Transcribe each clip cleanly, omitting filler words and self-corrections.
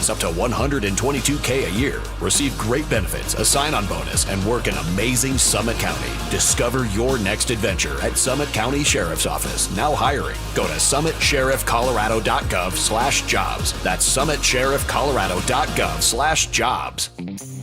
fees up to $122K a year. Receive great benefits, a sign-on bonus, and work in amazing Summit County. Discover your next adventure at Summit County Sheriff's Office. Now hiring. Go to summitsheriffcolorado.gov/jobs. That's summitsheriffcolorado.gov/jobs.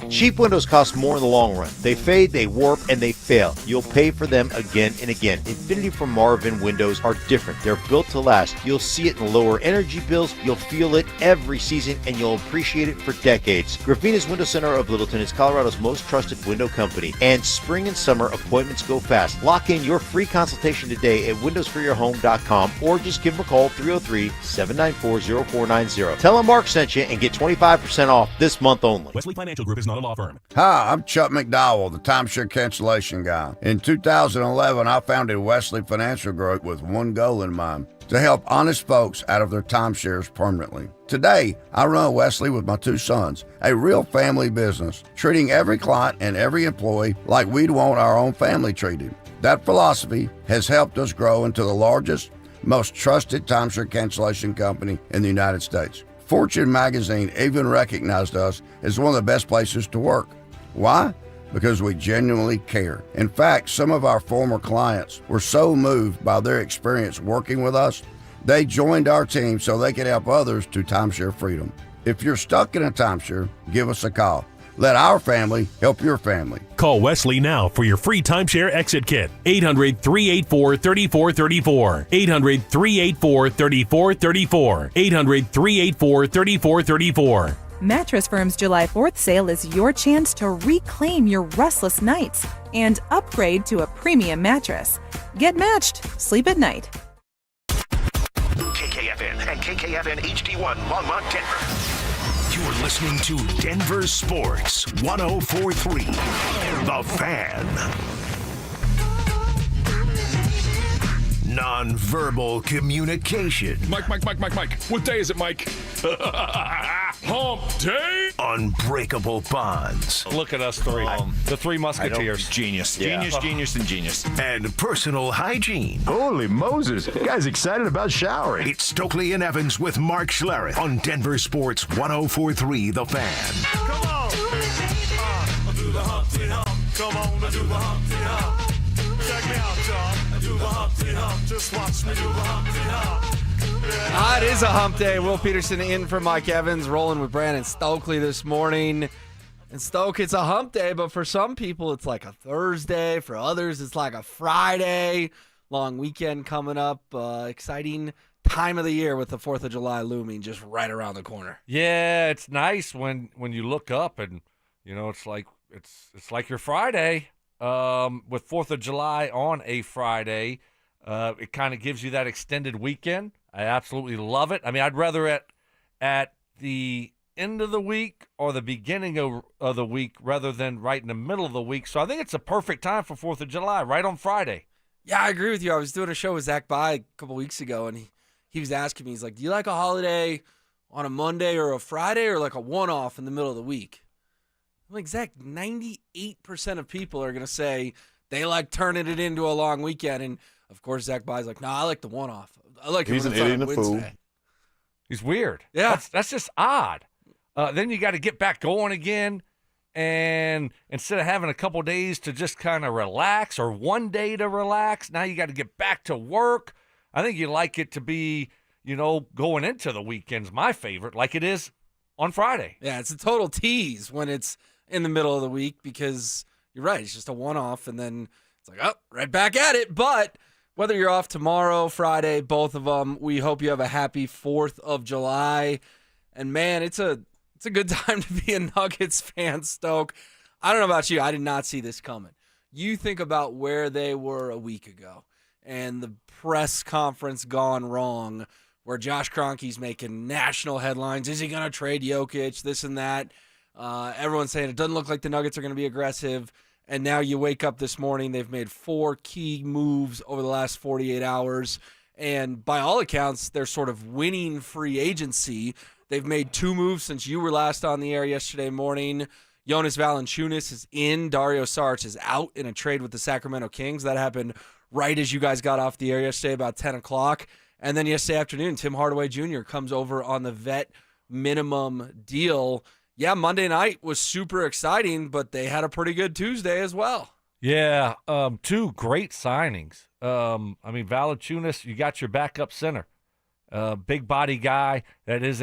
Cheap windows cost more in the long run. They fade, they warp, and they fail. You'll pay for them again and again. Infinity from Marvin windows are different. They're built to last. You'll see it in lower energy bills. You'll feel it every season, and you'll appreciate it for decades. Gravina's Window Center of Littleton is Colorado's most trusted window company, and spring and summer appointments go fast. Lock in your free consultation today at windowsforyourhome.com or just give them a call 303-794-0490. Tell them Mark sent you and get 25% off this month only. Wesley Financial Group is not a law firm. Hi, I'm Chuck McDowell, the timeshare cancellation guy. In 2011, I founded Wesley Financial Group with one goal in mind: to help honest folks out of their timeshares permanently. Today, I run Wesley with my two sons, a real family business, treating every client and every employee like we'd want our own family treated. That philosophy has helped us grow into the largest, most trusted timeshare cancellation company in the United States. Fortune magazine even recognized us as one of the best places to work. Why? Because we genuinely care. In fact, some of our former clients were so moved by their experience working with us, they joined our team so they could help others to timeshare freedom. If you're stuck in a timeshare, give us a call. Let our family help your family. Call Wesley now for your free timeshare exit kit. 800-384-3434. 800-384-3434. 800-384-3434. Mattress Firm's July 4th sale is your chance to reclaim your restless nights and upgrade to a premium mattress. Get matched. Sleep at night. KKFN and KKFN HD1 Longmont, Denver. You're listening to Denver Sports 104.3. The Fan. Nonverbal communication. Mike. What day is it, Mike? Hump day. Unbreakable bonds. Look at us three. The three musketeers. Genius. Yeah. Genius. And personal hygiene. Holy Moses. The guy's excited about showering. It's Stokely and Evans with Mark Schlereth on Denver Sports 104.3 The Fan. Come on. Do the Humpty Hump. Come on, do the Humpty Hump. Check me out, y'all. Do the Humpty Hump. Just watch me do the Humpty Hump. It is a hump day. Will Peterson in for Mike Evans, rolling with Brandon Stokely this morning. And Stoke, it's a hump day, but for some people it's like a Thursday. For others, it's like a Friday. Long weekend coming up. Exciting time of the year with the 4th of July looming just right around the corner. Yeah, it's nice when you look up and, you know, it's like your Friday. With 4th of July on a Friday, it kind of gives you that extended weekend. I absolutely love it. I mean, I'd rather at the end of the week or the beginning of the week rather than right in the middle of the week. So I think it's a perfect time for 4th of July, right on Friday. Yeah, I agree with you. I was doing a show with Zach By a couple weeks ago, and he was asking me, he's like, do you like a holiday on a Monday or a Friday or like a one-off in the middle of the week? I'm like, Zach, 98% of people are going to say they like turning it into a long weekend. And, of course, Zach By's like, no, I like the one-off. I like it. He's an idiot and a fool. He's weird. Yeah. That's just odd. Then you got to get back going again. And instead of having a couple days to just kind of relax or one day to relax, now you got to get back to work. I think you like it to be, you know, going into the weekend's my favorite, like it is on Friday. Yeah, it's a total tease when it's in the middle of the week because you're right. It's just a one-off, and then it's like, oh, right back at it. But whether you're off tomorrow, Friday, both of them, we hope you have a happy 4th of July. And, man, it's a good time to be a Nuggets fan, Stoke. I don't know about you. I did not see this coming. You think about where they were a week ago and the press conference gone wrong where Josh Kroenke's making national headlines. Is he going to trade Jokic, this and that? Everyone's saying it doesn't look like the Nuggets are going to be aggressive. And now you wake up this morning, they've made 4 key moves over the last 48 hours. And by all accounts, they're sort of winning free agency. They've made 2 moves since you were last on the air yesterday morning. Jonas Valanciunas is in. Dario Saric is out in a trade with the Sacramento Kings. That happened right as you guys got off the air yesterday, about 10 o'clock. And then yesterday afternoon, Tim Hardaway Jr. comes over on the vet minimum deal. Yeah, Monday night was super exciting, but they had a pretty good Tuesday as well. Yeah, two great signings. Valanciunas, you got your backup center, big body guy that is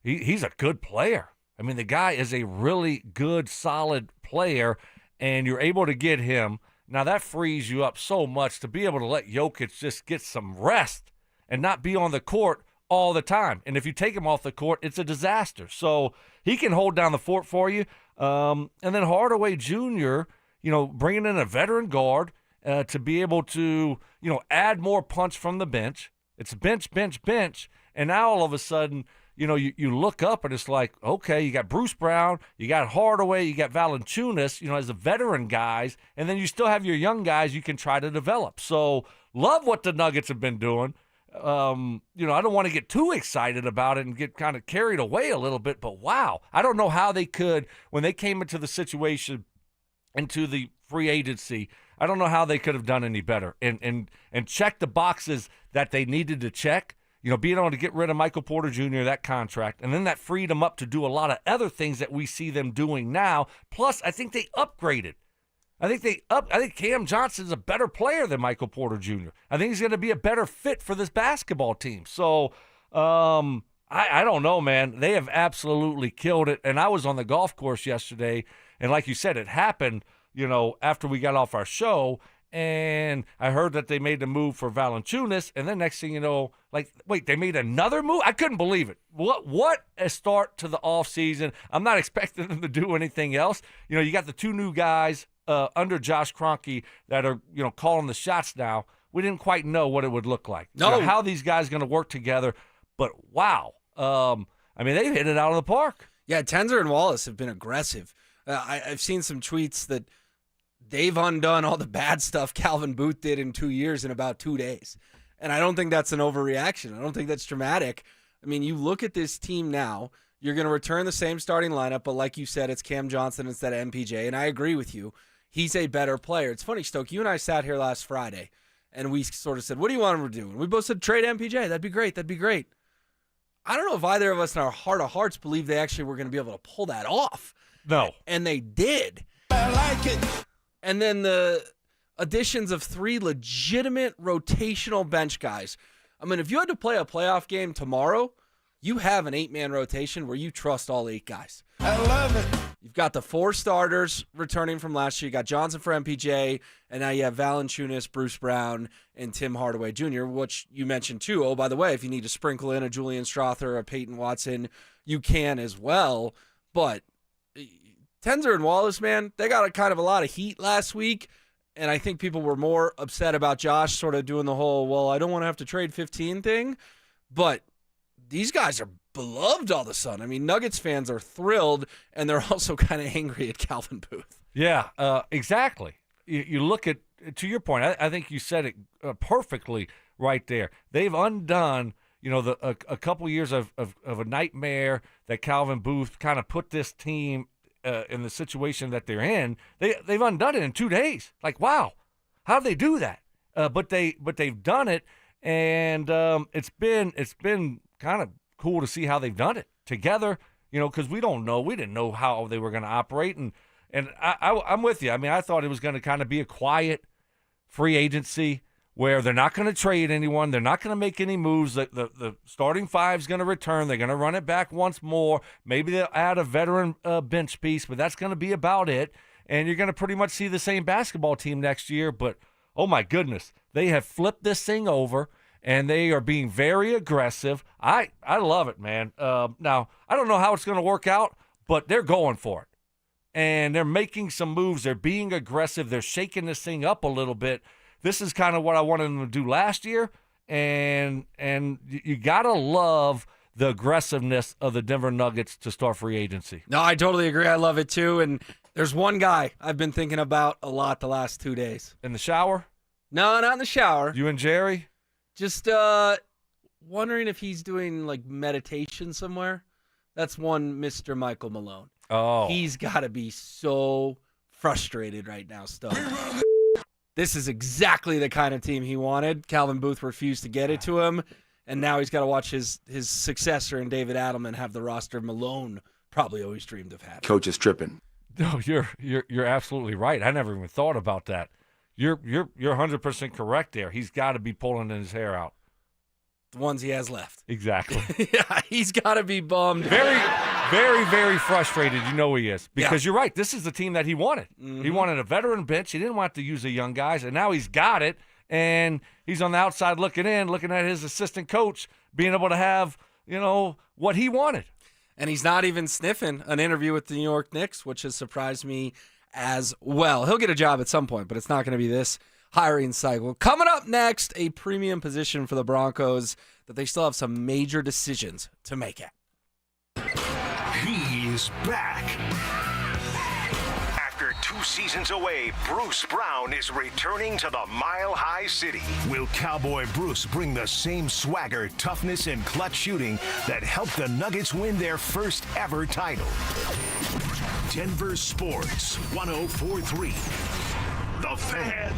he's a good player. I mean, the guy is a really good, solid player, and you're able to get him. Now, that frees you up so much to be able to let Jokic just get some rest and not be on the court all the time. And if you take him off the court, it's a disaster. So he can hold down the fort for you. And then Hardaway Jr., bringing in a veteran guard to be able to, add more punch from the bench. It's bench, bench, bench. And now all of a sudden, you look up and it's like, okay, you got Bruce Brown, you got Hardaway, you got Valanciunas, as the veteran guys, and then you still have your young guys you can try to develop. So love what the Nuggets have been doing. I don't want to get too excited about it and get kind of carried away a little bit, but wow, I don't know how they could, when they came into the situation, into the free agency, I don't know how they could have done any better and check the boxes that they needed to check. Being able to get rid of Michael Porter Jr., that contract, and then that freed them up to do a lot of other things that we see them doing now. Plus, I think they upgraded. I think Cam Johnson's a better player than Michael Porter Jr. I think he's going to be a better fit for this basketball team. So, I don't know, man. They have absolutely killed it. And I was on the golf course yesterday, and like you said, it happened, after we got off our show. And I heard that they made the move for Valanciunas, and then next thing you know, wait, they made another move? I couldn't believe it. What a start to the offseason. I'm not expecting them to do anything else. You got the two new guys under Josh Kroenke that are, calling the shots now. We didn't quite know what it would look like. No. How these guys are going to work together. But, wow. They've hit it out of the park. Yeah, Tenzer and Wallace have been aggressive. I've seen some tweets that they've undone all the bad stuff Calvin Booth did in 2 years in about 2 days. And I don't think that's an overreaction. I don't think that's dramatic. I mean, you look at this team now, you're going to return the same starting lineup, but like you said, it's Cam Johnson instead of MPJ, and I agree with you. He's a better player. It's funny, Stoke, you and I sat here last Friday, and we sort of said, what do you want him to do? And we both said, trade MPJ. That'd be great. That'd be great. I don't know if either of us in our heart of hearts believe they actually were going to be able to pull that off. No. And they did. I like it. And then the additions of 3 legitimate rotational bench guys. I mean, if you had to play a playoff game tomorrow, you have an 8-man rotation where you trust all 8 guys. I love it. You've got the 4 starters returning from last year. You got Johnson for MPJ, and now you have Valanciunas, Bruce Brown, and Tim Hardaway Jr., which you mentioned too. Oh, by the way, if you need to sprinkle in a Julian Strother, a Peyton Watson, you can as well. But Tenzer and Wallace, man, they got a lot of heat last week, and I think people were more upset about Josh sort of doing the whole, well, I don't want to have to trade 15 thing, but these guys are beloved all of a sudden. I mean, Nuggets fans are thrilled, and they're also kind of angry at Calvin Booth. Yeah, exactly. You look at, to your point, I think you said it perfectly right there. They've undone, a couple years of a nightmare that Calvin Booth kind of put this team in the situation that they're in. They've undone it in 2 days. Like, wow, how did they do that? But they've done it, and it's been kind of cool to see how they've done it together. Because we didn't know how they were going to operate, and I'm with you. I mean, I thought it was going to kind of be a quiet free agency where they're not going to trade anyone. They're not going to make any moves. The starting 5 is going to return. They're going to run it back once more. Maybe they'll add a veteran bench piece, but that's going to be about it. And you're going to pretty much see the same basketball team next year. But, oh, my goodness, they have flipped this thing over, and they are being very aggressive. I love it, man. Now, I don't know how it's going to work out, but they're going for it. And they're making some moves. They're being aggressive. They're shaking this thing up a little bit. This is kind of what I wanted them to do last year, and you got to love the aggressiveness of the Denver Nuggets to start free agency. No, I totally agree. I love it too, and there's one guy I've been thinking about a lot the last 2 days. In the shower? No, not in the shower. You and Jerry? Just wondering if he's doing, meditation somewhere. That's one Mr. Michael Malone. Oh. He's got to be so frustrated right now, Stone. This is exactly the kind of team he wanted. Calvin Booth refused to get it to him, and now he's got to watch his successor in David Adelman have the roster Malone probably always dreamed of having. Coach is tripping. No, you're absolutely right. I never even thought about that. You're 100% correct there. He's got to be pulling his hair out. The ones he has left. Exactly. Yeah, he's got to be bummed. Very, very, very frustrated. You know he is. Because you're right. This is the team that he wanted. Mm-hmm. He wanted a veteran bench. He didn't want to use the young guys, and now he's got it. And he's on the outside looking in, looking at his assistant coach being able to have, what he wanted. And he's not even sniffing an interview with the New York Knicks, which has surprised me as well. He'll get a job at some point, but it's not going to be this hiring cycle. Coming up next, a premium position for the Broncos that they still have some major decisions to make at. He's back. After 2 seasons away, Bruce Brown is returning to the Mile High City. Will Cowboy Bruce bring the same swagger, toughness, and clutch shooting that helped the Nuggets win their first ever title? Denver Sports 104.3. The Fan.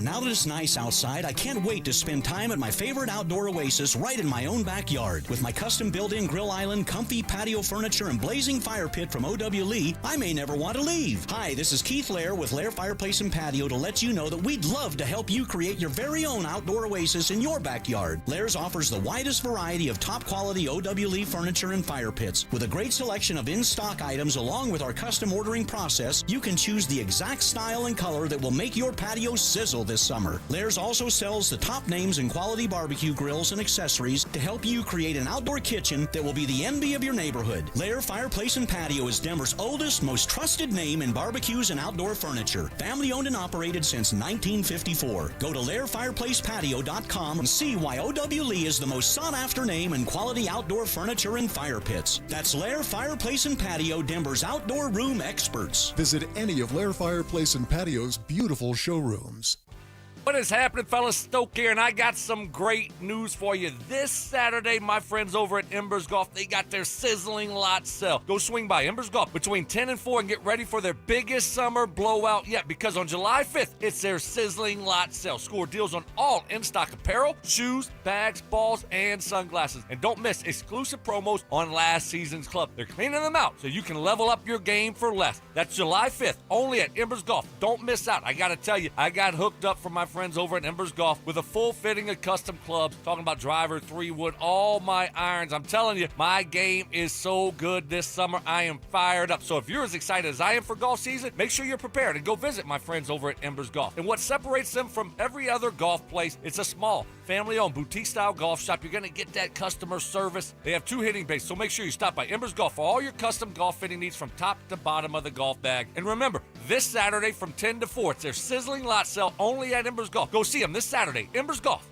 Now that it's nice outside, I can't wait to spend time at my favorite outdoor oasis right in my own backyard. With my custom built-in grill island, comfy patio furniture, and blazing fire pit from O.W. Lee, I may never want to leave. Hi, this is Keith Lair with Lair Fireplace and Patio to let you know that we'd love to help you create your very own outdoor oasis in your backyard. Lair's offers the widest variety of top-quality O.W. Lee furniture and fire pits. With a great selection of in-stock items along with our custom ordering process, you can choose the exact style and color that will make your patio sizzle this summer. Lair's also sells the top names in quality barbecue grills and accessories to help you create an outdoor kitchen that will be the envy of your neighborhood. Lair Fireplace and Patio is Denver's oldest, most trusted name in barbecues and outdoor furniture. Family owned and operated since 1954. Go to LairFireplacePatio.com and see why O.W. Lee is the most sought after name in quality outdoor furniture and fire pits. That's Lair Fireplace and Patio, Denver's outdoor room experts. Visit any of Lair Fireplace and Patio's beautiful showrooms. What is happening, fellas? Stoke here, and I got some great news for you. This Saturday, my friends over at Embers Golf, they got their sizzling lot sale. Go swing by Embers Golf between 10 and 4 and get ready for their biggest summer blowout yet, because on July 5th, it's their sizzling lot sale. Score deals on all in-stock apparel, shoes, bags, balls, and sunglasses. And don't miss exclusive promos on last season's club. They're cleaning them out so you can level up your game for less. That's July 5th, only at Embers Golf. Don't miss out. I got to tell you, I got hooked up for my friends over at Embers Golf with a full fitting of custom clubs, talking about driver, 3-wood, all my irons. I'm telling you, my game is so good this summer. I am fired up. So if you're as excited as I am for golf season, make sure you're prepared and go visit my friends over at Embers Golf. And what separates them from every other golf place, it's a small, family-owned, boutique-style golf shop. You're going to get that customer service. They have 2 hitting bays, so make sure you stop by Embers Golf for all your custom golf fitting needs from top to bottom of the golf bag. And remember, this Saturday from 10 to 4, it's their sizzling lot sale only at Embers Golf. Go see them this Saturday, Embers Golf.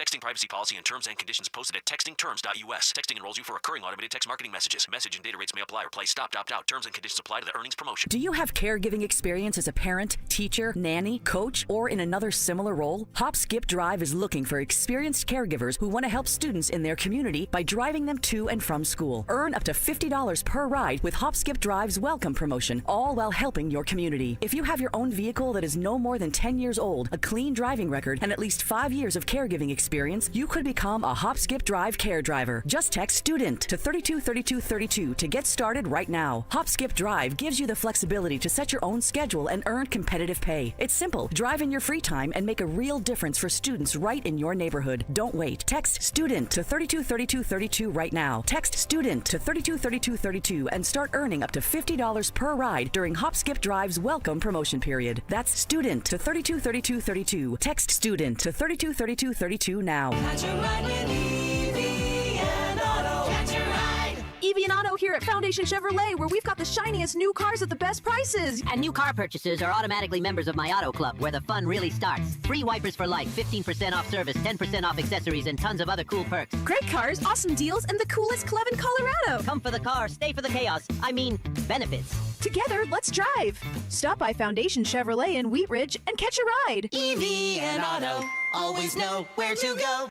Texting privacy policy and terms and conditions posted at textingterms.us. Texting enrolls you for recurring automated text marketing messages. Message and data rates may apply. Replace stop, opt out. Terms and conditions apply to the earnings promotion. Do you have caregiving experience as a parent, teacher, nanny, coach, or in another similar role? Hop Skip Drive is looking for experienced caregivers who want to help students in their community by driving them to and from school. Earn up to $50 per ride with Hop Skip Drive's welcome promotion, all while helping your community. If you have your own vehicle that is no more than 10 years old, a clean driving record, and at least 5 years of caregiving experience, you could become a Hop Skip Drive care driver. Just text STUDENT to 323232 to get started right now. Hop Skip Drive gives you the flexibility to set your own schedule and earn competitive pay. It's simple. Drive in your free time and make a real difference for students right in your neighborhood. Don't wait. Text STUDENT to 323232 right now. Text STUDENT to 323232 and start earning up to $50 per ride during Hop Skip Drive's welcome promotion period. That's STUDENT to 323232. Text STUDENT to 323232 now. Catch a ride with EV and Auto. Catch a ride. EV and Auto here at Foundation Chevrolet, where we've got the shiniest new cars at the best prices. And new car purchases are automatically members of my Auto Club, where the fun really starts. Free wipers for life, 15% off service, 10% off accessories, and tons of other cool perks. Great cars, awesome deals, and the coolest club in Colorado. Come for the car, stay for the chaos. I mean, benefits. Together, let's drive. Stop by Foundation Chevrolet in Wheat Ridge and catch a ride. EV and Auto, always know where to go.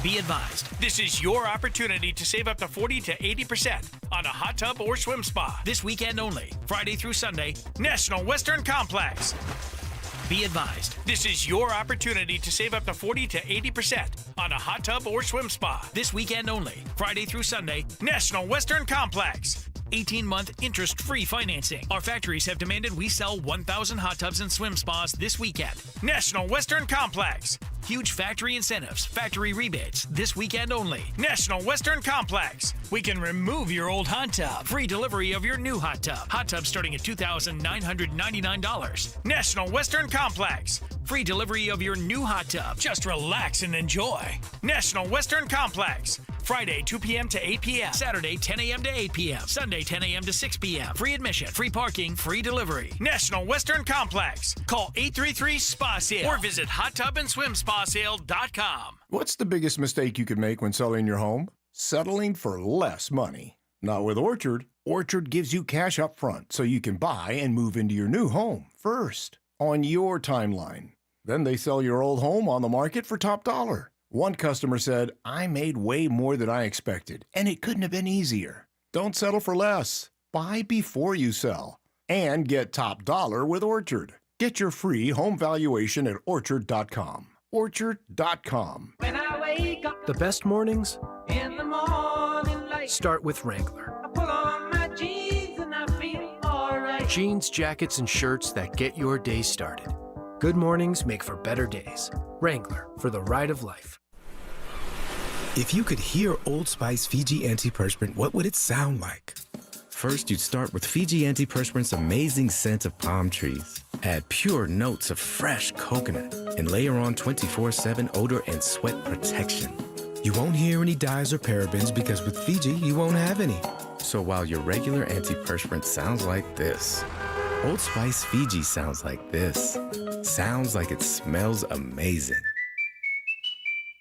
Be advised, this is your opportunity to save up to 40 to 80% on a hot tub or swim spa. This weekend only, Friday through Sunday, National Western Complex. Be advised, this is your opportunity to save up to 40 to 80% on a hot tub or swim spa. This weekend only, Friday through Sunday, National Western Complex. 18-month interest-free financing. Our factories have demanded we sell 1,000 hot tubs and swim spas this weekend. National Western Complex. Huge factory incentives, factory rebates, this weekend only. National Western Complex. We can remove your old hot tub. Free delivery of your new hot tub. Hot tub starting at $2,999. National Western Complex. Free delivery of your new hot tub. Just relax and enjoy. National Western Complex. Friday, 2 p.m. to 8 p.m. Saturday, 10 a.m. to 8 p.m. Sunday, 10 a.m. to 6 p.m. Free admission, free parking, free delivery. National Western Complex. Call 833-SPA-SALE or visit hottubandSwimSpaSale.com. What's the biggest mistake you could make when selling your home? Settling for less money. Not with Orchard. Orchard gives you cash up front so you can buy and move into your new home first on your timeline. Then they sell your old home on the market for top dollar. One customer said, I made way more than I expected, and it couldn't have been easier. Don't settle for less. Buy before you sell. And get top dollar with Orchard. Get your free home valuation at Orchard.com. Orchard.com. When I wake up, the best mornings in the morning light start with Wrangler. I pull on my jeans and I feel alright. Jeans, jackets, and shirts that get your day started. Good mornings make for better days. Wrangler, for the ride of life. If you could hear Old Spice Fiji Antiperspirant, what would it sound like? First, you'd start with Fiji Antiperspirant's amazing scent of palm trees. Add pure notes of fresh coconut and layer on 24/7 odor and sweat protection. You won't hear any dyes or parabens because with Fiji, you won't have any. So while your regular antiperspirant sounds like this, Old Spice Fiji sounds like this. Sounds like it smells amazing.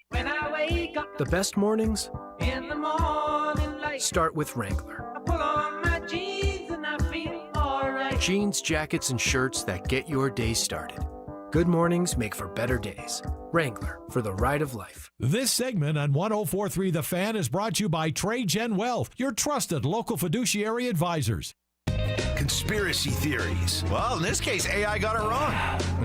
When I wake up, the best mornings in the morning light start with Wrangler. I pull on my jeans and I feel alright. Jeans, jackets, and shirts that get your day started. Good mornings make for better days. Wrangler, for the ride of life. This segment on 104.3 The Fan is brought to you by Trade Gen Wealth, your trusted local fiduciary advisors. Conspiracy theories. Well, in this case, AI got it wrong.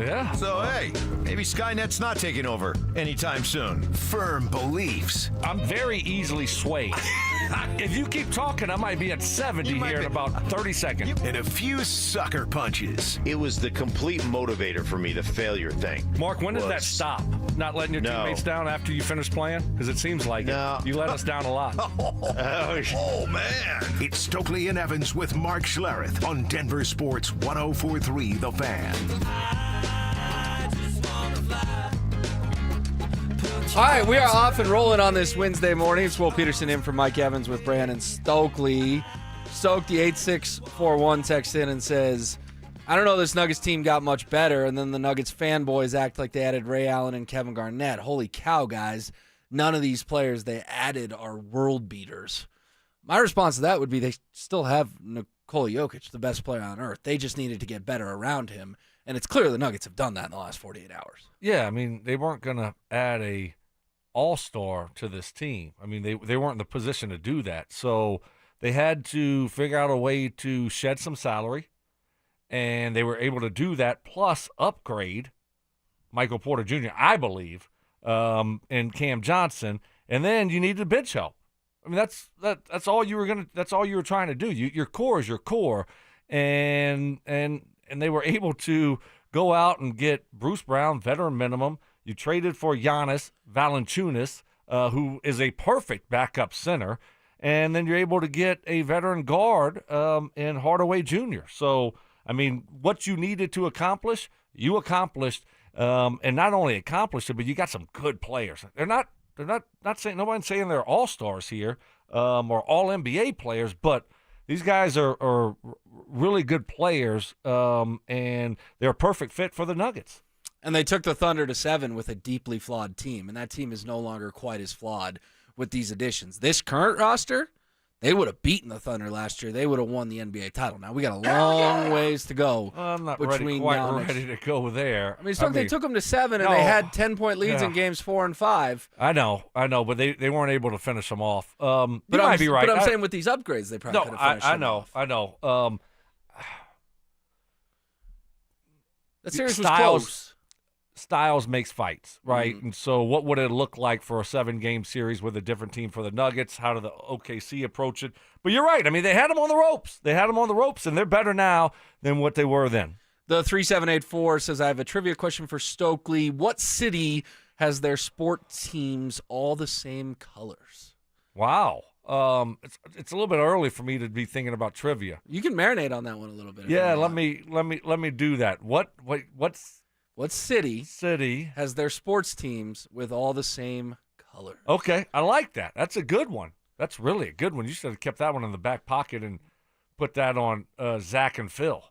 Yeah. So, hey, maybe Skynet's not taking over anytime soon. Firm beliefs. I'm very easily swayed. If you keep talking, I might be at 70 here in about 30 seconds. And a few sucker punches. It was the complete motivator for me, the failure thing. Mark, when did that stop? Not letting your teammates down after you finish playing? Because it seems like it. You let us down a lot. Oh, man. It's Stokely and Evans with Mark Schlereth on Denver Sports 104.3 The Fan. All right, we are off and rolling on this Wednesday morning. It's Will Peterson in for Mike Evans with Brandon Stokely. Stokely 8641 texts in and says, I don't know this Nuggets team got much better, and then the Nuggets fanboys act like they added Ray Allen and Kevin Garnett. Holy cow, guys. None of these players they added are world beaters. My response to that would be they still have Nikola Jokic, the best player on earth. They just needed to get better around him, and it's clear the Nuggets have done that in the last 48 hours. Yeah, I mean, they weren't going to add a all-star to this team. I mean, they weren't in the position to do that. So they had to figure out a way to shed some salary, and they were able to do that, plus upgrade Michael Porter Jr., I believe, and Cam Johnson, and then you needed bench help. I mean, that's all you were trying to do. Your core is your core, and they were able to go out and get Bruce Brown, veteran minimum. You traded for Giannis Valanciunas, who is a perfect backup center, and then you're able to get a veteran guard in Hardaway Jr. So, I mean, what you needed to accomplish, you accomplished, and not only accomplished it, but you got some good players. They're not saying, nobody's saying they're all-stars here or all-NBA players, but these guys are really good players, and they're a perfect fit for the Nuggets. And they took the Thunder to 7 with a deeply flawed team, and that team is no longer quite as flawed with these additions. This current roster, they would have beaten the Thunder last year. They would have won the NBA title. Now, we got a long ways to go. I'm not ready to go there. I mean, they took them to 7, and they had 10-point leads in games 4 and 5. I know, but they weren't able to finish them off. But you might be right. But I'm saying with these upgrades, they probably could have finished them off. I know. That series was close. Styles makes fights, right? And so what would it look like for a 7-game series with a different team for the Nuggets? How did the OKC approach it? But you're right. I mean, they had them on the ropes. And they're better now than what they were then. The 3784 says, I have a trivia question for Stokely. What city has their sport teams all the same colors? Wow. It's a little bit early for me to be thinking about trivia. You can marinate on that one a little bit. Yeah, let me do that. What city has their sports teams with all the same color? Okay, I like that. That's a good one. That's really a good one. You should have kept that one in the back pocket and put that on Zach and Phil.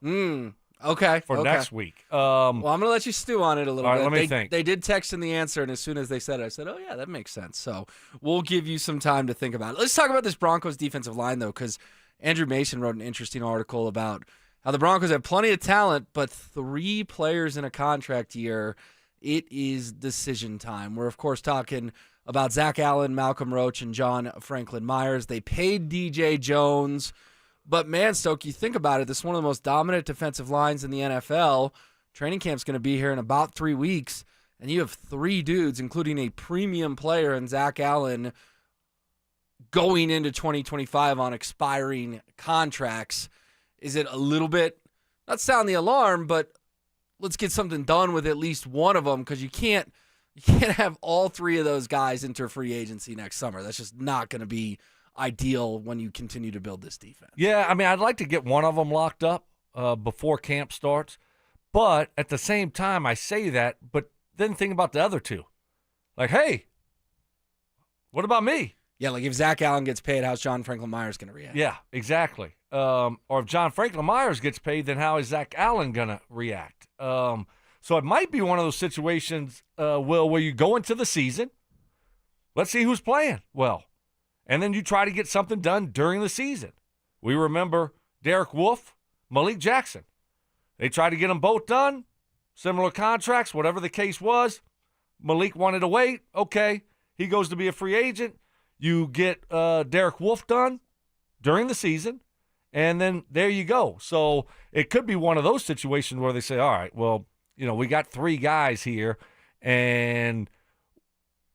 Okay. For next week. Well, I'm going to let you stew on it a little all bit. right, let me think. They did text in the answer, and as soon as they said it, I said, oh, yeah, that makes sense. So we'll give you some time to think about it. Let's talk about this Broncos defensive line, though, because Andrew Mason wrote an interesting article about how the Broncos have plenty of talent, but 3 players in a contract year. It is decision time. We're, of course, talking about Zach Allen, Malcolm Roach, and John Franklin Myers. They paid DJ Jones. But, man, Stoke, you think about it, this is one of the most dominant defensive lines in the NFL. Training camp's going to be here in about 3 weeks, and you have 3 dudes, including a premium player in Zach Allen, going into 2025 on expiring contracts. Is it a little bit, not sound the alarm, but let's get something done with at least one of them, because you can't have all 3 of those guys enter free agency next summer. That's just not going to be ideal when you continue to build this defense. Yeah, I mean, I'd like to get one of them locked up before camp starts. But at the same time, I say that, but then think about the other 2. Like, hey, what about me? Yeah, like if Zach Allen gets paid, how's John Franklin Myers going to react? Yeah, exactly. Or if John Franklin Myers gets paid, then how is Zach Allen going to react? So it might be one of those situations, Will, where you go into the season, let's see who's playing well. And then you try to get something done during the season. We remember Derek Wolfe, Malik Jackson. They tried to get them both done, similar contracts, whatever the case was. Malik wanted to wait. Okay, he goes to be a free agent. You get Derek Wolfe done during the season, and then there you go. So it could be one of those situations where they say, all right, well, we got 3 guys here, and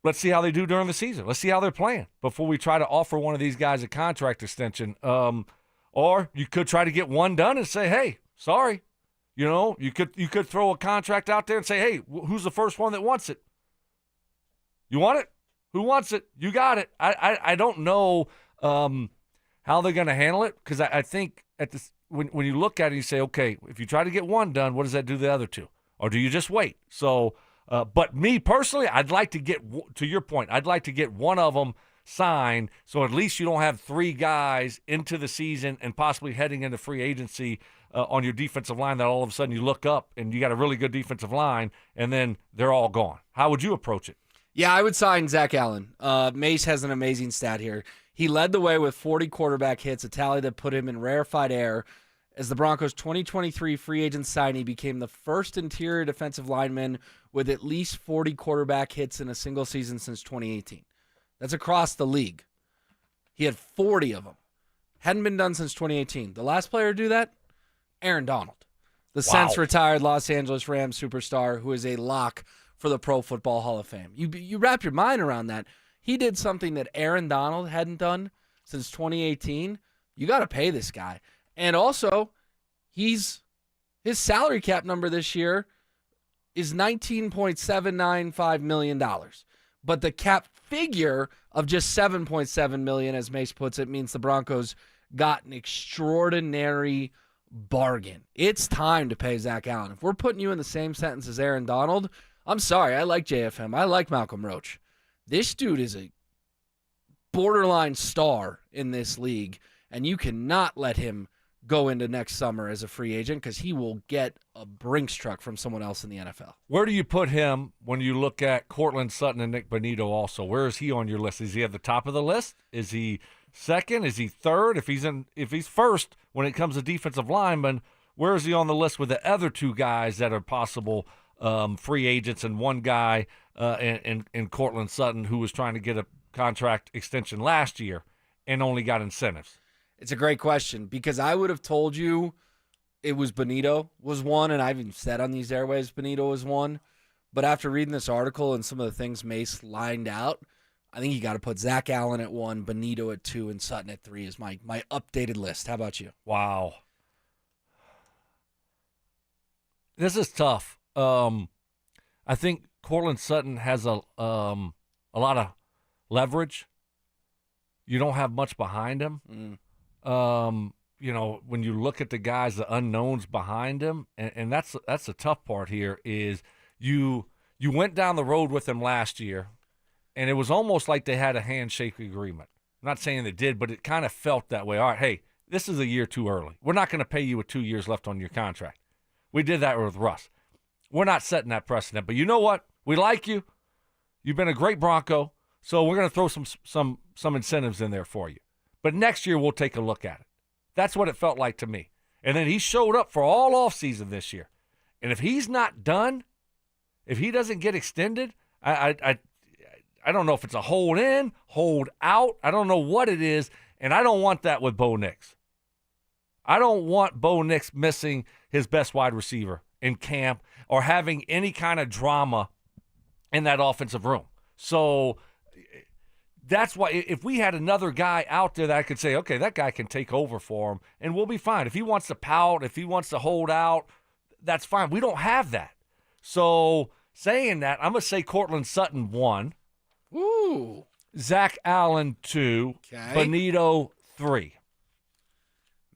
let's see how they do during the season. Let's see how they're playing before we try to offer one of these guys a contract extension. Or you could try to get one done and say, hey, sorry. You could throw a contract out there and say, hey, who's the first one that wants it? You want it? Who wants it? You got it. I don't know how they're going to handle it, because I think when you look at it, you say, okay, if you try to get one done, what does that do to the other 2? Or do you just wait? So but me personally, I'd like to get, to your point, I'd like to get one of them signed, so at least you don't have 3 guys into the season and possibly heading into free agency on your defensive line that all of a sudden you look up and you got a really good defensive line and then they're all gone. How would you approach it? Yeah, I would sign Zach Allen. Mace has an amazing stat here. He led the way with 40 quarterback hits, a tally that put him in rarefied air, as the Broncos' 2023 free agent signee became the first interior defensive lineman with at least 40 quarterback hits in a single season since 2018. That's across the league. He had 40 of them. Hadn't been done since 2018. The last player to do that? Aaron Donald, the since retired Los Angeles Rams superstar who is a lock for the Pro Football Hall of Fame. You wrap your mind around that. He did something that Aaron Donald hadn't done since 2018. You got to pay this guy. And also, his salary cap number this year is $19.795 million. But the cap figure of just $7.7 million, as Mace puts it, means the Broncos got an extraordinary bargain. It's time to pay Zach Allen. If we're putting you in the same sentence as Aaron Donald, I'm sorry, I like JFM. I like Malcolm Roach. This dude is a borderline star in this league, and you cannot let him go into next summer as a free agent, because he will get a Brinks truck from someone else in the NFL. Where do you put him when you look at Cortland Sutton and Nick Bonito also? Where is he on your list? Is he at the top of the list? Is he second? Is he third? If he's first when it comes to defensive linemen, where is he on the list with the other 2 guys that are possible free agents, and one guy in Cortland Sutton who was trying to get a contract extension last year and only got incentives? It's a great question, because I would have told you it was Bonito was one, and I've even said on these airwaves Bonito was one. But after reading this article and some of the things Mace lined out, I think you got to put Zach Allen at 1, Bonito at 2, and Sutton at 3 is my updated list. How about you? Wow. This is tough. I think Cortland Sutton has a lot of leverage. You don't have much behind him. You know, when you look at the guys, the unknowns behind him, and that's the tough part here is you went down the road with him last year, and it was almost like they had a handshake agreement. I'm not saying they did, but it kind of felt that way. All right, hey, this is a year too early. We're not going to pay you with 2 years left on your contract. We did that with Russ. We're not setting that precedent. But you know what? We like you. You've been a great Bronco, so we're going to throw some incentives in there for you. But next year we'll take a look at it. That's what it felt like to me. And then he showed up for all offseason this year. And if he's not done, if he doesn't get extended, I don't know if it's a hold in, hold out. I don't know what it is, and I don't want that with Bo Nix. I don't want Bo Nix missing his best wide receiver in camp or having any kind of drama in that offensive room. So that's why if we had another guy out there that I could say, okay, that guy can take over for him, and we'll be fine. If he wants to pout, if he wants to hold out, that's fine. We don't have that. So saying that, I'm going to say Cortland Sutton 1. Ooh. Zach Allen 2. Okay. Bonito 3.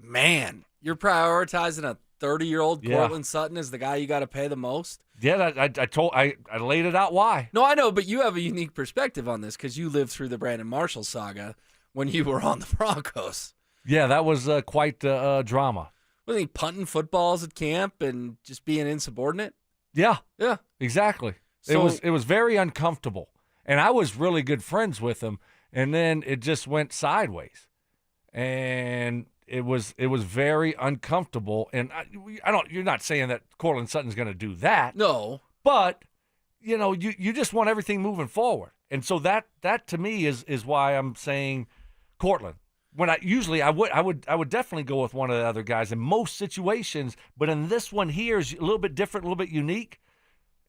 Man, you're prioritizing a 30-year-old Yeah. Cortland Sutton as the guy you got to pay the most? Yeah, I laid it out why. No, I know, but you have a unique perspective on this because you lived through the Brandon Marshall saga when you were on the Broncos. Yeah, that was quite drama. Wasn't he punting footballs at camp and just being insubordinate? Yeah. Yeah. Exactly. So- It was very uncomfortable. And I was really good friends with him, and then it just went sideways. And it was very uncomfortable. And you're not saying that Cortland Sutton's going to do that. No. But you just want everything moving forward. And so that to me is why I'm saying Cortland. When I would definitely go with one of the other guys in most situations, but in this one here is a little bit different, a little bit unique,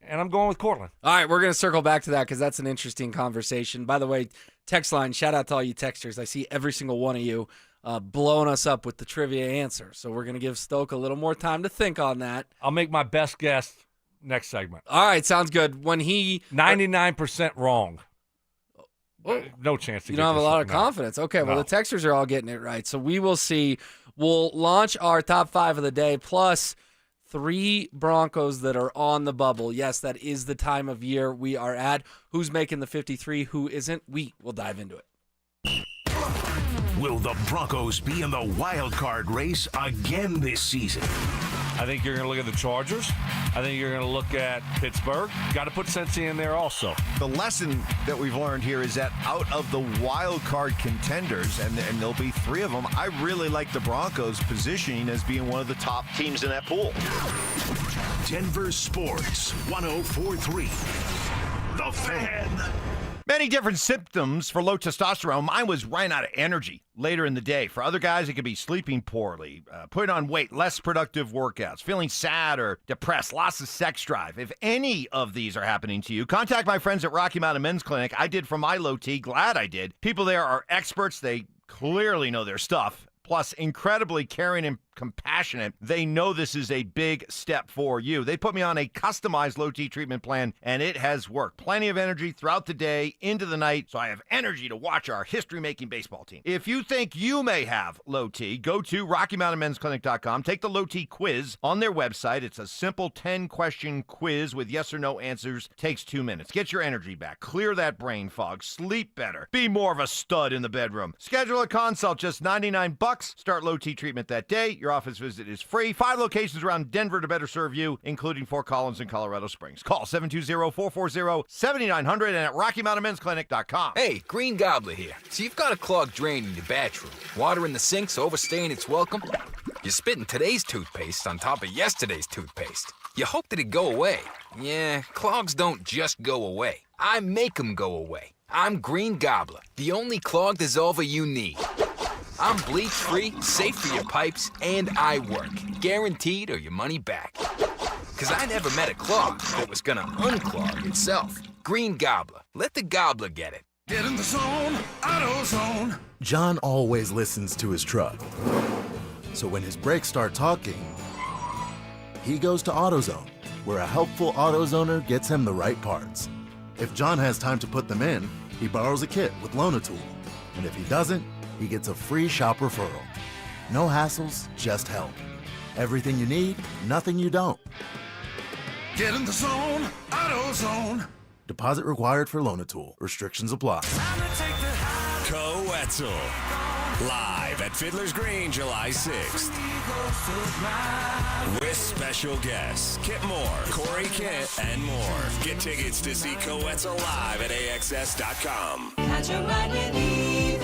and I'm going with Cortland. All right, we're going to circle back to that because that's an interesting conversation. By the way, text line, shout out to all you texters. I see every single one of you blowing us up with the trivia answer. So we're going to give Stoke a little more time to think on that. I'll make my best guess next segment. All right, sounds good. When he 99% wrong. No chance to you get don't have a this lot one. of No. confidence. Okay, well, No. the texters are all getting it right. So we will see. We'll launch our top 5 of the day, plus 3 Broncos that are on the bubble. Yes, that is the time of year we are at. Who's making the 53? Who isn't? We will dive into it. Will the Broncos be in the wild card race again this season? I think you're going to look at the Chargers. I think you're going to look at Pittsburgh. Got to put Cincy in there also. The lesson that we've learned here is that out of the wild card contenders, and there'll be 3 of them, I really like the Broncos positioning as being one of the top teams in that pool. Denver Sports 104.3. The Fan. Many different symptoms for low testosterone. Mine was running out of energy later in the day. For other guys, it could be sleeping poorly, putting on weight, less productive workouts, feeling sad or depressed, loss of sex drive. If any of these are happening to you, contact my friends at Rocky Mountain Men's Clinic. I did for my low T. Glad I did. People there are experts. They clearly know their stuff. Plus, incredibly caring and compassionate. They know this is a big step for you. They put me on a customized low T treatment plan, and it has worked. Plenty of energy throughout the day, into the night, so I have energy to watch our history-making baseball team. If you think you may have low T, go to RockyMountainMen'sClinic.com. Take the low T quiz on their website. It's a simple 10-question quiz with yes or no answers. Takes 2 minutes. Get your energy back. Clear that brain fog. Sleep better. Be more of a stud in the bedroom. Schedule a consult, just $99. Start low T treatment that day. Your office visit is free. 5 locations around Denver to better serve you, including Fort Collins and Colorado Springs. Call 720-440-7900 and at RockyMountainMen'sClinic.com. Hey, Green Gobbler here. So you've got a clogged drain in your bathroom. Water in the sinks overstaying its welcome. You're spitting today's toothpaste on top of yesterday's toothpaste. You hope that it go away. Yeah, clogs don't just go away. I make them go away. I'm Green Gobbler, the only clog dissolver you need. I'm bleach-free, safe for your pipes, and I work. Guaranteed or your money back. Because I never met a clog that was gonna unclog itself. Green Gobbler. Let the gobbler get it. Get in the zone, AutoZone. John always listens to his truck. So when his brakes start talking, he goes to AutoZone, where a helpful AutoZoner gets him the right parts. If John has time to put them in, he borrows a kit with Loan-A-Tool. And if he doesn't, he gets a free shop referral. No hassles, just help. Everything you need, nothing you don't. Get in the zone, AutoZone. Deposit required for Loan-A-Tool. Restrictions apply. Coetzel. Live at Fiddler's Green, July 6th. With special guests, Kit Moore, Corey Kent, and more. Get tickets to see Coetzel live at AXS.com. Catch a ride with EV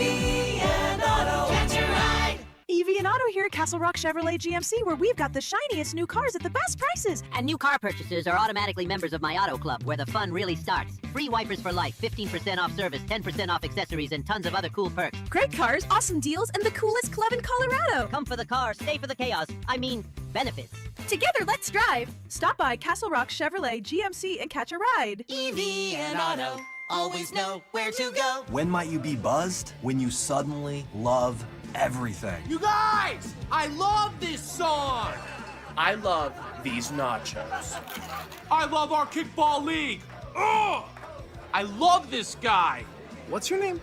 and Auto. Catch a ride. EV and Auto here at Castle Rock Chevrolet GMC, where we've got the shiniest new cars at the best prices. And new car purchasers are automatically members of my auto club, where the fun really starts. Free wipers for life, 15% off service, 10% off accessories, and tons of other cool perks. Great cars, awesome deals, and the coolest club in Colorado. Come for the car, stay for the chaos. I mean, benefits. Together, let's drive. Stop by Castle Rock Chevrolet GMC and catch a ride. EV and Auto. Always know where to go. When might you be buzzed? When you suddenly love everything. You guys, I love this song. I love these nachos. I love our kickball league. Ugh! I love this guy. What's your name?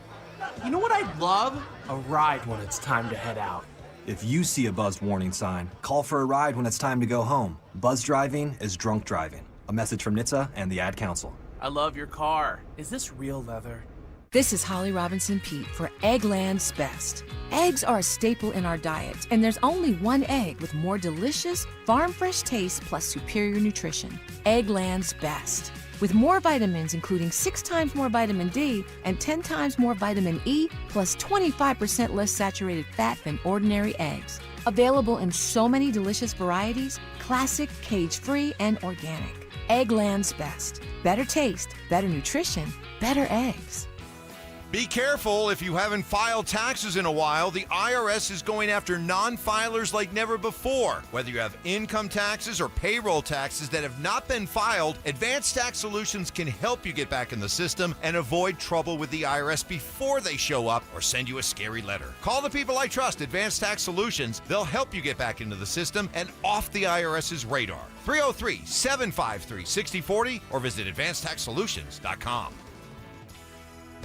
You know what I'd love? A ride when it's time to head out. If you see a buzzed warning sign, call for a ride when it's time to go home. Buzz driving is drunk driving. A message from NHTSA and the Ad Council. I love your car. Is this real leather? This is Holly Robinson Pete for Eggland's Best. Eggs are a staple in our diet, and there's only one egg with more delicious, farm-fresh taste plus superior nutrition. Eggland's Best. With more vitamins, including 6 times more vitamin D and 10 times more vitamin E, plus 25% less saturated fat than ordinary eggs. Available in so many delicious varieties, classic, cage-free, and organic. Eggland's Best. Better taste, better nutrition, better eggs. Be careful if you haven't filed taxes in a while. The IRS is going after non-filers like never before. Whether you have income taxes or payroll taxes that have not been filed, Advanced Tax Solutions can help you get back in the system and avoid trouble with the IRS before they show up or send you a scary letter. Call the people I trust, Advanced Tax Solutions. They'll help you get back into the system and off the IRS's radar. 303-753-6040 or visit AdvancedTaxSolutions.com.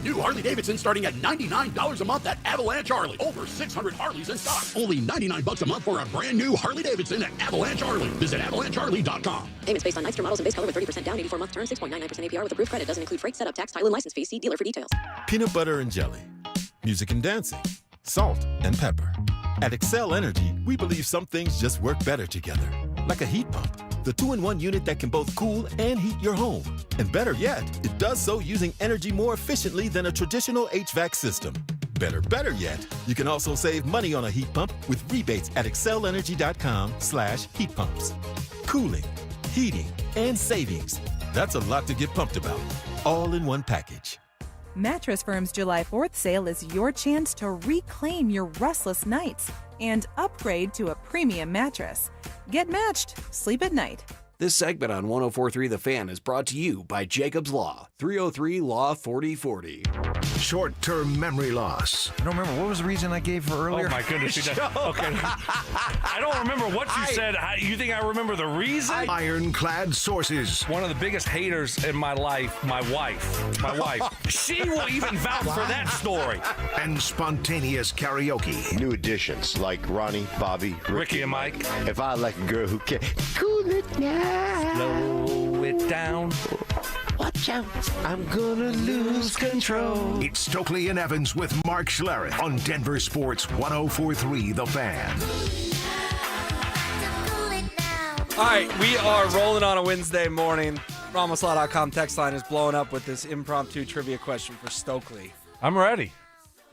New Harley-Davidson starting at $99 a month at Avalanche Harley. Over 600 Harleys in stock. Only $99 a month for a brand new Harley-Davidson at Avalanche Harley. Visit AvalancheHarley.com. Payments based on Nightster models and base color with 30% down, 84-month term, 6.99% APR with approved credit. Doesn't include freight, setup, tax, title, and license fees. See dealer for details. Peanut butter and jelly. Music and dancing. Salt and pepper. At Excel Energy, we believe some things just work better together. Like a heat pump. The 2-in-1 unit that can both cool and heat your home. And better yet, it does so using energy more efficiently than a traditional HVAC system. Better yet, you can also save money on a heat pump with rebates at excelenergy.com/heat pumps. Cooling, heating, and savings. That's a lot to get pumped about. All in one package. Mattress Firm's July 4th sale is your chance to reclaim your restless nights and upgrade to a premium mattress. Get matched. Sleep at night. This segment on 104.3 The Fan is brought to you by Jacob's Law, 303 Law 4040. Short-term memory loss. I don't remember. What was the reason I gave for earlier? Oh, my goodness. Okay. I don't remember what you said. You think I remember the reason? Ironclad sources. One of the biggest haters in my life, my wife. She will even vouch for that story. And spontaneous karaoke. New additions like Ronnie, Bobby, Ricky and Mike. If I like a girl who can cool it down. Slow it down. Watch out, I'm gonna lose control. It's Stokely and Evans with Mark Schlereth on Denver Sports 104.3 The Fan. All right, we are rolling on a Wednesday morning. RamosLaw.com text line is blowing up with this impromptu trivia question for Stokely. I'm ready.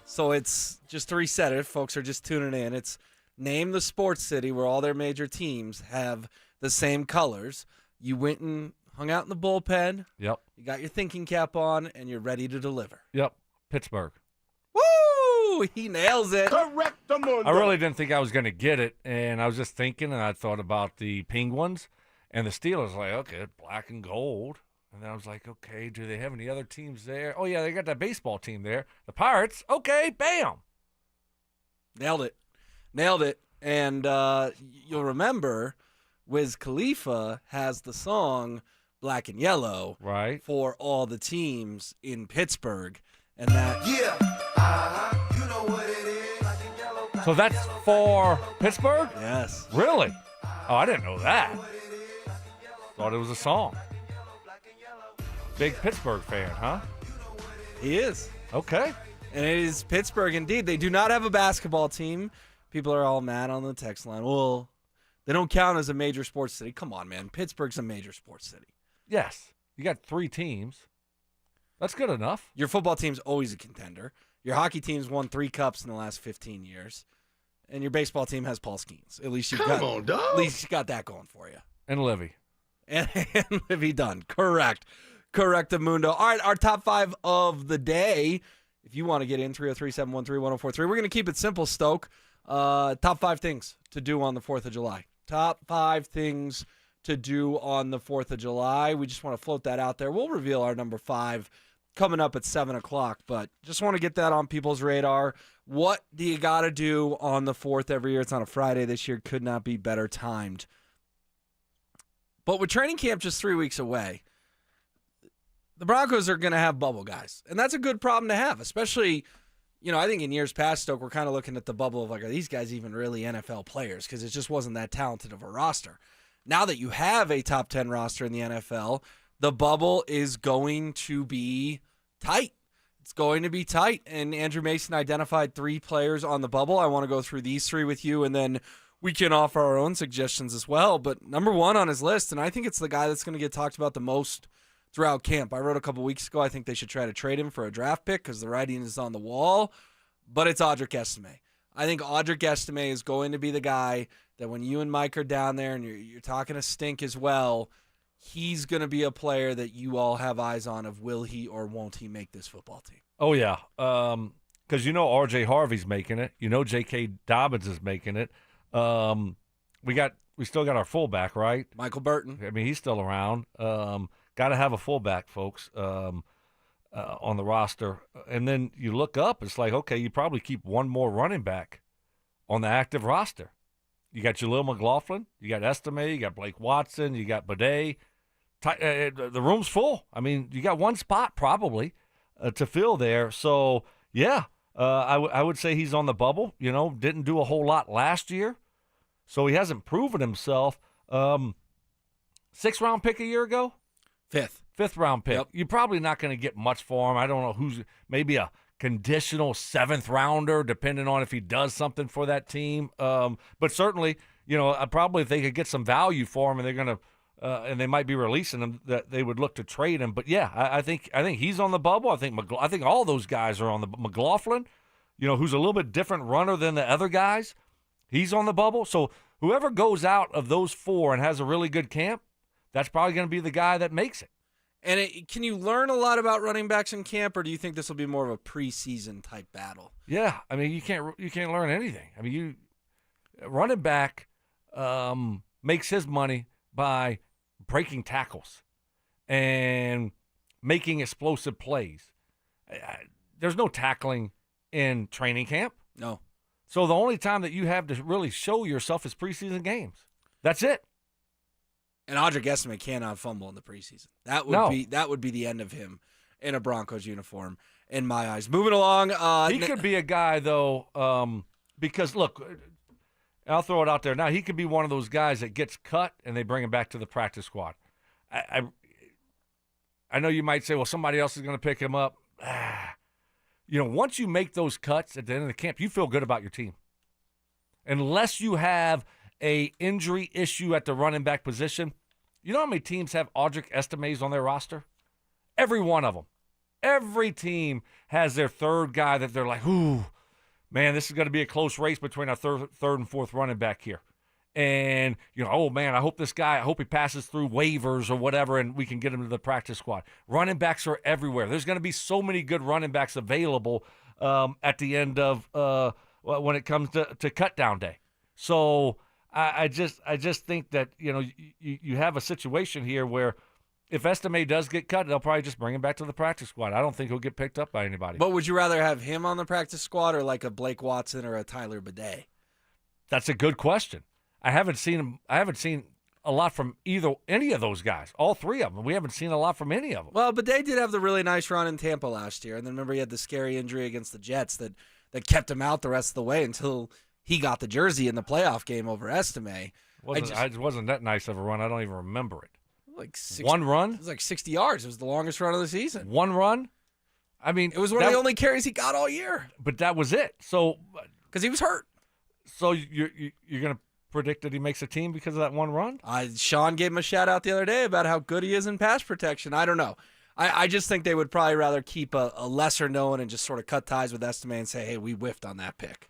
So it's, just to reset it, if folks are just tuning in, it's name the sports city where all their major teams have the same colors. You went and hung out in the bullpen. Yep. You got your thinking cap on, and you're ready to deliver. Yep. Pittsburgh. Woo! He nails it. Correcto. I really didn't think I was going to get it, and I was just thinking, and I thought about the Penguins and the Steelers. Like, okay, black and gold. And then I was like, okay, do they have any other teams there? Oh, yeah, they got that baseball team there. The Pirates, okay, bam. Nailed it. And you'll remember Wiz Khalifa has the song Black and Yellow for all the teams in Pittsburgh. And that... Yeah, you know what it is. Black and yellow, black So that's for Pittsburgh? Yes. Really? Oh, I didn't know that. Thought it was a song. Big Pittsburgh fan, huh? He is. Okay. And it is Pittsburgh indeed. They do not have a basketball team. People are all mad on the text line. Well, they don't count as a major sports city. Come on, man. Pittsburgh's a major sports city. Yes. You got 3 teams. That's good enough. Your football team's always a contender. Your hockey team's won 3 cups in the last 15 years. And your baseball team has Paul Skeens. At least you got that going for you. And Livy. And Livy Dunn. Correctamundo. All right, our top 5 of the day. If you want to get in, 303-713-1043. We're going to keep it simple, Stoke. Top 5 things to do on the 4th of July. Top 5 things to do on the 4th of July. We just want to float that out there. We'll reveal our number 5 coming up at 7 o'clock, but just want to get that on people's radar. What do you got to do on the 4th every year? It's on a Friday this year. Could not be better timed. But with training camp just 3 weeks away, the Broncos are going to have bubble guys. And that's a good problem to have, especially, I think in years past, Stoke, we're kind of looking at the bubble of like, are these guys even really NFL players? Because it just wasn't that talented of a roster. Now that you have a top 10 roster in the NFL, the bubble is going to be tight. It's going to be tight. And Andrew Mason identified 3 players on the bubble. I want to go through these 3 with you, and then we can offer our own suggestions as well. But number 1 on his list, and I think it's the guy that's going to get talked about the most throughout camp. I wrote a couple weeks ago, I think they should try to trade him for a draft pick because the writing is on the wall, but it's Audric Estime. I think Audric Estime is going to be the guy that when you and Mike are down there and you're talking to Stink as well, he's going to be a player that you all have eyes on of will he or won't he make this football team. Oh, yeah. Because R.J. Harvey's making it. J.K. Dobbins is making it. We still got our fullback, right? Michael Burton. I mean, he's still around. Got to have a fullback, folks, on the roster. And then you look up, it's like, okay, you probably keep one more running back on the active roster. You got Jaleel McLaughlin, you got Estime, you got Blake Watson, you got Bidet. The room's full. I mean, you got one spot probably to fill there. So, yeah, I would say he's on the bubble. Didn't do a whole lot last year, so he hasn't proven himself. 6th-round pick a year ago? 5th round pick. Yep. You're probably not going to get much for him. I don't know who's maybe a conditional 7th rounder, depending on if he does something for that team. But certainly, probably if they could get some value for him, and they're going to, and they might be releasing him, that they would look to trade him. But yeah, I think he's on the bubble. I think all those guys are on the McLaughlin. Who's a little bit different runner than the other guys. He's on the bubble. So whoever goes out of those 4 and has a really good camp, that's probably going to be the guy that makes it. And can you learn a lot about running backs in camp, or do you think this will be more of a preseason type battle? Yeah, I mean you can't learn anything. I mean running back makes his money by breaking tackles and making explosive plays. There's no tackling in training camp. No. So the only time that you have to really show yourself is preseason games. That's it. And Audric Estime cannot fumble in the preseason. That would be the end of him in a Broncos uniform, in my eyes. Moving along. He could be a guy, though, because, look, I'll throw it out there. Now, he could be one of those guys that gets cut and they bring him back to the practice squad. I know you might say, well, somebody else is going to pick him up. Once you make those cuts at the end of the camp, you feel good about your team. Unless you have a injury issue at the running back position. You know how many teams have Audric Estimes on their roster? Every one of them. Every team has their 3rd guy that they're like, ooh, man, this is going to be a close race between our third and 4th running back here. And, oh, man, I hope he passes through waivers or whatever and we can get him to the practice squad. Running backs are everywhere. There's going to be so many good running backs available at the end of when it comes to cut down day. So I just think that, you have a situation here where if Estime does get cut, they'll probably just bring him back to the practice squad. I don't think he'll get picked up by anybody. But would you rather have him on the practice squad or like a Blake Watson or a Tyler Bidet? That's a good question. I haven't seen a lot from any of those guys. All three of them. We haven't seen a lot from any of them. Well, Bidet did have the really nice run in Tampa last year, and then remember he had the scary injury against the Jets that kept him out the rest of the way until he got the jersey in the playoff game over Estime. It wasn't that nice of a run. I don't even remember it. Like 60, one run? It was like 60 yards. It was the longest run of the season. One run? I mean, it was one of the only carries he got all year. But that was it. So, because he was hurt. So you're going to predict that he makes a team because of that one run? Sean gave him a shout out the other day about how good he is in pass protection. I don't know. I just think they would probably rather keep a lesser known and just sort of cut ties with Estime and say, hey, we whiffed on that pick.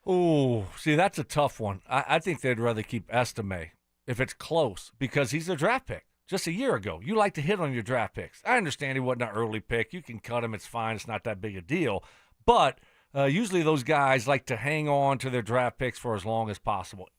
Oh, see, that's a tough one. I think they'd rather keep Estime if it's close because he's a draft pick. Just a year ago, you like to hit on your draft picks. I understand he wasn't an early pick. You can cut him. It's fine. It's not that big a deal. But usually those guys like to hang on to their draft picks for as long as possible.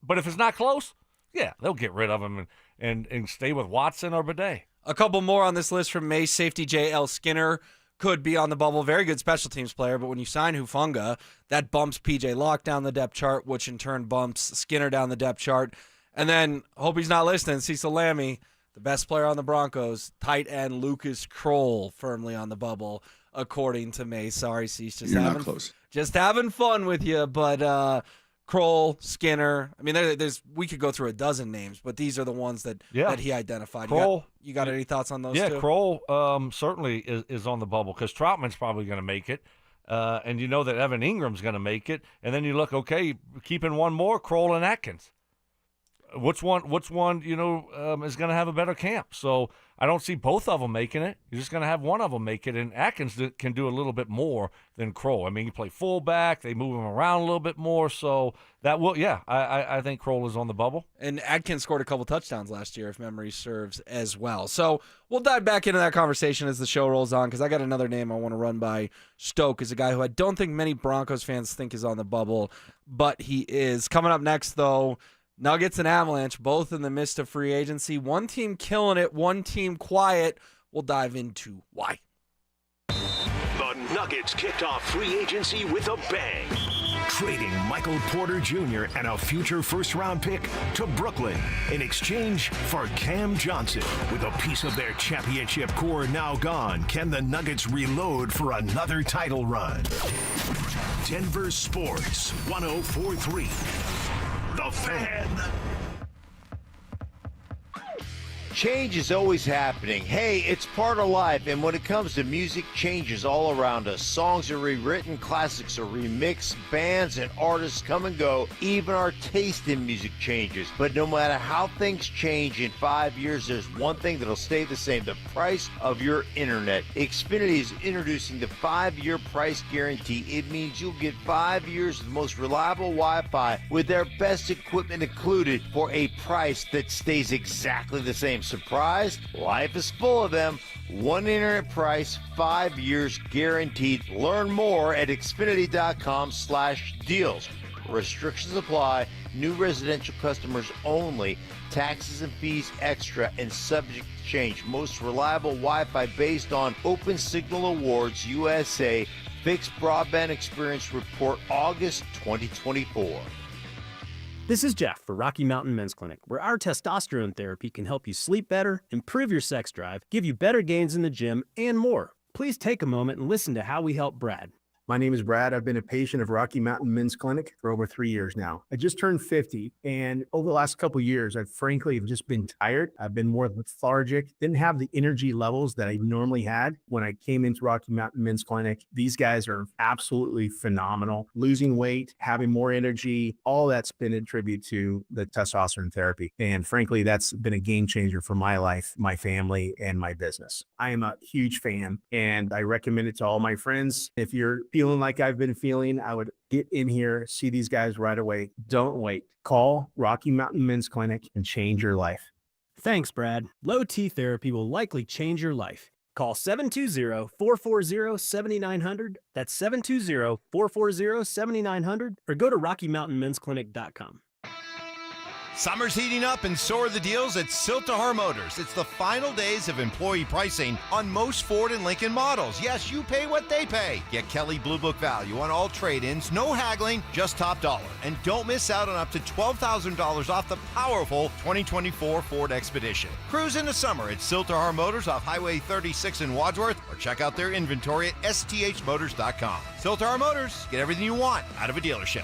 But if it's not close, yeah, they'll get rid of him and stay with Watson or Bidet. A couple more on this list from Mace. Safety J.L. Skinner could be on the bubble. Very good special teams player, but when you sign Hufanga, that bumps P.J. Locke down the depth chart, which in turn bumps Skinner down the depth chart. And then, hope he's not listening, Cecil Lammy, the best player on the Broncos, tight end Lucas Kroll, firmly on the bubble, according to May. Sorry, Cece, just having fun with you. But Kroll, Skinner, I mean, we could go through a dozen names, but these are the ones that he identified. Kroll, you got any thoughts on those two? Yeah, Kroll certainly is on the bubble because Troutman's probably going to make it. And you know that Evan Ingram's going to make it. And then you look, okay, keeping one more, Kroll and Atkins. Which one, is going to have a better camp? So I don't see both of them making it. You're just going to have one of them make it, and Atkins can do a little bit more than Kroll. I mean, he play fullback. They move him around a little bit more. So that will, I think Kroll is on the bubble. And Atkins scored a couple touchdowns last year, if memory serves, as well. So we'll dive back into that conversation as the show rolls on, because I got another name I want to run by Stoke, is a guy who I don't think many Broncos fans think is on the bubble, but he is. Coming up next, though, Nuggets and Avalanche, both in the midst of free agency. One team killing it, one team quiet. We'll dive into why. The Nuggets kicked off free agency with a bang, trading Michael Porter Jr. and a future first-round pick to Brooklyn in exchange for Cam Johnson. With a piece of their championship core now gone, can the Nuggets reload for another title run? Denver Sports 104.3. The Fan. Change is always happening. Hey, it's part of life, and when it comes to music, change is all around us. Songs are rewritten, classics are remixed, bands and artists come and go. Even our taste in music changes. But no matter how things change in 5 years, there's one thing that'll stay the same: the price of your internet. Xfinity is introducing the 5-year price guarantee. It means you'll get 5 years of the most reliable Wi-Fi with their best equipment included for a price that stays exactly the same. Surprised? Life is full of them. One internet price, 5 years guaranteed. Learn more at Xfinity.com/deals. Restrictions apply. New residential customers only. Taxes and fees extra and subject to change. Most reliable Wi-Fi based on Open Signal Awards USA. Fixed Broadband Experience Report August 2024. This is Jeff for Rocky Mountain Men's Clinic, where our testosterone therapy can help you sleep better, improve your sex drive, give you better gains in the gym, and more. Please take a moment and listen to how we help Brad. My name is Brad. I've been a patient of Rocky Mountain Men's Clinic for over 3 years now. I just turned 50, and over the last couple of years, I've frankly just been tired. I've been more lethargic, didn't have the energy levels that I normally had when I came into Rocky Mountain Men's Clinic. These guys are absolutely phenomenal. Losing weight, having more energy, all that's been a tribute to the testosterone therapy. And frankly, that's been a game changer for my life, my family, and my business. I am a huge fan, and I recommend it to all my friends. If you're feeling like I've been feeling, I would get in here, see these guys right away. Don't wait. Call Rocky Mountain Men's Clinic and change your life. Thanks, Brad. Low T therapy will likely change your life. Call 720-440-7900. That's 720-440-7900. Or go to RockyMountainMen'sClinic.com. Summer's heating up and so are the deals at Siltahar Motors. It's the final days of employee pricing on most Ford and Lincoln models. Yes, you pay what they pay. Get Kelly Blue Book value on all trade-ins, no haggling, just top dollar. And don't miss out on up to $12,000 off the powerful 2024 Ford Expedition. Cruise into summer at Siltahar Motors off Highway 36 in Wadsworth, or check out their inventory at sthmotors.com. Siltahar Motors, get everything you want out of a dealership.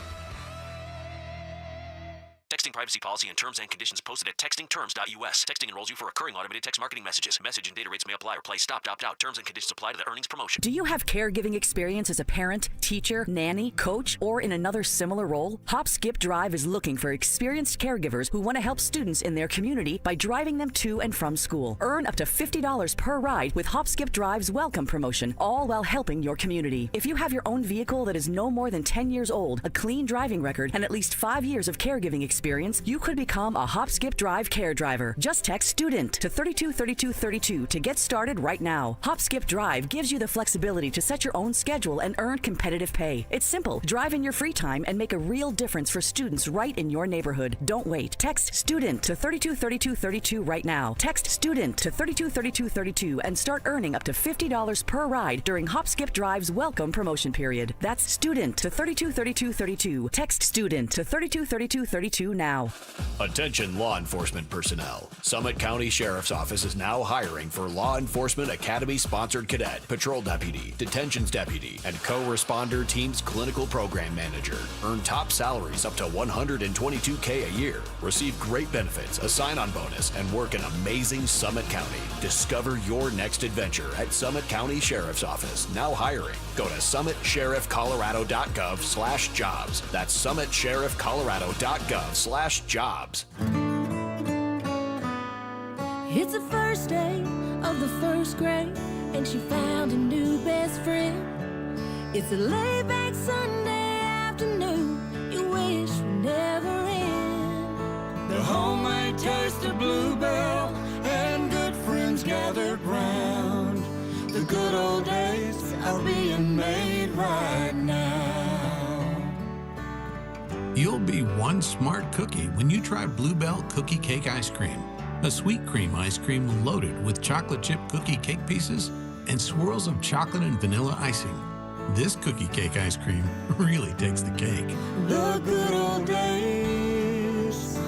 Texting privacy policy and terms and conditions posted at textingterms.us. Texting enrolls you for recurring automated text marketing messages. Message and data rates may apply or play stop, opt out. Terms and conditions apply to the earnings promotion. Do you have caregiving experience as a parent, teacher, nanny, coach, or in another similar role? Hop Skip Drive is looking for experienced caregivers who want to help students in their community by driving them to and from school. Earn up to $50 per ride with Hop Skip Drive's welcome promotion, all while helping your community. If you have your own vehicle that is no more than 10 years old, a clean driving record, and at least 5 years of caregiving experience, you could become a Hop Skip Drive care driver. Just text STUDENT to 323232 to get started right now. Hop Skip Drive gives you the flexibility to set your own schedule and earn competitive pay. It's simple. Drive in your free time and make a real difference for students right in your neighborhood. Don't wait. Text STUDENT to 323232 right now. Text STUDENT to 323232 and start earning up to $50 per ride during Hop Skip Drive's welcome promotion period. That's STUDENT to 323232. Text STUDENT to 323232 now. Attention law enforcement personnel. Summit County Sheriff's Office is now hiring for Law Enforcement Academy sponsored cadet, patrol deputy, detentions deputy, and co-responder team's clinical program manager. Earn top salaries up to $122K a year. Receive great benefits, a sign-on bonus, and work in amazing Summit County. Discover your next adventure at Summit County Sheriff's Office. Now hiring. Go to summitsheriffcolorado.gov/jobs. That's summitsheriffcolorado.gov/jobs. It's the first day of the first grade, and she found a new best friend. It's a laid-back Sunday afternoon you wish would never end. The homemade taste of Bluebell and good friends gathered round. The good old days are being made right now. You'll be one smart cookie when you try Bluebell Cookie Cake Ice Cream, a sweet cream ice cream loaded with chocolate chip cookie cake pieces and swirls of chocolate and vanilla icing. This cookie cake ice cream really takes the cake. The good old days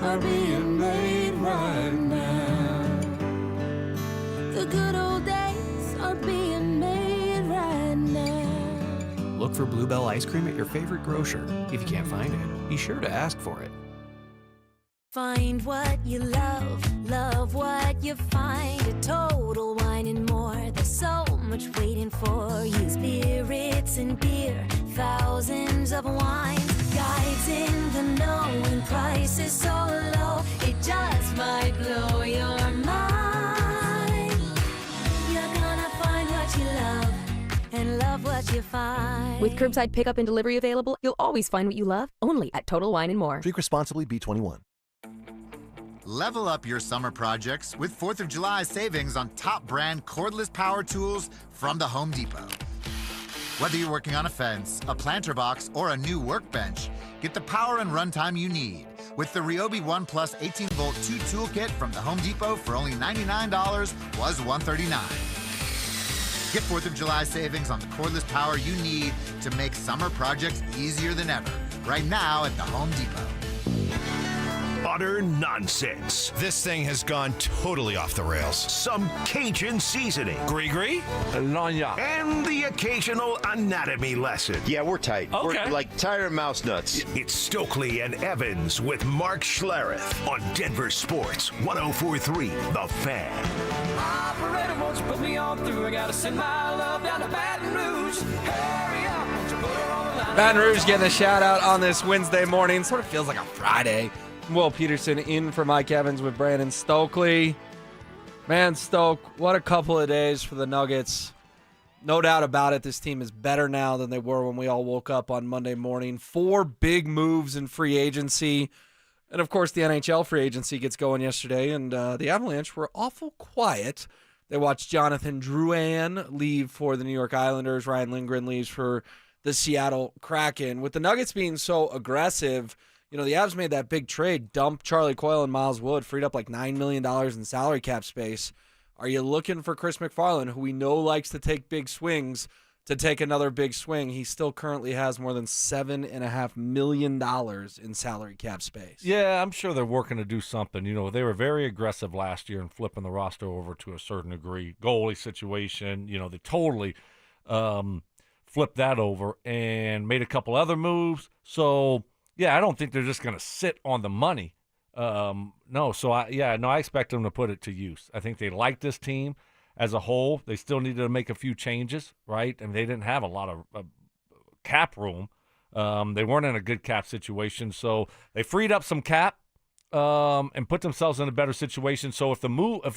are being made right now. The good old days are being made right now. Look for Bluebell ice cream at your favorite grocer. If you can't find it, be sure to ask for it. Find what you love, love what you find. A Total Wine and More. There's so much waiting for you. Spirits and beer, thousands of wines. Guides in the know and prices so low, it just might blow your mind. You're gonna find what you love and love what you find. With curbside pickup and delivery available, you'll always find what you love, only at Total Wine and More. Drink responsibly, B21. Level up your summer projects with 4th of July savings on top brand cordless power tools from the Home Depot. Whether you're working on a fence, a planter box, or a new workbench, get the power and runtime you need with the Ryobi One Plus 18-volt 2 toolkit from the Home Depot for only $99, was $139. Get 4th of July savings on the cordless power you need to make summer projects easier than ever. Right now at the Home Depot. Utter nonsense. This thing has gone totally off the rails. Some Cajun seasoning. Gree-gree? And the occasional anatomy lesson. Yeah, we're tight. Okay. We're like tired mouse nuts. It's Stokely and Evans with Mark Schlereth on Denver Sports 104.3 The Fan. Operator, won't you put me on through? I gotta send my love down to Baton Rouge. Hurry up, won't you put her on the line? Baton Rouge getting a shout out on this Wednesday morning. Sort of feels like a Friday. Will Peterson in for Mike Evans with Brandon Stokely. Man, Stoke, what a couple of days for the Nuggets. No doubt about it, this team is better now than they were when we all woke up on Monday morning. 4 big moves in free agency. And, of course, the NHL free agency gets going yesterday, and the Avalanche were awful quiet They watched Jonathan Drouin leave for the New York Islanders. Ryan Lindgren leaves for the Seattle Kraken. With the Nuggets being so aggressive, the Avs made that big trade, dumped Charlie Coyle and Miles Wood, freed up like $9 million in salary cap space. Are you looking for Chris McFarland, who we know likes to take big swings, to take another big swing? He still currently has more than $7.5 million in salary cap space. Yeah, I'm sure they're working to do something. They were very aggressive last year in flipping the roster over to a certain degree. Goalie situation, they totally flipped that over and made a couple other moves. So, yeah, I don't think they're just going to sit on the money. I expect them to put it to use. I think they like this team as a whole. They still needed to make a few changes, right? And they didn't have a lot of cap room. They weren't in a good cap situation, so they freed up some cap and put themselves in a better situation. So if a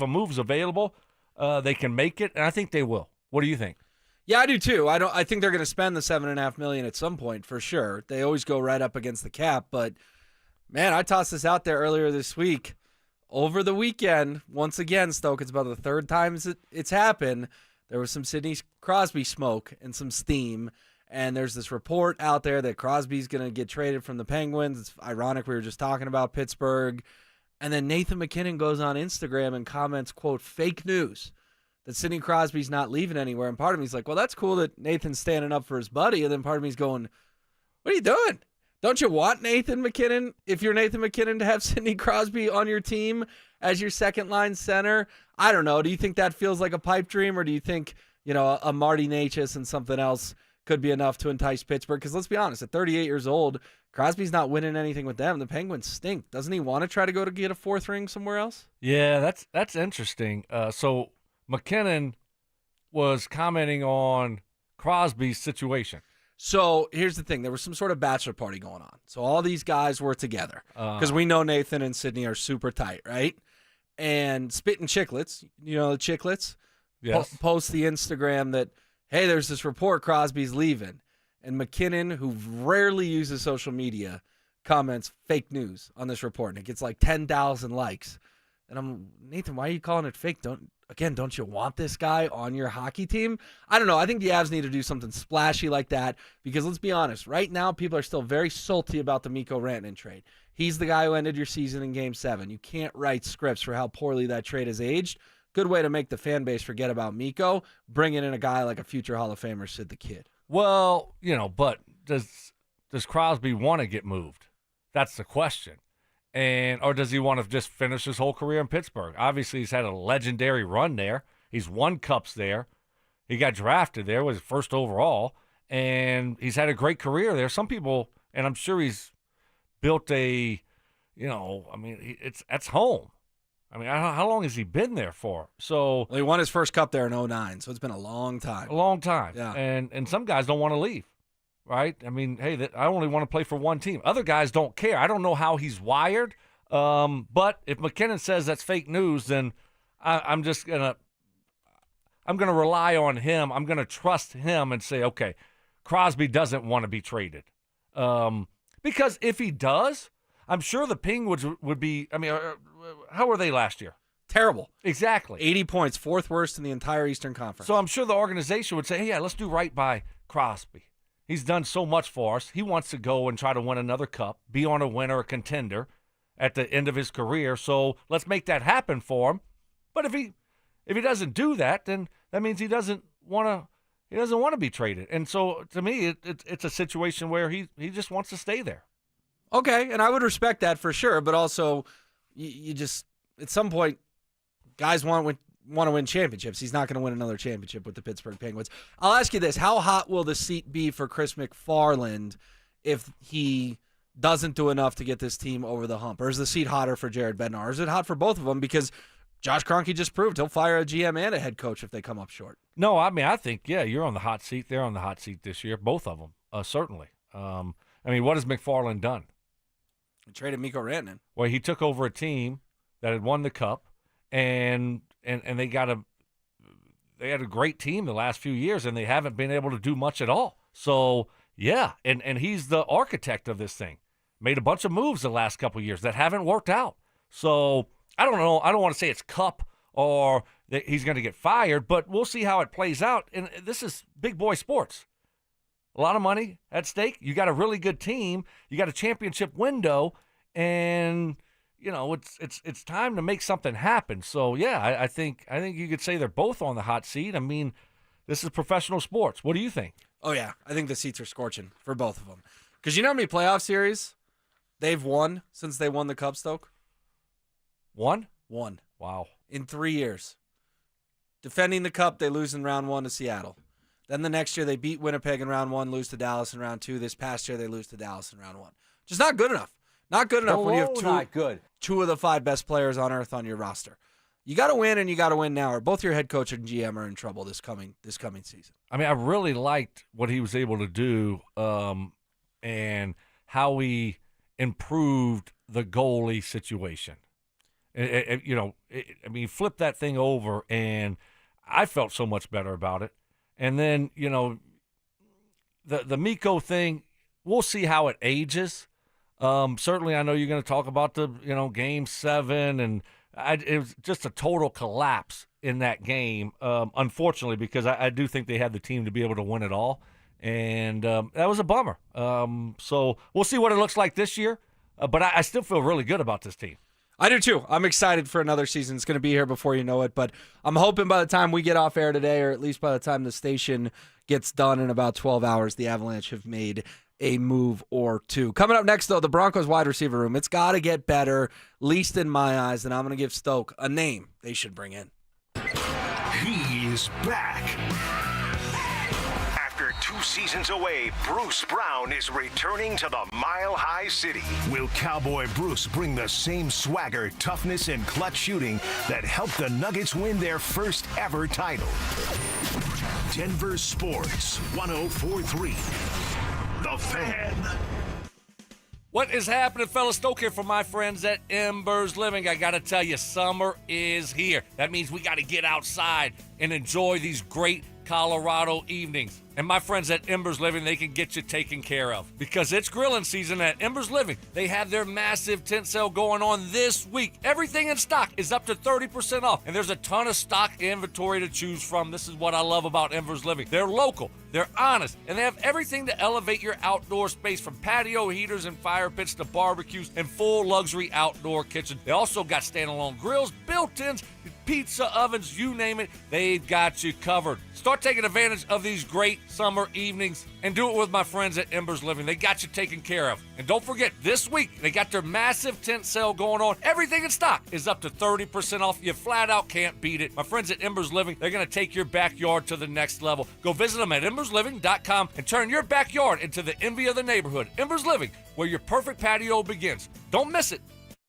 move's available, they can make it, and I think they will. What do you think? Yeah, I do too. I think they're going to spend the $7.5 million at some point for sure. They always go right up against the cap, but man, I tossed this out there earlier this week. Over the weekend, once again, Stoke, it's about the third time it's happened. There was some Sidney Crosby smoke and some steam, and there's this report out there that Crosby's going to get traded from the Penguins. It's ironic, we were just talking about Pittsburgh. And then Nathan McKinnon goes on Instagram and comments, quote, fake news, that Sidney Crosby's not leaving anywhere. And part of me's like, well, that's cool that Nathan's standing up for his buddy. And then part of me's going, what are you doing? Don't you want Nathan McKinnon, if you're Nathan McKinnon, to have Sidney Crosby on your team as your second-line center? I don't know. Do you think that feels like a pipe dream, or do you think, a Marty Necas and something else could be enough to entice Pittsburgh? Because let's be honest, at 38 years old, Crosby's not winning anything with them. The Penguins stink. Doesn't he want to try to go to get a fourth ring somewhere else? Yeah, that's interesting. So McKinnon was commenting on Crosby's situation. So here's the thing. There was some sort of bachelor party going on. So all these guys were together because we know Nathan and Sidney are super tight, right? And Spittin' Chicklets, the Chicklets, yes. Post the Instagram that, hey, there's this report Crosby's leaving. And McKinnon, who rarely uses social media, comments fake news on this report. And it gets like 10,000 likes. And I'm, Nathan, why are you calling it fake? Don't you want this guy on your hockey team? I don't know. I think the Avs need to do something splashy like that because let's be honest. Right now, people are still very salty about the Mikko Rantanen trade. He's the guy who ended your season in Game 7. You can't write scripts for how poorly that trade has aged. Good way to make the fan base forget about Mikko, bringing in a guy like a future Hall of Famer, Sid the Kid. Well, but does Crosby want to get moved? That's the question. Or does he want to just finish his whole career in Pittsburgh? Obviously, he's had a legendary run there. He's won cups there. He got drafted there, was first overall, and he's had a great career there. Some people, and I'm sure he's built that's home. I mean, how long has he been there for? So he won his first cup there in 2009, so it's been a long time. A long time. Yeah. And some guys don't want to leave. Right? I mean, hey, I only want to play for one team. Other guys don't care. I don't know how he's wired. But if McKinnon says that's fake news, then I'm gonna rely on him. I'm gonna trust him and say, okay, Crosby doesn't want to be traded. Because if he does, I'm sure the Penguins would be. I mean, how were they last year? Terrible. Exactly. 80 points, fourth worst in the entire Eastern Conference. So I'm sure the organization would say, hey, yeah, let's do right by Crosby. He's done so much for us. He wants to go and try to win another cup, be on a winner, a contender at the end of his career. So let's make that happen for him. But if he doesn't do that, then that means he doesn't want to be traded. And so to me, it's a situation where he just wants to stay there. Okay, and I would respect that for sure. But also, you just at some point, guys want to win championships. He's not going to win another championship with the Pittsburgh Penguins. I'll ask you this. How hot will the seat be for Chris McFarland if he doesn't do enough to get this team over the hump? Or is the seat hotter for Jared Bednar? Or is it hot for both of them? Because Josh Kroenke just proved he'll fire a GM and a head coach if they come up short. No, I mean, I think, yeah, you're on the hot seat. They're on the hot seat this year, both of them, certainly. I mean, what has McFarland done? He traded Mikko Rantanen. Well, he took over a team that had won the cup, and they had a great team the last few years, and they haven't been able to do much at all. So, yeah, and he's the architect of this thing. Made a bunch of moves the last couple of years that haven't worked out. So, I don't know. I don't want to say it's cup or, that he's going to get fired, but we'll see how it plays out. And this is big boy sports. A lot of money at stake. You got a really good team. You got a championship window, and it's time to make something happen. So yeah, I think you could say they're both on the hot seat. I mean, this is professional sports. What do you think? Oh yeah, I think the seats are scorching for both of them. Because you know how many playoff series they've won since they won the Cup, Stoke? One. Wow. In 3 years. Defending the Cup, they lose in round 1 to Seattle. Then the next year, they beat Winnipeg in round 1, lose to Dallas in round 2. This past year, they lose to Dallas in round 1. Just not good enough. Not good enough when you have two of the 5 best players on earth on your roster. You got to win, and you got to win now, or both your head coach and GM are in trouble this coming season. I mean, I really liked what he was able to do and how he improved the goalie situation. Flip that thing over, and I felt so much better about it. And then, the Mikko thing, we'll see how it ages. Certainly, I know you're going to talk about the, Game 7, and it was just a total collapse in that game, unfortunately, because I do think they had the team to be able to win it all. And that was a bummer. So we'll see what it looks like this year. But I still feel really good about this team. I do too. I'm excited for another season. It's going to be here before you know it. But I'm hoping by the time we get off air today, or at least by the time the station gets done in about 12 hours, the Avalanche have made a move or two. Coming up next, though, the Broncos wide receiver room. It's got to get better, least in my eyes, and I'm going to give Stoke a name they should bring in. He is back. After 2 seasons away, Bruce Brown is returning to the Mile High City. Will Cowboy Bruce bring the same swagger, toughness, and clutch shooting that helped the Nuggets win their first ever title? Denver Sports 104.3. The Fan. What is happening, fellas? Stoke here for my friends at Embers Living. I got to tell you, summer is here. That means we got to get outside and enjoy these great Colorado evenings. And my friends at Embers Living, they can get you taken care of. Because it's grilling season at Embers Living. They have their massive tent sale going on this week. Everything in stock is up to 30% off. And there's a ton of stock inventory to choose from. This is what I love about Embers Living. They're local, they're honest, and they have everything to elevate your outdoor space, from patio heaters and fire pits to barbecues and full luxury outdoor kitchen. They also got standalone grills, built-ins, pizza ovens, you name it, they've got you covered. Start taking advantage of these great summer evenings and do it with my friends at Embers Living. They got you taken care of. And don't forget, this week, they got their massive tent sale going on. Everything in stock is up to 30% off. You flat out can't beat it. My friends at Embers Living, they're going to take your backyard to the next level. Go visit them at embersliving.com and turn your backyard into the envy of the neighborhood. Embers Living, where your perfect patio begins. Don't miss it.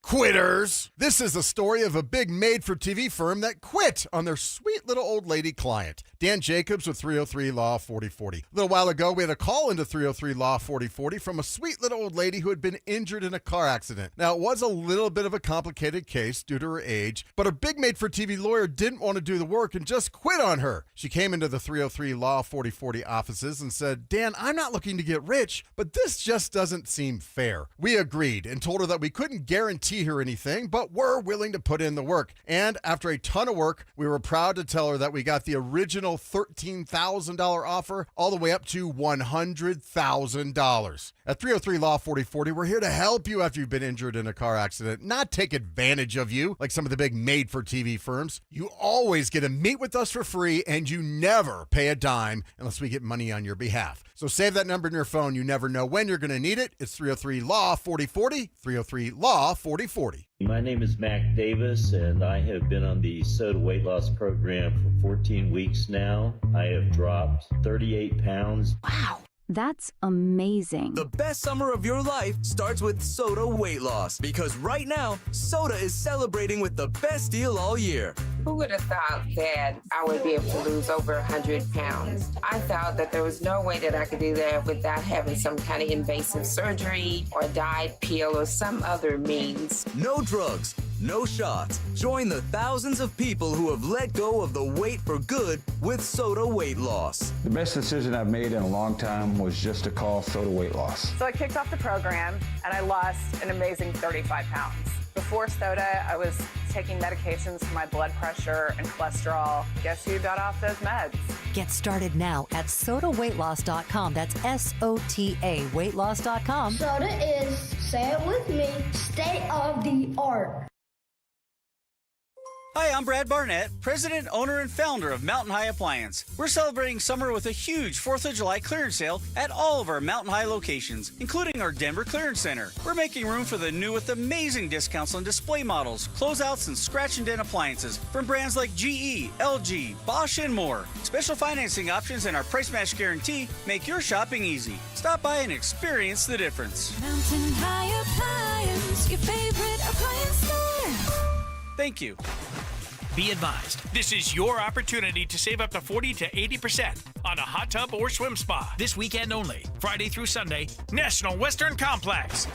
Quitters! This is the story of a big made-for-TV firm that quit on their sweet little old lady client. Dan Jacobs with 303 Law 4040. A little while ago, we had a call into 303 Law 4040 from a sweet little old lady who had been injured in a car accident. Now, it was a little bit of a complicated case due to her age, but a big made-for-TV lawyer didn't want to do the work and just quit on her. She came into the 303 Law 4040 offices and said, Dan, I'm not looking to get rich, but this just doesn't seem fair. We agreed and told her that we couldn't guarantee her anything, but we're willing to put in the work. And after a ton of work, we were proud to tell her that we got the original $13,000 offer all the way up to $100,000. At 303 Law 4040, we're here to help you after you've been injured in a car accident, not take advantage of you like some of the big made-for-TV firms. You always get to meet with us for free, and you never pay a dime unless we get money on your behalf. So save that number in your phone. You never know when you're going to need it. It's 303 Law 4040, 303 Law 4040. My name is Mac Davis, and I have been on the SOTA weight loss program for 14 weeks now. I have dropped 38 pounds. Wow. That's amazing. The best summer of your life starts with SOTA weight loss, because right now, SOTA is celebrating with the best deal all year. Who would have thought that I would be able to lose over 100 pounds? I thought that there was no way that I could do that without having some kind of invasive surgery or diet pill or some other means. No drugs, no shots. Join the thousands of people who have let go of the weight for good with SOTA weight loss. The best decision I've made in a long time was just to call SOTA weight loss. So I kicked off the program and I lost an amazing 35 pounds. Before SOTA, I was taking medications for my blood pressure and cholesterol. Guess who got off those meds? Get started now at sodaweightloss.com. That's SOTA weightloss.com. Soda is, say it with me, state of the art. Hi, I'm Brad Barnett, president, owner, and founder of Mountain High Appliance. We're celebrating summer with a huge 4th of July clearance sale at all of our Mountain High locations, including our Denver Clearance Center. We're making room for the new with amazing discounts on display models, closeouts, and scratch and dent appliances from brands like GE, LG, Bosch, and more. Special financing options and our price match guarantee make your shopping easy. Stop by and experience the difference. Mountain High Appliance, your favorite appliance store. Thank you. Be advised, this is your opportunity to save up to 40 to 80% on a hot tub or swim spa. This weekend only, Friday through Sunday, National Western Complex.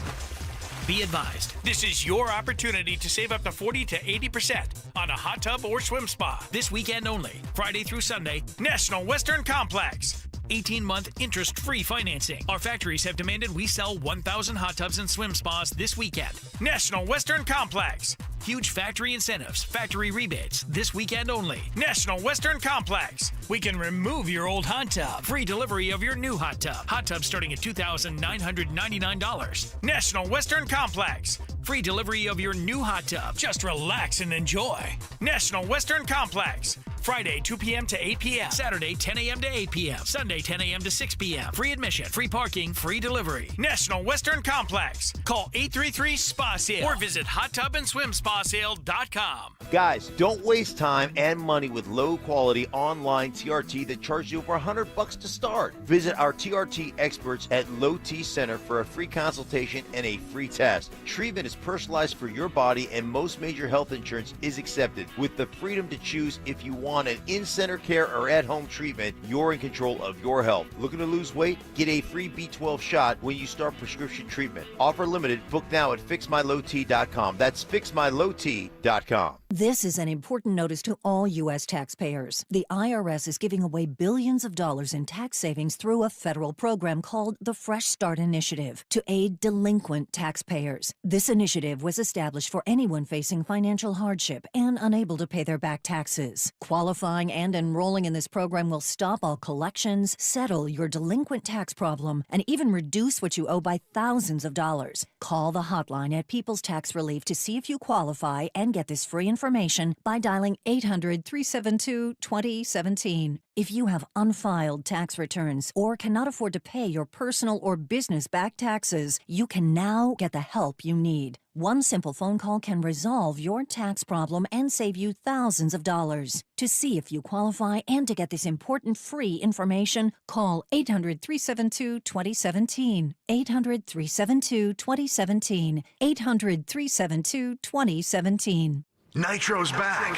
Be advised, this is your opportunity to save up to 40 to 80% on a hot tub or swim spa. This weekend only, Friday through Sunday, National Western Complex. 18-month interest-free financing. Our factories have demanded we sell 1,000 hot tubs and swim spas this weekend. National Western Complex. Huge factory incentives, factory rebates, this weekend only. National Western Complex. We can remove your old hot tub. Free delivery of your new hot tub. Hot tub starting at $2,999. National Western Complex. Free delivery of your new hot tub. Just relax and enjoy. National Western Complex. Friday, 2 p.m. to 8 p.m. Saturday, 10 a.m. to 8 p.m. Sunday, 10 a.m. to 6 p.m. Free admission, free parking, free delivery. National Western Complex. Call 833-SPA-SALE or visit hottubandSwimSpaSale.com. Guys, don't waste time and money with low-quality online TRT that charges you over $100 to start. Visit our TRT experts at Low T Center for a free consultation and a free test. Treatment is personalized for your body, and most major health insurance is accepted. With the freedom to choose if you want an in-center care or at-home treatment, you're in control of your health. Looking to lose weight? Get a free B12 shot when you start prescription treatment. Offer limited. Book now at fixmylowt.com. That's fixmylowt.com. This is an important notice to all U.S. taxpayers. The IRS is giving away billions of dollars in tax savings through a federal program called the Fresh Start Initiative to aid delinquent taxpayers. This initiative was established for anyone facing financial hardship and unable to pay their back taxes. Qualifying and enrolling in this program will stop all collections, settle your delinquent tax problem, and even reduce what you owe by thousands of dollars. Call the hotline at People's Tax Relief to see if you qualify and get this free information by dialing 800-372-2017. If you have unfiled tax returns or cannot afford to pay your personal or business back taxes, you can now get the help you need. One simple phone call can resolve your tax problem and save you thousands of dollars. To see if you qualify and to get this important free information, call 800-372-2017. 800-372-2017. 800-372-2017. Nitro's back.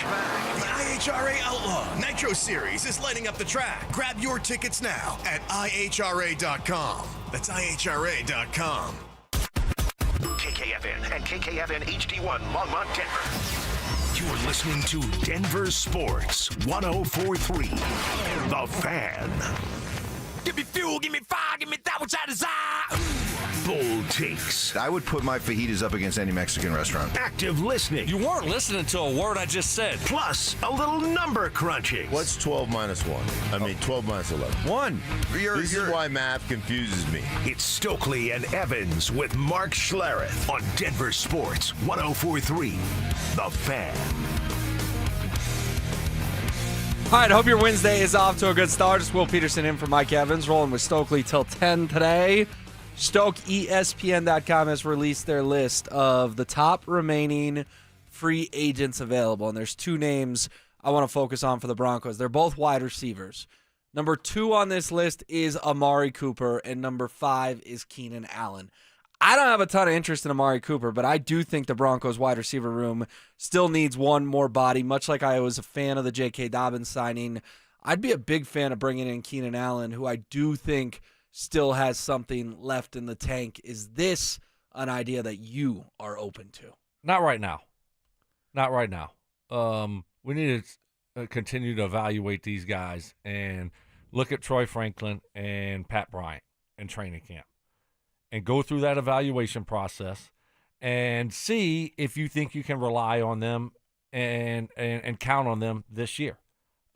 The IHRA Outlaw Nitro Series is lighting up the track. Grab your tickets now at IHRA.com. That's IHRA.com. KKFN and KKFN HD1 Longmont, Denver. You're listening to Denver Sports 104.3. The Fan. Give me fuel, give me fire, give me that which I desire. Bold takes. I would put my fajitas up against any Mexican restaurant. Active listening. You weren't listening to a word I just said. Plus, a little number crunching. What's 12 minus 1? I mean, 12 minus 11. 1. This is why math confuses me. It's Stokely and Evans with Mark Schlereth on Denver Sports 104.3. The Fan. All right, I hope your Wednesday is off to a good start. It's Will Peterson in for Mike Evans, rolling with Stokely till 10 today. StokeESPN.com has released their list of the top remaining free agents available, and there's two names I want to focus on for the Broncos. They're both wide receivers. Number 2 on this list is Amari Cooper, and number 5 is Keenan Allen. I don't have a ton of interest in Amari Cooper, but I do think the Broncos wide receiver room still needs one more body, much like I was a fan of the J.K. Dobbins signing. I'd be a big fan of bringing in Keenan Allen, who I do think still has something left in the tank. Is this an idea that you are open to? Not right now. Not right now. We need to continue to evaluate these guys and look at Troy Franklin and Pat Bryant in training camp and go through that evaluation process and see if you think you can rely on them and count on them this year.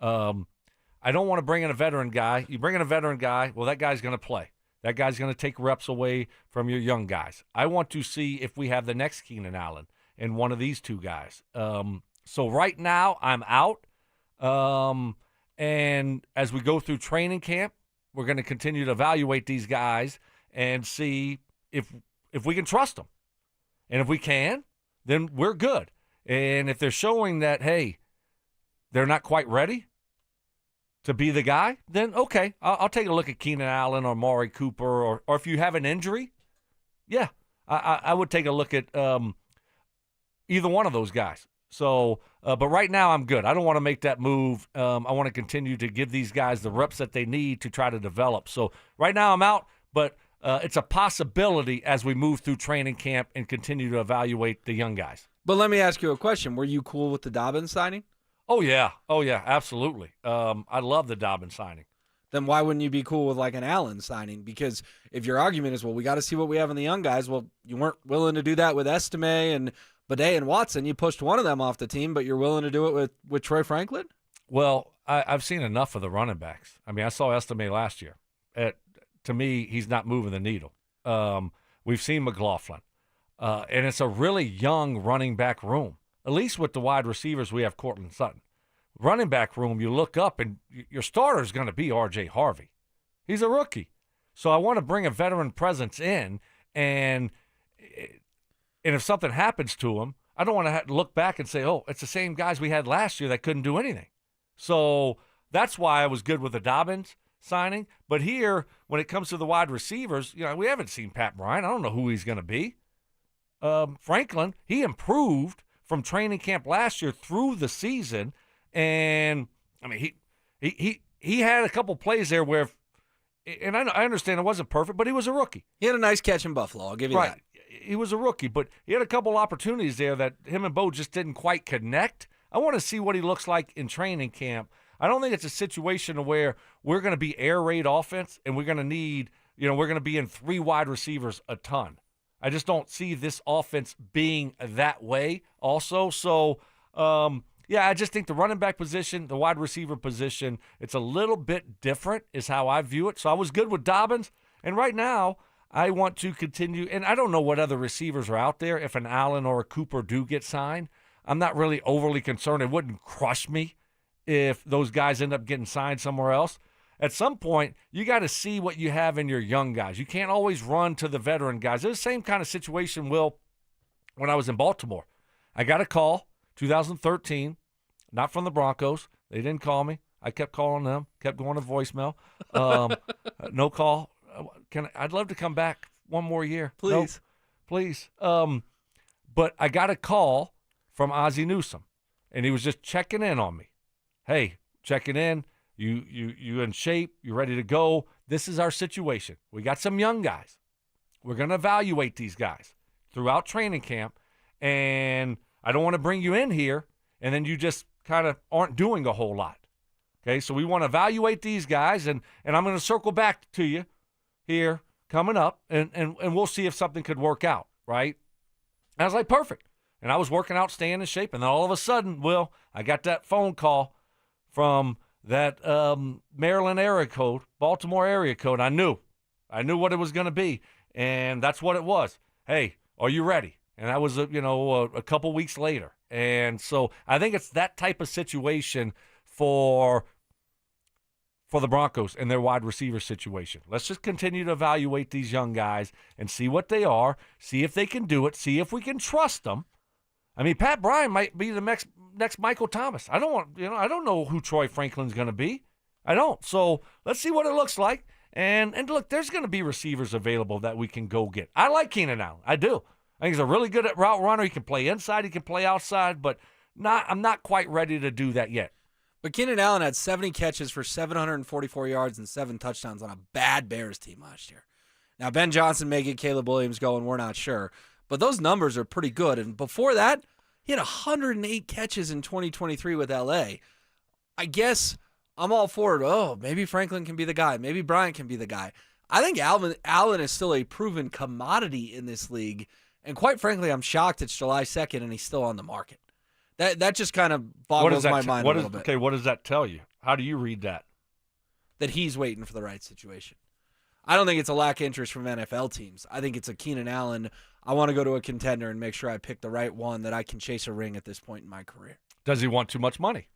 I don't want to bring in a veteran guy. You bring in a veteran guy, well, that guy's going to play. That guy's going to take reps away from your young guys. I want to see if we have the next Keenan Allen in one of these two guys. So right now, I'm out. And as we go through training camp, we're going to continue to evaluate these guys and see if we can trust them. And if we can, then we're good. And if they're showing that, hey, they're not quite ready to be the guy, then okay, I'll take a look at Keenan Allen or Maury Cooper, or if you have an injury, yeah, I would take a look at either one of those guys. So, but right now I'm good. I don't want to make that move. I want to continue to give these guys the reps that they need to try to develop. So right now I'm out, but it's a possibility as we move through training camp and continue to evaluate the young guys. But let me ask you a question. Were you cool with the Dobbins signing? Oh, yeah, absolutely. I love the Dobbins signing. Then why wouldn't you be cool with like an Allen signing? Because if your argument is, well, we got to see what we have in the young guys, well, you weren't willing to do that with Estime and Bidet and Watson. You pushed one of them off the team, but you're willing to do it with Troy Franklin? Well, I've seen enough of the running backs. I mean, I saw Estime last year. To me, he's not moving the needle. We've seen McLaughlin. And it's a really young running back room. At least with the wide receivers, we have Cortland Sutton. Running back room, you look up, and your starter is going to be R.J. Harvey. He's a rookie. So I want to bring a veteran presence in, and if something happens to him, I don't want to have to look back and say, oh, it's the same guys we had last year that couldn't do anything. So that's why I was good with the Dobbins signing. But here, when it comes to the wide receivers, we haven't seen Pat Bryant. I don't know who he's going to be. Franklin, he improved from training camp last year through the season, and I mean he had a couple plays there where, and I understand it wasn't perfect, but he was a rookie. He had a nice catch in Buffalo. I'll give you that. He was a rookie, but he had a couple opportunities there that him and Bo just didn't quite connect. I want to see what he looks like in training camp. I don't think it's a situation where we're going to be air raid offense and we're going to need, we're going to be in 3 wide receivers a ton. I just don't see this offense being that way also. So, I just think the running back position, the wide receiver position, it's a little bit different is how I view it. So I was good with Dobbins. And right now, I want to continue. And I don't know what other receivers are out there. If an Allen or a Cooper do get signed, I'm not really overly concerned. It wouldn't crush me if those guys end up getting signed somewhere else. At some point, you got to see what you have in your young guys. You can't always run to the veteran guys. It was the same kind of situation, Will, when I was in Baltimore. I got a call, 2013, not from the Broncos. They didn't call me. I kept calling them, kept going to voicemail. No call. I'd love to come back one more year. Please. Nope. Please. But I got a call from Ozzie Newsome, and he was just checking in on me. Hey, checking in. You in shape? You ready to go? This is our situation. We got some young guys. We're going to evaluate these guys throughout training camp, and I don't want to bring you in here, and then you just kind of aren't doing a whole lot. Okay, so we want to evaluate these guys, and I'm going to circle back to you here coming up, and we'll see if something could work out, right? And I was like, perfect. And I was working out, staying in shape, and then all of a sudden, Will, I got that phone call from that Maryland area code, Baltimore area code. I knew what it was going to be, and that's what it was. Hey, are you ready? And that was a couple weeks later. And so I think it's that type of situation for the Broncos and their wide receiver situation. Let's just continue to evaluate these young guys and see what they are, see if they can do it, see if we can trust them. I mean, Pat Bryant might be the next Michael Thomas. I don't know who Troy Franklin's going to be. I don't. So let's see what it looks like. And look, there's going to be receivers available that we can go get. I like Keenan Allen. I do. I think he's a really good route runner. He can play inside. He can play outside. But I'm not quite ready to do that yet. But Keenan Allen had 70 catches for 744 yards and 7 touchdowns on a bad Bears team last year. Now, Ben Johnson may get Caleb Williams going. We're not sure. But those numbers are pretty good. And before that, he had 108 catches in 2023 with L.A. I guess I'm all for it. Oh, maybe Franklin can be the guy. Maybe Bryant can be the guy. I think Allen is still a proven commodity in this league. And quite frankly, I'm shocked it's July 2nd and he's still on the market. That just kind of boggles my mind a little bit. Okay, what does that tell you? How do you read that? That he's waiting for the right situation. I don't think it's a lack of interest from NFL teams. I think it's a Keenan Allen, I want to go to a contender and make sure I pick the right one that I can chase a ring at this point in my career. Does he want too much money?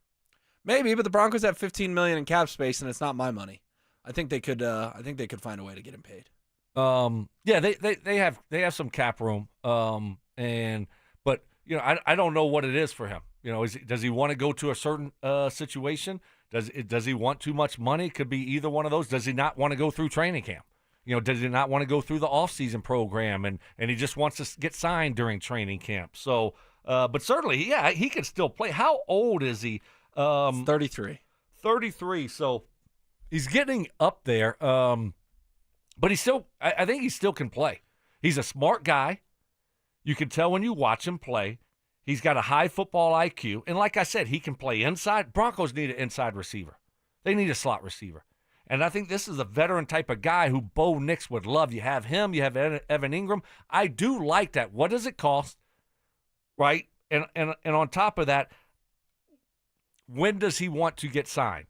Maybe, but the Broncos have $15 million in cap space, and it's not my money. I think they could find a way to get him paid. Yeah, they have some cap room. But I don't know what it is for him. Does he want to go to a certain situation? Does he want too much money? Could be either one of those. Does he not want to go through training camp? Does he not want to go through the offseason program and he just wants to get signed during training camp? So, but certainly, yeah, he can still play. How old is he? 33. 33. So he's getting up there. But I think he still can play. He's a smart guy. You can tell when you watch him play. He's got a high football IQ. And like I said, he can play inside. Broncos need an inside receiver. They need a slot receiver. And I think this is a veteran type of guy who Bo Nix would love. You have him. You have Evan Ingram. I do like that. What does it cost? Right? And on top of that, when does he want to get signed?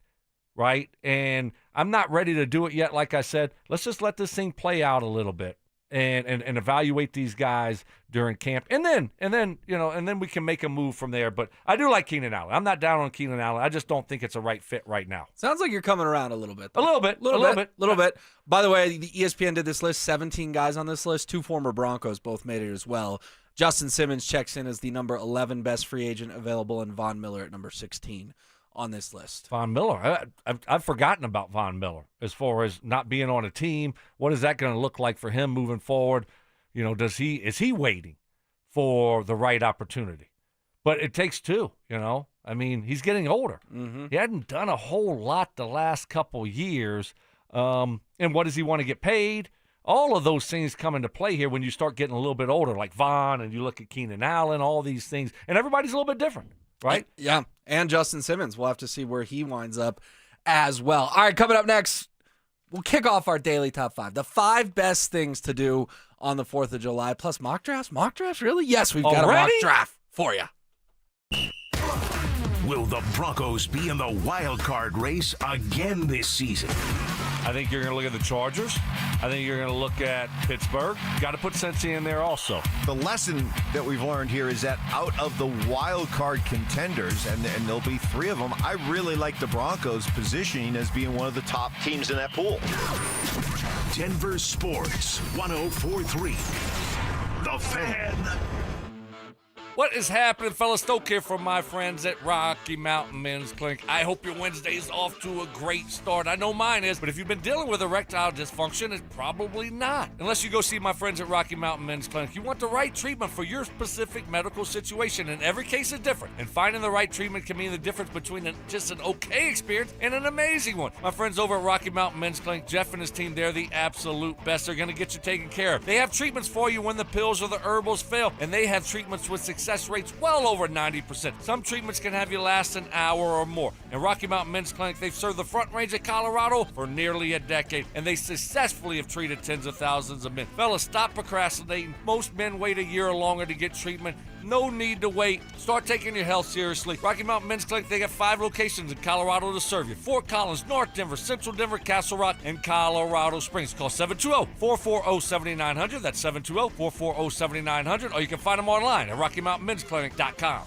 Right? And I'm not ready to do it yet. Like I said, let's just let this thing play out a little bit and evaluate these guys during camp. And then we can make a move from there. But I do like Keenan Allen. I'm not down on Keenan Allen. I just don't think it's a right fit right now. Sounds like you're coming around a little bit. Though. A little bit. By the way, the ESPN did this list, 17 guys on this list. 2 former Broncos both made it as well. Justin Simmons checks in as the number 11 best free agent available, and Von Miller at number 16 on this list. Von Miller. I've forgotten about Von Miller as far as not being on a team. What is that going to look like for him moving forward? Is he waiting for the right opportunity? But it takes two, I mean, he's getting older. Mm-hmm. He hadn't done a whole lot the last couple years. And what does he want to get paid? All of those things come into play here when you start getting a little bit older, like Von, and you look at Keenan Allen, all these things. And everybody's a little bit different. Right? Yeah. And Justin Simmons. We'll have to see where he winds up as well. All right, coming up next, we'll kick off our daily top 5. The 5 best things to do on the 4th of July, plus mock drafts. Mock drafts, really? Yes, we've got a mock draft for you. Will the Broncos be in the wild card race again this season? I think you're going to look at the Chargers. I think you're going to look at Pittsburgh. Got to put Cincy in there also. The lesson that we've learned here is that out of the wild card contenders, and there'll be 3 of them, I really like the Broncos positioning as being one of the top teams in that pool. Denver Sports 104.3. The Fan. What is happening, fellas? Stoke here from my friends at Rocky Mountain Men's Clinic. I hope your Wednesday's off to a great start. I know mine is, but if you've been dealing with erectile dysfunction, it's probably not. Unless you go see my friends at Rocky Mountain Men's Clinic. You want the right treatment for your specific medical situation, and every case is different. And finding the right treatment can mean the difference between just an okay experience and an amazing one. My friends over at Rocky Mountain Men's Clinic, Jeff and his team, they're the absolute best. They're going to get you taken care of. They have treatments for you when the pills or the herbals fail, and they have treatments with success rates well over 90%. Some treatments can have you last an hour or more. In Rocky Mountain Men's Clinic, they've served the Front Range of Colorado for nearly a decade, and they successfully have treated tens of thousands of men. Fellas, stop procrastinating. Most men wait a year or longer to get treatment. No need to wait. Start taking your health seriously. Rocky Mountain Men's Clinic, they got 5 locations in Colorado to serve you. Fort Collins, North Denver, Central Denver, Castle Rock, and Colorado Springs. Call 720-440-7900. That's 720-440-7900. Or you can find them online at RockyMountainMen'sClinic.com.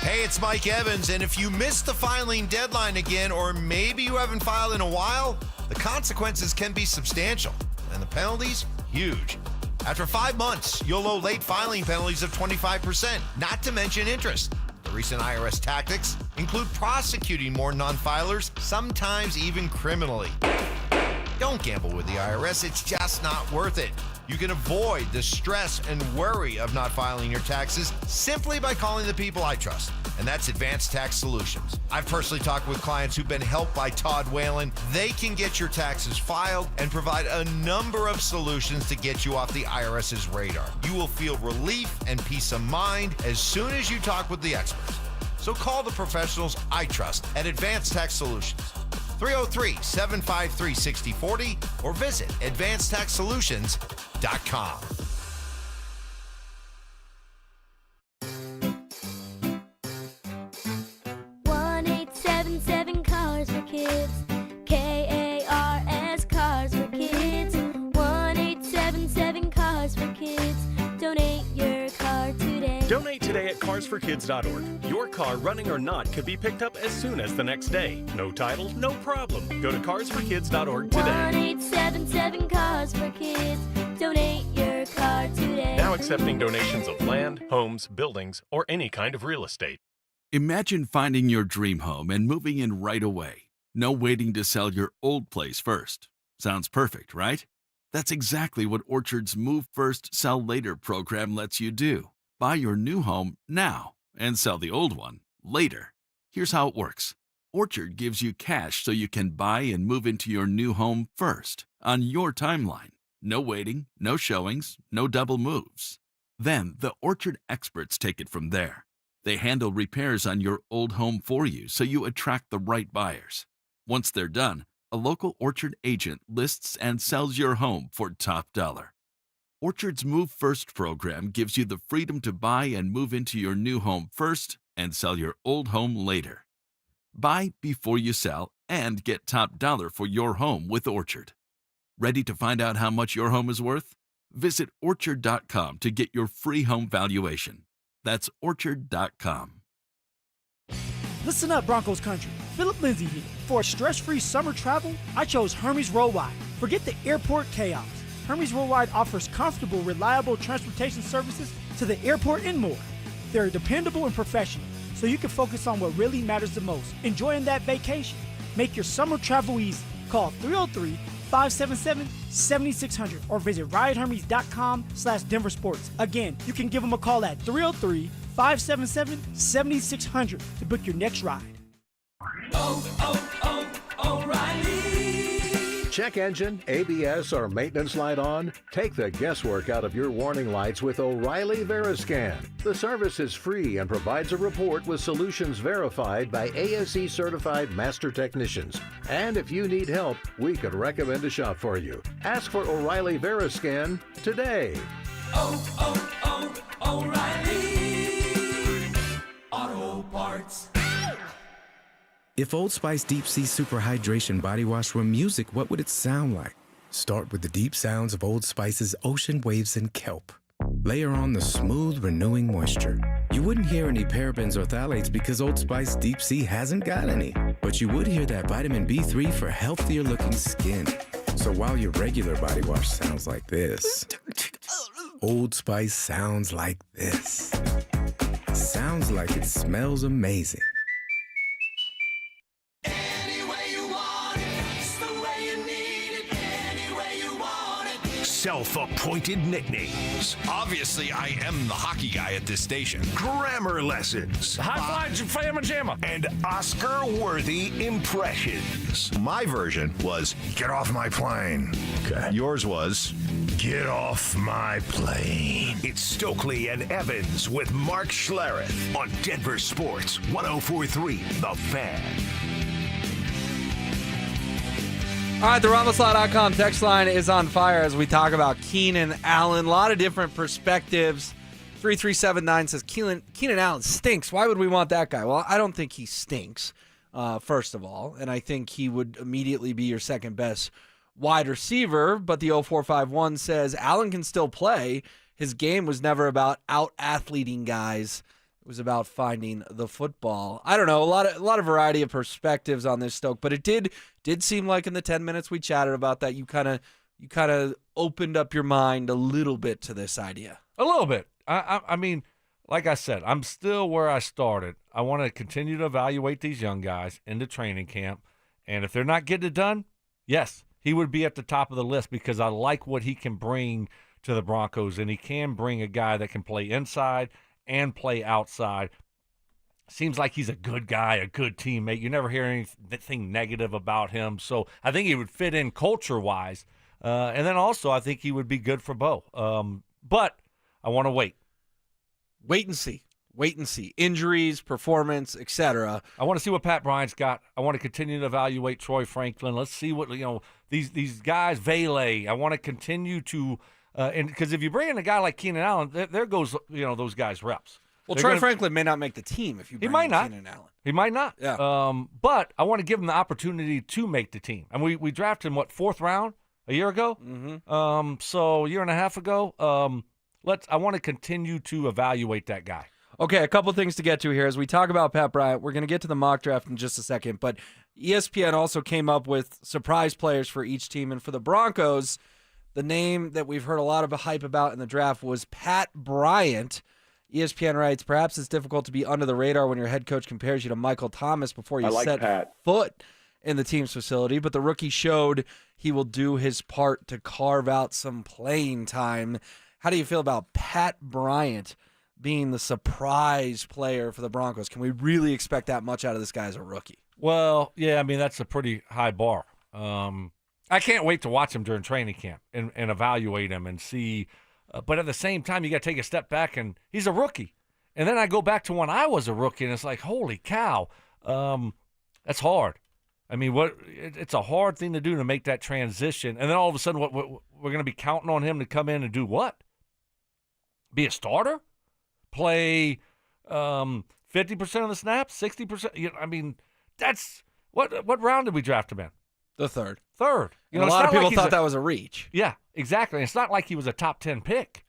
Hey, it's Mike Evans, and if you missed the filing deadline again, or maybe you haven't filed in a while, the consequences can be substantial, and the penalties, huge. After 5 months, you'll owe late filing penalties of 25%, not to mention interest. The recent IRS tactics include prosecuting more non-filers, sometimes even criminally. Don't gamble with the IRS, it's just not worth it. You can avoid the stress and worry of not filing your taxes simply by calling the people I trust, and that's Advanced Tax Solutions. I've personally talked with clients who've been helped by Todd Whalen. They can get your taxes filed and provide a number of solutions to get you off the IRS's radar. You will feel relief and peace of mind as soon as you talk with the experts. So call the professionals I trust at Advanced Tax Solutions. 303-753-6040 or visit advancedtaxsolutions.com. Donate today at carsforkids.org. Your car, running or not, could be picked up as soon as the next day. No title, no problem. Go to carsforkids.org today. 1-877 Cars for Kids. Donate your car today. Now accepting donations of land, homes, buildings, or any kind of real estate. Imagine finding your dream home and moving in right away. No waiting to sell your old place first. Sounds perfect, right? That's exactly what Orchard's Move First, Sell Later program lets you do. Buy your new home now and sell the old one later. Here's how it works. Orchard gives you cash so you can buy and move into your new home first on your timeline. No waiting, no showings, no double moves. Then the Orchard experts take it from there. They handle repairs on your old home for you so you attract the right buyers. Once they're done, a local Orchard agent lists and sells your home for top dollar. Orchard's Move First program gives you the freedom to buy and move into your new home first and sell your old home later. Buy before you sell and get top dollar for your home with Orchard. Ready to find out how much your home is worth? Visit Orchard.com to get your free home valuation. That's Orchard.com. Listen up, Broncos country. Philip Lindsay here. For a stress-free summer travel, I chose Hermes Worldwide. Forget the airport chaos. Hermes Worldwide offers comfortable, reliable transportation services to the airport and more. They're dependable and professional, so you can focus on what really matters the most, enjoying that vacation. Make your summer travel easy. Call 303-577-7600 or visit ridehermes.com/Denver Sports. Again, you can give them a call at 303-577-7600 to book your next ride. O'Reilly. Check engine, ABS, or maintenance light on? Take the guesswork out of your warning lights with O'Reilly Veriscan. The service is free and provides a report with solutions verified by ASE certified master technicians. And if you need help, we could recommend a shop for you. Ask for O'Reilly Veriscan today. O'Reilly Auto Parts. If Old Spice Deep Sea Super Hydration Body Wash were music, what would it sound like? Start with the deep sounds of Old Spice's ocean waves and kelp. Layer on the smooth, renewing moisture. You wouldn't hear any parabens or phthalates because Old Spice Deep Sea hasn't got any. But you would hear that vitamin B3 for healthier looking skin. So while your regular body wash sounds like this, Old Spice sounds like this. Sounds like it smells amazing. Self-appointed nicknames. Obviously, I am the hockey guy at this station. Grammar lessons. High five, fam and jamma. And Oscar-worthy impressions. My version was, get off my plane. Okay. Yours was, get off my plane. It's Stokely and Evans with Mark Schlereth on Denver Sports 104.3 The Fan. All right, the Ramaslaw.com text line is on fire as we talk about Keenan Allen. A lot of different perspectives. 3379 says Keenan Allen stinks. Why would we want that guy? Well, I don't think he stinks, first of all, and I think he would immediately be your second best wide receiver. But the 0451 says Allen can still play. His game was never about out-athleting guys. It was about finding the football. I don't know, a lot of variety of perspectives on this, Stoke, but it did seem like in the 10 minutes we chatted about that, you kind of opened up your mind a little bit to this idea. A little bit. I mean, like I said, I'm still where I started. I want to continue to evaluate these young guys into training camp, and if they're not getting it done, yes, he would be at the top of the list because I like what he can bring to the Broncos, and he can bring a guy that can play inside and play outside. Seems like he's a good guy, a good teammate. You never hear anything negative about him. So I think he would fit in culture-wise. And then also I think he would be good for Bo. But I want to wait. Wait and see. Injuries, performance, etc. I want to see what Pat Bryant's got. I want to continue to evaluate Troy Franklin. Let's see what, these guys, Vele. I want to continue to and because if you bring in a guy like Keenan Allen, there goes those guys' reps. Well, Troy Franklin may not make the team if you bring in Keenan Allen. He might not. Yeah. But I want to give him the opportunity to make the team. And we drafted him, 4th round a year ago? Mm-hmm. So a year and a half ago. I want to continue to evaluate that guy. Okay, a couple things to get to here. As we talk about Pat Bryant, we're going to get to the mock draft in just a second, but ESPN also came up with surprise players for each team, and for the Broncos, the name that we've heard a lot of hype about in the draft was Pat Bryant. ESPN writes, perhaps it's difficult to be under the radar when your head coach compares you to Michael Thomas before you set foot in the team's facility, but the rookie showed he will do his part to carve out some playing time. How do you feel about Pat Bryant being the surprise player for the Broncos? Can we really expect that much out of this guy as a rookie? Well, yeah, I mean, that's a pretty high bar. I can't wait to watch him during training camp and evaluate him and see. But at the same time, you got to take a step back, and he's a rookie. And then I go back to when I was a rookie, and it's like, holy cow, that's hard. I mean, it's a hard thing to do to make that transition. And then all of a sudden, what we're going to be counting on him to come in and do what? Be a starter? Play 50% of the snaps, 60%? I mean, that's what round did we draft him in? The third. You know, a lot of people thought that was a reach. Yeah, exactly. It's not like he was a top 10 pick.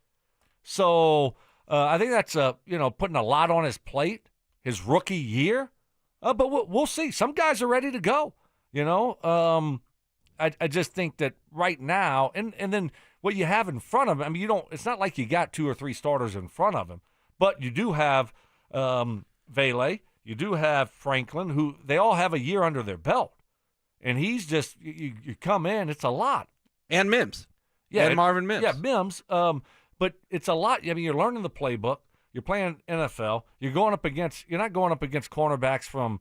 So I think that's putting a lot on his plate, his rookie year. But we'll see. Some guys are ready to go. I just think that right now, and then what you have in front of him. I mean, it's not like you got 2 or 3 starters in front of him, but you do have Vele, you do have Franklin, who they all have a year under their belt. And he's just, you come in, it's a lot. And Mims. Yeah. And Marvin Mims. Yeah, Mims. But it's a lot. I mean, you're learning the playbook. You're playing NFL. You're not going up against cornerbacks from,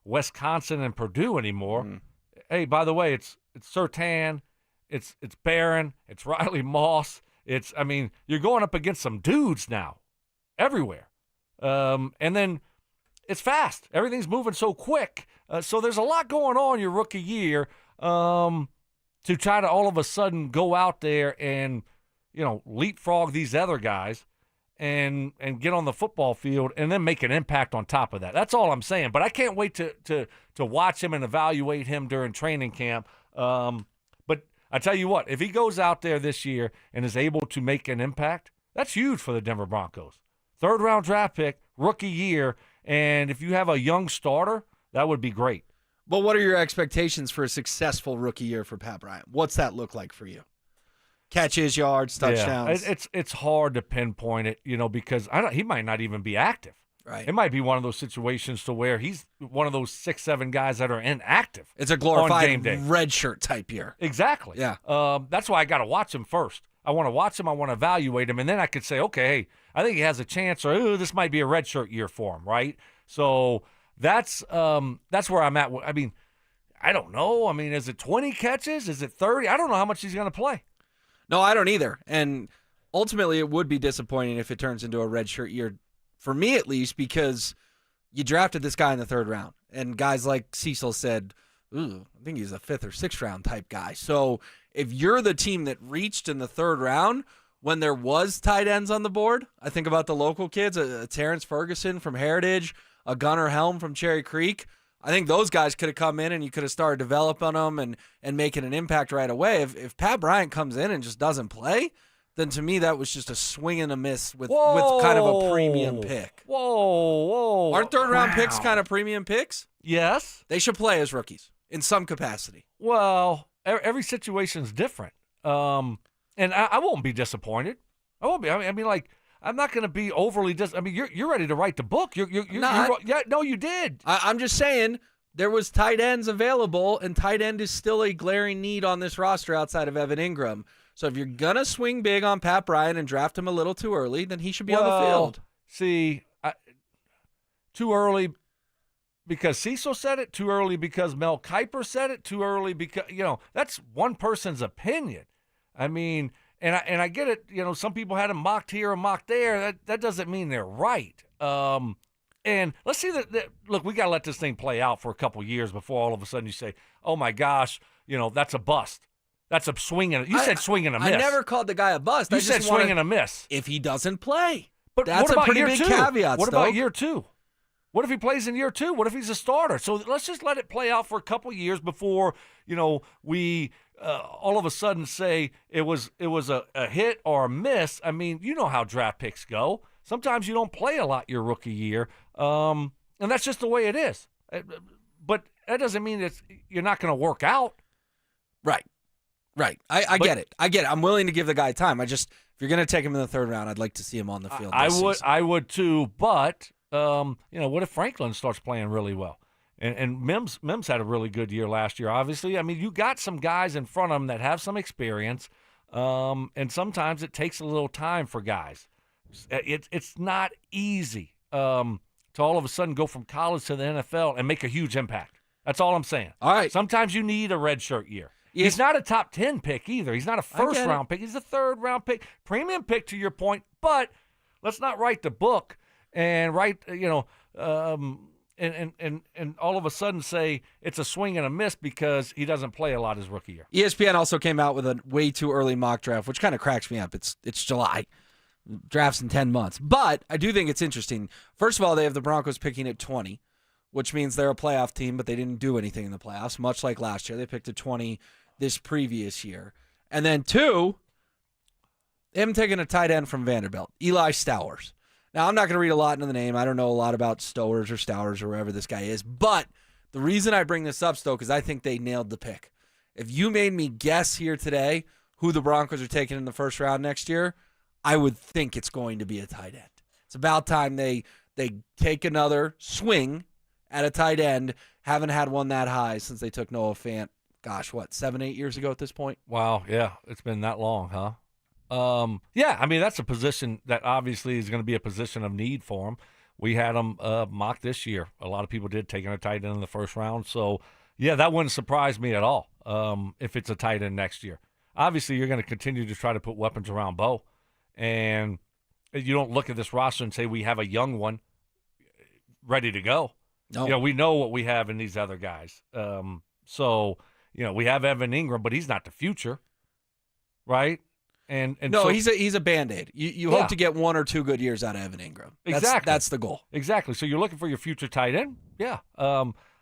Wisconsin and Purdue anymore. Mm. Hey, by the way, it's Surtain, it's Barron, it's Riley Moss. You're going up against some dudes now everywhere. And then it's fast. Everything's moving so quick. So there's a lot going on your rookie year to try to all of a sudden go out there and, leapfrog these other guys and get on the football field and then make an impact on top of that. That's all I'm saying. But I can't wait to watch him and evaluate him during training camp. But I tell you what, if he goes out there this year and is able to make an impact, that's huge for the Denver Broncos. 3rd-round draft pick, rookie year, and if you have a young starter, that would be great. But what are your expectations for a successful rookie year for Pat Bryant? What's that look like for you? Catches, yards, touchdowns. Yeah, it's hard to pinpoint it, because he might not even be active. Right. It might be one of those situations to where he's one of those 6-7 guys that are inactive. It's a glorified game day. red shirt type year. Exactly. Yeah. That's why I got to watch him first. I want to watch him. I want to evaluate him, and then I could say, okay, hey, I think he has a chance, or this might be a red shirt year for him, right? So that's where I'm at. I mean, I don't know. I mean, is it 20 catches? Is it 30? I don't know how much he's going to play. No, I don't either. And ultimately, it would be disappointing if it turns into a redshirt year, for me at least, because you drafted this guy in the 3rd round. And guys like Cecil said, I think he's a 5th or 6th round type guy. So if you're the team that reached in the 3rd round when there was tight ends on the board, I think about the local kids, a Terrence Ferguson from Heritage, a Gunnar Helm from Cherry Creek. I think those guys could have come in and you could have started developing them and making an impact right away. If Pat Bryant comes in and just doesn't play, then to me that was just a swing and a miss with kind of a premium pick. Whoa. Aren't 3rd-round picks kind of premium picks? Yes. They should play as rookies in some capacity. Well, every situation's different. And I won't be disappointed. I won't be. I mean, like, I'm not going to be overly you're ready to write the book. You're no, you did. I'm just saying there was tight ends available, and tight end is still a glaring need on this roster outside of Evan Ingram. So if you're going to swing big on Pat Bryant and draft him a little too early, then he should be on the field. See, too early because Cecil said it, too early because Mel Kiper said it, too early because, that's one person's opinion. I mean, and I get it, some people had him mocked here and mocked there. That doesn't mean they're right. And let's see look, we got to let this thing play out for a couple years before all of a sudden you say, oh my gosh, that's a bust. That's a swing and said swing and a miss. I never called the guy a bust. You said swing and a miss. If he doesn't play. But that's what about a pretty year big two? caveat. What about year 2? What if he plays in year 2? What if he's a starter? So let's just let it play out for a couple years before, we all of a sudden say it was a hit or a miss. I mean, you know how draft picks go. Sometimes you don't play a lot your rookie year, and that's just the way it is. But that doesn't mean that you're not going to work out. Right. I get it. I'm willing to give the guy time. If you're going to take him in the 3rd round, I'd like to see him on the field. I would too. But what if Franklin starts playing really well? And Mims had a really good year last year. Obviously, I mean, you got some guys in front of him that have some experience, and sometimes it takes a little time for guys. It's not easy to all of a sudden go from college to the NFL and make a huge impact. That's all I'm saying. All right. Sometimes you need a redshirt year. He's not a top 10 pick either. He's not a first-round pick. He's a 3rd-round pick, premium pick to your point. But let's not write the book and write, and all of a sudden say it's a swing and a miss because he doesn't play a lot his rookie year. ESPN also came out with a way too early mock draft, which kind of cracks me up. It's July. Drafts in 10 months. But I do think it's interesting. First of all, they have the Broncos picking at 20, which means they're a playoff team, but they didn't do anything in the playoffs, much like last year. They picked at 20 this previous year. And then 2, him taking a tight end from Vanderbilt, Eli Stowers. Now, I'm not going to read a lot into the name. I don't know a lot about Stowers or wherever this guy is. But the reason I bring this up, Stoke, is I think they nailed the pick. If you made me guess here today who the Broncos are taking in the 1st round next year, I would think it's going to be a tight end. It's about time they take another swing at a tight end. Haven't had one that high since they took Noah Fant, 7-8 years ago at this point? Wow, yeah. It's been that long, huh? Yeah, I mean, that's a position that obviously is going to be a position of need for him. We had him mocked this year. A lot of people did taking a tight end in the 1st round. So, yeah, that wouldn't surprise me at all if it's a tight end next year. Obviously, you're going to continue to try to put weapons around Bo. And you don't look at this roster and say we have a young one ready to go. No. We know what we have in these other guys. So, we have Evan Ingram, but he's not the future, right? And no, so, he's a Band-Aid. You hope to get 1 or 2 good years out of Evan Ingram. That's the goal. Exactly. So you're looking for your future tight end? Yeah.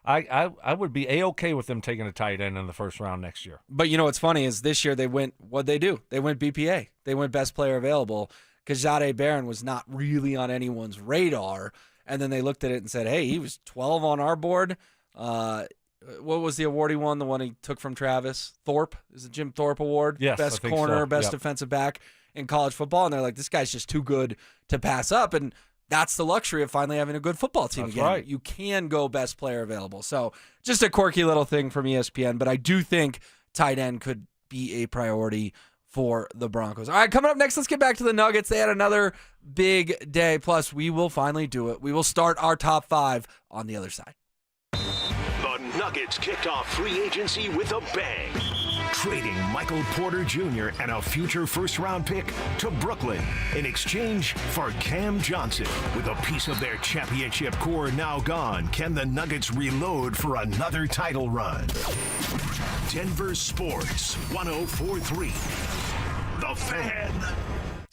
I would be A-okay with them taking a tight end in the 1st round next year. But what's funny is this year what'd they do? They went BPA. They went best player available because Jahdae Barron was not really on anyone's radar. And then they looked at it and said, hey, he was 12 on our board. What was the award he won? The one he took from Travis? Thorpe? Is it Jim Thorpe Award? Yes, Best I think corner, so. best Yep. defensive back in college football. And they're like, this guy's just too good to pass up. And that's the luxury of finally having a good football team That's again. right. You can go best player available. So just a quirky little thing from ESPN. But I do think tight end could be a priority for the Broncos. All right, coming up next, let's get back to the Nuggets. They had another big day. Plus, we will finally do it. We will start our top 5 on the other side. The Nuggets kicked off free agency with a bang, trading Michael Porter Jr. and a future 1st-round pick to Brooklyn in exchange for Cam Johnson. With a piece of their championship core now gone, can the Nuggets reload for another title run? Denver Sports 104.3. The Fan.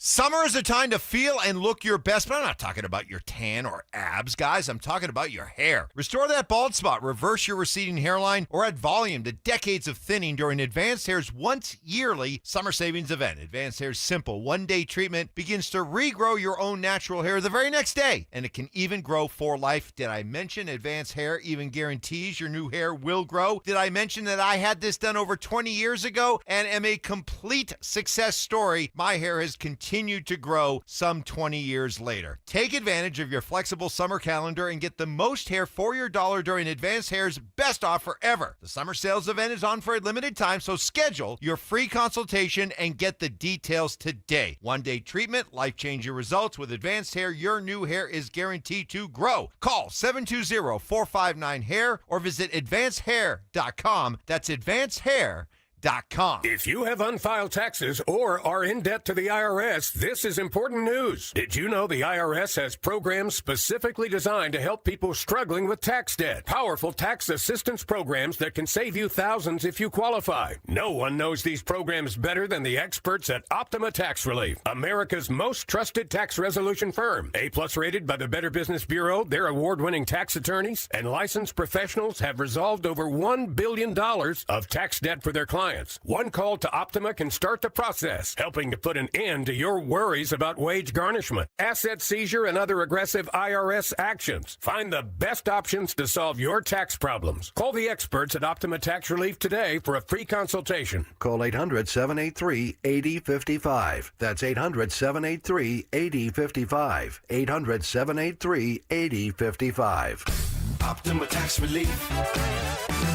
Summer is a time to feel and look your best, but I'm not talking about your tan or abs, guys. I'm talking about your hair. Restore that bald spot, reverse your receding hairline, or add volume to decades of thinning during Advanced Hair's once-yearly summer savings event. Advanced Hair's simple one-day treatment begins to regrow your own natural hair the very next day, and it can even grow for life. Did I mention Advanced Hair even guarantees your new hair will grow? Did I mention that I had this done over 20 years ago and am a complete success story? My hair has continued to grow some 20 years later. Take advantage of your flexible summer calendar and get the most hair for your dollar during Advanced Hair's best offer ever. The summer sales event is on for a limited time, so schedule your free consultation and get the details today. One-day treatment, life-changing results. With Advanced Hair, your new hair is guaranteed to grow. Call 720-459-HAIR or visit advancedhair.com. That's advancedhair.com. If you have unfiled taxes or are in debt to the IRS, this is important news. Did you know the IRS has programs specifically designed to help people struggling with tax debt? Powerful tax assistance programs that can save you thousands if you qualify. No one knows these programs better than the experts at Optima Tax Relief, America's most trusted tax resolution firm. A-plus rated by the Better Business Bureau, their award-winning tax attorneys and licensed professionals have resolved over $1 billion of tax debt for their clients. One call to Optima can start the process, helping to put an end to your worries about wage garnishment, asset seizure, and other aggressive IRS actions. Find the best options to solve your tax problems. Call the experts at Optima Tax Relief today for a free consultation. Call 800-783-8055. That's 800-783-8055. 800-783-8055. Optima Tax Relief.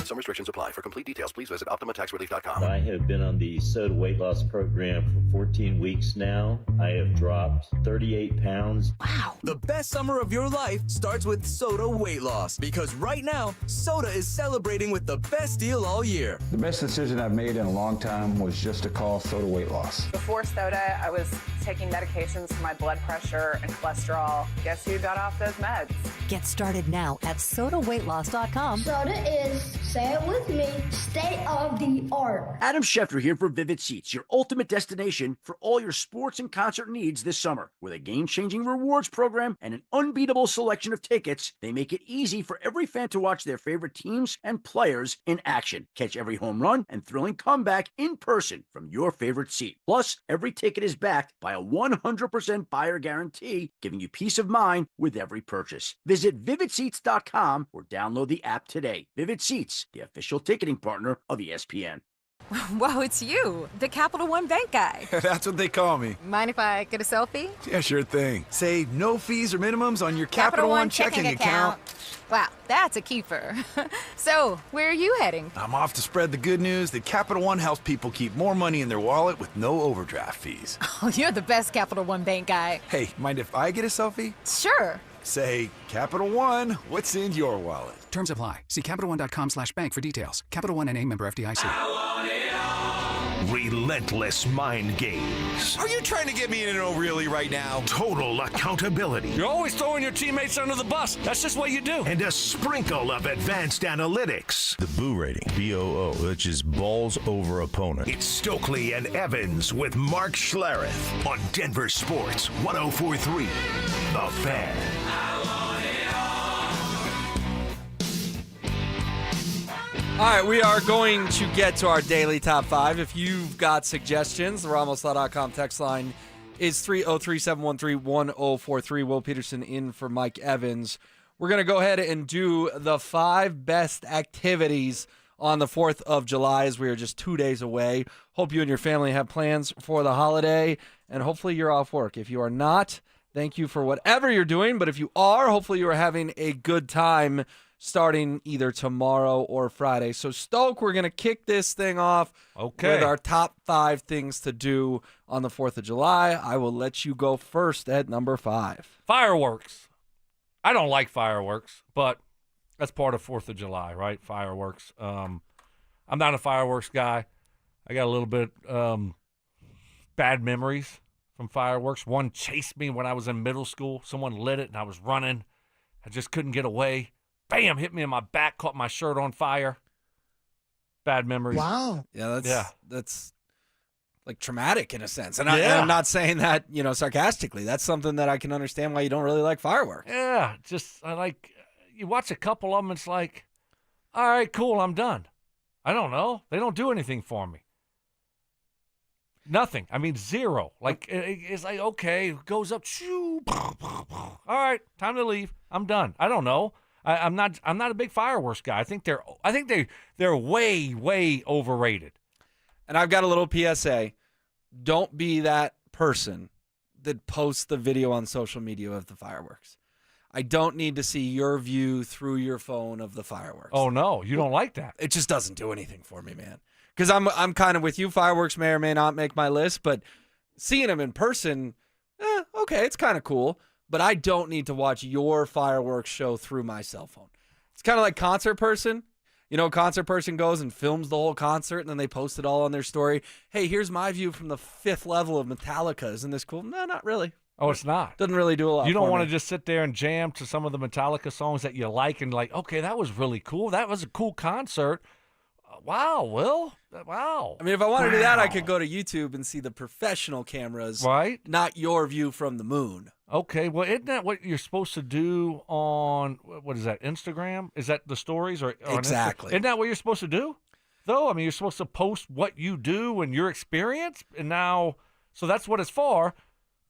Some restrictions apply. For complete details, please visit OptimaTaxRelief.com. I have been on the Soda weight loss program for 14 weeks now. I have dropped 38 pounds. Wow. The best summer of your life starts with Soda weight loss, because right now, Soda is celebrating with the best deal all year. The best decision I've made in a long time was just to call Soda weight loss. Before Soda, I was taking medications for my blood pressure and cholesterol. Guess who got off those meds? Get started now at sodaweightloss.com. Soda is, say it with me, state of the art. Adam Schefter here for Vivid Seats, your ultimate destination for all your sports and concert needs this summer. With a game-changing rewards program and an unbeatable selection of tickets, they make it easy for every fan to watch their favorite teams and players in action. Catch every home run and thrilling comeback in person from your favorite seat. Plus, every ticket is backed by a 100% buyer guarantee, giving you peace of mind with every purchase. Visit VividSeats.com or download the app today. Vivid Seats, the official ticketing partner of ESPN. Whoa, it's you, the Capital One Bank guy. That's what they call me. Mind if I get a selfie? Yeah, sure thing. Say no fees or minimums on your Capital One checking account. Wow, that's a keeper. So, where are you heading? I'm off to spread the good news that Capital One helps people keep more money in their wallet with no overdraft fees. Oh, you're the best Capital One Bank guy. Hey, mind if I get a selfie? Sure. Say, Capital One, what's in your wallet? Terms apply. See CapitalOne.com/bank for details. Capital One NA, member FDIC. Relentless mind games. Are you trying to get me in an O'Reilly right now? Total accountability. You're always throwing your teammates under the bus. That's just what you do. And a sprinkle of advanced analytics. The Boo rating, BOO, which is balls over opponent. It's Stokely and Evans with Mark Schlereth on Denver Sports 104.3. The Fan. All right, we are going to get to our daily top 5. If you've got suggestions, the RamosLaw.com text line is 303-713-1043. Will Peterson in for Mike Evans. We're going to go ahead and do the 5 best activities on the 4th of July, as we are just 2 days away. Hope you and your family have plans for the holiday, and hopefully you're off work. If you are not, thank you for whatever you're doing, but if you are, hopefully you are having a good time starting either tomorrow or Friday. So, Stoke, we're going to kick this thing off with our top 5 things to do on the 4th of July. I will let you go first at number 5. Fireworks. I don't like fireworks, but that's part of 4th of July, right? Fireworks. I'm not a fireworks guy. I got a little bit bad memories from fireworks. One chased me when I was in middle school. Someone lit it, and I was running. I just couldn't get away. Bam, hit me in my back, caught my shirt on fire. Bad memories. Wow. Yeah, that's like traumatic in a sense. And I'm not saying that, sarcastically. That's something that I can understand why you don't really like fireworks. Yeah, you watch a couple of them, it's like, all right, cool, I'm done. I don't know. They don't do anything for me. Nothing. I mean, zero. Like, it's like, okay, it goes up. Shoo, all right, time to leave. I'm done. I don't know. I'm not a big fireworks guy. I think they're way, way overrated. And I've got a little PSA. Don't be that person that posts the video on social media of the fireworks. I don't need to see your view through your phone of the fireworks. Oh no, you don't like that. It just doesn't do anything for me, man. Because I'm kind of with you. Fireworks may or may not make my list, but seeing them in person, okay, it's kind of cool. But I don't need to watch your fireworks show through my cell phone. It's kind of like concert person. You know, a concert person goes and films the whole concert, and then they post it all on their story. Hey, here's my view from the 5th level of Metallica. Isn't this cool? No, not really. Oh, it's not. Doesn't really do a lot. You don't want to just sit there and jam to some of the Metallica songs that you like and like, okay, that was really cool. That was a cool concert. Wow, Will. Wow. I mean, if I wanted to do that, I could go to YouTube and see the professional cameras. Right. Not your view from the moon. Okay, well, isn't that what you're supposed to do on, what is that, Instagram? Is that the stories? Or Exactly. Isn't that what you're supposed to do, though? I mean, you're supposed to post what you do and your experience, and now, so that's what it's for,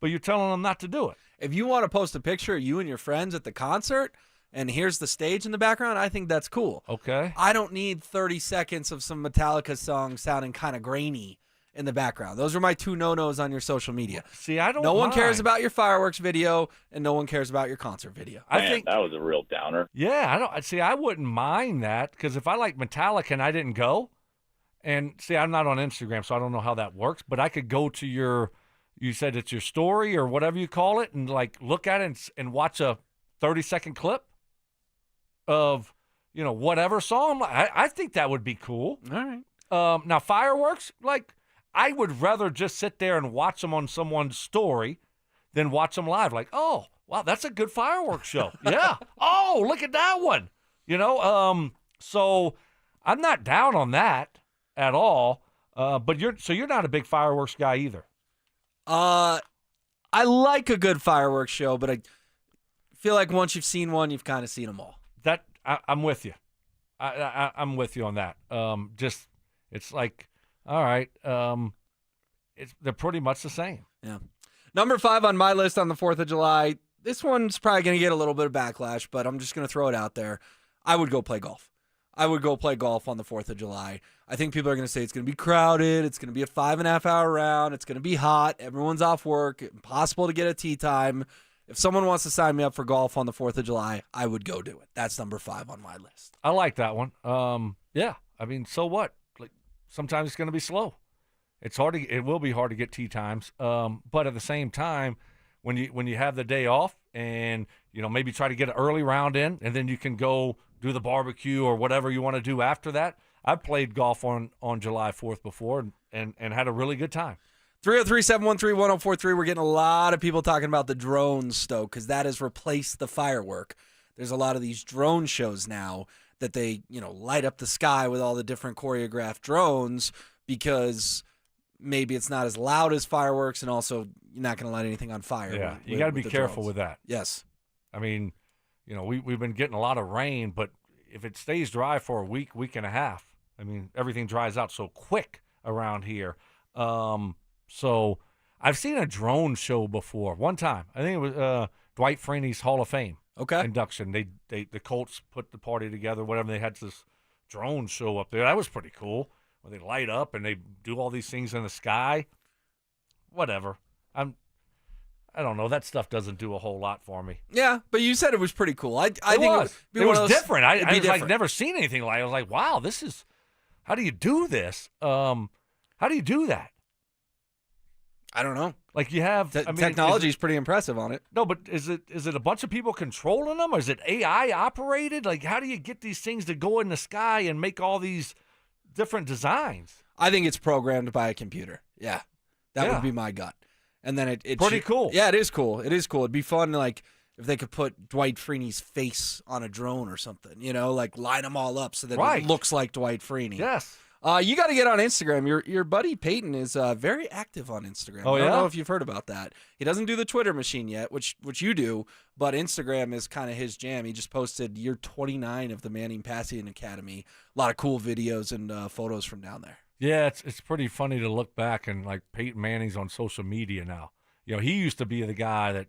but you're telling them not to do it. If you want to post a picture of you and your friends at the concert, and here's the stage in the background, I think that's cool. Okay. I don't need 30 seconds of some Metallica song sounding kind of grainy in the background. Those are my 2 no-nos on your social media. See, I don't No one mind. cares about your fireworks video, and no one cares about your concert video. I think that was a real downer. Yeah, I wouldn't mind that, because if I like Metallica and I didn't go, and see, I'm not on Instagram, so I don't know how that works, but I could go to you said it's your story or whatever you call it, and like look at it and watch a 30-second clip of, whatever song. I think that would be cool. All right. Now, fireworks, like, I would rather just sit there and watch them on someone's story than watch them live. Like, oh, wow, that's a good fireworks show. Yeah. Oh, look at that one. So I'm not down on that at all. But you're not a big fireworks guy either. I like a good fireworks show, but I feel like once you've seen one, you've kind of seen them all. I'm with you. I'm with you on that. It's like, all right, they're pretty much the same. Yeah. Number 5 on my list on the 4th of July. This one's probably going to get a little bit of backlash, but I'm just going to throw it out there. I would go play golf. I would go play golf on the 4th of July. I think people are going to say it's going to be crowded. It's going to be a 5.5-hour round. It's going to be hot. Everyone's off work. Impossible to get a tee time. If someone wants to sign me up for golf on the 4th of July, I would go do it. That's number 5 on my list. I like that one. Yeah. I mean, so what? Like, sometimes it's going to be slow. It will be hard to get tee times. But at the same time, when you have the day off and, maybe try to get an early round in, and then you can go do the barbecue or whatever you want to do after that. I've played golf on July 4th before and had a really good time. 303-713-1043. We're getting a lot of people talking about the drones, Stoke, because that has replaced the firework. There's a lot of these drone shows now that they, light up the sky with all the different choreographed drones because maybe it's not as loud as fireworks, and also you're not going to light anything on fire. Yeah, you got to be careful with that. Yes. I mean, we've been getting a lot of rain, but if it stays dry for a week and a half, I mean, everything dries out so quick around here. So I've seen a drone show before. One time, I think it was Dwight Freeney's Hall of Fame induction. The Colts put the party together, whatever. They had this drone show up there. That was pretty cool. Where they light up and they do all these things in the sky. Whatever. I don't know. That stuff doesn't do a whole lot for me. Yeah, but you said it was pretty cool. I think it was different. I was different. like never seen anything like it. I was like, wow, this is. How do you do this? How do you do that? I don't know. Like you have technology is pretty impressive on it. No, but is it a bunch of people controlling them, or is it AI operated? Like, how do you get these things to go in the sky and make all these different designs? I think it's programmed by a computer. Yeah, that would be my gut. And then it's pretty cool. Yeah, it is cool. It is cool. It'd be fun, like if they could put Dwight Freeney's face on a drone or something. Like line them all up so that it looks like Dwight Freeney. Yes. You got to get on Instagram. Your buddy Peyton is very active on Instagram. Oh, I don't know if you've heard about that. He doesn't do the Twitter machine yet, which you do, but Instagram is kind of his jam. He just posted year 29 of the Manning Passing Academy. A lot of cool videos and photos from down there. Yeah, it's pretty funny to look back and like Peyton Manning's on social media now. He used to be the guy that,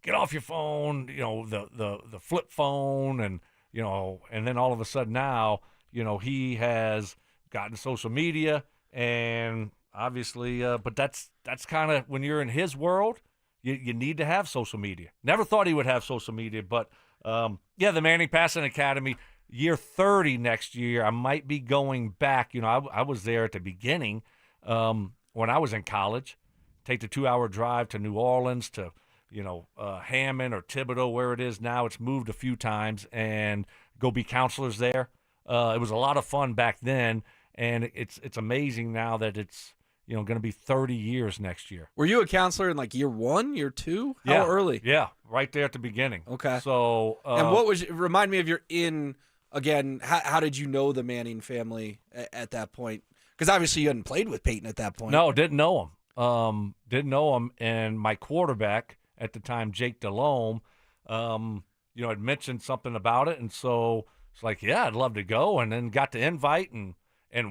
get off your phone, the flip phone and then all of a sudden now, he has gotten social media and obviously but that's kind of when you're in his world, you need to have social media. Never thought he would have social media, but the Manning Passing Academy, year 30 next year, I might be going back. I was there at the beginning when I was in college. Take the 2-hour drive to New Orleans to, Hammond or Thibodeau, where it is now. It's moved a few times, and go be counselors there. It was a lot of fun back then, and it's amazing now that it's going to be 30 years next year. Were you a counselor in like year 1, year 2? How early? Yeah, right there at the beginning. Okay. So and what was remind me of your again? How did you know the Manning family at that point? Because obviously you hadn't played with Peyton at that point. No, didn't know him. Didn't know him, and my quarterback at the time, Jake Delhomme, had mentioned something about it, and so it's like, yeah, I'd love to go, and then got the invite and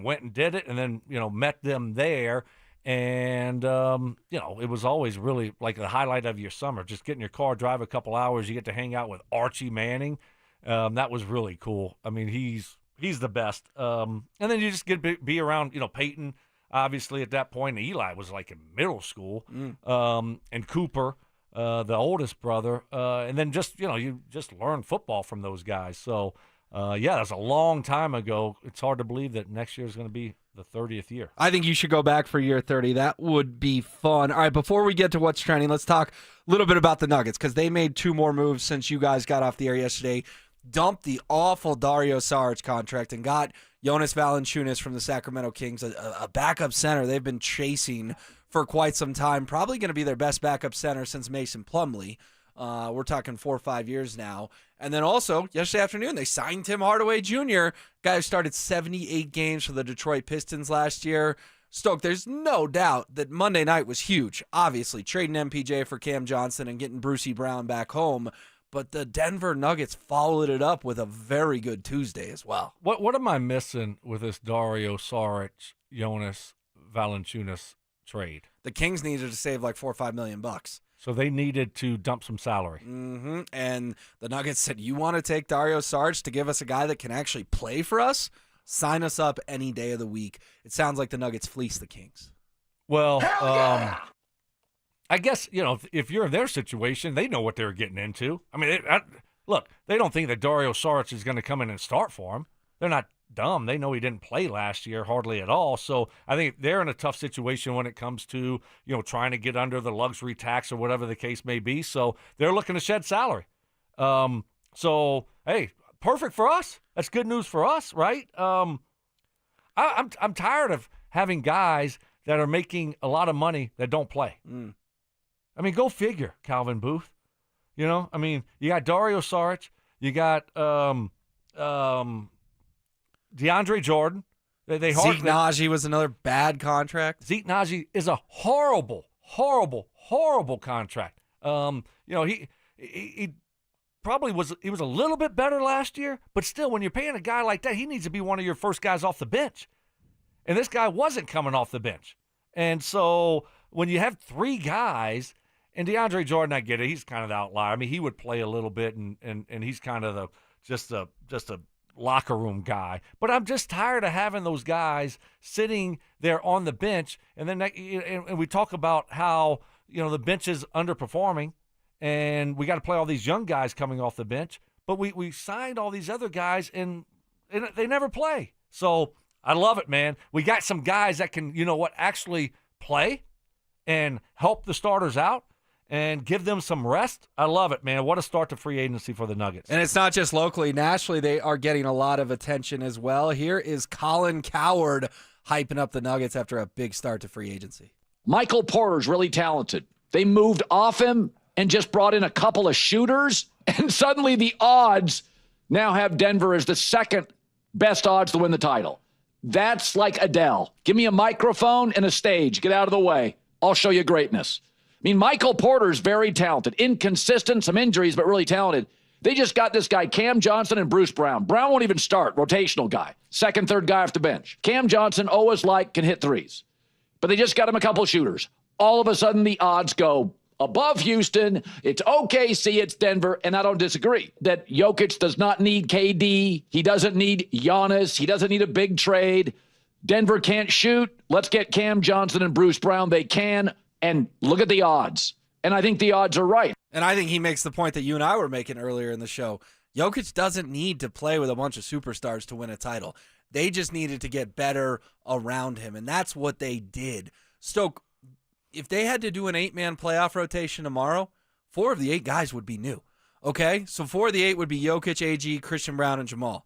went and did it, and then met them there, and it was always really like the highlight of your summer. Just get in your car, drive a couple hours, you get to hang out with Archie Manning. That was really cool. I mean, he's the best. And then you just get to be around, Peyton. Obviously, at that point, Eli was like in middle school, and Cooper, the oldest brother, and then just you just learn football from those guys. So, that was a long time ago. It's hard to believe that next year is going to be the 30th year. I think you should go back for year 30. That would be fun. All right, before we get to what's trending, let's talk a little bit about the Nuggets because they made 2 more moves since you guys got off the air yesterday. Dumped the awful Dario Saric contract and got Jonas Valanciunas from the Sacramento Kings, a backup center they've been chasing for quite some time. Probably going to be their best backup center since Mason Plumlee. We're talking 4 or 5 years now. And then also, yesterday afternoon, they signed Tim Hardaway Jr., guy who started 78 games for the Detroit Pistons last year. Stoke, there's no doubt that Monday night was huge. Obviously, trading MPJ for Cam Johnson and getting Brucey Brown back home. But the Denver Nuggets followed it up with a very good Tuesday as well. What am I missing with this Dario Saric, Jonas Valanciunas trade? The Kings needed to save like $4 or $5 million. So they needed to dump some salary. Mm-hmm. And the Nuggets said, you want to take Dario Saric to give us a guy that can actually play for us? Sign us up any day of the week. It sounds like the Nuggets fleeced the Kings. Well, I guess, if you're in their situation, they know what they're getting into. I mean, look, they don't think that Dario Saric is going to come in and start for them. They're not dumb. They know he didn't play last year hardly at all. So I think they're in a tough situation when it comes to, trying to get under the luxury tax or whatever the case may be. So they're looking to shed salary. So, hey, perfect for us. That's good news for us, right? I'm tired of having guys that are making a lot of money that don't play. I mean, go figure, Calvin Booth. You got Dario Saric, you got DeAndre Jordan. Zeke Naji was another bad contract. Zeke Naji is a horrible, horrible, horrible contract. He probably was a little bit better last year, but still, when you're paying a guy like that, he needs to be one of your first guys off the bench. And this guy wasn't coming off the bench. And so when you have 3 guys, and DeAndre Jordan, I get it, he's kind of the outlier. I mean, he would play a little bit, and he's kind of just a locker room guy. But I'm just tired of having those guys sitting there on the bench, and then and we talk about how the bench is underperforming, and we got to play all these young guys coming off the bench. But we signed all these other guys, and they never play. So I love it, man. We got some guys that can, actually play and help the starters out and give them some rest. I love it, man. What a start to free agency for the Nuggets. And it's not just locally. Nationally, they are getting a lot of attention as well. Here is Colin Cowherd hyping up the Nuggets after a big start to free agency. Michael Porter's really talented. They moved off him and just brought in a couple of shooters, and suddenly the odds now have Denver as the second best odds to win the title. That's like Adele. Give me a microphone and a stage. Get out of the way. I'll show you greatness. I mean, Michael Porter's very talented. Inconsistent, some injuries, but really talented. They just got this guy, Cam Johnson and Bruce Brown. Brown won't even start, rotational guy. Second, third guy off the bench. Cam Johnson, always can hit threes. But they just got him a couple shooters. All of a sudden, the odds go above Houston. It's OKC, it's Denver, and I don't disagree that Jokic does not need KD. He doesn't need Giannis. He doesn't need a big trade. Denver can't shoot. Let's get Cam Johnson and Bruce Brown. They can. And look at the odds. And I think the odds are right. And I think he makes the point that you and I were making earlier in the show. Jokic doesn't need to play with a bunch of superstars to win a title. They just needed to get better around him, and that's what they did. Stoke, if they had to do an 8-man playoff rotation tomorrow, 4 of the 8 guys would be new. Okay? So 4 of the 8 would be Jokic, AG, Christian Brown, and Jamal.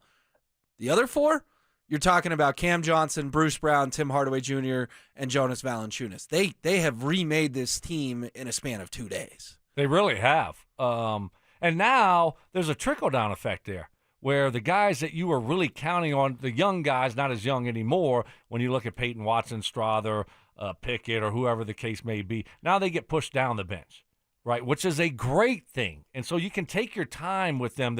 The other 4, you're talking about Cam Johnson, Bruce Brown, Tim Hardaway Jr., and Jonas Valanciunas. They have remade this team in a span of 2 days. They really have. And now there's a trickle-down effect there where the guys that you were really counting on, the young guys, not as young anymore, when you look at Peyton Watson, Strother, Pickett, or whoever the case may be, now they get pushed down the bench, right, which is a great thing. And so you can take your time with them.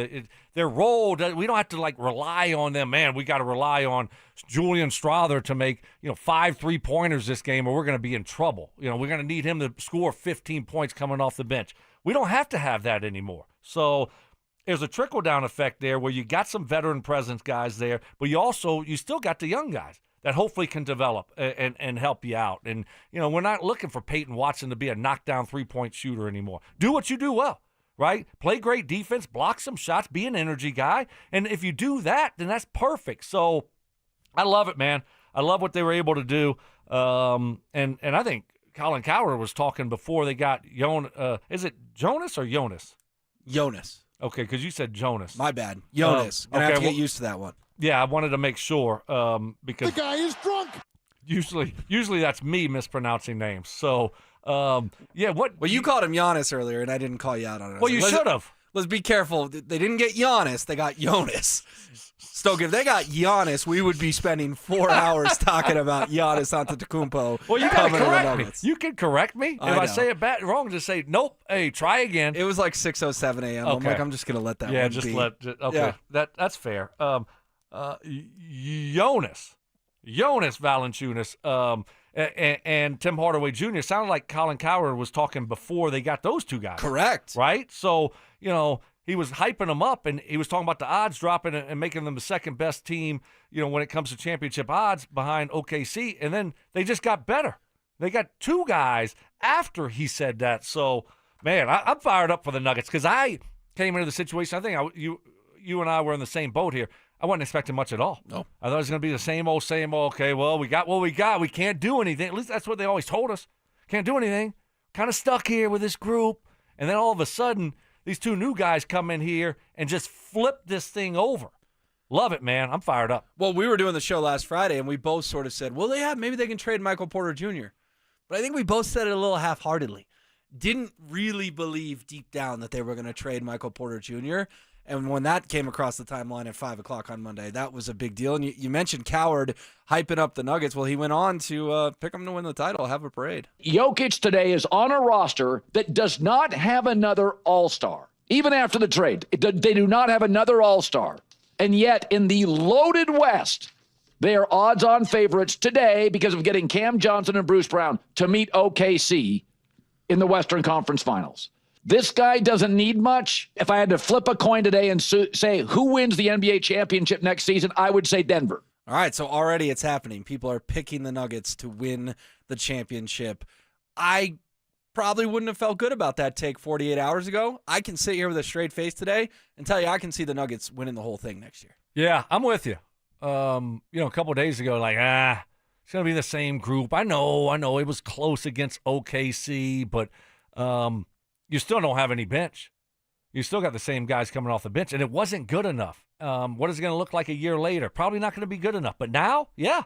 Their role, we don't have to, rely on them. Man, we got to rely on Julian Strother to make, 5 3-pointers this game or we're going to be in trouble. We're going to need him to score 15 points coming off the bench. We don't have to have that anymore. So there's a trickle-down effect there where you got some veteran presence guys there, but you still got the young guys that hopefully can develop and help you out. And, we're not looking for Peyton Watson to be a knockdown 3-point shooter anymore. Do what you do well, right? Play great defense, block some shots, be an energy guy. And if you do that, then that's perfect. So I love it, man. I love what they were able to do. And I think Colin Cowherd was talking before they got is it Jonas or Jonas? Jonas. Okay, because you said Jonas. My bad. Jonas. I have to get used to that one. Yeah, I wanted to make sure because the guy is drunk. Usually that's me mispronouncing names. So yeah, what? Well, you called him Giannis earlier, and I didn't call you out on it. Well, you should have. Let's be careful. They didn't get Giannis; they got Jonas. Stoke, if they got Giannis, we would be spending 4 hours talking about Giannis Antetokounmpo. Well, you got to correct me. You can correct me. If I say it wrong, just say, nope, hey, try again. It was like 6:07 a.m. Okay. I'm just going to let that one be. Yeah, just let okay. Yeah. That's fair. Jonas Valanciunas and Tim Hardaway Jr. sounded like Colin Cowherd was talking before they got those two guys. Correct. Right? So, he was hyping them up, and he was talking about the odds dropping and making them the second best team, when it comes to championship odds behind OKC, and then they just got better. They got 2 guys after he said that. So, man, I'm fired up for the Nuggets because I came into the situation. I think you and I were in the same boat here. I wasn't expecting much at all. No. I thought it was going to be the same old. Okay, well, we got what we got. We can't do anything. At least that's what they always told us. Can't do anything. Kind of stuck here with this group. And then all of a sudden, these 2 new guys come in here and just flip this thing over. Love it, man. I'm fired up. Well, we were doing the show last Friday, and we both sort of said, well, yeah, maybe they can trade Michael Porter Jr. But I think we both said it a little half-heartedly. Didn't really believe deep down that they were going to trade Michael Porter Jr., and when that came across the timeline at 5 o'clock on Monday, that was a big deal. And you mentioned Cowherd hyping up the Nuggets. Well, he went on to pick them to win the title, have a parade. Jokic today is on a roster that does not have another all-star. Even after the trade, they do not have another all-star. And yet, in the loaded West, they are odds-on favorites today because of getting Cam Johnson and Bruce Brown to meet OKC in the Western Conference Finals. This guy doesn't need much. If I had to flip a coin today and say who wins the NBA championship next season, I would say Denver. All right, so already it's happening. People are picking the Nuggets to win the championship. I probably wouldn't have felt good about that take 48 hours ago. I can sit here with a straight face today and tell you I can see the Nuggets winning the whole thing next year. Yeah, I'm with you. A couple of days ago, it's going to be the same group. I know it was close against OKC, but you still don't have any bench. You still got the same guys coming off the bench, and it wasn't good enough. What is it going to look like a year later? Probably not going to be good enough. But now, yeah,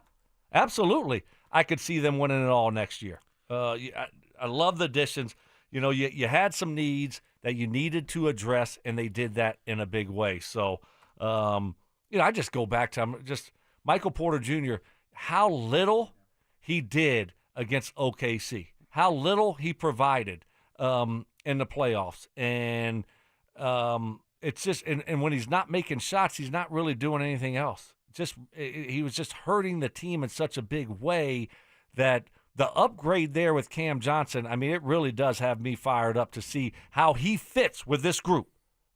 absolutely. I could see them winning it all next year. I love the additions. You had some needs that you needed to address, and they did that in a big way. So, I just go back to just Michael Porter Jr., how little he did against OKC, how little he provided in the playoffs. And it's just, and when he's not making shots, he's not really doing anything else. He was just hurting the team in such a big way that the upgrade there with Cam Johnson, it really does have me fired up to see how he fits with this group,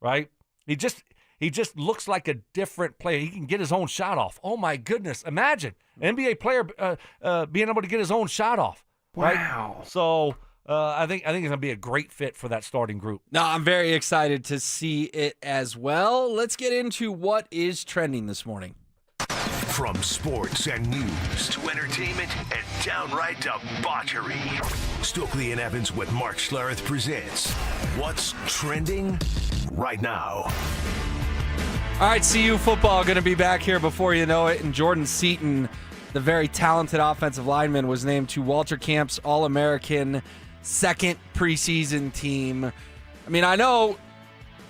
right? He just looks like a different player. He can get his own shot off. Oh, my goodness. Imagine an NBA player being able to get his own shot off. Right? Wow. So I think it's going to be a great fit for that starting group. No, I'm very excited to see it as well. Let's get into what is trending this morning. From sports and news to entertainment and downright debauchery, Stokely and Evans with Mark Schlereth presents What's Trending Right Now. All right, CU football going to be back here before you know it. And Jordan Seaton, the very talented offensive lineman, was named to Walter Camp's All-American second preseason team. I mean, I know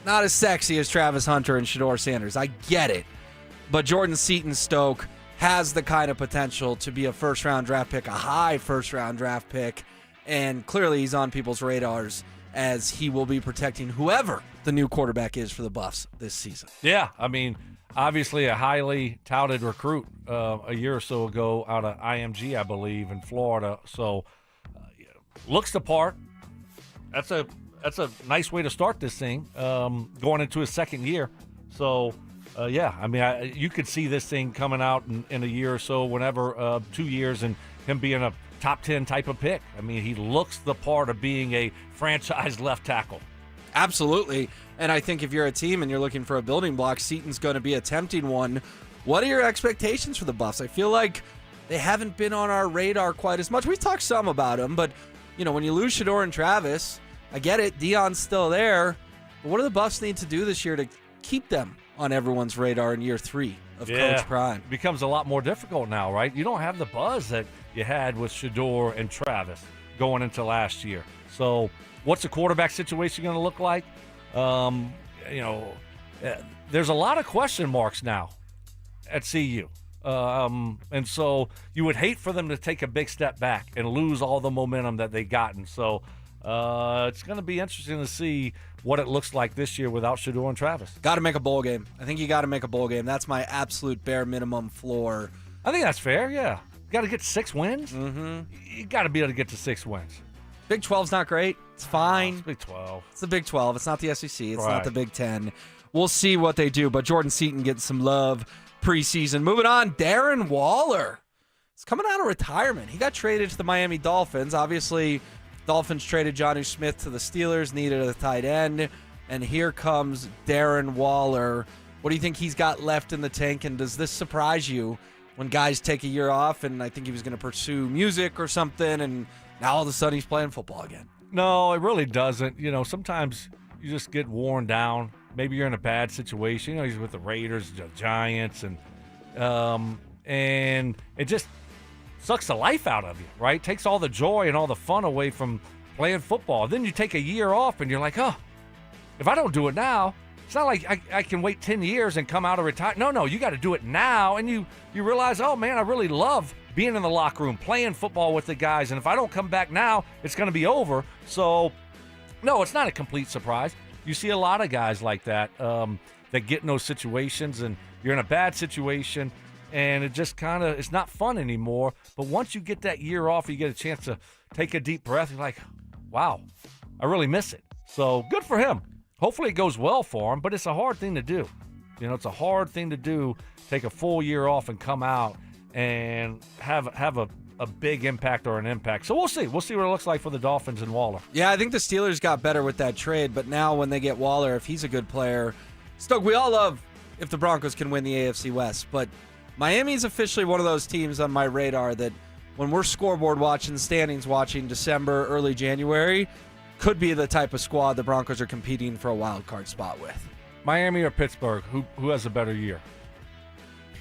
not as sexy as Travis Hunter and Shedeur Sanders. I get it. But Jordan Seaton Stoke has the kind of potential to be a first-round draft pick, a high first-round draft pick. And clearly he's on people's radars as he will be protecting whoever the new quarterback is for the Buffs this season. Yeah, I mean, obviously a highly touted recruit a year or so ago out of IMG, I believe, in Florida. So looks the part. That's a nice way to start this thing, going into his second year. So, yeah, I mean, you could see this thing coming out in a year or so, whenever, 2 years, and him being a top 10 type of pick. I mean, he looks the part of being a franchise left tackle. Absolutely. And I think if you're a team and you're looking for a building block, Seaton's going to be a tempting one. What are your expectations for the Buffs? I feel like they haven't been on our radar quite as much. We've talked some about them, but, when you lose Shedeur and Travis, I get it. Deion's still there. But what do the Buffs need to do this year to keep them on everyone's radar in year 3 of Coach Prime? It becomes a lot more difficult now, right? You don't have the buzz that you had with Shedeur and Travis going into last year. So what's the quarterback situation going to look like? There's a lot of question marks now at CU. And so you would hate for them to take a big step back and lose all the momentum that they've gotten. So it's going to be interesting to see what it looks like this year without Shedeur and Travis. Got to make a bowl game. I think you got to make a bowl game. That's my absolute bare minimum floor. I think that's fair, yeah. You got to get 6 wins. Mm-hmm. You got to be able to get to 6 wins. Big 12's not great. It's fine. It's Big 12. It's the Big 12. It's not the SEC. It's Right. not the Big 10. We'll see what they do. But Jordan Seaton getting some love preseason. Moving on, Darren Waller. He's coming out of retirement. He got traded to the Miami Dolphins. Obviously, Dolphins traded Jonnu Smith to the Steelers, needed a tight end. And here comes Darren Waller. What do you think he's got left in the tank? And does this surprise you when guys take a year off? And I think he was going to pursue music or something, and now all of a sudden he's playing football again. No, it really doesn't. Sometimes you just get worn down. Maybe you're in a bad situation. He's with the Raiders, the Giants, and it just sucks the life out of you, right? Takes all the joy and all the fun away from playing football. Then you take a year off, and you're like, oh, if I don't do it now, it's not like I can wait 10 years and come out of retirement. No, you got to do it now. And you realize, oh, man, I really love being in the locker room, playing football with the guys. And if I don't come back now, it's going to be over. So, no, it's not a complete surprise. You see a lot of guys like that that get in those situations, and you're in a bad situation, and it just kind of, it's not fun anymore. But once you get that year off, you get a chance to take a deep breath. You're like, wow, I really miss it. So good for him. Hopefully it goes well for him, but it's a hard thing to do. It's a hard thing to do, take a full year off and come out and have a big impact or an impact. So we'll see. We'll see what it looks like for the Dolphins and Waller. Yeah, I think the Steelers got better with that trade, but now when they get Waller, if he's a good player, Stoke, we all love if the Broncos can win the AFC West, but Miami's officially one of those teams on my radar that when we're scoreboard watching, standings watching December, early January, could be the type of squad the Broncos are competing for a wild card spot with. Miami or Pittsburgh, who has a better year?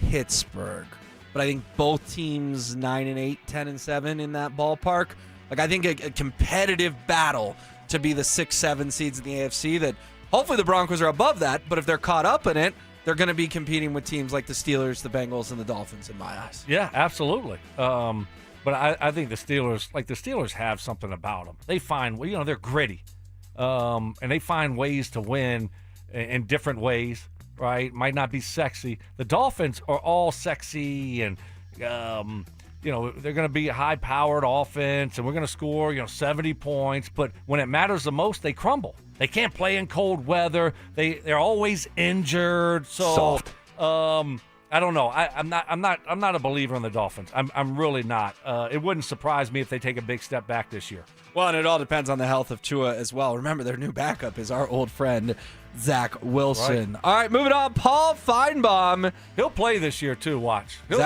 Pittsburgh. But I think both teams 9-8, 10-7 in that ballpark. Like, I think a competitive battle to be the 6-7 seeds in the AFC that hopefully the Broncos are above that, but if they're caught up in it, they're going to be competing with teams like the Steelers, the Bengals, and the Dolphins in my eyes. Yeah, absolutely. But I think the Steelers have something about them. They find, they're gritty, and they find ways to win in different ways, right? Might not be sexy. The Dolphins are all sexy, and they're going to be a high-powered offense, and we're going to score 70 points. But when it matters the most, they crumble. They can't play in cold weather. They're always injured. So I don't know. I'm not a believer in the Dolphins. I'm really not. It wouldn't surprise me if they take a big step back this year. Well, and it all depends on the health of Tua as well. Remember, their new backup is our old friend Zach Wilson. Right. All right, moving on. Paul Feinbaum. He'll play this year too. Watch. He'll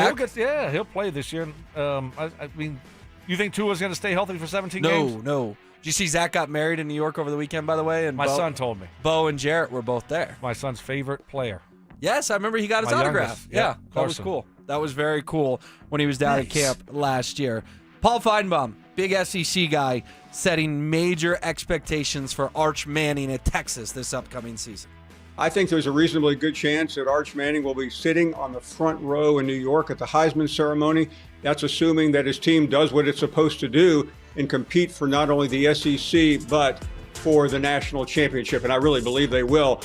play this year. I mean, you think Tua's going to stay healthy for 17 games? No. Did you see Zach got married in New York over the weekend, by the way? And My son told me. Bo and Jarrett were both there. My son's favorite player. Yes, I remember he got his My autograph. youngest. Yeah, Yep, that was Carson. cool. That was very cool when he was down at camp last year. Paul Feidenbaum, big SEC guy, setting major expectations for Arch Manning at Texas this upcoming season. I think there's a reasonably good chance that Arch Manning will be sitting on the front row in New York at the Heisman ceremony. That's assuming that his team does what it's supposed to do and compete for not only the SEC, but for the national championship. And I really believe they will.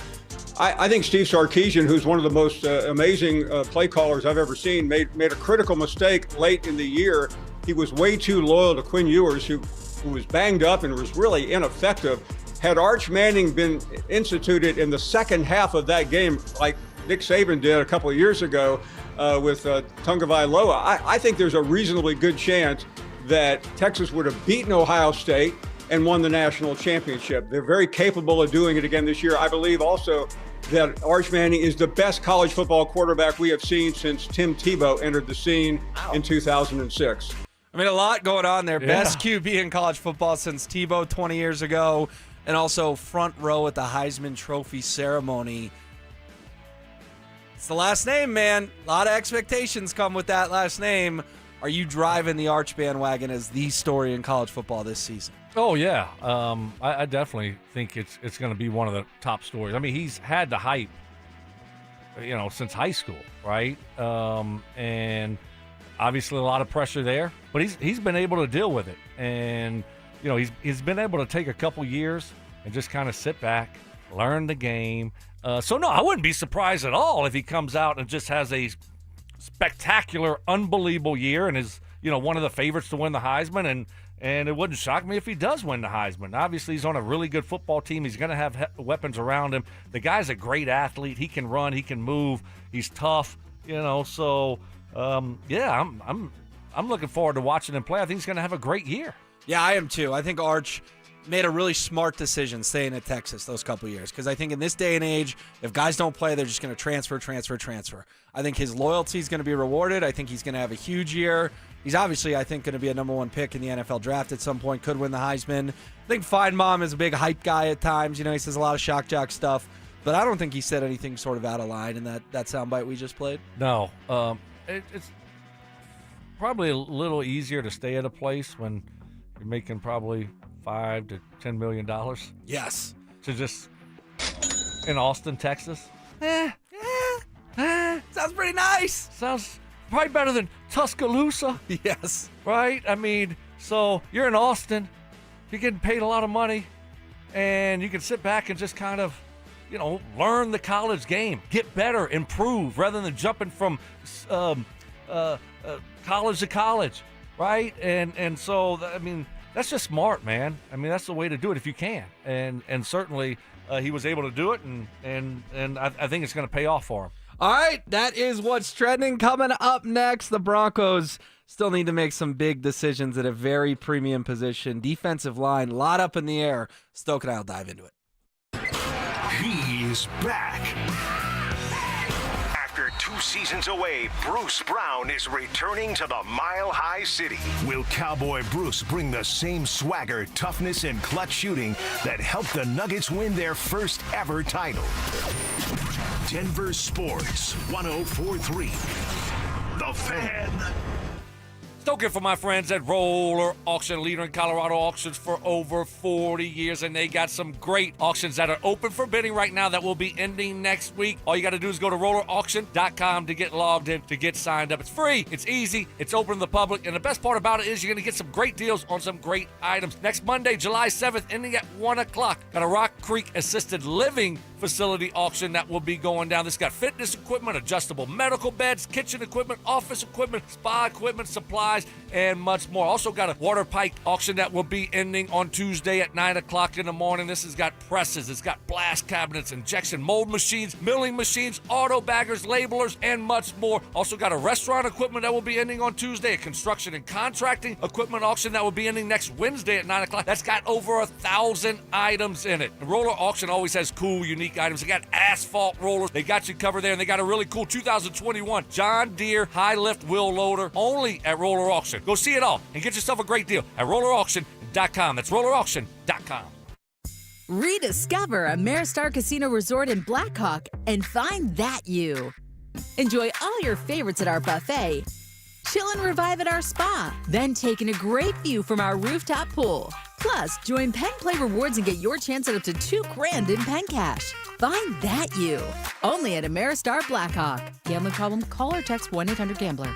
I think Steve Sarkisian, who's one of the most amazing play callers I've ever seen, made a critical mistake late in the year. He was way too loyal to Quinn Ewers, who was banged up and was really ineffective. Had Arch Manning been instituted in the second half of that game, like Nick Saban did a couple of years ago with Tagovailoa, I think there's a reasonably good chance that Texas would have beaten Ohio State and won the national championship. They're very capable of doing it again this year. I believe also that Arch Manning is the best college football quarterback we have seen since Tim Tebow entered the scene in 2006. I mean, a lot going on there. Yeah. Best QB in college football since Tebow 20 years ago, and also front row at the Heisman Trophy ceremony. It's the last name, man. A lot of expectations come with that last name. Are you driving the Arch bandwagon as the story in college football this season? Oh, yeah. I definitely think it's going to be one of the top stories. I mean, he's had the hype, since high school, right? And obviously a lot of pressure there, but he's been able to deal with it. And, he's been able to take a couple years and just kind of sit back, learn the game. So, no, I wouldn't be surprised at all if he comes out and just has a spectacular, unbelievable year and is, one of the favorites to win the Heisman. And it wouldn't shock me if he does win the Heisman. Obviously, he's on a really good football team. He's going to have weapons around him. The guy's a great athlete. He can run. He can move. He's tough. So I'm looking forward to watching him play. I think he's going to have a great year. Yeah, I am too. I think Arch made a really smart decision staying at Texas those couple years, because I think in this day and age, if guys don't play, they're just going to transfer. I think his loyalty is going to be rewarded. I think he's going to have a huge year. He's obviously, I think, going to be a number one pick in the NFL draft at some point, could win the Heisman. I think Feidenbaum is a big hype guy at times. He says a lot of shock jock stuff, but I don't think he said anything sort of out of line in that soundbite we just played. No. It's probably a little easier to stay at a place when you're making probably $5 to $10 million. Yes. To just in Austin, Texas. Sounds pretty nice. Sounds probably better than Tuscaloosa. Yes. Right? I mean, so you're in Austin, you're getting paid a lot of money, and you can sit back and just kind of, learn the college game, get better, improve, rather than jumping from college to college, right? And so, I mean, that's just smart, man. I mean, that's the way to do it if you can. And certainly he was able to do it, and I think it's going to pay off for him. All right, that is what's trending. Coming up next, the Broncos still need to make some big decisions at a very premium position. Defensive line, a lot up in the air. Stoke and I will dive into it. He's back. After 2 seasons away, Bruce Brown is returning to the Mile High City. Will Cowboy Bruce bring the same swagger, toughness, and clutch shooting that helped the Nuggets win their first ever title? Denver Sports 104.3. The Fan. Stoking for my friends at Roller Auction, leader in Colorado auctions for over 40 years, and they got some great auctions that are open for bidding right now that will be ending next week. All you got to do is go to rollerauction.com to get logged in, to get signed up. It's free, it's easy, it's open to the public, and the best part about it is you're going to get some great deals on some great items. Next Monday, July 7th, ending at 1 o'clock, got a Rock Creek Assisted Living Facility auction that will be going down. This got fitness equipment, adjustable medical beds, kitchen equipment, office equipment, spa equipment, supplies, and much more. Also got a water pipe auction that will be ending on Tuesday at 9 o'clock in the morning. This has got presses, it's got blast cabinets, injection mold machines, milling machines, auto baggers, labelers, and much more. Also got a restaurant equipment that will be ending on Tuesday, a construction and contracting equipment auction that will be ending next Wednesday at 9 o'clock. That's got over 1,000 items in it. The Roller Auction always has cool, unique items. They got asphalt rollers. They got you covered there, and they got a really cool 2021 John Deere high lift wheel loader only at Roller Auction. Go see it all and get yourself a great deal at rollerauction.com. That's rollerauction.com. Rediscover Ameristar Casino Resort in Blackhawk and find that you. Enjoy all your favorites at our buffet. Chill and revive at our spa. Then take in a great view from our rooftop pool. Plus, join Penn Play Rewards and get your chance at up to $2,000 in Penn Cash. Find that you. Only at Ameristar Blackhawk. Gambling problem? Call or text 1-800-GAMBLER.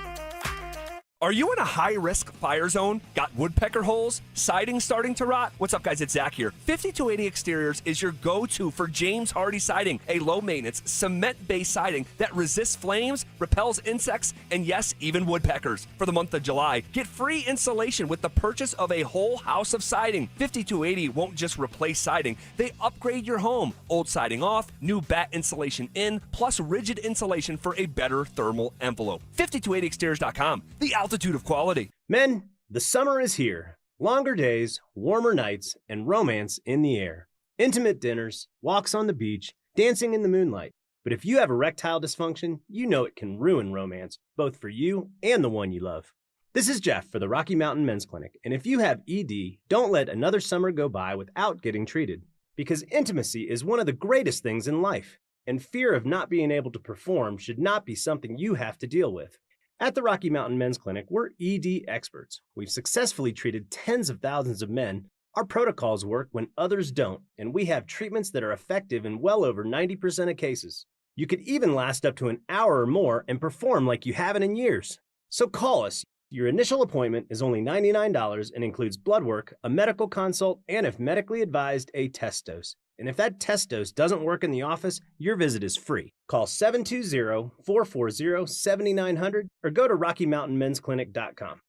Are you in a high-risk fire zone? Got woodpecker holes? Siding starting to rot? What's up, guys? It's Zach here. 5280 Exteriors is your go-to for James Hardy siding, a low-maintenance, cement-based siding that resists flames, repels insects, and yes, even woodpeckers. For the month of July, get free installation with the purchase of a whole house of siding. 5280 won't just replace siding. They upgrade your home. Old siding off, new bat insulation in, plus rigid insulation for a better thermal envelope. 5280exteriors.com. The altitude of quality. Men, the summer is here. Longer days, warmer nights, and romance in the air. Intimate dinners, walks on the beach, dancing in the moonlight. But if you have erectile dysfunction, you know it can ruin romance, both for you and the one you love. This is Jeff for the Rocky Mountain Men's Clinic, and if you have ED, don't let another summer go by without getting treated. Because intimacy is one of the greatest things in life, and fear of not being able to perform should not be something you have to deal with. At the Rocky Mountain Men's Clinic, we're ED experts. We've successfully treated tens of thousands of men. Our protocols work when others don't, and we have treatments that are effective in well over 90% of cases. You could even last up to an hour or more and perform like you haven't in years. So call us. Your initial appointment is only $99 and includes blood work, a medical consult, and if medically advised, a test dose. And if that test dose doesn't work in the office, your visit is free. Call 720-440-7900 or go to RockyMountainMen'sClinic.com.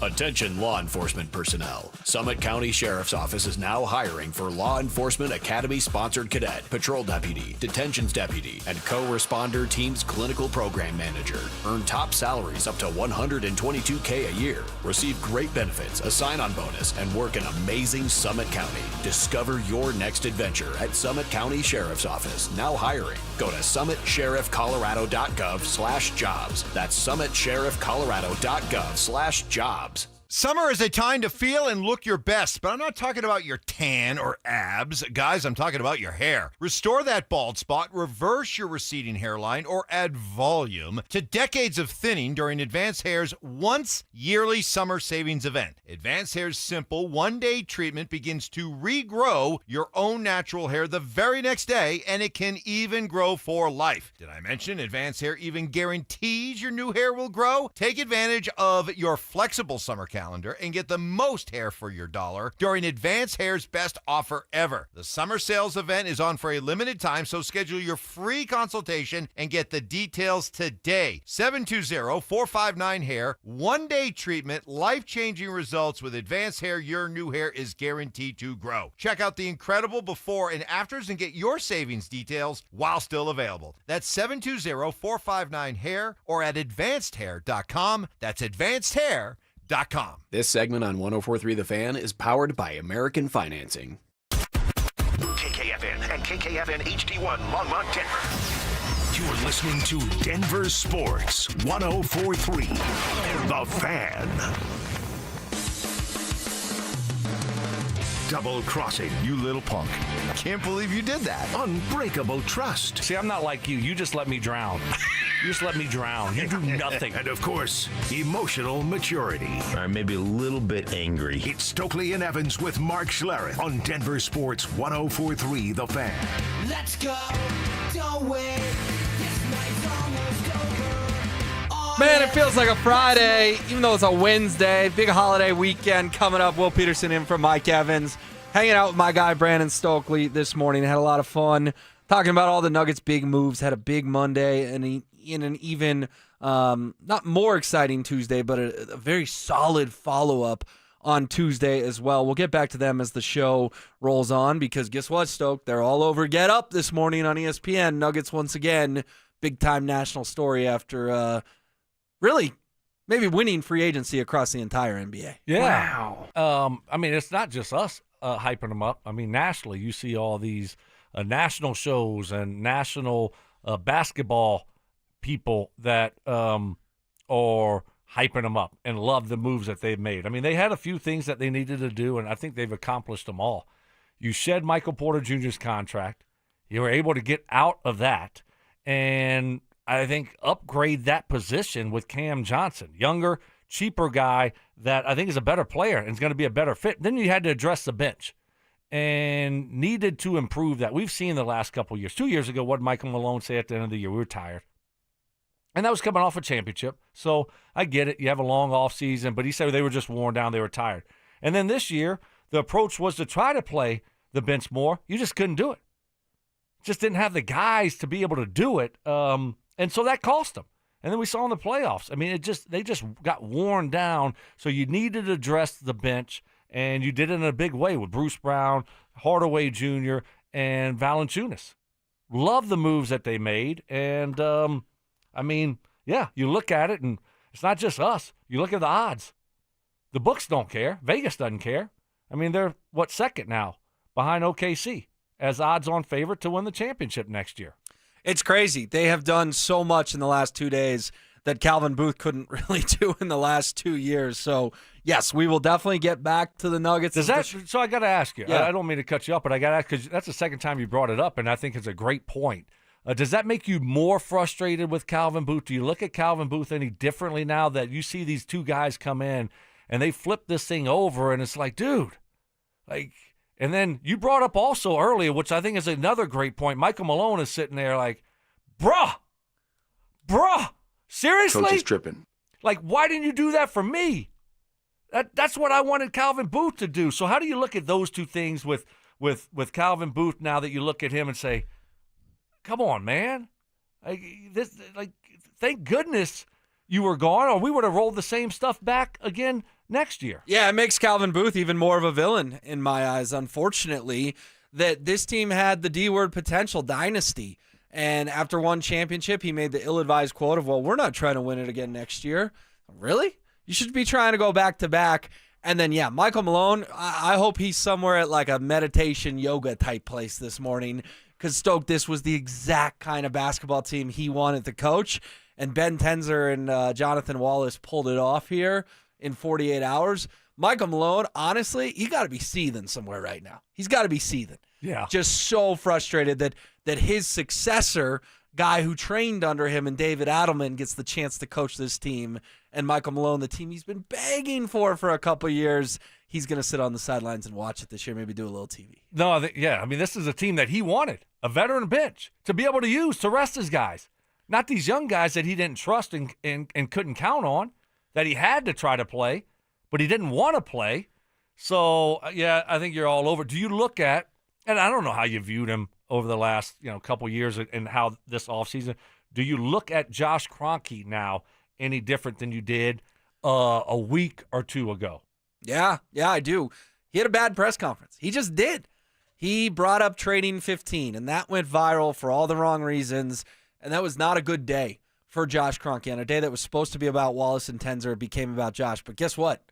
Attention law enforcement personnel. Summit County Sheriff's Office is now hiring for Law Enforcement Academy-sponsored cadet, patrol deputy, detentions deputy, and co-responder team's clinical program manager. Earn top salaries up to $122K a year. Receive great benefits, a sign-on bonus, and work in amazing Summit County. Discover your next adventure at Summit County Sheriff's Office. Now hiring. Go to summitsheriffcolorado.gov/jobs. That's summitsheriffcolorado.gov/jobs. Summer is a time to feel and look your best, but I'm not talking about your tan or abs. Guys, I'm talking about your hair. Restore that bald spot, reverse your receding hairline, or add volume to decades of thinning during Advanced Hair's once yearly summer savings event. Advanced Hair's simple one-day treatment begins to regrow your own natural hair the very next day, and it can even grow for life. Did I mention Advanced Hair even guarantees your new hair will grow? Take advantage of your flexible summer calendar and get the most hair for your dollar during Advanced Hair's best offer ever. The summer sales event is on for a limited time, so schedule your free consultation and get the details today. 720-459-HAIR. One-day treatment, life-changing results with Advanced Hair. Your new hair is guaranteed to grow. Check out the incredible before and afters and get your savings details while still available. That's 720-459-HAIR or at advancedhair.com. That's advancedhair.com. This segment on 104.3 The Fan is powered by American Financing. KKFN and KKFN HD1 Longmont, Denver. You're listening to Denver Sports 104.3 The Fan. Double crossing, you little punk. Can't believe you did that. Unbreakable trust. See, I'm not like you. You just let me drown. You just let me drown. You do nothing. And of course, emotional maturity. Or maybe a little bit angry. It's Stokely and Evans with Mark Schlereth on Denver Sports 104.3 The Fan. Let's go. Don't wait. This night's almost over. Man, it feels like a Friday, even though it's a Wednesday. Big holiday weekend coming up. Will Peterson in for Mike Evans. Hanging out with my guy, Brandon Stokely, this morning. Had a lot of fun talking about all the Nuggets' big moves. Had a big Monday and in an even, not more exciting Tuesday, but a very solid follow-up on Tuesday as well. We'll get back to them as the show rolls on because guess what, Stoke? They're all over Get Up this morning on ESPN. Nuggets once again, big-time national story after really maybe winning free agency across the entire NBA. Yeah. Wow. I mean, it's not just us hyping them up. I mean, nationally, you see all these national shows and national basketball people that are hyping them up and love the moves that they've made. I mean, they had a few things that they needed to do, and I think they've accomplished them all. You shed Michael Porter Jr.'s contract. You were able to get out of that, and I think upgrade that position with Cam Johnson, younger, cheaper guy that I think is a better player and is going to be a better fit. Then you had to address the bench and needed to improve that. We've seen the last couple of years. 2 years ago, what did Michael Malone say at the end of the year? We were tired. And that was coming off a championship. So I get it. You have a long off season, but he said they were just worn down. They were tired. And then this year, the approach was to try to play the bench more. You just couldn't do it. Just didn't have the guys to be able to do it. And so that cost them. And then we saw in the playoffs. I mean, they just got worn down. So you needed to address the bench, and you did it in a big way with Bruce Brown, Hardaway Jr., and Valanciunas. Love the moves that they made. And, I mean, yeah, you look at it, and it's not just us. You look at the odds. The books don't care. Vegas doesn't care. I mean, they're, second now behind OKC as odds-on favorite to win the championship next year. It's crazy. They have done so much in the last 2 days that Calvin Booth couldn't really do in the last 2 years. So, yes, we will definitely get back to the Nuggets. So I got to ask you. Yeah. I don't mean to cut you up, but I got to ask because that's the second time you brought it up, and I think it's a great point. Does that make you more frustrated with Calvin Booth? Do you look at Calvin Booth any differently now that you see these two guys come in and they flip this thing over, and it's like, dude, like – and then you brought up also earlier, which I think is another great point. Michael Malone is sitting there like, bruh, seriously? Coach is tripping. Like, why didn't you do that for me? That's what I wanted Calvin Booth to do. So how do you look at those two things with Calvin Booth now that you look at him and say, come on, man. Thank goodness you were gone, or we would have rolled the same stuff back again next year. Yeah, it makes Calvin Booth even more of a villain in my eyes, unfortunately, that this team had the D-word potential, dynasty. And after one championship, he made the ill-advised quote of, well, we're not trying to win it again next year. Really? You should be trying to go back-to-back. And then, yeah, Michael Malone, I hope he's somewhere at like a meditation yoga type place this morning because Stoke, this was the exact kind of basketball team he wanted to coach. And Ben Tenzer and Jonathan Wallace pulled it off here in 48 hours. Michael Malone, honestly, he got to be seething somewhere right now. He's got to be seething. Yeah. Just so frustrated that his successor, guy who trained under him, and David Adelman, gets the chance to coach this team. And Michael Malone, the team he's been begging for a couple years, he's going to sit on the sidelines and watch it this year, maybe do a little TV. No, I mean, this is a team that he wanted, a veteran bench, to be able to use to rest his guys. Not these young guys that he didn't trust and couldn't count on, that he had to try to play, but he didn't want to play. So, yeah, I think you're all over. Do you look at, and I don't know how you viewed him over the last couple years and how this offseason, do you look at Josh Kroenke now any different than you did a week or two ago? Yeah, I do. He had a bad press conference. He just did. He brought up trading 15, and that went viral for all the wrong reasons. And that was not a good day for Josh Kroenke. On a day that was supposed to be about Wallace and Tenzer, it became about Josh. But guess what?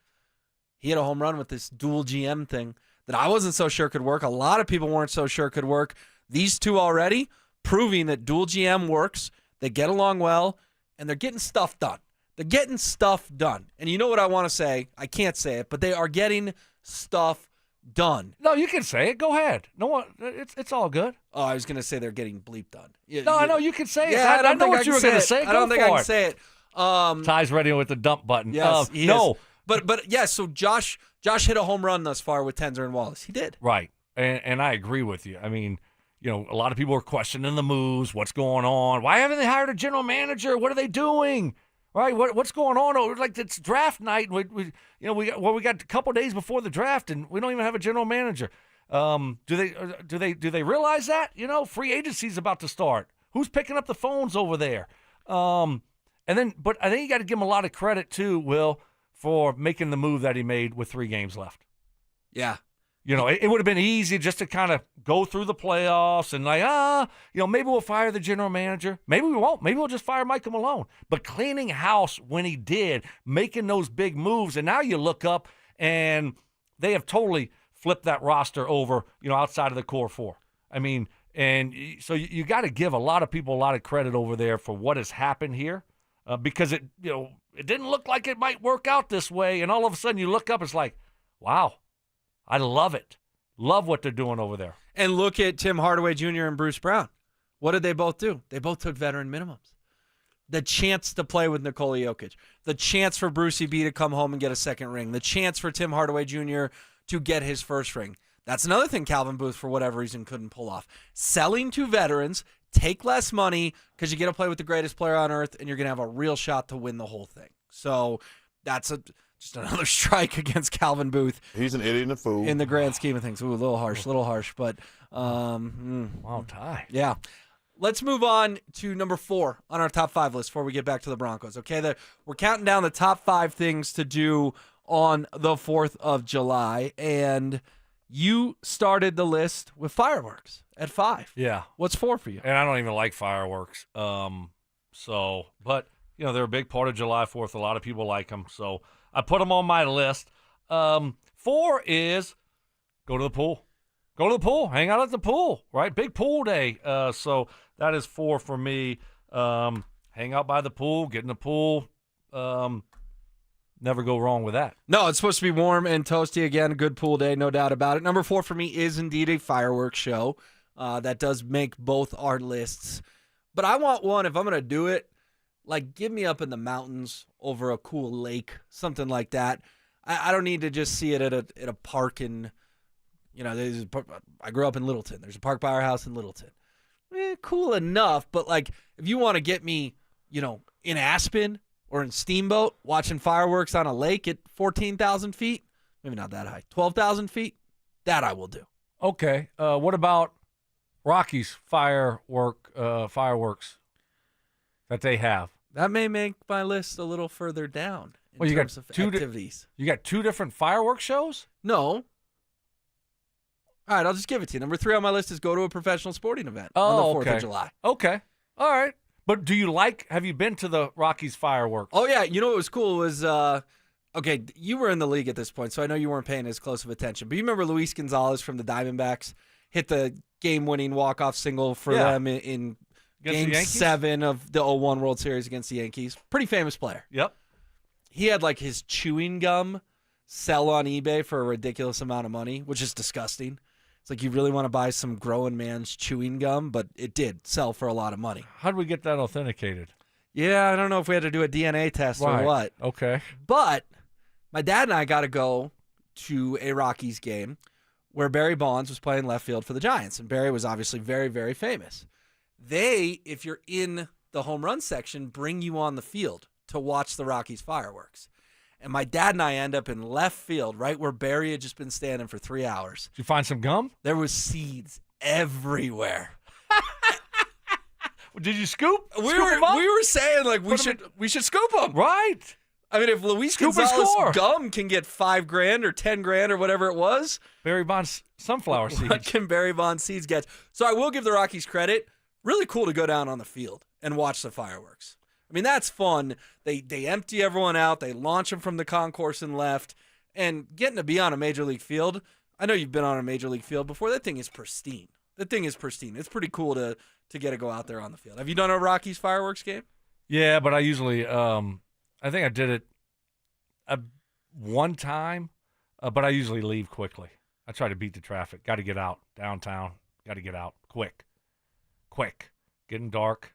He had a home run with this dual GM thing that I wasn't so sure could work. A lot of people weren't so sure could work. These two already proving that dual GM works. They get along well, and they're getting stuff done. They're getting stuff done. And you know what I want to say? I can't say it, but they are getting stuff done. No, you can say it. Go ahead. No one. It's all good. Oh, I was going to say they're getting bleep done. I know you can say it. Yeah, I know what you were going to say. I don't think I can say it. Ty's ready with the dump button. Yes, no. But yeah, so Josh hit a home run thus far with Tenzer and Wallace. He did. Right. And I agree with you. I mean, a lot of people are questioning the moves. What's going on? Why haven't they hired a general manager? What are they doing? Right? What's going on? Oh, like it's draft night. We got a couple days before the draft, and we don't even have a general manager. Do they realize that? Free agency's about to start. Who's picking up the phones over there? But I think you got to give him a lot of credit too, Will, for making the move that he made with 3 games left. Yeah. It would have been easy just to kind of go through the playoffs and maybe we'll fire the general manager. Maybe we won't. Maybe we'll just fire Michael Malone. But cleaning house when he did, making those big moves, and now you look up and they have totally flipped that roster over, outside of the core 4. I mean, and so you got to give a lot of people a lot of credit over there for what has happened here because it didn't look like it might work out this way. And all of a sudden you look up, it's like, wow. I love it. Love what they're doing over there. And look at Tim Hardaway Jr. and Bruce Brown. What did they both do? They both took veteran minimums. The chance to play with Nikola Jokic. The chance for Brucey B to come home and get a second ring. The chance for Tim Hardaway Jr. to get his first ring. That's another thing Calvin Booth, for whatever reason, couldn't pull off. Selling to veterans, take less money because you get to play with the greatest player on earth, and you're going to have a real shot to win the whole thing. So that's just another strike against Calvin Booth. He's an idiot and a fool. In the grand scheme of things. Ooh, a little harsh. But, wow, Ty. Yeah. Let's move on to number 4 on our top 5 list before we get back to the Broncos. Okay, we're counting down the top 5 things to do on the 4th of July, and you started the list with fireworks at 5. Yeah. What's 4 for you? And I don't even like fireworks. But they're a big part of July 4th. A lot of people like them, so I put them on my list. 4 is go to the pool. Go to the pool. Hang out at the pool, right? Big pool day. So that is 4 for me. Hang out by the pool, get in the pool. Never go wrong with that. No, it's supposed to be warm and toasty again. A good pool day, no doubt about it. Number 4 for me is indeed a fireworks show. That does make both our lists. But I want one, if I'm going to do it, like give me up in the mountains over a cool lake, something like that. I don't need to just see it at a park in, I grew up in Littleton. There's a park by our house in Littleton. Cool enough, but like if you want to get me, in Aspen or in Steamboat watching fireworks on a lake at 14,000 feet, maybe not that high, 12,000 feet, that I will do. Okay. What about Rockies fireworks that they have? That may make my list a little further down in terms of activities. You got 2 different fireworks shows? No. All right, I'll just give it to you. Number 3 on my list is go to a professional sporting event on the 4th of July. Okay. All right. But have you been to the Rockies fireworks? Oh, yeah. You know what was cool was, okay, you were in the league at this point, so I know you weren't paying as close of attention. But you remember Luis Gonzalez from the Diamondbacks hit the game-winning walk-off single for them in Game 7 of the 01 World Series against the Yankees. Pretty famous player. Yep. He had, like, his chewing gum sell on eBay for a ridiculous amount of money, which is disgusting. It's like you really want to buy some grown man's chewing gum, but it did sell for a lot of money. How do we get that authenticated? Yeah, I don't know if we had to do a DNA test or what. Okay. But my dad and I got to go to a Rockies game where Barry Bonds was playing left field for the Giants, and Barry was obviously very, very famous. They, if you're in the home run section, bring you on the field to watch the Rockies fireworks. And my dad and I end up in left field, right where Barry had just been standing for 3 hours. Did you find some gum? There was seeds everywhere. Did you scoop? We were saying like we should scoop them. Right. I mean, if Luis Gonzalez gum can get $5,000 or $10,000 or whatever it was, Barry Bonds sunflower seeds. What can Barry Bonds seeds get? So I will give the Rockies credit. Really cool to go down on the field and watch the fireworks. I mean, that's fun. They empty everyone out. They launch them from the concourse and left. And getting to be on a major league field, I know you've been on a major league field before. That thing is pristine. It's pretty cool to get to go out there on the field. Have you done a Rockies fireworks game? Yeah, but I usually, I think I did it one time, but I usually leave quickly. I try to beat the traffic. Got to get out downtown. Got to get out quick. Getting dark.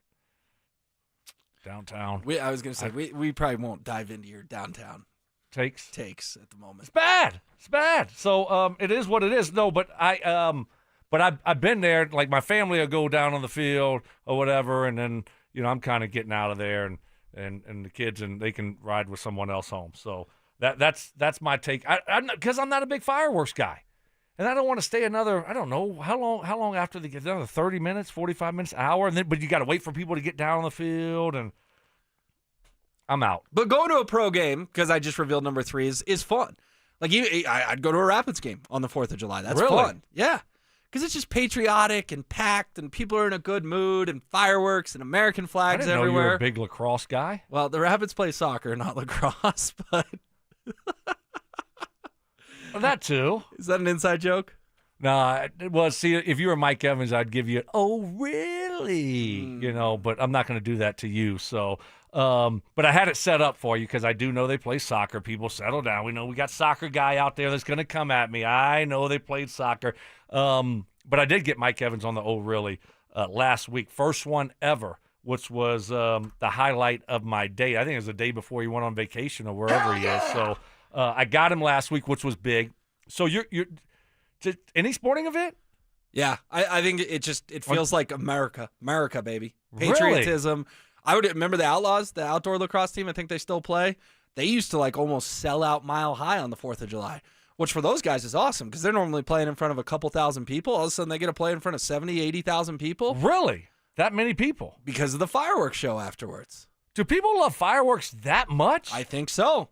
Downtown. I was going to say, we probably won't dive into your downtown takes at the moment. It's bad. So it is what it is. No, but I've been there. Like my family will go down on the field or whatever, and then I'm kind of getting out of there, and the kids and they can ride with someone else home. So that's my take. Because I'm not a big fireworks guy, and I don't want to stay another. I don't know how long after they get another 30 minutes, 45 minutes, hour, but you got to wait for people to get down on the field, and I'm out. But going to a pro game, because I just revealed number 3 is fun. Like I'd go to a Rapids game on the 4th of July. That's really fun. Yeah. Because it's just patriotic and packed, and people are in a good mood, and fireworks and American flags I didn't everywhere. know you were a big lacrosse guy. Well, the Rapids play soccer, not lacrosse, but that too. Is that an inside joke? No, well, see, if you were Mike Evans, I'd give you, oh, really? But I'm not going to do that to you. So, But I had it set up for you because I do know they play soccer. People, settle down. We know we got soccer guy out there that's going to come at me. I know they played soccer. But I did get Mike Evans on the Oh Really last week. First one ever, which was the highlight of my day. I think it was the day before he went on vacation or wherever he is. So I got him last week, which was big. So you're any sporting event? Yeah, I think it feels like America, baby. Really? Patriotism. I would remember the Outlaws, the outdoor lacrosse team. I think they still play. They used to like almost sell out Mile High on the 4th of July, which for those guys is awesome because they're normally playing in front of a couple thousand people. All of a sudden they get to play in front of 70, 80,000 people. Really? That many people? Because of the fireworks show afterwards. Do people love fireworks that much? I think so.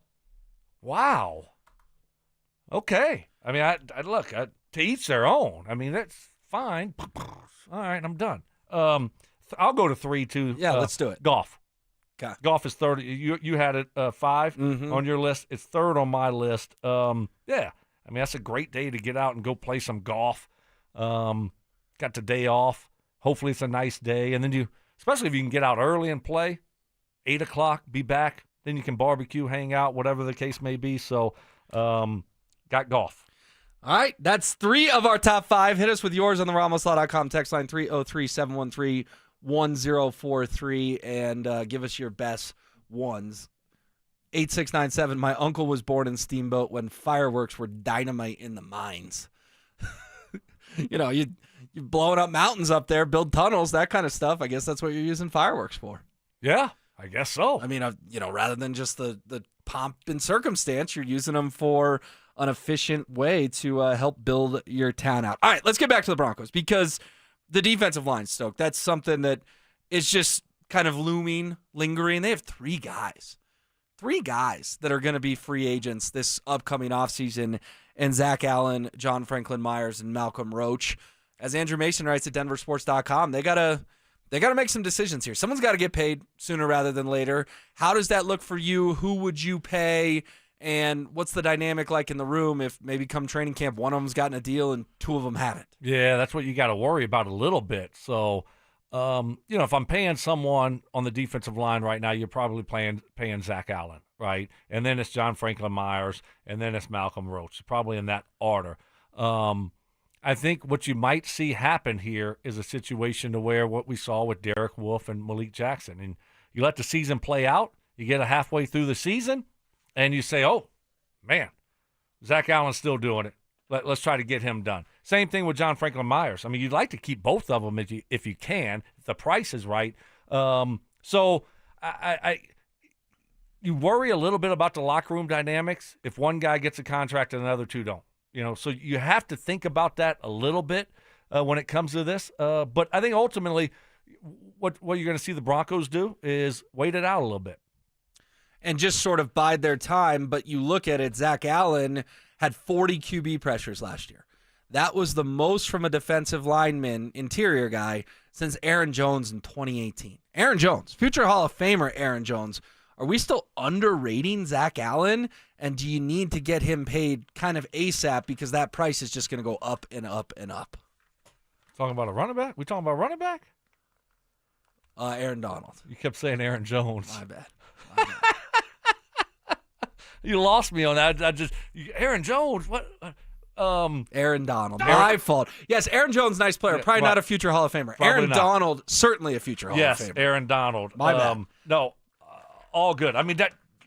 Wow. Okay. I mean, I look, to each their own. I mean, that's fine. All right, I'm done. I'll go to 3 too. Yeah, let's do it. Golf. Okay. Golf is 30. You had it 5 on your list. It's 3rd on my list. Yeah. I mean, that's a great day to get out and go play some golf. Got the day off. Hopefully it's a nice day. And then especially if you can get out early and play, 8 o'clock, be back. Then you can barbecue, hang out, whatever the case may be. So, got golf. All right, that's 3 of our top 5. Hit us with yours on the RamosLaw.com text line 303-713-1043 and give us your best ones. 8697, my uncle was born in Steamboat when fireworks were dynamite in the mines. You're blowing up mountains up there, build tunnels, that kind of stuff. I guess that's what you're using fireworks for. Yeah, I guess so. I mean, rather than just the pomp and circumstance, you're using them for an efficient way to help build your town out. All right, let's get back to the Broncos because the defensive line, Stoke, that's something that is just kind of looming, lingering. They have 3 guys that are going to be free agents this upcoming offseason, and Zach Allen, John Franklin Myers, and Malcolm Roach. As Andrew Mason writes at denversports.com, they got to make some decisions here. Someone's got to get paid sooner rather than later. How does that look for you? Who would you pay? And what's the dynamic like in the room if maybe come training camp, one of them's gotten a deal and 2 of them haven't? Yeah, that's what you got to worry about a little bit. So, if I'm paying someone on the defensive line right now, you're probably paying Zach Allen, right? And then it's John Franklin Myers, and then it's Malcolm Roach, probably in that order. I think what you might see happen here is a situation to where what we saw with Derek Wolfe and Malik Jackson. And you let the season play out, you get halfway through the season, and you say, oh, man, Zach Allen's still doing it. Let's try to get him done. Same thing with John Franklin Myers. I mean, you'd like to keep both of them if you can, if the price is right. So you worry a little bit about the locker room dynamics if one guy gets a contract and the other 2 don't. So you have to think about that a little bit when it comes to this. But I think ultimately what you're going to see the Broncos do is wait it out a little bit. And just sort of bide their time. But you look at it, Zach Allen had 40 QB pressures last year. That was the most from a defensive lineman, interior guy, since Aaron Jones in 2018. Aaron Jones, future Hall of Famer Aaron Jones. Are we still underrating Zach Allen? And do you need to get him paid kind of ASAP because that price is just going to go up and up and up? Talking about a running back? We talking about running back? Aaron Donald. You kept saying Aaron Jones. My bad. You lost me on that. Aaron Jones. What? Aaron Donald. My fault. Yes, Aaron Jones, nice player. Probably not a future Hall of Famer. Aaron Donald, certainly a future Hall of Famer. Yes, Aaron Donald. My bad. No, all good. I mean,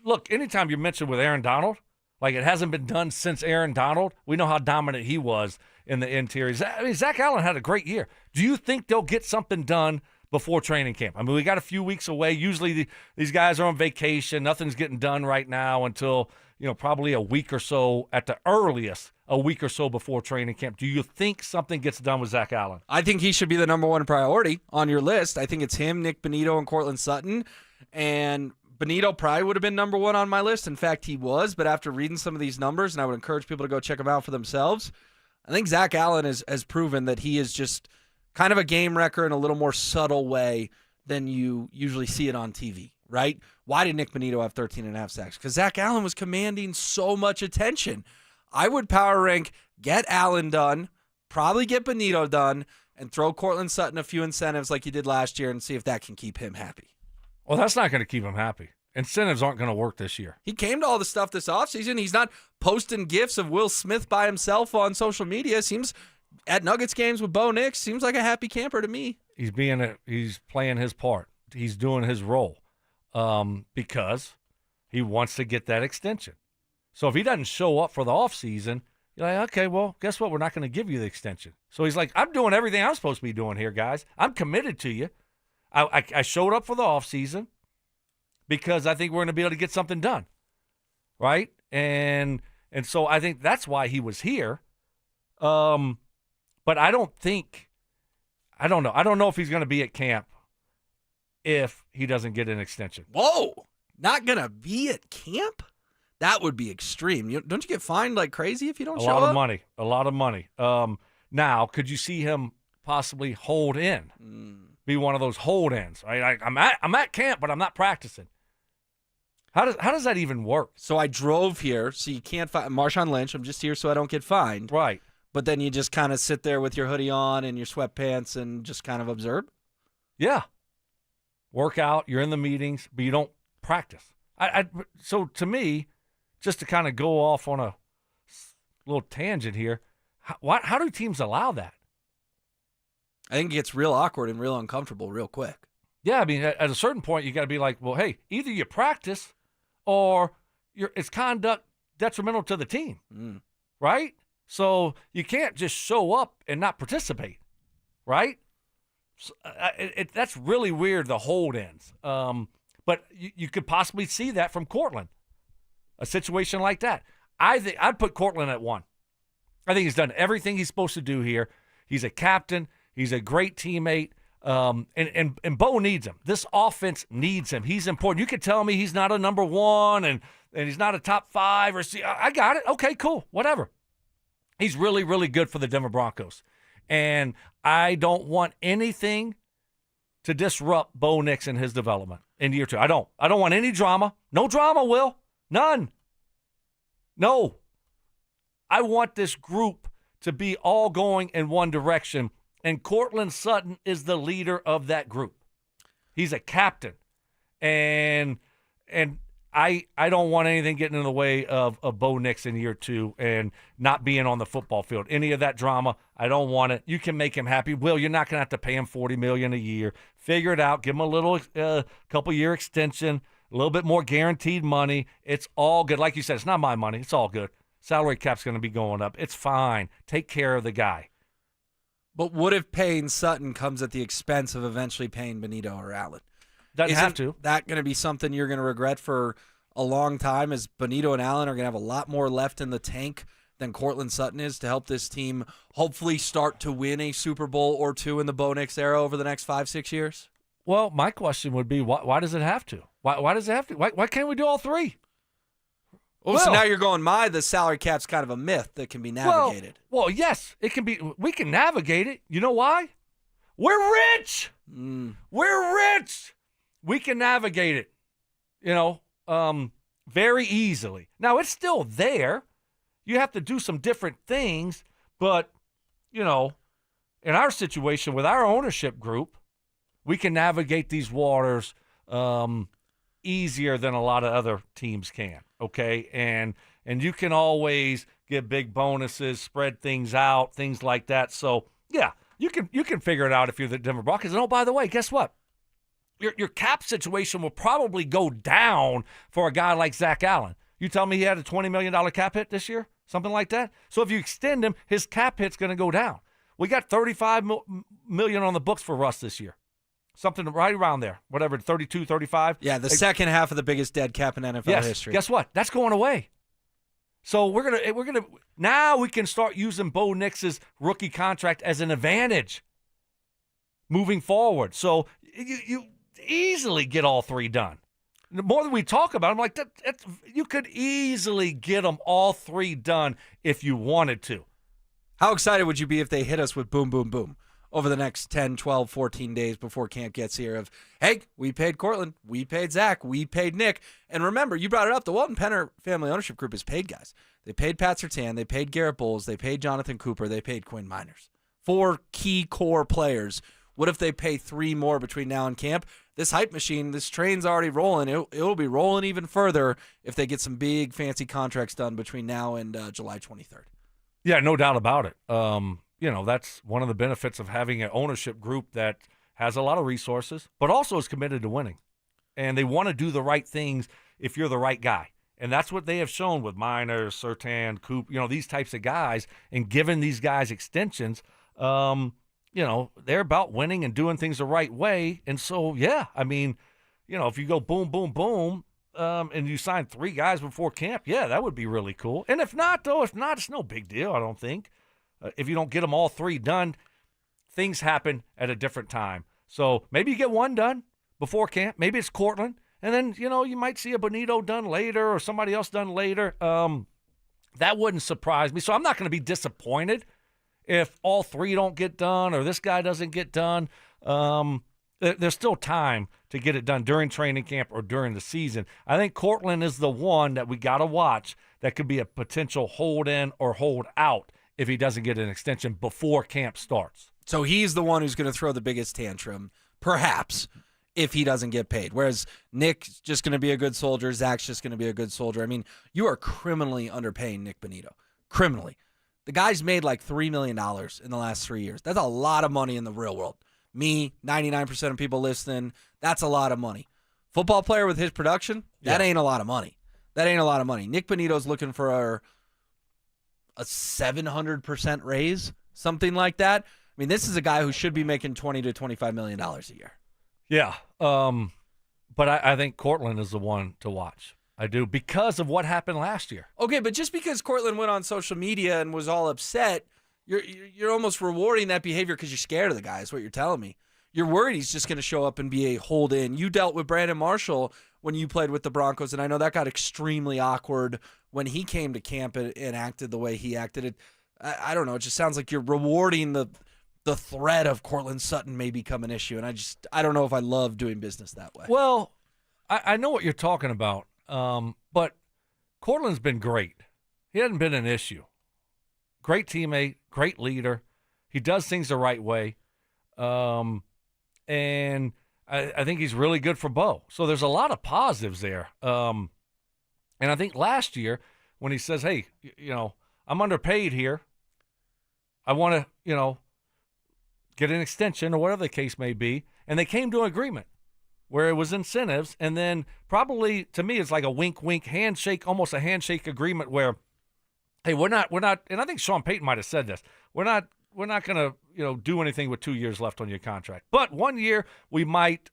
look, anytime you mention with Aaron Donald, like it hasn't been done since Aaron Donald, we know how dominant he was in the interior. I mean, Zach Allen had a great year. Do you think they'll get something done before training camp? I mean, we got a few weeks away. Usually these guys are on vacation. Nothing's getting done right now until, probably a week or so at the earliest, a week or so before training camp. Do you think something gets done with Zach Allen? I think he should be the number 1 priority on your list. I think it's him, Nick Bonito, and Cortland Sutton. And Bonito probably would have been number 1 on my list. In fact, he was. But after reading some of these numbers, and I would encourage people to go check them out for themselves, I think Zach Allen has proven that he is just kind of a game wrecker in a little more subtle way than you usually see it on TV, right? Why did Nick Bonito have 13.5 sacks? Because Zach Allen was commanding so much attention. I would power rank, get Allen done, probably get Bonito done, and throw Cortland Sutton a few incentives like he did last year and see if that can keep him happy. Well, that's not going to keep him happy. Incentives aren't going to work this year. He came to all the stuff this offseason. He's not posting gifs of Will Smith by himself on social media. Seems at Nuggets games with Bo Nix. Seems like a happy camper to me. He's playing his part. He's doing his role because he wants to get that extension. So if he doesn't show up for the offseason, you're like, okay, well, guess what? We're not going to give you the extension. So he's like, I'm doing everything I'm supposed to be doing here, guys. I'm committed to you. I showed up for the offseason because I think we're going to be able to get something done, right? And so I think that's why he was here. But I don't know. I don't know if he's going to be at camp if he doesn't get an extension. Whoa, not going to be at camp? That would be extreme. Don't you get fined like crazy if you don't show up? A lot of money. Now, could you see him possibly hold in? Be one of those hold-ins, right? I'm at camp, but I'm not practicing. How does that even work? So I drove here, so you can't find Marshawn Lynch. I'm just here so I don't get fined. Right. But then you just kind of sit there with your hoodie on and your sweatpants and just kind of observe? Yeah. Work out, you're in the meetings, but you don't practice. So to me, just to kind of go off on a little tangent here, how do teams allow that? I think it gets real awkward and real uncomfortable real quick. Yeah, I mean, at a certain point, you got to be like, well, hey, either you practice or it's conduct detrimental to the team, right? So you can't just show up and not participate, right? So, that's really weird, the hold-ins. But you could possibly see that from Cortland, a situation like that. I'd put Cortland at 1. I think he's done everything he's supposed to do here. He's a captain. He's a great teammate, and Bo needs him. This offense needs him. He's important. You could tell me he's not a number 1 and he's not a top 5 or I got it. Okay, cool, whatever. He's really, really good for the Denver Broncos, and I don't want anything to disrupt Bo Nix and his development in year 2. I don't want any drama. No drama, Will. None. No. I want this group to be all going in one direction. And Cortland Sutton is the leader of that group. He's a captain. And I don't want anything getting in the way of Bo Nix in year 2 and not being on the football field. Any of that drama, I don't want it. You can make him happy. Will, you're not going to have to pay him $40 million a year. Figure it out. Give him a little couple-year extension, a little bit more guaranteed money. It's all good. Like you said, it's not my money. It's all good. Salary cap's going to be going up. It's fine. Take care of the guy. But what if paying Sutton comes at the expense of eventually paying Benito or Allen? Doesn't have to. That going to be something you're going to regret for a long time, as Benito and Allen are going to have a lot more left in the tank than Cortland Sutton is to help this team hopefully start to win a Super Bowl or 2 in the Bo Nix era over the next 5-6 years? Well, my question would be, why does it have to? Why does it have to? Why can't we do all 3? Oh, so now you're going, the salary cap's kind of a myth that can be navigated. Well, yes, it can be. We can navigate it. You know why? We're rich. We're rich. We can navigate it, very easily. Now, it's still there. You have to do some different things, but, in our situation with our ownership group, we can navigate these waters easier than a lot of other teams can. Okay, and you can always get big bonuses, spread things out, things like that. So yeah, you can figure it out if you're the Denver Broncos. And oh, by the way, guess what? Your cap situation will probably go down for a guy like Zach Allen. You tell me he had a $20 million cap hit this year, something like that. So if you extend him, his cap hit's going to go down. We got $35 million on the books for Russ this year. Something right around there, whatever, 32, 35. Yeah, the second half of the biggest dead cap in NFL history. Guess what? That's going away. So we're gonna now we can start using Bo Nix's rookie contract as an advantage moving forward. So you easily get all 3 done. The more that we talk about them, like you could easily get them all 3 done if you wanted to. How excited would you be if they hit us with boom, boom, boom over the next 10, 12, 14 days before camp gets here of, hey, we paid Cortland, we paid Zach, we paid Nick. And remember, you brought it up, the Walton Penner Family Ownership Group has paid guys. They paid Pat Surtain, they paid Garrett Bowles, they paid Jonathan Cooper, they paid Quinn Miners. 4 key core players. What if they pay 3 more between now and camp? this hype machine, this train's already rolling. It'll be rolling even further if they get some big, fancy contracts done between now and July 23rd. Yeah, no doubt about it. That's one of the benefits of having an ownership group that has a lot of resources, but also is committed to winning. And they want to do the right things if you're the right guy. And that's what they have shown with Minor, Surtain, Coop, these types of guys. And giving these guys extensions, they're about winning and doing things the right way. And so, yeah, if you go boom, boom, boom, and you sign 3 guys before camp, yeah, that would be really cool. And if not, it's no big deal, I don't think. If you don't get them all 3 done, things happen at a different time. So maybe you get 1 done before camp. Maybe it's Cortland. And then, you might see a Bonito done later or somebody else done later. That wouldn't surprise me. So I'm not going to be disappointed if all 3 don't get done or this guy doesn't get done. There's still time to get it done during training camp or during the season. I think Cortland is the one that we got to watch that could be a potential hold in or hold out if he doesn't get an extension before camp starts. So he's the one who's going to throw the biggest tantrum, perhaps, if he doesn't get paid. Whereas Nick's just going to be a good soldier. Zach's just going to be a good soldier. I mean, you are criminally underpaying Nick Bonito. Criminally. The guy's made like $3 million in the last 3 years. That's a lot of money in the real world. Me, 99% of people listening, that's a lot of money. Football player with his production, that ain't a lot of money. That ain't a lot of money. Nick Bonito's looking for a 700% raise, something like that. I mean, this is a guy who should be making $20 to $25 million a year. Yeah, but I think Cortland is the one to watch. I do, because of what happened last year. Okay, but just because Cortland went on social media and was all upset, you're almost rewarding that behavior because you're scared of the guy, is what you're telling me. You're worried he's just going to show up and be a hold-in. You dealt with Brandon Marshall when you played with the Broncos, and I know that got extremely awkward when he came to camp and acted the way he acted. I don't know. It just sounds like you're rewarding the threat of Cortland Sutton may become an issue, and I don't know if I love doing business that way. Well, I know what you're talking about, but Cortland's been great. He hasn't been an issue. Great teammate, great leader. He does things the right way, and I think he's really good for Bo. So there's a lot of positives there. And I think last year when he says, hey, I'm underpaid here. I want to, get an extension or whatever the case may be. And they came to an agreement where it was incentives. And then probably, to me, it's like a wink handshake, almost a handshake agreement where, hey, we're not, and I think Sean Payton might have said this. We're not going to, do anything with 2 years left on your contract. But 1 year, we might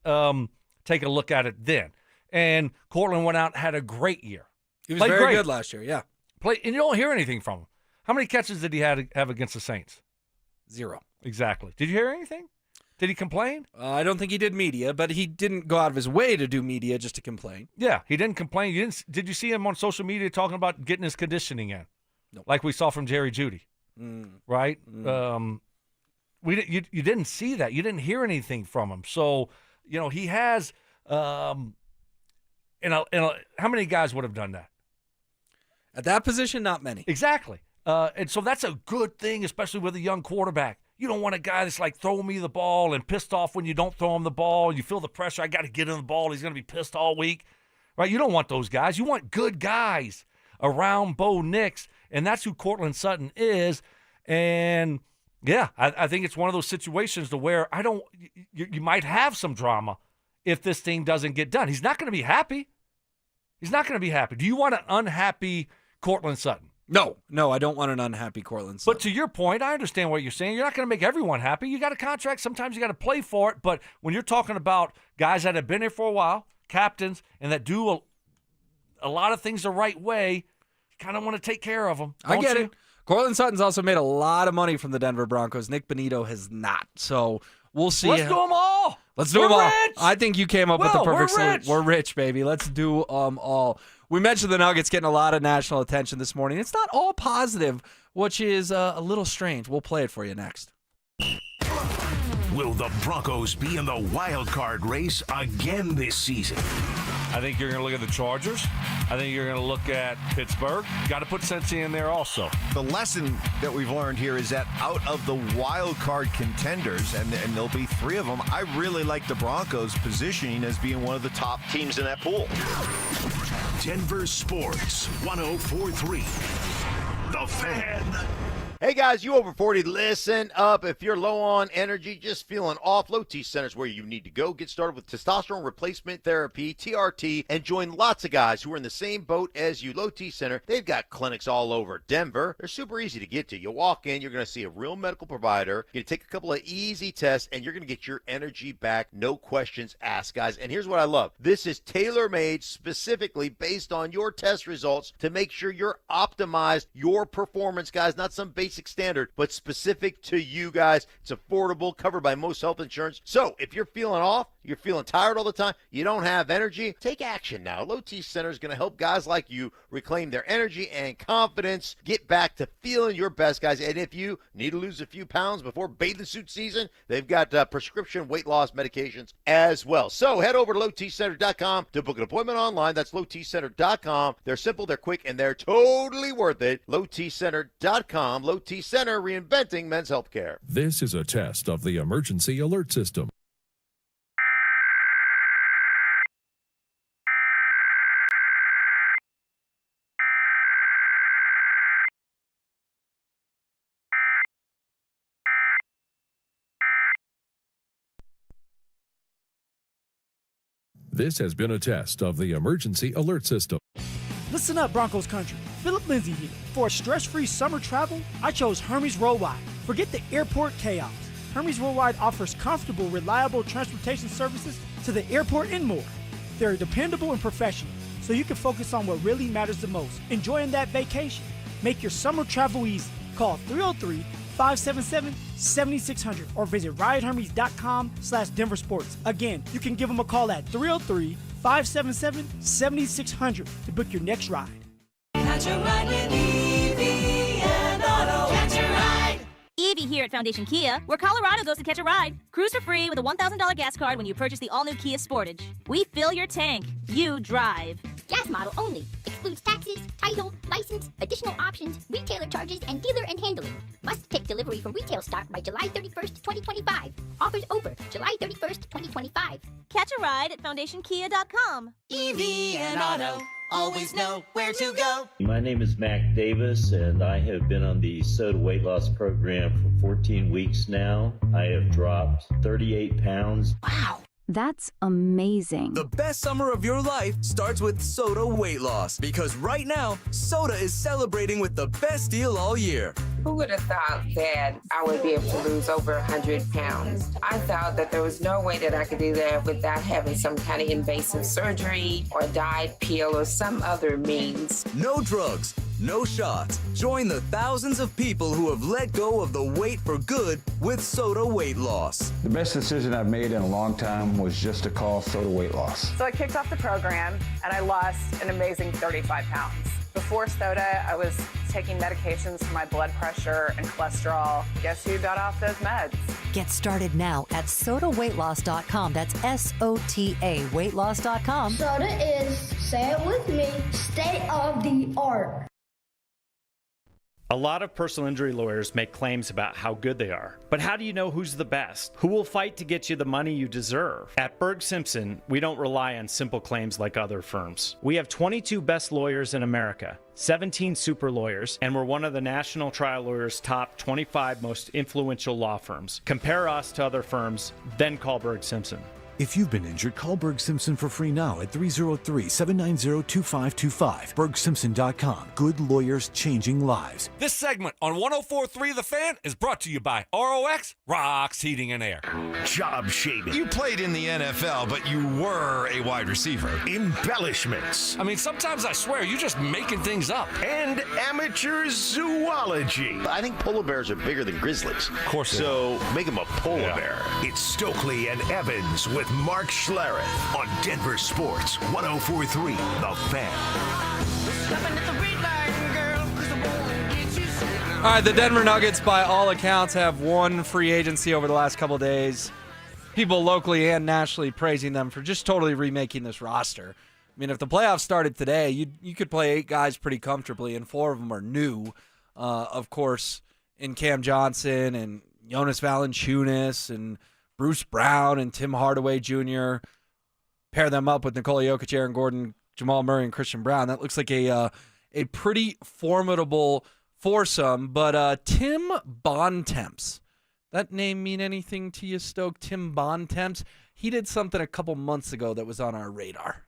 take a look at it then. And Cortland went out and had a great year. He was very good last year, yeah. And you don't hear anything from him. How many catches did he have against the Saints? 0. Exactly. Did you hear anything? Did he complain? I don't think he did media, but he didn't go out of his way to do media just to complain. Yeah, he didn't complain. Did you see him on social media talking about getting his conditioning in? Nope. Like we saw from Jerry Jeudy, right? You didn't see that. You didn't hear anything from him. So, he has how many guys would have done that? At that position, not many. Exactly. And so that's a good thing, especially with a young quarterback. You don't want a guy that's like throwing me the ball and pissed off when you don't throw him the ball. You feel the pressure. I got to get him the ball. He's going to be pissed all week, right? You don't want those guys. You want good guys around Bo Nix, and that's who Cortland Sutton is. And, yeah, I think it's one of those situations to where you might have some drama if this thing doesn't get done. He's not going to be happy. He's not going to be happy. Do you want an unhappy Cortland Sutton? No, I don't want an unhappy Cortland Sutton. But to your point, I understand what you're saying. You're not going to make everyone happy. You got a contract. Sometimes you got to play for it. But when you're talking about guys that have been here for a while, captains, and that do a lot of things the right way, you kind of want to take care of them. I get it. Cortland Sutton's also made a lot of money from the Denver Broncos. Nick Bonito has not. So we'll see. Let's do them all. Let's do them all. Rich. I think you came up with the perfect solution. We're rich, baby. Let's do them all. We mentioned the Nuggets getting a lot of national attention this morning. It's not all positive, which is a little strange. We'll play it for you next. Will the Broncos be in the wild card race again this season? I think you're going to look at the Chargers. I think you're going to look at Pittsburgh. Got to put Cincy in there also. The lesson that we've learned here is that out of the wild card contenders, and there'll be 3 of them, I really like the Broncos positioning as being one of the top teams in that pool. Denver Sports 104.3. The Fan. Hey guys, you over 40, listen up. If you're low on energy, just feeling off, Low T Center is where you need to go. Get started with testosterone replacement therapy, TRT, and join lots of guys who are in the same boat as you. Low T Center, they've got clinics all over Denver. They're super easy to get to. You walk in, you're going to see a real medical provider. You're going to take a couple of easy tests, and you're going to get your energy back. No questions asked, guys. And here's what I love. This is tailor-made specifically based on your test results to make sure you're optimized your performance, guys. Not some basic standard, but specific to you guys. It's affordable, covered by most health insurance. So if you're feeling off, you're feeling tired all the time, you don't have energy, take action now. Low T Center is going to help guys like you reclaim their energy and confidence, get back to feeling your best, guys. And if you need to lose a few pounds before bathing suit season, they've got prescription weight loss medications as well. So head over to lowtcenter.com to book an appointment online. That's lowtcenter.com. They're simple, they're quick, and they're totally worth it. lowtcenter.com. Low T Center, reinventing men's health care. This is a test of the emergency alert system. This has been a test of the emergency alert system. Listen up, Broncos country. Philip Lindsay here. For a stress-free summer travel, I chose Hermes Worldwide. Forget the airport chaos. Hermes Worldwide offers comfortable, reliable transportation services to the airport and more. They're dependable and professional, so you can focus on what really matters the most, enjoying that vacation. Make your summer travel easy. Call 303-577-7600 or visit ridehermes.com/Denver Sports. Again, you can give them a call at 303-577-7600 to book your next ride. Catch a ride with Evie and Auto. Catch a ride. Evie here at Foundation Kia, where Colorado goes to catch a ride. Cruise for free with a $1,000 gas card when you purchase the all-new Kia Sportage. We fill your tank. You drive. Gas model only. Excludes taxes, title, license, additional options, retailer charges, and dealer and handling. Must take delivery from retail stock by July 31st, 2025. Offers over July 31st, 2025. Catch a ride at FoundationKia.com. Evie and Auto. Always know where to go. My name is Mac Davis, and I have been on the Soda Weight Loss Program for 14 weeks now. I have dropped 38 pounds. Wow. That's amazing. The best summer of your life starts with Soda Weight Loss, because right now, Soda is celebrating with the best deal all year. Who would have thought that I would be able to lose over 100 pounds? I thought that there was no way that I could do that without having some kind of invasive surgery or diet pill or some other means. No drugs, no shots. Join the thousands of people who have let go of the weight for good with Soda Weight Loss. The best decision I've made in a long time was just to call Soda Weight Loss. So I kicked off the program and I lost an amazing 35 pounds. Before Soda, I was taking medications for my blood pressure and cholesterol. Guess who got off those meds? Get started now at sodaweightloss.com. That's SOTA weightloss.com. Soda is, say it with me, state of the art. A lot of personal injury lawyers make claims about how good they are. But how do you know who's the best? Who will fight to get you the money you deserve? At Berg Simpson, we don't rely on simple claims like other firms. We have 22 best lawyers in America, 17 super lawyers, and we're one of the National Trial Lawyers' top 25 most influential law firms. Compare us to other firms, then call Berg Simpson. If you've been injured, call Berg Simpson for free now at 303-790-2525. BergSimpson.com. Good lawyers changing lives. This segment on 104.3 The Fan is brought to you by ROX, Rocks Heating and Air. Job shaving. You played in the NFL, but you were a wide receiver. Embellishments. I mean, sometimes I swear you're just making things up. And amateur zoology. I think polar bears are bigger than grizzlies. Of course. So make them a polar bear. It's Stokely and Evans with Mark Schlereth on Denver Sports 104.3 The Fan. Stopping at the red light, girl, 'cause I wanna get you. All right, the Denver Nuggets, by all accounts, have won free agency over the last couple of days. People locally and nationally praising them for just totally remaking this roster. I mean, if the playoffs started today, you could play 8 guys pretty comfortably, and 4 of them are new. Of course, in Cam Johnson and Jonas Valanciunas and Bruce Brown and Tim Hardaway Jr. Pair them up with Nikola Jokic, Aaron Gordon, Jamal Murray, and Christian Brown. That looks like a pretty formidable foursome. But Tim Bontemps, that name mean anything to you, Stoke? Tim Bontemps? He did something a couple months ago that was on our radar.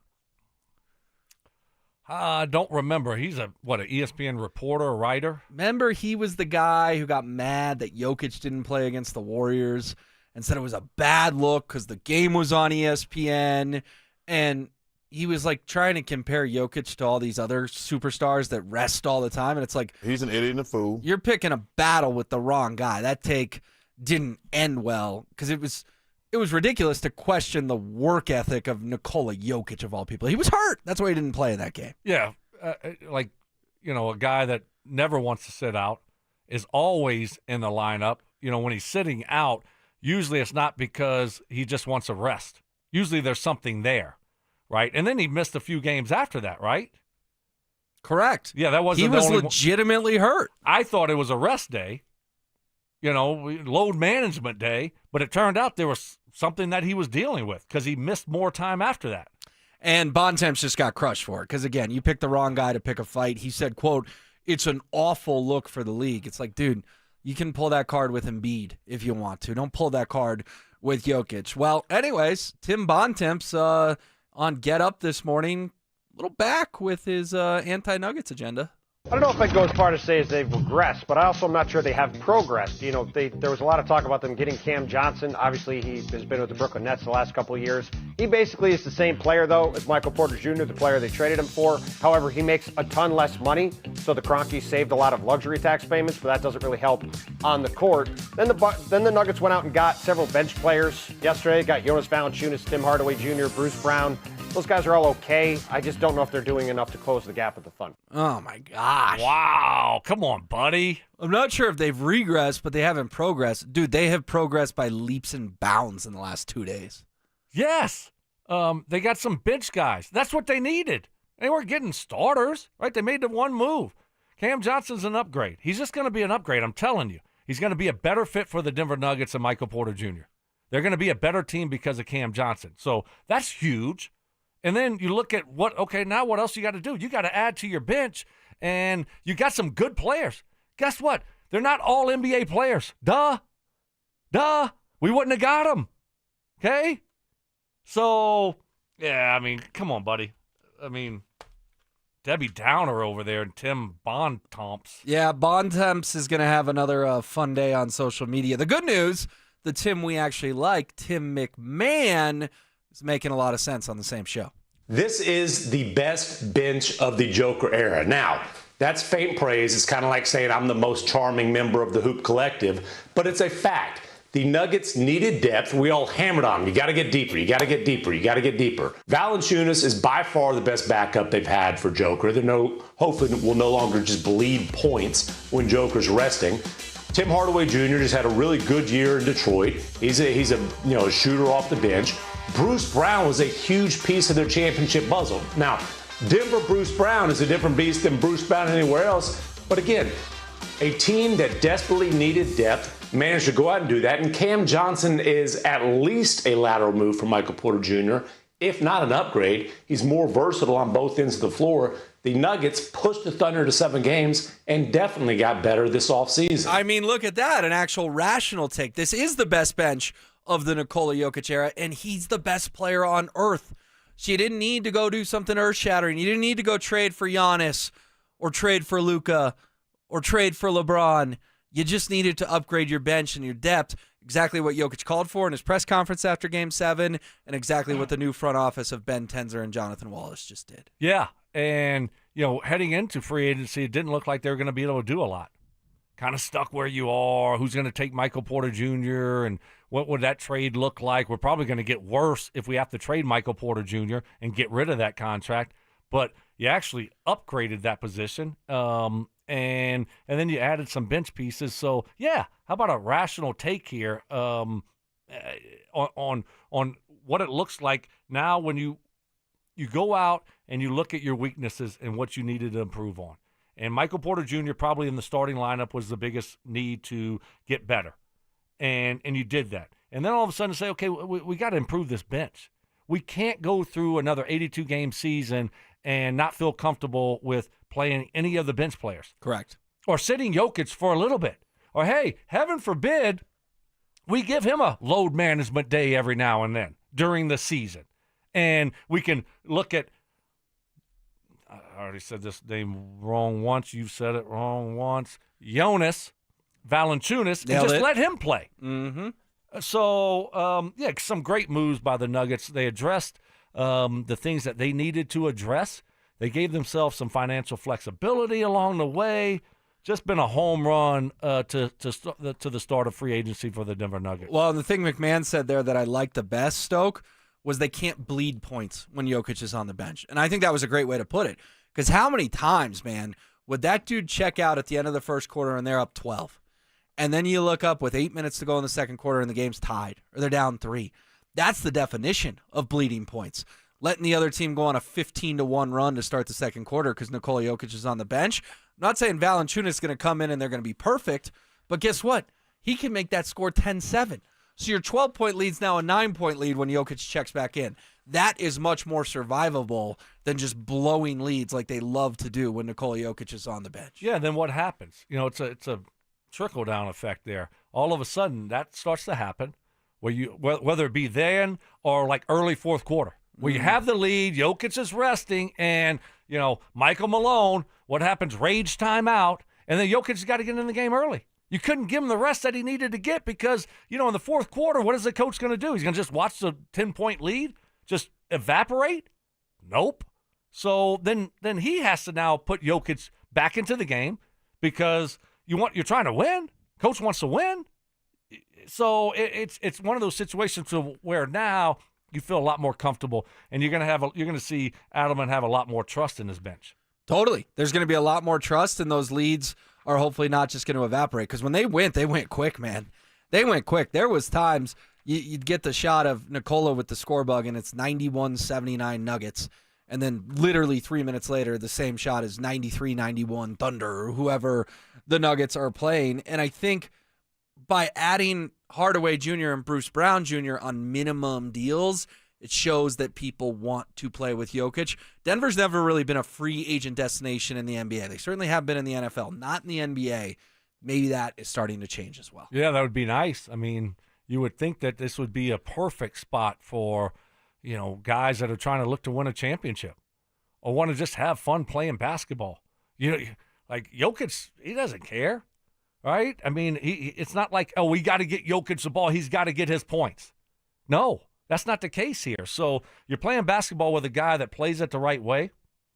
I don't remember. He's an ESPN reporter, writer? Remember, he was the guy who got mad that Jokic didn't play against the Warriors and said it was a bad look because the game was on ESPN. And he was like trying to compare Jokic to all these other superstars that rest all the time. And it's like, he's an idiot and a fool. You're picking a battle with the wrong guy. That take didn't end well because it was ridiculous to question the work ethic of Nikola Jokic, of all people. He was hurt. That's why he didn't play in that game. Yeah, a guy that never wants to sit out is always in the lineup. When he's sitting out, usually it's not because he just wants a rest. Usually there's something there, right? And then he missed a few games after that, right? Correct. Yeah, that wasn't he was legitimately hurt. I thought it was a rest day, load management day, but it turned out there was something that he was dealing with because he missed more time after that. And Bontemps just got crushed for it because, again, you picked the wrong guy to pick a fight. He said, quote, "It's an awful look for the league." It's like, dude, you can pull that card with Embiid if you want to. Don't pull that card with Jokic. Well, anyways, Tim Bontemps on Get Up this morning, a little back with his anti-Nuggets agenda. I don't know if I'd go as far to say as they've regressed, but I also am not sure they have progressed. There was a lot of talk about them getting Cam Johnson. Obviously, he has been with the Brooklyn Nets the last couple of years. He basically is the same player, though, as Michael Porter Jr., the player they traded him for. However, he makes a ton less money, so the Cronkies saved a lot of luxury tax payments, but that doesn't really help on the court. Then the Nuggets went out and got several bench players yesterday. Got Jonas Valanciunas, Tim Hardaway Jr., Bruce Brown. Those guys are all okay. I just don't know if they're doing enough to close the gap with the Thunder. Oh, my gosh. Wow. Come on, buddy. I'm not sure if they've regressed, but they haven't progressed. Dude, they have progressed by leaps and bounds in the last 2 days. Yes. They got some bench guys. That's what they needed. They weren't getting starters, right? They made the one move. Cam Johnson's an upgrade. He's just going to be an upgrade, I'm telling you. He's going to be a better fit for the Denver Nuggets than Michael Porter Jr. They're going to be a better team because of Cam Johnson. So that's huge. And then you look at now what else you got to do? You got to add to your bench, and you got some good players. Guess what? They're not all NBA players. Duh. We wouldn't have got them. Okay? So, yeah, come on, buddy. Debbie Downer over there and Tim Bontemps. Yeah, Bontemps is going to have another fun day on social media. The good news, the Tim we actually like, Tim McMahon, is making a lot of sense on the same show. This is the best bench of the Joker era. Now, that's faint praise. It's kind of like saying I'm the most charming member of the Hoop Collective, but it's a fact. The Nuggets needed depth. We all hammered on them. You got to get deeper. You got to get deeper. You got to get deeper. Valanciunas is by far the best backup they've had for Joker. Hopefully will no longer just bleed points when Joker's resting. Tim Hardaway Jr. just had a really good year in Detroit. He's a shooter off the bench. Bruce Brown was a huge piece of their championship puzzle. Now, Denver Bruce Brown is a different beast than Bruce Brown anywhere else. But again, a team that desperately needed depth managed to go out and do that. And Cam Johnson is at least a lateral move for Michael Porter Jr., if not an upgrade. He's more versatile on both ends of the floor. The Nuggets pushed the Thunder to 7 games and definitely got better this offseason. Look at that, an actual rational take. This is the best bench of the Nikola Jokic era, and he's the best player on earth. So you didn't need to go do something earth-shattering. You didn't need to go trade for Giannis or trade for Luka or trade for LeBron. You just needed to upgrade your bench and your depth, exactly what Jokic called for in his press conference after Game 7 and exactly what the new front office of Ben Tenzer and Jonathan Wallace just did. Yeah, and heading into free agency, it didn't look like they were going to be able to do a lot. Kind of stuck where you are. Who's going to take Michael Porter Jr. and what would that trade look like? We're probably going to get worse if we have to trade Michael Porter Jr. and get rid of that contract. But you actually upgraded that position. And then you added some bench pieces. So, yeah, how about a rational take here on what it looks like now when you go out and you look at your weaknesses and what you needed to improve on. And Michael Porter Jr. probably in the starting lineup was the biggest need to get better. And you did that. And then all of a sudden say, okay, we got to improve this bench. We can't go through another 82-game season and not feel comfortable with playing any of the bench players. Correct. Or sitting Jokic for a little bit. Or, hey, heaven forbid, we give him a load management day every now and then during the season. And we can look at, I already said this name wrong once. You've said it wrong once. Jonas Valanciunas, and just let him play. Mm-hmm. So, some great moves by the Nuggets. They addressed the things that they needed to address. They gave themselves some financial flexibility along the way. Just been a home run to the start of free agency for the Denver Nuggets. Well, and the thing McMahon said there that I liked the best, Stoke, was they can't bleed points when Jokic is on the bench. And I think that was a great way to put it. Because how many times, man, would that dude check out at the end of the first quarter and they're up 12? And then you look up with 8 minutes to go in the second quarter and the game's tied or they're down 3. That's the definition of bleeding points. Letting the other team go on a 15-1 run to start the second quarter because Nikola Jokic is on the bench. I'm not saying Valanciunas is going to come in and they're going to be perfect, but guess what? He can make that score 10-7. So your 12-point lead's now a 9-point lead when Jokic checks back in. That is much more survivable than just blowing leads like they love to do when Nikola Jokic is on the bench. Yeah, then what happens? It's a trickle-down effect there. All of a sudden, that starts to happen, whether it be then or like early fourth quarter, where you have the lead, Jokic is resting, and, Michael Malone, what happens? Rage timeout, and then Jokic has got to get in the game early. You couldn't give him the rest that he needed to get because, in the fourth quarter, what is the coach going to do? He's going to just watch the 10-point lead just evaporate? Nope. So then he has to now put Jokic back into the game because you're trying to win. Coach wants to win. So it's one of those situations where now you feel a lot more comfortable, and you're going to see Adelman have a lot more trust in his bench. Totally. There's going to be a lot more trust, and those leads are hopefully not just going to evaporate. Because when they went quick, man. They went quick. There was times you'd get the shot of Nikola with the score bug, and it's 91-79 Nuggets. And then literally 3 minutes later, the same shot is 93-91 Thunder or whoever the Nuggets are playing. And I think by adding Hardaway Jr. and Bruce Brown Jr. on minimum deals, it shows that people want to play with Jokic. Denver's never really been a free agent destination in the NBA. They certainly have been in the NFL, not in the NBA. Maybe that is starting to change as well. Yeah, that would be nice. I mean, you would think that this would be a perfect spot for, guys that are trying to look to win a championship or want to just have fun playing basketball. Like Jokic, he doesn't care, right? I mean, it's not like, we got to get Jokic the ball. He's got to get his points. No, that's not the case here. So you're playing basketball with a guy that plays it the right way,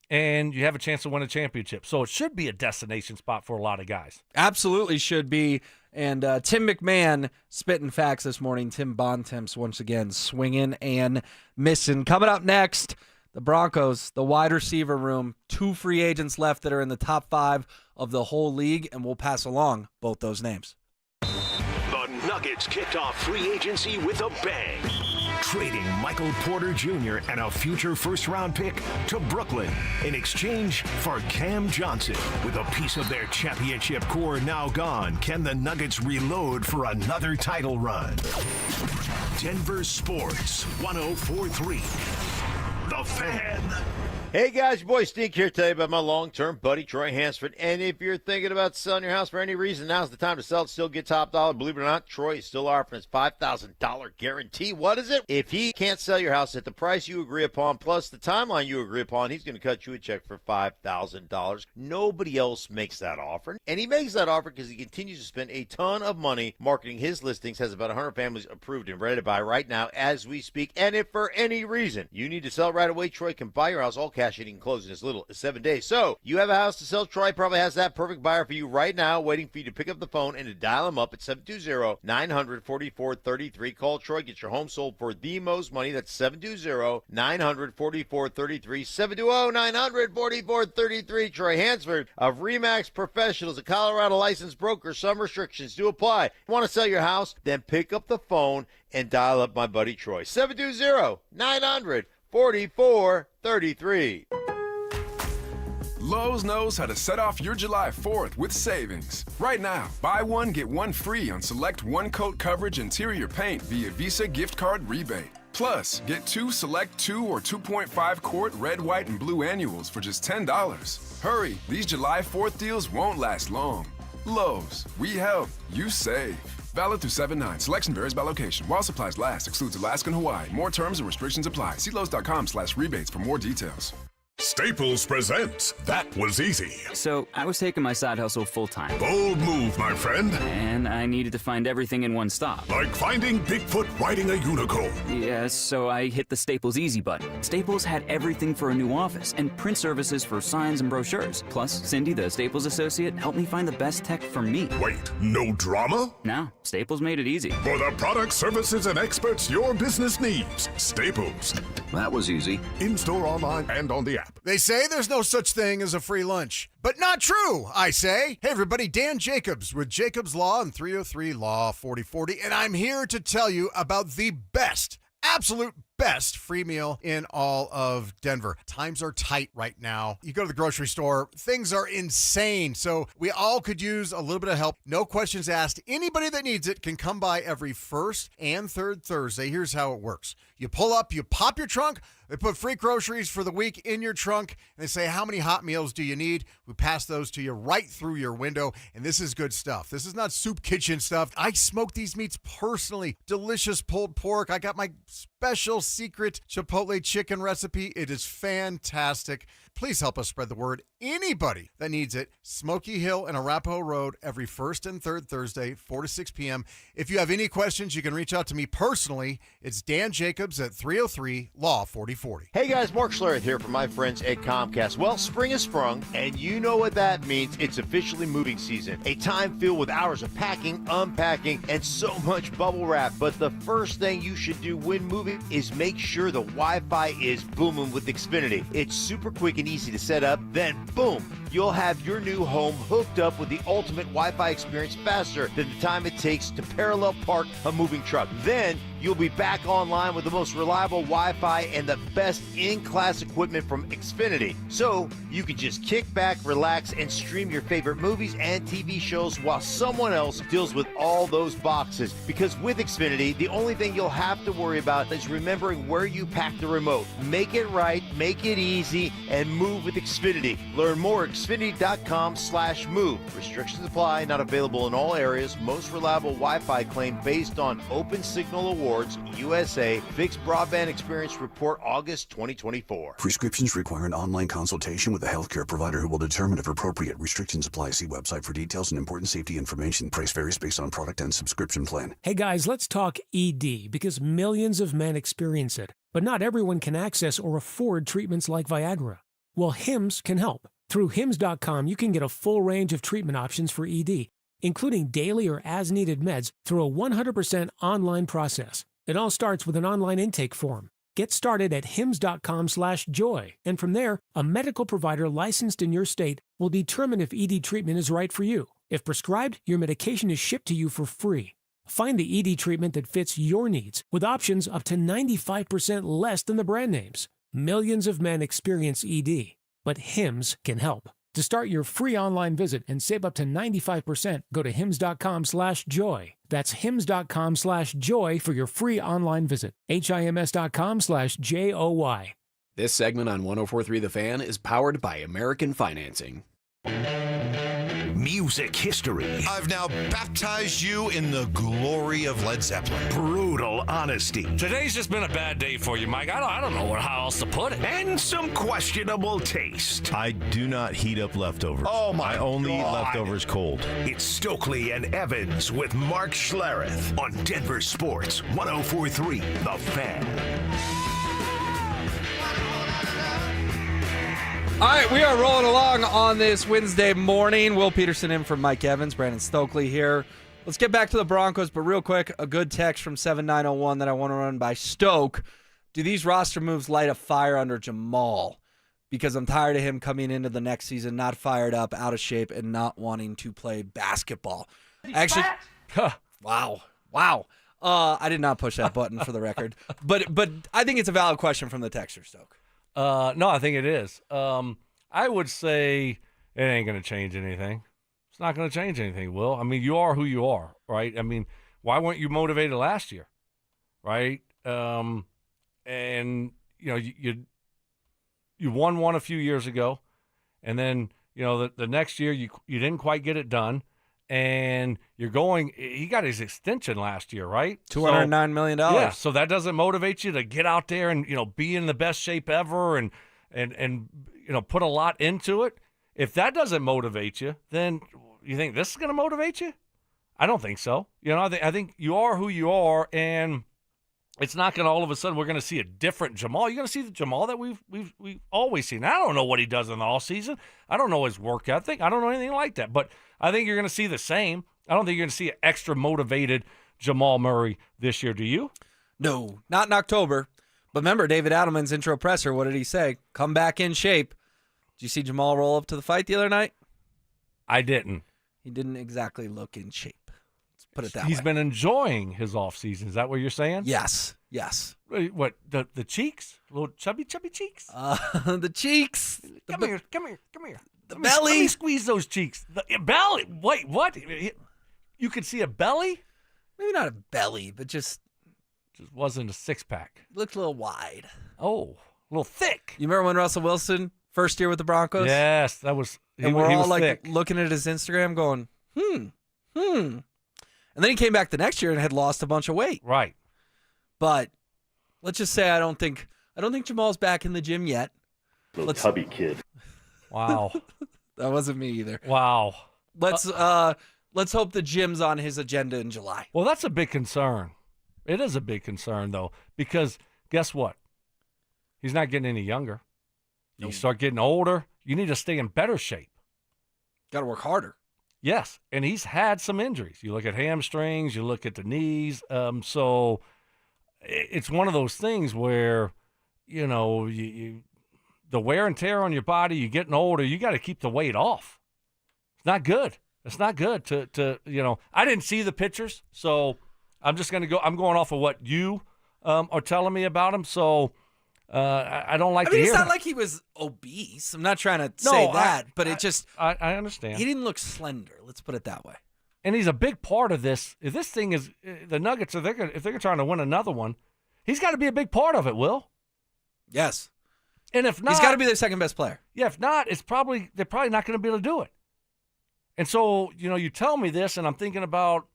and you have a chance to win a championship. So it should be a destination spot for a lot of guys. Absolutely should be. And Tim McMahon spitting facts this morning. Tim Bontemps once again swinging and missing. Coming up next, the Broncos, the wide receiver room, 2 free agents left that are in the top 5 of the whole league, and we'll pass along both those names. The Nuggets kicked off free agency with a bang, trading Michael Porter Jr. and a future first-round pick to Brooklyn in exchange for Cam Johnson. With a piece of their championship core now gone, can the Nuggets reload for another title run? Denver Sports 104.3. The Fan. Hey guys, your boy Stink here to tell you about my long-term buddy Troy Hansford. And if you're thinking about selling your house for any reason, now's the time to sell it. Still get top dollar. Believe it or not, Troy is still offering his $5,000 guarantee. What is it? If he can't sell your house at the price you agree upon, plus the timeline you agree upon, he's going to cut you a check for $5,000. Nobody else makes that offer. And he makes that offer because he continues to spend a ton of money marketing his listings, has about 100 families approved and ready to buy right now as we speak. And if for any reason you need to sell right away, Troy can buy your house all cash Lowe's knows how to set off your July 4th with savings. Right now, buy one, get one free on select one-coat coverage interior paint via Visa gift card rebate. Plus, get two select 2 or 2.5 quart red, white, and blue annuals for just $10. Hurry, these July 4th deals won't last long. Lowe's, we help, you save. Valid through 7/9. Selection varies by location. While supplies last, excludes Alaska and Hawaii. More terms and restrictions apply. See Lowe's.com/rebates for more details. Staples presents That Was Easy. So, I was taking my side hustle full-time. Bold move, my friend. And I needed to find everything in one stop. Like finding Bigfoot riding a unicorn. Yes, so I hit the Staples Easy button. Staples had everything for a new office and print services for signs and brochures. Plus, Cindy, the Staples associate, helped me find the best tech for me. Wait, no drama? No, Staples made it easy. For the products, services, and experts your business needs, Staples. That was easy. In-store, online, and on the app. They say there's no such thing as a free lunch. But not true, I say. Hey, everybody, Dan Jacobs with Jacobs Law and 303 Law 4040, and I'm here to tell you about the best, absolute best free meal in all of Denver. Times are tight right now. You go to the grocery store, things are insane. So we all could use a little bit of help. No questions asked. Anybody that needs it can come by every first and third Thursday. Here's how it works. You pull up, you pop your trunk. They put free groceries for the week in your trunk, and they say, how many hot meals do you need? We pass those to you right through your window, and this is good stuff. This is not soup kitchen stuff. I smoke these meats personally. Delicious pulled pork. I got my special secret Chipotle chicken recipe. It is fantastic. Please help us spread the word. Anybody that needs it, Smoky Hill and Arapahoe Road every first and third Thursday, 4 to 6 p.m. If you have any questions, you can reach out to me personally. It's Dan Jacobs at 303 Law 4040. Hey guys, Mark Schlereth here from my friends at Comcast. Well, spring has sprung, and you know what that means. It's officially moving season. A time filled with hours of packing, unpacking, and so much bubble wrap. But the first thing you should do when moving is make sure the Wi-Fi is booming with Xfinity. It's super quick and easy to set up. Then, boom, you'll have your new home hooked up with the ultimate Wi-Fi experience faster than the time it takes to parallel park a moving truck. Then, you'll be back online with the most reliable Wi-Fi and the best in-class equipment from Xfinity. So you can just kick back, relax, and stream your favorite movies and TV shows while someone else deals with all those boxes. Because with Xfinity, the only thing you'll have to worry about is remembering where you pack the remote. Make it right, make it easy, and move with Xfinity. Learn more at Xfinity.com/move. Restrictions apply, not available in all areas. Most reliable Wi-Fi claim based on Open Signal Awards, USA, Fixed Broadband Experience Report, August 2024. Prescriptions require an online consultation with a healthcare provider who will determine if appropriate. Restrictions apply. See website for details and important safety information. Price varies based on product and subscription plan. Hey guys, let's talk ED because millions of men experience it, but not everyone can access or afford treatments like Viagra. Well, Hims can help. Through Hims.com, you can get a full range of treatment options for ED, including daily or as-needed meds through a 100% online process. It all starts with an online intake form. Get started at hims.com/joy, and from there, a medical provider licensed in your state will determine if ED treatment is right for you. If prescribed, your medication is shipped to you for free. Find the ED treatment that fits your needs with options up to 95% less than the brand names. Millions of men experience ED, but Hims can help. To start your free online visit and save up to 95%, go to hims.com/joy. That's hims.com/joy for your free online visit. HIMS.com/JOY. This segment on 104.3 The Fan is powered by American Financing. Music history. I've now baptized you in the glory of Led Zeppelin. Brutal honesty. Today's just been a bad day for you, Mike. I don't know how else to put it. And some questionable taste. I do not heat up leftovers. Oh my I only eat God. leftovers cold. It's Stokely and Evans with Mark Schlereth on Denver Sports 104.3 The Fan. All right, we are rolling along on this Wednesday morning. Will Peterson in for Mike Evans, Brandon Stokely here. Let's get back to the Broncos, but real quick, a good text from 7901 that I want to run by Stoke. Do these roster moves light a fire under Jamal? Because I'm tired of him coming into the next season not fired up, out of shape, and not wanting to play basketball. Actually, wow. I did not push that button for the record, but I think it's a valid question from the texter, Stoke. No, I think it is. I would say it ain't going to change anything. It's not going to change anything, Will. I mean, you are who you are, right? I mean, why weren't you motivated last year, right? And, you know, you won one a few years ago, and then, you know, the next year you didn't quite get it done, and he got his extension last year, right? $209 million. Yeah, so that doesn't motivate you to get out there and, you know, be in the best shape ever and you know, put a lot into it. If that doesn't motivate you, then you think this is going to motivate you? I don't think so. You know, I think you are who you are, and it's not going to all of a sudden we're going to see a different Jamal. You're going to see the Jamal that we've always seen. I don't know what he does in the offseason. I don't know his work ethic. I don't know anything like that. But I think you're going to see the same. I don't think you're going to see an extra motivated Jamal Murray this year. Do you? No, not in October. But remember, David Adelman's intro presser, what did he say? Come back in shape. Did you see Jamal roll up to the fight the other night? I didn't. He didn't exactly look in shape. Let's put it that way. He's been enjoying his offseason. Is that what you're saying? Yes. What, the cheeks? Little chubby cheeks? The cheeks. Come here. The belly. Let me squeeze those cheeks. The belly. Wait, what? You could see a belly? Maybe not a belly, but just wasn't a six-pack. Looked a little wide. Oh, a little thick. You remember when Russell Wilson first year with the Broncos? Yes, that was. And we're all like thick. looking at his Instagram, going, And then he came back the next year and had lost a bunch of weight. Right. But let's just say I don't think Jamal's back in the gym yet. Little tubby kid. Wow. That wasn't me either. Wow. Let's hope the gym's on his agenda in July. Well, that's a big concern. It is a big concern, though, because guess what? He's not getting any younger. You start getting older, you need to stay in better shape. Got to work harder. Yes, and he's had some injuries. You look at hamstrings, you look at the knees. So it's one of those things where, you know, the wear and tear on your body, you're getting older, you got to keep the weight off. It's not good. It's not good to you know. I didn't see the pictures, so I'm just going to go. I'm going off of what you are telling me about him. So I don't like to hear it's not that. like he was obese. I'm not trying to say that, but I understand. He didn't look slender. Let's put it that way. And he's a big part of this. If this thing is the Nuggets, if they're trying to win another one, he's got to be a big part of it. Will. Yes. And if not, he's got to be their second best player. Yeah. If not, they're probably not going to be able to do it. And so, you know, you tell me this, and I'm thinking about,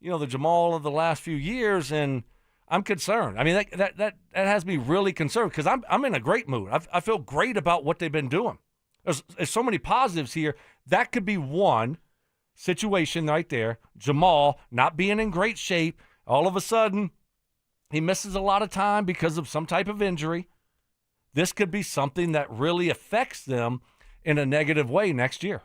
you know, the Jamal of the last few years, and I'm concerned. I mean, that has me really concerned because I'm in a great mood. I feel great about what they've been doing. There's so many positives here. That could be one situation right there. Jamal not being in great shape. All of a sudden, he misses a lot of time because of some type of injury. This could be something that really affects them in a negative way next year.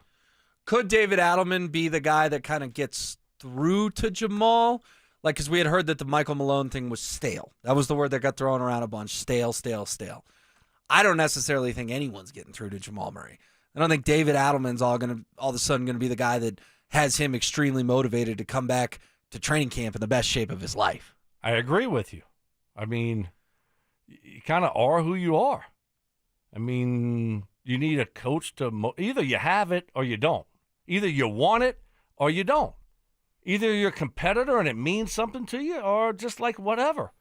Could David Adelman be the guy that kind of gets through to Jamal? Like, because we had heard that the Michael Malone thing was stale. That was the word that got thrown around a bunch. Stale. I don't necessarily think anyone's getting through to Jamal Murray. I don't think David Adelman's all of a sudden going to be the guy that has him extremely motivated to come back to training camp in the best shape of his life. I agree with you. I mean, you kind of are who you are. I mean, you need a coach to either you have it or you don't. Either you want it or you don't. Either you're a competitor and it means something to you, or just like whatever.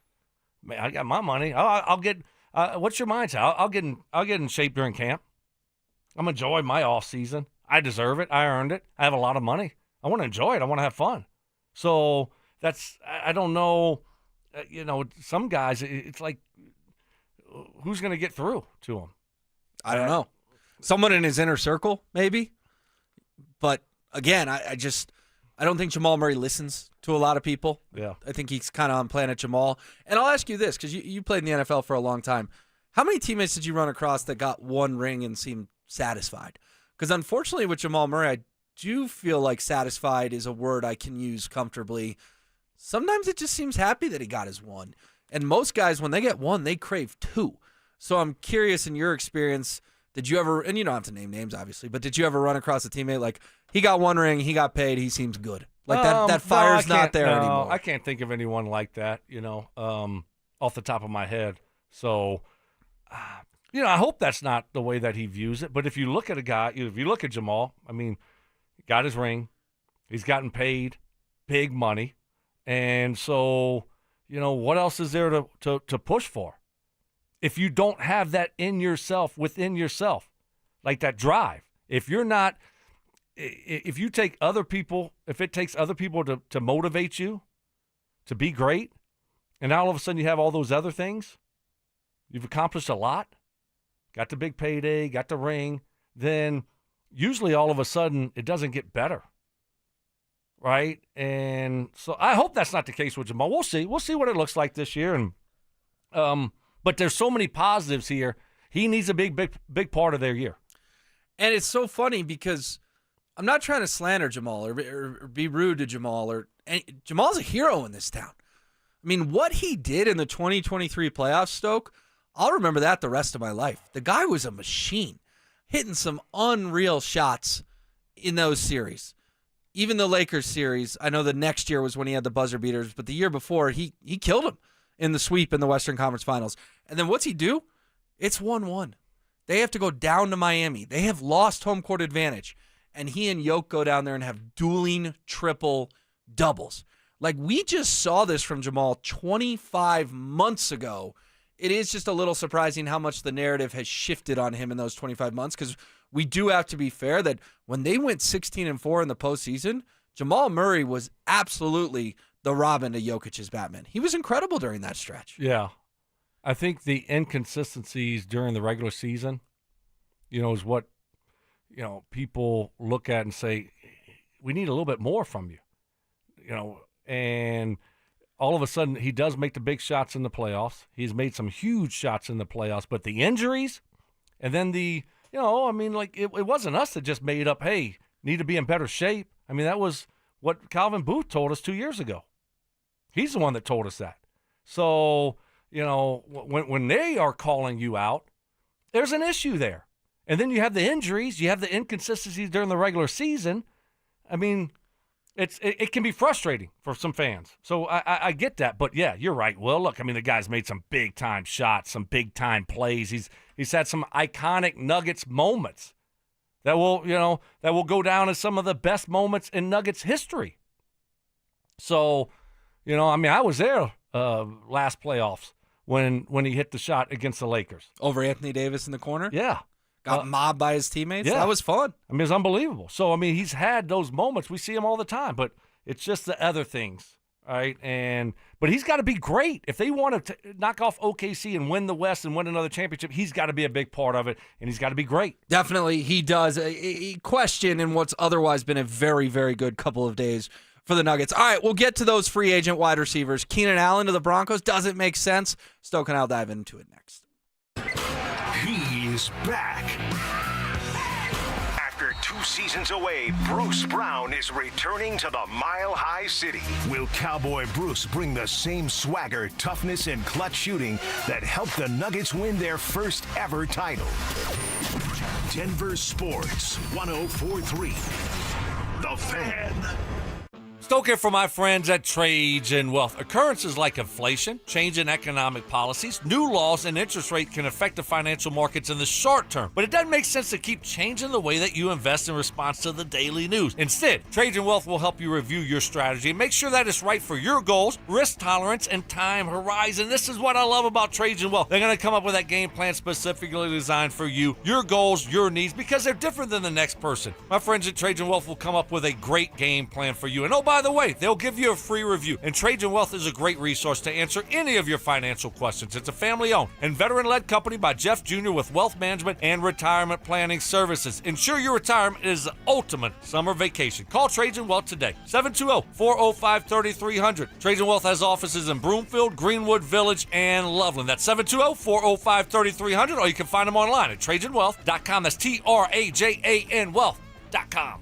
Man, I got my money. I'll get. What's your mindset? I'll get in shape during camp. I'm enjoying my off season. I deserve it. I earned it. I have a lot of money. I want to enjoy it. I want to have fun. So that's. I don't know. You know, some guys. It's like, who's going to get through to them? I don't know. Someone in his inner circle, maybe. But again, I don't think Jamal Murray listens to a lot of people. Yeah. I think he's kind of on Planet Jamal. And I'll ask you this, because you played in the NFL for a long time. How many teammates did you run across that got one ring and seemed satisfied. Because unfortunately with Jamal Murray, I do feel like satisfied is a word I can use comfortably. Sometimes it just seems happy that he got his one. And most guys, when they get one, they crave two. So I'm curious, in your experience, did you ever, and you don't have to name names, obviously, but did you ever run across a teammate like, he got one ring, he got paid, he seems good? Like that fire's not there anymore. I can't think of anyone like that, off the top of my head. So, I hope that's not the way that he views it. But if you look at a guy, if you look at Jamal, I mean, he got his ring. He's gotten paid big money. And so, what else is there to push for? If you don't have that in yourself, within yourself, like that drive, if it takes other people to motivate you to be great, and now all of a sudden you have all those other things, you've accomplished a lot, got the big payday, got the ring, then usually all of a sudden it doesn't get better. Right? And so I hope that's not the case with Jamal. We'll see. We'll see what it looks like this year. And but there's so many positives here. He needs a big part of their year. And it's so funny because I'm not trying to slander Jamal or be rude to Jamal. Jamal's a hero in this town. I mean, what he did in the 2023 playoffs, Stoke, I'll remember that the rest of my life. The guy was a machine, hitting some unreal shots in those series. Even the Lakers series, I know the next year was when he had the buzzer beaters, but the year before, he killed him in the sweep in the Western Conference Finals. And then what's he do? It's 1-1. They have to go down to Miami. They have lost home court advantage. And he and Yoke go down there and have dueling triple doubles. Like, we just saw this from Jamal 25 months ago. It is just a little surprising how much the narrative has shifted on him in those 25 months, because we do have to be fair that when they went 16-4 in the postseason, Jamal Murray was absolutely the Robin to Jokic's Batman. He was incredible during that stretch. Yeah. I think the inconsistencies during the regular season, is what, people look at and say, we need a little bit more from you, and all of a sudden he does make the big shots in the playoffs. He's made some huge shots in the playoffs, but the injuries and then it wasn't us that just made up, hey, need to be in better shape. I mean, that was what Calvin Booth told us 2 years ago. He's the one that told us that. So, when they are calling you out, there's an issue there. And then you have the injuries, you have the inconsistencies during the regular season. I mean, it can be frustrating for some fans. So I get that. But, yeah, you're right. Well, look, I mean, the guy's made some big-time shots, some big-time plays. He's had some iconic Nuggets moments that will go down as some of the best moments in Nuggets history. So, I was there last playoffs when he hit the shot against the Lakers. Over Anthony Davis in the corner? Yeah. Got mobbed by his teammates? Yeah. That was fun. I mean, it's unbelievable. So, he's had those moments. We see him all the time, but it's just the other things, right? But he's got to be great. If they want to knock off OKC and win the West and win another championship, he's got to be a big part of it, and he's got to be great. Definitely, he does. A question in what's otherwise been a very, very good couple of days for the Nuggets. All right, we'll get to those free agent wide receivers. Keenan Allen to the Broncos doesn't make sense. Stoke and I'll dive into it next. He is back. After 2 seasons away, Bruce Brown is returning to the Mile High City. Will Cowboy Bruce bring the same swagger, toughness, and clutch shooting that helped the Nuggets win their first ever title? Denver Sports 104.3. The Fan. Stoke here for my friends at Trades and Wealth. Occurrences like inflation, change in economic policies, new laws, and interest rate can affect the financial markets in the short term. But it doesn't make sense to keep changing the way that you invest in response to the daily news. Instead, Trades and Wealth will help you review your strategy and make sure that it's right for your goals, risk tolerance, and time horizon. This is what I love about Trades and Wealth. They're going to come up with that game plan specifically designed for you, your goals, your needs, because they're different than the next person. My friends at Trades and Wealth will come up with a great game plan for you. And oh, by by the way, they'll give you a free review. And Trajan Wealth is a great resource to answer any of your financial questions. It's a family-owned and veteran-led company by Jeff Jr. with wealth management and retirement planning services. Ensure your retirement is the ultimate summer vacation. Call Trajan Wealth today, 720-405-3300. Trajan Wealth has offices in Broomfield, Greenwood Village, and Loveland. That's 720-405-3300, or you can find them online at TrajanWealth.com. That's TRAJAN Wealth.com.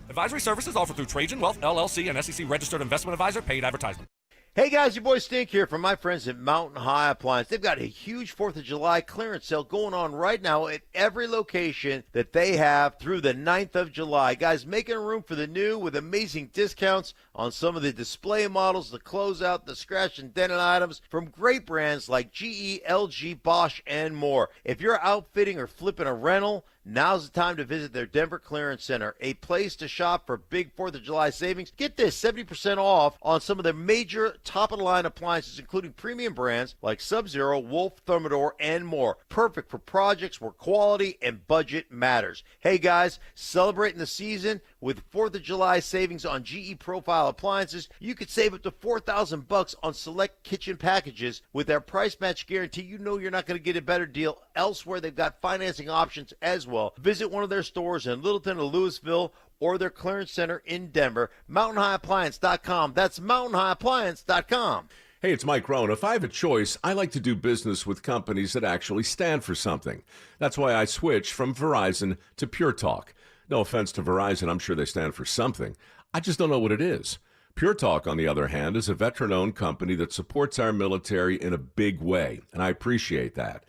Advisory services offered through Trajan Wealth, LLC, and SEC registered investment advisor. Paid advertisement. Hey guys, your boy Stink here from my friends at Mountain High Appliance. They've got a huge 4th of July clearance sale going on right now at every location that they have through the 9th of July. Guys, making room for the new with amazing discounts on some of the display models, the closeout, the scratch and dented items from great brands like GE, LG, Bosch, and more. If you're outfitting or flipping a rental, now's the time to visit their Denver Clearance Center, a place to shop for big 4th of July savings. Get this, 70% off on some of their major top-of-the-line appliances, including premium brands like Sub-Zero, Wolf, Thermador, and more. Perfect for projects where quality and budget matters. Hey guys, celebrating the season with 4th of July savings on GE Profile appliances. You could save up to $4,000 on select kitchen packages with their price match guarantee. You know you're not going to get a better deal elsewhere. They've got financing options as well. Visit one of their stores in Littleton or Louisville or their clearance center in Denver. MountainHighAppliance.com. That's MountainHighAppliance.com. Hey, it's Mike Rohn. If I have a choice, I like to do business with companies that actually stand for something. That's why I switched from Verizon to Pure Talk. No offense to Verizon, I'm sure they stand for something. I just don't know what it is. Pure Talk, on the other hand, is a veteran-owned company that supports our military in a big way, and I appreciate that.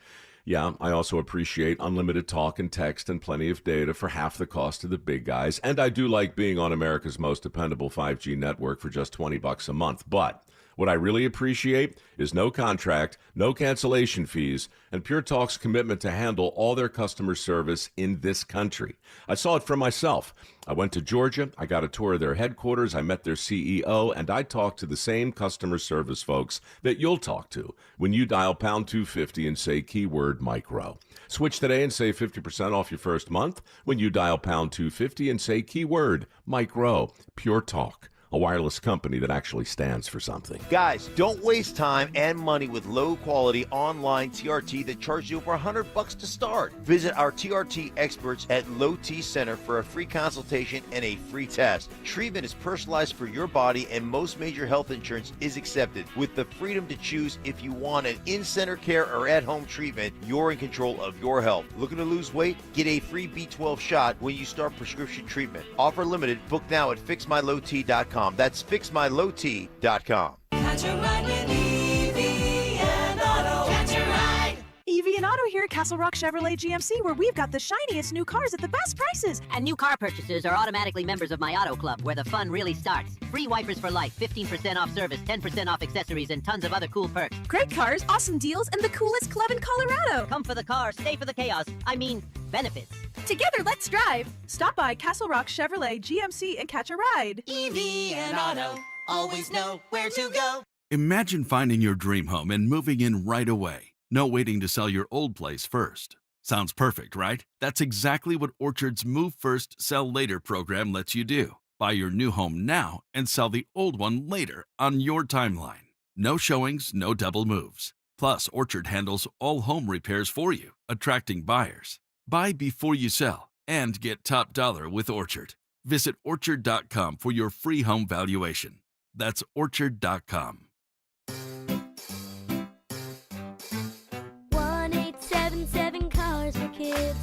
Yeah, I also appreciate unlimited talk and text and plenty of data for half the cost of the big guys, and I do like being on America's most dependable 5G network for just $20 a month, but what I really appreciate is no contract, no cancellation fees, and Pure Talk's commitment to handle all their customer service in this country. I saw it for myself. I went to Georgia, I got a tour of their headquarters, I met their CEO, and I talked to the same customer service folks that you'll talk to when you dial pound 250 and say keyword Mike Rowe. Switch today and save 50% off your first month when you dial pound 250 and say keyword Mike Rowe. Pure Talk. A wireless company that actually stands for something. Guys, don't waste time and money with low-quality online TRT that charges you over $100 to start. Visit our TRT experts at Low T Center for a free consultation and a free test. Treatment is personalized for your body, and most major health insurance is accepted. With the freedom to choose if you want an in-center care or at-home treatment, you're in control of your health. Looking to lose weight? Get a free B12 shot when you start prescription treatment. Offer limited. Book now at FixMyLowT.com. That's FixMyLowT.com. Catch a ride with EV and Auto. Catch a ride. EV and Auto here at Castle Rock Chevrolet GMC, where we've got the shiniest new cars at the best prices. And new car purchasers are automatically members of my Auto Club, where the fun really starts. Free wipers for life, 15% off service, 10% off accessories, and tons of other cool perks. Great cars, awesome deals, and the coolest club in Colorado. Come for the car, stay for the chaos. I mean, benefits. Together, let's drive. Stop by Castle Rock Chevrolet GMC and catch a ride. EV and Auto. Always know where to go. Imagine finding your dream home and moving in right away. No waiting to sell your old place first. Sounds perfect, right? That's exactly what Orchard's Move First, Sell Later program lets you do. Buy your new home now and sell the old one later on your timeline. No showings, no double moves. Plus, Orchard handles all home repairs for you, attracting buyers. Buy before you sell and get top dollar with Orchard. Visit Orchard.com for your free home valuation. That's Orchard.com. 1-877 Cars for Kids.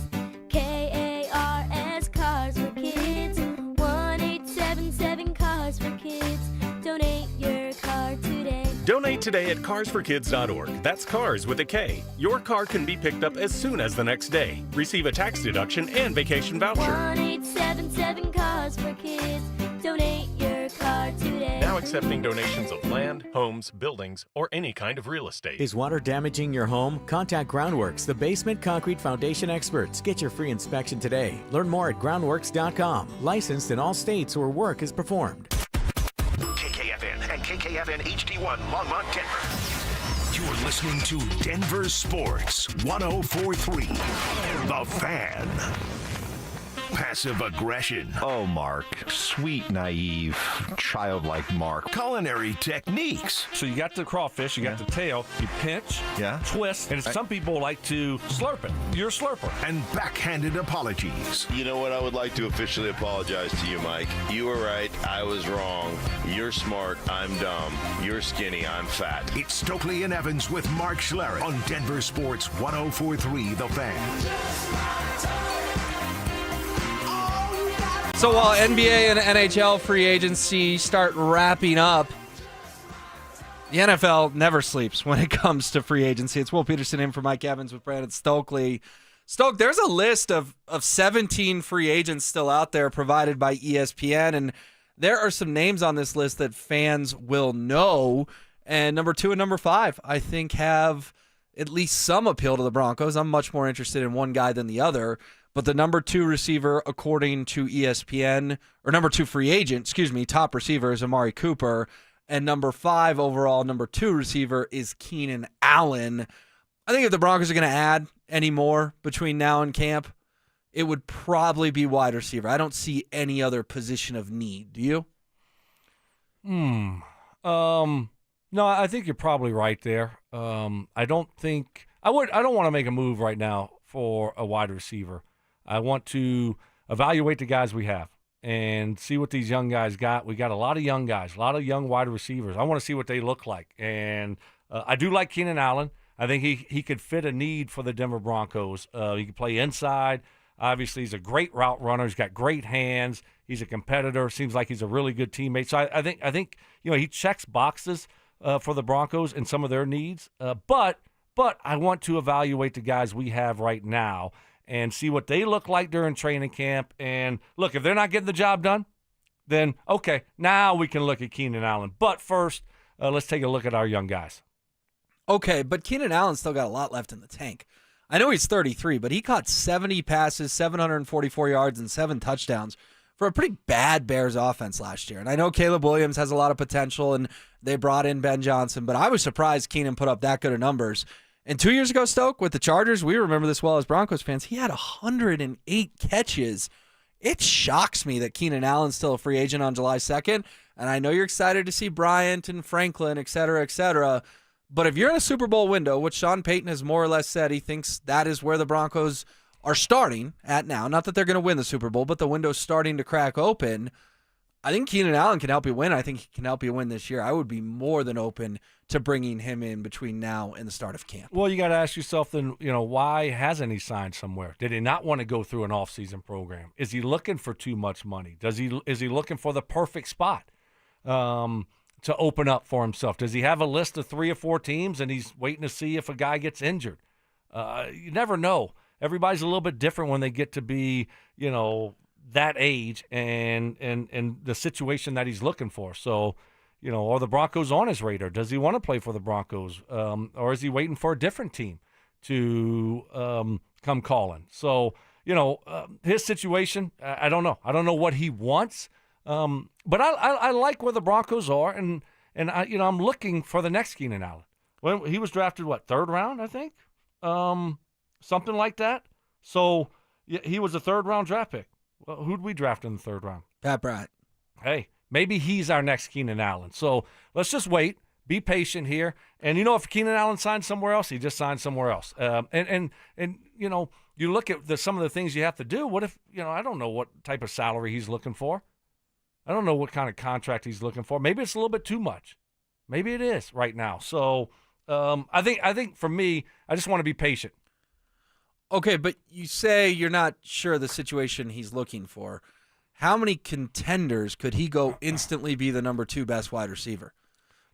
KARS Cars for Kids. 1-877 Cars for Kids. Donate your car today. Donate today at carsforkids.org. That's cars with a K. Your car can be picked up as soon as the next day. Receive a tax deduction and vacation voucher. 1-877 Cars for Kids. Donate your car today. Now accepting donations of land, homes, buildings, or any kind of real estate. Is water damaging your home? Contact Groundworks, the basement concrete foundation experts. Get your free inspection today. Learn more at groundworks.com. Licensed in all states where work is performed. KKFN and KKFN HD1 Longmont, Denver. You're listening to Denver Sports 104.3. The Fan. passive aggression. Oh, Mark. Sweet, naive, childlike Mark. Culinary techniques. So you got the crawfish, you got the tail, you pinch, twist, and some people like to slurp it. You're a slurper. And backhanded apologies. You know what? I would like to officially apologize to you, Mike. You were right. I was wrong. You're smart. I'm dumb. You're skinny. I'm fat. It's Stokely and Evans with Mark Schlereth on Denver Sports 104.3 The Fan. So while NBA and NHL free agency start wrapping up, the NFL never sleeps when it comes to free agency. It's Will Peterson in for Mike Evans with Brandon Stokely. Stoke, there's a list of 17 free agents still out there provided by ESPN, and there are some names on this list that fans will know. And number 2 and number 5, I think, have at least some appeal to the Broncos. I'm much more interested in one guy than the other. But the number 2 receiver, according to ESPN, or number 2 free agent, top receiver is Amari Cooper. And number 5 overall, number 2 receiver is Keenan Allen. I think if the Broncos are going to add any more between now and camp, it would probably be wide receiver. I don't see any other position of need. Do you? No, I think you're probably right there. I don't want to make a move right now for a wide receiver. I want to evaluate the guys we have and see what these young guys got. We got a lot of young guys, a lot of young wide receivers. I want to see what they look like. And I do like Keenan Allen. I think he could fit a need for the Denver Broncos. He can play inside. Obviously, he's a great route runner. He's got great hands. He's a competitor. Seems like he's a really good teammate. So I think he checks boxes for the Broncos and some of their needs. But I want to evaluate the guys we have right now and see what they look like during training camp. And look, if they're not getting the job done, then okay, now we can look at Keenan Allen. But first, let's take a look at our young guys. Okay, but Keenan Allen's still got a lot left in the tank. I know he's 33, but he caught 70 passes, 744 yards, and 7 touchdowns for a pretty bad Bears offense last year. And I know Caleb Williams has a lot of potential, and they brought in Ben Johnson, but I was surprised Keenan put up that good of numbers. And 2 years ago, Stoke, with the Chargers, we remember this well as Broncos fans, he had 108 catches. It shocks me that Keenan Allen's still a free agent on July 2nd, and I know you're excited to see Bryant and Franklin, et cetera, but if you're in a Super Bowl window, which Sean Payton has more or less said he thinks that is where the Broncos are starting at now, not that they're going to win the Super Bowl, but the window's starting to crack open, I think Keenan Allen can help you win. I think he can help you win this year. I would be more than open to bringing him in between now and the start of camp. Well, you got to ask yourself then, why hasn't he signed somewhere? Did he not want to go through an off-season program? Is he looking for too much money? Is he looking for the perfect spot to open up for himself? Does he have a list of 3 or 4 teams and he's waiting to see if a guy gets injured? You never know. Everybody's a little bit different when they get to be, that age and the situation that he's looking for. So, are the Broncos on his radar? Does he want to play for the Broncos? Or is he waiting for a different team to come calling? So, his situation, I don't know. I don't know what he wants. But I like where the Broncos are, and I'm looking for the next Keenan Allen. Well, he was drafted, 3rd round, I think? Something like that. So he was a 3rd-round draft pick. Well, who'd we draft in the 3rd round? Pat Bryant. Hey, maybe he's our next Keenan Allen. So let's just wait, be patient here. And if Keenan Allen signs somewhere else, he just signs somewhere else. And you look at some of the things you have to do. What if, I don't know what type of salary he's looking for. I don't know what kind of contract he's looking for. Maybe it's a little bit too much. Maybe it is right now. So I think for me, I just want to be patient. Okay, but you say you're not sure the situation he's looking for. How many contenders could he go instantly be the number 2 best wide receiver?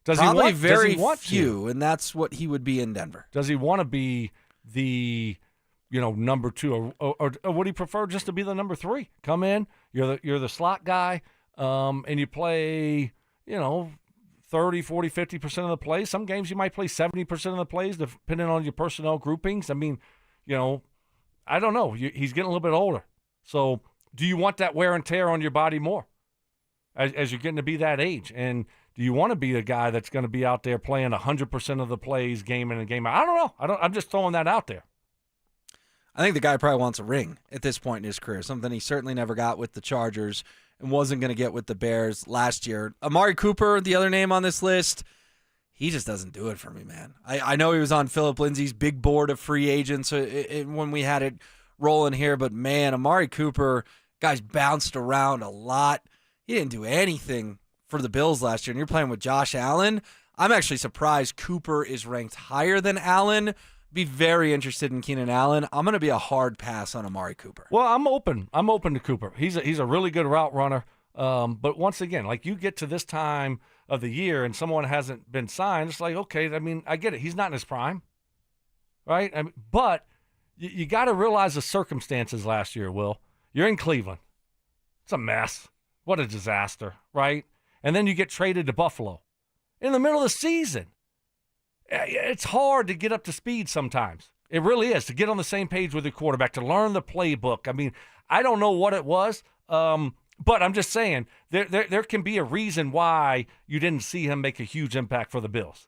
Probably very few, and that's what he would be in Denver. Does he want to be the number 2, or would he prefer just to be the number 3? Come in, you're the slot guy, and you play 30, 40, 50% of the plays. Some games you might play 70% of the plays, depending on your personnel groupings. I mean, I don't know. He's getting a little bit older. So do you want that wear and tear on your body more as you're getting to be that age? And do you want to be a guy that's going to be out there playing 100% of the plays game in and game out? I don't know. I'm just throwing that out there. I think the guy probably wants a ring at this point in his career, something he certainly never got with the Chargers and wasn't going to get with the Bears last year. Amari Cooper, the other name on this list, he just doesn't do it for me, man. I know he was on Philip Lindsay's big board of free agents when we had it rolling here, but man, Amari Cooper, guys bounced around a lot. He didn't do anything for the Bills last year, and you're playing with Josh Allen. I'm actually surprised Cooper is ranked higher than Allen. Be very interested in Keenan Allen. I'm going to be a hard pass on Amari Cooper. Well, I'm open to Cooper. He's a really good route runner. But once again, like you get to this time of the year and someone hasn't been signed, it's like, okay, I mean, I get it. He's not in his prime, right? But you got to realize the circumstances last year, Will. You're in Cleveland. It's a mess. What a disaster, right? And then you get traded to Buffalo in the middle of the season. It's hard to get up to speed sometimes. It really is, to get on the same page with your quarterback, to learn the playbook. I mean, I don't know what it was, but I'm just saying there can be a reason why you didn't see him make a huge impact for the Bills,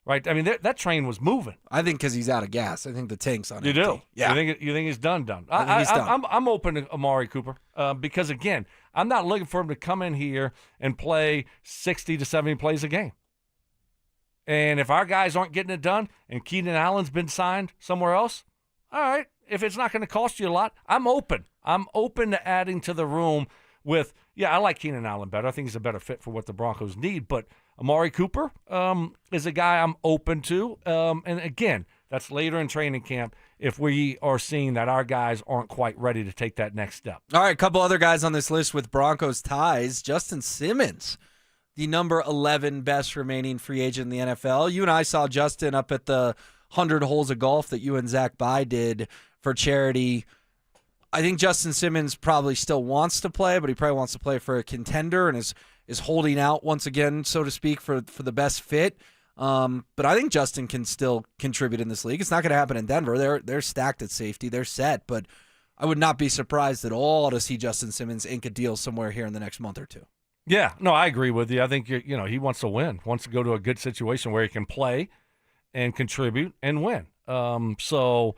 right? I mean, that train was moving. I think because he's out of gas. I think the tank's on You empty. do? Yeah. You think he's done? I think he's done. I'm open to Amari Cooper because, again, I'm not looking for him to come in here and play 60 to 70 plays a game. And if our guys aren't getting it done and Keenan Allen's been signed somewhere else, all right, if it's not going to cost you a lot, I'm open. I'm open to adding to the room with, I like Keenan Allen better. I think he's a better fit for what the Broncos need. But Amari Cooper is a guy I'm open to. And, again, that's later in training camp if we are seeing that our guys aren't quite ready to take that next step. All right, a couple other guys on this list with Broncos ties. Justin Simmons, the number 11 best remaining free agent in the NFL. You and I saw Justin up at the 100 holes of golf that you and Zach By did for charity. I think Justin Simmons probably still wants to play, but he probably wants to play for a contender and is holding out once again, so to speak, for the best fit. But I think Justin can still contribute in this league. It's not going to happen in Denver. They're stacked at safety. They're set, but I would not be surprised at all to see Justin Simmons ink a deal somewhere here in the next month or two. Yeah, no, I agree with you. I think he wants to win, wants to go to a good situation where he can play and contribute and win. So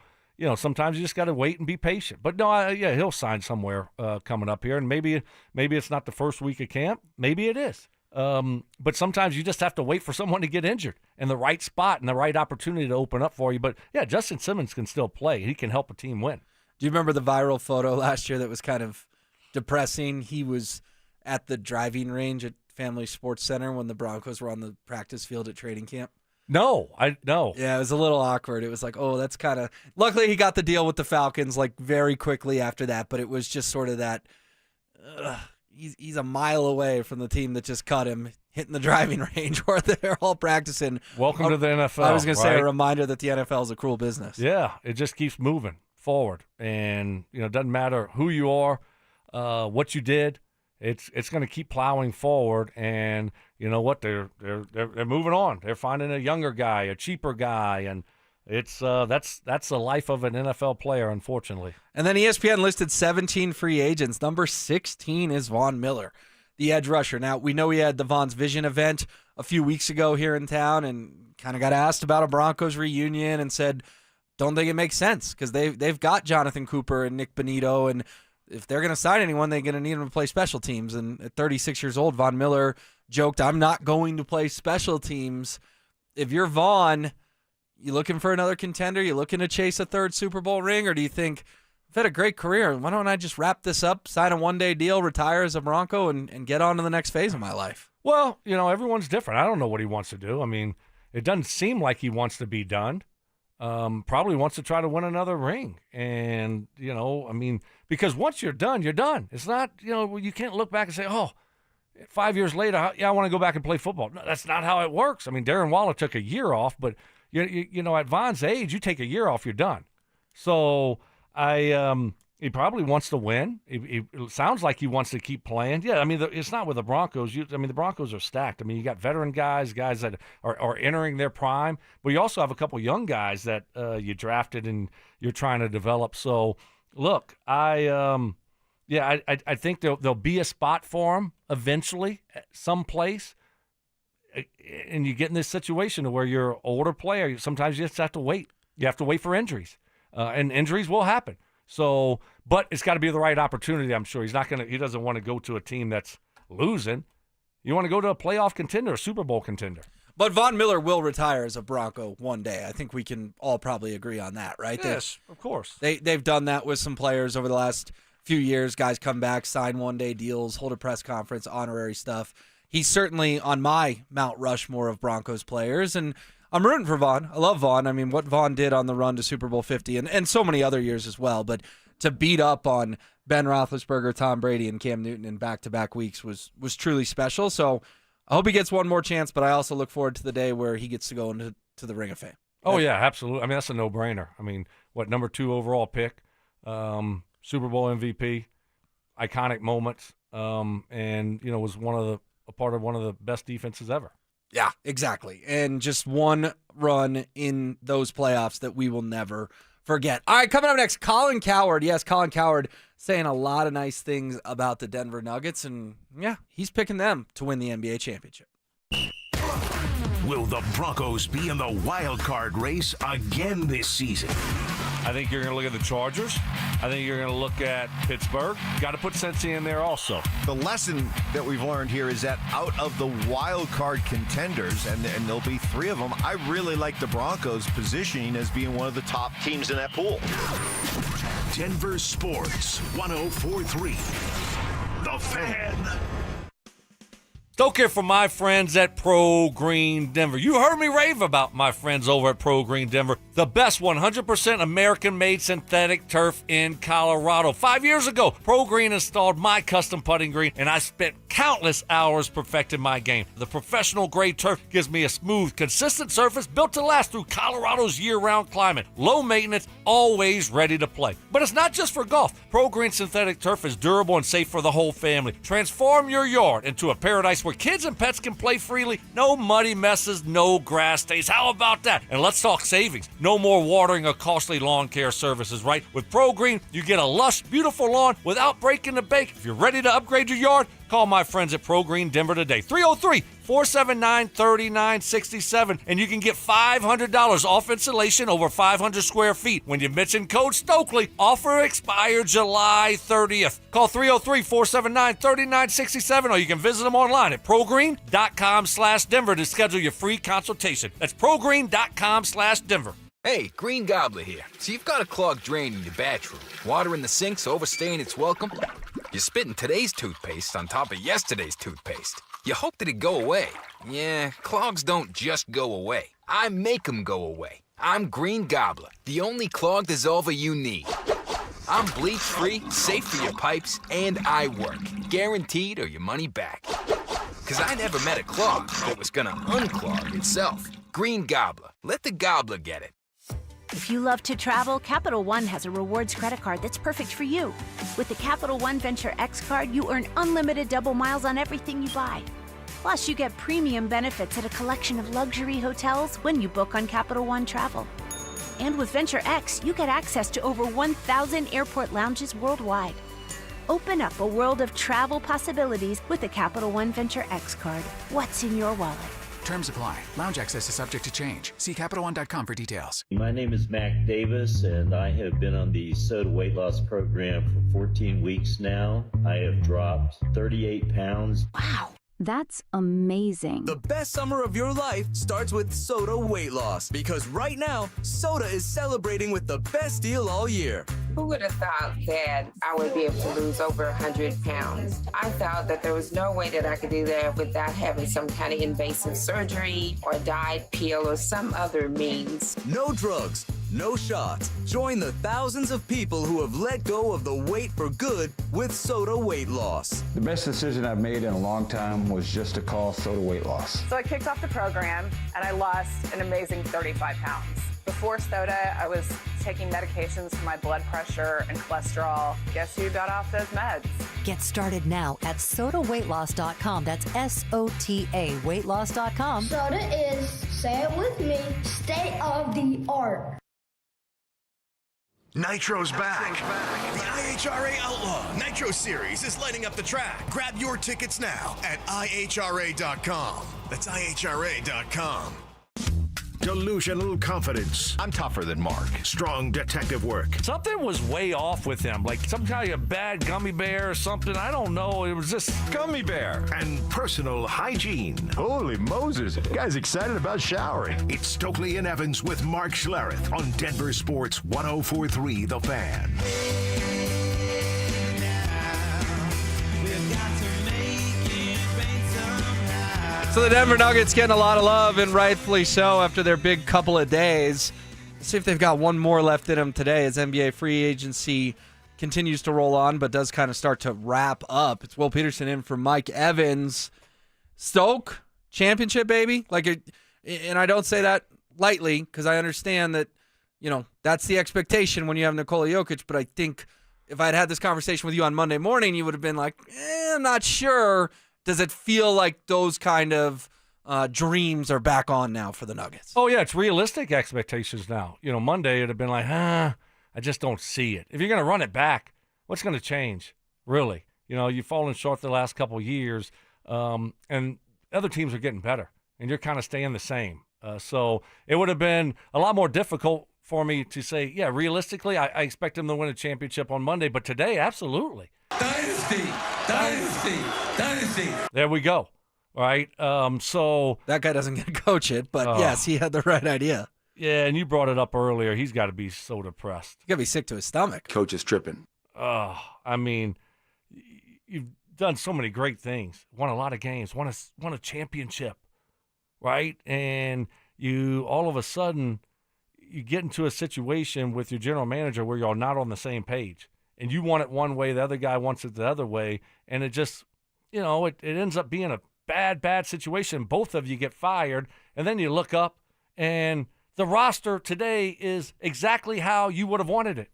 sometimes you just got to wait and be patient. But no, he'll sign somewhere coming up here, and maybe it's not the first week of camp, maybe it is. But sometimes you just have to wait for someone to get injured and the right spot and the right opportunity to open up for you. But yeah, Justin Simmons can still play. He can help a team win. Do you remember the viral photo last year that was kind of depressing? He was at the driving range at Family Sports Center when the Broncos were on the practice field at training camp. No. Yeah, it was a little awkward. It was like, oh, that's kind of. Luckily, he got the deal with the Falcons like very quickly after that, but it was just sort of that. He's a mile away from the team that just cut him, hitting the driving range where they're all practicing. Welcome to the NFL. I was going to say right? a reminder that the NFL is a cruel business. Yeah, it just keeps moving forward, and it doesn't matter who you are, what you did. It's going to keep plowing forward, and you know what? They're moving on. They're finding a younger guy, a cheaper guy, and it's that's the life of an NFL player, unfortunately. And then ESPN listed 17 free agents. Number 16 is Von Miller, the edge rusher. Now, we know we had the Von's Vision event a few weeks ago here in town and kind of got asked about a Broncos reunion and said, don't think it makes sense because they've got Jonathan Cooper and Nick Bonito, and if they're going to sign anyone, they're going to need him to play special teams. And at 36 years old, Von Miller joked, I'm not going to play special teams. If you're Von, you looking for another contender? You looking to chase a third Super Bowl ring? Or do you think, I've had a great career, why don't I just wrap this up, sign a one-day deal, retire as a Bronco, and get on to the next phase of my life? Well, everyone's different. I don't know what he wants to do. I mean, it doesn't seem like he wants to be done. Probably wants to try to win another ring. And, because once you're done, you're done. It's not, you can't look back and say, 5 years later, I want to go back and play football. No, that's not how it works. I mean, Darren Waller took a year off, but, at Von's age, you take a year off, you're done. So he probably wants to win. It sounds like he wants to keep playing. Yeah, I mean, it's not with the Broncos. The Broncos are stacked. I mean, you got veteran guys that are entering their prime, but you also have a couple young guys that you drafted and you're trying to develop. So, look, I think there'll be a spot for him eventually at some place. And you get in this situation where you're an older player. Sometimes you just have to wait. You have to wait for injuries. and injuries will happen. So, but it's got to be the right opportunity. I'm sure he doesn't want to go to a team that's losing. You want to go to a playoff contender, a Super Bowl contender. But Von Miller will retire as a Bronco one day. I think we can all probably agree on that, right? Yes, of course. They've done that with some players over the last few years. Guys come back, sign one-day deals, hold a press conference, honorary stuff. He's certainly on my Mount Rushmore of Broncos players, and I'm rooting for Von. I love Von. I mean, what Von did on the run to Super Bowl 50 and so many other years as well, but to beat up on Ben Roethlisberger, Tom Brady, and Cam Newton in back-to-back weeks was truly special. So I hope he gets one more chance, but I also look forward to the day where he gets to go into the Ring of Fame. Oh, yeah, absolutely. I mean, that's a no-brainer. I mean, number 2 overall pick, Super Bowl MVP, iconic moments, and, was a part of one of the best defenses ever. Yeah, exactly. And just one run in those playoffs that we will never forget. All right, coming up next, Colin Cowherd. Yes, Colin Cowherd saying a lot of nice things about the Denver Nuggets, and yeah, he's picking them to win the NBA championship. Will the Broncos be in the wild card race again this season? I think you're going to look at the Chargers. I think you're going to look at Pittsburgh. Got to put Cincy in there also. The lesson that we've learned here is that out of the wild card contenders, and there'll be 3 of them, I really like the Broncos positioning as being one of the top teams in that pool. Denver Sports 104.3. The Fan. Stoke here from my friends at Pro Green Denver. You heard me rave about my friends over at Pro Green Denver, the best 100% American-made synthetic turf in Colorado. 5 years ago, Pro Green installed my custom putting green, and I spent countless hours perfecting my game. The professional-grade turf gives me a smooth, consistent surface built to last through Colorado's year-round climate. Low maintenance, always ready to play. But it's not just for golf. Pro Green synthetic turf is durable and safe for the whole family. Transform your yard into a paradise where kids and pets can play freely. No muddy messes, no grass stains. How about that? And let's talk savings. No more watering or costly lawn care services, right? With Pro Green, you get a lush, beautiful lawn without breaking the bank. If you're ready to upgrade your yard, call my friends at Pro Green Denver today. 303-479-3967. And you can get $500 off insulation over 500 square feet when you mention code Stokely. Offer expired July 30th. Call 303-479-3967, or you can visit them online at progreen.com/Denver to schedule your free consultation. That's progreen.com/Denver. Hey, Green Gobbler here. So you've got a clogged drain in your bathroom. Water in the sink's overstaying its welcome. You're spitting today's toothpaste on top of yesterday's toothpaste. You hope that it go away. Yeah, clogs don't just go away. I make them go away. I'm Green Gobbler, the only clog dissolver you need. I'm bleach-free, safe for your pipes, and I work. Guaranteed or your money back. Because I never met a clog that was gonna unclog itself. Green Gobbler. Let the gobbler get it. If you love to travel, Capital One has a rewards credit card that's perfect for you. With the Capital One Venture X card, you earn unlimited double miles on everything you buy. Plus, you get premium benefits at a collection of luxury hotels when you book on Capital One Travel. And with Venture X, you get access to over 1,000 airport lounges worldwide. Open up a world of travel possibilities with the Capital One Venture X card. What's in your wallet? Terms apply. Lounge access is subject to change. See CapitalOne.com for details. My name is Mac Davis, and I have been on the SOTA weight loss program for 14 weeks now. I have dropped 38 pounds. Wow. That's amazing. The best summer of your life starts with SOTA weight loss, because right now, SOTA is celebrating with the best deal all year. Who would have thought that I would be able to lose over 100 pounds? I thought that there was no way that I could do that without having some kind of invasive surgery or diet pill or some other means. No drugs, no shots. Join the thousands of people who have let go of the weight for good with SOTA weight loss. The best decision I've made in a long time was just to call SOTA weight loss. So I kicked off the program and I lost an amazing 35 pounds. Before SOTA, I was taking medications for my blood pressure and cholesterol. Guess who got off those meds? Get started now at SOTAweightloss.com. That's SOTA weightloss.com. SOTA is, say it with me, state of the art. Nitro's back. The IHRA Outlaw Nitro Series is lighting up the track. Grab your tickets now at IHRA.com. That's IHRA.com. Delusional confidence. I'm tougher than Mark. Strong detective work. Something was way off with him, like some kind of bad gummy bear or something. I don't know. It was just Gummy bear. And personal hygiene. Holy Moses. Guy's excited about showering. It's Stokely and Evans with Mark Schlereth on Denver Sports 104.3 The Fan. So the Denver Nuggets getting a lot of love, and rightfully so, after their big couple of days. Let's see if they've got one more left in them today as NBA free agency continues to roll on, but does kind of start to wrap up. It's Will Peterson in for Mike Evans. Stoke, championship, baby. And I don't say that lightly because I understand that, that's the expectation when you have Nikola Jokic, but I think if I had had this conversation with you on Monday morning, you would have been like, I'm not sure. Does it feel like those kind of dreams are back on now for the Nuggets? Oh, yeah, it's realistic expectations now. Monday it would have been like, I just don't see it. If you're going to run it back, what's going to change, really? You've fallen short the last couple of years, and other teams are getting better, and you're kind of staying the same. So it would have been a lot more difficult for me to say, yeah, realistically, I expect them to win a championship on Monday, but today, absolutely. Dynasty. There we go. Right. So that guy doesn't get to coach it, but yes, he had the right idea. Yeah, and you brought it up earlier. He's got to be so depressed. He's got to be sick to his stomach. Coach is tripping. I mean, you've done so many great things. Won a lot of games. Won a championship, right? And you all of a sudden you get into a situation with your general manager where you're not on the same page. And you want it one way, the other guy wants it the other way, and it just, it ends up being a bad situation. Both of you get fired, and then you look up, and the roster today is exactly how you would have wanted it.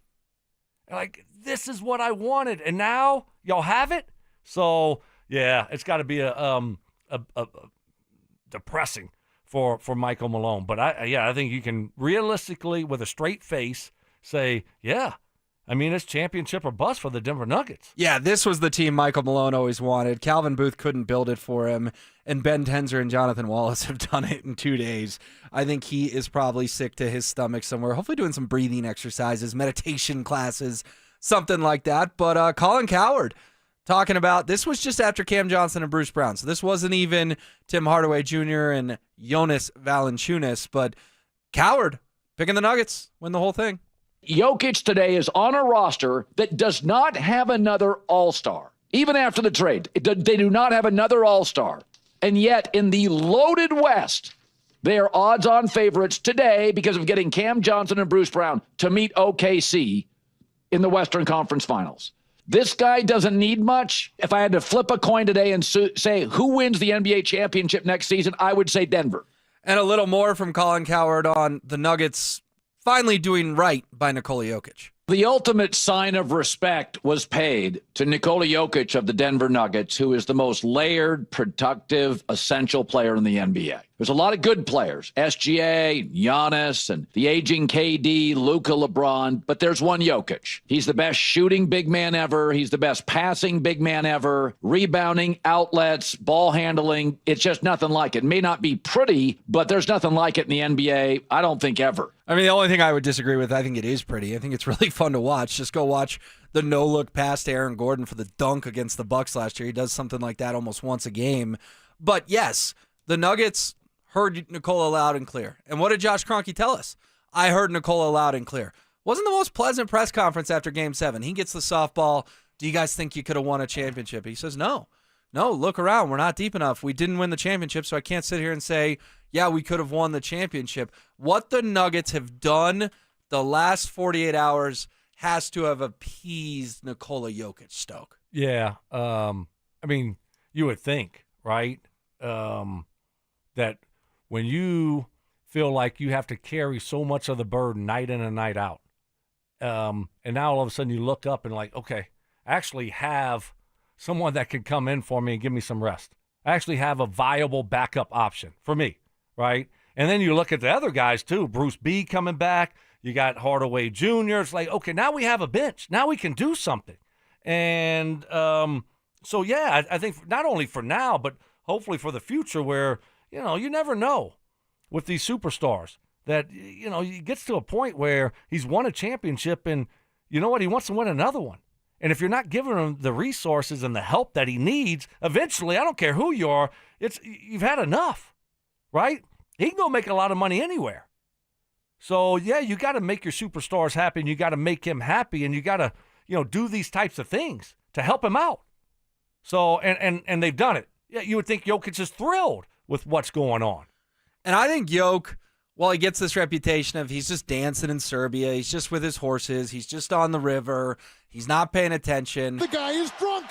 Like, this is what I wanted, and now y'all have it? So, yeah, it's got to be a depressing for Michael Malone. But, I think you can realistically, with a straight face, say, yeah, it's championship or bust for the Denver Nuggets. Yeah, this was the team Michael Malone always wanted. Calvin Booth couldn't build it for him, and Ben Tenzer and Jonathan Wallace have done it in 2 days. I think he is probably sick to his stomach somewhere, hopefully doing some breathing exercises, meditation classes, something like that. But Colin Cowherd talking about this was just after Cam Johnson and Bruce Brown, so this wasn't even Tim Hardaway Jr. and Jonas Valanciunas, but Cowherd picking the Nuggets, win the whole thing. Jokic today is on a roster that does not have another all-star. Even after the trade, they do not have another all-star. And yet, in the loaded West, they are odds-on favorites today because of getting Cam Johnson and Bruce Brown to meet OKC in the Western Conference Finals. This guy doesn't need much. If I had to flip a coin today and say who wins the NBA championship next season, I would say Denver. And a little more from Colin Cowherd on the Nuggets finally doing right by Nikola Jokic. The ultimate sign of respect was paid to Nikola Jokic of the Denver Nuggets, who is the most layered, productive, essential player in the NBA. There's a lot of good players, SGA, Giannis, and the aging KD, Luka, LeBron, but there's one Jokic. He's the best shooting big man ever. He's the best passing big man ever. Rebounding, outlets, ball handling, it's just nothing like it. It may not be pretty, but there's nothing like it in the NBA, I don't think ever. The only thing I would disagree with, I think it is pretty. I think it's really fun to watch. Just go watch the no-look pass to Aaron Gordon for the dunk against the Bucks last year. He does something like that almost once a game. But yes, the Nuggets heard Nikola loud and clear. And what did Josh Kroenke tell us? I heard Nikola loud and clear. Wasn't the most pleasant press conference after Game 7. He gets the softball. Do you guys think you could have won a championship? He says, no, look around. We're not deep enough. We didn't win the championship, so I can't sit here and say, yeah, we could have won the championship. What the Nuggets have done the last 48 hours has to have appeased Nikola Jokic, Stoke. Yeah. You would think, right, that when you feel like you have to carry so much of the burden night in and night out, and now all of a sudden you look up and like, okay, I actually have someone that can come in for me and give me some rest. I actually have a viable backup option for me, right? And then you look at the other guys too, Bruce B coming back. You got Hardaway Jr. It's like, okay, now we have a bench. Now we can do something. And so, yeah, I think not only for now, but hopefully for the future where, you never know. with these superstars that, you know, he gets to a point where he's won a championship and you know what? He wants to win another one. And if you're not giving him the resources and the help that he needs, eventually, I don't care who you are, you've had enough, right? He can go make a lot of money anywhere. So, yeah, you got to make your superstars happy, and you got to make him happy, and you got to, you know, do these types of things to help him out. So, and they've done it. Yeah, you would think Jokic is thrilled with what's going on. And I think Jokic, well, he gets this reputation of he's just dancing in Serbia. He's just with his horses. He's just on the river. He's not paying attention. The guy is drunk.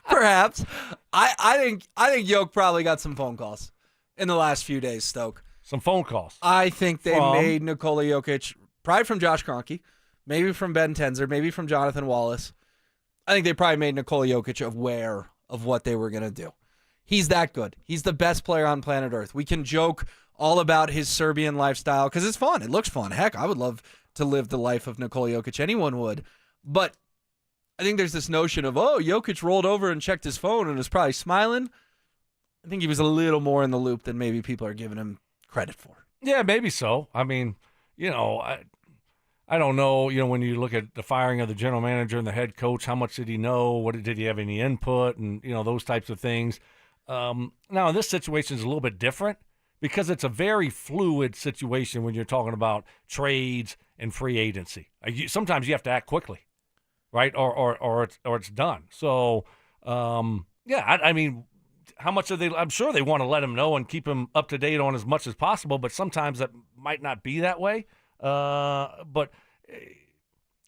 Perhaps. I think Jokic probably got some phone calls in the last few days, Stoke. Some phone calls. I think they made Nikola Jokic, probably from Josh Kroenke, maybe from Ben Tenzer, maybe from Jonathan Wallace. I think they probably made Nikola Jokic aware of what they were going to do. He's that good. He's the best player on planet Earth. We can joke all about his Serbian lifestyle because it's fun. It looks fun. Heck, I would love to live the life of Nikola Jokic. Anyone would. But I think there's this notion of, oh, Jokic rolled over and checked his phone and was probably smiling. I think he was a little more in the loop than maybe people are giving him credit for. Yeah, maybe so. I mean, you know, I don't know, you know, when you look at the firing of the general manager and the head coach, how much did he know? Did he have any input? And, you know, those types of things. Now, this situation is a little bit different because it's a very fluid situation when you're talking about trades and free agency. Sometimes you have to act quickly, right? Or it's done. So, I mean, how much are they? I'm sure they want to let him know and keep him up to date on as much as possible, but sometimes that might not be that way. But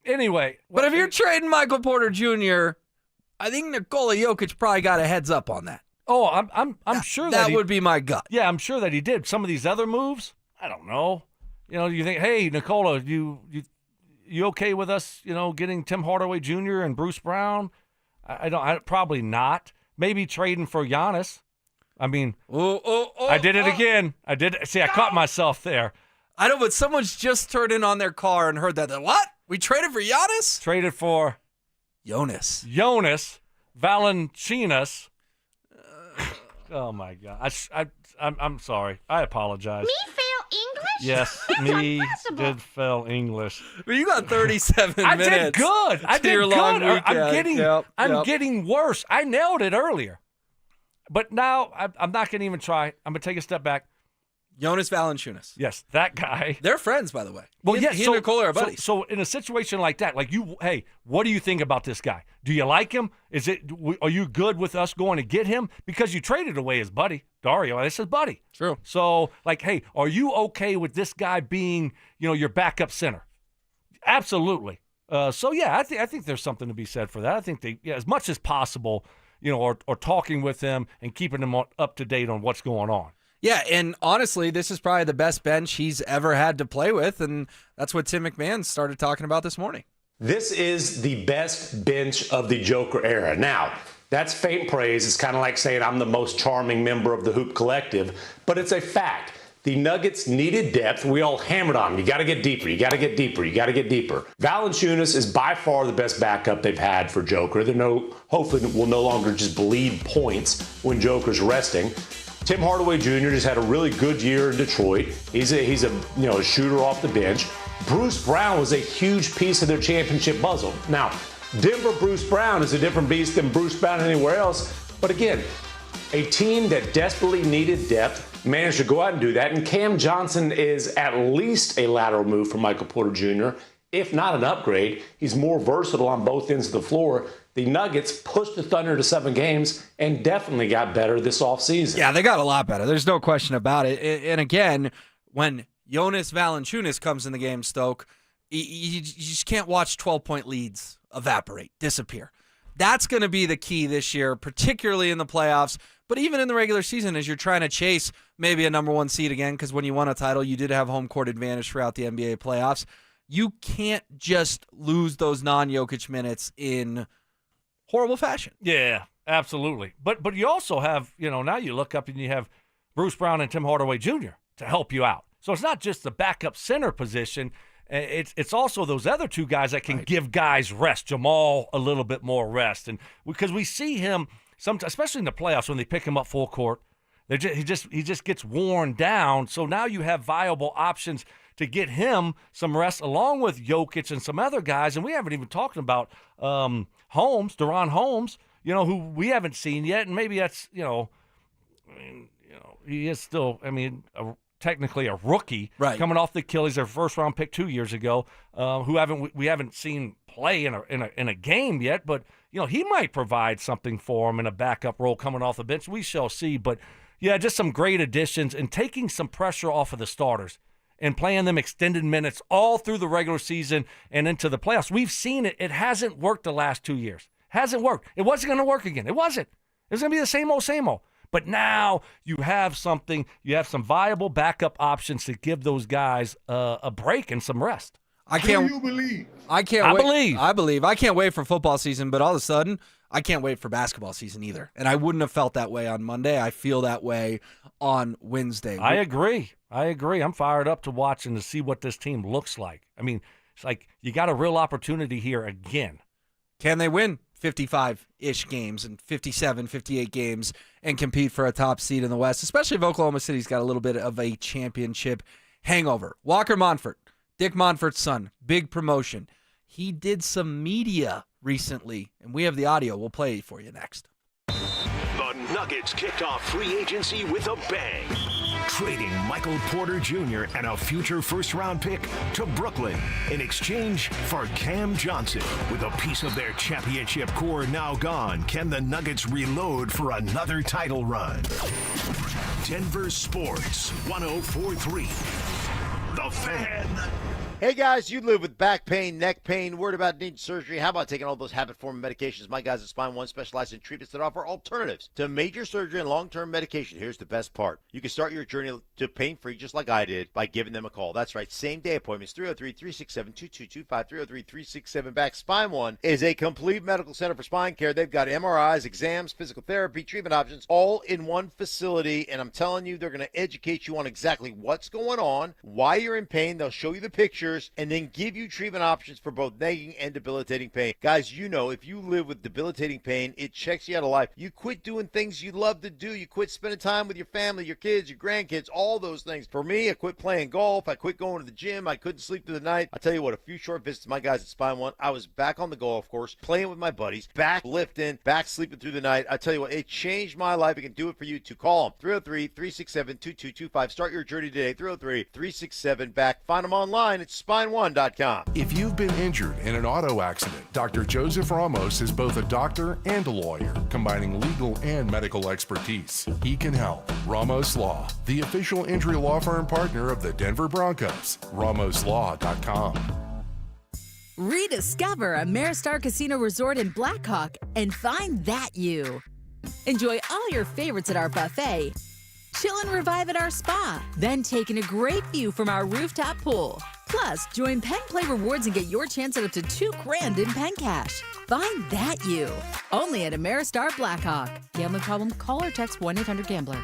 anyway. But if you're trading Michael Porter Jr., I think Nikola Jokic probably got a heads up on that. Oh, I'm sure that would be my gut. Yeah, I'm sure that he did. Some of these other moves, I don't know. You know, you think, hey, Nikola, you okay with us, you know, getting Tim Hardaway Jr. and Bruce Brown? I probably not. Maybe trading for Giannis. I mean, I did it again. I caught myself there. I know, but someone's just turned in on their car and heard that. What? We traded for Giannis? Traded for Jonas Valanciunas. Oh my God! I'm sorry. I apologize. Me fail English? Yes, me did fail English. Well, you got 37 I minutes. did good. I did your long good. weekend. I'm getting worse. I nailed it earlier, but now I'm not going to even try. I'm going to take a step back. Jonas Valanciunas. Yes, that guy. They're friends, by the way. Well, he and Nikola are buddies. So in a situation like that, like hey, what do you think about this guy? Do you like him? Are you good with us going to get him? Because you traded away his buddy, Dario. This is buddy. True. So, like, hey, are you okay with this guy being, you know, your backup center? Absolutely. So, yeah, I think there's something to be said for that. I think as much as possible, you know, or talking with him and keeping him up to date on what's going on. Yeah, and honestly, this is probably the best bench he's ever had to play with, and that's what Tim McMahon started talking about this morning. This is the best bench of the Joker era. Now, that's faint praise. It's kind of like saying I'm the most charming member of the Hoop Collective, but it's a fact. The Nuggets needed depth. We all hammered on them. You got to get deeper. You got to get deeper. You got to get deeper. Valanciunas is by far the best backup they've had for Joker. Hopefully will no longer just bleed points when Joker's resting. Tim Hardaway Jr. just had a really good year in Detroit. He's a shooter off the bench. Bruce Brown was a huge piece of their championship puzzle. Now, Denver Bruce Brown is a different beast than Bruce Brown anywhere else. But again, a team that desperately needed depth managed to go out and do that. And Cam Johnson is at least a lateral move for Michael Porter Jr., if not an upgrade. He's more versatile on both ends of the floor. The Nuggets pushed the Thunder to 7 games and definitely got better this offseason. Yeah, they got a lot better. There's no question about it. And again, when Jonas Valanciunas comes in the game, Stoke, you just can't watch 12-point leads evaporate, disappear. That's going to be the key this year, particularly in the playoffs, but even in the regular season as you're trying to chase maybe a number 1 seed again, because when you won a title, you did have home court advantage throughout the NBA playoffs. You can't just lose those non-Jokic minutes in horrible fashion. Yeah, absolutely. But you also have, you know, now you look up and you have Bruce Brown and Tim Hardaway Jr. to help you out. So it's not just the backup center position. It's also those other 2 guys that can give guys rest, Jamal a little bit more rest. And because we see him, especially in the playoffs when they pick him up full court He just gets worn down. So now you have viable options to get him some rest, along with Jokic and some other guys. And we haven't even talked about Deron Holmes, who we haven't seen yet. And maybe that's, he is still, technically a rookie, right, coming off the Achilles, their first-round pick 2 years ago, who we haven't seen play in a game yet. But he might provide something for him in a backup role coming off the bench. We shall see. But yeah, just some great additions and taking some pressure off of the starters and playing them extended minutes all through the regular season and into the playoffs. We've seen it. It hasn't worked the last 2 years. Hasn't worked. It wasn't going to work again. It wasn't. It was going to be the same old, same old. But now you have something. You have some viable backup options to give those guys a break and some rest. I can't believe. I believe. I can't wait for football season, but all of a sudden, I can't wait for basketball season either. And I wouldn't have felt that way on Monday. I feel that way on Wednesday. I agree. I'm fired up to watch and to see what this team looks like. It's like you got a real opportunity here again. Can they win 55-ish games and 57, 58 games and compete for a top seed in the West, especially if Oklahoma City's got a little bit of a championship hangover? Walker Monfort, Dick Monfort's son, big promotion. He did some media recently, and we have the audio. We'll play it for you next. The Nuggets kicked off free agency with a bang, trading Michael Porter Jr. and a future first-round pick to Brooklyn in exchange for Cam Johnson. With a piece of their championship core now gone, can the Nuggets reload for another title run? Denver Sports 104.3. The Fan. Hey guys, you live with back pain, neck pain, worried about needing surgery. How about taking all those habit-forming medications? My guys at Spine One specialize in treatments that offer alternatives to major surgery and long-term medication. Here's the best part. You can start your journey to pain-free just like I did by giving them a call. That's right, same-day appointments, 303-367-2225, 303-367-BACK. Spine One is a complete medical center for spine care. They've got MRIs, exams, physical therapy, treatment options, all in one facility. And I'm telling you, they're going to educate you on exactly what's going on, why you're in pain. They'll show you the pictures and then give you treatment options for both nagging and debilitating pain. Guys, if you live with debilitating pain, it checks you out of life. You quit doing things you love to do. You quit spending time with your family, your kids, your grandkids, all those things. For me, I quit playing golf. I quit going to the gym. I couldn't sleep through the night. I tell you what, a few short visits to my guys at Spine One, I was back on the golf course, playing with my buddies, back lifting, back sleeping through the night. I tell you what, it changed my life. It can do it for you too. Call them, 303-367-2225. Start your journey today, 303-367-BACK. Find them online at spine1.com. If you've been injured in an auto accident, Dr. Joseph Ramos is both a doctor and a lawyer, combining legal and medical expertise. He can help. Ramos Law, the official injury law firm partner of the Denver Broncos. RamosLaw.com. Rediscover Ameristar Casino Resort in Blackhawk and find that you. Enjoy all your favorites at our buffet. Chill and revive at our spa. Then take in a great view from our rooftop pool. Plus, join Penn Play Rewards and get your chance at up to $2,000 in Penn Cash. Find that you. Only at Ameristar Blackhawk. Gambling problem? Call or text 1-800-GAMBLER.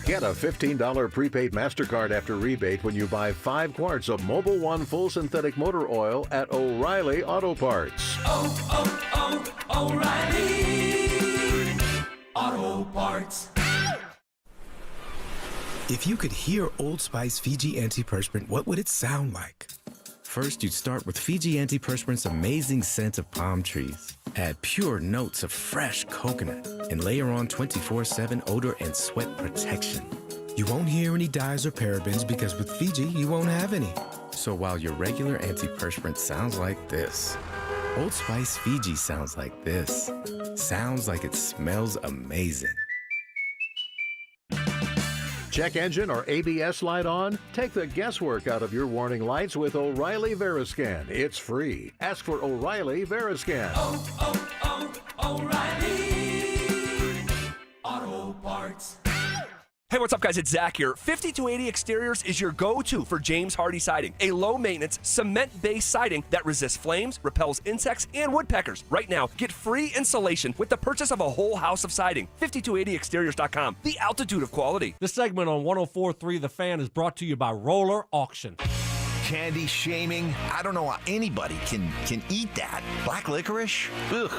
Get a $15 prepaid MasterCard after rebate when you buy 5 quarts of Mobil 1 full synthetic motor oil at O'Reilly Auto Parts. O'Reilly Auto Parts. If you could hear Old Spice Fiji Antiperspirant, what would it sound like? First, you'd start with Fiji Antiperspirant's amazing scent of palm trees. Add pure notes of fresh coconut and layer on 24/7 odor and sweat protection. You won't hear any dyes or parabens because with Fiji, you won't have any. So while your regular antiperspirant sounds like this, Old Spice Fiji sounds like this. Sounds like it smells amazing. Check engine or ABS light on? Take the guesswork out of your warning lights with O'Reilly Veriscan. It's free. Ask for O'Reilly Veriscan. O'Reilly Auto Parts. Hey, what's up, guys? It's Zach here. 5280 Exteriors is your go-to for James Hardy siding, a low-maintenance, cement-based siding that resists flames, repels insects, and woodpeckers. Right now, get free insulation with the purchase of a whole house of siding. 5280exteriors.com, the altitude of quality. This segment on 104.3 The Fan is brought to you by Roller Auction. Candy shaming? I don't know how anybody can eat that. Black licorice? Ugh.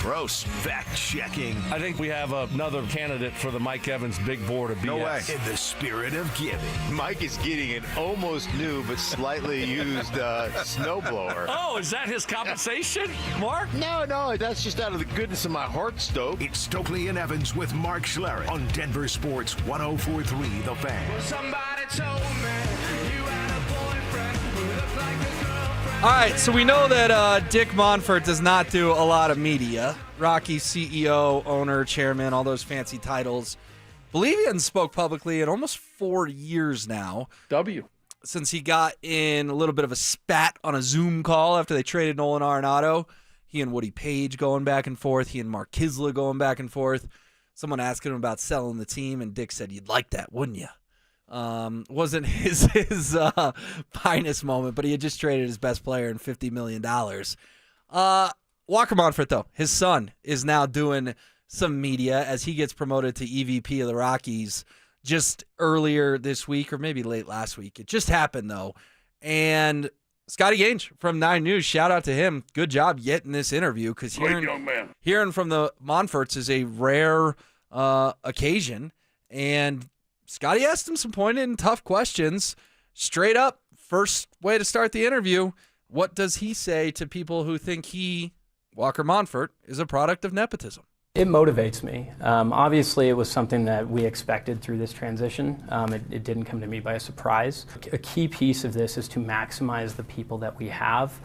Gross. Fact-checking. I think we have another candidate for the Mike Evans Big Board of BS. No way. In the spirit of giving. Mike is getting an almost new but slightly used snowblower. Oh, is that his compensation, Mark? No, that's just out of the goodness of my heart, Stoke. It's Stokely and Evans with Mark Schlereth on Denver Sports 104.3 The Fan. Well, somebody told me you had a boyfriend who looked like a girlfriend. All right, so we know that Dick Monfort does not do a lot of media. Rockies CEO, owner, chairman, all those fancy titles. Believe he hasn't spoke publicly in almost 4 years now. Since he got in a little bit of a spat on a Zoom call after they traded Nolan Arenado. He and Woody Page going back and forth. He and Mark Kiszla going back and forth. Someone asking him about selling the team, and Dick said, "You'd like that, wouldn't you?" Wasn't his finest moment, but he had just traded his best player in $50 million. Walker Monfort, though, his son, is now doing some media as he gets promoted to EVP of the Rockies just earlier this week, or maybe late last week. It just happened, though. And Scotty Ainge from 9 News, shout out to him. Good job getting this interview, because hearing from the Monforts is a rare occasion. And Scotty asked him some pointed and tough questions. Straight up, first way to start the interview, what does he say to people who think he, Walker Monfort, is a product of nepotism? It motivates me. Obviously, it was something that we expected through this transition. It didn't come to me by a surprise. A key piece of this is to maximize the people that we have,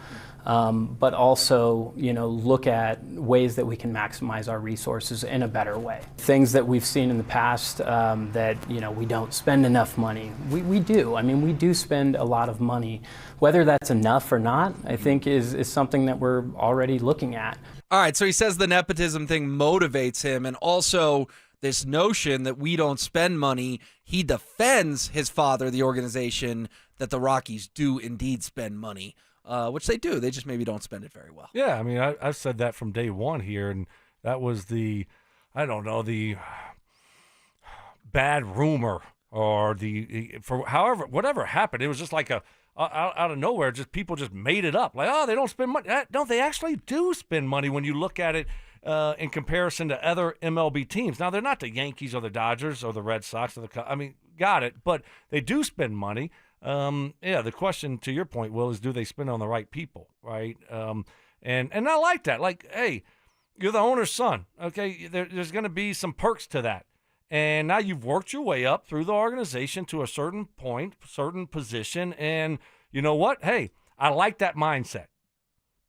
but also, look at ways that we can maximize our resources in a better way. Things that we've seen in the past that, we don't spend enough money. We do. I mean, we do spend a lot of money. Whether that's enough or not, I think is something that we're already looking at. All right, so he says the nepotism thing motivates him, and also this notion that we don't spend money. He defends his father, the organization, that the Rockies do indeed spend money, which they do. They just maybe don't spend it very well. Yeah, I mean, I've said that from day one here, and that was the bad rumor or whatever happened. It was just like out of nowhere, just people just made it up. Like, oh, they don't spend money. No, they actually do spend money when you look at it in comparison to other MLB teams. Now, they're not the Yankees or the Dodgers or the Red Sox or the Cubs. I mean, got it, but they do spend money. The question, to your point, Will, is do they spend on the right people, right? And I like that. Like, hey, you're the owner's son, okay? There's going to be some perks to that. And now you've worked your way up through the organization to a certain point, certain position, and you know what? Hey, I like that mindset.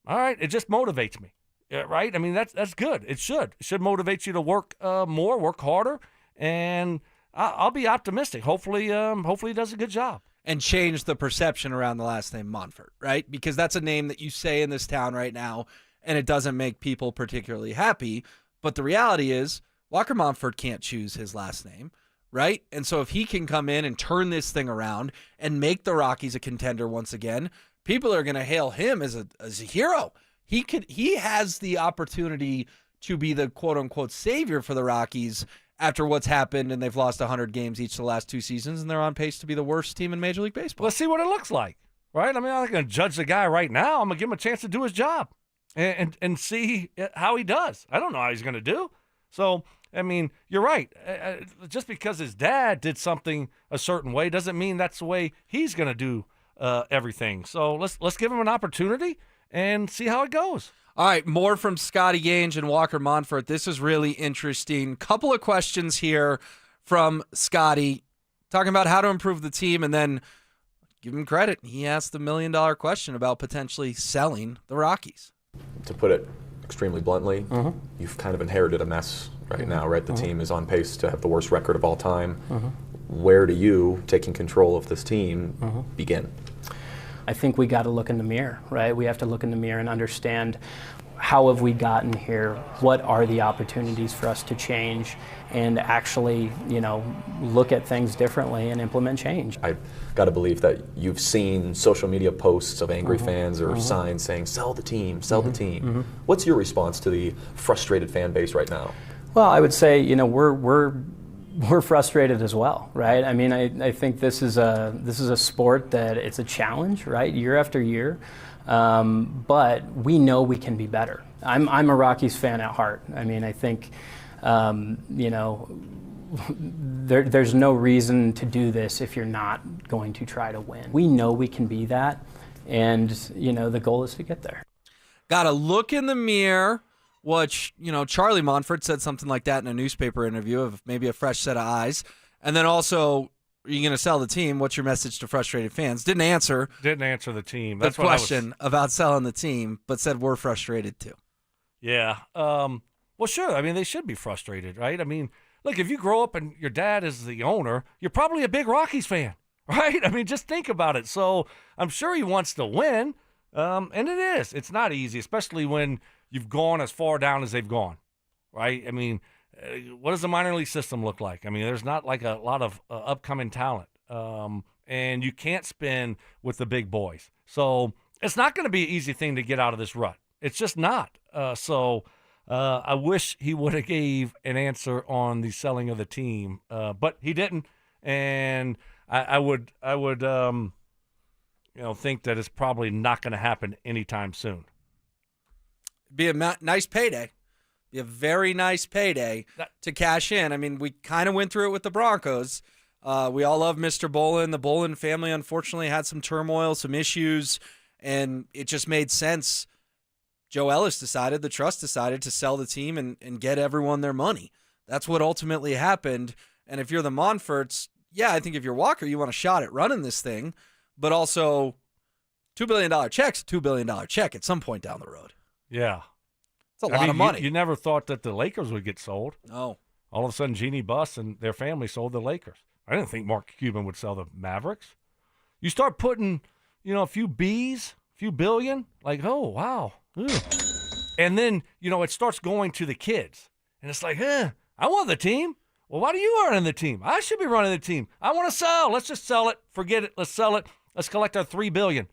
All right, it just motivates me, right? I mean, that's good. It should motivate you to work more, work harder, and I'll be optimistic. Hopefully he does a good job. And change the perception around the last name Monfort, right? Because that's a name that you say in this town right now, and it doesn't make people particularly happy. But the reality is, Walker Monfort can't choose his last name, right? And so if he can come in and turn this thing around and make the Rockies a contender once again, people are going to hail him as a hero. He has the opportunity to be the quote-unquote savior for the Rockies after what's happened, and they've lost 100 games each of the last 2 seasons, and they're on pace to be the worst team in Major League Baseball. Let's see what it looks like, right? I mean, I'm not going to judge the guy right now. I'm going to give him a chance to do his job and see how he does. I don't know how he's going to do. So, I mean, you're right. Just because his dad did something a certain way doesn't mean that's the way he's going to do everything. So let's give him an opportunity and see how it goes. All right, more from Scotty Ainge and Walker Monfort. This is really interesting. Couple of questions here from Scotty, talking about how to improve the team, and then give him credit. He asked the $1 million question about potentially selling the Rockies. To put it extremely bluntly, you've kind of inherited a mess right now, right? The team is on pace to have the worst record of all time. Where do you, taking control of this team, begin? I think we got to look in the mirror, right? We have to look in the mirror and understand how have we gotten here? What are the opportunities for us to change and actually, look at things differently and implement change? I've got to believe that you've seen social media posts of angry fans or signs saying, sell the team, sell the team. What's your response to the frustrated fan base right now? Well, I would say, we're frustrated as well, right? I mean, I think this is a sport that it's a challenge, right? Year after year. But we know we can be better. I'm a Rockies fan at heart. I mean, I think, there's no reason to do this if you're not going to try to win. We know we can be that, and, the goal is to get there. Got to look in the mirror, which, Charlie Monfort said something like that in a newspaper interview of maybe a fresh set of eyes. And then also, are you going to sell the team? What's your message to frustrated fans? Didn't answer the team. That's the question about selling the team, but said we're frustrated too. Yeah. Well, sure. I mean, they should be frustrated, right? I mean, look, if you grow up and your dad is the owner, you're probably a big Rockies fan, right? I mean, just think about it. So I'm sure he wants to win, and it is. It's not easy, especially when you've gone as far down as they've gone, right? I mean, what does the minor league system look like? I mean, there's not like a lot of upcoming talent, and you can't spin with the big boys. So it's not going to be an easy thing to get out of this rut. It's just not. I wish he would have gave an answer on the selling of the team, but he didn't. And I would think that it's probably not going to happen anytime soon. Be a nice payday. Be a very nice payday to cash in. I mean, we kind of went through it with the Broncos. We all love Mr. Bolin. The Bolin family, unfortunately, had some turmoil, some issues, and it just made sense. Joe Ellis decided, the trust decided to sell the team and get everyone their money. That's what ultimately happened. And if you're the Monforts, yeah, I think if you're Walker, you want a shot at running this thing, but also $2 billion check's $2 billion check at some point down the road. Yeah. It's a lot of money. You never thought that the Lakers would get sold. No. All of a sudden, Jeannie Buss and their family sold the Lakers. I didn't think Mark Cuban would sell the Mavericks. You start putting, a few B's, a few billion, like, oh, wow. Ugh. And then, it starts going to the kids. And it's like, I want the team. Well, why do you run the team? I should be running the team. I want to sell. Let's just sell it. Forget it. Let's sell it. Let's collect our $3 billion.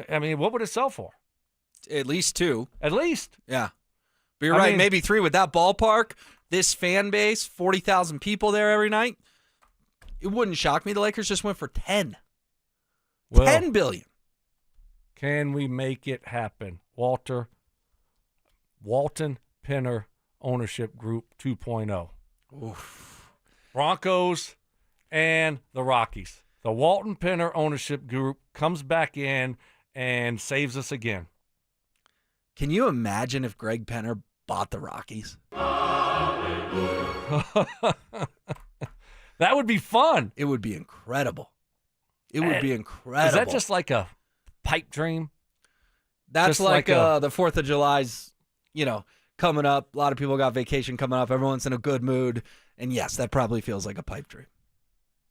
I mean, what would it sell for? At least 2. At least. Yeah. But you're right, maybe 3 with that ballpark, this fan base, 40,000 people there every night. It wouldn't shock me. The Lakers just went for 10. Well, $10 billion. Can we make it happen? Walton Penner Ownership Group 2.0. Oof. Broncos and the Rockies. The Walton Penner Ownership Group comes back in and saves us again. Can you imagine if Greg Penner bought the Rockies? That would be fun. It would be incredible. It would be incredible. Is that just like a pipe dream? That's just like the 4th of July's, coming up. A lot of people got vacation coming up. Everyone's in a good mood. And yes, that probably feels like a pipe dream.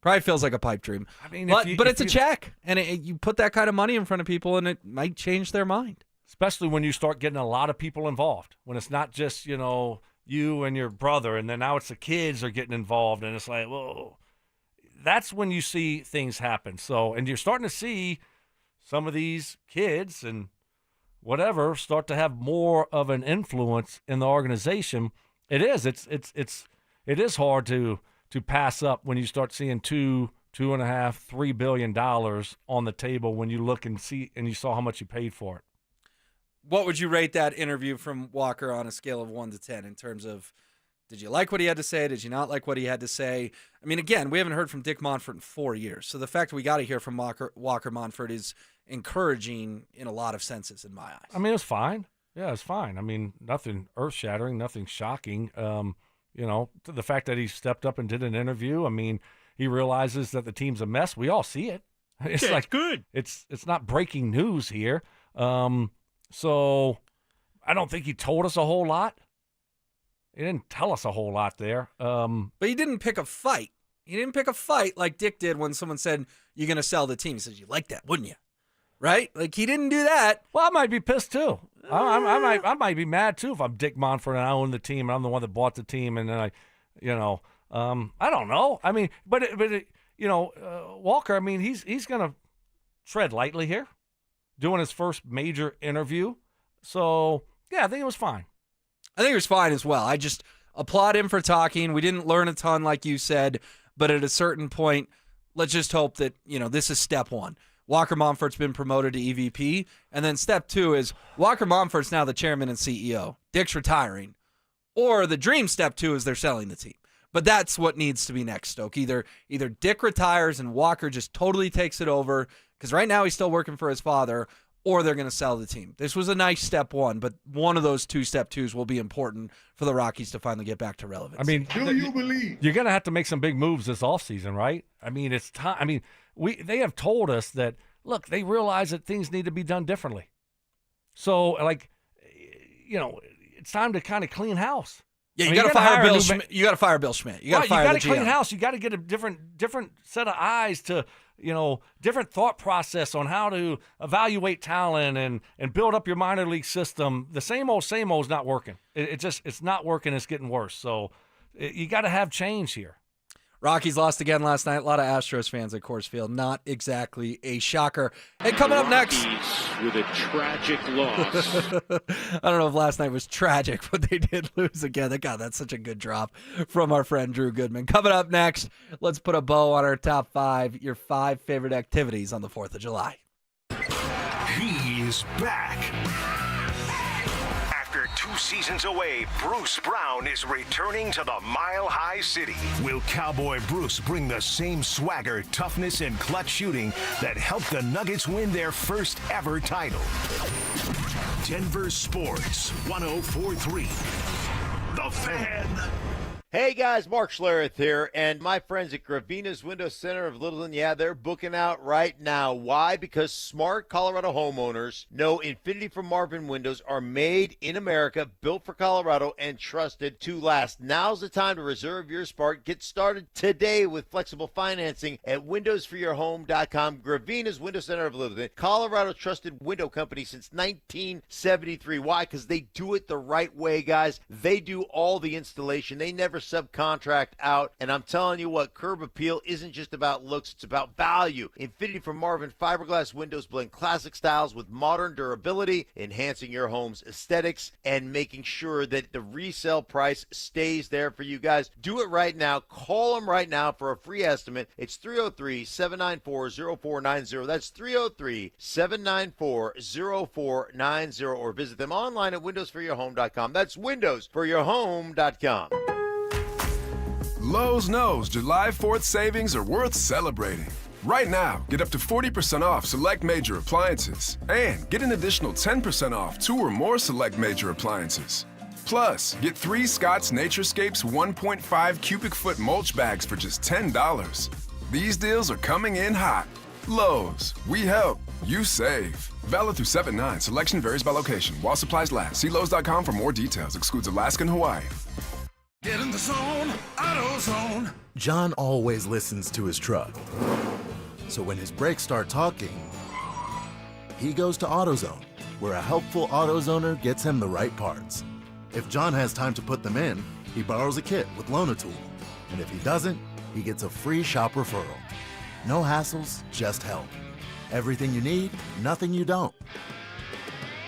Probably feels like a pipe dream. I mean, but it's a check. And you put that kind of money in front of people, and it might change their mind. Especially when you start getting a lot of people involved. When it's not just, you and your brother, and then now it's the kids are getting involved. And it's like, whoa. That's when you see things happen. So, and you're starting to see some of these kids and whatever start to have more of an influence in the organization. It is. It is hard to pass up when you start seeing $2.5, $3 billion on the table when you look and see and you saw how much you paid for it. What would you rate that interview from Walker on a scale of 1 to 10 in terms of, did you like what he had to say? Did you not like what he had to say? I mean, again, we haven't heard from Dick Monfort in 4 years. So the fact that we got to hear from Walker Monfort is encouraging in a lot of senses in my eyes. I mean, it was fine. Yeah, it's fine. I mean, nothing earth-shattering, nothing shocking. The fact that he stepped up and did an interview, I mean, he realizes that the team's a mess. We all see it. It's okay, like good. It's not breaking news here. So I don't think he told us a whole lot. He didn't tell us a whole lot there. But he didn't pick a fight. He didn't pick a fight like Dick did when someone said, you're going to sell the team. He says, you'd like that, wouldn't you? Right? Like, he didn't do that. Well, I might be pissed, too. I might be mad, too, if I'm Dick Monfort and I own the team and I'm the one that bought the team. And then I don't know. I mean, but Walker, I mean, he's going to tread lightly here, doing his first major interview. So, yeah, I think it was fine. I think it was fine as well. I just applaud him for talking. We didn't learn a ton, like you said, but at a certain point, let's just hope that, this is step one. Walker Monfort's been promoted to EVP. And then step 2 is Walker Monfort's now the chairman and CEO. Dick's retiring. Or the dream step 2 is they're selling the team. But that's what needs to be next, Stoke. Either Dick retires and Walker just totally takes it over, because right now he's still working for his father, or they're going to sell the team. This was a nice step 1, but one of those 2 step 2s will be important for the Rockies to finally get back to relevance. I mean, do you believe? You're going to have to make some big moves this offseason, right? I mean, it's time. I mean, they have told us that, look, they realize that things need to be done differently. So, like, it's time to kind of clean house. Yeah, you got to fire Bill Schmidt. You got to fire Bill Schmidt. You got to fire the GM. Clean house. You got to get a different set of eyes to, different thought process on how to evaluate talent and build up your minor league system. The same old is not working. It's not working. It's getting worse. So you got to have change here. Rockies lost again last night. A lot of Astros fans at Coors Field. Not exactly a shocker. And coming up next, with a tragic loss. I don't know if last night was tragic, but they did lose again. God, that's such a good drop from our friend Drew Goodman. Coming up next, let's put a bow on our top 5, your 5 favorite activities on the 4th of July. He is back. After 2 seasons away, Bruce Brown is returning to the Mile High City. Will Cowboy Bruce bring the same swagger, toughness, and clutch shooting that helped the Nuggets win their first ever title? Denver Sports 104.3. The Fan. Hey guys, Mark Schlereth here, and my friends at Gravina's Window Center of Littleton, they're booking out right now. Why? Because smart Colorado homeowners know Infinity from Marvin Windows are made in America, built for Colorado, and trusted to last. Now's the time to reserve your spot. Get started today with flexible financing at windowsforyourhome.com. Gravina's Window Center of Littleton, Colorado trusted window company since 1973. Why? Because they do it the right way, guys. They do all the installation. They never subcontract out, and I'm telling you what, curb appeal isn't just about looks, it's about value. Infinity from Marvin fiberglass windows blend classic styles with modern durability, enhancing your home's aesthetics and making sure that the resale price stays there for you guys. Do it right now. Call them right now for a free estimate. It's 303-794-0490. That's 303-794-0490, or visit them online at windowsforyourhome.com. That's windowsforyourhome.com. Lowe's knows July 4th savings are worth celebrating. Right now, get up to 40% off select major appliances and get an additional 10% off 2 or more select major appliances. Plus, get 3 Scott's Naturescapes 1.5 cubic foot mulch bags for just $10. These deals are coming in hot. Lowe's, we help, you save. Valid through 7/9. Selection varies by location. While supplies last. See Lowe's.com for more details. Excludes Alaska and Hawaii. Get in the zone, AutoZone. John always listens to his truck. So when his brakes start talking, he goes to AutoZone, where a helpful AutoZoner gets him the right parts. If John has time to put them in, he borrows a kit with Loan-A-Tool. And if he doesn't, he gets a free shop referral. No hassles, just help. Everything you need, nothing you don't.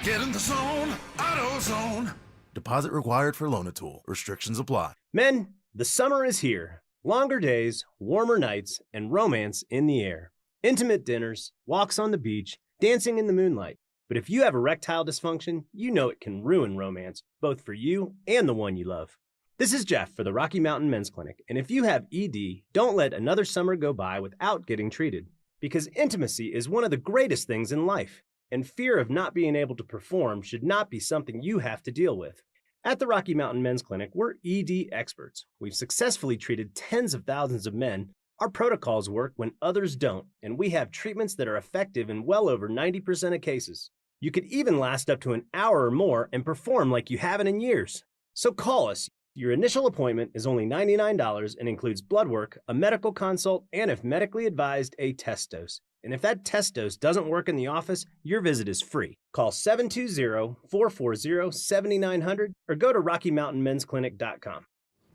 Get in the zone, AutoZone. Deposit required for Loan-A-Tool. Restrictions apply. Men, the summer is here. Longer days, warmer nights, and romance in the air. Intimate dinners, walks on the beach, dancing in the moonlight. But if you have erectile dysfunction, you know it can ruin romance, both for you and the one you love. This is Jeff for the Rocky Mountain Men's Clinic, and if you have ED, don't let another summer go by without getting treated. Because intimacy is one of the greatest things in life, and fear of not being able to perform should not be something you have to deal with. At the Rocky Mountain Men's Clinic, we're ED experts. We've successfully treated tens of thousands of men. Our protocols work when others don't, and we have treatments that are effective in well over 90% of cases. You could even last up to an hour or more and perform like you haven't in years. So call us. Your initial appointment is only $99 and includes blood work, a medical consult, and if medically advised, a test dose. And if that test dose doesn't work in the office, your visit is free. Call 720-440-7900 or go to RockyMountainMen'sClinic.com.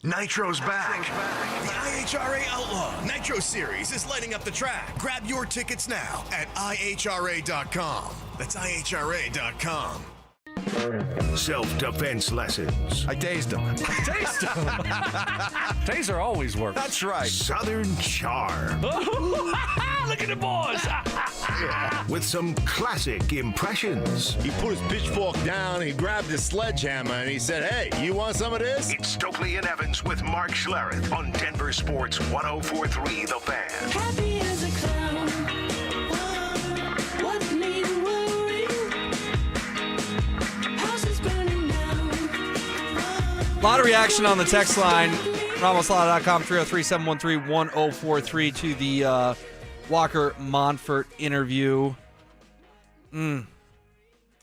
Nitro's back. The IHRA Outlaw Nitro Series is lighting up the track. Grab your tickets now at IHRA.com. That's IHRA.com. Self-defense lessons. I tased him. Taste him. Taser always works. That's right. Southern charm. look at the boys. With some classic impressions. He put his pitchfork down, he grabbed his sledgehammer, and he said, "Hey, you want some of this?" It's Stokely and Evans with Mark Schlereth on Denver Sports 104.3 The Fan. Happy as a clown. What need worry? House is burning down. A lot of reaction on the text line. RamosLaw.com, 303-713-1043 to the Walker Monfort interview. I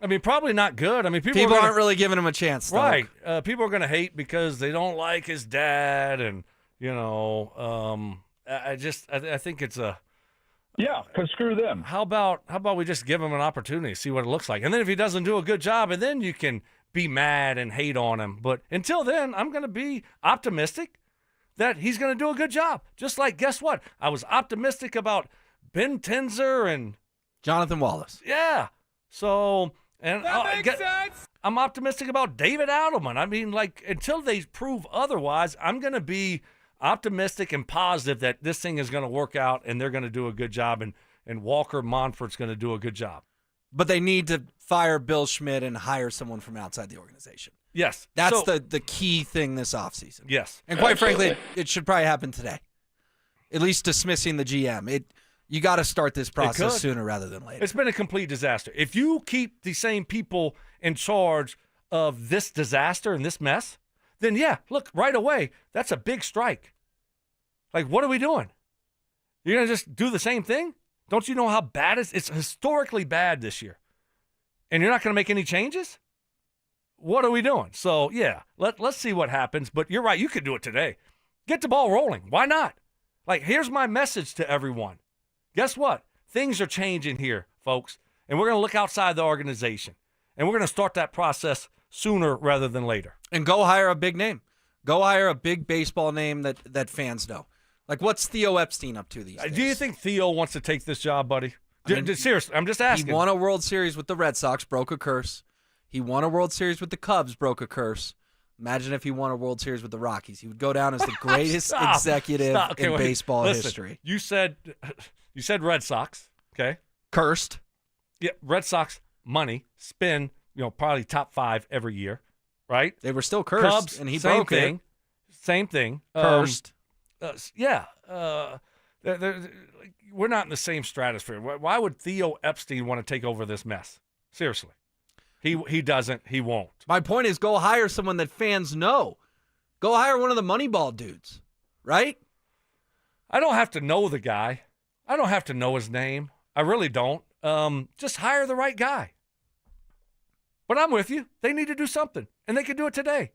mean, probably not good. I mean, People aren't really giving him a chance, though. Right. People are going to hate because they don't like his dad, and I think it's a because screw them. How about we just give him an opportunity, see what it looks like, and then if he doesn't do a good job, and then you can be mad and hate on him. But until then, I'm going to be optimistic that he's going to do a good job. Just like, guess what? I was optimistic about Ben Tenzer and Jonathan Wallace. Yeah. So, and That makes sense. I'm optimistic about David Adelman. I mean, like, until they prove otherwise, I'm going to be optimistic and positive that this thing is going to work out and they're going to do a good job, and Walker Monfort's going to do a good job. But they need to fire Bill Schmidt and hire someone from outside the organization. Yes. That's the key thing this offseason. Yes. And quite frankly, it should probably happen today. At least dismissing the GM. You got to start this process sooner rather than later. It's been a complete disaster. If you keep the same people in charge of this disaster and this mess, then yeah, look, right away, that's a big strike. Like, what are we doing? You're going to just do the same thing? Don't you know how bad it's historically bad this year? And you're not going to make any changes? What are we doing? So, yeah, let's see what happens. But you're right, you could do it today. Get the ball rolling. Why not? Like, here's my message to everyone. Guess what? Things are changing here, folks. And we're going to look outside the organization. And we're going to start that process sooner rather than later. And go hire a big name. Go hire a big baseball name that fans know. Like, what's Theo Epstein up to these days? Do you think Theo wants to take this job, buddy? Seriously, I'm just asking. He won a World Series with the Red Sox, broke a curse. He won a World Series with the Cubs, broke a curse. Imagine if he won a World Series with the Rockies. He would go down as the greatest executive in baseball history. You said Red Sox, okay? Cursed. Yeah, Red Sox money, spin, probably top 5 every year, right? They were still cursed, Cubs, and he same broke thing. it. Same thing. Cursed. We're not in the same stratosphere. Why would Theo Epstein want to take over this mess? Seriously. He doesn't. He won't. My point is, go hire someone that fans know. Go hire one of the Moneyball dudes, right? I don't have to know the guy. I don't have to know his name. I really don't. Just hire the right guy. But I'm with you. They need to do something, and they could do it today.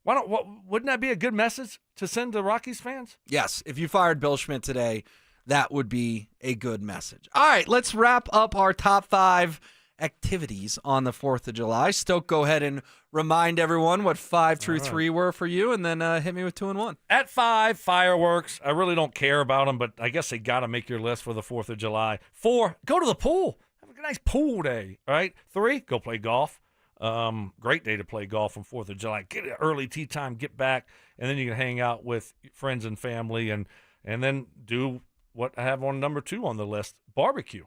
Wouldn't that be a good message to send to Rockies fans? Yes. If you fired Bill Schmidt today, that would be a good message. All right, let's wrap up our top 5 activities on the 4th of July. Stoke, go ahead and remind everyone what 5 through 3 were for you, and then hit me with 2 and 1. At 5, fireworks. I really don't care about them, but I guess they got to make your list for the 4th of July. 4, go to the pool. Have a nice pool day, all right? 3, go play golf. Great day to play golf on 4th of July. Get an early tee time, get back, and then you can hang out with friends and family, and then do what I have on number 2 on the list, barbecue.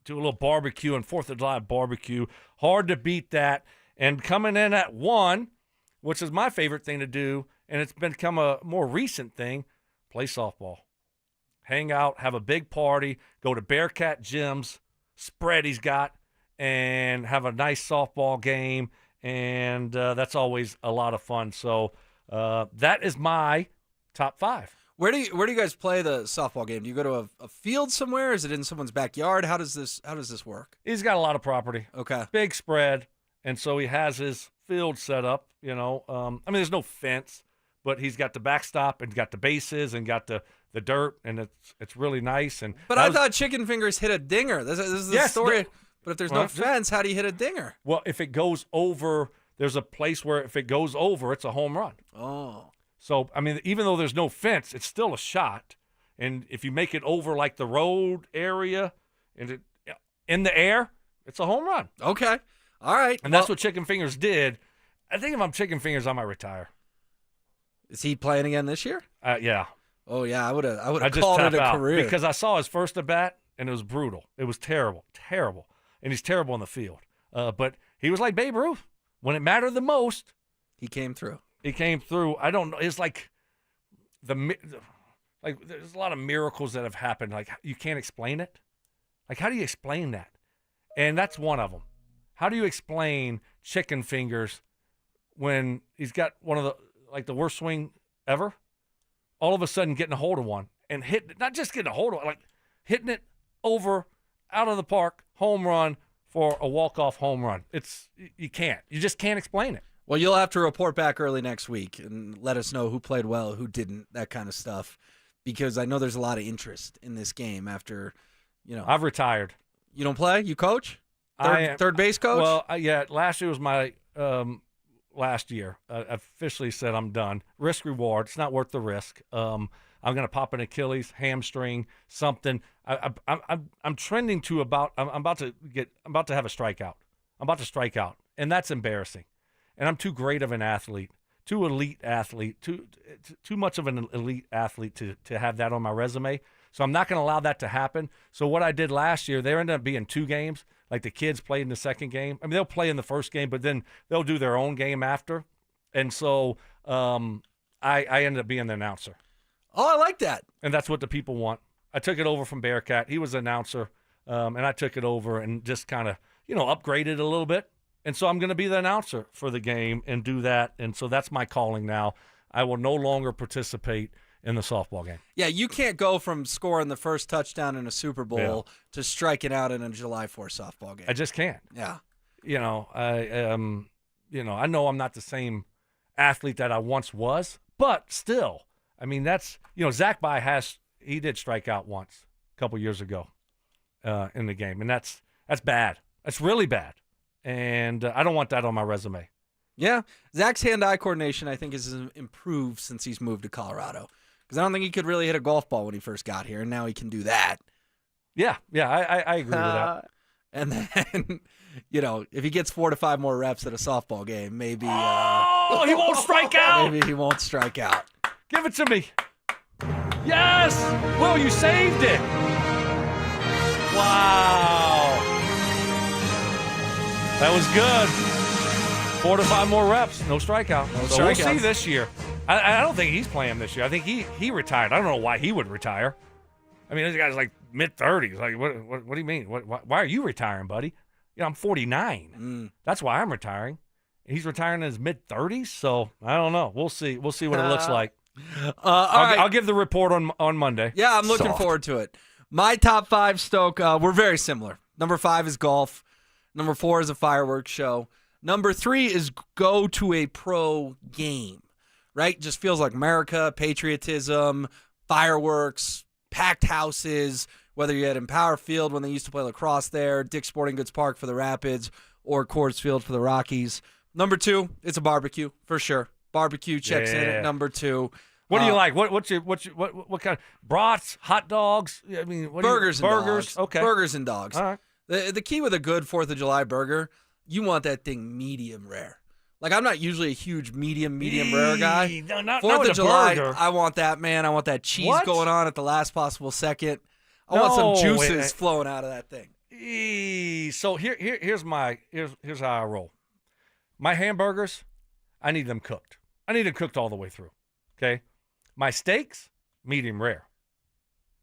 Do a little barbecue and 4th of July barbecue. Hard to beat that. And coming in at 1, which is my favorite thing to do, and it's become a more recent thing, play softball. Hang out, have a big party, go to Bearcat Gym's spread he's got, and have a nice softball game. And that's always a lot of fun. So that is my top 5. Where do you guys play the softball game? Do you go to a field somewhere? Is it in someone's backyard? How does this work? He's got a lot of property. Okay. Big spread, and so he has his field set up, there's no fence, but he's got the backstop and got the bases and got the dirt, and it's really nice. But I thought chicken fingers hit a dinger. This is the story. But if there's no fence, how do you hit a dinger? Well, if it goes over, there's a place where if it goes over, it's a home run. Oh. So, even though there's no fence, it's still a shot. And if you make it over like the road area and in the air, it's a home run. Okay. All right. And that's what Chicken Fingers did. I think if I'm Chicken Fingers, I might retire. Is he playing again this year? Yeah. Oh yeah, I would have I just called it tap a out career because I saw his first at bat and it was brutal. It was terrible, and he's terrible on the field. But he was like Babe Ruth when it mattered the most. He came through. I don't know. It's like there's a lot of miracles that have happened. Like you can't explain it. Like how do you explain that? And that's one of them. How do you explain chicken fingers when he's got one of the worst swing ever? All of a sudden getting a hold of one and not just getting a hold of it, like hitting it over out of the park, home run for a walk-off home run. You just can't explain it. Well, you'll have to report back early next week and let us know who played well, who didn't, that kind of stuff, because I know there's a lot of interest in this game after, I've retired. You don't play? You coach? Third base coach? Well, yeah, last year was my last year. I officially said I'm done. Risk reward. It's not worth the risk. I'm going to pop an Achilles, hamstring, something. I'm trending to about. I'm about to have a strikeout. I'm about to strike out, and that's embarrassing. And I'm too great of an athlete, too elite athlete, too much of an elite athlete to have that on my resume. So I'm not going to allow that to happen. So what I did last year, there ended up being 2 games. Like the kids played in the second game. I mean, they'll play in the first game, but then they'll do their own game after. And so I ended up being the announcer. Oh, I like that. And that's what the people want. I took it over from Bearcat. He was the announcer, and I took it over and just kind of, upgraded a little bit. And so I'm going to be the announcer for the game and do that. And so that's my calling now. I will no longer participate in the softball game. Yeah, you can't go from scoring the first touchdown in a Super Bowl to striking out in a July 4th softball game. I just can't. Yeah. I know I'm not the same athlete that I once was, but still, I mean, that's, Zach he did strike out once a couple years ago in the game, and that's bad. That's really bad. And I don't want that on my resume. Yeah. Zach's hand-eye coordination, I think, has improved since he's moved to Colorado. Because I don't think he could really hit a golf ball when he first got here, and now he can do that. Yeah, I agree with that. And then, if he gets 4 to 5 more reps at a softball game, maybe... he won't strike out! Maybe he won't strike out. Give it to me. Yes! Will, you saved it! Wow. That was good. 4 to 5 more reps, no strikeout. So we'll see this year. I don't think he's playing this year. I think he retired. I don't know why he would retire. I mean, this guy's like mid-30s. Like, what do you mean? Why are you retiring, buddy? I'm 49. That's why I'm retiring. He's retiring in his mid-30s, so I don't know. We'll see. We'll see what it looks like. I'll give the report on Monday. Yeah, I'm looking forward to it. My top 5, Stoke, we're very similar. Number 5 is golf. Number 4 is a fireworks show. Number 3 is go to a pro game, right? Just feels like America, patriotism, fireworks, packed houses, whether you're at Empower Field when they used to play lacrosse there, Dick's Sporting Goods Park for the Rapids, or Coors Field for the Rockies. Number 2, it's a barbecue, for sure. Barbecue checks in at number 2. What do you like? What kind of brats, hot dogs? I mean, burgers and dogs. Okay, burgers and dogs. All right. The key with a good 4th of July burger, you want that thing medium rare. Like, I'm not usually a huge medium rare guy. No, not 4th of July, burger. I want that, man. I want that cheese going on at the last possible second. I want some juices flowing out of that thing. So here's how I roll. My hamburgers, I need them cooked. I need them cooked all the way through. Okay? My steaks, medium rare.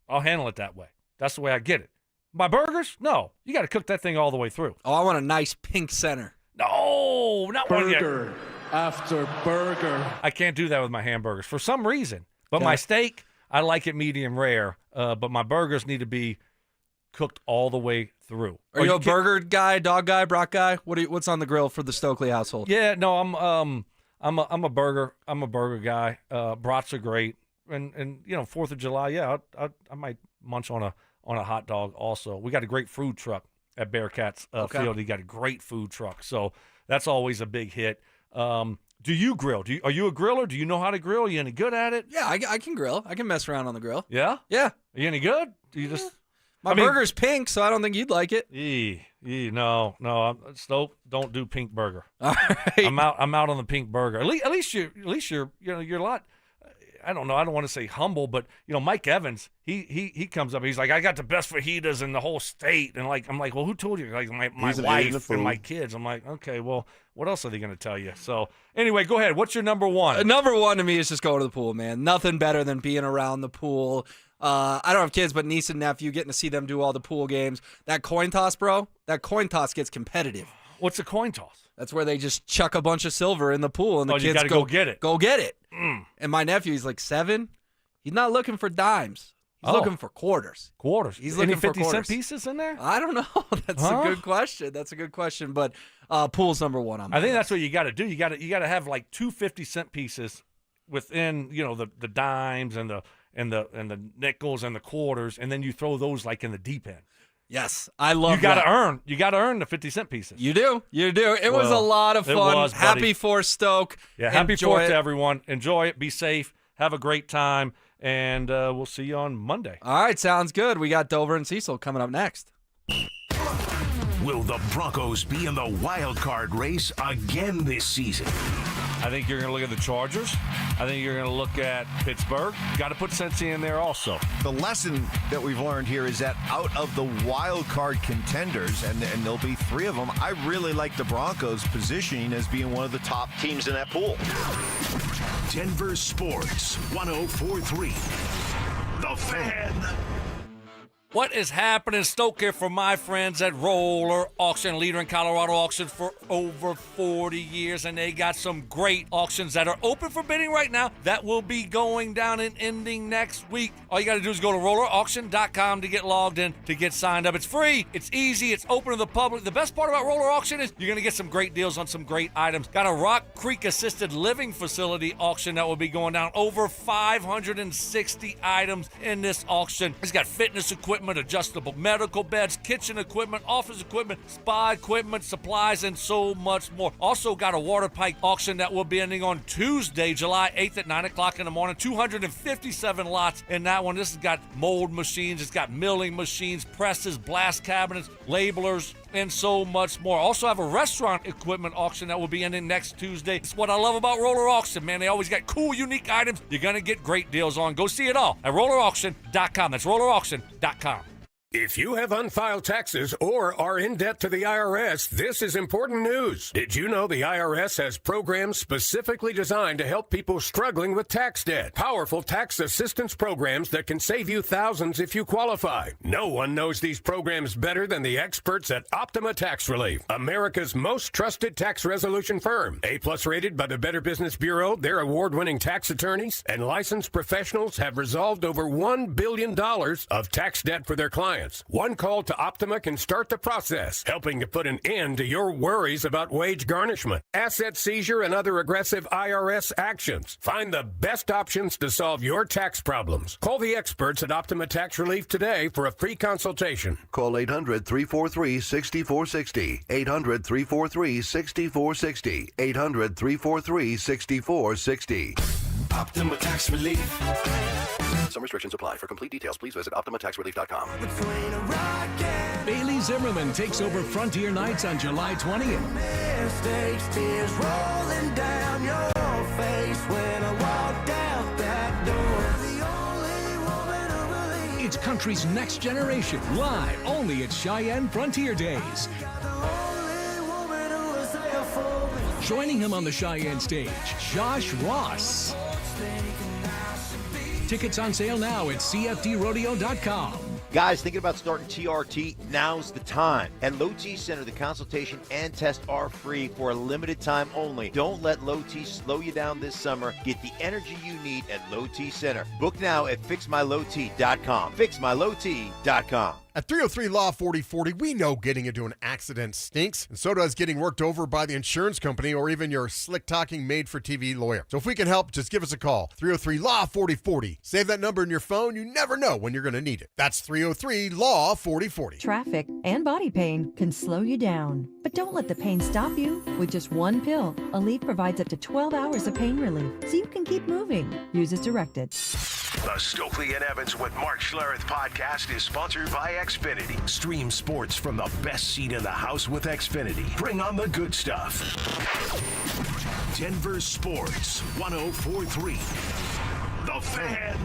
I'll handle it that way. That's the way I get it. My burgers, no. You got to cook that thing all the way through. Oh, I want a nice pink center. No, not burger one yet. After burger. I can't do that with my hamburgers for some reason. But my steak, I like it medium rare. But my burgers need to be cooked all the way through. Are you a burger guy, dog guy, brat guy? What's on the grill for the Stokely household? Yeah, no, I'm a burger guy. Brats are great, and 4th of July, yeah, I might munch on a hot dog also. We got a great food truck at Bearcats Field. He got a great food truck, so that's always a big hit. Do you grill? Are you a griller? Do you know how to grill? Are you any good at it? Yeah, I can grill. I can mess around on the grill. Yeah? Yeah. Are you any good? Do you just... My burger's pink, so I don't think you'd like it. No. Don't do pink burger. All right. I'm out on the pink burger. At least you're a lot. I don't know. I don't want to say humble, but Mike Evans, he comes up. He's like, I got the best fajitas in the whole state, and I'm like, well, who told you? Like my wife and my kids. I'm like, okay, well, what else are they going to tell you? So anyway, go ahead. What's your number one? Number one to me is just going to the pool, man. Nothing better than being around the pool. I don't have kids, but niece and nephew, getting to see them do all the pool games. That coin toss, bro. That coin toss gets competitive. What's a coin toss? That's where they just chuck a bunch of silver in the pool, and the kids you gotta go get it. Go get it. Mm. And my nephew, he's like 7. He's not looking for dimes. He's looking for quarters. He's looking for 50-cent pieces in there? I don't know. That's a good question. But pool's number one on my I think list. that's what you got to do. You got to have like 2 50-cent pieces within the dimes and the nickels and the quarters, and then you throw those like in the deep end. Yes, I love you gotta that. You got to earn the 50-cent pieces. You do. It was a lot of fun. It was, buddy. Happy 4th, Stoke. Yeah, happy Enjoy 4th it. to everyone. Enjoy it. Be safe. Have a great time. And we'll see you on Monday. All right, sounds good. We got Dover and Cecil coming up next. Will the Broncos be in the wild card race again this season? I think you're going to look at the Chargers. I think you're going to look at Pittsburgh. Got to put Cincy in there also. The lesson that we've learned here is that out of the wild card contenders, and there'll be 3 of them, I really like the Broncos positioning as being one of the top teams in that pool. Denver Sports 104.3. The Fan. What is happening? Stoke here for my friends at Roller Auction, leader in Colorado auctions for over 40 years, and they got some great auctions that are open for bidding right now that will be going down and ending next week. All you got to do is go to rollerauction.com to get logged in, to get signed up. It's free, it's easy, it's open to the public. The best part about Roller Auction is you're going to get some great deals on some great items. Got a Rock Creek Assisted Living Facility auction that will be going down. Over 560 items in this auction. It's got fitness equipment, adjustable medical beds, kitchen equipment, office equipment, spa equipment, supplies, and so much more. Also got a water pipe auction that will be ending on Tuesday, July 8th at 9 o'clock in the morning. 257 lots in that one. This has got mold machines, it's got milling machines, presses, blast cabinets, labelers, and so much more. Also have a restaurant equipment auction that will be ending next Tuesday. It's what I love about Roller Auction, man. They always got cool, unique items you're going to get great deals on. Go see it all at rollerauction.com. That's rollerauction.com. If you have unfiled taxes or are in debt to the IRS, this is important news. Did you know the IRS has programs specifically designed to help people struggling with tax debt? Powerful tax assistance programs that can save you thousands if you qualify. No one knows these programs better than the experts at Optima Tax Relief, America's most trusted tax resolution firm. A-plus rated by the Better Business Bureau, their award-winning tax attorneys and licensed professionals have resolved over $1 billion of tax debt for their clients. One call to Optima can start the process, helping to put an end to your worries about wage garnishment, asset seizure, and other aggressive IRS actions. Find the best options to solve your tax problems. Call the experts at Optima Tax Relief today for a free consultation. Call 800-343-6460. 800-343-6460. 800-343-6460. Optima Tax Relief. Some restrictions apply. For complete details, please visit OptimaTaxRelief.com. Bailey Zimmerman takes over Frontier Nights on July 20th. Mistakes, tears rolling down your face when I walked out that door. The only woman who believes. It's country's next generation, live only at Cheyenne Frontier Days. Joining him on the Cheyenne stage, Josh Ross. Tickets on sale now at cfdrodeo.com. Guys, thinking about starting TRT? Now's the time. At Low T Center, the consultation and test are free for a limited time only. Don't let Low T slow you down this summer. Get the energy you need at Low T Center. Book now at fixmylowt.com. Fixmylowt.com. At 303 Law 4040, we know getting into an accident stinks, and so does getting worked over by the insurance company or even your slick-talking made-for-TV lawyer. So if we can help, just give us a call. 303 Law 4040. Save that number in your phone. You never know when you're going to need it. That's 303 Law 4040. Traffic and body pain can slow you down, but don't let the pain stop you. With just one pill, Aleve provides up to 12 hours of pain relief, so you can keep moving. Use as directed. The Stokely and Evans with Mark Schlereth podcast is sponsored by Xfinity. Stream sports from the best seat in the house with Xfinity. Bring on the good stuff. Denver Sports 104.3. The Fan.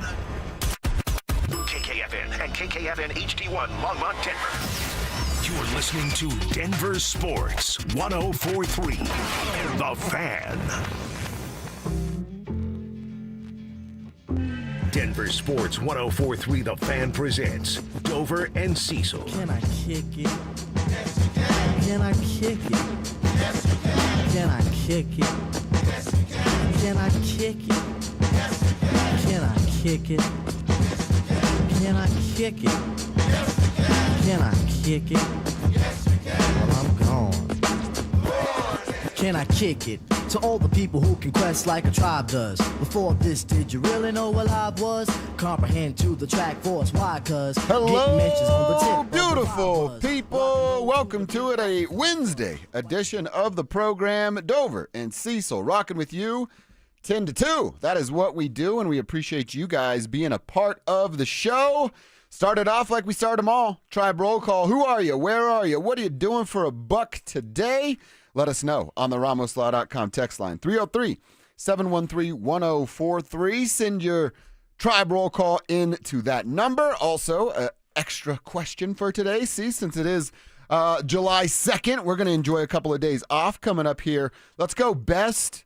KKFN and KKFN HD1 Longmont, Denver. You're listening to Denver Sports 104.3. The Fan. Denver Sports 104.3 The Fan presents Dover and Cecil. Can I kick it? Yes, you can. Can I kick it? Yes, you can. Can I kick it? Yes, you can. Can I kick it? Yes, you can. Can I kick it? Can I kick it? Yes, you can. Can I kick it? Yes, you can. Well, I'm gone. Can I kick it? To all the people who can quest like a tribe does. Before this, did you really know what I was? Comprehend to the track force. Why? Cause hello, beautiful people. Welcome to it, a Wednesday edition of the program. Dover and Cecil rocking with you 10 to 2. That is what we do, and we appreciate you guys being a part of the show. Started off like we start them all. Tribe roll call. Who are you? Where are you? What are you doing for a buck today? Let us know on the RamosLaw.com text line, 303-713-1043. Send your tribe roll call in to that number. Also, an extra question for today. See, since it is July 2nd, we're going to enjoy a couple of days off coming up here. Let's go best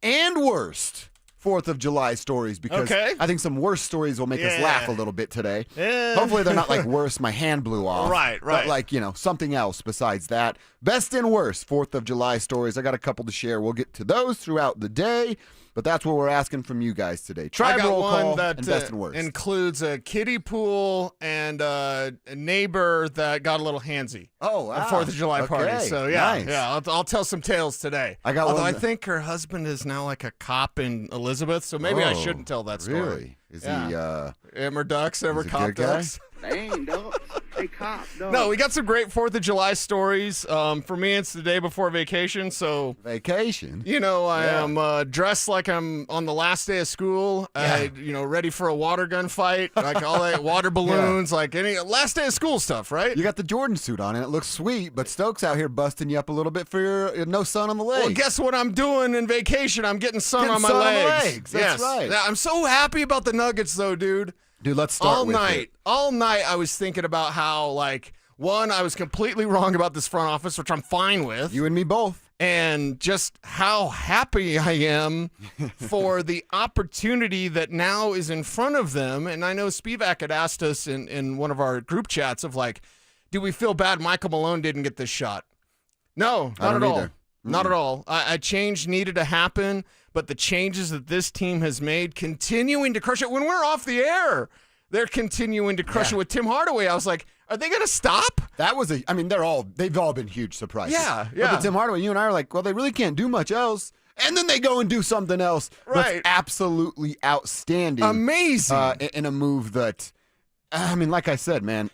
and worst 4th of July stories, because I think some worst stories will make us laugh a little bit today. Hopefully they're not like worse, my hand blew off. Right. But like, something else besides that. Best and worst 4th of July stories. I got a couple to share. We'll get to those throughout the day. But that's what we're asking from you guys today. Tribe roll call and best and worst. Includes a kiddie pool and a neighbor that got a little handsy. Oh, wow. A 4th of July party. So, nice. I'll tell some tales today. Although I think her husband is now like a cop in Elizabeth, so maybe I shouldn't tell that story. Really? Is he Emmer Ducks, Emmer Cop Ducks? They ain't, dog. They cop, dog. No, we got some great 4th of July stories. For me, it's the day before vacation, so... Vacation? I am dressed like I'm on the last day of school, ready for a water gun fight, like all that water balloons, like any last day of school stuff, right? You got the Jordan suit on, and it looks sweet, but Stokes out here busting you up a little bit for your no sun on the legs. Well, guess what I'm doing in vacation? I'm getting sun on my legs. That's right. I'm so happy about the Nuggets, though, dude. Dude, let's start with it. All night I was thinking about how, one, I was completely wrong about this front office, which I'm fine with. You and me both. And just how happy I am for the opportunity that now is in front of them. And I know Spivak had asked us in one of our group chats of do we feel bad Michael Malone didn't get this shot? No, not at all. Not at all. A change needed to happen, but the changes that this team has made, continuing to crush it. When we're off the air, they're continuing to crush it with Tim Hardaway. I was like, are they going to stop? That was they've all been huge surprises. Yeah. But with Tim Hardaway, you and I are like, well, they really can't do much else. And then they go and do something else that's absolutely outstanding. Amazing. In a move that, like I said, man,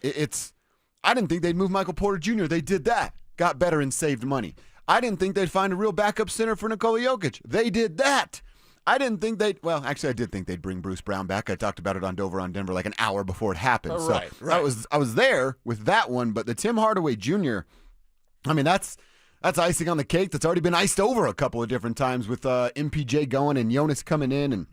I didn't think they'd move Michael Porter Jr. They did that. Got better and saved money. I didn't think they'd find a real backup center for Nikola Jokic. They did that. I did think they'd bring Bruce Brown back. I talked about it on Dover on Denver like an hour before it happened. Right. I was there with that one, but the Tim Hardaway Jr., that's icing on the cake that's already been iced over a couple of different times with MPJ going and Jonas coming in and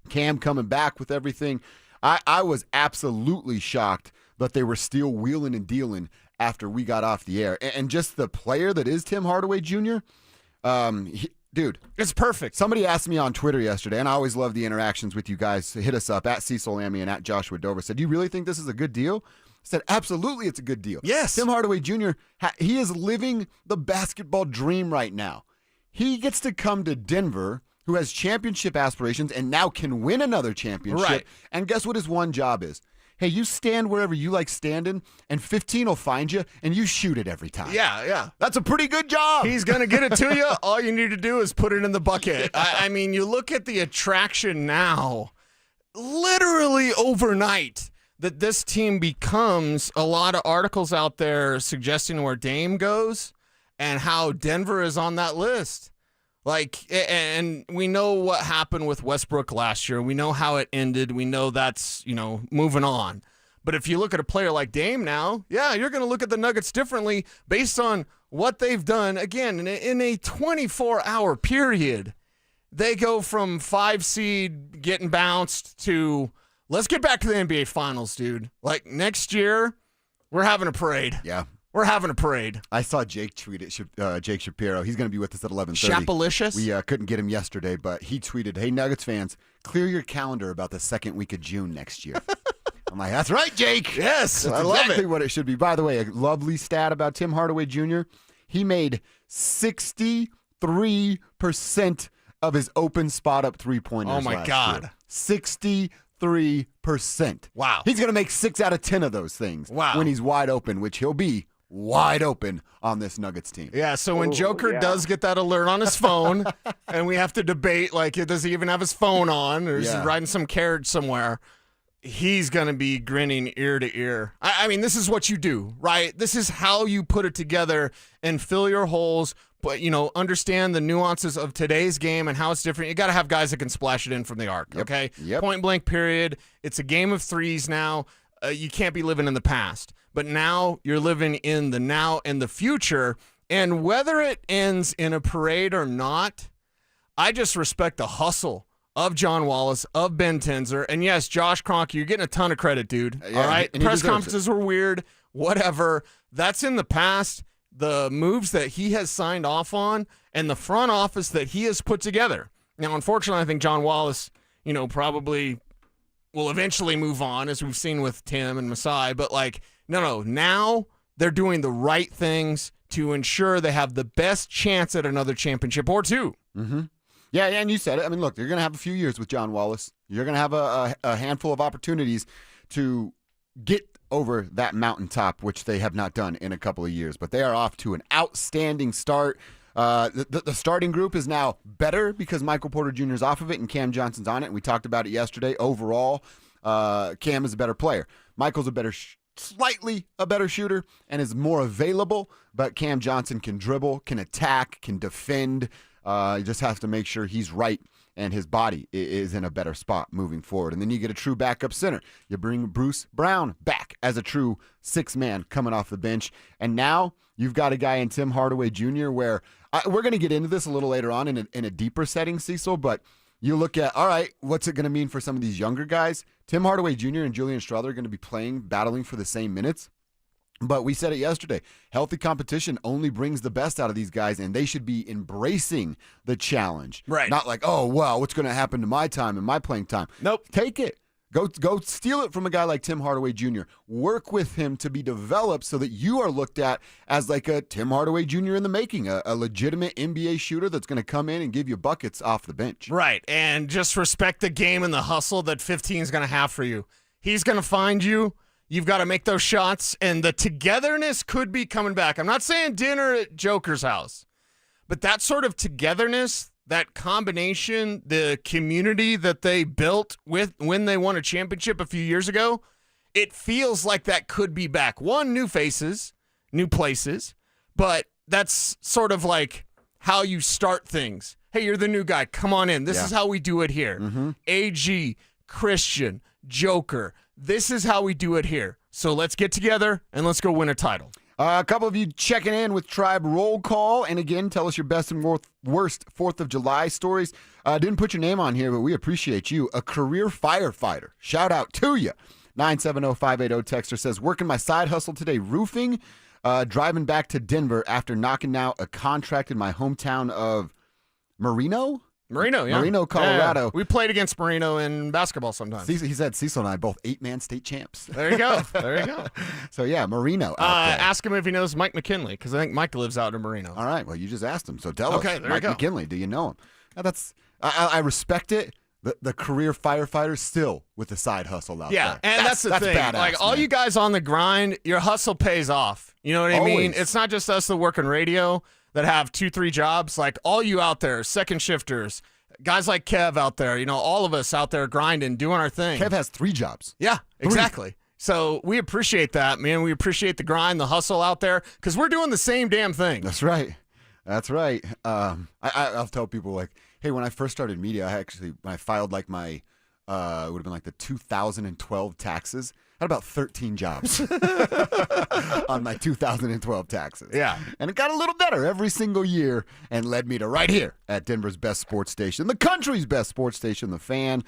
Cam coming back with everything. I was absolutely shocked that they were still wheeling and dealing after we got off the air. And just the player that is Tim Hardaway Jr., dude. It's perfect. Somebody asked me on Twitter yesterday, and I always love the interactions with you guys. Hit us up at Cecil Amy and at Joshua Dover. Said, do you really think this is a good deal? I said, absolutely it's a good deal. Yes. Tim Hardaway Jr., he is living the basketball dream right now. He gets to come to Denver, who has championship aspirations and now can win another championship. Right. And guess what his one job is? Hey, you stand wherever you like standing, and 15 will find you, and you shoot it every time. Yeah. That's a pretty good job. He's going to get it to you. All you need to do is put it in the bucket. I mean, you look at the attraction now, literally overnight, that this team becomes a lot of articles out there suggesting where Dame goes and how Denver is on that list. And we know what happened with Westbrook last year. We know how it ended. We know that's, moving on. But if you look at a player like Dame now, you're going to look at the Nuggets differently based on what they've done, again, in a 24-hour period. they go from 5 seed getting bounced to let's get back to the NBA Finals, dude. Like next year, we're having a parade. Yeah. We're having a parade. I saw Jake tweet it, Jake Shapiro. He's going to be with us at 11:30. Shapalicious? We couldn't get him yesterday, but he tweeted, "Hey, Nuggets fans, clear your calendar about the second week of June next year." I'm like, that's right, Jake. Yes, That's I love exactly it. what it should be. By the way, a lovely stat about Tim Hardaway Jr. He made 63% of his open spot up three-pointers Oh, my last God. year. 63%. Wow. He's going to make 6 out of 10 of those things when he's wide open, which he'll be wide open on this Nuggets team. Yeah, so when Joker does get that alert on his phone, and we have to debate, like, does he even have his phone on, or is he riding some carriage somewhere, he's going to be grinning ear to ear. I mean, this is what you do, right? This is how you put it together and fill your holes, but, understand the nuances of today's game and how it's different. You got to have guys that can splash it in from the arc, okay? Point blank period. It's a game of threes now. You can't be living in the past. But now you're living in the now and the future. And whether it ends in a parade or not, I just respect the hustle of John Wallace, of Ben Tenzer. And yes, Josh Kroenke, you're getting a ton of credit, dude. All right? Press conferences were weird, whatever. That's in the past. The moves that he has signed off on and the front office that he has put together. Now, unfortunately, I think John Wallace, probably will eventually move on, as we've seen with Tim and Masai. But, no, now they're doing the right things to ensure they have the best chance at another championship or two. Mm-hmm. Yeah, and you said it. I mean, look, you're going to have a few years with John Wallace. You're going to have a handful of opportunities to get over that mountaintop, which they have not done in a couple of years. But they are off to an outstanding start. The starting group is now better because Michael Porter Jr. is off of it and Cam Johnson's on it. And we talked about it yesterday. Overall, Cam is a better player. Michael's slightly a better shooter and is more available, but Cam Johnson can dribble, can attack, can defend. He just has to make sure he's right and his body is in a better spot moving forward. And then you get a true backup center. You bring Bruce Brown back as a true 6-man coming off the bench. And now you've got a guy in Tim Hardaway Jr. where we're going to get into this a little later on in a deeper setting, Cecil, but you look at, all right, what's it going to mean for some of these younger guys? Tim Hardaway Jr. and Julian Strother are going to be battling for the same minutes. But we said it yesterday. Healthy competition only brings the best out of these guys, and they should be embracing the challenge. Right. Not like, oh, well, what's going to happen to my time and my playing time? Nope. Take it. Go steal it from a guy like Tim Hardaway Jr. Work with him to be developed so that you are looked at as like a Tim Hardaway Jr. in the making, a legitimate NBA shooter that's going to come in and give you buckets off the bench. Right, and just respect the game and the hustle that 15 is going to have for you. He's going to find you. You've got to make those shots, and the togetherness could be coming back. I'm not saying dinner at Joker's house, but that sort of togetherness, that combination, the community that they built with when they won a championship a few years ago, it feels like that could be back. One, new faces, new places, but that's sort of like how you start things. Hey, you're the new guy. Come on in. This is how we do it here. Mm-hmm. AG, Christian, Joker. This is how we do it here. So let's get together and let's go win a title. A couple of you checking in with Tribe Roll Call. And again, tell us your best and worst 4th of July stories. Didn't put your name on here, but we appreciate you. A career firefighter. Shout out to you. 970-580 texter says, working my side hustle today, roofing, driving back to Denver after knocking out a contract in my hometown of Marino, yeah. Marino, Colorado. Yeah. We played against Marino in basketball sometimes. He said Cecil and I both 8-man state champs. There you go. There you go. So, yeah, Marino. Ask him if he knows Mike McKinley, because I think Mike lives out in Marino. All right. Well, you just asked him. So tell us. Okay, there Mike you go. McKinley, do you know him? Now, I respect it. The career firefighter still with the side hustle out there. Yeah, and that's the thing. Badass, like, all man. you guys on the grind, your hustle pays off. You know what I mean? Always. It's not just us that work in radio that have 2-3 jobs. Like, all you out there, second shifters, guys like Kev out there, all of us out there grinding, doing our thing. Kev has 3 jobs. Yeah, exactly. So we appreciate that, man. We appreciate the grind, the hustle out there, because we're doing the same damn thing. That's right. That's right. I'll tell people, like, hey, when I first started media, when I filed like my, it would have been like the 2012 taxes, had about 13 jobs on my 2012 taxes. Yeah. And it got a little better every single year and led me to right here at Denver's best sports station, the country's best sports station, The Fan.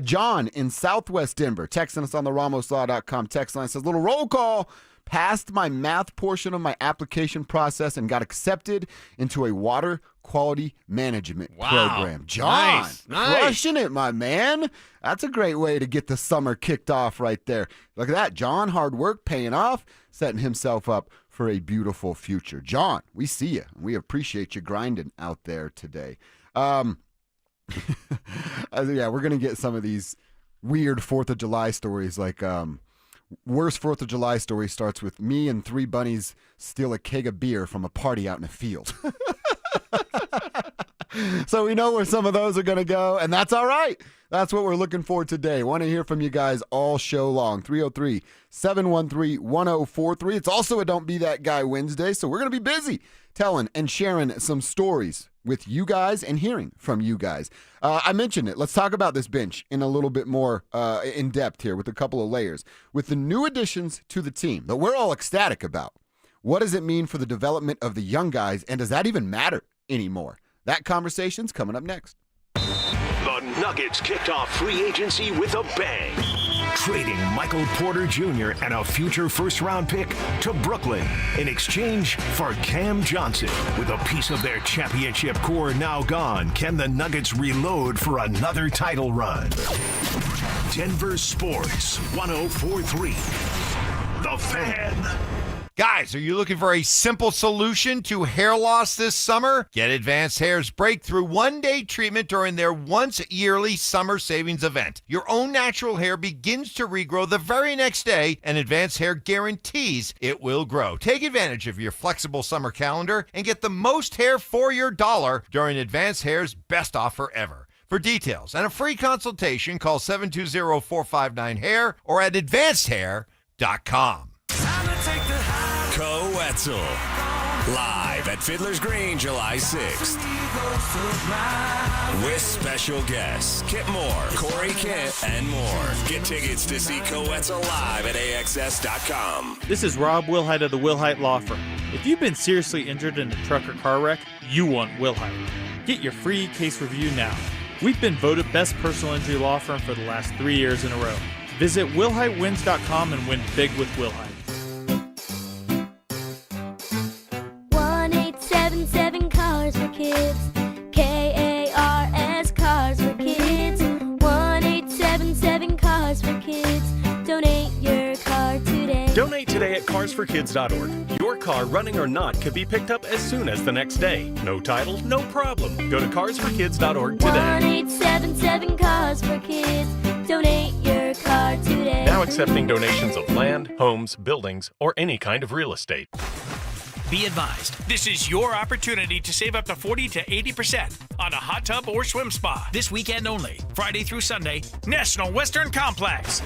John in Southwest Denver, texting us on the RamosLaw.com text line, says, little roll call. Passed my math portion of my application process and got accepted into a water quality management program. John, nice. Crushing it, my man. That's a great way to get the summer kicked off right there. Look at that, John. Hard work paying off, setting himself up for a beautiful future. John, we see you. We appreciate you grinding out there today. Yeah, we're going to get some of these weird 4th of July stories like worst 4th of July story starts with me and 3 bunnies steal a keg of beer from a party out in a field. So we know where some of those are going to go, and that's all right. That's what we're looking for today. Want to hear from you guys all show long. 303-713-1043. It's also a Don't Be That Guy Wednesday, so we're going to be busy telling and sharing some stories with you guys and hearing from you guys. I mentioned it. Let's talk about this bench in a little bit more in depth here with a couple of layers. With the new additions to the team that we're all ecstatic about, what does it mean for the development of the young guys, and does that even matter anymore? That conversation's coming up next. The Nuggets kicked off free agency with a bang, trading Michael Porter Jr. and a future first-round pick to Brooklyn in exchange for Cam Johnson. With a piece of their championship core now gone, can the Nuggets reload for another title run? Denver Sports 104.3. The Fan. Guys, are you looking for a simple solution to hair loss this summer? Get Advanced Hair's breakthrough one-day treatment during their once-yearly summer savings event. Your own natural hair begins to regrow the very next day, and Advanced Hair guarantees it will grow. Take advantage of your flexible summer calendar and get the most hair for your dollar during Advanced Hair's best offer ever. For details and a free consultation, call 720-459-HAIR or at advancedhair.com. Coetzel. Live at Fiddler's Green, July 6th. With special guests, Kip Moore, Corey Kent, and more. Get tickets to see Coetzel live at AXS.com. This is Rob Wilhite of the Wilhite Law Firm. If you've been seriously injured in a truck or car wreck, you want Wilhite. Get your free case review now. We've been voted best personal injury law firm for the last 3 years in a row. Visit WilhiteWins.com and win big with Wilhite. 1-877 Cars for Kids. KARS Cars for Kids. 1-877 Cars for Kids. Donate your car today. Donate today at carsforkids.org. Your car, running or not, could be picked up as soon as the next day. No title, no problem. Go to carsforkids.org today. 1-877 Cars for Kids. Donate your car today. Now accepting donations of land, homes, buildings, or any kind of real estate. Be advised, this is your opportunity to save up to 40 to 80% on a hot tub or swim spa. This weekend only, Friday through Sunday, National Western Complex.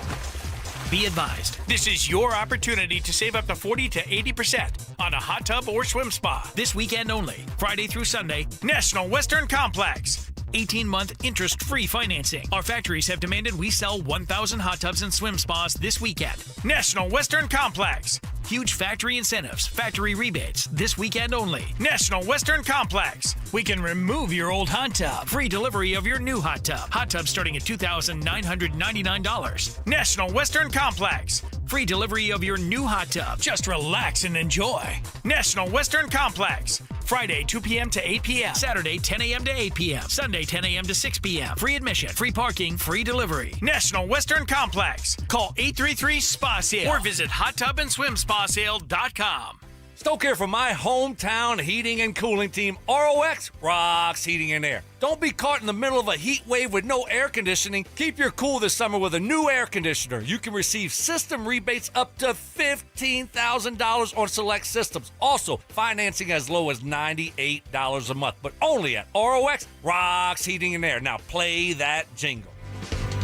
Be advised, this is your opportunity to save up to 40 to 80% on a hot tub or swim spa. This weekend only, Friday through Sunday, National Western Complex. 18-month interest-free financing. Our factories have demanded we sell 1,000 hot tubs and swim spas this weekend. National Western Complex. Huge factory incentives, factory rebates, this weekend only. National Western Complex. We can remove your old hot tub. Free delivery of your new hot tub. Hot tub starting at $2,999. National Western Complex. Free delivery of your new hot tub. Just relax and enjoy. National Western Complex. Friday, 2 p.m. to 8 p.m. Saturday, 10 a.m. to 8 p.m. Sunday, 10 a.m. to 6 p.m. Free admission, free parking, free delivery. National Western Complex. Call 833-SPA-SALE or visit hottubandSwimSpaSale.com. Stoke here for my hometown heating and cooling team, ROX Rocks Heating and Air. Don't be caught in the middle of a heat wave with no air conditioning. Keep your cool this summer with a new air conditioner. You can receive system rebates up to $15,000 on select systems. Also, financing as low as $98 a month, but only at ROX Rocks Heating and Air. Now play that jingle.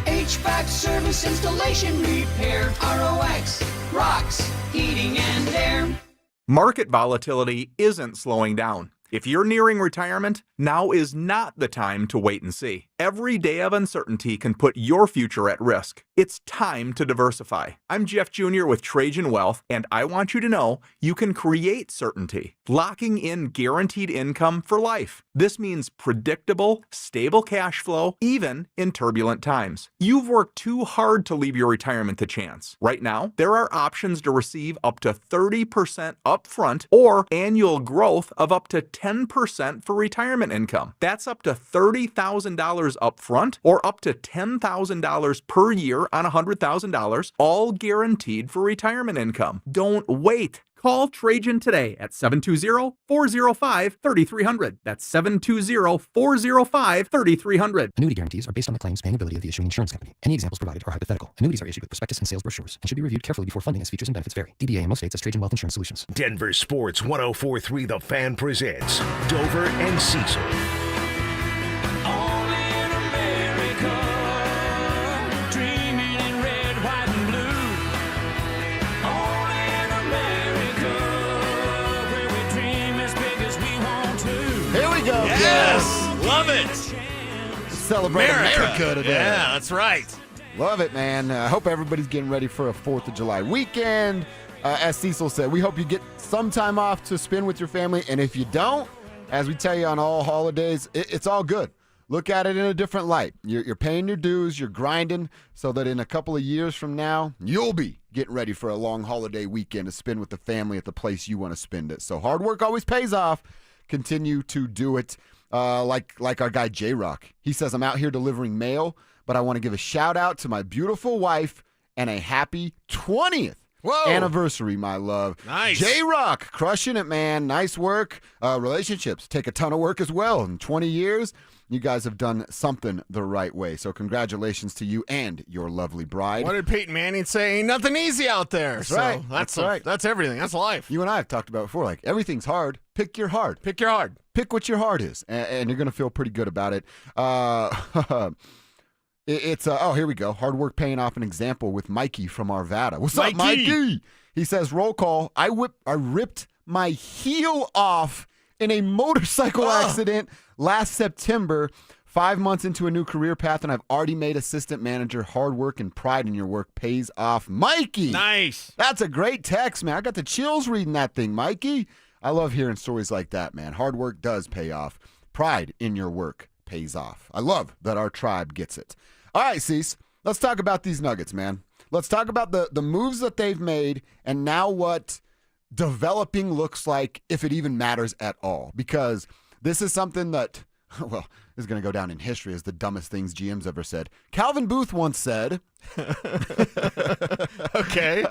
HVAC service, installation, repair. ROX Rocks Heating and Air. Market volatility isn't slowing down. If you're nearing retirement, now is not the time to wait and see. Every day of uncertainty can put your future at risk. It's time to diversify. I'm Jeff Jr. with Trajan Wealth, and I want you to know you can create certainty, locking in guaranteed income for life. This means predictable, stable cash flow, even in turbulent times. You've worked too hard to leave your retirement to chance. Right now, there are options to receive up to 30% upfront or annual growth of up to 10% for retirement income. That's up to $30,000 upfront or up to $10,000 per year on $100,000, all guaranteed for retirement income. Don't wait. Call Trajan today at 720-405-3300. That's 720-405-3300. Annuity guarantees are based on the claims paying ability of the issuing insurance company. Any examples provided are hypothetical. Annuities are issued with prospectus and sales brochures and should be reviewed carefully before funding as features and benefits vary. DBA in most states as Trajan Wealth Insurance Solutions. Denver Sports 104.3 The Fan presents Dover and Cecil. Yes! Love it! Celebrate America today. Yeah, that's right. Love it, man. I hope everybody's getting ready for a 4th of July weekend. As Cecil said, we hope you get some time off to spend with your family. And if you don't, as we tell you on all holidays, it's all good. Look at it in a different light. You're paying your dues, you're grinding, so that in a couple of years from now, you'll be getting ready for a long holiday weekend to spend with the family at the place you want to spend it. So hard work always pays off. Continue to do it. Like our guy J-Rock. He says, I'm out here delivering mail, but I want to give a shout out to my beautiful wife and a happy 20th anniversary, my love. Nice. J-Rock, crushing it, man. Nice work. Relationships take a ton of work as well. In 20 years, you guys have done something the right way. So congratulations to you and your lovely bride. What did Peyton Manning say? Ain't nothing easy out there. That's so right. That's right. That's everything. That's life. You and I have talked about before, like everything's hard. Pick your hard. Pick your hard. Pick what your heart is, and you're going to feel pretty good about it. Here we go. Hard work paying off. An example with Mikey from Arvada. What's up, Mikey? He says, roll call. I ripped my heel off in a motorcycle accident last September. 5 months into a new career path, and I've already made assistant manager. Hard work and pride in your work pays off. Mikey. Nice. That's a great text, man. I got the chills reading that thing, Mikey. I love hearing stories like that, man. Hard work does pay off. Pride in your work pays off. I love that our tribe gets it. All right, Cease, let's talk about these Nuggets, man. Let's talk about the moves that they've made and now what developing looks like, if it even matters at all. Because this is something that, well, is going to go down in history as the dumbest things GM's ever said. Calvin Booth once said, okay,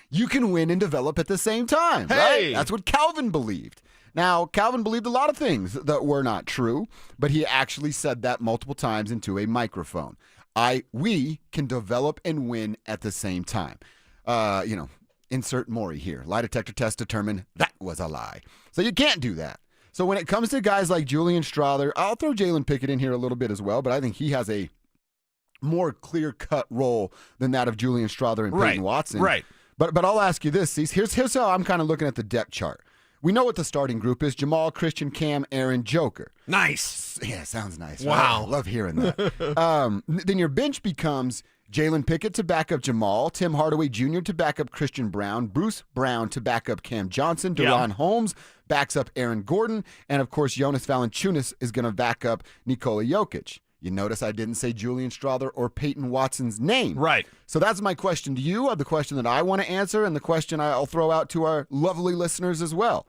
you can win and develop at the same time. Hey! Right? That's what Calvin believed. Now, Calvin believed a lot of things that were not true, but he actually said that multiple times into a microphone. We can develop and win at the same time. Insert Maury here. Lie detector test determined that was a lie. So you can't do that. So when it comes to guys like Julian Strawther, I'll throw Jalen Pickett in here a little bit as well, but I think he has a more clear-cut role than that of Julian Strawther and Peyton Watson. Right. But I'll ask you this, Cease. Here's how I'm kind of looking at the depth chart. We know what the starting group is: Jamal, Christian, Cam, Aaron, Joker. Nice. Yeah, sounds nice. Wow. Right? Love hearing that. Then your bench becomes Jalen Pickett to back up Jamal, Tim Hardaway Jr. to back up Christian Brown, Bruce Brown to back up Cam Johnson, Deron Holmes backs up Aaron Gordon, and of course Jonas Valanciunas is going to back up Nikola Jokic. You notice I didn't say Julian Strawther or Peyton Watson's name. Right. So that's my question to you, the question that I want to answer, and the question I'll throw out to our lovely listeners as well.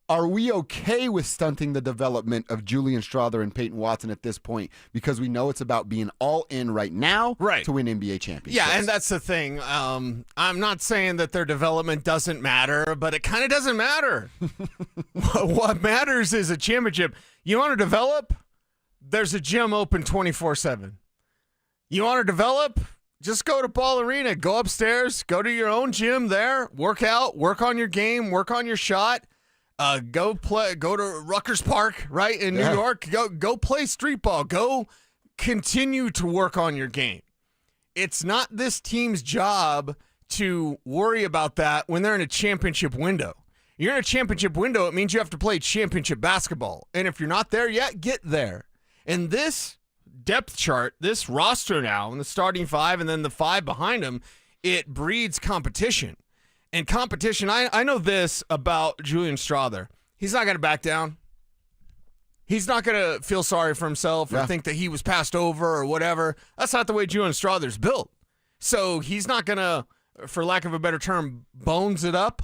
Are we okay with stunting the development of Julian Strawther and Peyton Watson at this point because we know it's about being all in right now to win NBA championships? Yeah, and that's the thing. I'm not saying that their development doesn't matter, but it kind of doesn't matter. What matters is a championship. You want to develop? There's a gym open 24/7. You want to develop? Just go to Ball Arena. Go upstairs. Go to your own gym there. Work out. Work on your game. Work on your shot. Go to Rutgers Park, right, in New York. Go play street ball. Go continue to work on your game. It's not this team's job to worry about that when they're in a championship window. You're in a championship window, it means you have to play championship basketball. And if you're not there yet, get there. And this depth chart, this roster now, and the starting 5 and then the 5 behind him, it breeds competition. And competition, I know this about Julian Strawther. He's not going to back down. He's not going to feel sorry for himself or think that he was passed over or whatever. That's not the way Julian Strawther's built. So he's not going to, for lack of a better term, bones it up.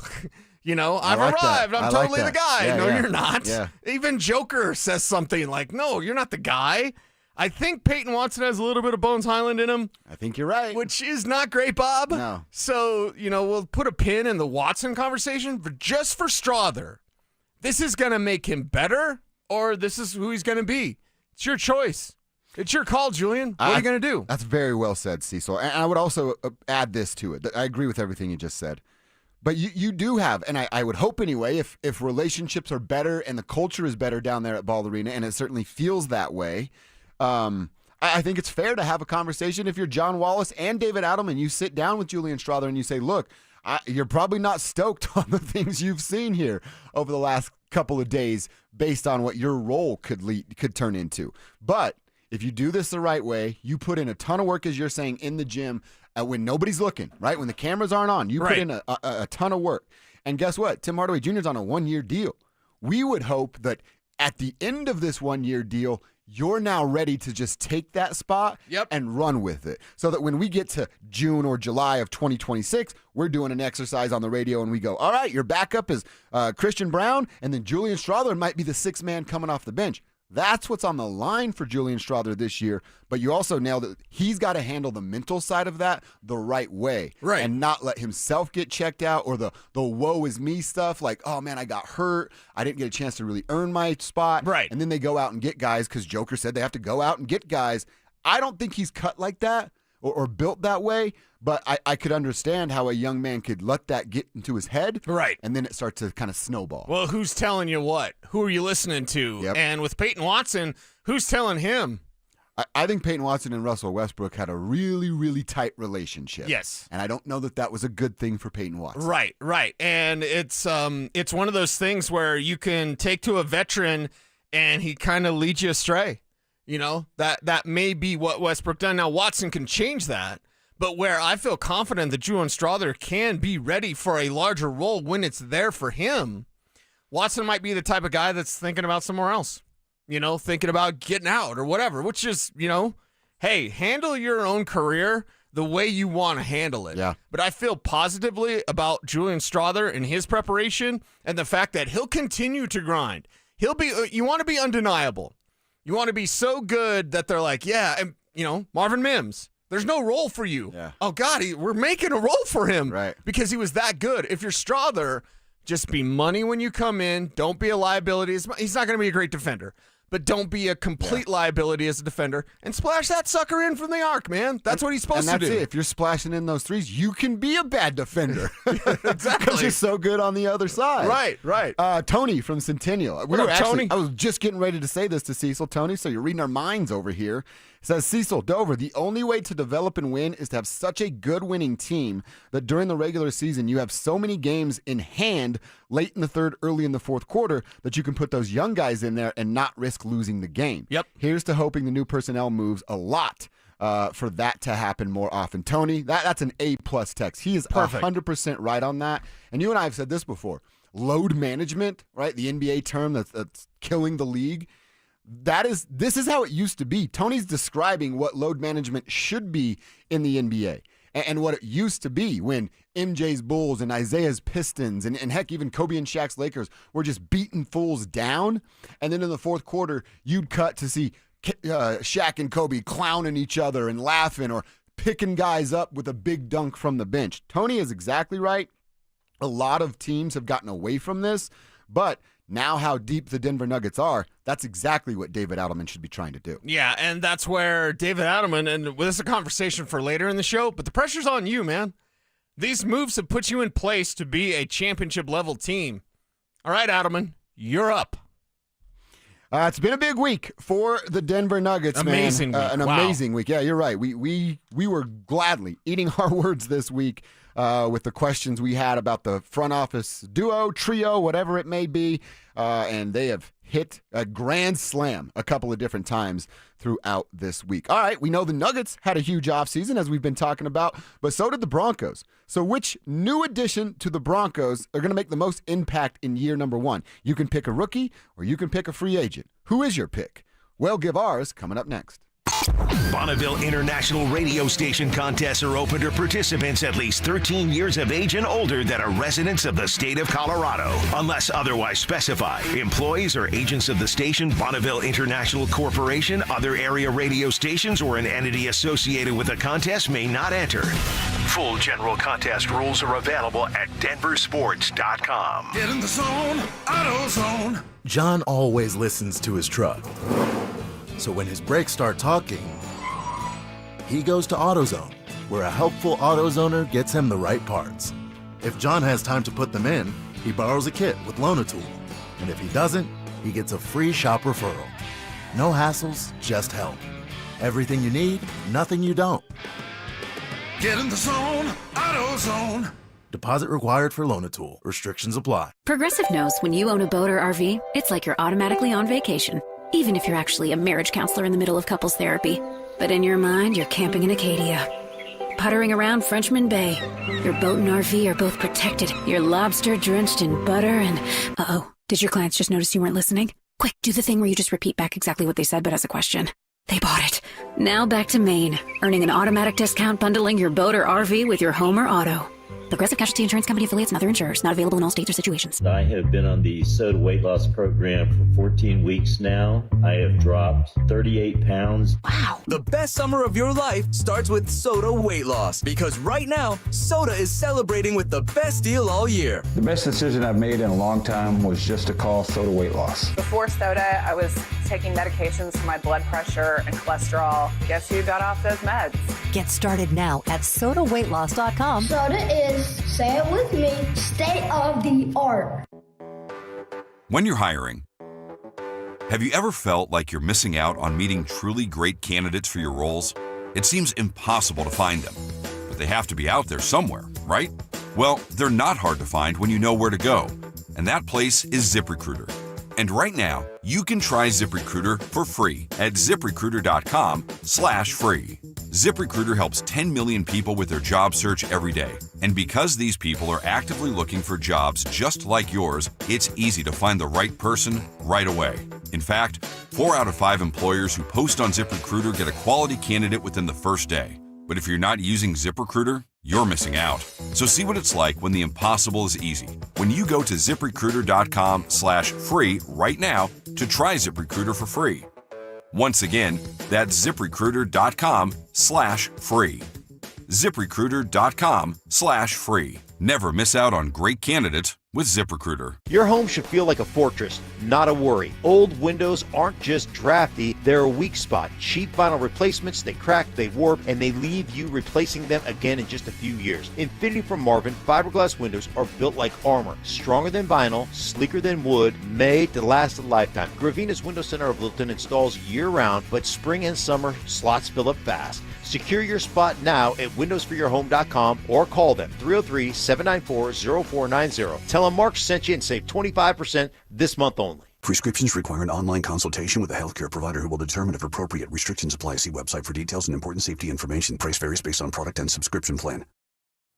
I've arrived. I'm totally the guy. Yeah, no, yeah. you're not. Yeah. Even Joker says something like, no, you're not the guy. I think Peyton Watson has a little bit of Bones Highland in him. I think you're right. Which is not great, Bob. No. So, we'll put a pin in the Watson conversation. But just for Strawther, this is going to make him better, or this is who he's going to be. It's your choice. It's your call, Julian. What are you going to do? That's very well said, Cecil. And I would also add this to it. I agree with everything you just said. But you do have, and I would hope anyway, if relationships are better and the culture is better down there at Ball Arena, and it certainly feels that way, I think it's fair to have a conversation. If you're John Wallace and David Adelman, you sit down with Julian Strawther and you say, look, you're probably not stoked on the things you've seen here over the last couple of days based on what your role could turn into. But if you do this the right way, you put in a ton of work, as you're saying, in the gym when nobody's looking, right? When the cameras aren't on, you put in a ton of work. And guess what? Tim Hardaway Jr. is on a 1-year deal. We would hope that at the end of this 1-year deal, you're now ready to just take that spot and run with it. So that when we get to June or July of 2026, we're doing an exercise on the radio and we go, all right, your backup is Christian Brown, and then Julian Strawther might be the 6th man coming off the bench. That's what's on the line for Julian Strawther this year. But you also nailed it. He's got to handle the mental side of that the right way. Right. And not let himself get checked out or the woe is me stuff like, oh, man, I got hurt. I didn't get a chance to really earn my spot. Right. And then they go out and get guys because Joker said they have to go out and get guys. I don't think he's cut like that or built that way. But I could understand how a young man could let that get into his head. Right. And then it starts to kind of snowball. Well, who's telling you what? Who are you listening to? Yep. And with Peyton Watson, who's telling him? I think Peyton Watson and Russell Westbrook had a really, really tight relationship. Yes. And I don't know that was a good thing for Peyton Watson. Right. And it's one of those things where you can take to a veteran and he kind of leads you astray. That may be what Westbrook done. Now, Watson can change that. But where I feel confident that Julian Strawther can be ready for a larger role when it's there for him, Watson might be the type of guy that's thinking about somewhere else, thinking about getting out or whatever, which is, hey, handle your own career the way you want to handle it. Yeah. But I feel positively about Julian Strawther and his preparation and the fact that he'll continue to grind. You want to be undeniable. You want to be so good that they're like, yeah, and, Marvin Mims. There's no role for you. Yeah. Oh, God, we're making a role for him right. because he was that good. If you're Strawther, just be money when you come in. Don't be a liability. He's not going to be a great defender, but don't be a complete liability as a defender and splash that sucker in from the arc, man. That's what he's supposed to do. And that's it. If you're splashing in those threes, you can be a bad defender. Exactly. Because you're so good on the other side. Right. Tony from Centennial. Tony? I was just getting ready to say this to Cecil. Tony, so you're reading our minds over here. It says, Cecil, Dover, the only way to develop and win is to have such a good winning team that during the regular season you have so many games in hand late in the third, early in the fourth quarter that you can put those young guys in there and not risk losing the game. Yep. Here's to hoping the new personnel moves a lot for that to happen more often. Tony, that's an A-plus text. He is 100% right on that. And you and I have said this before. Load management, right? The NBA term that's killing the league. This is how it used to be. Tony's describing what load management should be in the NBA and what it used to be when MJ's Bulls and Isaiah's Pistons and heck, even Kobe and Shaq's Lakers were just beating fools down. And then in the fourth quarter, you'd cut to see Shaq and Kobe clowning each other and laughing or picking guys up with a big dunk from the bench. Tony is exactly right. A lot of teams have gotten away from this, but now how deep the Denver Nuggets are, that's exactly what David Adelman should be trying to do. Yeah, and that's where David Adelman, and this is a conversation for later in the show, but the pressure's on you, man. These moves have put you in place to be a championship-level team. All right, Adelman, you're up. It's been a big week for the Denver Nuggets, amazing man. Week. An amazing week. Yeah, you're right. We were gladly eating our words this week with the questions we had about the front office duo, trio, whatever it may be, and they have hit a grand slam a couple of different times throughout this week. All right, we know the Nuggets had a huge offseason, as we've been talking about, but so did the Broncos. So which new addition to the Broncos are going to make the most impact in year number one? You can pick a rookie or you can pick a free agent. Who is your pick? We'll give ours coming up next. Bonneville International Radio Station contests are open to participants at least 13 years of age and older that are residents of the state of Colorado. Unless otherwise specified, employees or agents of the station, Bonneville International Corporation, other area radio stations, or an entity associated with the contest may not enter. Full general contest rules are available at denversports.com. Get in the zone, AutoZone. John always listens to his truck. So when his brakes start talking, he goes to AutoZone, where a helpful AutoZoner gets him the right parts. If John has time to put them in, he borrows a kit with Loan-A-Tool. And if he doesn't, he gets a free shop referral. No hassles, just help. Everything you need, nothing you don't. Get in the zone, AutoZone. Deposit required for Loan-A-Tool. Restrictions apply. Progressive knows when you own a boat or RV, it's like you're automatically on vacation. Even if you're actually a marriage counselor in the middle of couples therapy. But in your mind, you're camping in Acadia. Puttering around Frenchman Bay. Your boat and RV are both protected. You're lobster drenched in butter and... Uh-oh. Did your clients just notice you weren't listening? Quick, do the thing where you just repeat back exactly what they said but as a question. They bought it. Now back to Maine. Earning an automatic discount bundling your boat or RV with your home or auto. Progressive Casualty Insurance Company affiliates and other insurers. Not available in all states or situations. I have been on the SOTA weight loss program for 14 weeks now. I have dropped 38 pounds. Wow. The best summer of your life starts with SOTA weight loss. Because right now, SOTA is celebrating with the best deal all year. The best decision I've made in a long time was just to call SOTA weight loss. Before SOTA, I was taking medications for my blood pressure and cholesterol. Guess who got off those meds? Get started now at SOTAweightloss.com. SOTA is, say it with me, state of the art. When you're hiring, have you ever felt like you're missing out on meeting truly great candidates for your roles? It seems impossible to find them, but they have to be out there somewhere, right? Well, they're not hard to find when you know where to go, and that place is ZipRecruiter. And right now, you can try ZipRecruiter for free at ZipRecruiter.com/free. ZipRecruiter helps 10 million people with their job search every day. And because these people are actively looking for jobs just like yours, it's easy to find the right person right away. In fact, 4 out of 5 employers who post on ZipRecruiter get a quality candidate within the first day. But if you're not using ZipRecruiter, you're missing out. So see what it's like when the impossible is easy. When you go to ZipRecruiter.com/free right now to try ZipRecruiter for free. Once again, that's ZipRecruiter.com/free. ZipRecruiter.com/free. Never miss out on great candidates with ZipRecruiter. Your home should feel like a fortress, not a worry. Old windows aren't just drafty, they're a weak spot. Cheap vinyl replacements, they crack, they warp, and they leave you replacing them again in just a few years. Infinity from Marvin fiberglass windows are built like armor. Stronger than vinyl, sleeker than wood, made to last a lifetime. Gravina's Window Center of Littleton installs year-round, but spring and summer slots fill up fast. Secure your spot now at windowsforyourhome.com or call them 303-794-0490. Tell them Mark sent you and save 25% this month only. Prescriptions require an online consultation with a healthcare provider who will determine if appropriate. Restrictions apply. See website for details and important safety information. Price varies based on product and subscription plan.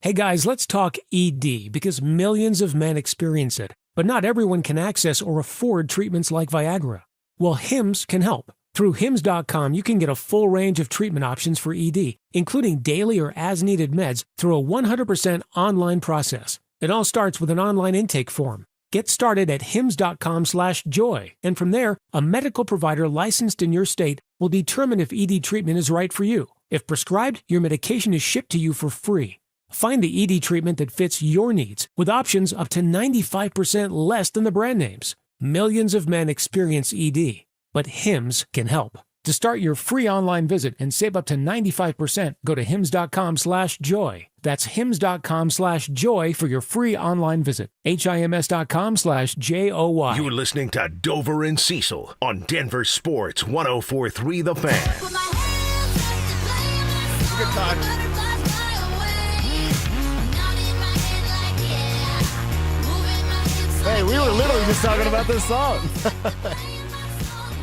Hey guys, let's talk ED because millions of men experience it, but not everyone can access or afford treatments like Viagra. Well, Hims can help. Through Hims.com, you can get a full range of treatment options for ED, including daily or as-needed meds through a 100% online process. It all starts with an online intake form. Get started at hims.com/joy, and from there, a medical provider licensed in your state will determine if ED treatment is right for you. If prescribed, your medication is shipped to you for free. Find the ED treatment that fits your needs, with options up to 95% less than the brand names. Millions of men experience ED, but Hims can help. To start your free online visit and save up to 95%, go to hims.com/joy. That's hims.com/joy for your free online visit. HIMS.com/JOY. You're listening to Dover and Cecil on Denver Sports 104.3 The Fan. Good time. Hey, we were literally just talking about this song.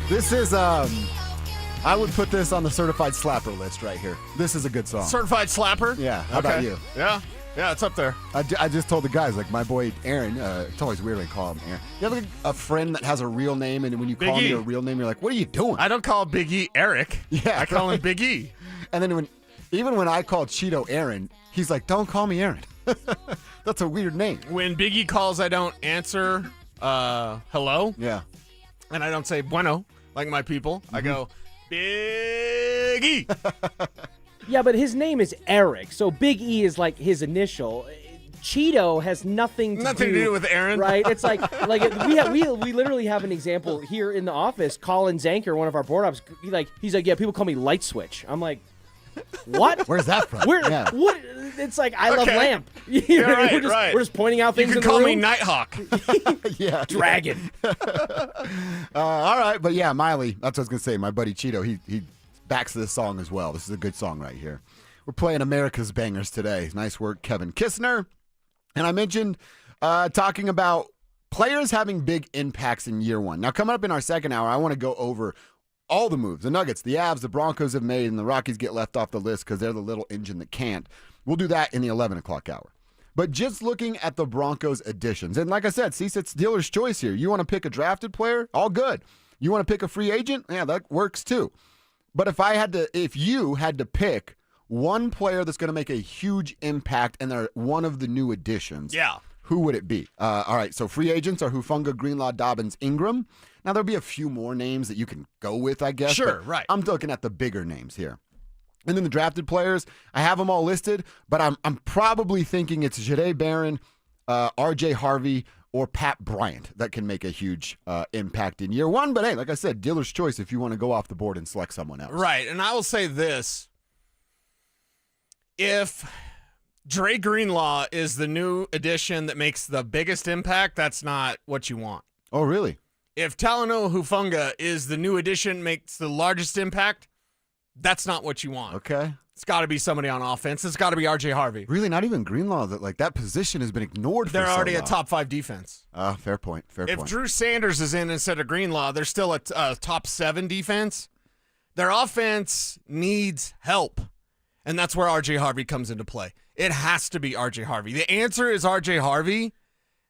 This is, I would put this on the certified slapper list right here. This is a good song. Certified slapper? Yeah. How about you? Yeah. Yeah, it's up there. I just told the guys, like my boy Aaron, it's always weird when I call him Aaron. You have a friend that has a real name, and when you call him your real name, you're like, what are you doing? I don't call Big E Eric. Yeah. I call him Big E. And then even when I call Cheeto Aaron, he's like, don't call me Aaron. That's a weird name. When Big E calls, I don't answer hello. Yeah. And I don't say bueno like my people. I go, Big E. Yeah, but his name is Eric, so Big E is like his initial. Cheeto has nothing to do with Aaron, right? It's like we literally have an example here in the office. Colin Zanker, one of our board ops, he's like, yeah, people call me Light Switch. I'm like, what? Where's that from? Yeah. What? It's like I love lamp. We're just pointing out things. You can call me Nighthawk. Yeah, Dragon. All right, but yeah, Miley. That's what I was gonna say. My buddy Cheeto, he backs this song as well. This is a good song right here. We're playing America's Bangers today. Nice work, Kevin Kistner. And I mentioned talking about players having big impacts in year one. Now, coming up in our second hour, I want to go over all the moves the Nuggets, the Avs, the Broncos have made, and the Rockies get left off the list because they're the little engine that can't. We'll do that in the 11 o'clock hour. But just looking at the Broncos additions, and like I said, it's dealer's choice here. You want to pick a drafted player? All good. You want to pick a free agent? Yeah, that works too. But if you had to pick one player that's going to make a huge impact and they're one of the new additions, who would it be? All right, so free agents are Hufanga, Greenlaw, Dobbins, Ingram. Now, there'll be a few more names that you can go with, I guess. Sure, right. I'm looking at the bigger names here. And then the drafted players, I have them all listed, but I'm probably thinking it's Jahdae Barron, R.J. Harvey, or Pat Bryant that can make a huge impact in year one. But hey, like I said, dealer's choice if you want to go off the board and select someone else. Right, and I will say this. If Dre Greenlaw is the new addition that makes the biggest impact, that's not what you want. Oh, really? If Talanoa Hufanga is the new addition, makes the largest impact, that's not what you want. Okay. It's got to be somebody on offense. It's got to be R.J. Harvey. Really, not even Greenlaw. That position has been ignored for They're so already long. a top 5 defense. Fair point. If Drew Sanders is in instead of Greenlaw, they're still a top 7 defense. Their offense needs help, and that's where R.J. Harvey comes into play. It has to be R.J. Harvey. The answer is R.J. Harvey,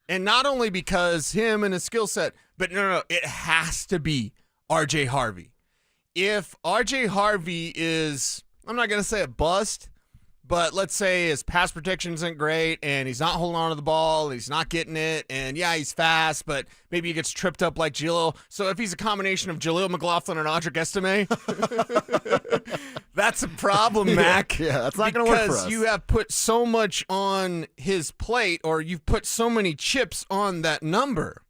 and not only because him and his skill set, but no, it has to be R.J. Harvey. If R.J. Harvey is, I'm not going to say a bust, but let's say his pass protection isn't great and he's not holding on to the ball, he's not getting it, and yeah, he's fast, but maybe he gets tripped up like Jaleel. So if he's a combination of Jaleel McLaughlin and Audric Estime, that's a problem, Mac. Yeah, that's not going to work for us. Because you have put so much on his plate, or you've put so many chips on that number.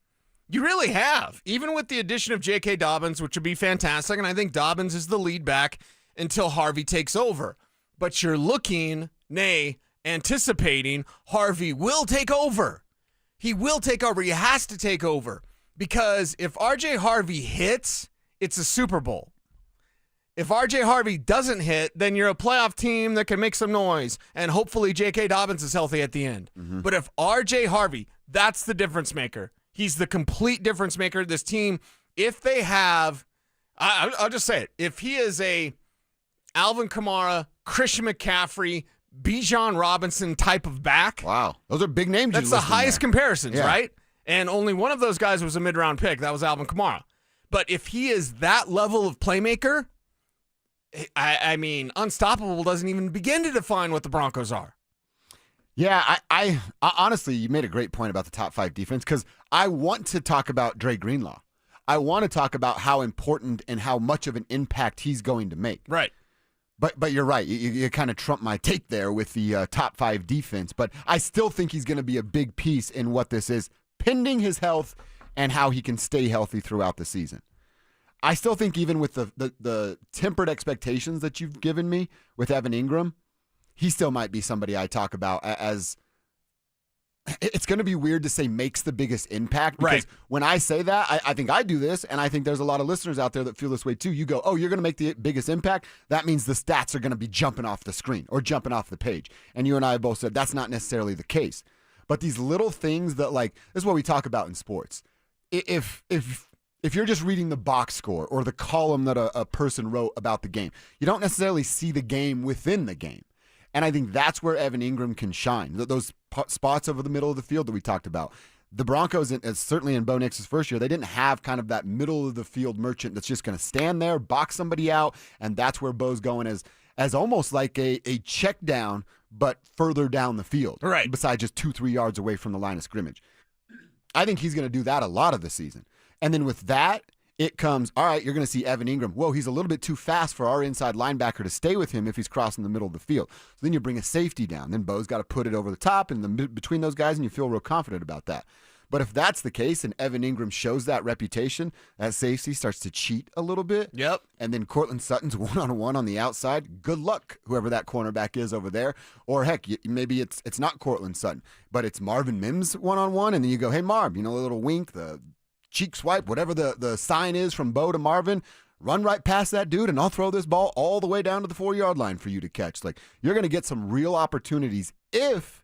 You really have. Even with the addition of J.K. Dobbins, which would be fantastic, and I think Dobbins is the lead back until Harvey takes over. But you're anticipating Harvey will take over. He will take over. He has to take over. Because if R.J. Harvey hits, it's a Super Bowl. If R.J. Harvey doesn't hit, then you're a playoff team that can make some noise. And hopefully J.K. Dobbins is healthy at the end. Mm-hmm. But if R.J. Harvey, that's the difference maker. He's the complete difference maker. This team, if they have, I'll just say it. If he is a Alvin Kamara, Christian McCaffrey, Bijan Robinson type of back. Wow. Those are big names. That's the highest comparisons, right? And only one of those guys was a mid-round pick. That was Alvin Kamara. But if he is that level of playmaker, I mean, unstoppable doesn't even begin to define what the Broncos are. Yeah, I honestly, you made a great point about the top 5 defense because I want to talk about Dre Greenlaw. I want to talk about how important and how much of an impact he's going to make. Right. But you're right. You kind of trumped my take there with the top 5 defense. But I still think he's going to be a big piece in what this is, pending his health and how he can stay healthy throughout the season. I still think even with the tempered expectations that you've given me with Evan Ingram, he still might be somebody I talk about as it's going to be weird to say makes the biggest impact because when I say that, I think I do this, and I think there's a lot of listeners out there that feel this way too. You go, oh, you're going to make the biggest impact? That means the stats are going to be jumping off the screen or jumping off the page. And you and I both said that's not necessarily the case. But these little things that, like, this is what we talk about in sports. If you're just reading the box score or the column that a person wrote about the game, you don't necessarily see the game within the game. And I think that's where Evan Ingram can shine. Those spots over the middle of the field that we talked about. The Broncos, certainly in Bo Nix's first year, they didn't have kind of that middle of the field merchant that's just going to stand there, box somebody out, and that's where Bo's going as almost like a check down, but further down the field. Right. Besides just 2-3 yards away from the line of scrimmage. I think he's going to do that a lot of the season. And then with that, it comes, all right, you're going to see Evan Ingram. Whoa, he's a little bit too fast for our inside linebacker to stay with him if he's crossing the middle of the field. So then you bring a safety down. Then Bo's got to put it over the top and between those guys, and you feel real confident about that. But if that's the case and Evan Ingram shows that reputation, that safety starts to cheat a little bit. Yep. And then Cortland Sutton's one-on-one on the outside. Good luck, whoever that cornerback is over there. Or heck, maybe it's not Cortland Sutton, but it's Marvin Mims one-on-one. And then you go, hey, Marv, a little wink, the cheek swipe, whatever the sign is from Bo to Marvin, run right past that dude, and I'll throw this ball all the way down to the 4-yard line for you to catch. Like, you're going to get some real opportunities if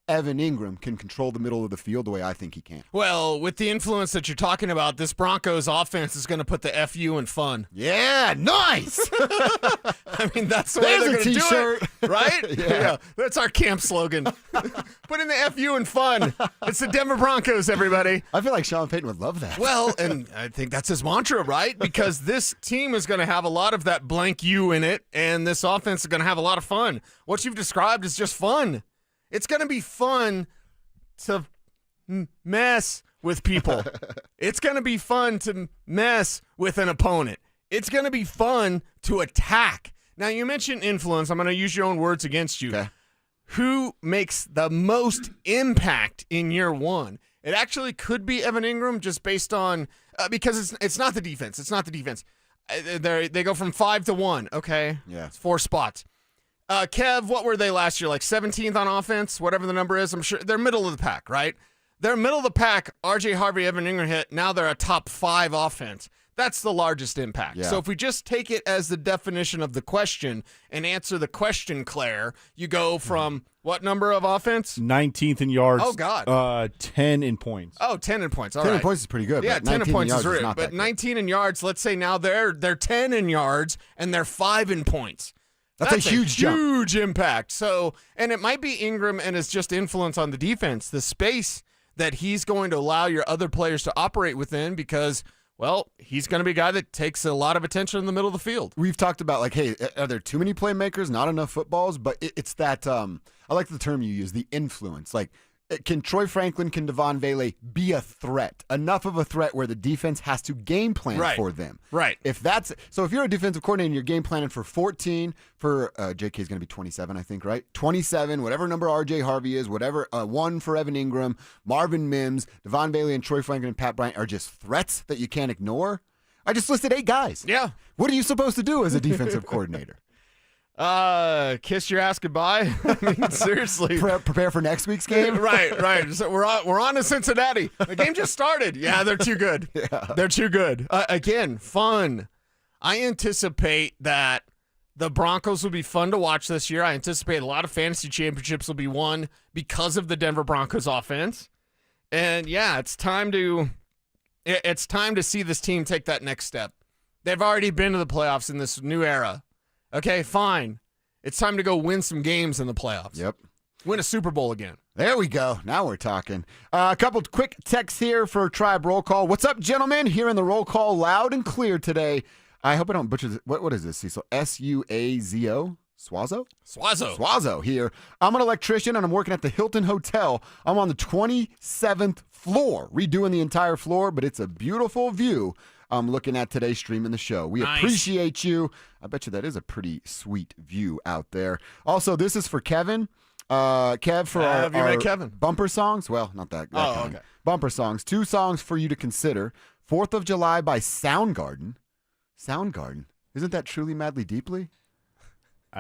Evan Ingram can control the middle of the field the way I think he can. Well, with the influence that you're talking about, this Broncos offense is going to put the FU in fun. Yeah, nice. I mean, that's the way they're going to do it, right? Yeah. That's our camp slogan. Put in the FU in fun. It's the Denver Broncos, everybody. I feel like Sean Payton would love that. Well, and I think that's his mantra, right? Because this team is going to have a lot of that blank U in it, and this offense is going to have a lot of fun. What you've described is just fun. It's going to be fun to mess with people. It's going to be fun to mess with an opponent. It's going to be fun to attack. Now, you mentioned influence. I'm going to use your own words against you. Okay. Who makes the most impact in year one? It actually could be Evan Ingram just based on because it's not the defense. It's not the defense. They go from 5 to 1. Okay. Yeah. It's 4 spots. Kev, what were they last year? Like 17th on offense, whatever the number is. I'm sure they're middle of the pack, right? They're middle of the pack. RJ Harvey, Evan Ingram hit. Now they're a top 5 offense. That's the largest impact. Yeah. So if we just take it as the definition of the question and answer the question, Claire, you go from what number of offense? 19th in yards. Oh, God. 10 in points. Oh, 10 in points. All 10 right. in points is pretty good. Yeah, but 10 in points is yards great. not But that good. 19 in yards, let's say now they're 10 in yards and they're 5 in points. That's a huge jump. Huge impact. So, and it might be Ingram and it's just influence on the defense, the space that he's going to allow your other players to operate within because, well, he's going to be a guy that takes a lot of attention in the middle of the field. We've talked about, like, hey, are there too many playmakers, not enough footballs? But it's that, I like the term you use, the influence. Like, can Troy Franklin, can Devon Vele be a threat? Enough of a threat where the defense has to game plan for them. Right. If you're a defensive coordinator and you're game planning for 14, for JK is going to be 27, I think, right? 27, whatever number RJ Harvey is, whatever, 1 for Evan Ingram, Marvin Mims, Devon Vele, and Troy Franklin and Pat Bryant are just threats that you can't ignore. I just listed 8 guys. Yeah. What are you supposed to do as a defensive coordinator? Kiss your ass goodbye. I mean, seriously. Prepare for next week's game. Right. So we're on to Cincinnati. The game just started. Yeah, they're too good. They're too good. Again, fun. I anticipate that the Broncos will be fun to watch this year. I anticipate a lot of fantasy championships will be won because of the Denver Broncos offense. And yeah, it's time to see this team take that next step. They've already been to the playoffs in this new era. Okay, fine. It's time to go win some games in the playoffs. Yep. Win a Super Bowl again. There we go. Now we're talking. A couple quick texts here for Tribe Roll Call. What's up, gentlemen? Hearing the roll call loud and clear today. I hope I don't butcher this. What is this, Cecil? Suazo? Swazo? Swazo here. I'm an electrician, and I'm working at the Hilton Hotel. I'm on the 27th floor, redoing the entire floor, but it's a beautiful view I'm looking at today streaming the show. We appreciate you. I bet you that is a pretty sweet view out there. Also, this is for Kevin. Kev, for our Kevin? Bumper songs. Well, not that kind. Okay. Bumper songs. 2 songs for you to consider. 4th of July by Soundgarden. Soundgarden. Isn't that Truly Madly Deeply?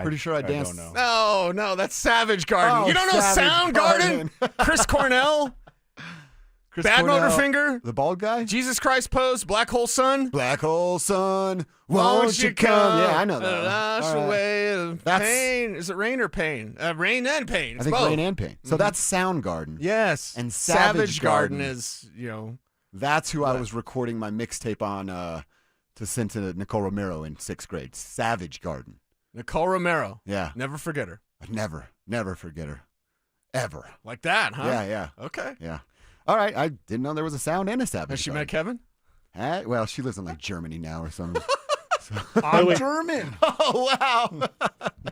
Pretty sure I danced. Don't know. No, that's Savage Garden. Oh, you don't know Savage Soundgarden? Chris Cornell? Chris Bad Cornell, Motorfinger. the bald guy. Jesus Christ Pose. Black Hole Sun. Black Hole Sun, won't you come? Yeah, I know that. Wash All right. away the That's- pain. Is it rain or pain? Rain and pain. I It's think both. Rain and Pain. So that's Soundgarden. Yes. And Savage Garden is, That's who I was recording my mixtape on to send to Nicole Romero in 6th grade. Savage Garden. Nicole Romero. Yeah. Never forget her. Never forget her. Ever. Like that, huh? Yeah. Okay. Yeah. All right. I didn't know there was a sound and a Savage Has she Garden. met Kevin? Well, she lives in like Germany now or something. I'm German. Oh, wow.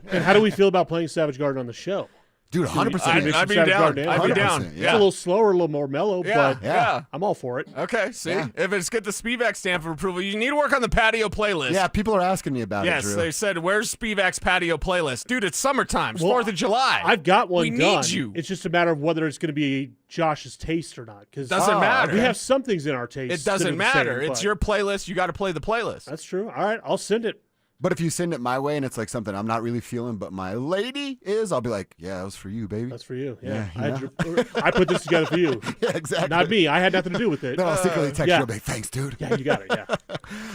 And how do we feel about playing Savage Garden on the show? Dude, 100%. I'd be down. I'd be down. It's a little slower, a little more mellow, but yeah. I'm all for it. Okay, see? Yeah. If it's got the Spivak stamp of approval, you need to work on the patio playlist. Yeah, people are asking me about Yes, it, Drew. they said, where's Spivak's patio playlist? Dude, it's summertime. It's Well, 4th of July. I've got one We done. need you. It's just a matter of whether it's going to be Josh's taste or not. Because Doesn't matter. We have some things in our taste. It that are doesn't the matter. same, It's but- your playlist. You got to play the playlist. That's true. All right, I'll send it. But if you send it my way and it's like something I'm not really feeling, but my lady is, I'll be like, yeah, that was for you, baby. That's for you. Yeah. you I put this together for you. Yeah, exactly. Not me. I had nothing to do with it. No, I'll secretly text yeah. you. I'll be like, thanks, dude. Yeah, you got it. Yeah.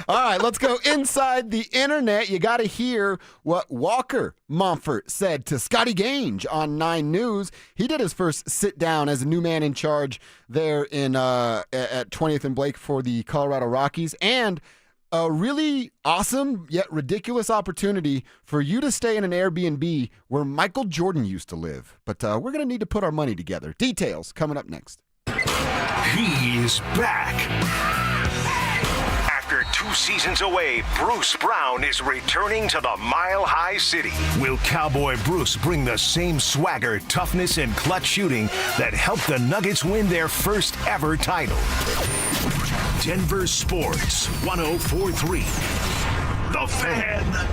All right, let's go inside the internet. You got to hear what Walker Mumford said to Scotty Gange on 9 News. He did his first sit down as a new man in charge there in at 20th and Blake for the Colorado Rockies, and a really awesome yet ridiculous opportunity for you to stay in an Airbnb where Michael Jordan used to live. But we're going to need to put our money together. Details coming up next. He's back. After 2 seasons away, Bruce Brown is returning to the Mile High City. Will Cowboy Bruce bring the same swagger, toughness, and clutch shooting that helped the Nuggets win their first ever title? Denver Sports 104.3. The Fan.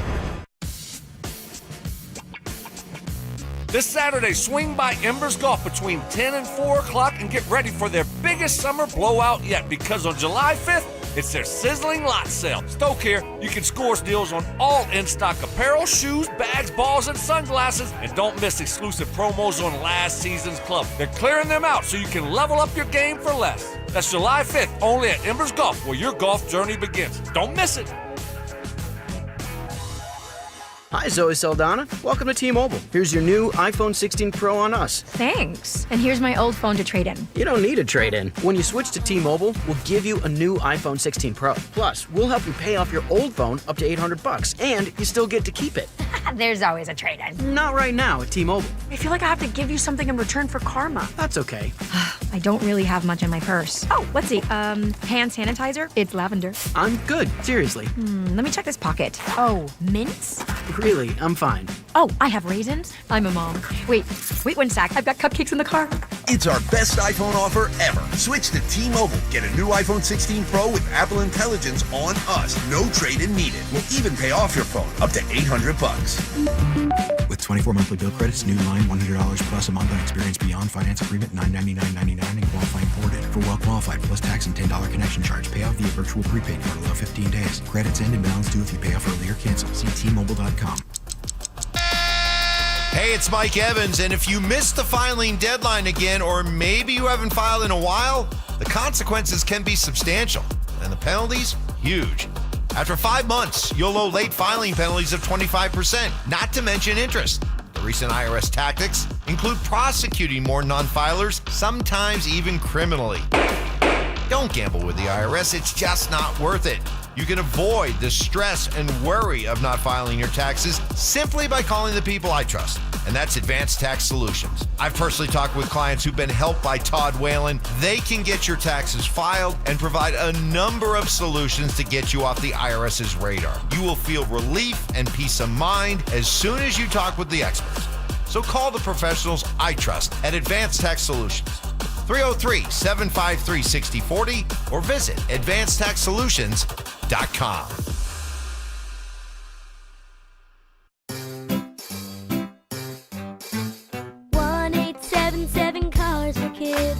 This Saturday, swing by Embers Golf between 10 and 4 o'clock and get ready for their biggest summer blowout yet, because on July 5th, it's their sizzling lot sale. Stoke here, you can score deals on all in-stock apparel, shoes, bags, balls, and sunglasses. And don't miss exclusive promos on last season's club. They're clearing them out so you can level up your game for less. That's July 5th, only at Embers Golf, where your golf journey begins. Don't miss it. Hi, Zoe Saldana. Welcome to T-Mobile. Here's your new iPhone 16 Pro on us. Thanks. And here's my old phone to trade in. You don't need a trade-in. When you switch to T-Mobile, we'll give you a new iPhone 16 Pro. Plus, we'll help you pay off your old phone up to $800, and you still get to keep it. There's always a trade-in. Not right now at T-Mobile. I feel like I have to give you something in return for karma. That's okay. I don't really have much in my purse. Oh, let's see. Hand sanitizer. It's lavender. I'm good. Seriously. Let me check this pocket. Oh, mints? Really, I'm fine. Oh, I have raisins. I'm a mom. Wait 1 sec. I've got cupcakes in the car. It's our best iPhone offer ever. Switch to T-Mobile. Get a new iPhone 16 Pro with Apple Intelligence on us. No trade-in needed. We'll even pay off your phone up to $800. With 24 monthly bill credits, new line $100 plus a month on experience beyond finance agreement $999.99 and qualifying forwarded. For well qualified plus tax and $10 connection charge. Pay off via virtual prepaid card below 15 days. Credits end and balance due if you pay off early or cancel. See T-Mobile.com. Hey, it's Mike Evans, and if you missed the filing deadline again, or maybe you haven't filed in a while, the consequences can be substantial, and the penalties, huge. After 5 months, you'll owe late filing penalties of 25%, not to mention interest. The recent IRS tactics include prosecuting more non-filers, sometimes even criminally. Don't gamble with the IRS, it's just not worth it. You can avoid the stress and worry of not filing your taxes simply by calling the people I trust, and that's Advanced Tax Solutions. I've personally talked with clients who've been helped by Todd Whalen. They can get your taxes filed and provide a number of solutions to get you off the IRS's radar. You will feel relief and peace of mind as soon as you talk with the experts. So call the professionals I trust at Advanced Tax Solutions. 303-753-6040 or visit advancedtaxsolutions.com. Cars for Kids.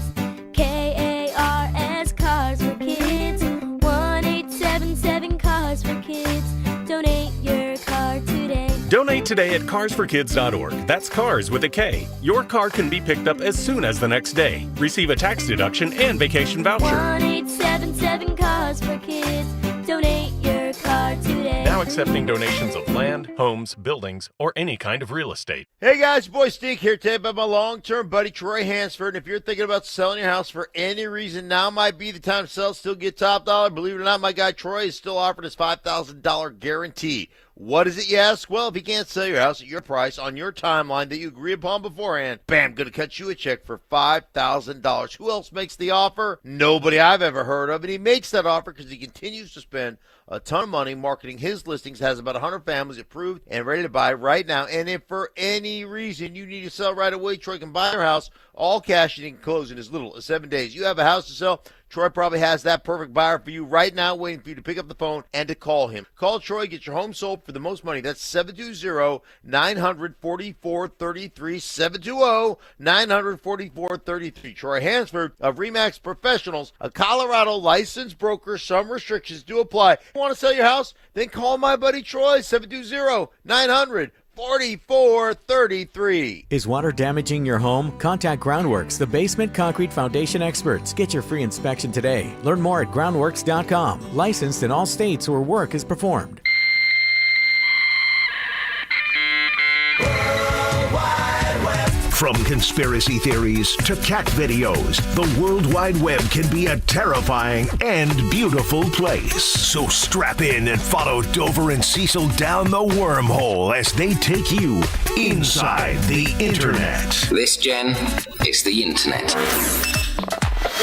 KARS Cars for Kids. 1-877 Cars for Kids. Donate your car today. Donate today at carsforkids.org. That's cars with a K. Your car can be picked up as soon as the next day. Receive a tax deduction and vacation voucher. 1-877 Cars for Kids. Donate your car today. Now accepting donations of land, homes, buildings, or any kind of real estate. Hey guys, your boy Steve here today about my long-term buddy Troy Hansford. And if you're thinking about selling your house for any reason, now might be the time to sell, still get top dollar. Believe it or not, my guy Troy is still offering his $5,000 guarantee. What is it, you ask? Well, if he can't sell your house at your price on your timeline that you agree upon beforehand, bam, going to cut you a check for $5,000. Who else makes the offer? Nobody I've ever heard of. And he makes that offer because he continues to spend a ton of money marketing his listings, has about 100 families approved and ready to buy right now. And if for any reason you need to sell right away, Troy can buy your house, all cash, and he can close in as little as 7 days. You have a house to sell, Troy probably has that perfect buyer for you right now, waiting for you to pick up the phone and to call him. Call Troy, get your home sold for the most money. That's 720-900-4433, 720-900-4433. Troy Hansford of RE/MAX Professionals, a Colorado licensed broker. Some restrictions do apply. Want to sell your house? Then call my buddy Troy, 720-900-4433. Is water damaging your home? Contact Groundworks, the basement concrete foundation experts. Get your free inspection today. Learn more at groundworks.com. Licensed in all states where work is performed. From conspiracy theories to cat videos, the World Wide Web can be a terrifying and beautiful place. So strap in and follow Dover and Cecil down the wormhole as they take you inside the Internet. This, Jen, is the Internet.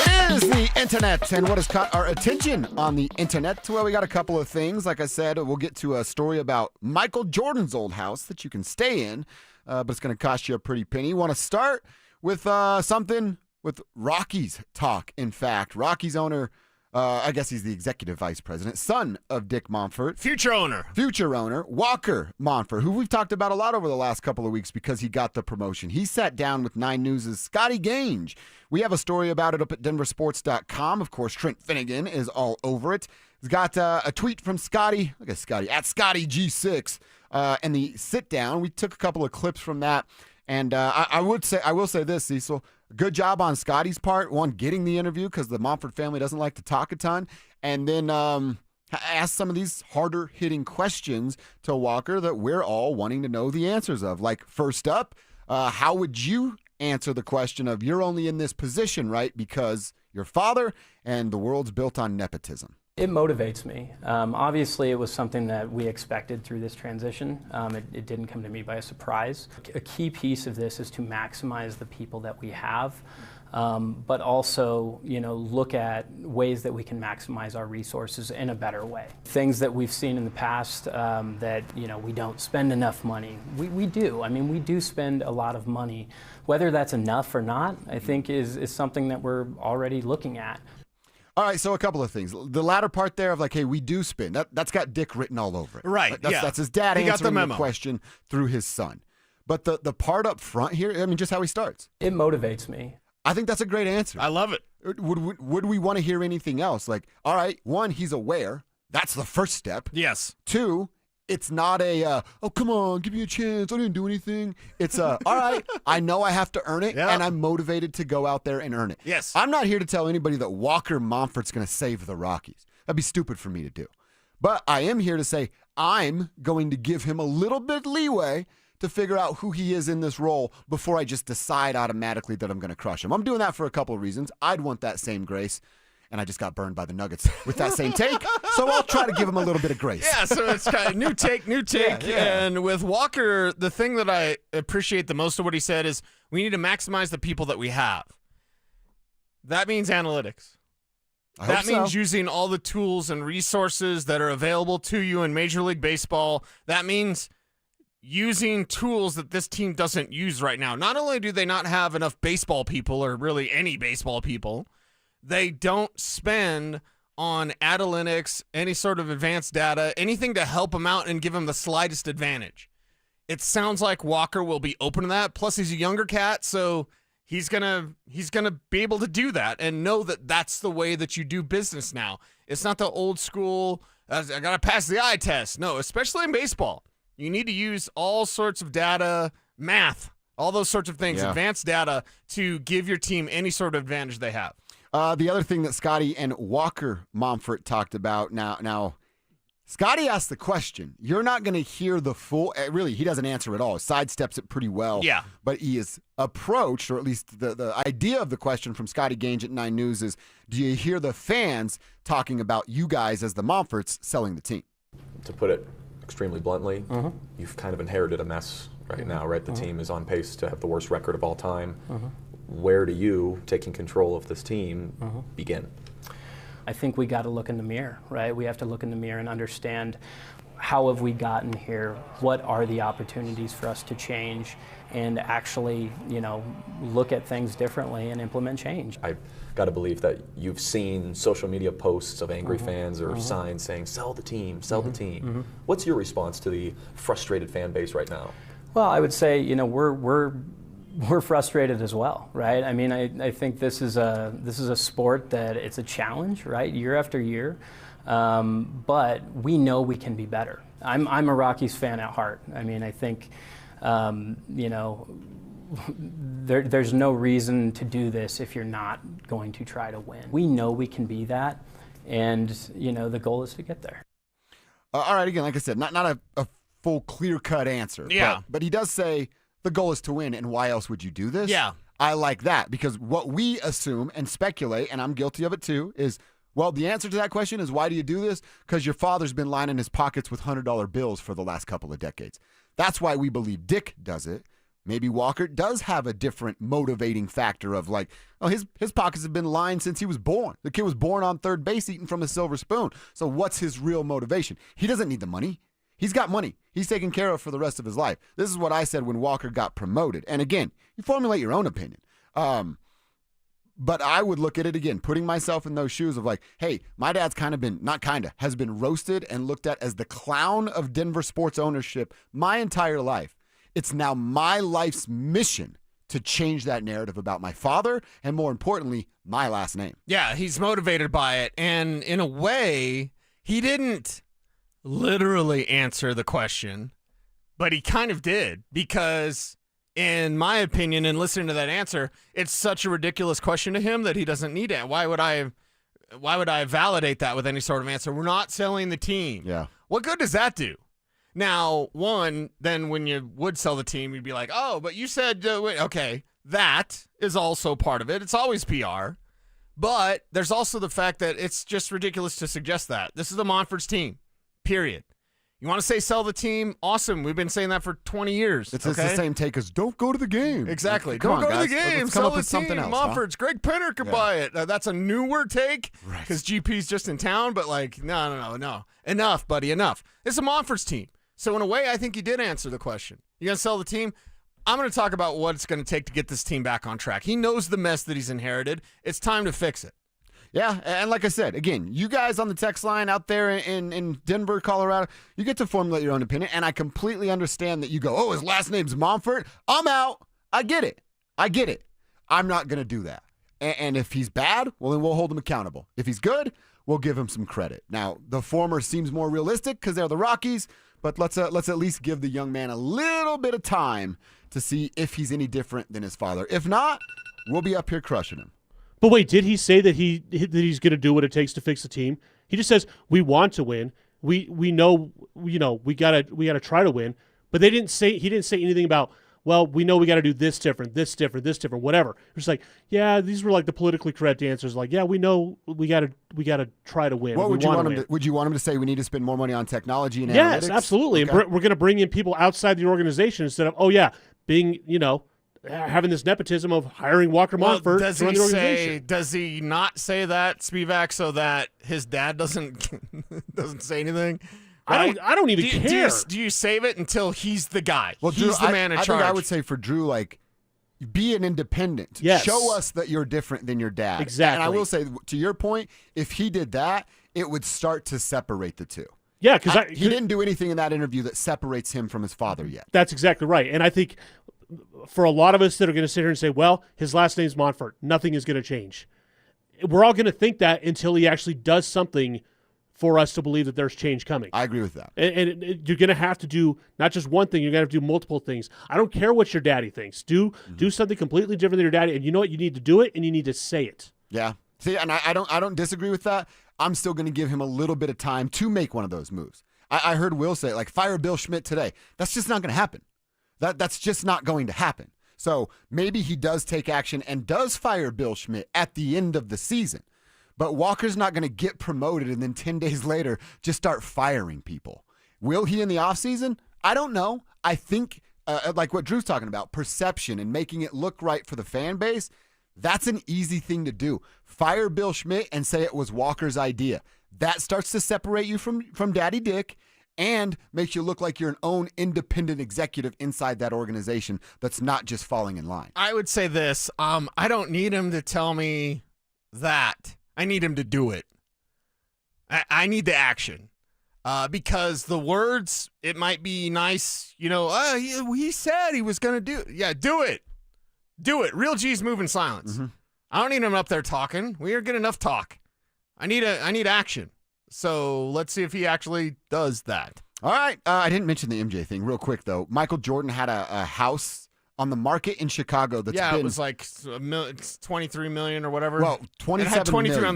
It is the Internet, and what has caught our attention on the Internet? Well, we got a couple of things. Like I said, we'll get to a story about Michael Jordan's old house that you can stay in, but it's going to cost you a pretty penny. Want to start with something with Rockies talk. In fact, Rockies owner, I guess he's the executive vice president, son of Dick Monfort. Future owner, Walker Monfort, who we've talked about a lot over the last couple of weeks because he got the promotion. He sat down with 9 News' Scotty Gange. We have a story about it up at denversports.com. Of course, Trent Finnegan is all over it. He's got a tweet from Scotty. Look at Scotty, at ScottyG6. And the sit down, we took a couple of clips from that. And I will say this, Cecil. Good job on Scotty's part. One, getting the interview because the Monfort family doesn't like to talk a ton. And then ask some of these harder hitting questions to Walker that we're all wanting to know the answers of. Like, first up, how would you answer the question of you're only in this position, right, because your father and the world's built on nepotism? It motivates me. Obviously, it was something that we expected through this transition. It didn't come to me by a surprise. A key piece of this is to maximize the people that we have, but also, look at ways that we can maximize our resources in a better way. Things that we've seen in the past that, we don't spend enough money. We do. I mean, we do spend a lot of money. Whether that's enough or not, I think is something that we're already looking at. All right, so a couple of things. The latter part there of like, hey, we do spend. That's got Dick written all over it. Right, That's his dad answering the question through his son. But the part up front here, I mean, just how he starts. It motivates me. I think that's a great answer. I love it. Would we want to hear anything else? Like, all right, 1, he's aware. That's the first step. Yes. 2, it's not oh, come on, give me a chance. I didn't do anything. It's all right, I know I have to earn it, and I'm motivated to go out there and earn it. Yes. I'm not here to tell anybody that Walker Monfort's going to save the Rockies. That'd be stupid for me to do. But I am here to say I'm going to give him a little bit leeway to figure out who he is in this role before I just decide automatically that I'm going to crush him. I'm doing that for a couple of reasons. I'd want that same grace. And I just got burned by the Nuggets with that same take. So I'll try to give him a little bit of grace. Yeah, so it's kind of new take. Yeah. And with Walker, the thing that I appreciate the most of what he said is we need to maximize the people that we have. That means analytics. That means using all the tools and resources that are available to you in Major League Baseball. That means using tools that this team doesn't use right now. Not only do they not have enough baseball people, or really any baseball people, they don't spend on analytics, any sort of advanced data, anything to help them out and give them the slightest advantage. It sounds like Walker will be open to that. Plus, he's a younger cat, so he's gonna be able to do that and know that that's the way that you do business now. It's not the old school, I got to pass the eye test. No, especially in baseball. You need to use all sorts of data, math, all those sorts of things, advanced data, to give your team any sort of advantage they have. The other thing that Scotty and Walker Momfort talked about, now Scotty asked the question. You're not going to hear the full, really, he doesn't answer at all. Sidesteps it pretty well. Yeah. But he is approached, or at least the idea of the question from Scotty Gange at 9 News is, do you hear the fans talking about you guys as the Momforts selling the team? To put it extremely bluntly, you've kind of inherited a mess right now, right? The team is on pace to have the worst record of all time. Where do you, taking control of this team, begin? I think we got to look in the mirror, right? We have to look in the mirror and understand how have we gotten here? What are the opportunities for us to change and actually, look at things differently and implement change? I've got to believe that you've seen social media posts of angry fans or signs saying, sell the team, sell the team. What's your response to the frustrated fan base right now? Well, I would say, we're frustrated as well, right? I mean, I think this is a sport that it's a challenge, right? Year after year, but we know we can be better. I'm a Rockies fan at heart. I mean, I think, there's no reason to do this if you're not going to try to win. We know we can be that, and the goal is to get there. All right, again, like I said, not a full clear-cut answer. Yeah. But he does say the goal is to win, and why else would you do this? Yeah. I like that, because what we assume and speculate, and I'm guilty of it too, is, well, the answer to that question is, why do you do this? Because your father's been lining his pockets with $100 bills for the last couple of decades. That's why we believe Dick does it. Maybe Walker does have a different motivating factor of like, oh, his pockets have been lined since he was born. The kid was born on third base eating from a silver spoon. So what's his real motivation? He doesn't need the money. He's got money. He's taken care of for the rest of his life. This is what I said when Walker got promoted. And again, you formulate your own opinion. But I would look at it again, putting myself in those shoes of like, hey, my dad's has been roasted and looked at as the clown of Denver sports ownership my entire life. It's now my life's mission to change that narrative about my father and, more importantly, my last name. Yeah, he's motivated by it. And in a way, he didn't literally answer the question, but he kind of did, because in my opinion, and listening to that answer, it's such a ridiculous question to him that he doesn't need it. Why would I validate that with any sort of answer? We're not selling the team. Yeah. What good does that do? Now, then when you would sell the team, you'd be like, oh, but you said, okay, that is also part of it. It's always PR. But there's also the fact that it's just ridiculous to suggest that. This is the Monfort's team, period. You want to say sell the team? Awesome. We've been saying that for 20 years. It's the same take as don't go to the game. Exactly. Come Don't on, go to the guys. game. Let's come Sell up the with something team. else. Monfort's. Greg Penner could buy it. That's a newer take because GP's just in town. But like, no. Enough, buddy. Enough. It's a Monfort's team. So in a way, I think you did answer the question. You going to sell the team? I'm going to talk about what it's going to take to get this team back on track. He knows the mess that he's inherited. It's time to fix it. Yeah, and like I said, again, you guys on the text line out there in Denver, Colorado, you get to formulate your own opinion, and I completely understand that you go, oh, his last name's Momfort. I'm out. I get it. I'm not going to do that. And if he's bad, well, then we'll hold him accountable. If he's good, we'll give him some credit. Now, the former seems more realistic because they're the Rockies, but let's at least give the young man a little bit of time to see if he's any different than his father. If not, we'll be up here crushing him. But wait, did he say that he's going to do what it takes to fix the team? He just says we want to win. We know we gotta try to win. But he didn't say anything about, well, we know we got to do this different, whatever. It's like, yeah, these were like the politically correct answers. Like, yeah, we know we got to try to win. What would you want him to? Would you want him to say we need to spend more money on technology and analytics? Yes, absolutely. Okay. And we're going to bring in people outside the organization instead of being having this nepotism of hiring Walker Montfort to run the organization. Does he not say that, Spivak, so that his dad doesn't say anything? Right? I don't even care. Do you save it until he's the guy? Well, he's Drew, the man in charge. I think I would say for Drew, like, be an independent. Yes. Show us that you're different than your dad. Exactly. And I will say, to your point, if he did that, it would start to separate the two. Yeah, because he didn't do anything in that interview that separates him from his father yet. That's exactly right. And I think for a lot of us that are going to sit here and say, well, his last name's Montfort, nothing is going to change. We're all going to think that until he actually does something for us to believe that there's change coming. I agree with that. And you're going to have to do not just one thing. You're going to have to do multiple things. I don't care what your daddy thinks. Do something completely different than your daddy. And you know what? You need to do it, and you need to say it. Yeah. See, and I don't disagree with that. I'm still going to give him a little bit of time to make one of those moves. I heard Will say, like, fire Bill Schmidt today. That's just not going to happen. That's just not going to happen. So maybe he does take action and does fire Bill Schmidt at the end of the season. But Walker's not going to get promoted and then 10 days later just start firing people. Will he in the offseason? I don't know. I think, like what Drew's talking about, perception and making it look right for the fan base, that's an easy thing to do. Fire Bill Schmidt and say it was Walker's idea. That starts to separate you from Daddy Dick and makes you look like you're an own independent executive inside that organization that's not just falling in line. I would say this. I don't need him to tell me that. I need him to do it. I need the action. Because the words, it might be nice, he said he was going to do it. Yeah, do it. Do it. Real G's move in silence. Mm-hmm. I don't need him up there talking. We are getting enough talk. I need action. So let's see if he actually does that. All right. I didn't mention the MJ thing real quick, though. Michael Jordan had a house on the market in Chicago that's been... it was like it's $23 million or whatever. Well, $27 it had 23 million.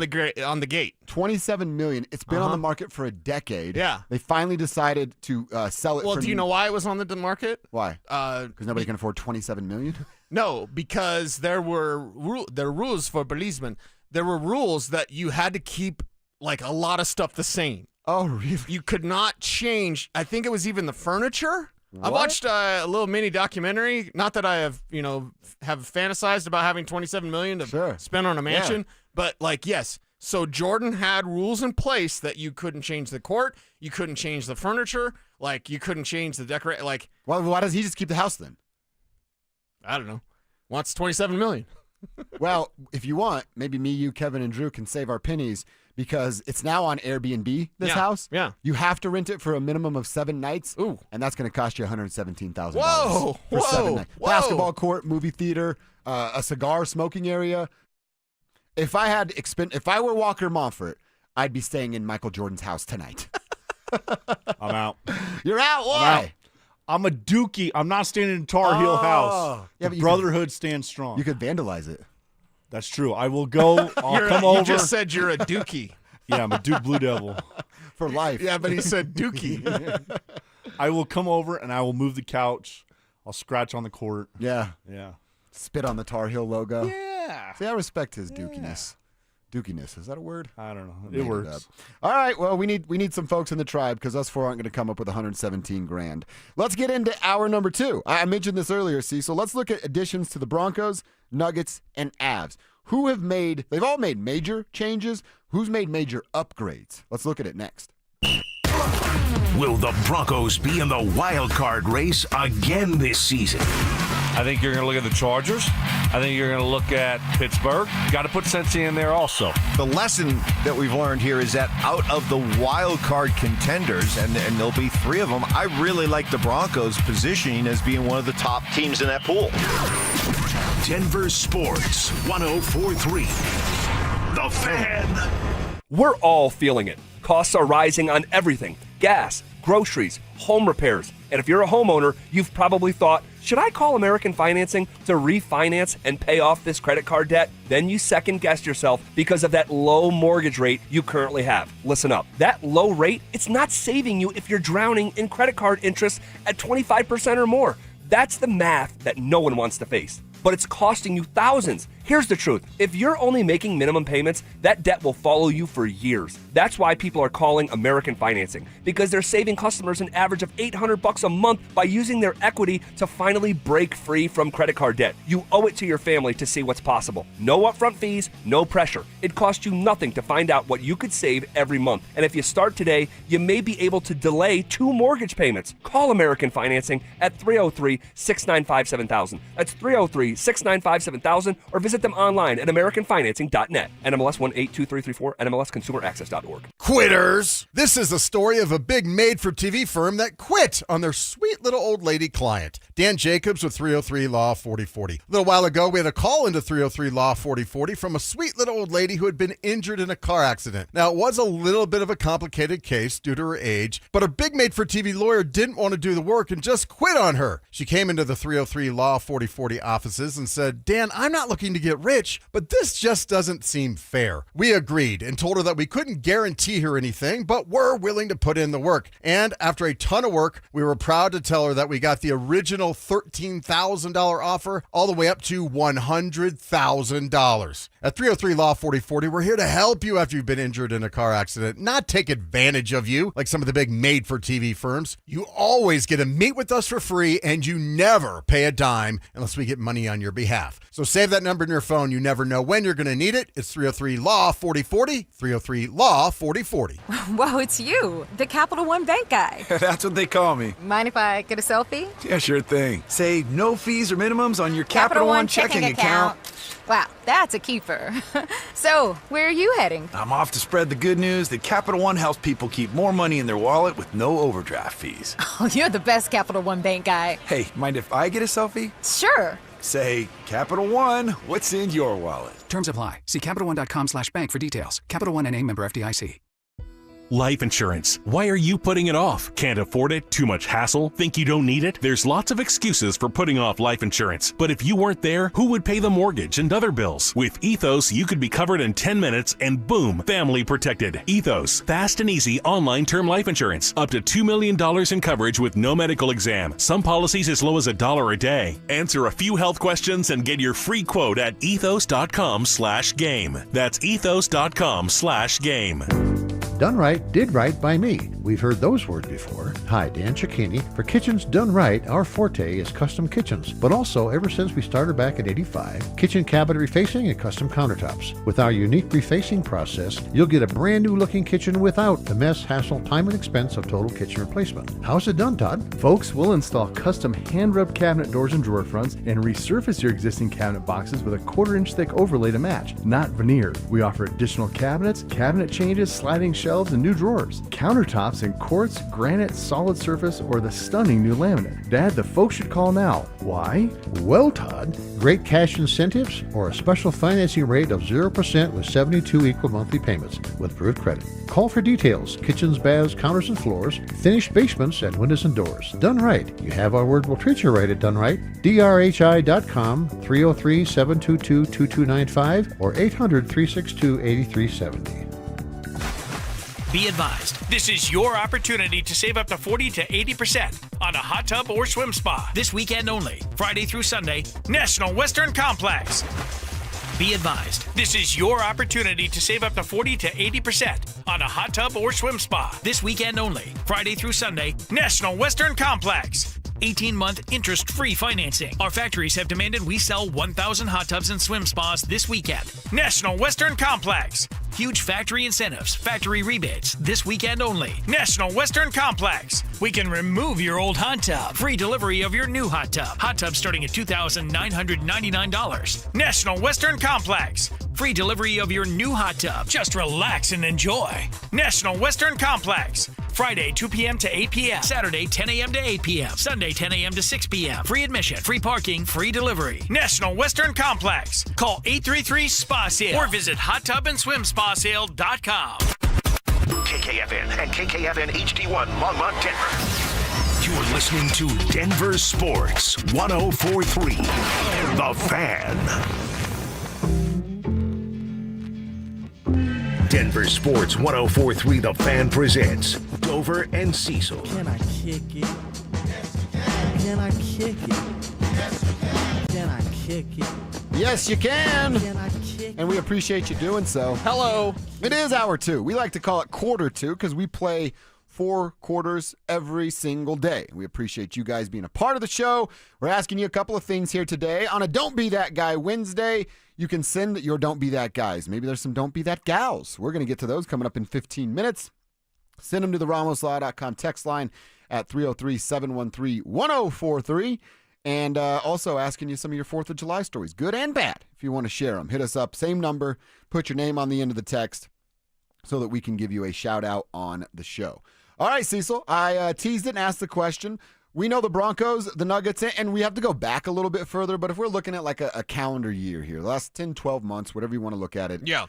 on the gate. $27 million. It's been on the market for a decade. Yeah. They finally decided to sell it. Well, do you know why it was on the market? Why? Because nobody can afford $27 million? No, because there were rules for policemen. There were rules that you had to keep like a lot of stuff the same. Oh, really? You could not change. I think it was even the furniture. What? I watched a little mini documentary. Not that I have fantasized about having $27 million to spend on a mansion, but yes. So Jordan had rules in place that you couldn't change the court, you couldn't change the furniture, you couldn't change the decorate. Well, why does he just keep the house then? I don't know. Wants $27 million. Well, if you want, maybe me, you, Kevin, and Drew can save our pennies because it's now on Airbnb, this house. Yeah. You have to rent it for a minimum of 7 nights. Ooh. And that's going to cost you $117,000 Whoa. for 7 nights. Whoa. Basketball court, movie theater, a cigar smoking area. If I were Walker Montfort, I'd be staying in Michael Jordan's house tonight. I'm out. You're out? Why? I'm a Dookie. I'm not staying in Tar Heel house. Yeah, the Brotherhood stands strong. You could vandalize it. That's true. I will go. I'll come over. You just said you're a Dookie. Yeah, I'm a Duke Blue Devil. For life. Yeah, but he said Dookie. I will come over and I will move the couch. I'll scratch on the court. Yeah. Yeah. Spit on the Tar Heel logo. Yeah. See, I respect his dookiness. Dookiness, is that a word? I don't know. It works. All right, well, we need some folks in the tribe because us four aren't going to come up with $117,000. Let's get into hour number 2. I mentioned this earlier, so let's look at additions to the Broncos, Nuggets, and Avs. They've all made major changes. Who's made major upgrades? Let's look at it next. Will the Broncos be in the wild card race again this season? I think you're going to look at the Chargers. I think you're going to look at Pittsburgh. Got to put Cincy in there also. The lesson that we've learned here is that out of the wild card contenders, and there'll be 3 of them, I really like the Broncos positioning as being one of the top teams in that pool. Denver Sports 104.3. The Fan. We're all feeling it. Costs are rising on everything. Gas, groceries, home repairs. And if you're a homeowner, you've probably thought, should I call American Financing to refinance and pay off this credit card debt? Then you second-guessed yourself because of that low mortgage rate you currently have. Listen up. That low rate, it's not saving you if you're drowning in credit card interest at 25% or more. That's the math that no one wants to face. But it's costing you thousands. Here's the truth. If you're only making minimum payments, that debt will follow you for years. That's why people are calling American Financing, because they're saving customers an average of $800 a month by using their equity to finally break free from credit card debt. You owe it to your family to see what's possible. No upfront fees, no pressure. It costs you nothing to find out what you could save every month. And if you start today, you may be able to delay 2 mortgage payments. Call American Financing at 303-695-7000. That's 303-695-7000 or visit Visit them online at AmericanFinancing.net. NMLS 182334, NMLSConsumerAccess.org. Quitters! This is the story of a big made-for-TV firm that quit on their sweet little old lady client. Dan Jacobs with 303 Law 4040. A little while ago, we had a call into 303 Law 4040 from a sweet little old lady who had been injured in a car accident. Now, it was a little bit of a complicated case due to her age, but her big made-for-TV lawyer didn't want to do the work and just quit on her. She came into the 303 Law 4040 offices and said, Dan, I'm not looking to get rich, but this just doesn't seem fair. We agreed and told her that we couldn't guarantee her anything, but we're willing to put in the work. And after a ton of work, we were proud to tell her that we got the original $13,000 offer all the way up to $100,000. At 303 Law 4040, we're here to help you after you've been injured in a car accident, not take advantage of you like some of the big made-for-TV firms. You always get to meet with us for free, and you never pay a dime unless we get money on your behalf. So save that number in your phone. You never know when you're going to need it. It's 303 Law 4040, 303 Law 4040. Whoa, it's you, the Capital One Bank guy. That's what they call me. Mind if I get a selfie? Yeah, sure thing. Say no fees or minimums on your Capital One checking account. Wow, that's a keeper. So, where are you heading? I'm off to spread the good news that Capital One helps people keep more money in their wallet with no overdraft fees. Oh, you're the best Capital One Bank guy. Hey, mind if I get a selfie? Sure. Say, Capital One, what's in your wallet? Terms apply. See CapitalOne.com/bank for details. Capital One NA, member FDIC. Life insurance. Why are you putting it off? Can't afford it? Too much hassle? Think you don't need it? There's lots of excuses for putting off life insurance. But if you weren't there, who would pay the mortgage and other bills? With Ethos, you could be covered in 10 minutes and boom, family protected. Ethos, fast and easy online term life insurance. Up to $2 million in coverage with no medical exam. Some policies as low as $1 a day. Answer a few health questions and get your free quote at ethos.com/game. That's ethos.com/game. Done right, did right by me. We've heard those words before. Hi, Dan Cicchini. For Kitchens Done Right, our forte is custom kitchens. But also, ever since we started back in '85, kitchen cabinet refacing and custom countertops. With our unique refacing process, you'll get a brand new looking kitchen without the mess, hassle, time, and expense of total kitchen replacement. How's it done, Todd? Folks, we'll install custom hand-rubbed cabinet doors and drawer fronts and resurface your existing cabinet boxes with a 1/4-inch thick overlay to match, not veneer. We offer additional cabinets, cabinet changes, sliding shelves, and new drawers, countertops in quartz, granite, solid surface, or the stunning new laminate. Dad, the folks should call now. Why? Well, Todd, great cash incentives or a special financing rate of 0% with 72 equal monthly payments with approved credit. Call for details. Kitchens, baths, counters, and floors, finished basements, and windows and doors. Done right. You have our word. We'll treat you right at Done Right. DRHI.com, 303-722-2295, or 800-362-8370. Be advised, this is your opportunity to save up to 40 to 80% on a hot tub or swim spa. This weekend only, Friday through Sunday, National Western Complex. Be advised, this is your opportunity to save up to 40 to 80% on a hot tub or swim spa. This weekend only, Friday through Sunday, National Western Complex. 18-month interest-free financing. Our factories have demanded we sell 1,000 hot tubs and swim spas this weekend. National Western Complex. Huge factory incentives, factory rebates, this weekend only. National Western Complex. We can remove your old hot tub. Free delivery of your new hot tub. Hot tub starting at $2,999. National Western Complex. Free delivery of your new hot tub. Just relax and enjoy. National Western Complex. Friday, 2 p.m. to 8 p.m. Saturday, 10 a.m. to 8 p.m. Sunday, 10 a.m. to 6 p.m. Free admission, free parking, free delivery. National Western Complex. Call 833-SPA-SALE or visit hottubandswimspasale.com. KKFN and KKFN HD1 Longmont, Denver. You're listening to Denver Sports 104.3. The Fan. Denver Sports 104.3 The Fan presents Dover and Cecil. Can I kick it? Can I kick it? Can I kick it? Yes, you can. Can I kick it? And we appreciate you doing so. Hello. It is hour 2. We like to call it quarter 2 because we play 4 quarters every single day. We appreciate you guys being a part of the show. We're asking you a couple of things here today. On a Don't Be That Guy Wednesday, you can send your Don't Be That Guys. Maybe there's some Don't Be That Gals. We're going to get to those coming up in 15 minutes. Send them to the RamosLaw.com text line at 303-713-1043. And also asking you some of your 4th of July stories, good and bad, if you want to share them. Hit us up, same number, put your name on the end of the text so that we can give you a shout out on the show. All right, Cecil, I teased it and asked the question. We know the Broncos, the Nuggets, and we have to go back a little bit further, but if we're looking at like a calendar year here, the last 10, 12 months, whatever you want to look at it. Yeah.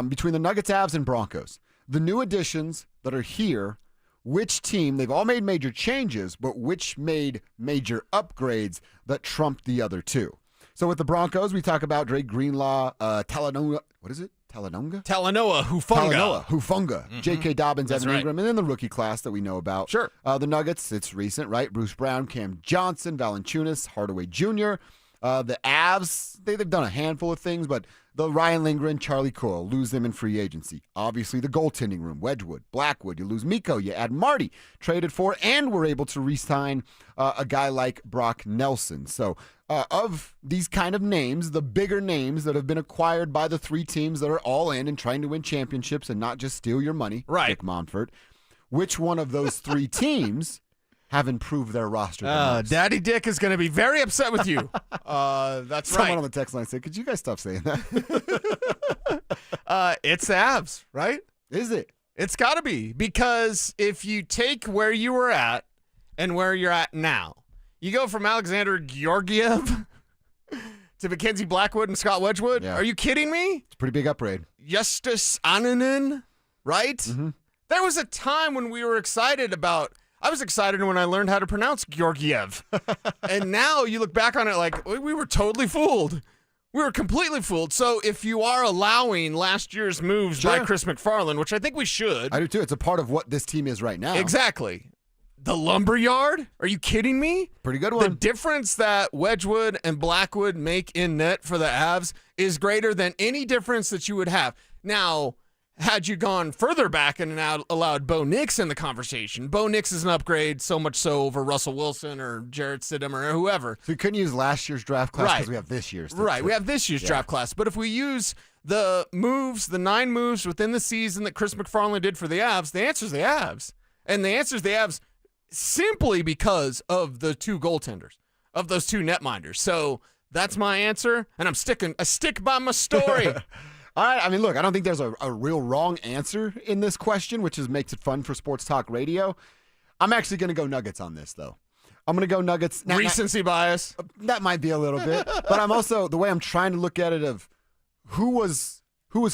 Between the Nuggets, Avs, and Broncos, the new additions that are here, which team, they've all made major changes, but which made major upgrades that trumped the other two? So with the Broncos, we talk about Drake Greenlaw, Talanoa, what is it? Talanoa Hufanga, J.K. Dobbins, That's Evan right. Ingram, and then the rookie class that we know about. Sure. The Nuggets, it's recent, right? Bruce Brown, Cam Johnson, Valanciunas, Hardaway Jr. The Avs, they've done a handful of things, but the Ryan Lindgren, Charlie Coyle, lose them in free agency. Obviously, the goaltending room, Wedgwood, Blackwood, you lose Miko, you add Marty, traded for, and we're able to re-sign a guy like Brock Nelson. So of these kind of names, the bigger names that have been acquired by the 3 teams that are all in and trying to win championships and not just steal your money, right? Dick Monfort, which one of those 3 teams have improved their roster the most? Daddy Dick is going to be very upset with you. That's Someone right. on the text line said, could you guys stop saying that? It's the Avs, right? Is it? It's got to be, because if you take where you were at and where you're at now, you go from Alexander Georgiev to Mackenzie Blackwood and Scott Wedgwood. Yeah. Are you kidding me? It's a pretty big upgrade. Justus Anonen, right? Mm-hmm. There was a time when we were excited about. I was excited when I learned how to pronounce Georgiev. And now you look back on it like, we were totally fooled. We were completely fooled. So if you are allowing last year's moves by Chris McFarland, which I think we should. I do too. It's a part of what this team is right now. Exactly. The Lumberyard? Are you kidding me? Pretty good The one. difference that Wedgwood and Blackwood make in net for the Avs is greater than any difference that you would have. Now, had you gone further back and allowed Bo Nix in the conversation, Bo Nix is an upgrade so much so over Russell Wilson or Jarrett Stidham or whoever. So you couldn't use last year's draft class because Right. we have this year's. Right, we have this year's draft class. But if we use the moves, the 9 moves within the season that Chris McFarland did for the Avs, the answer is the Avs. And the answer is the Avs simply because of the 2 goaltenders, of those 2 netminders. So that's my answer, and I stick by my story. All right. I mean, look, I don't think there's a real wrong answer in this question, which makes it fun for Sports Talk Radio. I'm actually going to go Nuggets on this, though. I'm going to go Nuggets. Recency bias. That might be a little bit. But I'm also, the way I'm trying to look at it of who was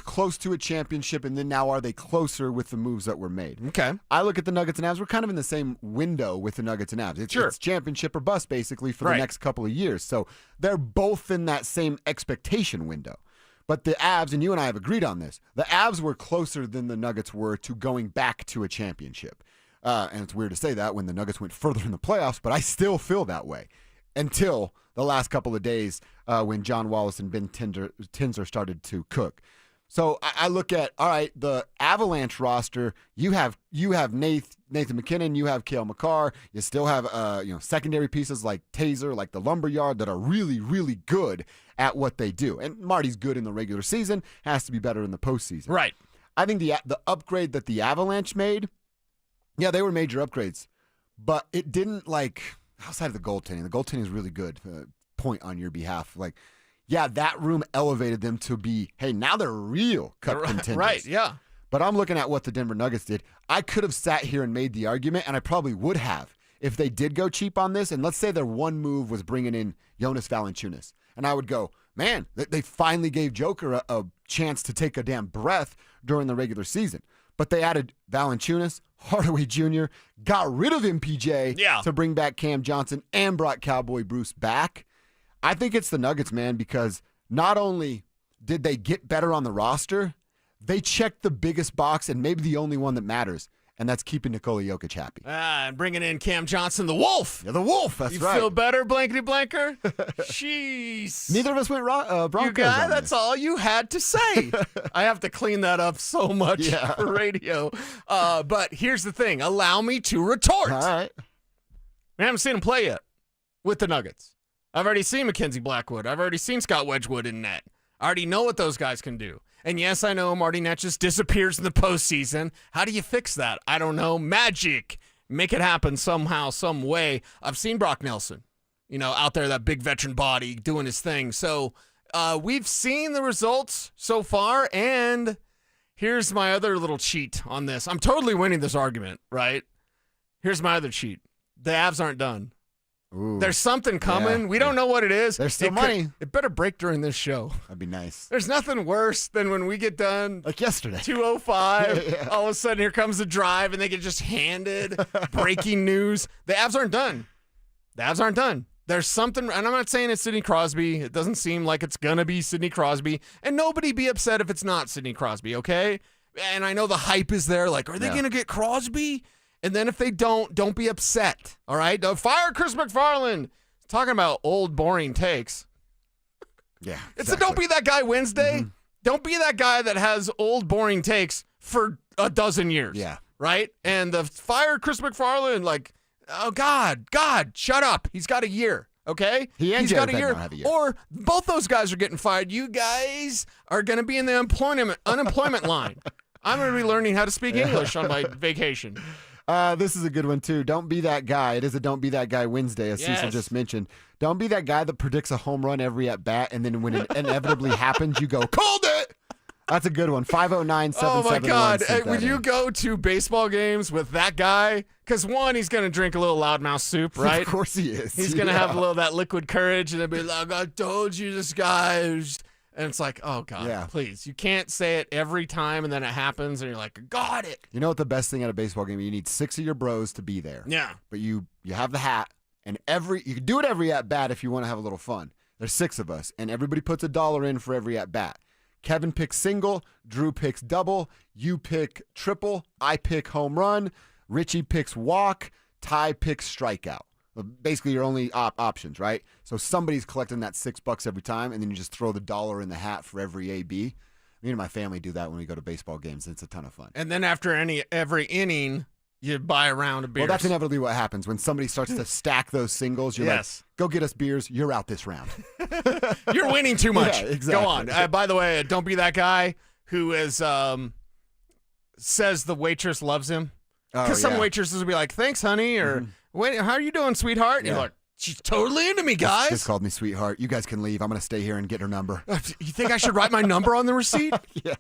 close to a championship, and then now are they closer with the moves that were made? Okay. I look at the Nuggets and Avs. We're kind of in the same window with the Nuggets and Avs. It's championship or bust, basically, for the next couple of years. So they're both in that same expectation window. But the Avs, and you and I have agreed on this, the Avs were closer than the Nuggets were to going back to a championship. And it's weird to say that when the Nuggets went further in the playoffs, but I still feel that way until the last couple of days when John Wallace and Ben Tinzer started to cook. So I look at, all right, the Avalanche roster, you have Nathan McKinnon, you have Cale Makar, you still have secondary pieces like Taser, like the Lumberyard that are really, really good at what they do. And Marty's good in the regular season, has to be better in the postseason. Right. I think the upgrade that the Avalanche made, yeah, they were major upgrades, but it didn't outside of the goaltending is really good. Point on your behalf. Yeah, that room elevated them to be, hey, now they're real cup contenders. Right, yeah. But I'm looking at what the Denver Nuggets did. I could have sat here and made the argument, and I probably would have if they did go cheap on this. And let's say their one move was bringing in Jonas Valanciunas. And I would go, man, they finally gave Joker a chance to take a damn breath during the regular season. But they added Valanciunas, Hardaway Jr., got rid of MPJ to bring back Cam Johnson and brought Cowboy Bruce back. I think it's the Nuggets, man, because not only did they get better on the roster, they checked the biggest box and maybe the only one that matters, and that's keeping Nikola Jokic happy. And bringing in Cam Johnson, the Wolf. Yeah, the Wolf, that's right. You feel better, blankety blanker? Jeez. Neither of us went Broncos You guy, on that's this. all you had to say. I have to clean that up so much for radio. But here's the thing. Allow me to retort. All right. I haven't seen him play yet with the Nuggets. I've already seen Mackenzie Blackwood. I've already seen Scott Wedgwood in net. I already know what those guys can do. And yes, I know Marty Net just disappears in the postseason. How do you fix that? I don't know. Magic. Make it happen somehow, some way. I've seen Brock Nelson out there, that big veteran body doing his thing. So we've seen the results so far, and here's my other little cheat on this. I'm totally winning this argument, right? Here's my other cheat. The Avs aren't done. Ooh. There's something coming. We don't know what it is. There's still money. It better break during this show. That'd be nice. There's nothing worse than when we get done. Like yesterday. 2:05. Yeah. All of a sudden, here comes the drive, and they get just handed breaking news. The Avs aren't done. The Avs aren't done. There's something, and I'm not saying it's Sidney Crosby. It doesn't seem like it's going to be Sidney Crosby. And nobody be upset if it's not Sidney Crosby, okay? And I know the hype is there. Like, are they going to get Crosby? And then if they don't be upset, all right? Don't fire Chris McFarland. Talking about old, boring takes. Yeah. It's a Don't Be That Guy Wednesday. Mm-hmm. Don't be that guy that has old, boring takes for a dozen years. Yeah. Right? And the fire Chris McFarland, like, oh, God, shut up. He's got a year, okay? He's got a year. Or both those guys are getting fired. You guys are going to be in the unemployment line. I'm going to be learning how to speak English on my vacation. This is a good one, too. Don't be that guy. It is a Don't Be That Guy Wednesday, as Cecil just mentioned. Don't be that guy that predicts a home run every at-bat, and then when it inevitably happens, you go, called it! That's a good one. 509-771. Oh, my God. Would you go to baseball games with that guy? Because, one, he's going to drink a little loudmouth soup, right? Of course he is. He's going to have a little of that liquid courage, and they'll be like, I told you this guy is... And it's like, oh, God, please. You can't say it every time, and then it happens, and you're like, got it. You know what the best thing at a baseball game? You need 6 of your bros to be there. Yeah. But you have the hat, and you can do it every at-bat if you want to have a little fun. There's 6 of us, and everybody puts $1 in for every at-bat. Kevin picks single, Drew picks double, you pick triple, I pick home run, Richie picks walk, Ty picks strikeout. Basically, your only options, right? So somebody's collecting that $6 every time, and then you just throw the $1 in the hat for every AB. Me and my family do that when we go to baseball games, and it's a ton of fun. And then after every inning, you buy a round of beers. Well, that's inevitably what happens. When somebody starts to stack those singles, you're like, go get us beers. You're out this round. You're winning too much. Yeah, exactly. Go on. By the way, don't be that guy who is says the waitress loves him. Because some waitresses will be like, thanks, honey, or wait, how are you doing, sweetheart? And you're like, she's totally into me, guys. She just called me sweetheart. You guys can leave. I'm going to stay here and get her number. You think I should write my number on the receipt? Yeah.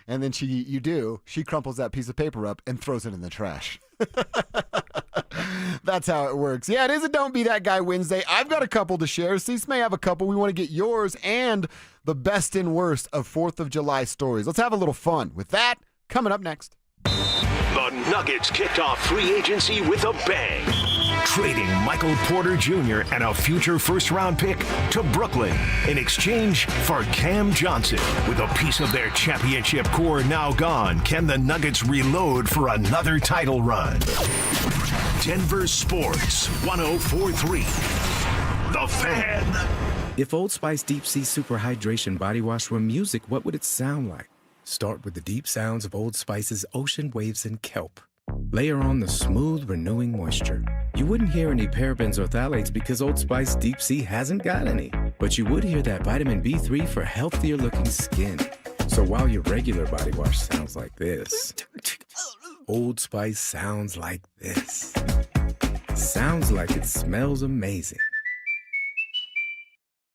And then you do. She crumples that piece of paper up and throws it in the trash. That's how it works. Yeah, it is a Don't Be That Guy Wednesday. I've got a couple to share. Cease may have a couple. We want to get yours and the best and worst of 4th of July stories. Let's have a little fun with that coming up next. The Nuggets kicked off free agency with a bang, trading Michael Porter Jr. and a future first-round pick to Brooklyn in exchange for Cam Johnson. With a piece of their championship core now gone, can the Nuggets reload for another title run? Denver Sports 104.3. The Fan. If Old Spice Deep Sea Super Hydration Body Wash were music, what would it sound like? Start with the deep sounds of Old Spice's ocean waves and kelp. Layer on the smooth, renewing moisture. You wouldn't hear any parabens or phthalates because Old Spice Deep Sea hasn't got any. But you would hear that vitamin B3 for healthier looking skin. So while your regular body wash sounds like this, Old Spice sounds like this. Sounds like it smells amazing.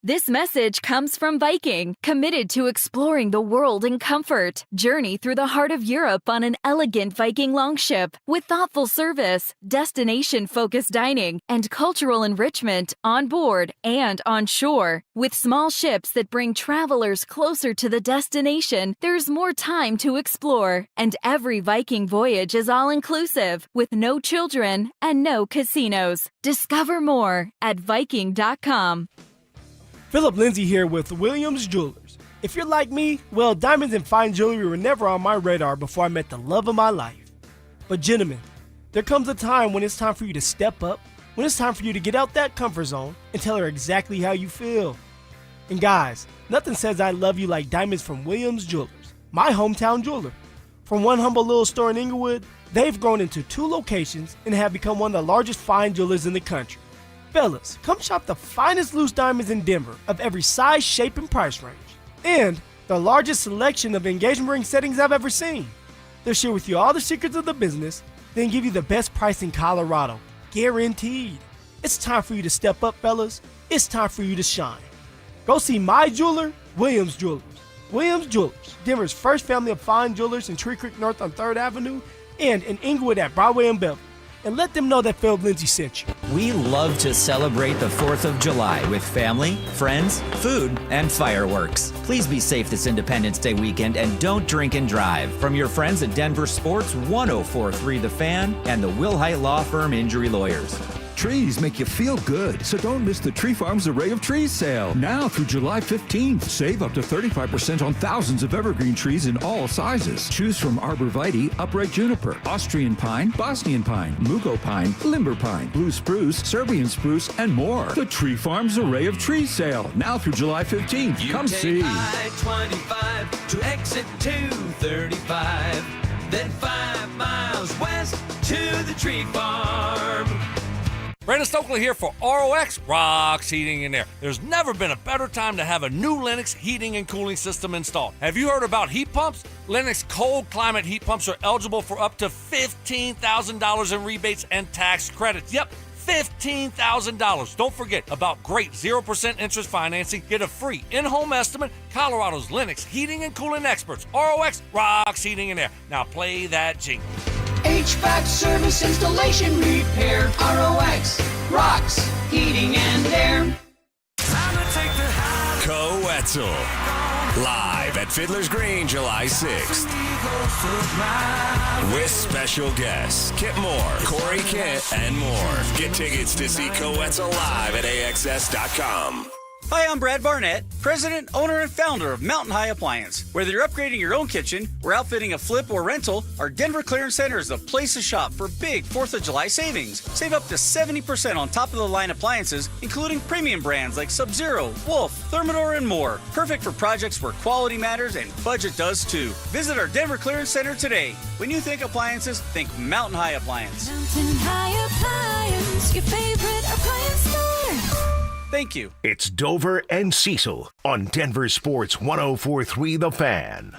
This message comes from Viking, committed to exploring the world in comfort. Journey through the heart of Europe on an elegant Viking longship with thoughtful service, destination-focused dining, and cultural enrichment on board and on shore. With small ships that bring travelers closer to the destination, there's more time to explore. And every Viking voyage is all-inclusive, with no children and no casinos. Discover more at Viking.com. Philip Lindsay here with Williams Jewelers. If you're like me, well, diamonds and fine jewelry were never on my radar before I met the love of my life. But gentlemen, there comes a time when it's time for you to step up, when it's time for you to get out that comfort zone and tell her exactly how you feel. And guys, nothing says I love you like diamonds from Williams Jewelers, my hometown jeweler. From one humble little store in Inglewood, they've grown into 2 locations and have become one of the largest fine jewelers in the country. Fellas, come shop the finest loose diamonds in Denver of every size, shape, and price range. And the largest selection of engagement ring settings I've ever seen. They'll share with you all the secrets of the business, then give you the best price in Colorado. Guaranteed. It's time for you to step up, fellas. It's time for you to shine. Go see my jeweler, Williams Jewelers. Williams Jewelers, Denver's first family of fine jewelers in Tree Creek North on 3rd Avenue and in Inglewood at Broadway and Beverly. And let them know that Phil Lindsay sent you. We love to celebrate the 4th of July with family, friends, food, and fireworks. Please be safe this Independence Day weekend and don't drink and drive. From your friends at Denver Sports 1043 The Fan and the Wilhite Law Firm Injury Lawyers. Trees make you feel good, so don't miss the Tree Farm's Array of Trees sale. Now through July 15th, save up to 35% on thousands of evergreen trees in all sizes. Choose from arborvitae, upright juniper, Austrian pine, Bosnian pine, mugo pine, limber pine, blue spruce, Serbian spruce, and more. The Tree Farm's Array of Trees sale. Now through July 15th. Come see. I-25 to exit 235, then 5 miles west to the Tree Farm. Brandon Stokely here for ROX Rocks Heating and Air. There's never been a better time to have a new Lennox heating and cooling system installed. Have you heard about heat pumps? Lennox cold climate heat pumps are eligible for up to $15,000 in rebates and tax credits. Yep, $15,000. Don't forget about great 0% interest financing. Get a free in-home estimate. Colorado's Lennox heating and cooling experts. ROX Rocks Heating and Air. Now play that jingle. HVAC service, installation, repair. ROX rocks heating and air. Coetzel. Live at Fiddler's Green, July 6th. With special guests, Kip Moore, Corey Kent, and more. Get tickets to see Coetzel live at AXS.com. Hi, I'm Brad Barnett, president, owner, and founder of Mountain High Appliance. Whether you're upgrading your own kitchen or outfitting a flip or rental, our Denver Clearance Center is the place to shop for big 4th of July savings. Save up to 70% on top-of-the-line appliances, including premium brands like Sub-Zero, Wolf, Thermador, and more. Perfect for projects where quality matters and budget does too. Visit our Denver Clearance Center today. When you think appliances, think Mountain High Appliance. Mountain High Appliance, your favorite appliance store. Thank you. It's Dover and Cecil on Denver Sports 1043 The Fan.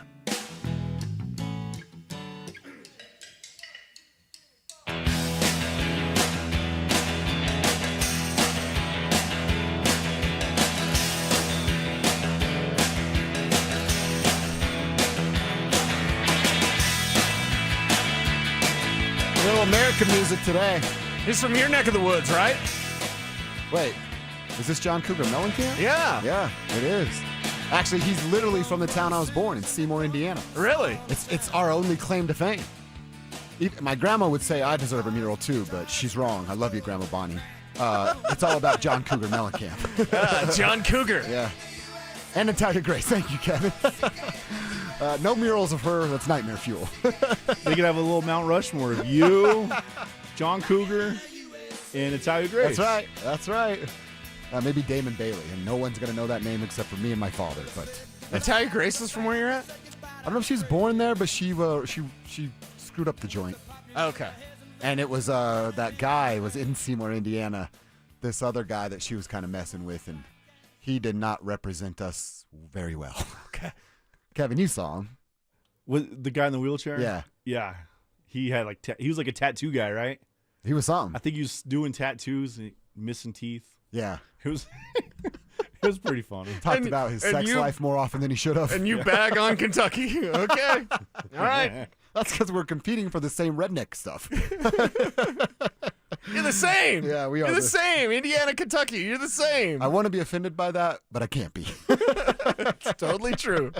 A little American music today. He's from your neck of the woods, right? Wait. Is this John Cougar Mellencamp? Yeah. Yeah, it is. Actually, he's literally from the town I was born in, Seymour, Indiana. Really? It's our only claim to fame. My grandma would say I deserve a mural too, but she's wrong. I love you, Grandma Bonnie. It's all about John Cougar Mellencamp. John Cougar. Yeah. And Natalia Grace. Thank you, Kevin. No murals of her. That's nightmare fuel. They could have a little Mount Rushmore of you, John Cougar, and Natalia Grace. That's right. That's right. Maybe Damon Bailey, and no one's going to know that name except for me and my father. But Natalia Grace is from where you're at? I don't know if she was born there, but she screwed up the joint. Okay. And it was that guy was in Seymour, Indiana, this other guy that she was kind of messing with, and he did not represent us very well. Okay. Kevin, you saw him. Was the guy in the wheelchair? Yeah. Yeah. He had he was like a tattoo guy, right? He was something. I think he was doing tattoos and missing teeth. Yeah. It was it was pretty funny. Talked about his sex life more often than he should have. And you bag on Kentucky. Okay. All right. That's because we're competing for the same redneck stuff. You're the same. Yeah, we are. You're the same. Indiana, Kentucky. You're the same. I want to be offended by that, but I can't be. It's totally true.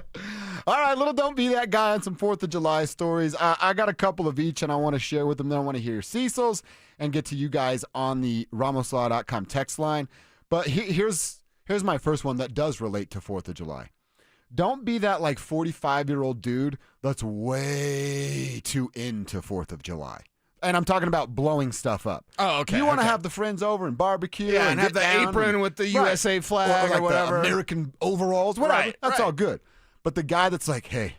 All right, little don't be that guy on some 4th of July stories. I got a couple of each, and I want to share with them. Then I want to hear Cecil's and get to you guys on the RamosLaw.com text line. But here's my first one that does relate to 4th of July. Don't be that like 45-year-old dude that's way too into 4th of July. And I'm talking about blowing stuff up. Oh, okay. You want to have the friends over and barbecue. Yeah, and have get the down apron with the USA flag or or whatever. The American overalls, whatever. Right, That's right. all good. But the guy that's like, hey,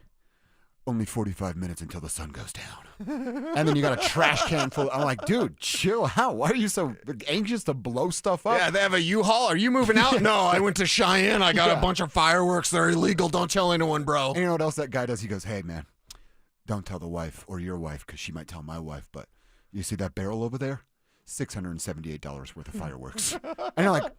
only 45 minutes until the sun goes down. And then you got a trash can full. I'm like, dude, chill out. Why are you so anxious to blow stuff up? Yeah, they have a U-Haul. Are you moving out? No, I went to Cheyenne. I got a bunch of fireworks. They're illegal. Don't tell anyone, bro. And you know what else that guy does? He goes, hey, man, don't tell the wife or your wife because she might tell my wife, but you see that barrel over there? $678 worth of fireworks. And you're like,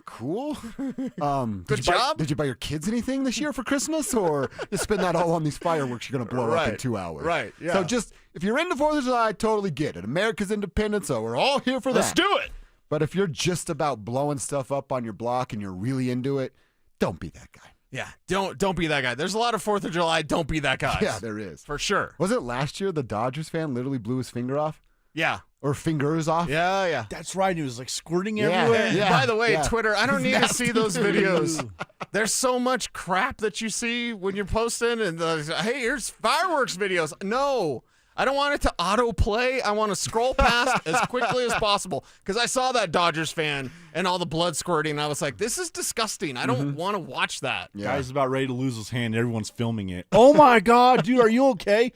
cool. Good job. Did you buy your kids anything this year for Christmas, or you spend that all on these fireworks you're going to blow up in 2 hours? Right, yeah. So just, if you're into 4th of July, I totally get it. America's independence, so we're all here for that. Let's do it. But if you're just about blowing stuff up on your block and you're really into it, don't be that guy. Yeah, don't be that guy. There's a lot of 4th of July, don't be that guy. Yeah, there is. For sure. Was it last year the Dodgers fan literally blew his finger off? Yeah. Or fingers off? Yeah. That's right. He was like squirting Yeah, everywhere. yeah. By the way, Yeah. Twitter, I don't It's need to see nasty. those videos. There's so much crap that you see when you're posting and hey, here's fireworks videos. No. I don't want it to autoplay. I want to scroll past as quickly as possible because I saw that Dodgers fan and all the blood squirting. And I was like, this is disgusting. I don't want to watch that. Yeah. Guy's about ready to lose his hand. Everyone's filming it. Oh my God, dude, are you okay?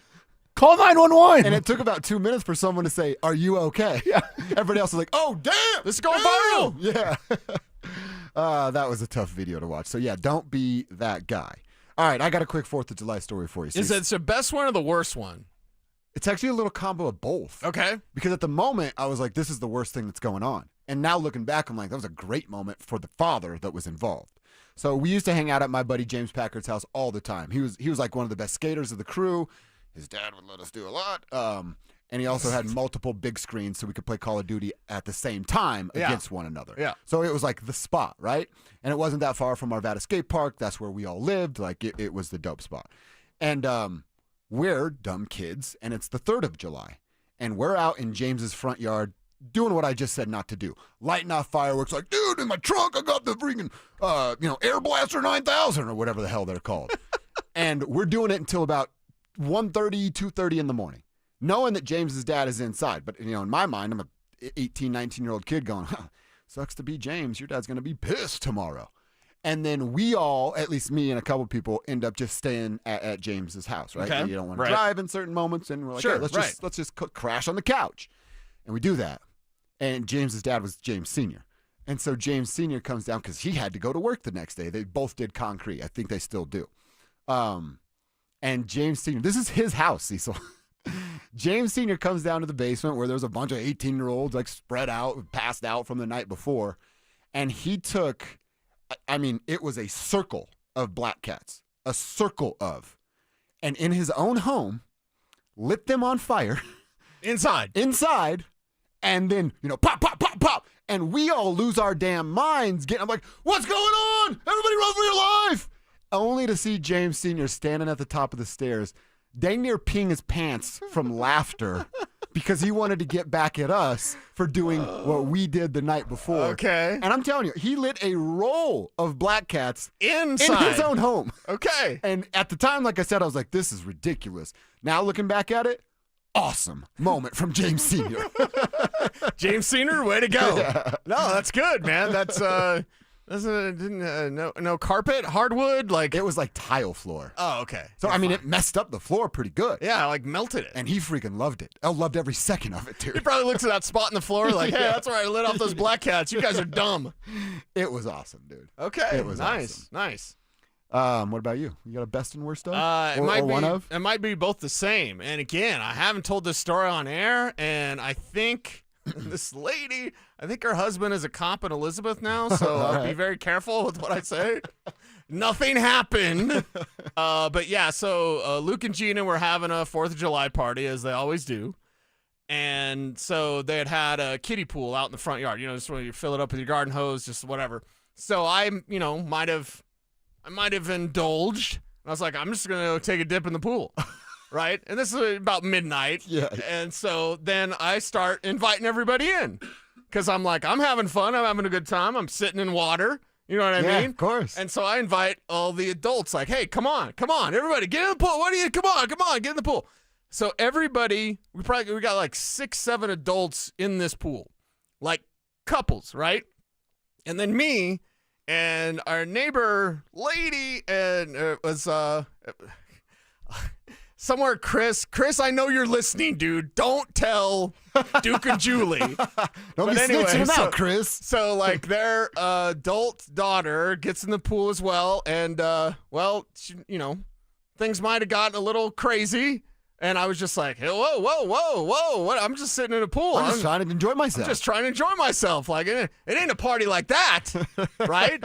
Call 911. And it took about 2 minutes for someone to say, "Are you okay?" Yeah. Everybody else was like, "Oh, damn, this is going viral." Yeah. That was a tough video to watch. So yeah, don't be that guy. All right, I got a quick 4th of July story for you. Is it the best one or the worst one? It's actually a little combo of both. Okay. Because at the moment, I was like, this is the worst thing that's going on. And now looking back, I'm like, that was a great moment for the father that was involved. So we used to hang out at my buddy James Packard's house all the time. He was like one of the best skaters of the crew. His dad would let us do a lot. And he also had multiple big screens so we could play Call of Duty at the same time against one another. Yeah. So it was like the spot, right? And it wasn't that far from Arvada Skate Park. That's where we all lived. Like it was the dope spot. And we're dumb kids, and it's the 3rd of July. And we're out in James's front yard doing what I just said not to do. Lighting off fireworks like, dude, in my trunk, I got the freaking, Air Blaster 9000 or whatever the hell they're called. And we're doing it until about 1:30, 2:30 in the morning, knowing that James's dad is inside. But, in my mind, I'm a 18, 19-year-old kid going, sucks to be James. Your dad's going to be pissed tomorrow. And then we all, at least me and a couple people, end up just staying at James's house, right? Okay. You don't want to drive in certain moments, and we're like, Sure, hey, let's just crash on the couch. And we do that. And James's dad was James Sr. And so James Sr. comes down because he had to go to work the next day. They both did concrete. I think they still do. And James Sr., this is his house, Cecil. James Sr. comes down to the basement where there's a bunch of 18-year-olds like spread out, passed out from the night before. And he took, it was a circle of black cats, a circle of. And in his own home, lit them on fire. Inside. And then, pop, pop, pop, pop. And we all lose our damn minds. I'm like, what's going on? Everybody run for your life. Only to see James Sr. standing at the top of the stairs, dang near peeing his pants from laughter because he wanted to get back at us for doing what we did the night before. Okay. And I'm telling you, he lit a roll of black cats Inside. in his own home. Okay. And at the time, like I said, I was like, this is ridiculous. Now looking back at it, awesome moment from James Sr. James Sr., way to go. Yeah. No, that's good, man. That's no carpet, hardwood, like it was like tile floor. Oh, okay. So it messed up the floor pretty good. Yeah, like melted it. And he freaking loved it. I loved every second of it, dude. He probably looks at that spot in the floor like, hey, that's where I lit off those black cats. You guys are dumb. It was awesome, dude. Okay. It was nice. awesome. Nice. What about you? You got a best and worst of? It might be both the same. And again, I haven't told this story on air, and I think this lady, I think her husband is a cop in Elizabeth now, so I'll be very careful with what I say. Nothing happened. But yeah, so Luke and Gina were having a 4th of July party, as they always do. And so they had a kiddie pool out in the front yard, just where you fill it up with your garden hose, just whatever. So I, might have indulged. I was like, I'm just going to take a dip in the pool. Right? And this is about midnight. Yeah. And so then I start inviting everybody in because I'm like, I'm having fun. I'm having a good time. I'm sitting in water. You know what I mean? Yeah, of course. And so I invite all the adults like, hey, come on, everybody, get in the pool. Come on, get in the pool. So everybody, we got like 6, 7 adults in this pool, like couples, right? And then me and our neighbor lady and was somewhere Chris, I know you're listening, dude. Don't tell Duke and Julie. Don't be snitching them out, Chris. So like their adult daughter gets in the pool as well, and she, things might have gotten a little crazy, And I was just like, whoa, whoa, whoa, whoa. What? I'm just sitting in a pool. I'm just trying to enjoy myself. I'm just trying to enjoy myself. Like, it ain't a party like that, right?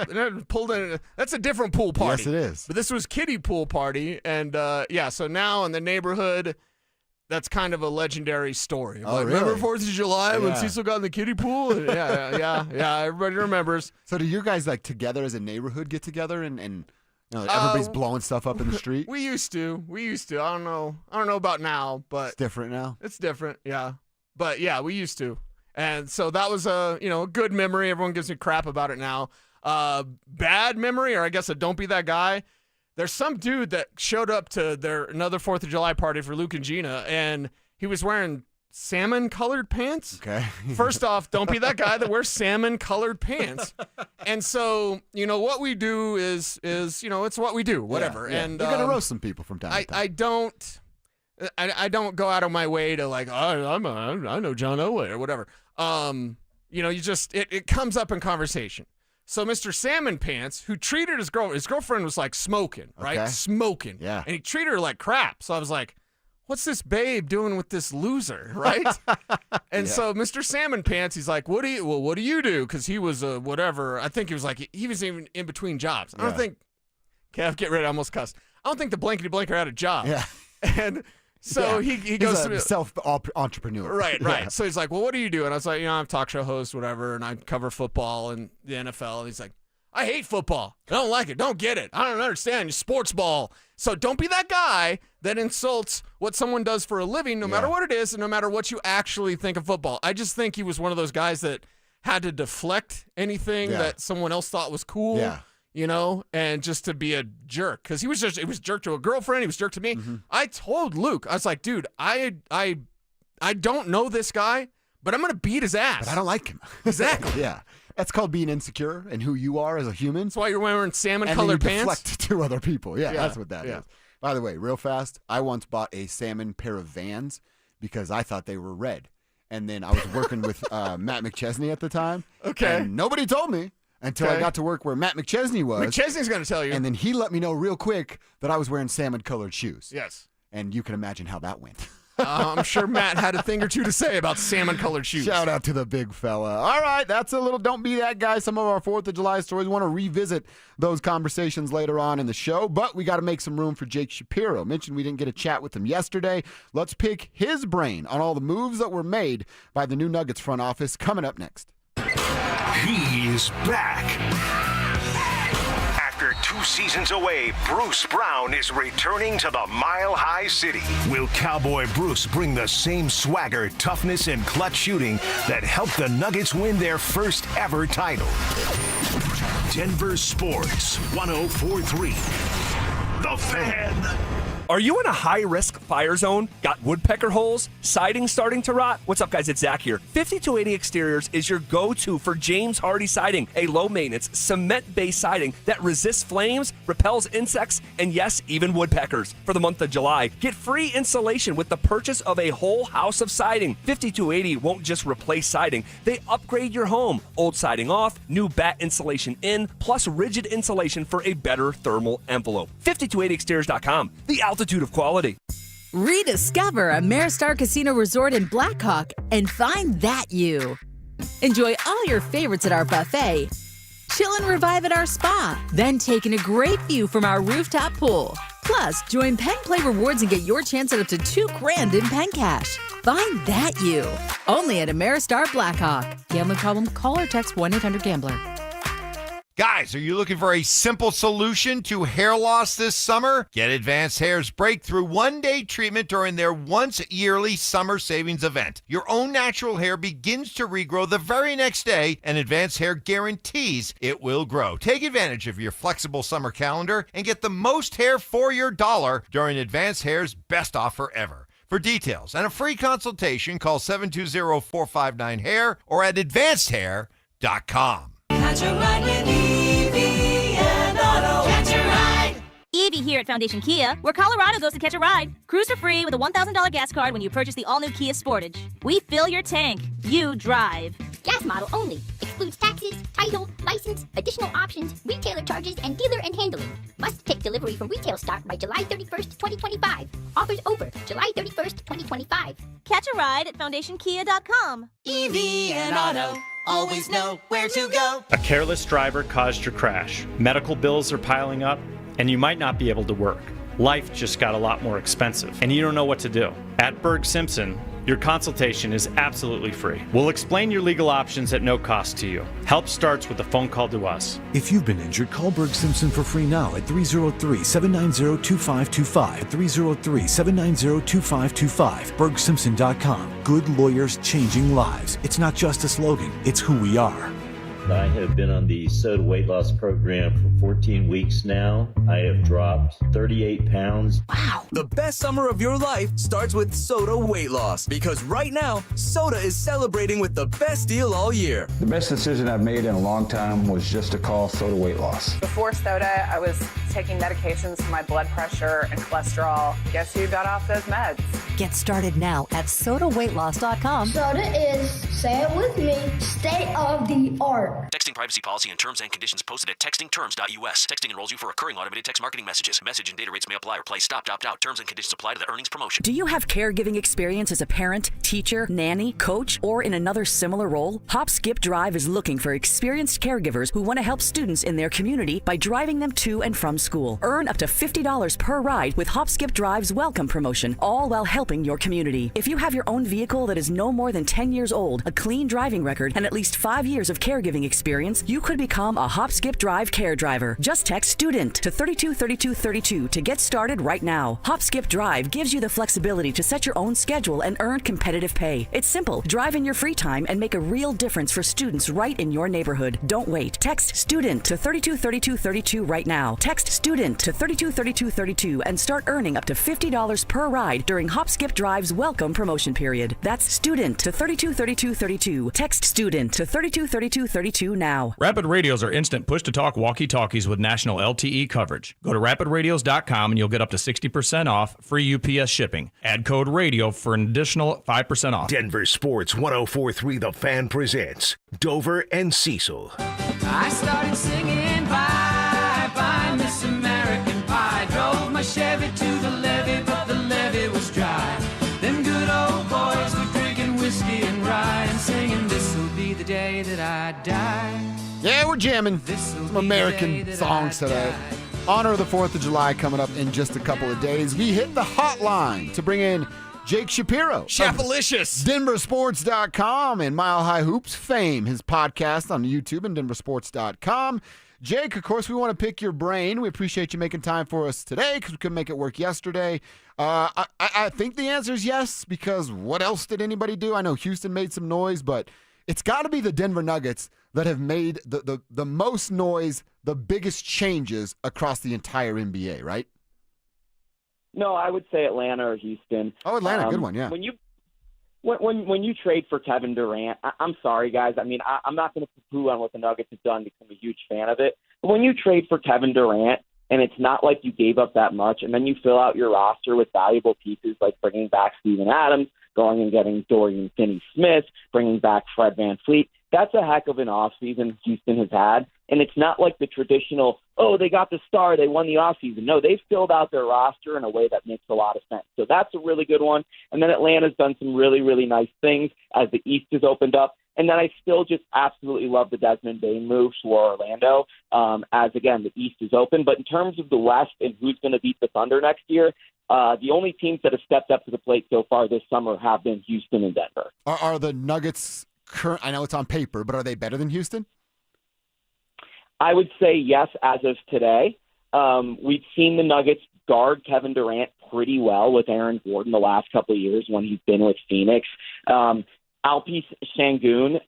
Pulled in. That's a different pool party. Yes, it is. But this was kiddie pool party. And, so now in the neighborhood, that's kind of a legendary story. Oh, like, really? Remember 4th of July when Cecil got in the kiddie pool? Yeah, everybody remembers. So do you guys, like, together as a neighborhood get together and everybody's blowing stuff up in the street? We used to. I don't know about now, but it's different now. It's different, yeah. But yeah, we used to. And so that was a good memory. Everyone gives me crap about it now. Bad memory, or I guess a don't be that guy. There's some dude that showed up to another 4th of July party for Luke and Gina, and he was wearing salmon-colored pants. Okay. First off, don't be that guy that wears salmon-colored pants. And so, what we do is it's what we do, whatever. Yeah. And you're gonna roast some people from time to time. I don't go out of my way to like, I know John Elway or whatever. It comes up in conversation. So Mr. Salmon Pants, who treated his girlfriend was like smoking, right? Okay. Smoking. Yeah. And he treated her like crap. So I was like, what's this babe doing with this loser, right? And so Mr. Salmon Pants, he's like, what do you do? Because he was whatever. I think he was like, he was even in between jobs. I don't think, Kev, get ready, I almost cussed. I don't think the blankety blanker had a job. Yeah. And so he goes to self-entrepreneur. Right. Yeah. So he's like, well, what do you do? And I was like, I'm a talk show host, whatever, and I cover football and the NFL. And he's like, I hate football. I don't like it. Don't get it. I don't understand. Sports ball. So don't be that guy that insults what someone does for a living, no matter what it is, and no matter what you actually think of football. I just think he was one of those guys that had to deflect anything that someone else thought was cool. Yeah. And just to be a jerk. Because he was jerk to a girlfriend. He was jerk to me. Mm-hmm. I told Luke, I was like, dude, I don't know this guy, but I'm going to beat his ass. But I don't like him. Exactly. Yeah. That's called being insecure and who you are as a human. That's why you're wearing salmon-colored pants? Deflect to other people. Yeah, that's what that is. By the way, real fast, I once bought a salmon pair of Vans because I thought they were red. And then I was working with Matt McChesney at the time. Okay. And nobody told me. Until I got to work where Matt McChesney was. McChesney's going to tell you. And then he let me know real quick that I was wearing salmon-colored shoes. Yes. And you can imagine how that went. I'm sure Matt had a thing or two to say about salmon-colored shoes. Shout out to the big fella. All right, that's a little Don't Be That Guy. Some of our 4th of July stories. We want to revisit those conversations later on in the show, but we got to make some room for Jake Shapiro. Mentioned we didn't get a chat with him yesterday. Let's pick his brain on all the moves that were made by the new Nuggets front office coming up next. He's back. After 2 seasons away, Bruce Brown is returning to the Mile High City. Will Cowboy Bruce bring the same swagger, toughness, and clutch shooting that helped the Nuggets win their first ever title? Denver Sports 104.3. The Fan. Are you in a high-risk fire zone? Got woodpecker holes? Siding starting to rot? What's up, guys? It's Zach here. 5280 Exteriors is your go-to for James Hardy Siding, a low-maintenance, cement-based siding that resists flames, repels insects, and yes, even woodpeckers. For the month of July, get free installation with the purchase of a whole house of siding. 5280 won't just replace siding. They upgrade your home. Old siding off, new bat insulation in, plus rigid insulation for a better thermal envelope. 5280exteriors.com. The altitude of quality. Rediscover Ameristar Casino Resort in Blackhawk and find that you. Enjoy all your favorites at our buffet. Chill and revive at our spa. Then take in a great view from our rooftop pool. Plus, join Penn Play Rewards and get your chance at up to $2,000 in Penn Cash. Find that you. Only at Ameristar Blackhawk. Gambling problem? Call or text 1-800-GAMBLER. Guys, are you looking for a simple solution to hair loss this summer? Get Advanced Hair's breakthrough one-day treatment during their once-yearly summer savings event. Your own natural hair begins to regrow the very next day, and Advanced Hair guarantees it will grow. Take advantage of your flexible summer calendar and get the most hair for your dollar during Advanced Hair's best offer ever. For details and a free consultation, call 720-459-HAIR or at advancedhair.com. Catch a ride with Evie and Auto. Catch a ride. Evie here at Foundation Kia, where Colorado goes to catch a ride. Cruise for free with a $1,000 gas card when you purchase the all-new Kia Sportage. We fill your tank. You drive. Gas model only. Includes taxes, title, license, additional options, retailer charges, and dealer and handling. Must take delivery for retail stock by July 31st, 2025. Offers over July 31st, 2025. Catch a ride at FoundationKia.com. EV and auto, always know where to go. A careless driver caused your crash. Medical bills are piling up, and you might not be able to work. Life just got a lot more expensive, and you don't know what to do. At Berg Simpson, your consultation is absolutely free. We'll explain your legal options at no cost to you. Help starts with a phone call to us. If you've been injured, call Berg Simpson for free now at 303-790-2525. 303-790-2525. BergSimpson.com. Good lawyers changing lives. It's not just a slogan, it's who we are. I have been on the SOTA weight loss program for 14 weeks now. I have dropped 38 pounds. Wow. The best summer of your life starts with SOTA weight loss, because right now, SOTA is celebrating with the best deal all year. The best decision I've made in a long time was just to call SOTA weight loss. Before SOTA, I was taking medications for my blood pressure and cholesterol. Guess who got off those meds? Get started now at SOTAweightloss.com. SOTA is, say it with me, state of the art. Texting privacy policy and terms and conditions posted at textingterms.us. Texting enrolls you for recurring automated text marketing messages. Message and data rates may apply. Replace stop, opt out. Terms and conditions apply to the earnings promotion. Do you have caregiving experience as a parent, teacher, nanny, coach, or in another similar role? Hop Skip Drive is looking for experienced caregivers who want to help students in their community by driving them to and from school. Earn up to $50 per ride with Hop Skip Drive's welcome promotion, all while helping your community. If you have your own vehicle that is no more than 10 years old, a clean driving record, and at least 5 years of caregiving experience, you could become a Hop Skip Drive care driver. Just text STUDENT to 323232 to get started right now. Hop Skip Drive gives you the flexibility to set your own schedule and earn competitive pay. It's simple. Drive in your free time and make a real difference for students right in your neighborhood. Don't wait. Text STUDENT to 323232 right now. Text STUDENT to 323232 and start earning up to $50 per ride during Hop Skip Drive's welcome promotion period. That's STUDENT to 323232. Text STUDENT to 323232 now. Rapid Radios are instant push-to-talk walkie-talkies with national LTE coverage. Go to rapidradios.com and you'll get up to 60% off, free UPS shipping. Add code RADIO for an additional 5% off. Denver Sports 104.3 The Fan presents Dover and Cecil. I started singing Bye Bye Miss American Pie. Drove my Chevy to the levee, but the levee was dry. Them good old boys were drinking whiskey and rye and singing, this'll be the day that I die. Yeah, we're jamming some American songs today. Honor of the 4th of July coming up in just a couple of days. We hit the hotline to bring in Jake Shapiro. Chapalicious. DenverSports.com and Mile High Hoops fame. His podcast on YouTube and DenverSports.com. Jake, of course, we want to pick your brain. We appreciate you making time for us today because we couldn't make it work yesterday. I think the answer is yes, because what else did anybody do? I know Houston made some noise, but it's got to be the Denver Nuggets that have made the most noise, the biggest changes across the entire NBA, right? No, I would say Atlanta or Houston. Oh, Atlanta, good one, yeah. When you trade for Kevin Durant, I'm sorry, guys. I mean, I'm not going to poo-poo on what the Nuggets have done because I'm a huge fan of it. But when you trade for Kevin Durant, and it's not like you gave up that much, and then you fill out your roster with valuable pieces like bringing back Steven Adams, going and getting Dorian Finney-Smith, bringing back Fred VanVleet, that's a heck of an offseason Houston has had. And it's not like the traditional, oh, they got the star, they won the offseason. No, they've filled out their roster in a way that makes a lot of sense. So that's a really good one. And then Atlanta's done some really, really nice things as the East has opened up. And then I still just absolutely love the Desmond Bane move for Orlando, as, again, the East is open. But in terms of the West and who's going to beat the Thunder next year, the only teams that have stepped up to the plate so far this summer have been Houston and Denver. Are the Nuggets I know it's on paper, but are they better than Houston? I would say yes as of today. We've seen the Nuggets guard Kevin Durant pretty well with Aaron Gordon the last couple of years when he's been with Phoenix. Alpice Şengün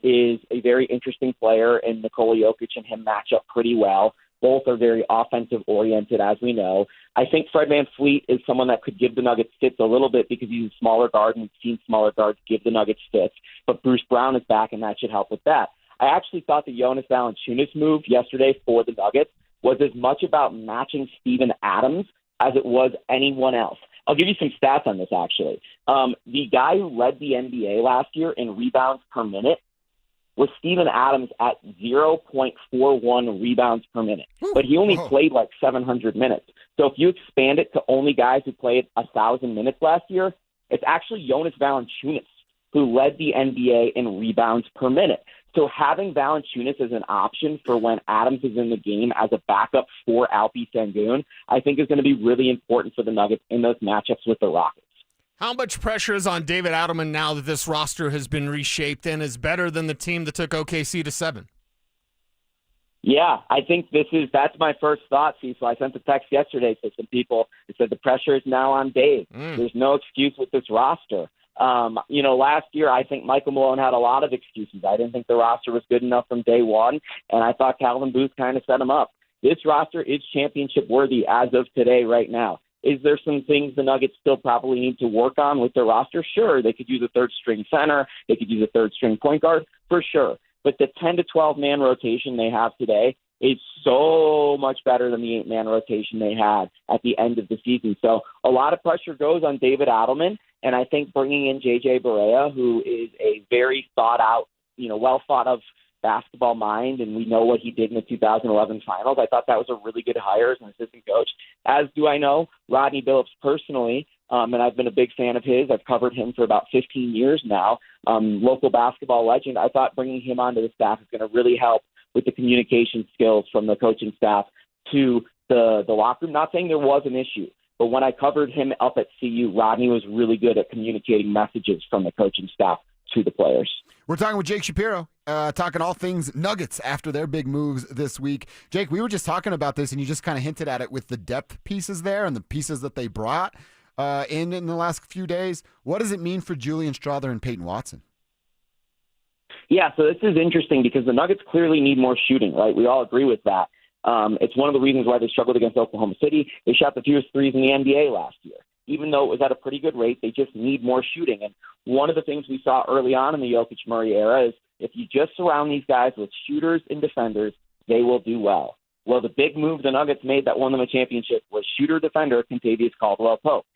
is a very interesting player, and Nikola Jokic and him match up pretty well. Both are very offensive-oriented, as we know. I think Fred VanVleet is someone that could give the Nuggets fits a little bit because he's a smaller guard, and we've seen smaller guards give the Nuggets fits. But Bruce Brown is back, and that should help with that. I actually thought the Jonas Valanciunas move yesterday for the Nuggets was as much about matching Steven Adams as it was anyone else. I'll give you some stats on this, actually. The guy who led the NBA last year in rebounds per minute was Steven Adams at 0.41 rebounds per minute. But he only played like 700 minutes. So if you expand it to only guys who played 1,000 minutes last year, it's actually Jonas Valanciunas who led the NBA in rebounds per minute. So having Valanciunas as an option for when Adams is in the game as a backup for Alpi Sengun, I think is going to be really important for the Nuggets in those matchups with the Rockets. How much pressure is on David Adelman now that this roster has been reshaped and is better than the team that took OKC to 7? Yeah, I think that's my first thought, Cecil. I sent a text yesterday to some people that said the pressure is now on Dave. There's no excuse with this roster. Last year I think Michael Malone had a lot of excuses. I didn't think the roster was good enough from day one, and I thought Calvin Booth kind of set him up. This roster is championship worthy as of today right now. Is there some things the Nuggets still probably need to work on with their roster? Sure. They could use a third-string center. They could use a third-string point guard, for sure. But the 10 to 12-man rotation they have today is so much better than the 8-man rotation they had at the end of the season. So a lot of pressure goes on David Adelman, and I think bringing in J.J. Barea, who is a very thought-out, well-thought-of basketball mind, and we know what he did in the 2011 finals. I thought that was a really good hire as an assistant coach, as do I know Rodney Billups personally, and I've been a big fan of his. I've covered him for about 15 years now, local basketball legend. I thought bringing him onto the staff is going to really help with the communication skills from the coaching staff to the locker room. Not saying there was an issue, but when I covered him up at CU, Rodney was really good at communicating messages from the coaching staff to the players. We're talking with Jake Shapiro, talking all things Nuggets after their big moves this week. Jake, we were just talking about this, and you just kind of hinted at it with the depth pieces there and the pieces that they brought in the last few days. What does it mean for Julian Strawther and Peyton Watson? Yeah, so this is interesting because the Nuggets clearly need more shooting, right? We all agree with that. It's one of the reasons why they struggled against Oklahoma City. They shot the fewest threes in the NBA last year. Even though it was at a pretty good rate, they just need more shooting. And one of the things we saw early on in the Jokic-Murray era is if you just surround these guys with shooters and defenders, they will do well. Well, the big move the Nuggets made that won them a championship was shooter-defender Kentavious Caldwell-Pope.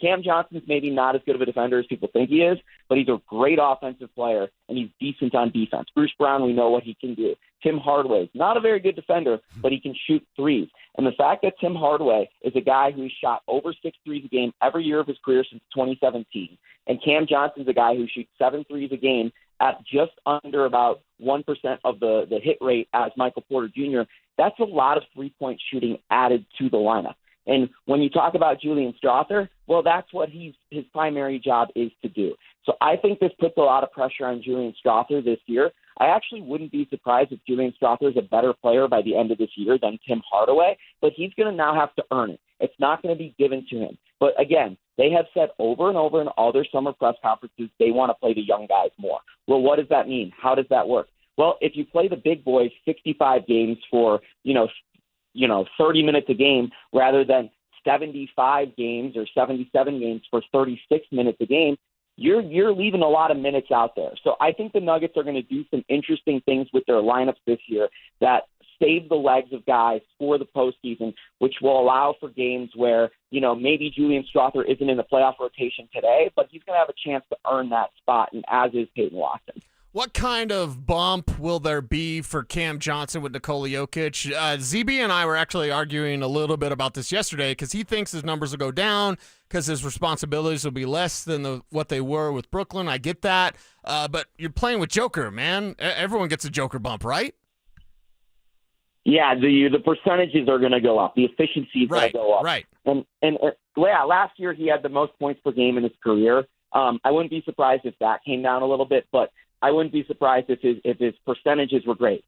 Cam Johnson's maybe not as good of a defender as people think he is, but he's a great offensive player, and he's decent on defense. Bruce Brown, we know what he can do. Tim Hardaway, not a very good defender, but he can shoot threes. And the fact that Tim Hardaway is a guy who's shot over 6 threes a game every year of his career since 2017, and Cam Johnson's a guy who shoots 7 threes a game at just under about 1% of the hit rate as Michael Porter Jr., that's a lot of three-point shooting added to the lineup. And when you talk about Julian Strawther, well, that's what his primary job is to do. So I think this puts a lot of pressure on Julian Strawther this year. I actually wouldn't be surprised if Julian Strawther is a better player by the end of this year than Tim Hardaway, but he's going to now have to earn it. It's not going to be given to him. But again, they have said over and over in all their summer press conferences they want to play the young guys more. Well, what does that mean? How does that work? Well, if you play the big boys 65 games for, 30 minutes a game rather than 75 games or 77 games for 36 minutes a game, you're leaving a lot of minutes out there. So I think the Nuggets are going to do some interesting things with their lineups this year that save the legs of guys for the postseason, which will allow for games where, maybe Julian Strawther isn't in the playoff rotation today, but he's going to have a chance to earn that spot, and as is Peyton Watson. What kind of bump will there be for Cam Johnson with Nikola Jokic? ZB and I were actually arguing a little bit about this yesterday because he thinks his numbers will go down because his responsibilities will be less than what they were with Brooklyn. I get that. But you're playing with Joker, man. Everyone gets a Joker bump, right? Yeah, the percentages are going to go up. The efficiency is going to go up. Right. And last year he had the most points per game in his career. I wouldn't be surprised if that came down a little bit, but I wouldn't be surprised if his percentages were great.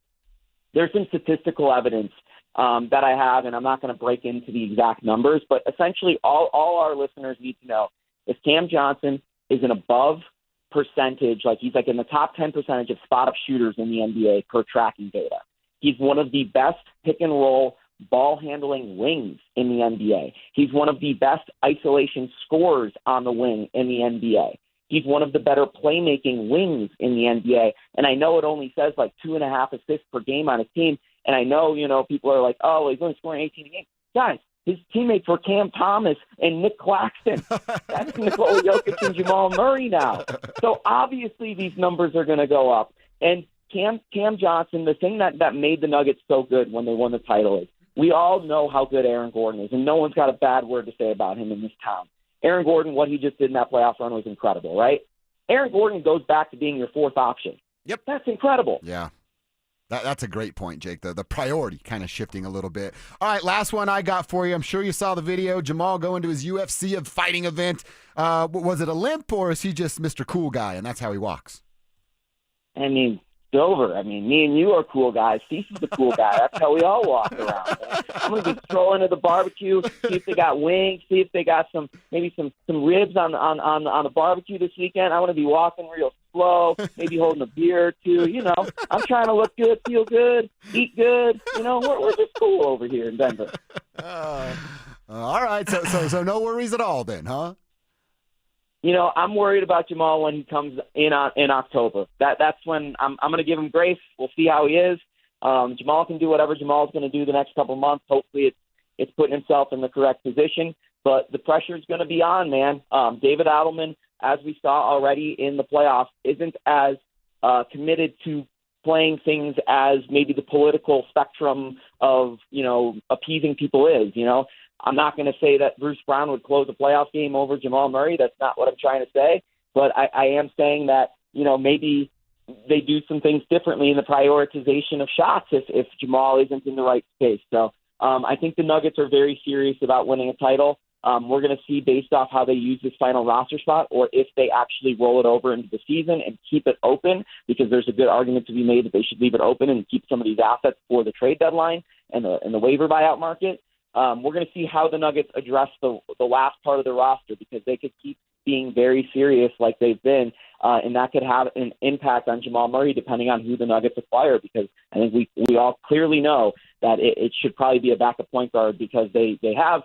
There's some statistical evidence that I have, and I'm not going to break into the exact numbers, but essentially all our listeners need to know if Cam Johnson is an above percentage, like he's like in the top 10 percentage of spot-up shooters in the NBA per tracking data. He's one of the best pick-and-roll ball-handling wings in the NBA. He's one of the best isolation scorers on the wing in the NBA. He's one of the better playmaking wings in the NBA. And I know it only says like 2.5 assists per game on his team. And I know, people are like, oh, he's only scoring 18 a game. Guys, his teammates were Cam Thomas and Nick Claxton. That's Nikola Jokic and Jamal Murray now. So obviously these numbers are going to go up. And Cam Johnson, the thing that made the Nuggets so good when they won the title is we all know how good Aaron Gordon is, and no one's got a bad word to say about him in this town. Aaron Gordon, what he just did in that playoff run was incredible, right? Aaron Gordon goes back to being your fourth option. Yep. That's incredible. Yeah. That's a great point, Jake. The priority kind of shifting a little bit. All right, last one I got for you. I'm sure you saw the video. Jamal going to his UFC of fighting event. Was it a limp, or is he just Mr. Cool Guy, and that's how he walks? I mean, Dover. Me and you are cool guys. Cecil's the cool guy. That's how we all walk around. I'm going to be strolling to the barbecue, see if they got wings, see if they got some ribs on the barbecue this weekend. I want to be walking real slow, maybe holding a beer or two. I'm trying to look good, feel good, eat good. We're just cool over here in Denver. All right, so no worries at all then, huh? I'm worried about Jamal when he comes in October. That's when I'm going to give him grace. We'll see how he is. Jamal can do whatever Jamal's going to do the next couple of months. Hopefully it's putting himself in the correct position. But the pressure is going to be on, man. David Adelman, as we saw already in the playoffs, isn't as committed to playing things as maybe the political spectrum of, appeasing people is, I'm not going to say that Bruce Brown would close a playoff game over Jamal Murray. That's not what I'm trying to say. But I am saying that, maybe they do some things differently in the prioritization of shots if Jamal isn't in the right space. So I think the Nuggets are very serious about winning a title. We're going to see based off how they use this final roster spot or if they actually roll it over into the season and keep it open, because there's a good argument to be made that they should leave it open and keep some of these assets for the trade deadline and the waiver buyout market. We're going to see how the Nuggets address the last part of the roster, because they could keep being very serious like they've been, and that could have an impact on Jamal Murray depending on who the Nuggets acquire, because I think we all clearly know that it should probably be a backup point guard, because they have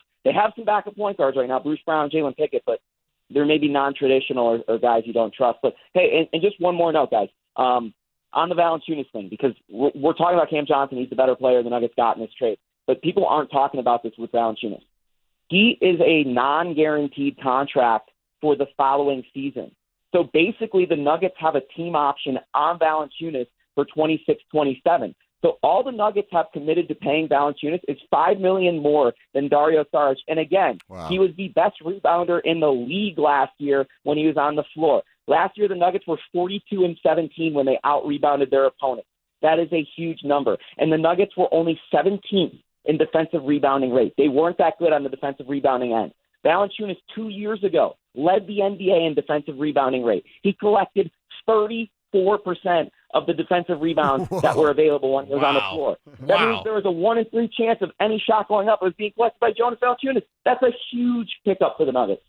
some backup point guards right now, Bruce Brown, Jalen Pickett, but they're maybe non-traditional or guys you don't trust. But, hey, and just one more note, guys, on the Valanciunas thing, because we're talking about Cam Johnson. He's the better player the Nuggets got in this trade. But people aren't talking about this with Valanciunas. He is a non-guaranteed contract for the following season. So basically the Nuggets have a team option on Valanciunas for 26-27. So all the Nuggets have committed to paying Valanciunas is $5 million more than Dario Saric. And again, He was the best rebounder in the league last year when he was on the floor. Last year the Nuggets were 42-17 when they out-rebounded their opponents. That is a huge number. And the Nuggets were only 17th in defensive rebounding rate. They weren't that good on the defensive rebounding end. Valanciunas 2 years ago led the NBA in defensive rebounding rate. He collected 34% of the defensive rebounds that were available when he was on the floor. That means there was a 1 in 3 chance of any shot going up was being collected by Jonas Valanciunas. That's a huge pickup for the Nuggets.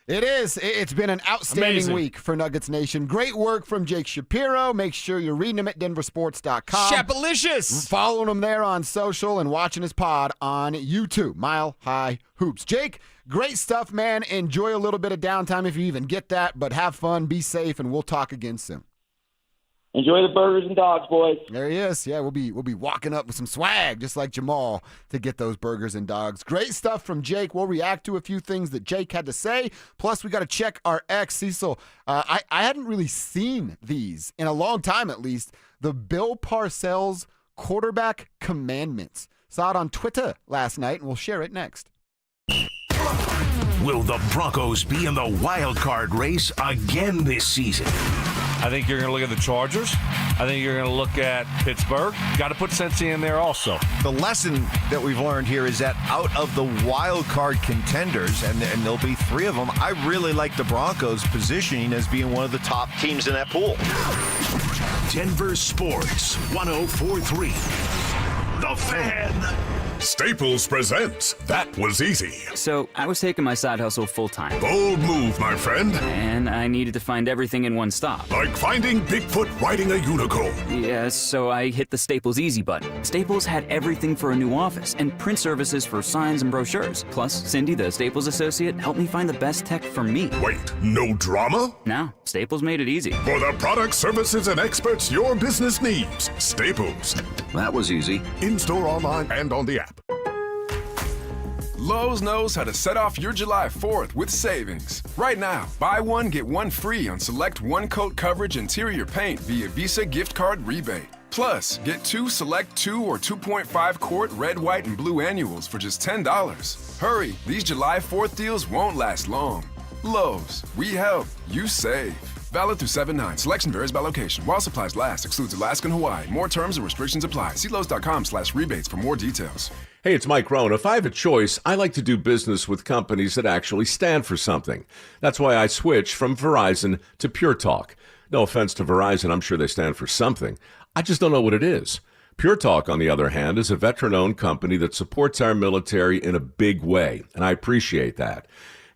It is. It's been an outstanding week for Nuggets Nation. Great work from Jake Shapiro. Make sure you're reading him at denversports.com. Shapalicious! Following him there on social and watching his pod on YouTube. Mile High Hoops. Jake, great stuff, man. Enjoy a little bit of downtime if you even get that, but have fun, be safe, and we'll talk again soon. Enjoy the burgers and dogs, boys. There he is. Yeah, we'll be walking up with some swag, just like Jamal, to get those burgers and dogs. Great stuff from Jake. We'll react to a few things that Jake had to say. Plus, we got to check our ex, Cecil. I hadn't really seen these in a long time, at least. The Bill Parcells quarterback commandments. Saw it on Twitter last night, and we'll share it next. Will the Broncos be in the wild card race again this season? I think you're going to look at the Chargers. I think you're going to look at Pittsburgh. Got to put Cincy in there also. The lesson that we've learned here is that out of the wild card contenders, and there'll be 3 of them, I really like the Broncos positioning as being one of the top teams in that pool. Denver Sports 104.3. The Fan. Staples presents That Was Easy. So, I was taking my side hustle full-time. Bold move, my friend. And I needed to find everything in one stop. Like finding Bigfoot riding a unicorn. Yeah, so I hit the Staples Easy button. Staples had everything for a new office and print services for signs and brochures. Plus, Cindy, the Staples associate, helped me find the best tech for me. Wait, no drama? No, Staples made it easy. For the products, services, and experts your business needs. Staples. That was easy. In-store, online, and on the app. Lowe's knows how to set off your July 4th with savings. Right now, buy one, get one free on select one-coat coverage interior paint via Visa gift card rebate. Plus, get 2 select 2 or 2.5 quart red, white, and blue annuals for just $10. Hurry, these July 4th deals won't last long. Lowe's, we help, you save. Valid through 7/9. Selection varies by location. While supplies last, excludes Alaska and Hawaii. More terms and restrictions apply. See Lowe's.com/rebates for more details. Hey, it's Mike Rohn. If I have a choice, I like to do business with companies that actually stand for something. That's why I switched from Verizon to Pure Talk. No offense to Verizon, I'm sure they stand for something. I just don't know what it is. Pure Talk, on the other hand, is a veteran-owned company that supports our military in a big way, and I appreciate that.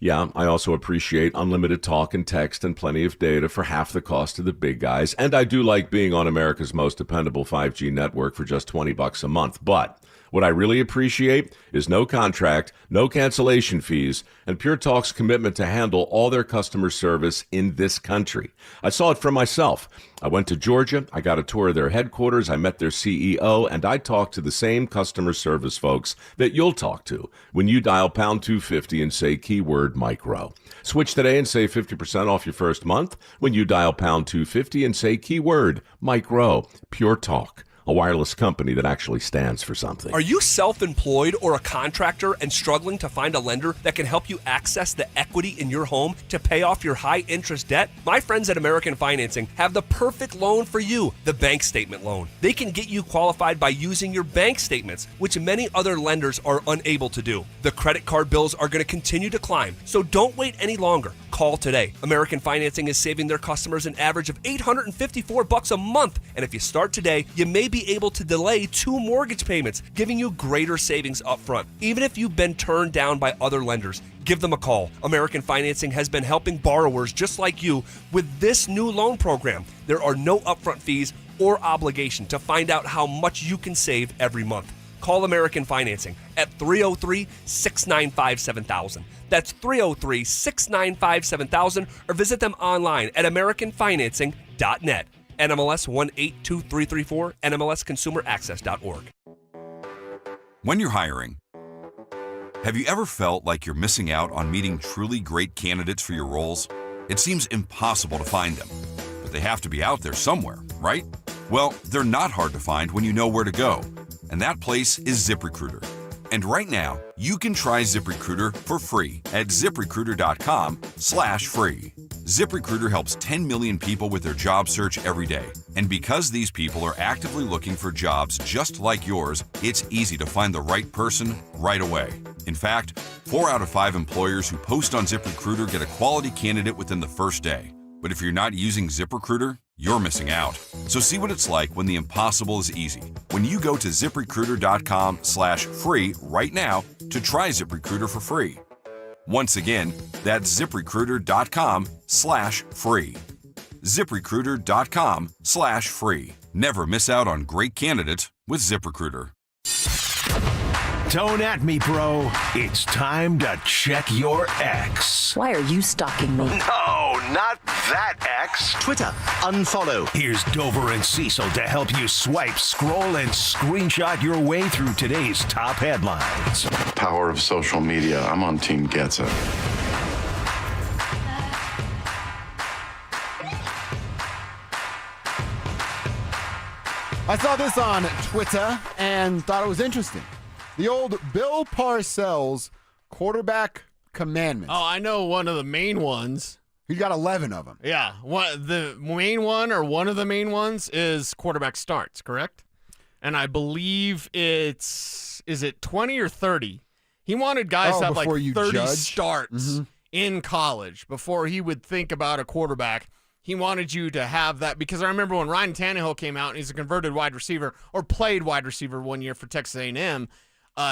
Yeah, I also appreciate unlimited talk and text and plenty of data for half the cost of the big guys, and I do like being on America's most dependable 5G network for just $20 a month. But what I really appreciate is no contract, no cancellation fees, and Pure Talk's commitment to handle all their customer service in this country. I saw it for myself. I went to Georgia, I got a tour of their headquarters, I met their CEO, and I talked to the same customer service folks that you'll talk to when you dial pound 250 and say keyword micro. Switch today and save 50% off your first month when you dial pound 250 and say keyword micro. Pure Talk, a wireless company that actually stands for something. Are you self-employed or a contractor and struggling to find a lender that can help you access the equity in your home to pay off your high-interest debt? My friends at American Financing have the perfect loan for you, the bank statement loan. They can get you qualified by using your bank statements, which many other lenders are unable to do. The credit card bills are going to continue to climb, so don't wait any longer. Call today. American Financing is saving their customers an average of $854 a month, and if you start today, you may be able to delay 2 mortgage payments, giving you greater savings up front. Even if you've been turned down by other lenders, give them a call. American Financing has been helping borrowers just like you with this new loan program. There are no upfront fees or obligation to find out how much you can save every month. Call American Financing at 303-695-7000. That's 303-695-7000, or visit them online at AmericanFinancing.net. NMLS 182334, NMLSConsumerAccess.org. When you're hiring, have you ever felt like you're missing out on meeting truly great candidates for your roles? It seems impossible to find them, but they have to be out there somewhere, right? Well, they're not hard to find when you know where to go, and that place is ZipRecruiter. And right now, you can try ZipRecruiter for free at ZipRecruiter.com/free. ZipRecruiter helps 10 million people with their job search every day. And because these people are actively looking for jobs just like yours, it's easy to find the right person right away. In fact, 4 out of 5 employers who post on ZipRecruiter get a quality candidate within the first day. But if you're not using ZipRecruiter, you're missing out. So see what it's like when the impossible is easy. When you go to ZipRecruiter.com/free right now to try ZipRecruiter for free. Once again, that's ZipRecruiter.com/free. ZipRecruiter.com/free. Never miss out on great candidates with ZipRecruiter. Don't at me, bro. It's time to check your ex. Why are you stalking me? No, not that ex. Twitter, unfollow. Here's Dover and Cecil to help you swipe, scroll, and screenshot your way through today's top headlines. Power of social media. I'm on Team Gets It. I saw this on Twitter and thought it was interesting. The old Bill Parcells quarterback commandments. Oh, I know one of the main ones. He's got 11 of them. Yeah. The main one, or one of the main ones, is quarterback starts, correct? And I believe is it 20 or 30? He wanted guys to have like 30 starts in college before he would think about a quarterback. He wanted you to have that, because I remember when Ryan Tannehill came out and he's a converted wide receiver, or played wide receiver one year for Texas A&M.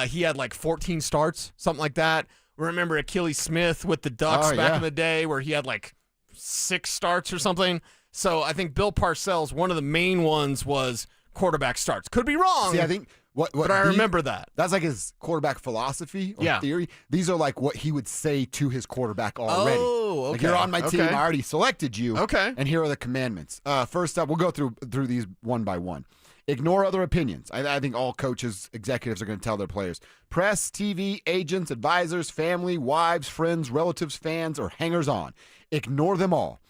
He had like 14 starts, something like that. Remember Achilles Smith with the Ducks back in the day, where he had like 6 starts or something. So I think Bill Parcells, one of the main ones was quarterback starts. Could be wrong. See, I think But I remember that. That's like his quarterback philosophy or Yeah. theory. These are like what he would say to his quarterback already. Oh, okay. Like, you're on my team. Okay. I already selected you. Okay. And here are the commandments. First up, we'll go through these one by one. Ignore other opinions. I think all coaches, executives are going to tell their players. Press, TV, agents, advisors, family, wives, friends, relatives, fans, or hangers-on. Ignore them all.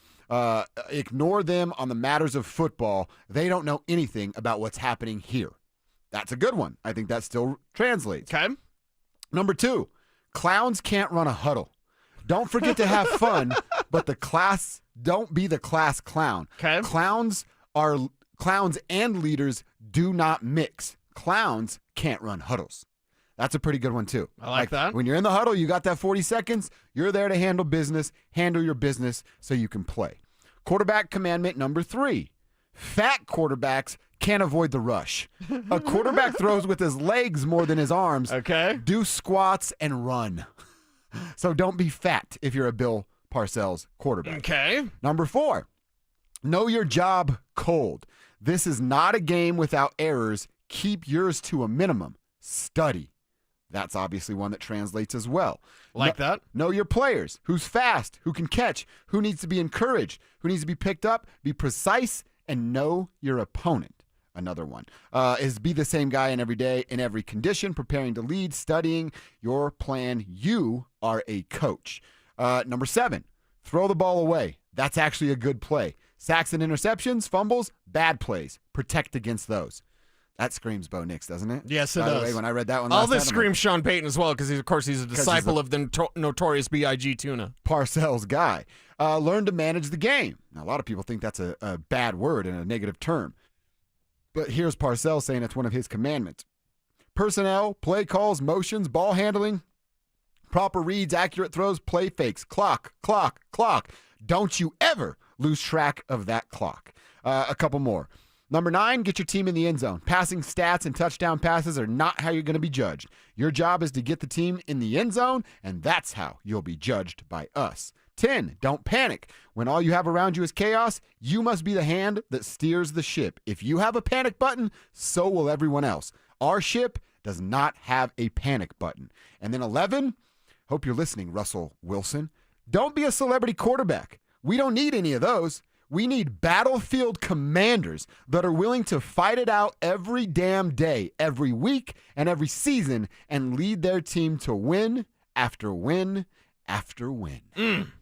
Ignore them on the matters of football. They don't know anything about what's happening here. That's a good one. I think that still translates. Okay. Number 2, clowns can't run a huddle. Don't forget to have fun, but don't be the class clown. Okay. Clowns and leaders do not mix. Clowns can't run huddles. That's a pretty good one, too. I like that. When you're in the huddle, you got that 40 seconds. You're there to handle your business so you can play. Quarterback commandment number 3. Fat quarterbacks can't avoid the rush. A quarterback throws with his legs more than his arms. Okay. Do squats and run. So don't be fat if you're a Bill Parcells quarterback. Okay. Number 4, know your job cold. This is not a game without errors. Keep yours to a minimum. Study. That's obviously one that translates as well. Like that. Know your players. Who's fast? Who can catch? Who needs to be encouraged? Who needs to be picked up? Be precise and know your opponent. Another one is be the same guy in every day, in every condition, preparing to lead, studying your plan. You are a coach. Number 7, throw the ball away. That's actually a good play. Sacks and interceptions, fumbles, bad plays. Protect against those. That screams Bo Nix, doesn't it? Yes, it By does. the way, when I read that one all last this night, I'm screams Sean Payton as well because he's a disciple of the notorious B.I.G. Tuna. Parcells guy. Learn to manage the game. Now, a lot of people think that's a bad word and a negative term. But here's Parcells saying it's one of his commandments. Personnel, play calls, motions, ball handling, proper reads, accurate throws, play fakes, clock. Don't you ever lose track of that clock. A couple more. Number 9, get your team in the end zone. Passing stats and touchdown passes are not how you're going to be judged. Your job is to get the team in the end zone, and that's how you'll be judged by us. 10, don't panic. When all you have around you is chaos, you must be the hand that steers the ship. If you have a panic button, so will everyone else. Our ship does not have a panic button. And then 11, hope you're listening, Russell Wilson. Don't be a celebrity quarterback. We don't need any of those. We need battlefield commanders that are willing to fight it out every damn day, every week, and every season, and lead their team to win after win after win.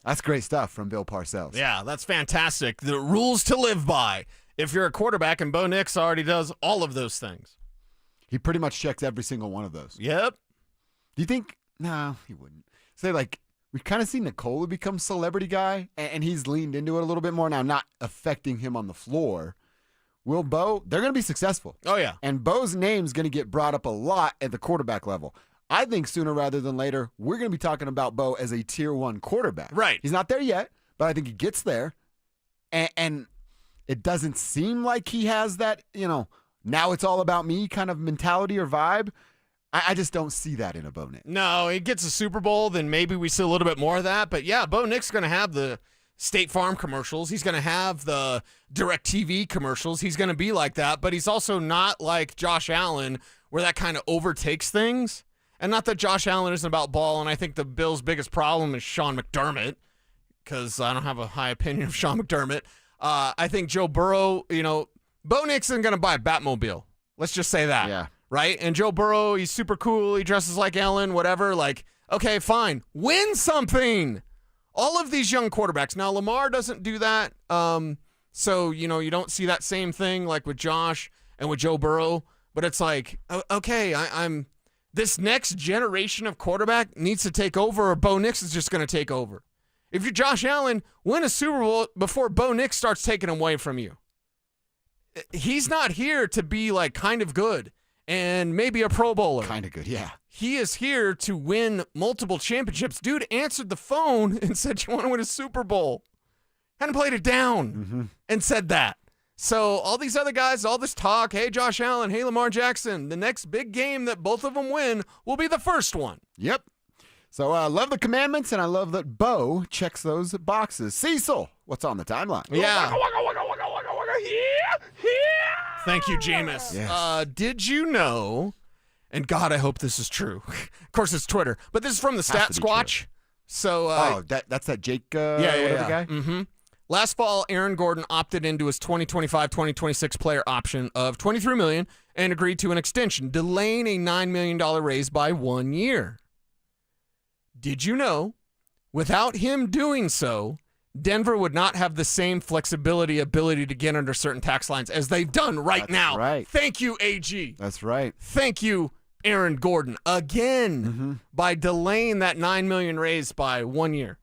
That's great stuff from Bill Parcells. Yeah, that's fantastic. The rules to live by if you're a quarterback, and Bo Nix already does all of those things. He pretty much checks every single one of those. Yep. Do you think? No, he wouldn't. Say, like, we've kind of seen Nikola become celebrity guy, and he's leaned into it a little bit more now, not affecting him on the floor. Will Bo? They're going to be successful. Oh, yeah. And Bo's name's going to get brought up a lot at the quarterback level. I think sooner rather than later, we're going to be talking about Bo as a tier 1 quarterback. Right. He's not there yet, but I think he gets there. And it doesn't seem like he has that, now it's all about me kind of mentality or vibe. I just don't see that in a Bo Nix. No, he gets a Super Bowl, then maybe we see a little bit more of that. But yeah, Bo Nix is going to have the State Farm commercials. He's going to have the DirecTV commercials. He's going to be like that, but he's also not like Josh Allen where that kind of overtakes things. And not that Josh Allen isn't about ball, and I think the Bills' biggest problem is Sean McDermott, because I don't have a high opinion of Sean McDermott. I think Joe Burrow, Bo Nix isn't going to buy a Batmobile. Let's just say that. Yeah. Right? And Joe Burrow, he's super cool. He dresses like Ellen, whatever. Like, okay, fine. Win something. All of these young quarterbacks. Now, Lamar doesn't do that. So, you don't see that same thing like with Josh and with Joe Burrow. But it's like, okay, I'm this next generation of quarterback needs to take over, or Bo Nix is just going to take over. If you're Josh Allen, win a Super Bowl before Bo Nix starts taking away from you. He's not here to be like kind of good and maybe a Pro Bowler. Kind of good, yeah. He is here to win multiple championships. Dude answered the phone and said, you want to win a Super Bowl? Hadn't played it down and said that. So all these other guys, all this talk, hey, Josh Allen, hey, Lamar Jackson, the next big game that both of them win will be the first one. Yep. So I love the commandments, and I love that Bo checks those boxes. Cecil, what's on the timeline? Yeah. Thank you, Jameis. Yes. Did you know, and God, I hope this is true. Of course, it's Twitter, but this is from the Stat Squatch. So, that's that Jake whatever guy? Mm-hmm. Last fall, Aaron Gordon opted into his 2025-2026 player option of $23 million and agreed to an extension, delaying a $9 million raise by 1 year. Did you know, without him doing so, Denver would not have the same ability to get under certain tax lines as they've done right now. Right. Thank you, AG. That's right. Thank you, Aaron Gordon, again, by delaying that $9 million raise by 1 year.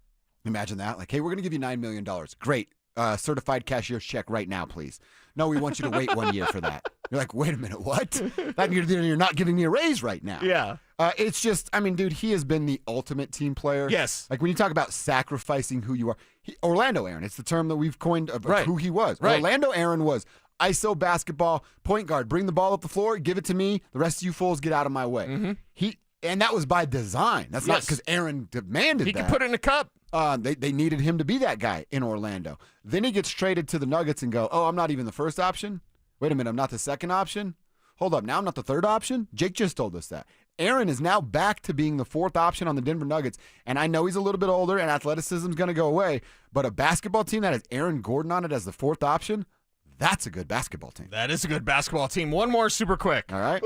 Imagine that. Like, hey, we're going to give you $9 million. Great. Certified cashier's check right now, please. No, we want you to wait 1 year for that. You're like, wait a minute, what? That you're not giving me a raise right now. Yeah. It's just, I mean, dude, he has been the ultimate team player. Yes. Like, when you talk about sacrificing who you are, Orlando Aaron, it's the term that we've coined of Right. who he was. Right. Orlando Aaron was ISO basketball, point guard, bring the ball up the floor, give it to me, the rest of you fools get out of my way. And that was by design. That's not because Aaron demanded He that. could put it in a cup. They needed him to be that guy in Orlando. Then he gets traded to the Nuggets and go, oh, I'm not even the first option? Wait a minute, I'm not the second option? Hold up, now I'm not the third option? Jake just told us that. Aaron is now back to being the fourth option on the Denver Nuggets, and I know he's a little bit older and athleticism's going to go away, but a basketball team that has Aaron Gordon on it as the fourth option, that's a good basketball team. That is a good basketball team. One more super quick. All right.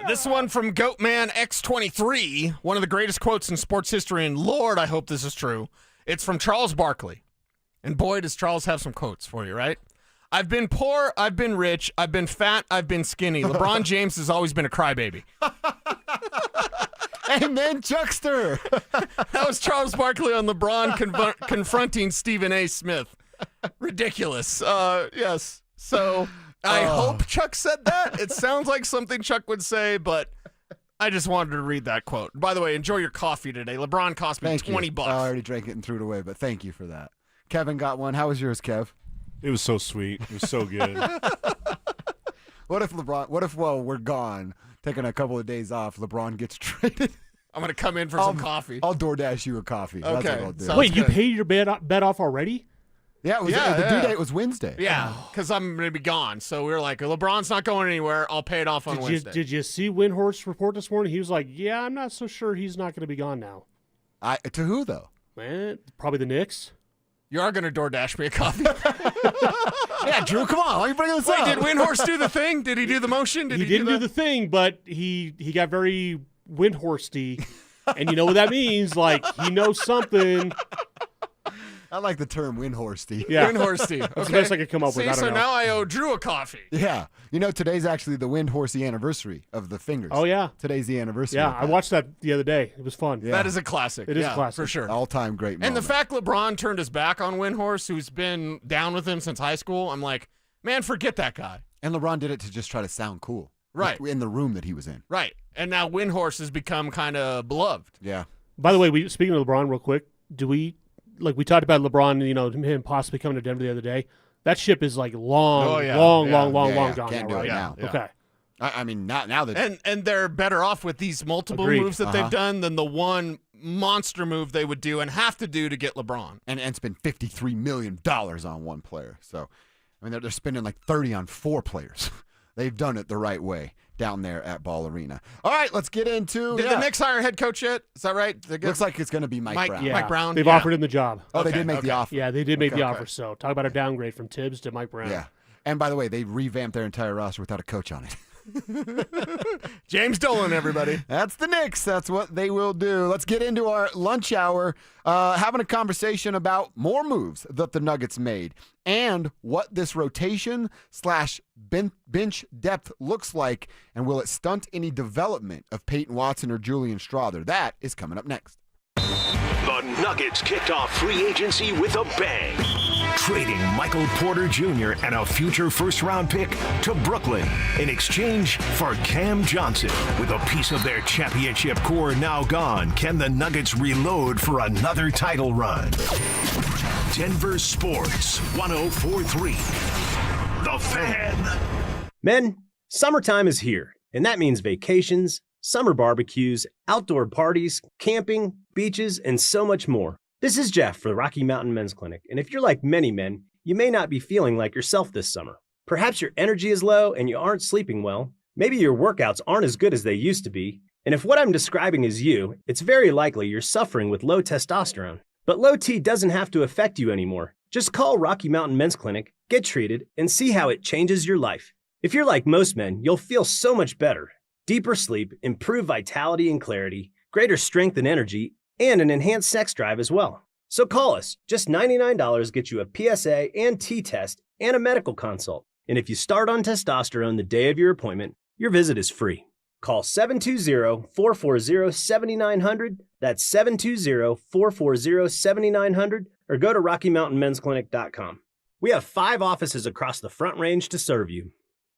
This one from Goatman X23, one of the greatest quotes in sports history, and Lord, I hope this is true. It's from Charles Barkley. And boy, does Charles have some quotes for you, right? I've been poor, I've been rich, I've been fat, I've been skinny. LeBron James has always been a crybaby. Amen, Chuckster. That was Charles Barkley on LeBron confronting Stephen A. Smith. Ridiculous. Yes. So I hope Chuck said that. It sounds like something Chuck would say, but I just wanted to read that quote. By the way, enjoy your coffee today. LeBron cost me $20. I already drank it and threw it away, but thank you for that. Kevin got one. How was yours, Kev? It was so sweet. It was so good. What if while we're gone, taking a couple of days off, LeBron gets traded? I'm going to come in for some coffee. I'll DoorDash you a coffee. That's Okay. what I'll do. Wait, you paid your bet off already? Yeah, it was, the due date was Wednesday. Yeah, because I'm going to be gone. So we were like, LeBron's not going anywhere. I'll pay it off on Wednesday. Did you see Windhorst's report this morning? He was like, yeah, I'm not so sure he's not going to be gone now. To who, though? Man, probably the Knicks. You are going to DoorDash me a coffee. Yeah, Drew, come on. Why are you bringing this up? Did Windhorst do the thing? Did he do the motion? He didn't do the thing, but he got very Windhorsty. And you know what that means? Like, he knows something. I like the term Windhorsty. Yeah. Windhorsty. Okay. That's the best I could come up with. I don't so know. now I owe Drew a coffee. Yeah. You know, today's actually the Windhorsey anniversary of the Fingers. Oh, yeah. Today's the anniversary. Yeah, I watched that the other day. It was fun. Yeah. That is a classic. It is a classic. For sure. All-time great moment. And the fact LeBron turned his back on Windhorst, who's been down with him since high school, I'm like, man, forget that guy. And LeBron did it to just try to sound cool. Right. In the room that he was in. Right. And now Windhorst has become kind of beloved. Yeah. By the way, speaking of LeBron real quick, we talked about LeBron, him possibly coming to Denver the other day. That ship is like long gone Can't do now, right? it now. Yeah. Okay. I mean, now that and they're better off with these multiple Agreed. moves that they've done than the one monster move they would do and have to do to get LeBron. And spend $53 million on one player. So, I mean, they're spending like 30 on 4 players. They've done it the right way down there at Ball Arena. All right, let's get into. Did the Knicks hire a head coach yet? Is that right? Looks like it's going to be Mike Brown. Yeah. Mike Brown. They've offered him the job. Oh, they did make the offer. Yeah, they did make the offer. Okay. So talk about a downgrade from Tibbs to Mike Brown. Yeah. And by the way, they revamped their entire roster without a coach on it. James Dolan, everybody. That's the Knicks. That's what they will do. Let's get into our lunch hour, having a conversation about more moves that the Nuggets made and what this rotation / bench depth looks like, and will it stunt any development of Peyton Watson or Julian Strawther? That is coming up next. The Nuggets kicked off free agency with a bang, trading Michael Porter Jr. and a future first-round pick to Brooklyn in exchange for Cam Johnson. With a piece of their championship core now gone, can the Nuggets reload for another title run? Denver Sports 104.3. The Fan. Men, summertime is here, and that means vacations, summer barbecues, outdoor parties, camping, beaches, and so much more. This is Jeff for the Rocky Mountain Men's Clinic, and if you're like many men, You may not be feeling like yourself this summer. Perhaps your energy is low and you aren't sleeping well. Maybe your workouts aren't as good as they used to be. And if what I'm describing is you, it's very likely you're suffering with low testosterone. But low T doesn't have to affect you anymore. Just call Rocky Mountain Men's Clinic, get treated, and see how it changes your life. If you're like most men, you'll feel so much better. Deeper sleep, improved vitality and clarity, greater strength and energy, and an enhanced sex drive as well. So call us. Just $99 gets you a PSA and T-test and a medical consult. And if you start on testosterone the day of your appointment, your visit is free. Call 720-440-7900. That's 720-440-7900. Or go to RockyMountainMen'sClinic.com. We have 5 offices across the Front Range to serve you.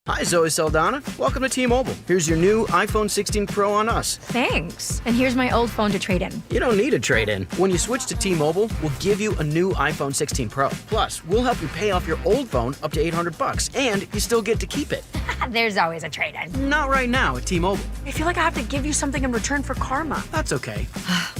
Hi, Zoe Saldana. Welcome to T-Mobile. Here's your new iPhone 16 Pro on us. Thanks. And here's my old phone to trade in. You don't need a trade-in. When you switch to T-Mobile, we'll give you a new iPhone 16 Pro. Plus, we'll help you pay off your old phone up to $800, and you still get to keep it. There's always a trade-in. Not right now at T-Mobile. I feel like I have to give you something in return for karma. That's okay.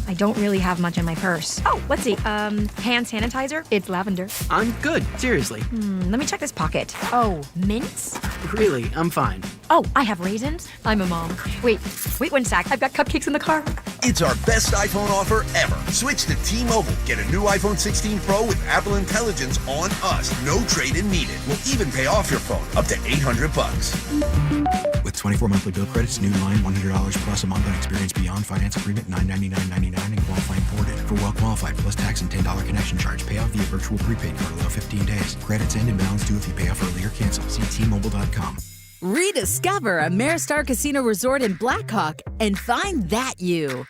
I don't really have much in my purse. Oh, let's see. Hand sanitizer. It's lavender. I'm good. Seriously. Let me check this pocket. Oh, mints? Really, I'm fine. Oh, I have raisins. I'm a mom. Wait 1 sec. I've got cupcakes in the car. It's our best iPhone offer ever. Switch to T-Mobile. Get a new iPhone 16 Pro with Apple Intelligence on us. No trade-in needed. We'll even pay off your phone up to $800. With 24 monthly bill credits, new line $100 plus a month on experience beyond finance agreement $999.99 and qualifying ported. For well qualified plus tax and $10 connection charge. Pay off via virtual prepaid card. Allow 15 days. Credits end and balance due if you pay off early or cancel. See T-Mobile.com. Rediscover Ameristar Casino Resort in Blackhawk and find that you.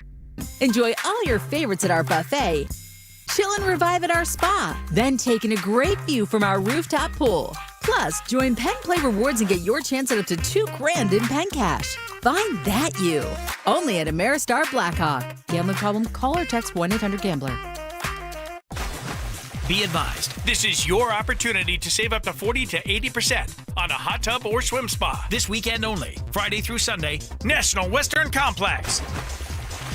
Enjoy all your favorites at our buffet. Chill and revive at our spa. Then take in a great view from our rooftop pool. Plus, join Penn Play Rewards and get your chance at up to $2,000 in Penn Cash. Find that you. Only at Ameristar Blackhawk. Gambling problem? Call or text 1-800-GAMBLER. Be advised, this is your opportunity to save up to 40 to 80% on a hot tub or swim spa. This weekend only, Friday through Sunday, National Western Complex.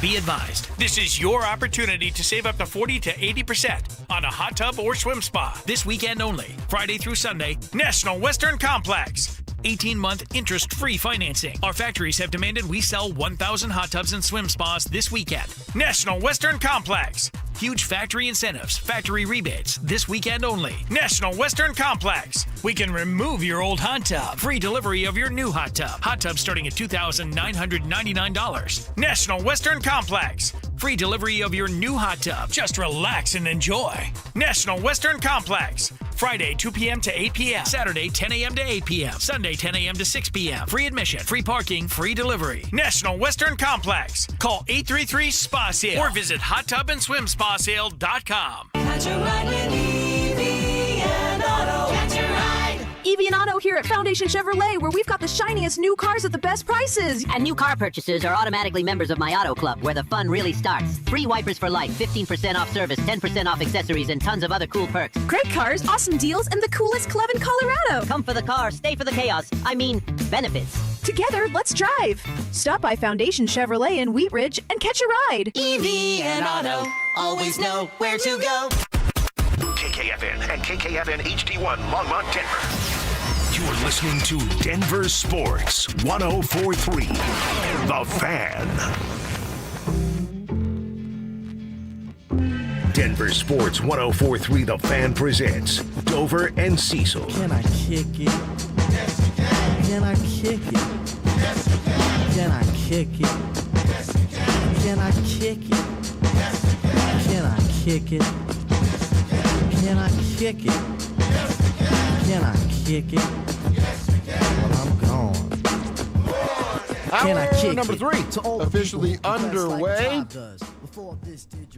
Be advised, this is your opportunity to save up to 40 to 80% on a hot tub or swim spa. This weekend only, Friday through Sunday, National Western Complex. 18-month interest-free financing. Our factories have demanded we sell 1,000 hot tubs and swim spas this weekend. National Western Complex. Huge factory incentives, factory rebates, this weekend only. National Western Complex. We can remove your old hot tub. Free delivery of your new hot tub. Hot tub starting at $2,999. National Western Complex. Free delivery of your new hot tub. Just relax and enjoy. National Western Complex. Friday, 2 p.m. to 8 p.m. Saturday, 10 a.m. to 8 p.m. Sunday, 10 a.m. to 6 p.m. Free admission, free parking, free delivery. National Western Complex. Call 833-SPA-SALE or visit hottubandswimspasale.com. Catch a ride with Evie and Auto. Catch a ride. Evie and Auto here at Foundation Chevrolet, where we've got the shiniest new cars at the best prices. And new car purchases are automatically members of my Auto Club, where the fun really starts. Free wipers for life, 15% off service, 10% off accessories, and tons of other cool perks. Great cars, awesome deals, and the coolest club in Colorado. Come for the car, stay for the chaos. I mean, benefits. Together, let's drive. Stop by Foundation Chevrolet in Wheat Ridge and catch a ride. Evie and Auto, always know where to go. KKFN and KKFN HD1 Longmont, Denver. You're listening to Denver Sports 104.3 The Fan. Denver Sports 104.3 The Fan presents Dover and Cecil. Can I kick it? Yes, you can. Can I kick it? Yes, you can. Can I kick it? Yes, you can. Can I kick it? Yes, you can. Can I kick it? Can I kick it? Yes, you can. Can I kick it? Yes, you can. Well, I'm gone. Can I kick number 3 officially underway.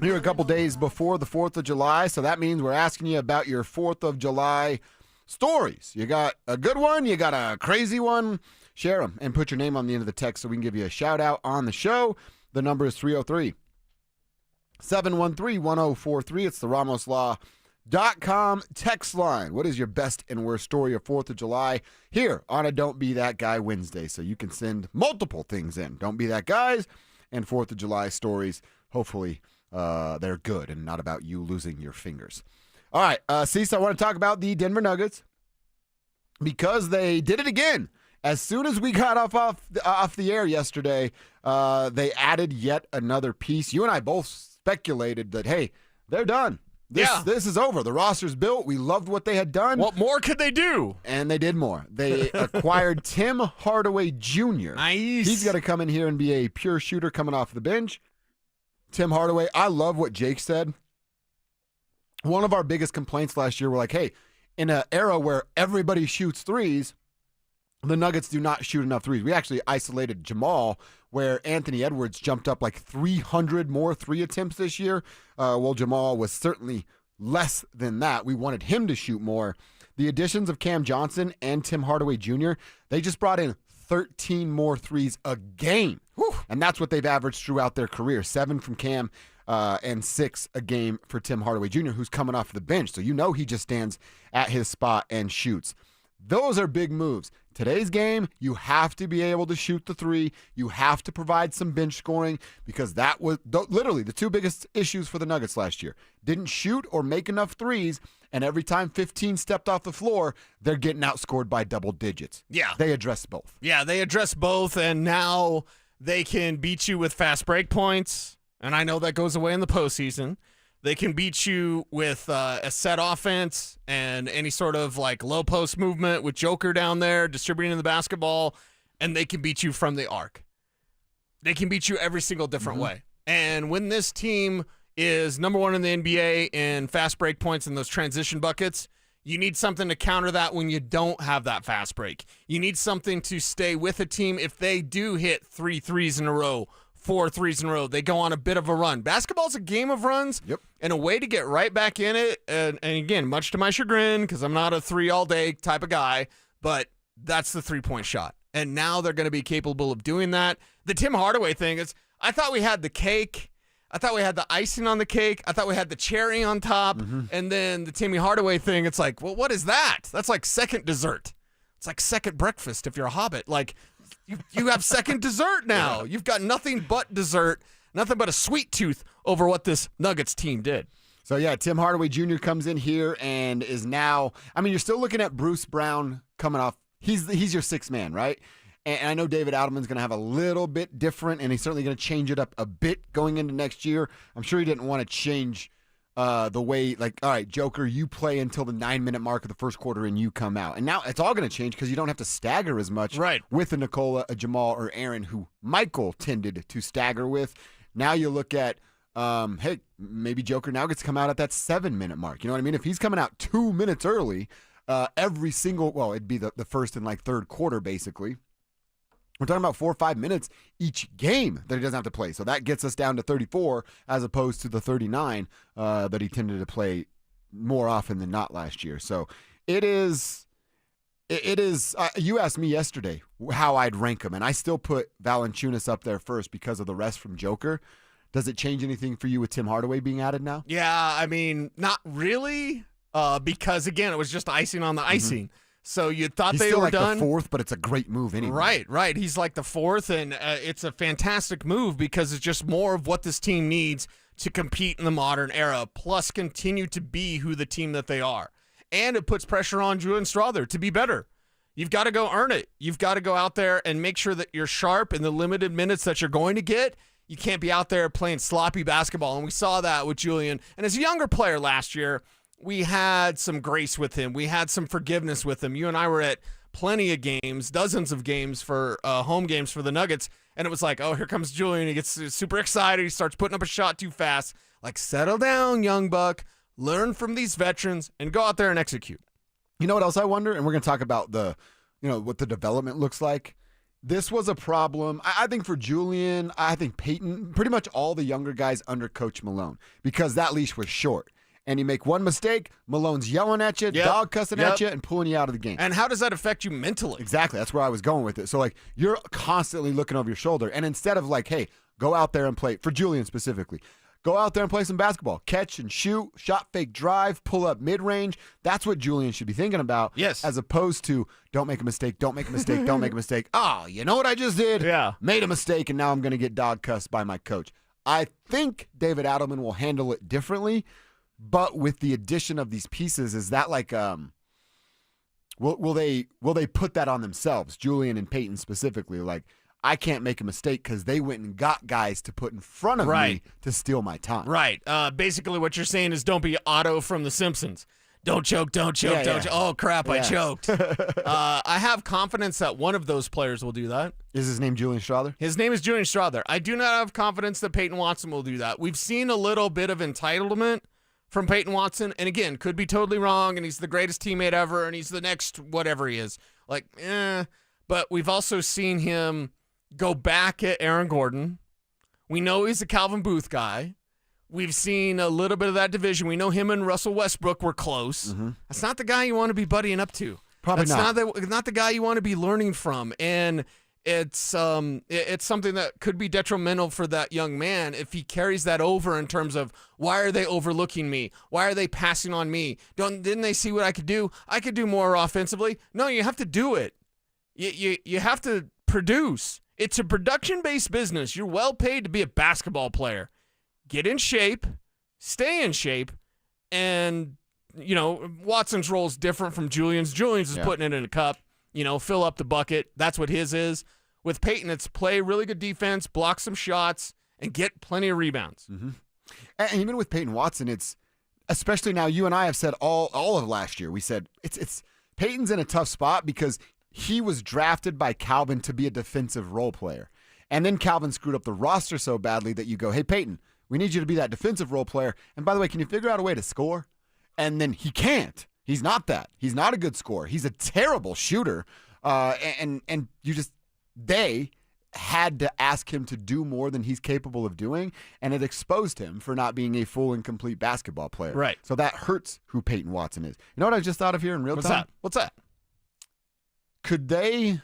Here a couple days before the 4th of July, so that means we're asking you about your 4th of July stories. You got a good one, you got a crazy one, share them and put your name on the end of the text so we can give you a shout out on the show. The number is 303-713-1043. It's the RamosLaw.com text line. What is your best and worst story of 4th of July here on a Don't Be That Guy Wednesday? So you can send multiple things in. Don't Be That Guys and 4th of July stories. Hopefully they're good and not about you losing your fingers. All right, Cecil, I want to talk about the Denver Nuggets because they did it again. As soon as we got off the air yesterday, they added yet another piece. You and I both speculated that, hey, they're done. This is over. The roster's built. We loved what they had done. What more could they do? And they did more. They acquired Tim Hardaway Jr. Nice. He's got to come in here and be a pure shooter coming off the bench. Tim Hardaway, I love what Jake said. One of our biggest complaints last year were like, hey, in an era where everybody shoots threes, the Nuggets do not shoot enough threes. We actually isolated Jamal, where Anthony Edwards jumped up like 300 more three attempts this year. Well, Jamal was certainly less than that. We wanted him to shoot more. The additions of Cam Johnson and Tim Hardaway Jr., they just brought in 13 more threes a game. Whew. And that's what they've averaged throughout their career. 7 from Cam and 6 a game for Tim Hardaway Jr., who's coming off the bench. So you know he just stands at his spot and shoots. Those are big moves. Today's game, you have to be able to shoot the three. You have to provide some bench scoring because that was literally the two biggest issues for the Nuggets last year. Didn't shoot or make enough threes, and every time 15 stepped off the floor, they're getting outscored by double digits. Yeah. They addressed both. Yeah, they addressed both, and now they can beat you with fast break points, and I know that goes away in the postseason. They can beat you with a set offense and any sort of like low post movement with Joker down there distributing the basketball, and they can beat you from the arc. They can beat you every single different way. And when this team is number one in the NBA in fast break points and those transition buckets, you need something to counter that when you don't have that fast break. You need something to stay with a team if they do hit 3 threes in a row, 4 threes in a row. They go on a bit of a run. Basketball's a game of runs, and a way to get right back in it. And again, much to my chagrin, because I'm not a 3-all-day type of guy, but that's the three-point shot. And now they're going to be capable of doing that. The Tim Hardaway thing is, I thought we had the cake. I thought we had the icing on the cake. I thought we had the cherry on top. And then the Timmy Hardaway thing, it's like, well, what is that? That's like second dessert. It's like second breakfast if you're a hobbit. Like, you have second dessert now. Yeah. You've got nothing but dessert, nothing but a sweet tooth over what this Nuggets team did. So, yeah, Tim Hardaway Jr. comes in here and is now, I mean, you're still looking at Bruce Brown coming off. He's your sixth man, right? And I know David Adelman's going to have a little bit different, and he's certainly going to change it up a bit going into next year. I'm sure he didn't want to change the way, like, all right, Joker, you play until the 9-minute mark of the first quarter and you come out. And now it's all going to change because you don't have to stagger as much with a Nikola, a Jamal, or Aaron, who Michael tended to stagger with. Now you look at, hey, maybe Joker now gets to come out at that 7-minute mark. You know what I mean? If he's coming out 2 minutes early, every single, well, it'd be the first and like third quarter, basically. We're talking about 4 or 5 minutes each game that he doesn't have to play. So that gets us down to 34 as opposed to the 39 that he tended to play more often than not last year. So it is. You asked me yesterday how I'd rank him, and I still put Valanciunas up there first because of the rest from Joker. Does it change anything for you with Tim Hardaway being added now? Yeah, I mean, not really, because, again, it was just icing on the icing. So you thought they were done. He's still like the fourth, but it's a great move anyway. Right. He's like the fourth, and it's a fantastic move because it's just more of what this team needs to compete in the modern era, plus continue to be who the team that they are. And it puts pressure on Julian Strawther to be better. You've got to go earn it. You've got to go out there and make sure that you're sharp in the limited minutes that you're going to get. You can't be out there playing sloppy basketball, and we saw that with Julian. And as a younger player last year, we had some grace with him. We had some forgiveness with him. You and I were at plenty of games, dozens of games for home games for the Nuggets, and it was like, oh, here comes Julian. He gets super excited. He starts putting up a shot too fast. Like, settle down, young buck. Learn from these veterans and go out there and execute. You know what else I wonder? And we're going to talk about what the development looks like. This was a problem, I think, for Julian, I think Peyton, pretty much all the younger guys under Coach Malone, because that leash was short. And you make one mistake, Malone's yelling at you, dog cussing at you, and pulling you out of the game. And how does that affect you mentally? Exactly. That's where I was going with it. So, like, you're constantly looking over your shoulder. And instead of, like, hey, go out there and play, for Julian specifically, go out there and play some basketball. Catch and shoot, shot fake drive, pull up mid-range. That's what Julian should be thinking about. Yes. As opposed to, don't make a mistake, don't make a mistake, don't make a mistake. Oh, you know what I just did? Yeah. Made a mistake, and now I'm going to get dog cussed by my coach. I think David Adelman will handle it differently. But with the addition of these pieces, is that like will they put that on themselves, Julian and Peyton specifically? Like, I can't make a mistake because they went and got guys to put in front of me to steal my time. Right. Basically, what you're saying is don't be Otto from The Simpsons. Don't choke, don't choke, don't choke. Oh, crap, I choked. I have confidence that one of those players will do that. Is his name Julian Strawther? His name is Julian Strawther. I do not have confidence that Peyton Watson will do that. We've seen a little bit of entitlement from Peyton Watson, and again, could be totally wrong, and he's the greatest teammate ever, and he's the next whatever he is. Like, But we've also seen him go back at Aaron Gordon. We know he's a Calvin Booth guy. We've seen a little bit of that division. We know him and Russell Westbrook were close. Mm-hmm. That's not the guy you want to be buddying up to. Probably not. That's not the guy you want to be learning from. And it's something that could be detrimental for that young man if he carries that over in terms of, why are they overlooking me? Why are they passing on me? Didn't they see what I could do? I could do more offensively. No, you have to do it. You have to produce. It's a production-based business. You're well paid to be a basketball player. Get in shape, stay in shape, and, Watson's role is different from Julian's. Julian's is putting it in a cup, fill up the bucket. That's what his is. With Peyton, it's play really good defense, block some shots, and get plenty of rebounds. Mm-hmm. And even with Peyton Watson, it's, especially now, you and I have said all of last year, we said it's Peyton's in a tough spot because he was drafted by Calvin to be a defensive role player. And then Calvin screwed up the roster so badly that you go, hey, Peyton, we need you to be that defensive role player. And by the way, can you figure out a way to score? And then he can't. He's not that. He's not a good scorer. He's a terrible shooter. And they had to ask him to do more than he's capable of doing. And it exposed him for not being a full and complete basketball player. Right. So that hurts who Peyton Watson is. You know what I just thought of here in real time? What's that? Could they,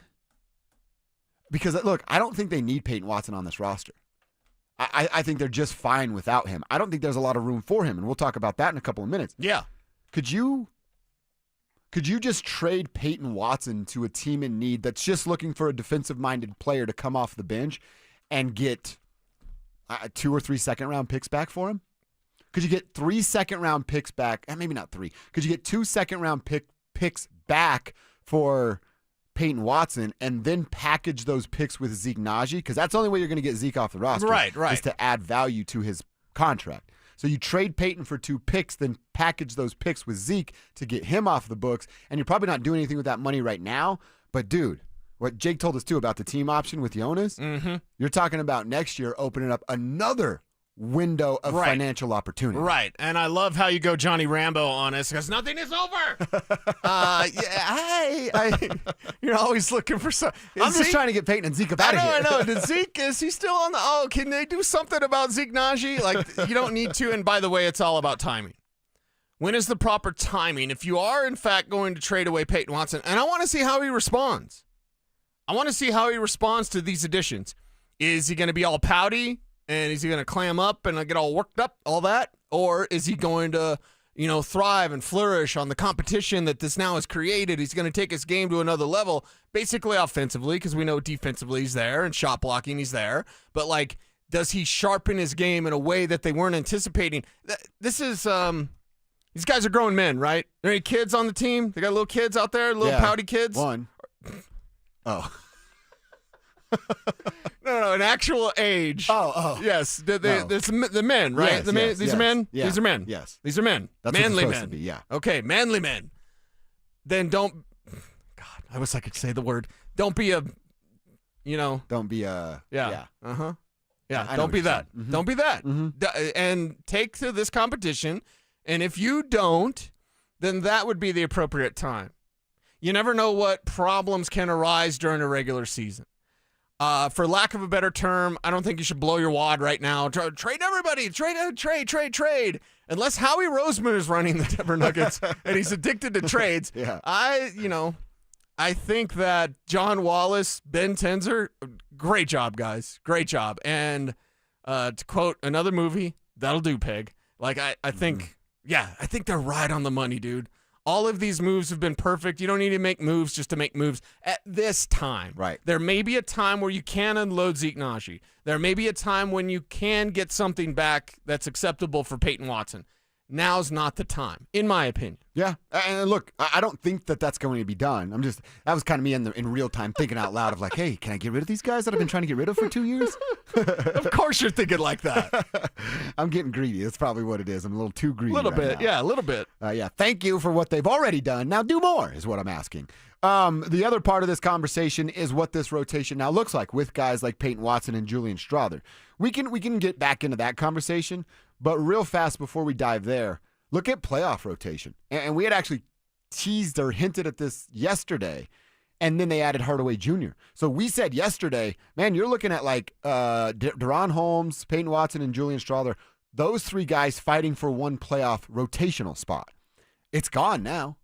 because look, I don't think they need Peyton Watson on this roster. I think they're just fine without him. I don't think there's a lot of room for him, and we'll talk about that in a couple of minutes. Yeah. Could you just trade Peyton Watson to a team in need that's just looking for a defensive-minded player to come off the bench and get 2 or 3 second-round picks back for him? Could you get 3 second-round picks back? Maybe not 3. Could you get 2 second-round picks back for Peyton Watson and then package those picks with Zeke Naji? Because that's the only way you're going to get Zeke off the roster. Right. Is to add value to his contract. So you trade Peyton for 2 picks, then package those picks with Zeke to get him off the books. And you're probably not doing anything with that money right now. But, dude, what Jake told us, too, about the team option with Jonas, you're talking about next year opening up another window of financial opportunity. Right. And I love how you go Johnny Rambo on us because nothing is over. You're always looking for some. I'm just trying to get Peyton and Zeke out of here. I know. Zeke, is he still on the, can they do something about Zeke Naji? Like, you don't need to. And by the way, it's all about timing. When is the proper timing? If you are, in fact, going to trade away Peyton Watson, and I want to see how he responds. I want to see how he responds to these additions. Is he going to be all pouty? And is he going to clam up and get all worked up, all that? Or is he going to, thrive and flourish on the competition that this now has created? He's going to take his game to another level, basically offensively, because we know defensively he's there and shot blocking he's there. But, does he sharpen his game in a way that they weren't anticipating? This is, these guys are grown men, right? Are there any kids on the team? They got little kids out there, little pouty kids? One. Oh. No, an actual age. Oh. Yes, the men, right? Yes, These are men? Yeah. These are men. Yes. These are men. That's manly what it's men. supposed to be, yeah. Okay, manly men. Then don't, God, I wish I could say the word. Don't be a, Don't be a. Yeah. Uh-huh. Yeah, I know don't what be you're that. saying. Mhm. Don't be that. Mhm. And take to this competition, and if you don't, then that would be the appropriate time. You never know what problems can arise during a regular season. For lack of a better term, I don't think you should blow your wad right now. Trade everybody. Trade. Unless Howie Roseman is running the Denver Nuggets and he's addicted to trades. Yeah. I think that John Wallace, Ben Tenzer, great job, guys. Great job. And to quote another movie, that'll do, Peg. I think, I think they're right on the money, dude. All of these moves have been perfect. You don't need to make moves just to make moves at this time. Right. There may be a time where you can unload Zeke Naji. There may be a time when you can get something back that's acceptable for Peyton Watson. now's not the time, in my opinion. Yeah, and look, I don't think that that's going to be done. That was kind of me in real time thinking out loud of like, hey, can I get rid of these guys that I've been trying to get rid of for 2 years? Of course you're thinking like that. I'm getting greedy. That's probably what it is. I'm a little too greedy. A little bit, now. yeah, a little bit. Yeah, thank you for what they've already done. Now do more is what I'm asking. The other part of this conversation is what this rotation now looks like with guys like Peyton Watson and Julian Strother. We can get back into that conversation, but real fast before we dive there, look at playoff rotation. And we had actually teased or hinted at this yesterday, and then they added Hardaway Jr. So we said yesterday, man, you're looking at like Deron Holmes, Peyton Watson, and Julian Strother, those three guys fighting for one playoff rotational spot. It's gone now.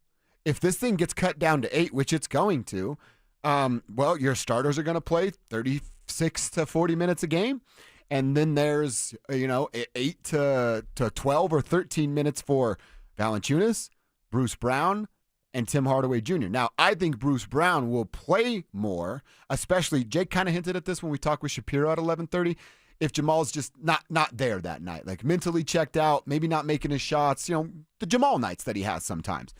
If this thing gets cut down to 8, which it's going to, well, your starters are going to play 36 to 40 minutes a game. And then there's, 8 to 12 or 13 minutes for Valanciunas, Bruce Brown, and Tim Hardaway Jr. Now, I think Bruce Brown will play more, especially, Jake kind of hinted at this when we talked with Shapiro at 11:30, if Jamal's just not there that night, like mentally checked out, maybe not making his shots, the Jamal nights that he has sometimes.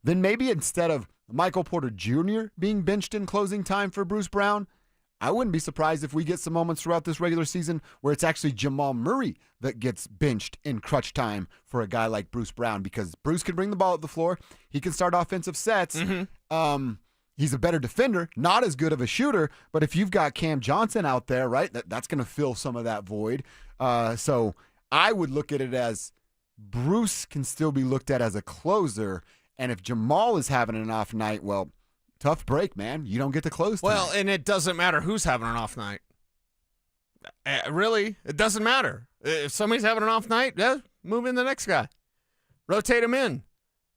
Then maybe instead of Michael Porter Jr. being benched in closing time for Bruce Brown, I wouldn't be surprised if we get some moments throughout this regular season where it's actually Jamal Murray that gets benched in crunch time for a guy like Bruce Brown, because Bruce can bring the ball up the floor. He can start offensive sets. Mm-hmm. He's a better defender, not as good of a shooter, but if you've got Cam Johnson out there, right, that's going to fill some of that void. So I would look at it as Bruce can still be looked at as a closer, and if Jamal is having an off night, well, tough break, man. You don't get to close tonight. Well, and it doesn't matter who's having an off night. Really, it doesn't matter. If somebody's having an off night, move in the next guy. Rotate him in,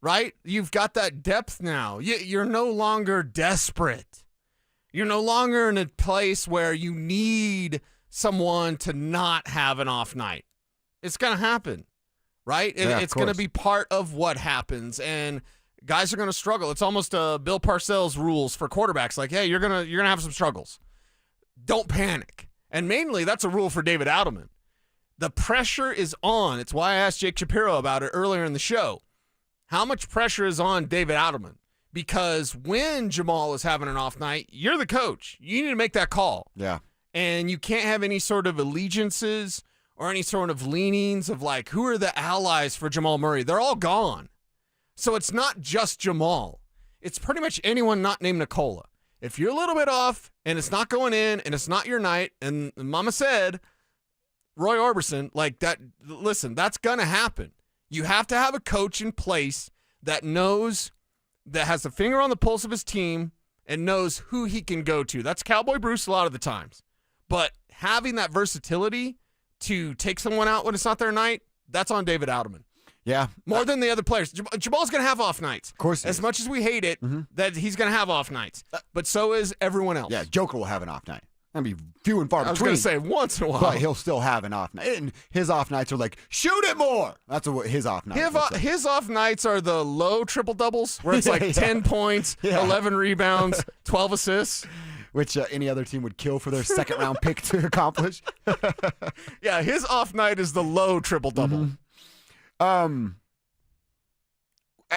right? You've got that depth now. You're no longer desperate. You're no longer in a place where you need someone to not have an off night. It's going to happen, right? Yeah, it's going to be part of what happens, and guys are going to struggle. It's almost Bill Parcells rules for quarterbacks. Like, hey, you're gonna have some struggles. Don't panic. And mainly, that's a rule for David Adelman. The pressure is on. It's why I asked Jake Shapiro about it earlier in the show. How much pressure is on David Adelman? Because when Jamal is having an off night, you're the coach. You need to make that call. Yeah. And you can't have any sort of allegiances or any sort of leanings of like, who are the allies for Jamal Murray? They're all gone. So it's not just Jamal. It's pretty much anyone not named Nikola. If you're a little bit off and it's not going in and it's not your night, and Mama said, Roy Orbison, like that, listen, that's going to happen. You have to have a coach in place that knows, that has a finger on the pulse of his team and knows who he can go to. That's Cowboy Bruce a lot of the times. But having that versatility to take someone out when it's not their night, that's on David Adelman. Yeah. More than the other players. Jamal's going to have off nights. Of course. As much as we hate it, that he's going to have off nights. But so is everyone else. Yeah, Joker will have an off night. That'd be few and far between. I was going to say once in a while. But he'll still have an off night. And his off nights are like, shoot it more. That's what his off nights are. His off nights are the low triple-doubles, where it's like 10 points, 11 rebounds, 12 assists. Which any other team would kill for their second-round pick to accomplish. Yeah, his off night is the low triple-double.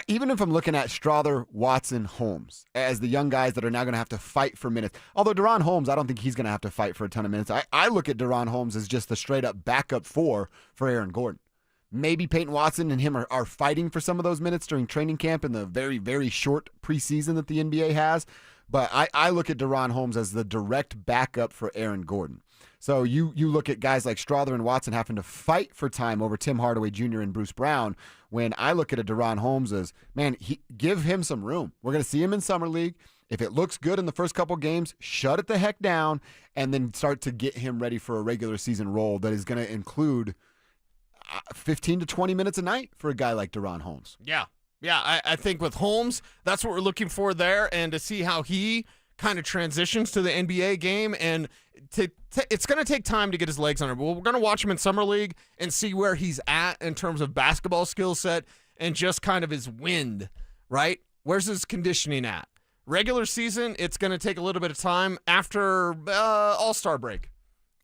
Even if I'm looking at Strother, Watson, Holmes as the young guys that are now going to have to fight for minutes. Although Deron Holmes, I don't think he's going to have to fight for a ton of minutes. I look at Deron Holmes as just the straight-up backup for Aaron Gordon. Maybe Peyton Watson and him are fighting for some of those minutes during training camp in the very, very short preseason that the NBA has. But I look at Deron Holmes as the direct backup for Aaron Gordon. So you look at guys like Strother and Watson having to fight for time over Tim Hardaway Jr. and Bruce Brown, when I look at a Deron Holmes as, man, give him some room. We're going to see him in Summer League. If it looks good in the first couple games, shut it the heck down and then start to get him ready for a regular season role that is going to include 15 to 20 minutes a night for a guy like Deron Holmes. Yeah. Yeah, I think with Holmes, that's what we're looking for there, and to see how he kind of transitions to the NBA game, and it's going to take time to get his legs under. But we're going to watch him in Summer League and see where he's at in terms of basketball skill set and just kind of his wind, right? Where's his conditioning at? Regular season, it's going to take a little bit of time. After All-Star break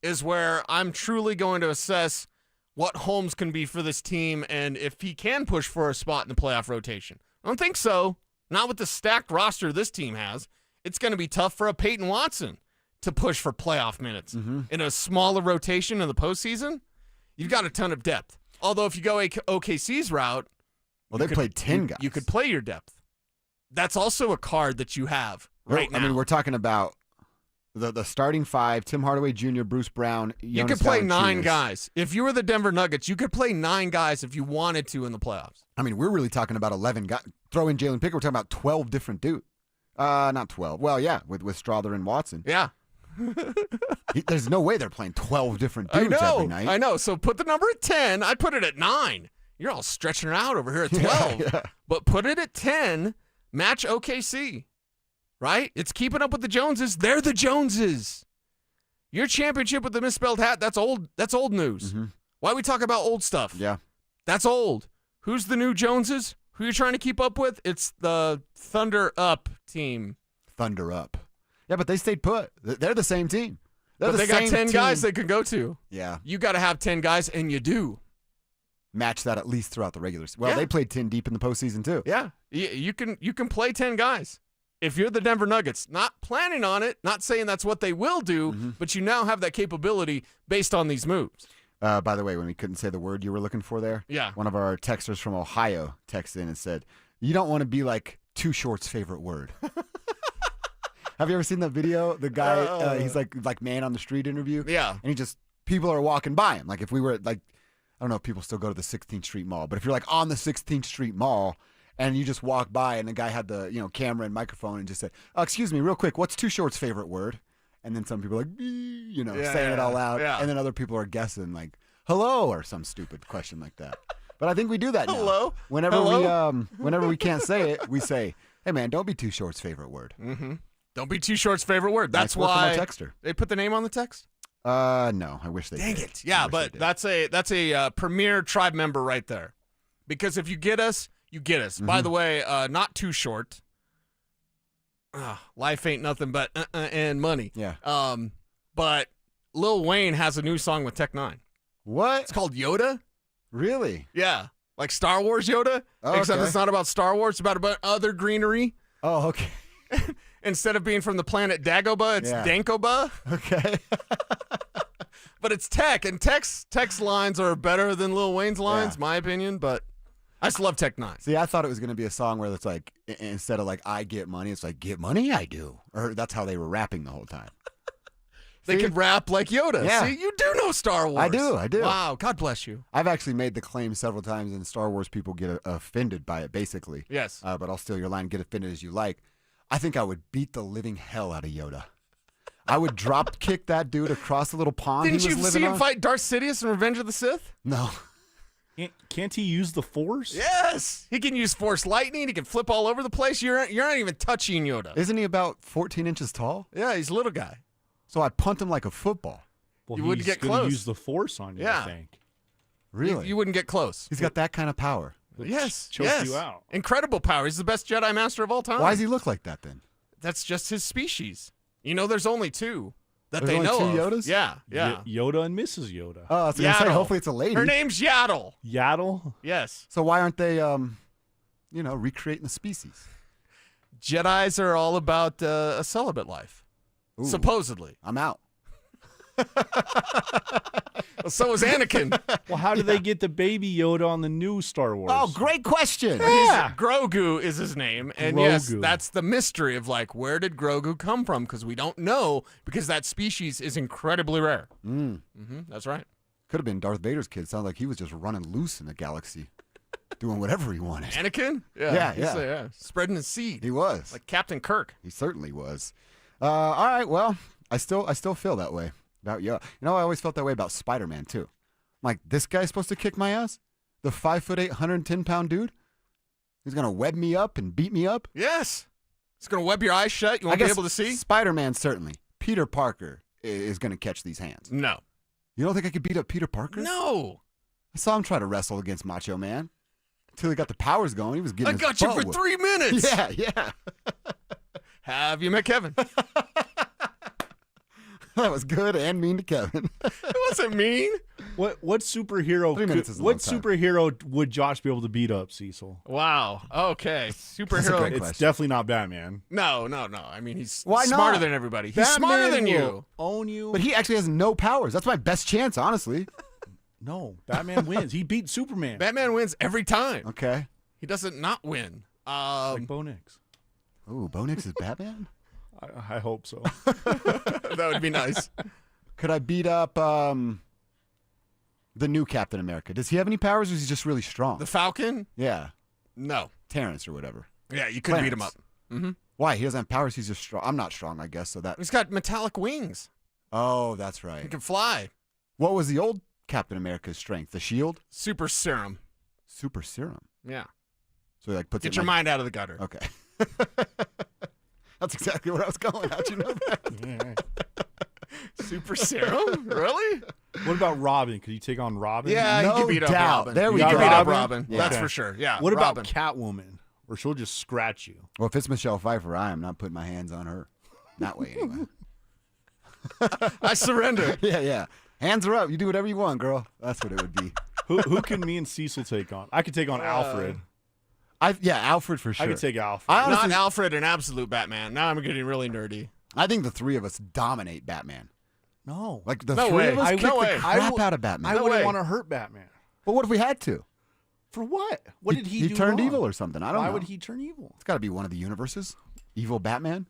is where I'm truly going to assess what Holmes can be for this team and if he can push for a spot in the playoff rotation. I don't think so. Not with the stacked roster this team has. It's going to be tough for a Peyton Watson to push for playoff minutes. In a smaller rotation in the postseason, you've got a ton of depth. Although if you go OKC's route, they played 10 guys. You could play your depth. That's also a card that you have right now. I mean, we're talking about the starting five: Tim Hardaway Jr., Bruce Brown. You could play 9 guys. If you were the Denver Nuggets, you could play 9 guys if you wanted to in the playoffs. I mean, we're really talking about 11 guys. Throw in Jalen Pickett, we're talking about 12 different dudes. Not 12. Well, yeah, with Strawther and Watson. Yeah. There's no way they're playing 12 different dudes every night. I know. So put the number at 10. I'd put it at 9. You're all stretching it out over here at 12. Yeah. But put it at 10. Match OKC. Right? It's keeping up with the Joneses. They're the Joneses. Your championship with the misspelled hat, that's old news. Why we talk about old stuff? Yeah. That's old. Who's the new Joneses? Who you're trying to keep up with? It's the Thunder Up team. Thunder Up. Yeah, but they stayed put. They're the same team. But they got 10 guys they could go to. Yeah. You got to have 10 guys, and you do. Match that at least throughout the regular season. Well, they played 10 deep in the postseason, too. Yeah. You can play 10 guys. If you're the Denver Nuggets, not planning on it, not saying that's what they will do, but you now have that capability based on these moves. By the way, when we couldn't say the word you were looking for there, one of our texters from Ohio texted in and said, you don't want to be like Too Short's favorite word. Have you ever seen that video? The guy, he's like man on the street interview. Yeah. And people are walking by him. Like if we were I don't know if people still go to the 16th Street Mall, but if you're like on the 16th Street Mall and you just walk by and the guy had the camera and microphone and just said, excuse me, real quick, what's Too Short's favorite word? And then some people are like, saying it all out. Yeah. And then other people are guessing like, hello, or some stupid question like that. But I think we do that now. Hello? Whenever we can't say it, we say, hey, man, don't be Too Short's favorite word. Mm-hmm. Don't be Too Short's favorite word. That's nice why from our texter. They put the name on the text? No, I wish they did. Dang it. Yeah, but that's a premier tribe member right there. Because if you get us, you get us. By the way, not Too Short. Life ain't nothing but and money. Yeah. But Lil Wayne has a new song with Tech Nine. What? It's called Yoda. Really? Yeah. Like Star Wars Yoda. Oh, except okay. it's not about Star Wars. It's about other greenery. Oh, okay. Instead of being from the planet Dagobah, it's Dankoba. Okay. But it's Tech, and Tech's lines are better than Lil Wayne's lines, my opinion, but I just love Tech Nine. See, I thought it was going to be a song where it's like, instead of like, I get money, it's like, get money, I do. Or that's how they were rapping the whole time. They could rap like Yoda. Yeah. See, you do know Star Wars. I do. Wow, God bless you. I've actually made the claim several times, and Star Wars people get offended by it, basically. Yes. But I'll steal your line, get offended as you like. I think I would beat the living hell out of Yoda. I would drop kick that dude across the little pond Didn't he was you living see him on. fight Darth Sidious in Revenge of the Sith? No. Can't he use the Force? Yes. He can use Force Lightning. He can flip all over the place. You're not even touching Yoda. Isn't he about 14 inches tall? Yeah, he's a little guy. So I punt him like a football. Well, You wouldn't he's get gonna close. use the Force on you, Yeah. I think. Really? You wouldn't get close. He's got that kind of power. Yes. choke yes. you out. Incredible power. He's the best Jedi Master of all time. Why does he look like that then? That's just his species. There's only 2 that There's they only know 2 of. Yodas? Yeah. Yoda and Mrs. Yoda. Oh, I was going to say, hopefully it's a lady. Her name's Yaddle. Yaddle? Yes. So why aren't they, recreating the species? Jedis are all about a celibate life. Ooh. Supposedly. I'm out. Well, so is Anakin. Well, how do they get the baby Yoda on the new Star Wars? Oh, great question. Yeah. Grogu is his name. And yes, Grogu. that's the mystery of where did Grogu come from? Because we don't know, because that species is incredibly rare. That's right. Could have been Darth Vader's kid. Sounds like he was just running loose in the galaxy, doing whatever he wanted. Anakin? Yeah. He's, spreading his seed. He was. Like Captain Kirk. He certainly was. All right, well, I still feel that way about Yoda. I always felt that way about Spider-Man, too. I'm like, this guy's supposed to kick my ass? The 5'8", 110-pound dude? He's going to web me up and beat me up? Yes. It's going to web your eyes shut. You won't be able to see? Spider-Man, certainly. Peter Parker is going to catch these hands. No. You don't think I could beat up Peter Parker? No. I saw him try to wrestle against Macho Man. Until he got the powers going, he was getting I his got you butt for whooped. 3 minutes. Yeah. Have you met Kevin? That was good and mean to Kevin. It wasn't mean. What superhero? 3 minutes is a what long time. superhero would Josh be able to beat up, Cecil? Wow. Okay. Superhero. great It's question. definitely not Batman. No. I mean, he's Why smarter not? than everybody. He's Batman smarter than will you. Own you. But he actually has no powers. That's my best chance, honestly. No, Batman wins. He beat Superman. Batman wins every time. Okay. He doesn't not win. Like Bo Nix. Ooh, Bo Nix is Batman? I hope so. That would be nice. Could I beat up the new Captain America? Does he have any powers, or is he just really strong? The Falcon? Yeah. No. Terrence or whatever. Yeah, you could beat him up. Clarence. Mm-hmm. Why? He doesn't have powers. He's just strong. I'm not strong, I guess. So that. He's got metallic wings. Oh, that's right. He can fly. What was the old Captain America's strength? The shield? Super serum. Super serum. Yeah. So he like puts Get it your in, mind out of the gutter. Okay. That's exactly where I was going. How'd you know that? Super serum? Really? What about Robin? Could you take on Robin? Yeah, No you can beat up doubt. Robin. There we You go. can beat up Robin? Robin. Yeah. That's Okay. for sure. Yeah. What Robin. about Catwoman? Where she'll just scratch you. Well, if it's Michelle Pfeiffer, I am not putting my hands on her. That way, anyway. I surrender. Yeah. Hands are up. You do whatever you want, girl. That's what it would be. Who can me and Cecil take on? I could take on Alfred. Alfred for sure. I could take Alfred. I honestly, Not Alfred and Absolute Batman. Now I'm getting really nerdy. I think the three of us dominate Batman. No. Like the No three way. of us I- kick no the way. crap out of Batman. I No wouldn't way. want to hurt Batman. But what if we had to? For what? What did he do? He turned wrong? evil or something. I don't know. Why would he turn evil? It's got to be one of the universes. Evil Batman.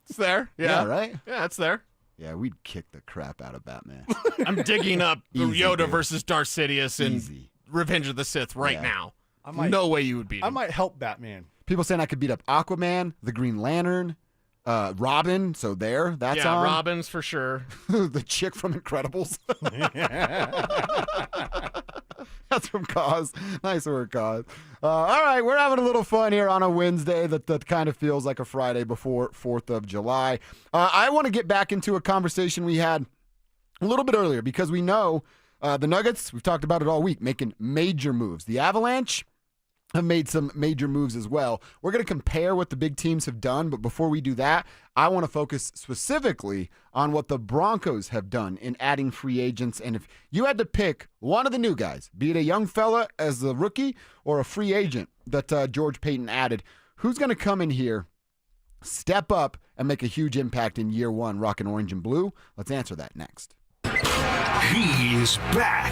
It's there. Yeah, Yeah. right? Yeah, it's there. Yeah, we'd kick the crap out of Batman. I'm digging up Easy, Yoda dude. versus Darth Sidious in Easy. Revenge of the Sith right Yeah. now. I might- No way you would beat him. I might help Batman. People saying I could beat up Aquaman, the Green Lantern, Robin. So that's yeah, on. Robin's for sure. The chick from Incredibles. That's from Cause. Nice work, Cause. All right, we're having a little fun here on a Wednesday that kind of feels like a Friday before 4th of July. I want to get back into a conversation we had a little bit earlier because we know the Nuggets, we've talked about it all week, making major moves. The Avalanche have made some major moves as well. We're going to compare what the big teams have done, but before we do that, I want to focus specifically on what the Broncos have done in adding free agents. And if you had to pick one of the new guys, be it a young fella as the rookie or a free agent that George Payton added, who's going to come in here, step up, and make a huge impact in year one, rocking orange and blue? Let's answer that next. He's back.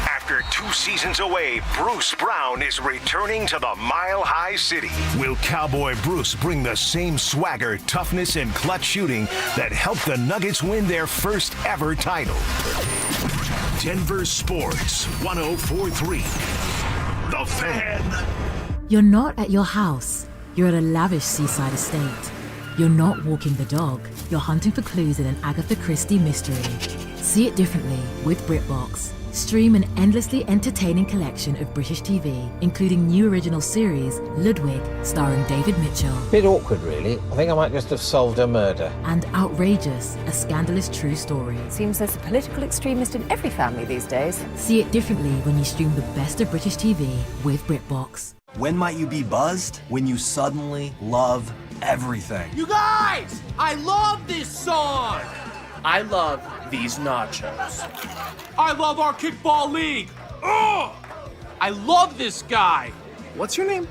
After 2 seasons away, Bruce Brown is returning to the Mile High City. Will Cowboy Bruce bring the same swagger, toughness, and clutch shooting that helped the Nuggets win their first ever title? Denver Sports 104.3. The Fan. You're not at your house. You're at a lavish seaside estate. You're not walking the dog. You're hunting for clues in an Agatha Christie mystery. See it differently with BritBox. Stream an endlessly entertaining collection of British TV, including new original series, Ludwig, starring David Mitchell. Bit awkward, really. I think I might just have solved a murder. And Outrageous, a scandalous true story. Seems there's a political extremist in every family these days. See it differently when you stream the best of British TV with BritBox. When might you be buzzed? When you suddenly love everything. You guys! I love this song! I love these nachos. I love our kickball league! Ugh! I love this guy! What's your name?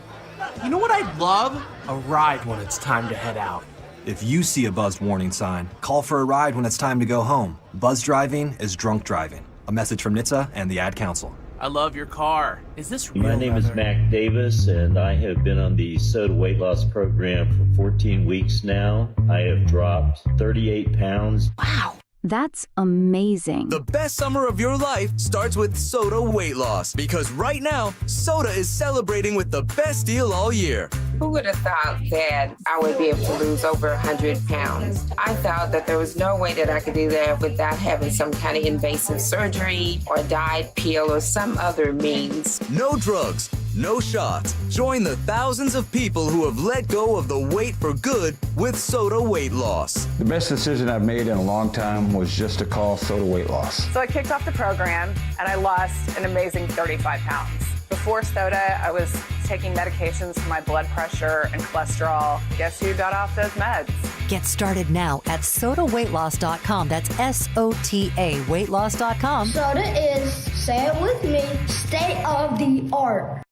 You know what I'd love? A ride when it's time to head out. If you see a buzzed warning sign, call for a ride when it's time to go home. Buzz driving is drunk driving. A message from NHTSA and the Ad Council. I love your car. Is this real? My name is Mac Davis, and I have been on the SOTA weight loss program for 14 weeks now. I have dropped 38 pounds. Wow. That's amazing. The best summer of your life starts with SOTA weight loss, because right now, SOTA is celebrating with the best deal all year. Who would have thought that I would be able to lose over 100 pounds? I thought that there was no way that I could do that without having some kind of invasive surgery or diet pill or some other means. No drugs, no shots. Join the thousands of people who have let go of the weight for good with SOTA weight loss. The best decision I've made in a long time was just to call SOTA weight loss. So I kicked off the program and I lost an amazing 35 pounds. Before SOTA, I was taking medications for my blood pressure and cholesterol. Guess who got off those meds? Get started now at sodaweightloss.com. That's SOTA weightloss.com. Soda is, say it with me, state of the art.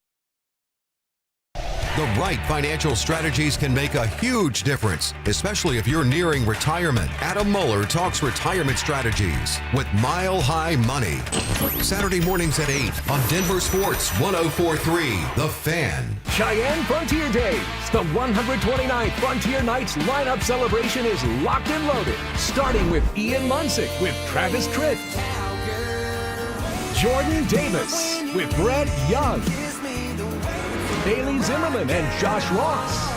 The right financial strategies can make a huge difference, especially if you're nearing retirement. Adam Mueller talks retirement strategies with Mile High Money. Saturday mornings at 8 on Denver Sports 104.3 The Fan. Cheyenne Frontier Days. The 129th Frontier Nights lineup celebration is locked and loaded. Starting with Ian Munsick with Travis Tritt. Jordan Davis with Brett Young. Bailey Zimmerman and Josh Ross.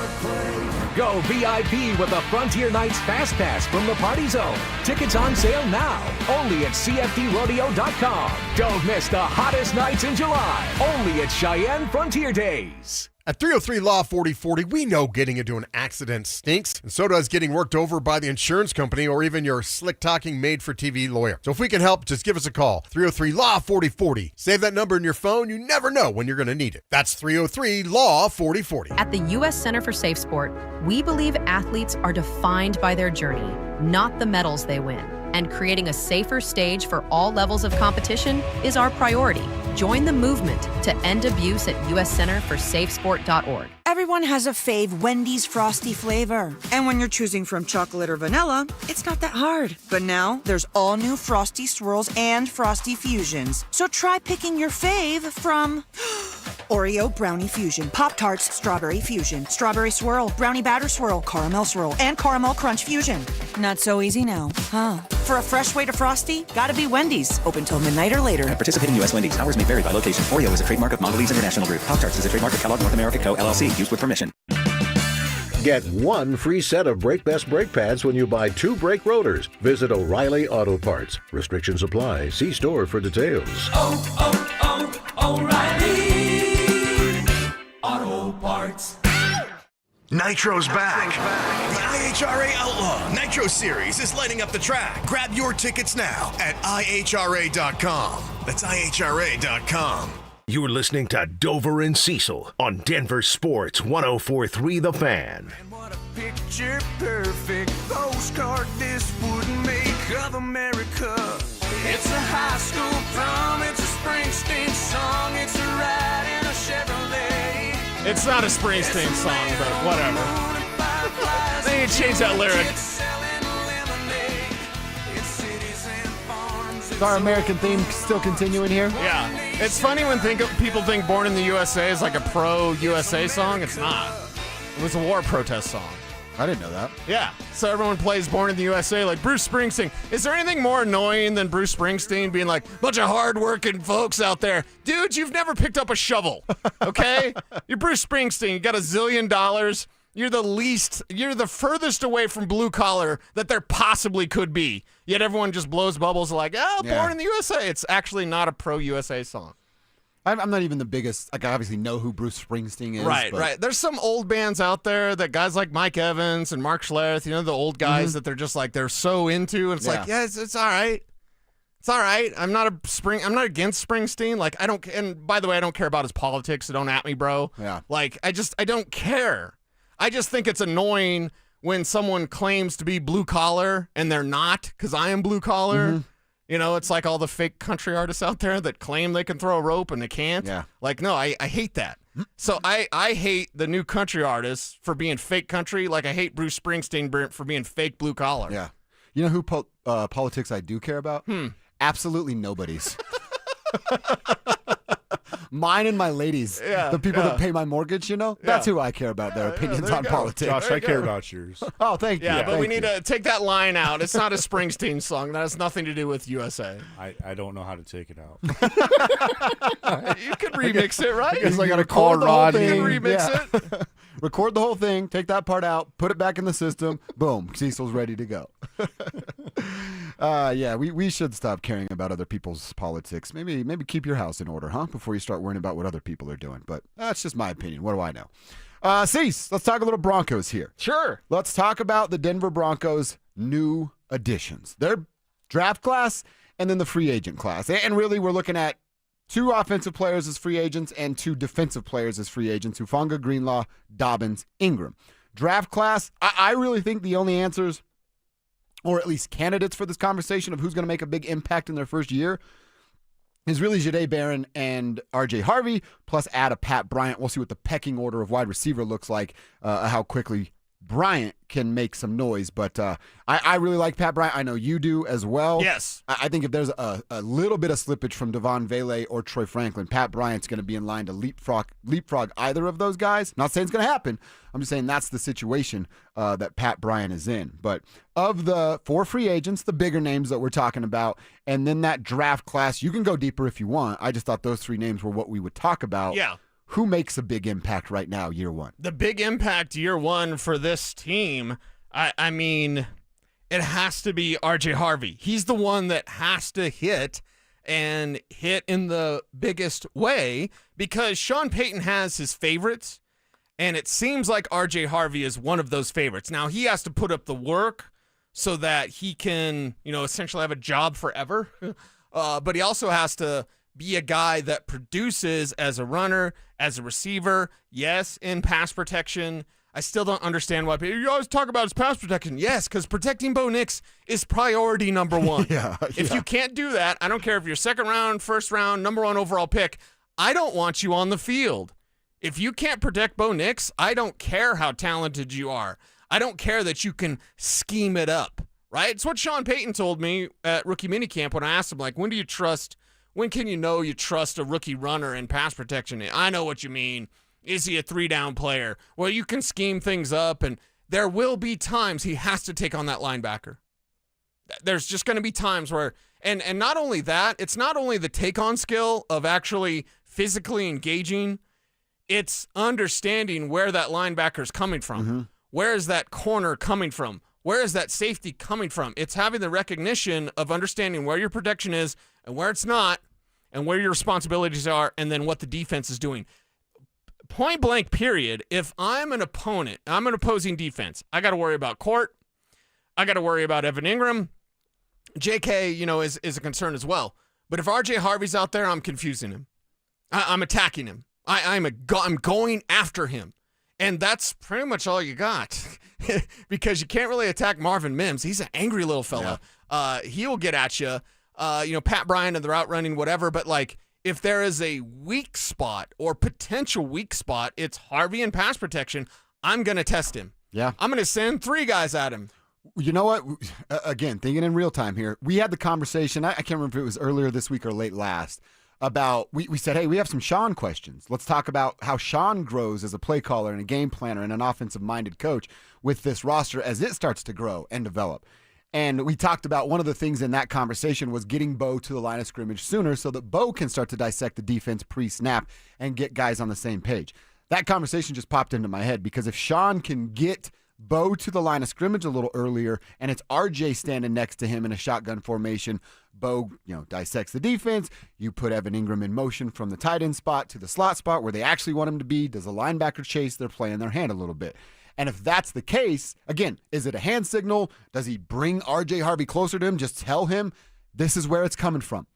Go VIP with the Frontier Nights Fast Pass from the Party Zone. Tickets on sale now, only at CFDRodeo.com. Don't miss the hottest nights in July, only at Cheyenne Frontier Days. At 303 Law 4040, we know getting into an accident stinks, and so does getting worked over by the insurance company or even your slick-talking made-for-TV lawyer. So if we can help, just give us a call. 303 Law 4040. Save that number in your phone. You never know when you're going to need it. That's 303 Law 4040. At the U.S. Center for Safe Sport, we believe athletes are defined by their journey, not the medals they win. And creating a safer stage for all levels of competition is our priority. Join the movement to end abuse at uscenterforsafesport.org. Everyone has a fave Wendy's Frosty flavor. And when you're choosing from chocolate or vanilla, it's not that hard. But now, there's all new Frosty Swirls and Frosty Fusions. So try picking your fave from Oreo Brownie Fusion, Pop-Tarts Strawberry Fusion, Strawberry Swirl, Brownie Batter Swirl, Caramel Swirl, and Caramel Crunch Fusion. Not so easy now, huh? For a fresh way to Frosty, gotta be Wendy's. Open till midnight or later. At participating U.S. Wendy's, hours may vary by location. Oreo is a trademark of Mondelez International Group. Pop-Tarts is a trademark of Kellogg North America Co., LLC. Used with permission. Get one free set of Brake Best brake pads when you buy 2 brake rotors. Visit O'Reilly Auto Parts. Restrictions apply. See store for details. O'Reilly Auto Parts. Nitro's back. The IHRA Outlaw Nitro Series is lighting up the track. Grab your tickets now at IHRA.com. That's IHRA.com. You're listening to Dover and Cecil on Denver Sports 104.3 The Fan. Picture perfect postcard this wouldn't make of America. It's a high school prom, it's a Springsteen song, it's a ride in a Chevrolet. It's not a Springsteen song, but whatever. They need to change that lyric. Is our American theme still continuing here? Yeah. It's funny when people think Born in the USA is like a pro-USA song. It's not. It was a war protest song. I didn't know that. Yeah. So everyone plays Born in the USA like Bruce Springsteen. Is there anything more annoying than Bruce Springsteen being like, bunch of hard-working folks out there? Dude, you've never picked up a shovel, okay? You're Bruce Springsteen. You got $1 zillion. You're the furthest away from blue collar that there possibly could be. Yet everyone just blows bubbles like, Born in the USA. It's actually not a pro-USA song. I'm not even the biggest. Like, I obviously know who Bruce Springsteen is. Right. There's some old bands out there that guys like Mike Evans and Mark Schlereth, the old guys that they're just like, they're so into. And it's like, it's all right. It's all right. I'm not against Springsteen. Like, I don't, and by the way, I don't care about his politics, so don't at me, bro. Yeah. Like, I don't care. I just think it's annoying when someone claims to be blue collar and they're not, because I am blue collar. It's like all the fake country artists out there that claim they can throw a rope and they can't. Yeah. Like, no, I hate that. So I hate the new country artists for being fake country. Like, I hate Bruce Springsteen for being fake blue collar. Yeah. You know who politics I do care about? Absolutely nobody's. Mine and my ladies. Yeah, the people that pay my mortgage, that's who I care about, their opinions on politics. Josh, I care about yours. Oh, thank you. Yeah, but thank we need you. to take that line out. It's not a Springsteen song. That has nothing to do with USA. I don't know how to take it out. You could remix it, right? I guess I got to call Rodney. You can remix it. Record the whole thing, take that part out, put it back in the system. Boom, Cecil's ready to go. We should stop caring about other people's politics. Maybe keep your house in order, before you start worrying about what other people are doing. But that's just my opinion. What do I know? Cease, let's talk a little Broncos here. Sure. Let's talk about the Denver Broncos' new additions. Their draft class and then the free agent class. And really, we're looking at 2 offensive players as free agents and 2 defensive players as free agents, Hufanga, Greenlaw, Dobbins, Ingram. Draft class, I really think the only answers, or at least candidates for this conversation of who's going to make a big impact in their first year, is really Jahdae Barron and R.J. Harvey, plus add a Pat Bryant. We'll see what the pecking order of wide receiver looks like, how quickly Bryant can make some noise. But I really like Pat Bryant. I know you do as well. Yes. I think if there's a little bit of slippage from Devon Vele or Troy Franklin, Pat Bryant's going to be in line to leapfrog either of those guys. Not saying it's going to happen. I'm just saying that's the situation that Pat Bryant is in. But of the 4 free agents, the bigger names that we're talking about, and then that draft class, you can go deeper if you want. I just thought those 3 names were what we would talk about. Yeah. Who makes a big impact right now, year one? The big impact year one for this team, I mean, it has to be R.J. Harvey. He's the one that has to hit and hit in the biggest way because Sean Payton has his favorites, and it seems like R.J. Harvey is one of those favorites. Now, he has to put up the work so that he can, essentially have a job forever, but he also has to be a guy that produces as a runner, as a receiver, yes, in pass protection. I still don't understand why you always talk about his pass protection. Yes, because protecting Bo Nix is priority number one. If you can't do that, I don't care if you're second round, first round, number 1 overall pick, I don't want you on the field. If you can't protect Bo Nix, I don't care how talented you are. I don't care that you can scheme it up, right? It's what Sean Payton told me at rookie minicamp when I asked him, when can you know you trust a rookie runner in pass protection? I know what you mean. Is he a 3-down player? Well, you can scheme things up, and there will be times he has to take on that linebacker. There's just going to be times where, and not only that, it's not only the take-on skill of actually physically engaging, it's understanding where that linebacker's coming from. Mm-hmm. Where is that corner coming from? Where is that safety coming from? It's having the recognition of understanding where your protection is and where it's not, and where your responsibilities are, and then what the defense is doing. Point blank, period. If I'm an opponent, I'm an opposing defense, I got to worry about Court. I got to worry about Evan Ingram. JK, is a concern as well. But if RJ Harvey's out there, I'm confusing him. I'm attacking him. I'm going after him. And that's pretty much all you got because you can't really attack Marvin Mims. He's an angry little fella. Yeah. He will get at you. Pat Bryant and the route running, whatever. But, if there is a weak spot or potential weak spot, it's Harvey in pass protection. I'm going to test him. Yeah. I'm going to send 3 guys at him. You know what? Again, thinking in real time here, we had the conversation, I can't remember if it was earlier this week or late last, about, we said, hey, we have some Sean questions. Let's talk about how Sean grows as a play caller and a game planner and an offensive-minded coach with this roster as it starts to grow and develop. And we talked about one of the things in that conversation was getting Bo to the line of scrimmage sooner so that Bo can start to dissect the defense pre-snap and get guys on the same page. That conversation just popped into my head because if Sean can get Bo to the line of scrimmage a little earlier and it's RJ standing next to him in a shotgun formation, Bo, dissects the defense. You put Evan Ingram in motion from the tight end spot to the slot spot where they actually want him to be. Does the linebacker chase? They're playing their hand a little bit. And if that's the case, again, is it a hand signal? Does he bring RJ Harvey closer to him? Just tell him this is where it's coming from.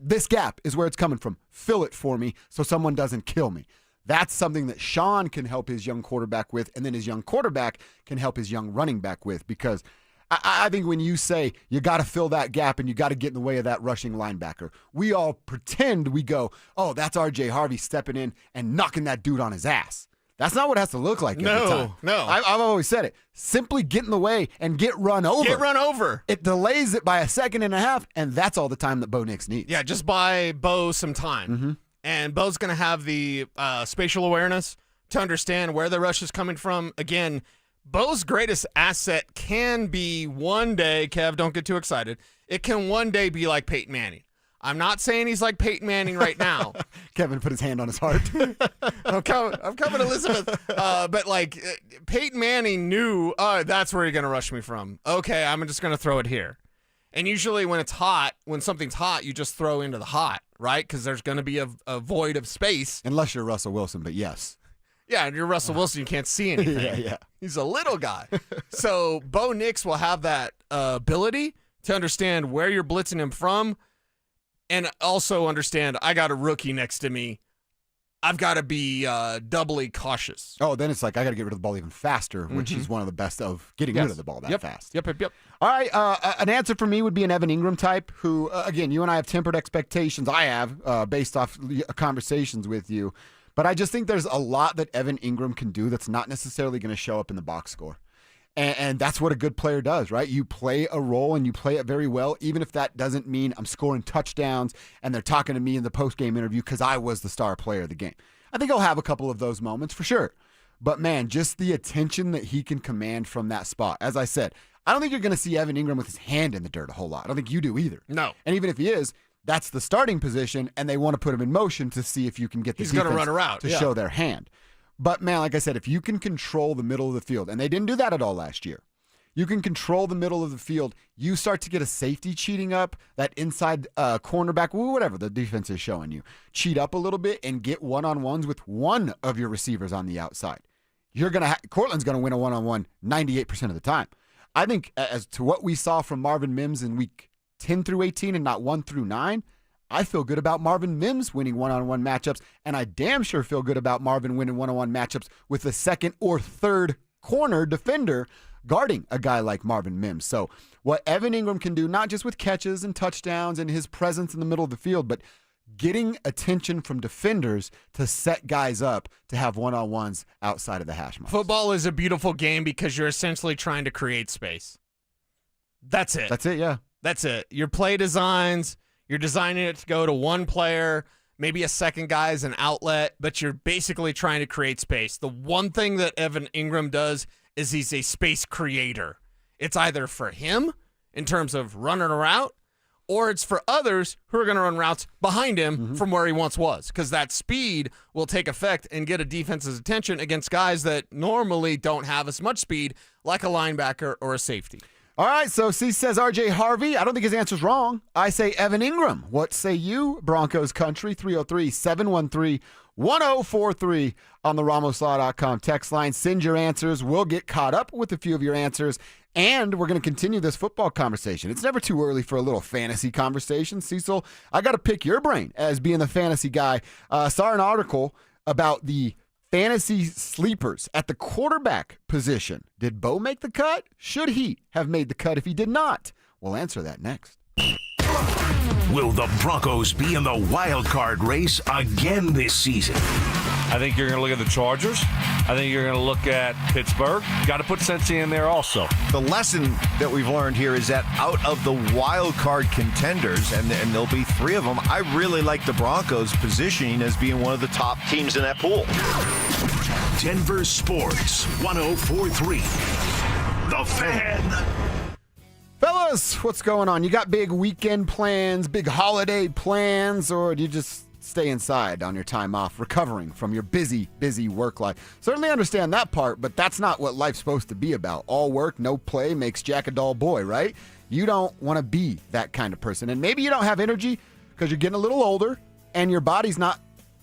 This gap is where it's coming from. Fill it for me so someone doesn't kill me. That's something that Sean can help his young quarterback with, and then his young quarterback can help his young running back with, because I think when you say you got to fill that gap and you got to get in the way of that rushing linebacker, we all pretend we go, oh, that's RJ Harvey stepping in and knocking that dude on his ass. That's not what it has to look like every time. No. I've always said it. Simply get in the way and get run over. Get run over. It delays it by a second and a half, and that's all the time that Bo Nix needs. Yeah, just buy Bo some time. Mm-hmm. And Bo's going to have the spatial awareness to understand where the rush is coming from. Again, Bo's greatest asset can be one day, Kev, don't get too excited, it can one day be like Peyton Manning. I'm not saying he's like Peyton Manning right now. Kevin put his hand on his heart. I'm coming, Elizabeth. But Peyton Manning knew, that's where you're going to rush me from. Okay, I'm just going to throw it here. And usually when something's hot, you just throw into the hot, right? Because there's going to be a void of space. Unless you're Russell Wilson, but yes. Yeah, and you're Russell Wilson, you can't see anything. Yeah. He's a little guy. So Bo Nix will have that ability to understand where you're blitzing him from, and also understand I got a rookie next to me. I've got to be doubly cautious. Oh, then it's like I got to get rid of the ball even faster, which is one of the best of getting rid of the ball that fast. Yep. All right, an answer for me would be an Evan Ingram type who, again, you and I have tempered expectations. I have, based off conversations with you. But I just think there's a lot that Evan Ingram can do that's not necessarily going to show up in the box score. And that's what a good player does, right? You play a role and you play it very well, even if that doesn't mean I'm scoring touchdowns and they're talking to me in the post-game interview because I was the star player of the game. I think he'll have a couple of those moments for sure. But, man, just the attention that he can command from that spot. As I said, I don't think you're going to see Evan Ingram with his hand in the dirt a whole lot. I don't think you do either. No. And even if he is, that's the starting position, and they want to put him in motion to see if you can get the He's defense gonna run a route, to show their hand. But, man, like I said, if you can control the middle of the field, and they didn't do that at all last year, you can control the middle of the field. You start to get a safety cheating up, that inside cornerback, whatever the defense is showing you, cheat up a little bit and get one-on-ones with one of your receivers on the outside. Cortland's going to win a one-on-one 98% of the time. I think as to what we saw from Marvin Mims in week 10 through 18 and not 1 through 9, I feel good about Marvin Mims winning one-on-one matchups, and I damn sure feel good about Marvin winning one-on-one matchups with the second or third corner defender guarding a guy like Marvin Mims. So what Evan Ingram can do, not just with catches and touchdowns and his presence in the middle of the field, but getting attention from defenders to set guys up to have one-on-ones outside of the hash marks. Football is a beautiful game because you're essentially trying to create space. That's it. That's it, yeah. That's it. Your play designs, you're designing it to go to one player, maybe a second guy as an outlet, but you're basically trying to create space. The one thing that Evan Ingram does is he's a space creator. It's either for him in terms of running a route, or it's for others who are going to run routes behind him from where he once was, because that speed will take effect and get a defense's attention against guys that normally don't have as much speed, like a linebacker or a safety. All right, so C says R.J. Harvey. I don't think his answer's wrong. I say Evan Ingram. What say you, Broncos country? 303-713-1043 on the RamosLaw.com text line. Send your answers. We'll get caught up with a few of your answers, and we're going to continue this football conversation. It's never too early for a little fantasy conversation. Cecil, I got to pick your brain as being the fantasy guy. Saw an article about the fantasy sleepers at the quarterback position. Did Bo make the cut? Should he have made the cut if he did not? We'll answer that next. Will the Broncos be in the wild card race again this season? I think you're going to look at the Chargers. I think you're going to look at Pittsburgh. Got to put Cincy in there also. The lesson that we've learned here is that out of the wild card contenders, and there'll be 3 of them, I really like the Broncos positioning as being one of the top teams in that pool. Denver Sports 104.3. The Fan. Fellas, what's going on? You got big weekend plans, big holiday plans, or do you just stay inside on your time off, recovering from your busy work life? Certainly understand that part, but that's not what life's supposed to be about. All work, no play makes Jack a dull boy, right? You don't want to be that kind of person. And maybe you don't have energy because you're getting a little older and your body's not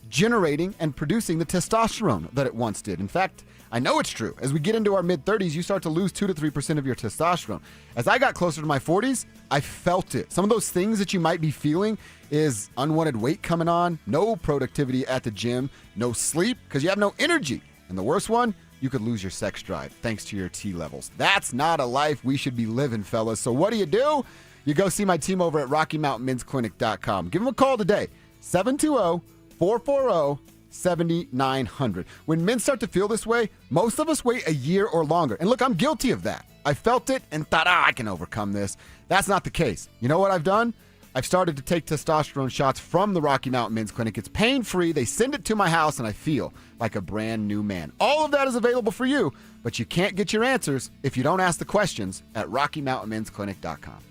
generating and producing the testosterone that it once did. In fact, I know it's true. As we get into our mid-30s, you start to lose 2 to 3% of your testosterone. As I got closer to my 40s, I felt it. Some of those things that you might be feeling is unwanted weight coming on, no productivity at the gym, no sleep because you have no energy. And the worst one, you could lose your sex drive thanks to your T levels. That's not a life we should be living, fellas. So what do? You go see my team over at RockyMountainMen'sClinic.com. Give them a call today, 720-440-7900. When men start to feel this way, most of us wait a year or longer. And look, I'm guilty of that. I felt it and thought, I can overcome this. That's not the case. You know what I've done? I've started to take testosterone shots from the Rocky Mountain Men's Clinic. It's pain-free. They send it to my house, and I feel like a brand new man. All of that is available for you, but you can't get your answers if you don't ask the questions at RockyMountainMen'sClinic.com.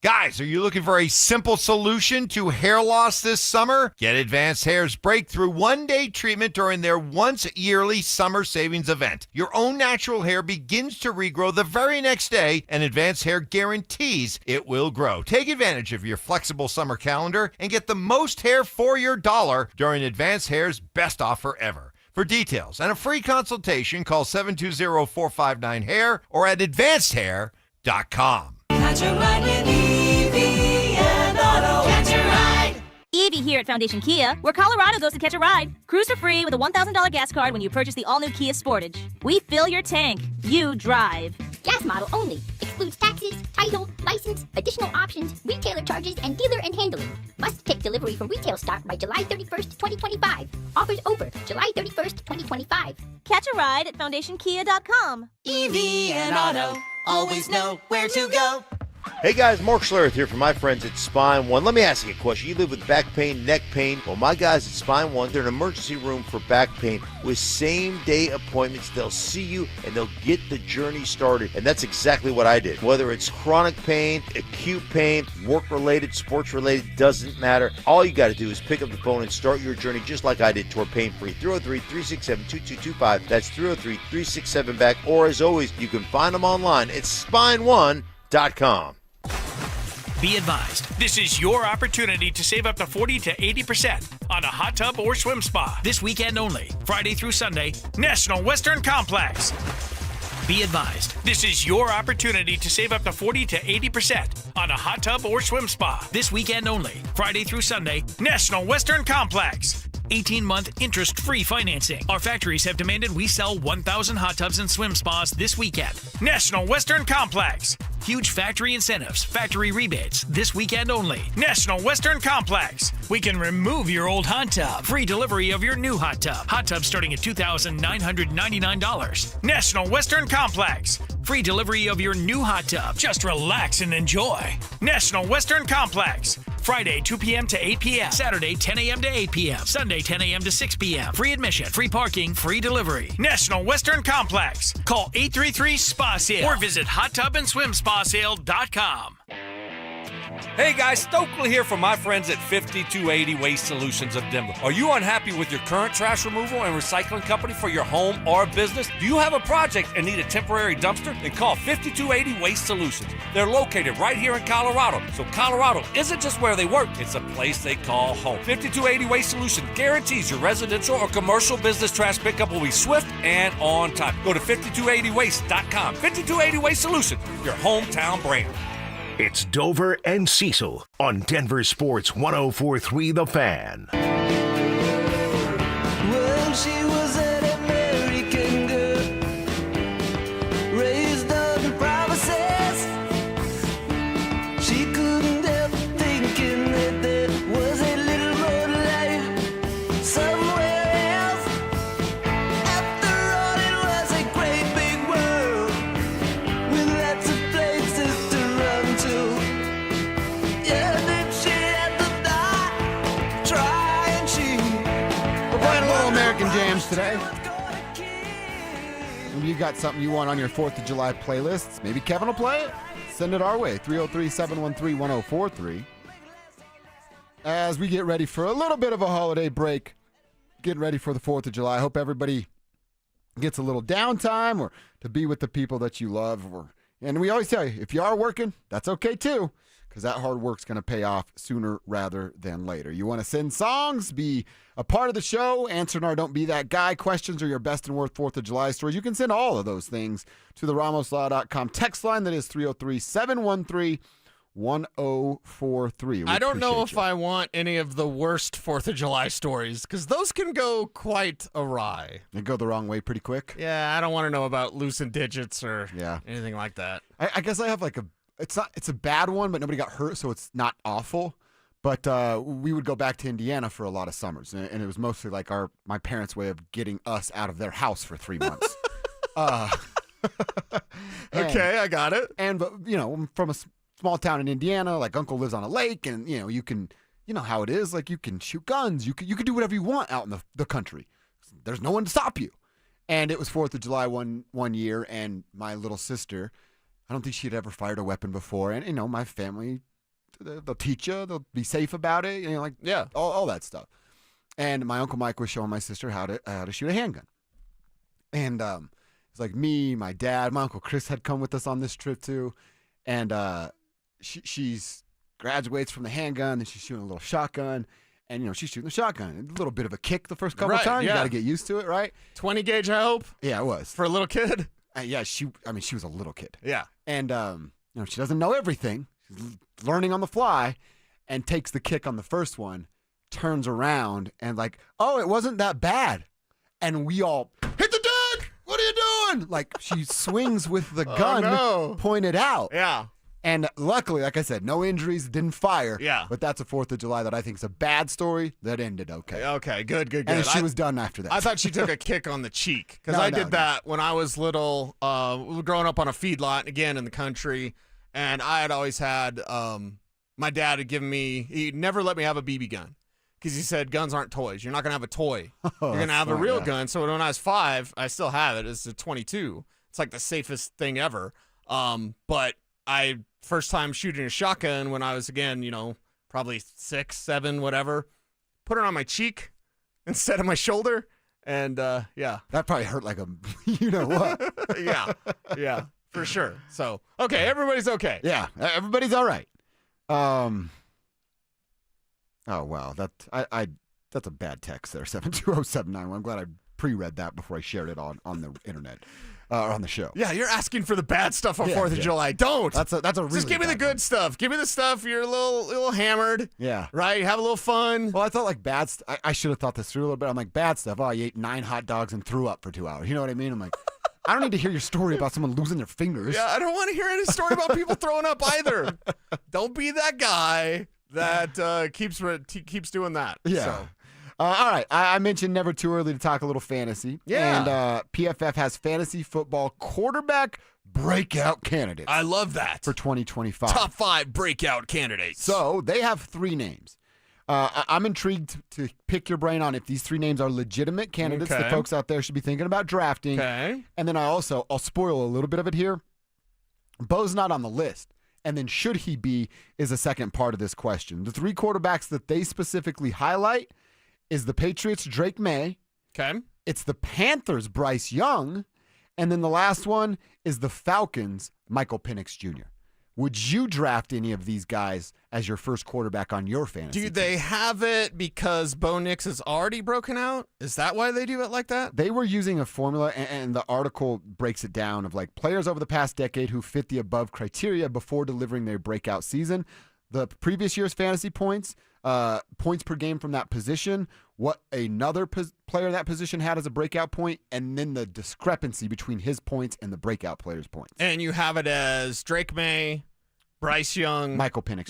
Guys, are you looking for a simple solution to hair loss this summer? Get Advanced Hair's breakthrough one-day treatment during their once-yearly summer savings event. Your own natural hair begins to regrow the very next day, and Advanced Hair guarantees it will grow. Take advantage of your flexible summer calendar and get the most hair for your dollar during Advanced Hair's best offer ever. For details and a free consultation, call 720-459-HAIR or at advancedhair.com. Catch a ride with Evie and Otto. Catch a ride. Evie here at Foundation Kia, where Colorado goes to catch a ride. Cruise for free with a $1,000 gas card when you purchase the all-new Kia Sportage. We fill your tank. You drive. Gas model only. Excludes taxes, title, license, additional options, retailer charges, and dealer and handling. Must take delivery from retail stock by July 31st, 2025. Offers over July 31st, 2025. Catch a ride at FoundationKia.com. EV and auto, always know where to go. Hey guys, Mark Schlereth here from my friends at Spine One. Let me ask you a question. You live with back pain, neck pain? Well, my guys at Spine One, they're an emergency room for back pain with same-day appointments. They'll see you and they'll get the journey started. And that's exactly what I did. Whether it's chronic pain, acute pain, work-related, sports-related, doesn't matter. All you got to do is pick up the phone and start your journey just like I did toward pain-free. 303-367-2225. That's 303-367-BACK. Or as always, you can find them online at spineone.com. Be advised, this is your opportunity to save up to 40 to 80% on a hot tub or swim spa. This weekend only, Friday through Sunday, National Western Complex. Be advised, this is your opportunity to save up to 40 to 80% on a hot tub or swim spa. This weekend only, Friday through Sunday, National Western Complex. 18-month interest-free financing. Our factories have demanded we sell 1,000 hot tubs and swim spas this weekend. National Western Complex. Huge factory incentives, factory rebates, this weekend only. National Western Complex. We can remove your old hot tub. Free delivery of your new hot tub. Hot tub starting at $2,999. National Western Complex. Free delivery of your new hot tub. Just relax and enjoy. National Western Complex. Friday, 2 p.m. to 8 p.m. Saturday, 10 a.m. to 8 p.m. Sunday, 10 a.m. to 6 p.m. Free admission, free parking, free delivery. National Western Complex. Call 833-SPA-SALE or visit hottubandSwimSpaSale.com. Hey guys, Stokely here from my friends at 5280 Waste Solutions of Denver. Are you unhappy with your current trash removal and recycling company for your home or business? Do you have a project and need a temporary dumpster? Then call 5280 Waste Solutions. They're located right here in Colorado. So Colorado isn't just where they work, it's a place they call home. 5280 Waste Solutions guarantees your residential or commercial business trash pickup will be swift and on time. Go to 5280waste.com. 5280 Waste Solutions, your hometown brand. It's Dover and Cecil on Denver Sports 104.3 The Fan. Well, she was an American girl, raised on promises. She couldn't help thinking that there was a little more life somewhere else. After all, it was a great big world with lots of places to run to. Yeah, then she had to die trying. We're playing a little American Jams today. Maybe you got something you want on your 4th of July playlists. Maybe Kevin will play it. Send it our way, 303-713-1043. As we get ready for a little bit of a holiday break, getting ready for the 4th of July. I hope everybody gets a little downtime or to be with the people that you love. And we always tell you, if you are working, that's okay too, because that hard work's going to pay off sooner rather than later. You want to send songs, be a part of the show, answering our Don't Be That Guy questions or your best and worst 4th of July stories. You can send all of those things to the RamosLaw.com text line that is 303-713-1043. I don't know if I want any of the worst 4th of July stories because those can go quite awry. They go the wrong way pretty quick. Yeah, I don't want to know about loosened digits or anything like that. I guess I have like it's a bad one, but nobody got hurt, so it's not awful. But we would go back to Indiana for a lot of summers, and it was mostly like my parents' way of getting us out of their house for 3 months. Okay, I got it. And but I'm from a small town in Indiana, like Uncle lives on a lake, and you can, how it is, like you can shoot guns, you can do whatever you want out in the country. There's no one to stop you. And it was 4th of July one year, and my little sister, I don't think she'd ever fired a weapon before, and my family, they'll teach you, they'll be safe about it, all that stuff. And my Uncle Mike was showing my sister how to shoot a handgun. And it's like me, my dad, my Uncle Chris had come with us on this trip too. And she's graduates from the handgun, and she's shooting a little shotgun. And, she's shooting the shotgun. A little bit of a kick the first couple of times. Yeah. You got to get used to it, right? 20 gauge, I hope? Yeah, it was. For a little kid? Yeah, she was a little kid. Yeah. And, she doesn't know everything. She's learning on the fly and takes the kick on the first one turns around and like, oh, it wasn't that bad. And we all, hit the deck! What are you doing? Like, she swings with the gun pointed out. Yeah. And luckily, like I said, no injuries, didn't fire. Yeah. But that's a 4th of July that I think is a bad story that ended okay. Okay, good. And she was done after that. I thought she took a kick on the cheek because I did that when I was little, growing up on a feedlot, again, in the country. And I had always had, my dad had given me, he never let me have a BB gun because he said guns aren't toys. You're not going to have a toy. You're going to have a real gun. So when I was 5, I still have it. It's a 22. It's like the safest thing ever. But first time shooting a shotgun when I was, again, probably 6, 7, whatever, put it on my cheek instead of my shoulder. And, yeah. That probably hurt like a, you know what? Yeah, for sure. So, okay, everybody's okay. Yeah, everybody's all right. Oh, wow. That's a bad text there, 720-791. I'm glad I pre-read that before I shared it on the internet. On the show. Yeah, you're asking for the bad stuff on 4th of July. Don't. That's a really just give me the good stuff. Give me the stuff you're a little hammered. Yeah. Right? Have a little fun. Well, I thought like bad I should have thought this through a little bit. I'm like, bad stuff. Oh, you ate 9 hot dogs and threw up for 2 hours. You know what I mean? I'm like, I don't need to hear your story about someone losing their fingers. Yeah, I don't want to hear any story about people throwing up either. Don't be that guy that keeps doing that. Yeah. So. All right. I mentioned never too early to talk a little fantasy. Yeah. And PFF has fantasy football quarterback breakout candidates. I love that. For 2025. Top 5 breakout candidates. So they have 3 names. I'm intrigued to pick your brain on if these 3 names are legitimate candidates that folks out there should be thinking about drafting. Okay. And then I'll spoil a little bit of it here. Bo's not on the list. And then should he be is a second part of this question. The 3 quarterbacks that they specifically highlight is the Patriots' Drake May. Okay. It's the Panthers' Bryce Young. And then the last one is the Falcons' Michael Penix Jr. Would you draft any of these guys as your first quarterback on your fantasy team? team? They have it because Bo Nix is already broken out? Is that why they do it like that? They were using a formula, and the article breaks it down of like players over the past decade who fit the above criteria before delivering their breakout season. The previous year's fantasy points, points per game from that position, what another player in that position had as a breakout point, and then the discrepancy between his points and the breakout player's points. And you have it as Drake May, Bryce Young, Michael Penix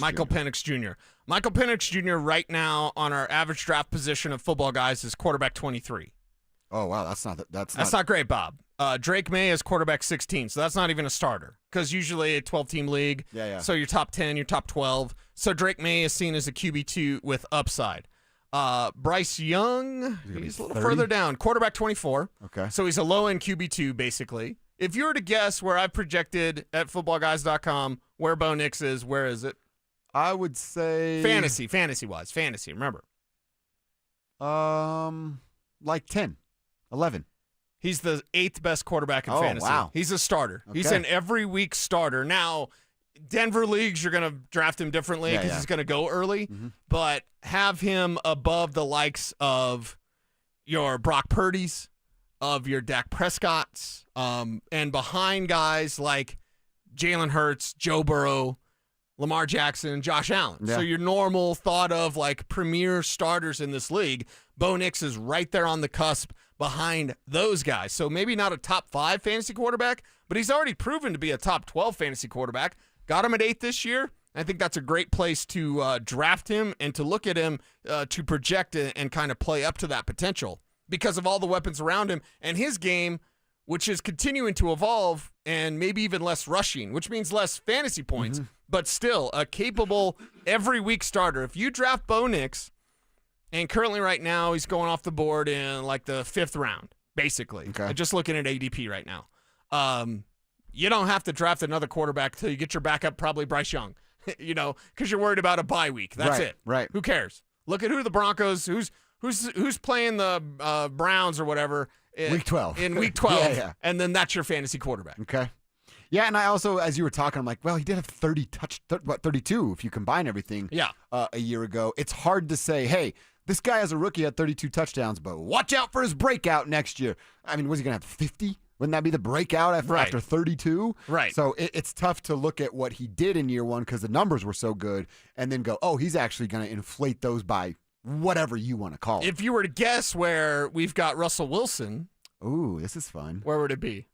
Jr. Michael Penix Jr. right now on our average draft position of football guys is quarterback 23. Oh, wow. That's not great, Bob. Drake May is quarterback 16, so that's not even a starter because usually a 12-team league. Yeah. So your top 10, your top 12. So Drake May is seen as a QB2 with upside. Bryce Young, he's a little further down. Quarterback 24. Okay. So he's a low-end QB2, basically. If you were to guess where I've projected at footballguys.com where Bo Nix is, where is it? I would say... Fantasy-wise. Fantasy, remember. Like 10, 11. He's the 8th best quarterback in fantasy. Wow. He's a starter. Okay. He's an every week starter. Now, Denver leagues, you're going to draft him differently because he's going to go early, but have him above the likes of your Brock Purdy's, of your Dak Prescott's, and behind guys like Jalen Hurts, Joe Burrow, Lamar Jackson, Josh Allen. Yeah. So your normal thought of like premier starters in this league, Bo Nix is right there on the cusp behind those guys. So maybe not a top 5 fantasy quarterback, but he's already proven to be a top 12 fantasy quarterback. Got him at 8 this year. I think that's a great place to draft him and to look at him to project and kind of play up to that potential because of all the weapons around him and his game, which is continuing to evolve and maybe even less rushing, which means less fantasy points, but still a capable every week starter. If you draft Bo Nix, and currently right now he's going off the board in like the 5th round, basically. Okay. Just looking at ADP right now. You don't have to draft another quarterback till you get your backup, probably Bryce Young, because you're worried about a bye week. That's it. Right. Who cares? Look at who the Broncos, who's playing the Browns or whatever. Week 12. In week 12. Yeah. And then that's your fantasy quarterback. Okay. Yeah, and I also, as you were talking, I'm like, well, he did have 32 if you combine everything a year ago. It's hard to say, hey, this guy as a rookie had 32 touchdowns, but watch out for his breakout next year. I mean, was he going to have 50? Wouldn't that be the breakout after 32? Right. So it's tough to look at what he did in year one because the numbers were so good and then go, oh, he's actually going to inflate those by whatever you want to call it. If you were to guess where we've got Russell Wilson. Ooh, this is fun. Where would it be?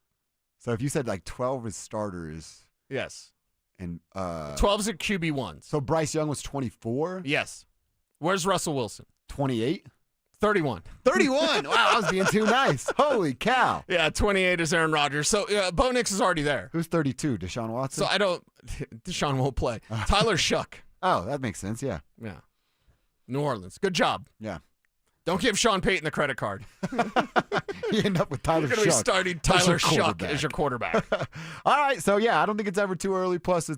So if you said like 12 is starters. Yes. And 12's at QB1s. So Bryce Young was 24? Yes. Where's Russell Wilson? 28? 31. 31. Wow, I was being too nice. Holy cow. Yeah, 28 is Aaron Rodgers. So Bo Nix is already there. Who's 32? Deshaun Watson? So Deshaun won't play. Tyler Shuck. Oh, that makes sense. Yeah. Yeah. New Orleans. Good job. Yeah. Don't give Sean Payton the credit card. You end up with Tyler You're Shuck. going to be starting Tyler Shuck as your quarterback. All right. So, yeah, I don't think it's ever too early. Plus,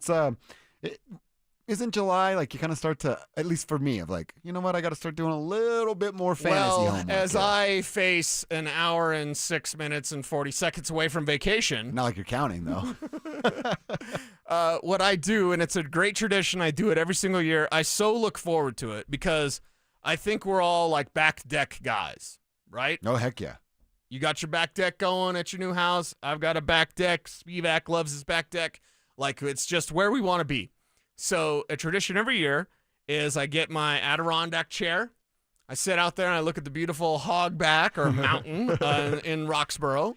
isn't July, like, you kind of start to, at least for me, of like, you know what, I got to start doing a little bit more fantasy homework. As I face an hour and 6 minutes and 40 seconds away from vacation. Not like you're counting, though. What I do, and it's a great tradition, I do it every single year, I so look forward to it because I think we're all like back deck guys, right? Oh, heck yeah. You got your back deck going at your new house. I've got a back deck. Spivak loves his back deck. Like, it's just where we want to be. So a tradition every year is I get my Adirondack chair. I sit out there and I look at the beautiful hogback or mountain in Roxborough.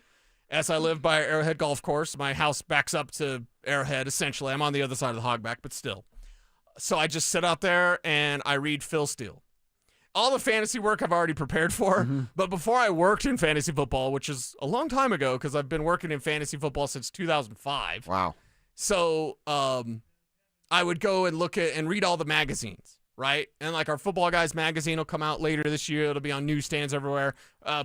As I live by Arrowhead Golf Course, my house backs up to Arrowhead, essentially. I'm on the other side of the hogback, but still. So I just sit out there and I read Phil Steele. All the fantasy work I've already prepared for, but before I worked in fantasy football, which is a long time ago because I've been working in fantasy football since 2005. Wow. So I would go and look at and read all the magazines, right? And like our Football Guys magazine will come out later this year. It'll be on newsstands everywhere.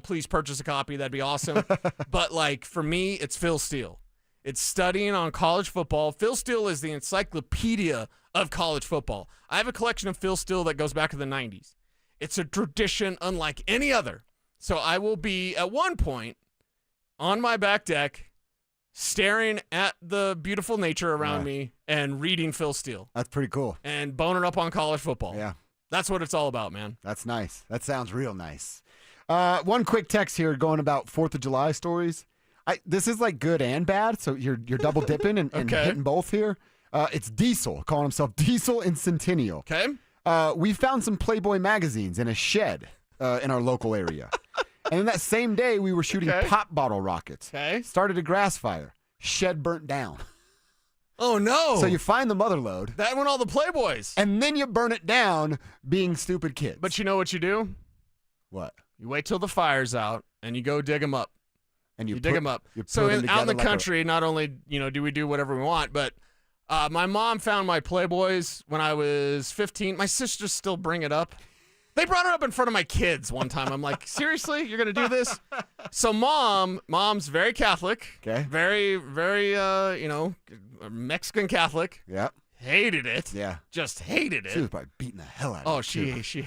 Please purchase a copy. That'd be awesome. But like for me, it's Phil Steele. It's studying on college football. Phil Steele is the encyclopedia of college football. I have a collection of Phil Steele that goes back to the 90s. It's a tradition unlike any other. So I will be at one point on my back deck staring at the beautiful nature around me and reading Phil Steele. That's pretty cool. And boning up on college football. Yeah. That's what it's all about, man. That's nice. That sounds real nice. One quick text here going about 4th of July stories. This is like good and bad, so you're double dipping and hitting both here. It's Diesel, calling himself Diesel in Centennial. Okay. We found some Playboy magazines in a shed in our local area. And then that same day, we were shooting pop bottle rockets. Okay. Started a grass fire. Shed burnt down. Oh, no. So you find the mother lode. That went all the Playboys. And then you burn it down being stupid kids. But you know what you do? What? You wait till the fire's out, and you go dig them up. And you dig them up. So out in the country, not only do we do whatever we want, but my mom found my Playboys when I was 15. My sisters still bring it up. They brought it up in front of my kids one time. I'm like, seriously? You're going to do this? So mom's very Catholic. Okay. Very, very, Mexican Catholic. Yeah. Hated it. Yeah. Just hated it. She was probably beating the hell out of it. Oh, she.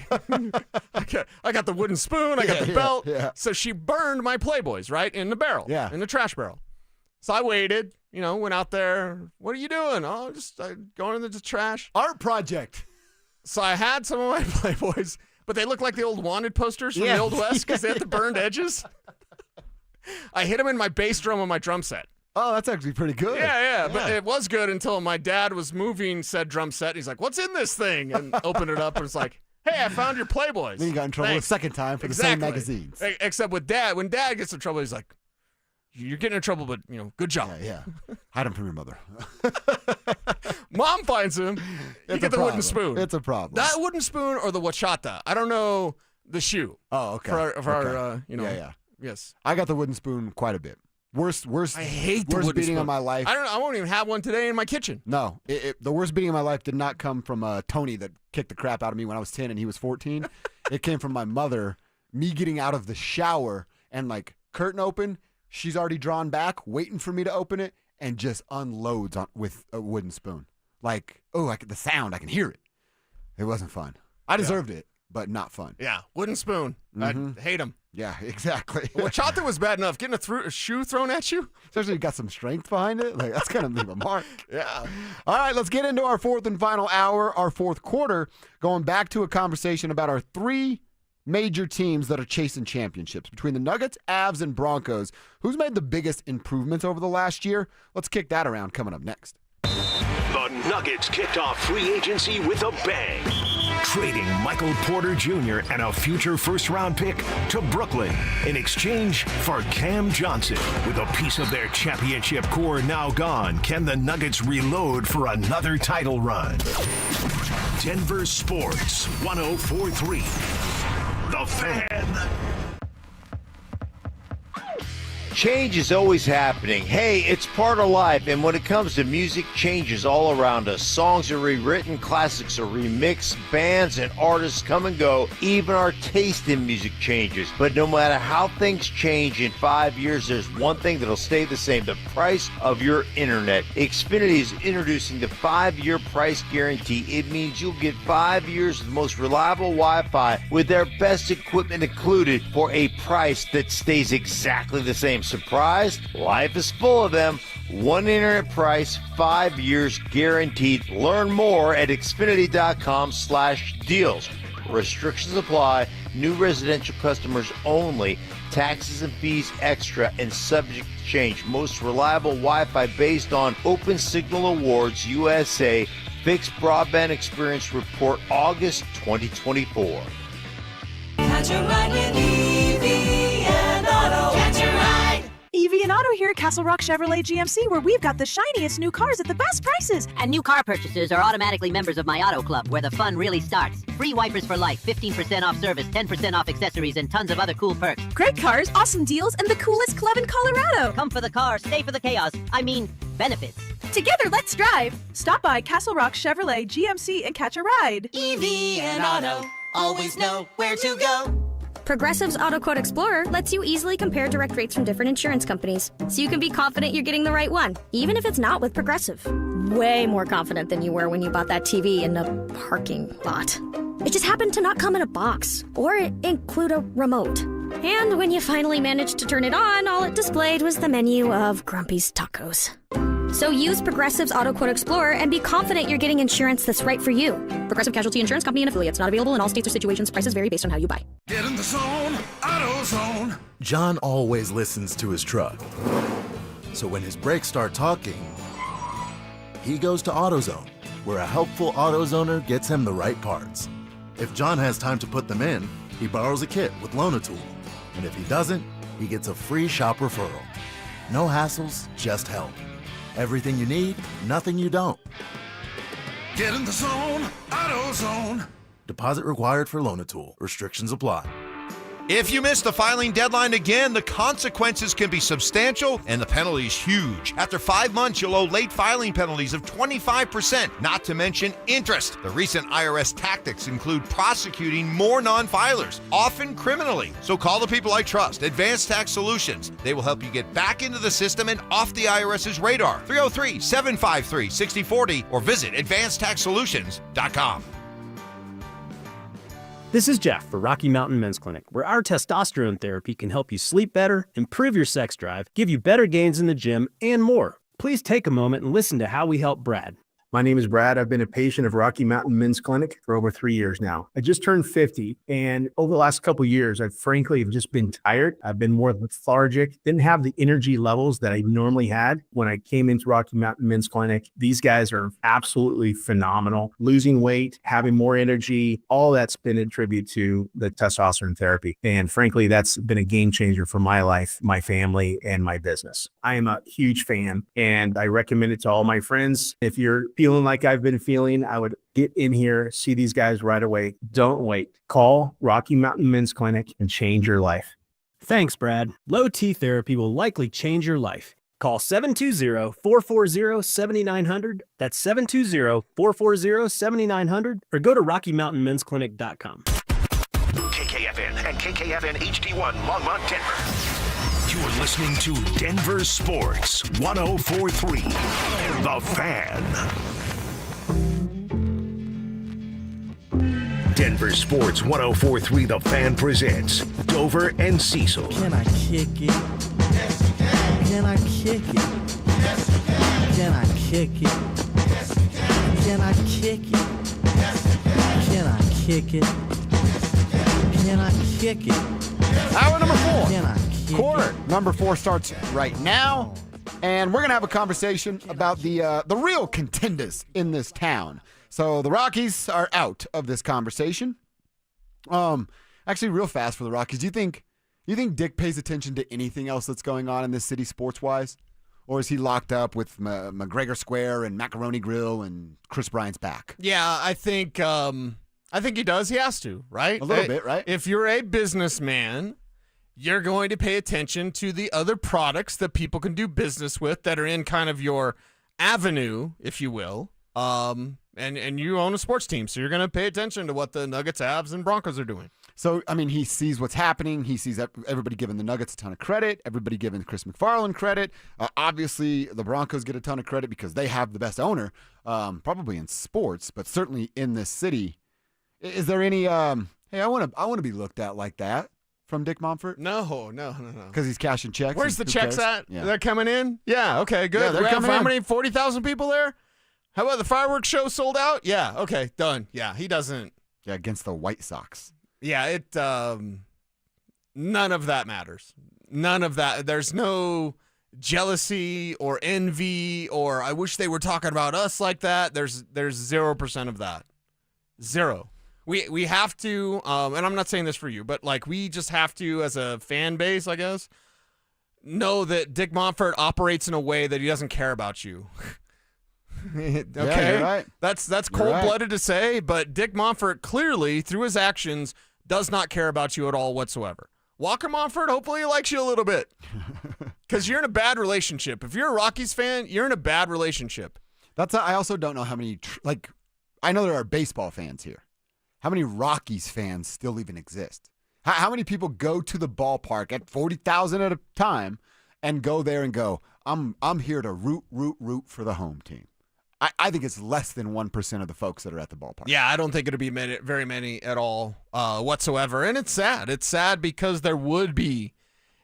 I got the wooden spoon. I got the belt. Yeah. So she burned my Playboys, right, in the barrel. Yeah. In the trash barrel. So I waited, went out there. What are you doing? Oh, just going into the trash. Art project. So I had some of my Playboys, but they look like the old Wanted posters from the Old West because they had the burned edges. I hid them in my bass drum on my drum set. Oh, that's actually pretty good. Yeah. But it was good until my dad was moving said drum set. He's like, what's in this thing? And opened it up and was like, hey, I found your Playboys. Then you got in trouble a second time for the same magazines. Except with Dad. When Dad gets in trouble, he's like, you're getting in trouble, but, good job. Yeah. Hide them from your mother. Mom finds him. You get the wooden spoon. It's a problem. That wooden spoon or the wachata. I don't know the shoe. Oh, okay. Yeah. Yes. I got the wooden spoon quite a bit. Worst. I hate the worst wooden beating spoon. of my life. I won't even have one today in my kitchen. No, the worst beating of my life did not come from Tony that kicked the crap out of me when I was 10 and he was 14. It came from my mother, me getting out of the shower and like curtain open. She's already drawn back, waiting for me to open it, and just unloads with a wooden spoon. Like, the sound, I can hear it. It wasn't fun. I deserved it, but not fun. Yeah, wooden spoon. I hate them. Yeah, exactly. Wachata was bad enough. Getting a shoe thrown at you? Especially if you got some strength behind it. Like, that's going to leave a mark. Yeah. All right, let's get into our fourth and final hour, our fourth quarter, going back to a conversation about our three major teams that are chasing championships. Between the Nuggets, Avs, and Broncos, who's made the biggest improvements over the last year? Let's kick that around coming up next. The Nuggets kicked off free agency with a bang. trading Michael Porter Jr. and a future first-round pick to Brooklyn in exchange for Cam Johnson. With a piece of their championship core now gone, can the Nuggets reload for another title run? Denver Sports 104.3. The Fan. Change is always happening. Hey, it's part of life, and when it comes to music, change is all around us. Songs are rewritten, classics are remixed, bands and artists come and go. Even our taste in music changes. But no matter how things change in 5 years, there's one thing that'll stay the same: the price of your internet. Xfinity is introducing the 5-year price guarantee. It means you'll get 5 years of the most reliable Wi-Fi with their best equipment included for a price that stays exactly the same. Surprised? Life is full of them. One internet price, 5 years guaranteed. Learn more at Xfinity.com/deals. Restrictions apply. New residential customers only. Taxes and fees extra and subject to change. Most reliable Wi-Fi based on Open Signal Awards USA. Fixed Broadband Experience Report August 2024. Catch a ride with EV and Auto. Catch a ride. EV and Auto here at Castle Rock Chevrolet GMC, where we've got the shiniest new cars at the best prices. And new car purchases are automatically members of my Auto Club, where the fun really starts. Free wipers for life, 15% off service, 10% off accessories, and tons of other cool perks. Great cars, awesome deals, and the coolest club in Colorado. Come for the car, stay for the chaos. I mean, benefits. Together, let's drive. Stop by Castle Rock Chevrolet GMC and catch a ride. EV and Auto, always know where to go. Progressive's Auto Quote Explorer lets you easily compare direct rates from different insurance companies, so you can be confident you're getting the right one, even if it's not with Progressive. Way more confident than you were when you bought that TV in a parking lot. It just happened to not come in a box, or include a remote. And when you finally managed to turn it on, all it displayed was the menu of Grumpy's Tacos. So use Progressive's Auto Quote Explorer and be confident you're getting insurance that's right for you. Progressive Casualty Insurance Company and affiliates. Not available in all states or situations. Prices vary based on how you buy. Get in the zone, AutoZone. John always listens to his truck. So when his brakes start talking, he goes to AutoZone, where a helpful AutoZoner gets him the right parts. If John has time to put them in, he borrows a kit with Loan-A-Tool. And if he doesn't, he gets a free shop referral. No hassles, just help. Everything you need, nothing you don't. Get in the zone, AutoZone. Deposit required for Loan-A-Tool. Restrictions apply. If you miss the filing deadline again, the consequences can be substantial and the penalty is huge. After 5 months, you'll owe late filing penalties of 25%, not to mention interest. The recent IRS tactics include prosecuting more non-filers, often criminally. So call the people I trust, Advanced Tax Solutions. They will help you get back into the system and off the IRS's radar. 303-753-6040 or visit advancedtaxsolutions.com. This is Jeff for Rocky Mountain Men's Clinic, where our testosterone therapy can help you sleep better, improve your sex drive, give you better gains in the gym, and more. Please take a moment and listen to how we help Brad. My name is Brad. I've been a patient of Rocky Mountain Men's Clinic for over 3 years now. I just turned 50, and over the last couple of years, I've frankly just been tired. I've been more lethargic, didn't have the energy levels that I normally had when I came into Rocky Mountain Men's Clinic. These guys are absolutely phenomenal. Losing weight, having more energy, all that's been a tribute to the testosterone therapy. And frankly, that's been a game changer for my life, my family, and my business. I am a huge fan, and I recommend it to all my friends. If you're feeling like I've been feeling, I would get in here, see these guys right away. Don't wait. Call Rocky Mountain Men's Clinic and change your life. Thanks, Brad. Low T therapy will likely change your life. Call 720-440-7900. That's 720-440-7900, or go to RockyMountainMen'sClinic.com. KKFN and KKFN HD1 Longmont, Denver. You're listening to Denver Sports 104.3. The Fan. Denver Sports 104.3 The Fan presents Dover and Cecil. Can I kick it? Yes, you can. Can I kick it? Yes, you can. Can I kick it? Yes, you can. Can I kick it? Yes, you can. Can I kick it? Can I kick it? Hour number 4. Can I kick Quarter number 4 starts right now, and we're gonna have a conversation about the real contenders in this town. So the Rockies are out of this conversation. Actually, real fast for the Rockies, do you think Dick pays attention to anything else that's going on in this city sports-wise? Or is he locked up with McGregor Square and Macaroni Grill and Chris Bryant's back? Yeah, I think he does. He has to, right? A little bit, right? If you're a businessman, you're going to pay attention to the other products that people can do business with that are in kind of your avenue, if you will. And you own a sports team, so you're going to pay attention to what the Nuggets, Avs, and Broncos are doing. So, I mean, he sees what's happening. He sees everybody giving the Nuggets a ton of credit, everybody giving Chris McFarland credit. Obviously, the Broncos get a ton of credit because they have the best owner, probably in sports, but certainly in this city. Is there any, hey, I want to be looked at like that from Dick Monfort? No. Because he's cashing checks. Where's the Who checks cares? at? Yeah. They're coming in? Yeah, okay, good. Yeah, they're coming how in. many? 40,000 people there? How about the fireworks show sold out? Yeah, okay, done. Yeah, he doesn't. Yeah, against the White Sox. Yeah, none of that matters. None of that. There's no jealousy or envy or I wish they were talking about us like that. There's 0% of that. Zero. We have to, and I'm not saying this for you, but like we just have to, as a fan base, I guess, know that Dick Monfort operates in a way that he doesn't care about you. Okay, yeah, you're right. That's cold-blooded to say, but Dick Monfort clearly, through his actions, does not care about you at all whatsoever. Walker Monfort, hopefully he likes you a little bit, because you're in a bad relationship. If you're a Rockies fan, you're in a bad relationship. I also don't know how many, I know there are baseball fans here. How many Rockies fans still even exist? How many people go to the ballpark at 40,000 at a time and go there and go, I'm here to root for the home team? I think it's less than 1% of the folks that are at the ballpark. Yeah, I don't think it'll be very many at all whatsoever. And it's sad. It's sad because there would be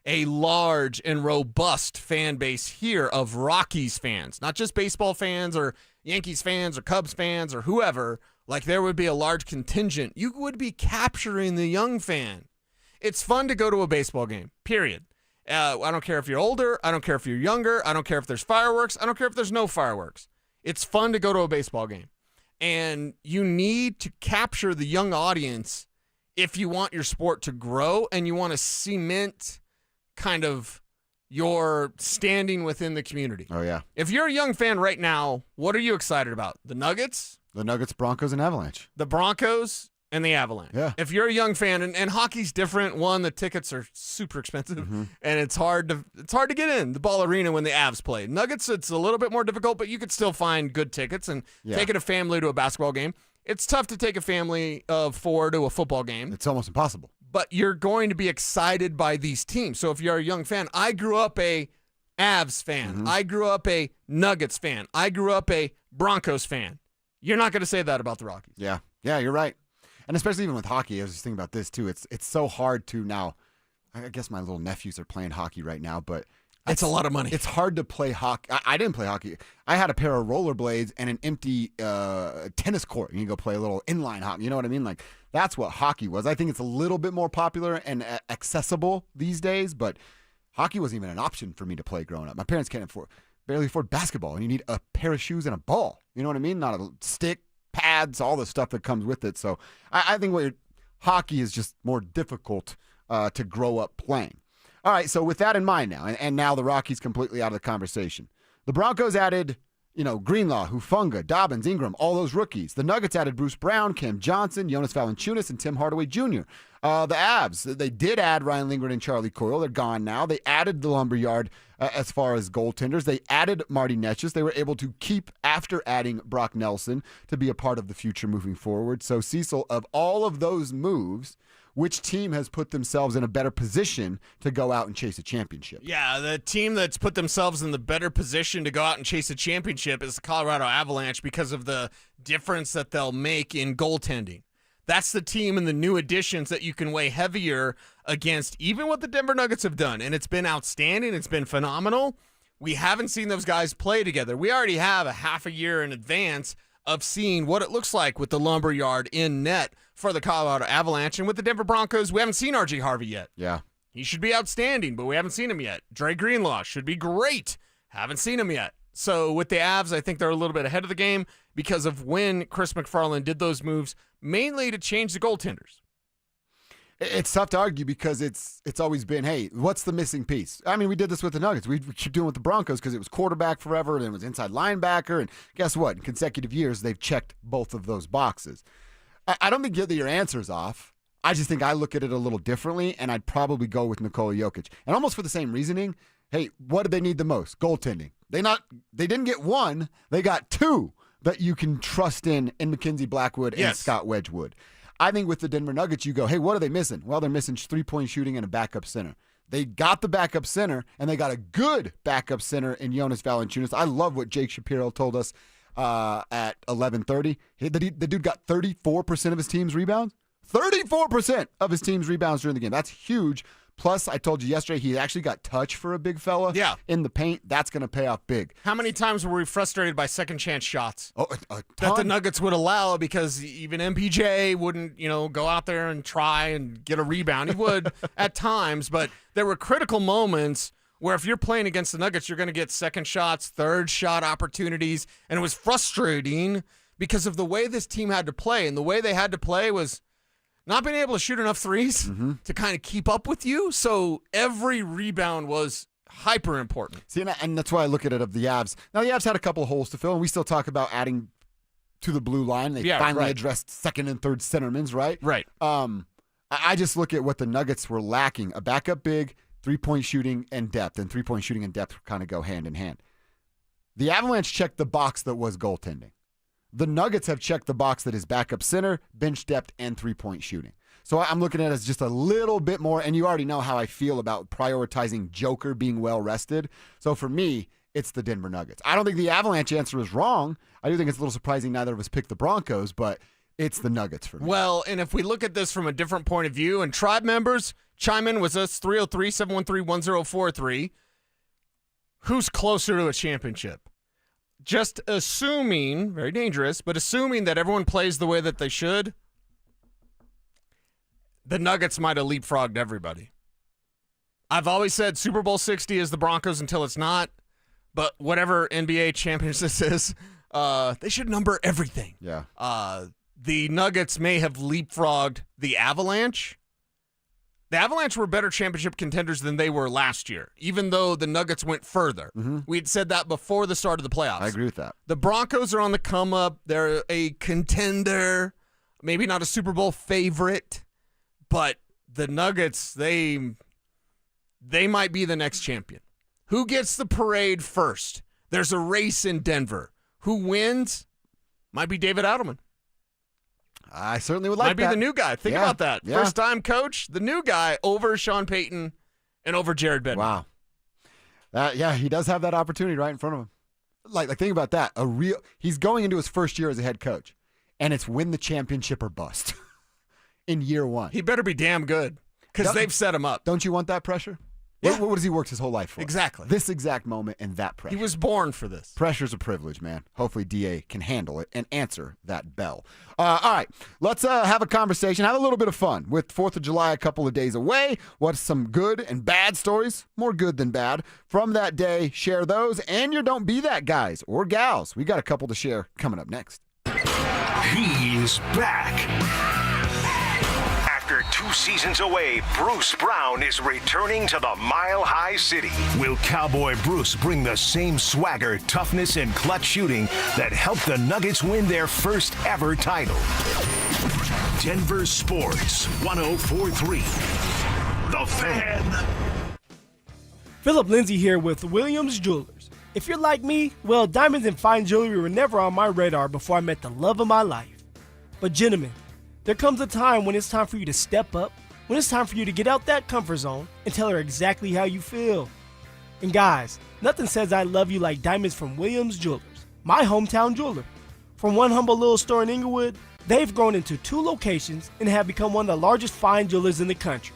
a large and robust fan base here of Rockies fans, not just baseball fans or Yankees fans or Cubs fans or whoever. Like there would be a large contingent. You would be capturing the young fan. It's fun to go to a baseball game, period. I don't care if you're older. I don't care if you're younger. I don't care if there's fireworks. I don't care if there's no fireworks. It's fun to go to a baseball game. And you need to capture the young audience if you want your sport to grow and you want to cement kind of your standing within the community. Oh, yeah. If you're a young fan right now, what are you excited about? The Nuggets? The Nuggets, Broncos, and Avalanche. The Broncos and the Avalanche. Yeah. If you're a young fan, and hockey's different. One, the tickets are super expensive, and it's hard to get in the Ball Arena when the Avs play. Nuggets, it's a little bit more difficult, but you could still find good tickets and taking a family to a basketball game. It's tough to take a family of 4 to a football game. It's almost impossible. But you're going to be excited by these teams. So if you're a young fan, I grew up a Avs fan. I grew up a Nuggets fan. I grew up a Broncos fan. You're not going to say that about the Rockies. Yeah, you're right. And especially even with hockey, I was just thinking about this too. It's so hard to now. I guess my little nephews are playing hockey right now, but it's a lot of money. It's hard to play hockey. I didn't play hockey. I had a pair of rollerblades and an empty tennis court. You can go play a little inline hockey. You know what I mean? Like that's what hockey was. I think it's a little bit more popular and accessible these days, but hockey wasn't even an option for me to play growing up. My parents can't barely afford basketball, and you need a pair of shoes and a ball. You know what I mean? Not a stick, pads, all the stuff that comes with it. So I think hockey is just more difficult to grow up playing. All right, so with that in mind now, and now the Rockies completely out of the conversation. The Broncos added, Greenlaw, Hufanga, Dobbins, Ingram, all those rookies. The Nuggets added Bruce Brown, Cam Johnson, Jonas Valanciunas, and Tim Hardaway Jr. The Avs, they did add Ryan Lindgren and Charlie Coyle. They're gone now. They added the Lumberyard as far as goaltenders. They added Marty Netchus. They were able to keep after adding Brock Nelson to be a part of the future moving forward. So, Cecil, of all of those moves, which team has put themselves in a better position to go out and chase a championship? Yeah, the team that's put themselves in the better position to go out and chase a championship is the Colorado Avalanche because of the difference that they'll make in goaltending. That's the team and the new additions that you can weigh heavier against even what the Denver Nuggets have done. And it's been outstanding. It's been phenomenal. We haven't seen those guys play together. We already have a half a year in advance of seeing what it looks like with the Lumberyard in net for the Colorado Avalanche. And with the Denver Broncos, we haven't seen R.J. Harvey yet. Yeah. He should be outstanding, but we haven't seen him yet. Dre Greenlaw should be great. Haven't seen him yet. So with the Avs, I think they're a little bit ahead of the game because of when Chris McFarland did those moves, mainly to change the goaltenders. It's tough to argue because it's always been, hey, what's the missing piece? I mean, we did this with the Nuggets. We keep doing it with the Broncos because it was quarterback forever, and it was inside linebacker, and guess what? In consecutive years, they've checked both of those boxes. I don't think that your answer's off. I just think I look at it a little differently, and I'd probably go with Nikola Jokic. And almost for the same reasoning, hey, what do they need the most? Goaltending. They didn't get one, they got two that you can trust in Mackenzie Blackwood and Scott Wedgwood. I think with the Denver Nuggets, you go, hey, what are they missing? Well, they're missing 3-point shooting and a backup center. They got the backup center, and they got a good backup center in Jonas Valanciunas. I love what Jake Shapiro told us at 11:30. The dude got 34% of his team's rebounds. 34% of his team's rebounds during the game. That's huge. Plus, I told you yesterday, he actually got touch for a big fella in the paint. That's going to pay off big. How many times were we frustrated by second chance shots that the Nuggets would allow because even MPJ wouldn't, go out there and try and get a rebound. He would at times, but there were critical moments where if you're playing against the Nuggets, you're going to get second shots, third shot opportunities, and it was frustrating because of the way this team had to play. And the way they had to play was not being able to shoot enough threes to kind of keep up with you. So every rebound was hyper important. See, and that's why I look at it of the Avs. Now, the Avs had a couple of holes to fill, and we still talk about adding to the blue line. They finally addressed second and third centermans, right? Right. I just look at what the Nuggets were lacking. A backup big, 3-point shooting, and depth. And 3-point shooting and depth kind of go hand in hand. The Avalanche checked the box that was goaltending. The Nuggets have checked the box that is backup center, bench depth, and 3-point shooting. So I'm looking at it as just a little bit more, and you already know how I feel about prioritizing Joker being well rested. So for me, it's the Denver Nuggets. I don't think the Avalanche answer is wrong. I do think it's a little surprising neither of us picked the Broncos, but it's the Nuggets for me. Well, and if we look at this from a different point of view, and tribe members, chime in with us, 303-713-1043. Who's closer to a championship? Just assuming, very dangerous, but assuming that everyone plays the way that they should, the Nuggets might have leapfrogged everybody. I've always said Super Bowl 60 is the Broncos until it's not, but whatever NBA championship this is, they should number everything. Yeah. The Nuggets may have leapfrogged the Avalanche. The Avalanche were better championship contenders than they were last year, even though the Nuggets went further. We'd said that before the start of the playoffs. I agree with that. The Broncos are on the come up. They're a contender, maybe not a Super Bowl favorite, but the Nuggets, they might be the next champion. Who gets the parade first? There's a race in Denver. Who wins? Might be David Adelman. I certainly would like that. Might be the new guy. Think about that. Yeah. First-time coach, the new guy over Sean Payton and over Jared Bednar. Wow. He does have that opportunity right in front of him. Like think about that. He's going into his first year as a head coach, and it's win the championship or bust in year one. He better be damn good because they've set him up. Don't you want that pressure? Yeah. What has he worked his whole life for? Exactly. This exact moment and that pressure. He was born for this. Pressure's a privilege, man. Hopefully DA can handle it and answer that bell. All right, let's have a conversation, have a little bit of fun with 4th of July a couple of days away. What's some good and bad stories, more good than bad, from that day? Share those and your Don't Be That guys or gals. We got a couple to share coming up next. He's back. After 2 seasons away, Bruce Brown is returning to the Mile High City. Will Cowboy Bruce bring the same swagger, toughness, and clutch shooting that helped the Nuggets win their first ever title? Denver Sports 104.3. The Fan. Philip Lindsay here with Williams Jewelers. If you're like me, well, diamonds and fine jewelry were never on my radar before I met the love of my life. But gentlemen, there comes a time when it's time for you to step up, when it's time for you to get out that comfort zone and tell her exactly how you feel. And guys, nothing says I love you like diamonds from Williams Jewelers, my hometown jeweler. From one humble little store in Inglewood, they've grown into 2 locations and have become one of the largest fine jewelers in the country.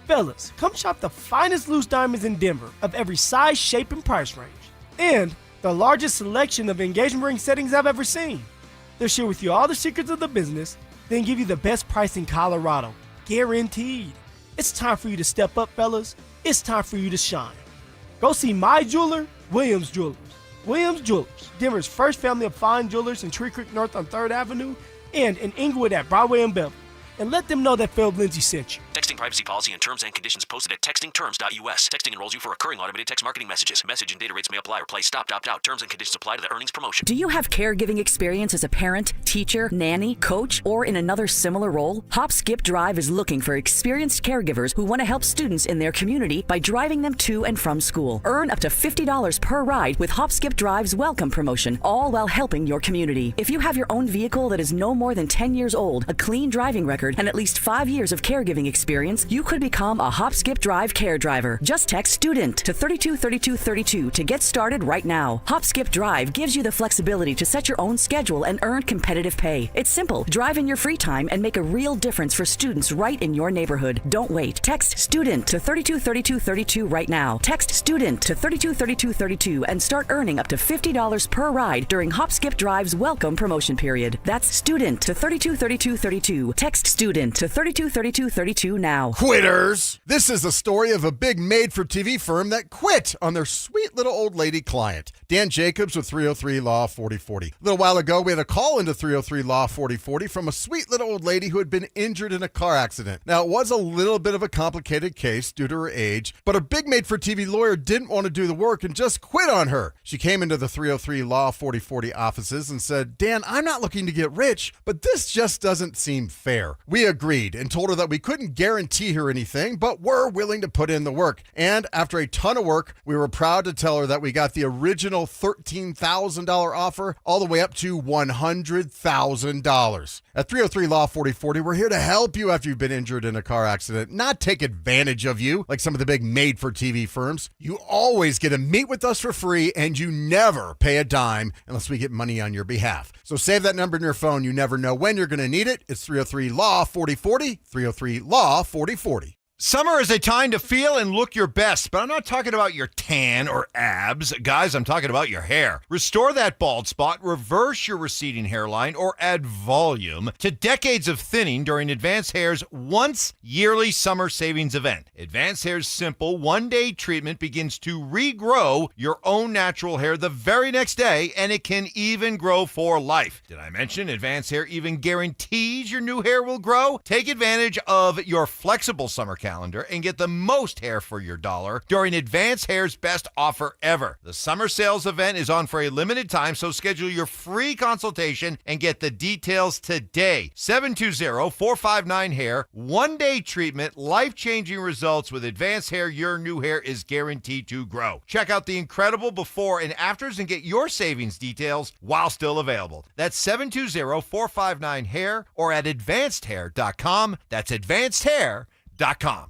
Fellas, come shop the finest loose diamonds in Denver of every size, shape, and price range. And the largest selection of engagement ring settings I've ever seen. They'll share with you all the secrets of the business, then give you the best price in Colorado. Guaranteed. It's time for you to step up, fellas. It's time for you to shine. Go see my jeweler, Williams Jewelers. Williams Jewelers, Denver's first family of fine jewelers in Tree Creek North on 3rd Avenue and in Inglewood at Broadway and Beverly. And let them know that Philip Lindsay sent you. Texting privacy policy and terms and conditions posted at textingterms.us. Texting enrolls you for recurring automated text marketing messages. Message and data rates may apply or play. Stop, opt out. Terms and conditions apply to the earnings promotion. Do you have caregiving experience as a parent, teacher, nanny, coach, or in another similar role? Hop Skip Drive is looking for experienced caregivers who want to help students in their community by driving them to and from school. Earn up to $50 per ride with Hop Skip Drive's welcome promotion, all while helping your community. If you have your own vehicle that is no more than 10 years old, a clean driving record, and at least 5 years of caregiving experience, you could become a Hop Skip Drive care driver. Just text STUDENT to 323232 to get started right now. Hop Skip Drive gives you the flexibility to set your own schedule and earn competitive pay. It's simple. Drive in your free time and make a real difference for students right in your neighborhood. Don't wait. Text STUDENT to 323232 right now. Text STUDENT to 323232 and start earning up to $50 per ride during Hop Skip Drive's welcome promotion period. That's STUDENT to 323232. Text STUDENT to 323232 now. Quitters! This is the story of a big made-for-TV firm that quit on their sweet little old lady client. Dan Jacobs with 303 Law 4040. A little while ago, we had a call into 303 Law 4040 from a sweet little old lady who had been injured in a car accident. Now, it was a little bit of a complicated case due to her age, but a big made-for-TV lawyer didn't want to do the work and just quit on her. She came into the 303 Law 4040 offices and said, Dan, I'm not looking to get rich, but this just doesn't seem fair. We agreed and told her that we couldn't guarantee her anything, but were willing to put in the work. And after a ton of work, we were proud to tell her that we got the original $13,000 offer all the way up to $100,000. At 303 Law 4040, we're here to help you after you've been injured in a car accident, not take advantage of you like some of the big made-for-TV firms. You always get to meet with us for free, and you never pay a dime unless we get money on your behalf. So save that number in your phone. You never know when you're going to need it. It's 303 Law 4040, 303 Law 4040. Summer is a time to feel and look your best, but I'm not talking about your tan or abs. Guys, I'm talking about your hair. Restore that bald spot, reverse your receding hairline, or add volume to decades of thinning during Advanced Hair's once yearly summer savings event. Advanced Hair's simple one-day treatment begins to regrow your own natural hair the very next day, and it can even grow for life. Did I mention Advanced Hair even guarantees your new hair will grow? Take advantage of your flexible summer calendar and get the most hair for your dollar during Advanced Hair's best offer ever. The summer sales event is on for a limited time, so schedule your free consultation and get the details today. 720-459-HAIR. One-day treatment, life-changing results with Advanced Hair. Your new hair is guaranteed to grow. Check out the incredible before and afters and get your savings details while still available. That's 720-459-HAIR or at advancedhair.com. That's advancedhair.com.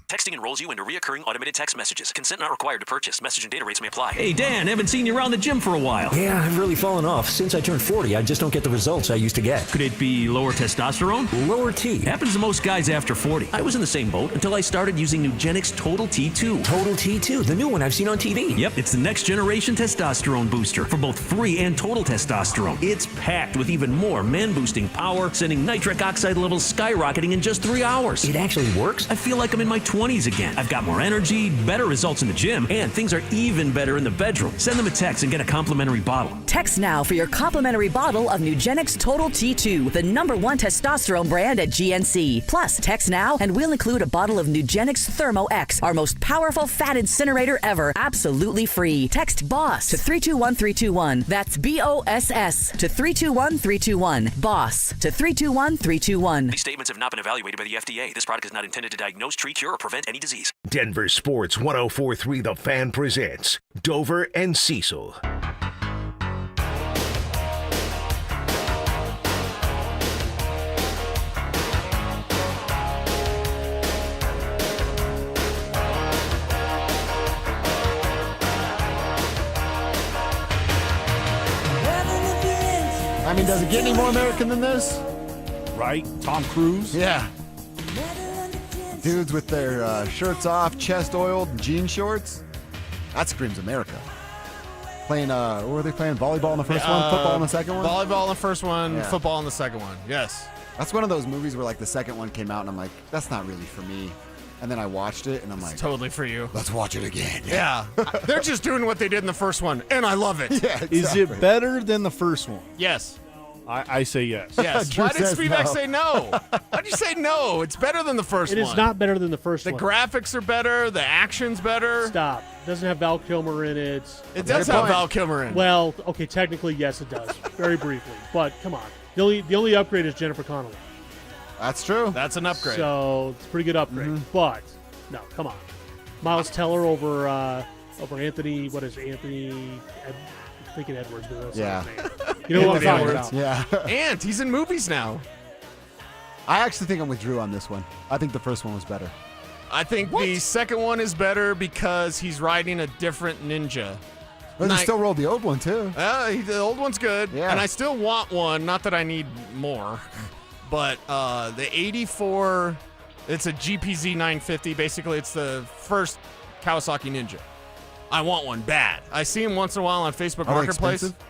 Texting enrolls you into reoccurring automated text messages. Consent not required to purchase. Message and data rates may apply. Hey, Dan, haven't seen you around the gym for a while. Yeah, I've really fallen off. Since I turned 40, I just don't get the results I used to get. Could it be lower testosterone? Lower T. Happens to most guys after 40. I was in the same boat until I started using Nugenix Total T2. Total T2, the new one I've seen on TV. Yep, it's the next generation testosterone booster for both free and total testosterone. It's packed with even more man-boosting power, sending nitric oxide levels skyrocketing in just 3 hours. It actually works? I feel like I'm in my 20s again. I've got more energy, better results in the gym, and things are even better in the bedroom. Send them a text and get a complimentary bottle. Text now for your complimentary bottle of Nugenix Total T2, the #1 testosterone brand at GNC. Plus, text now and we'll include a bottle of Nugenix Thermo X, our most powerful fat incinerator ever, absolutely free. Text BOSS to 321321. That's BOSS to 321321. BOSS to 321321. These statements have not been evaluated by the FDA. This product is not intended to diagnose, treat, cure, or prevent any disease. Denver Sports 104.3 The Fan presents Dover and Cecil. I mean, does it get any more American than this? Right? Tom Cruise? Yeah. Dudes with their shirts off, chest oiled, jean shorts. That screams America. Playing, what were they playing? Volleyball in the first one? Football in the second one? Volleyball in the first one, football in the second one. Yes. That's one of those movies where, like, the second one came out, and I'm like, that's not really for me. and then I watched it, and I'm like, It's totally for you. let's watch it again. Yeah. They're just doing what they did in the first one, and I love it. Yeah, exactly. Is it better than the first one? Yes. I say yes. Yes. Drew Why did says Spivak no. say no? Why'd you say no? It's better than the first It one. is not better than the first The one. graphics are better. The action's better. Stop. Doesn't have Val Kilmer in it. It does have Val Kilmer in it. Well, okay, technically, yes, it does. Very briefly. But come on. The only upgrade is Jennifer Connelly. That's true. That's an upgrade. So it's a pretty good upgrade. But, no, come on. Miles Teller over Anthony, what is it, Anthony, I'm thinking Edwards, but that's not his name. You know what I'm talking about. Yeah. And he's in movies now. I actually think I'm with Drew on this one. I think the first one was better. I think the second one is better because he's riding a different ninja. But they still rolled the old one, too. The old one's good. Yeah. And I still want one. Not that I need more. But the 84, it's a GPZ 950. Basically, it's the first Kawasaki Ninja. I want one bad. I see them once in a while on Facebook Are they Marketplace. expensive?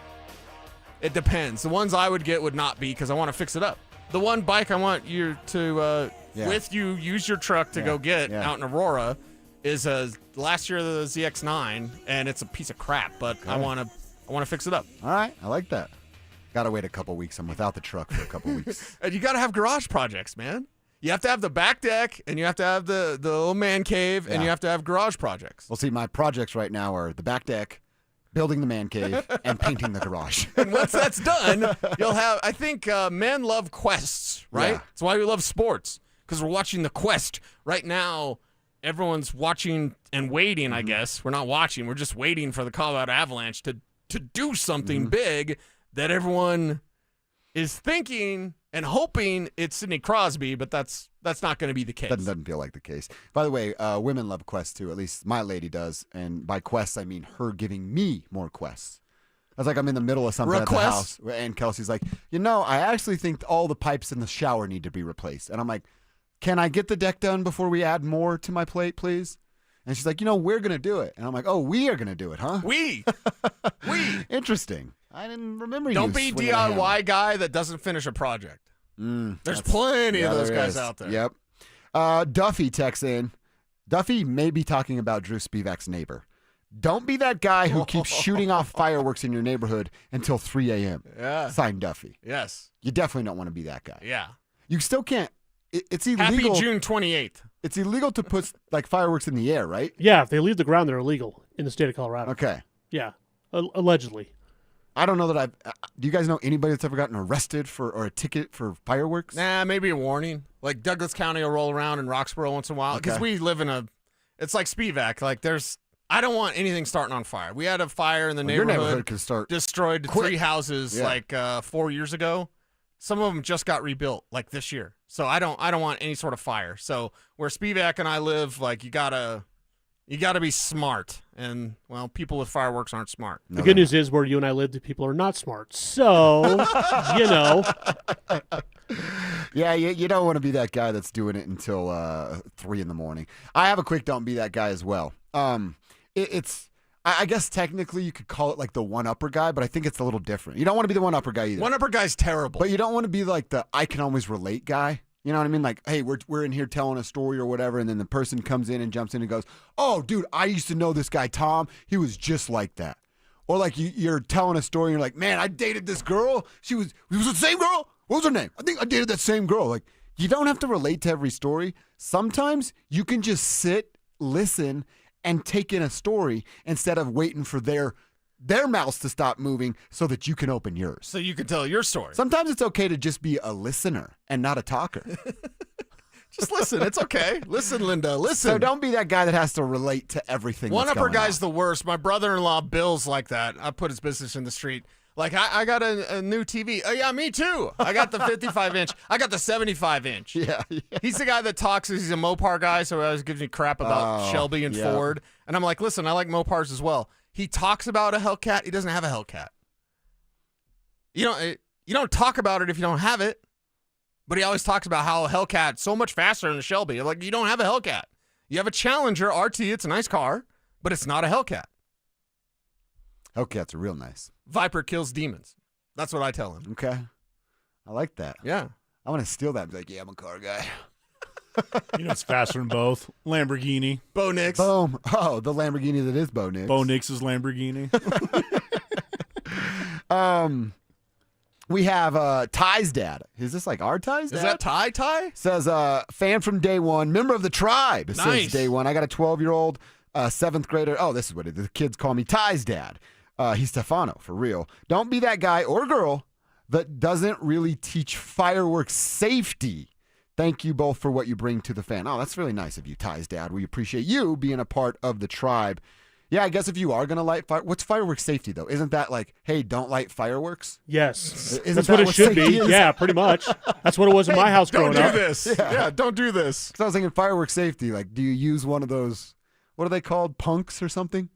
It depends. The ones I would get would not be because I want to fix it up. The one bike I want you to, with you, use your truck to go get out in Aurora is last year the ZX9, and it's a piece of crap, but I want to fix it up. All right. I like that. Got to wait a couple weeks. I'm without the truck for a couple weeks. And you got to have garage projects, man. You have to have the back deck, and you have to have the little man cave, and you have to have garage projects. Well, see, my projects right now are the back deck, building the man cave, and painting the garage. And once that's done, you'll have, I think men love quests, right? Yeah. That's why we love sports, because we're watching the quest. Right now, everyone's watching and waiting, I guess. We're not watching. We're just waiting for the Colorado Avalanche to do something big that everyone is thinking and hoping it's Sidney Crosby, but that's not going to be the case. That doesn't feel like the case. By the way, women love quests too. At least my lady does. And by quests, I mean her giving me more quests. I was like, I'm in the middle of something at the house. And Kelsey's like, I actually think all the pipes in the shower need to be replaced. And I'm like, can I get the deck done before we add more to my plate, please? And she's like, we're going to do it. And I'm like, oh, we are going to do it, huh? We. Interesting. I didn't remember you. Don't be swinging a hammer. DIY guy that doesn't finish a project. There's That's- plenty of those there guys is. out there. Yep. Duffy texts in. Duffy may be talking about Drew Spivak's neighbor. Don't be that guy who keeps shooting off fireworks in your neighborhood until 3 a.m. Yeah. Signed Duffy. Yes. You definitely don't want to be that guy. Yeah. You still can't. It's illegal. Happy June 28th. It's illegal to put like fireworks in the air, right? Yeah, if they leave the ground, they're illegal in the state of Colorado. Okay. Yeah, allegedly. I don't know that do you guys know anybody that's ever gotten arrested or a ticket for fireworks? Nah, maybe a warning. Like Douglas County will roll around in Roxborough once in a while because Okay. we live in it's like Spivak. Like I don't want anything starting on fire. We had a fire in the Your neighborhood. neighborhood could start destroyed quick. 3 houses Yeah. 4 years ago. Some of them just got rebuilt like this year. So I don't want any sort of fire. So where Spivak and I live, like you gotta be smart. And well, people with fireworks aren't smart. The good news is where you and I live, the people are not smart. So, Yeah, you don't want to be that guy that's doing it until 3 in the morning. I have a quick don't be that guy as well. I guess technically you could call it like the one-upper guy, but I think it's a little different. You don't want to be the one-upper guy either. One-upper guy's terrible. But you don't want to be like the I can always relate guy. You know what I mean? Like, hey, we're in here telling a story or whatever, and then the person comes in and jumps in and goes, oh, dude, I used to know this guy, Tom. He was just like that. Or like you're telling a story and you're like, man, I dated this girl. It was the same girl. What was her name? I think I dated that same girl. Like, you don't have to relate to every story. Sometimes you can just sit, listen, and take in a story instead of waiting for their mouths to stop moving so that you can open yours. So you can tell your story. Sometimes it's okay to just be a listener and not a talker. Just listen. It's okay. Listen, Linda. Listen. So don't be that guy that has to relate to everything. One-upper guy's the worst. My brother-in-law Bill's like that. I put his business in the street. Like, I got a new TV. Oh, yeah, me too. I got the 55-inch. I got the 75-inch. Yeah. He's the guy that talks. He's a Mopar guy, so he always gives me crap about Shelby and Ford. And I'm like, listen, I like Mopars as well. He talks about a Hellcat. He doesn't have a Hellcat. You don't talk about it if you don't have it. But he always talks about how a Hellcat's so much faster than a Shelby. I'm like, you don't have a Hellcat. You have a Challenger RT. It's a nice car, but it's not a Hellcat. Hellcats are real nice. Viper kills demons. That's what I tell him. Okay. I like that. Yeah. I want to steal that and be like, yeah, I'm a car guy. You know, it's faster than both. Lamborghini. Bo Nix. Boom. Oh, the Lamborghini that is Bo Nix. Bo Nix's Lamborghini. We have Ty's dad. Is this like our Ty's dad? Is that Ty? Says, fan from day one, member of the tribe. Nice. Says day one. I got a 12-year-old, 7th grader. Oh, this is what it is. The kids call me Ty's dad. He's Stefano, for real. Don't be that guy or girl that doesn't really teach fireworks safety. Thank you both for what you bring to the fan. Oh, that's really nice of you, Ty's dad. We appreciate you being a part of the tribe. Yeah, I guess if you are going to light fire, what's fireworks safety, though? Isn't that like, hey, don't light fireworks? Yes. Isn't That's that what it should be. safety is? Yeah, pretty much. That's what it was in my house growing Don't up. do this. Yeah, don't do this. Because I was thinking fireworks safety. Like, do you use one of those, what are they called, punks or something?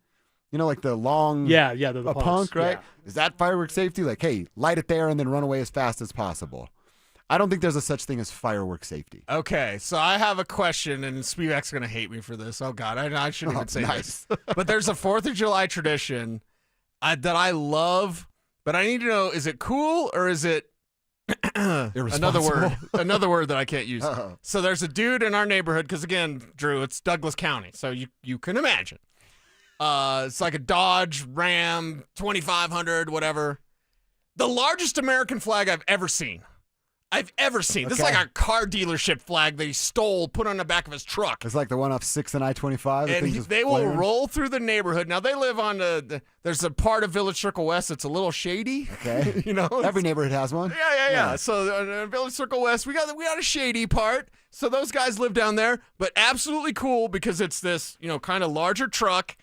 You know, like the long... Yeah, they're the a punks. punk, right? Yeah. Is that fireworks safety? Like, hey, light it there and then run away as fast as possible. I don't think there's a such thing as fireworks safety. Okay, so I have a question, and Spivak's going to hate me for this. Oh, God, I shouldn't even say this. But there's a 4th of July tradition that I love, but I need to know, is it cool or is it another word that I can't use? Uh-oh. So there's a dude in our neighborhood, because, again, Drew, it's Douglas County, so you can imagine. It's like a Dodge Ram 2500, whatever. The largest American flag I've ever seen. This is like a car dealership flag that he stole, put on the back of his truck. It's like the one off 6 and I-25. And they will roll through the neighborhood. Now, they live on there's a part of Village Circle West that's a little shady. Okay. You know, every neighborhood has one. Yeah. So Village Circle West, we got a shady part. So those guys live down there, but absolutely cool because it's this, kind of larger truck,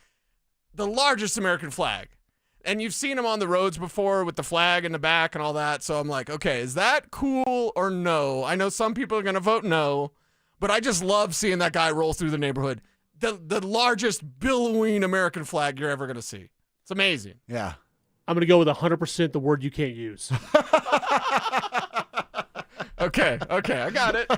the largest American flag. And you've seen them on the roads before with the flag in the back and all that. So I'm like, okay, is that cool or no? I know some people are going to vote no, but I just love seeing that guy roll through the neighborhood. The largest billowing American flag you're ever going to see. It's amazing. Yeah. I'm going to go with 100% the word you can't use. Okay, I got it.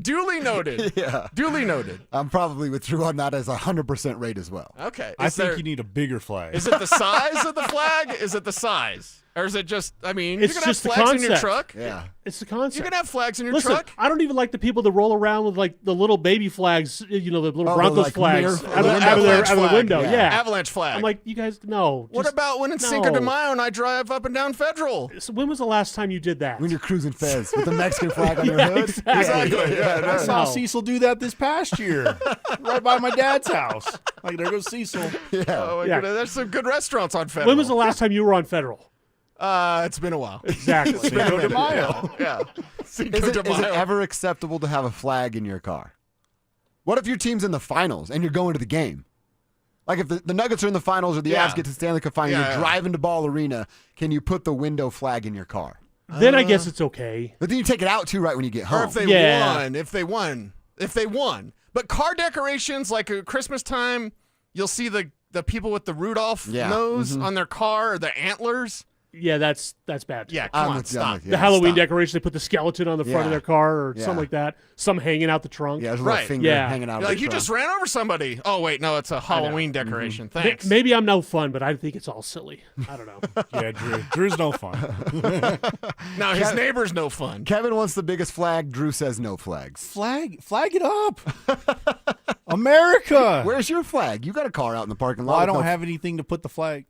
Duly noted. Yeah. Duly noted. I'm probably with Drew on that as 100% rate as well. Okay. I think you need a bigger flag. Is it the size of the flag? Is it the size? Or is it just, It's you can just have the flags in your concept. truck. Yeah. It's the concept. You can have flags in your Listen, truck. I don't even like the people that roll around with like the little baby flags, the little Broncos like flags mirror- out of the window. flag. Yeah. Avalanche flag. I'm like, you guys, no. What just- about when it's no. Cinco de Mayo and I drive up and down Federal? So when was the last time you did that? When you're cruising Fez with the Mexican flag on your Yeah, hood. Exactly. Yeah, I saw No. Cecil do that this past year, right by my dad's house. Like, there goes Cecil. Yeah. Oh my Yeah. goodness, there's some good restaurants on Federal. When was the last time you were on Federal? It's been a while. Exactly. Cinco de Mayo. Yeah. Cinco Is de it Mayo. ever acceptable to have a flag in your car? What if your team's in the finals and you're going to the game? Like if the Nuggets are in the finals or the Yeah. Avs get to Stanley Cup final, Yeah. you're driving to Ball Arena, can you put the window flag in your car? Then I guess it's okay. But then you take it out too right when you get Or home. if they won. But car decorations, like at Christmas time, you'll see the people with the Rudolph nose on their car or the antlers. Yeah, that's bad. Yeah, I'm come on, with you, I'm stop. with you. The Halloween Stop. decoration, they put the skeleton on the front of Yeah. their car or Yeah. something like that. Some hanging out the trunk. Yeah, there's a little Right. finger Yeah. hanging out You're of like, the you trunk. just ran over somebody. Oh, wait, no, it's a Halloween decoration. Thanks. Maybe I'm no fun, but I think it's all silly. I don't know. Yeah, Drew's no fun. Now, his neighbor's no fun. Kevin wants the biggest flag. Drew says no flags. Flag it up. America. Where's your flag? You got a car out in the parking lot. Well, I with don't no- have anything to put the flag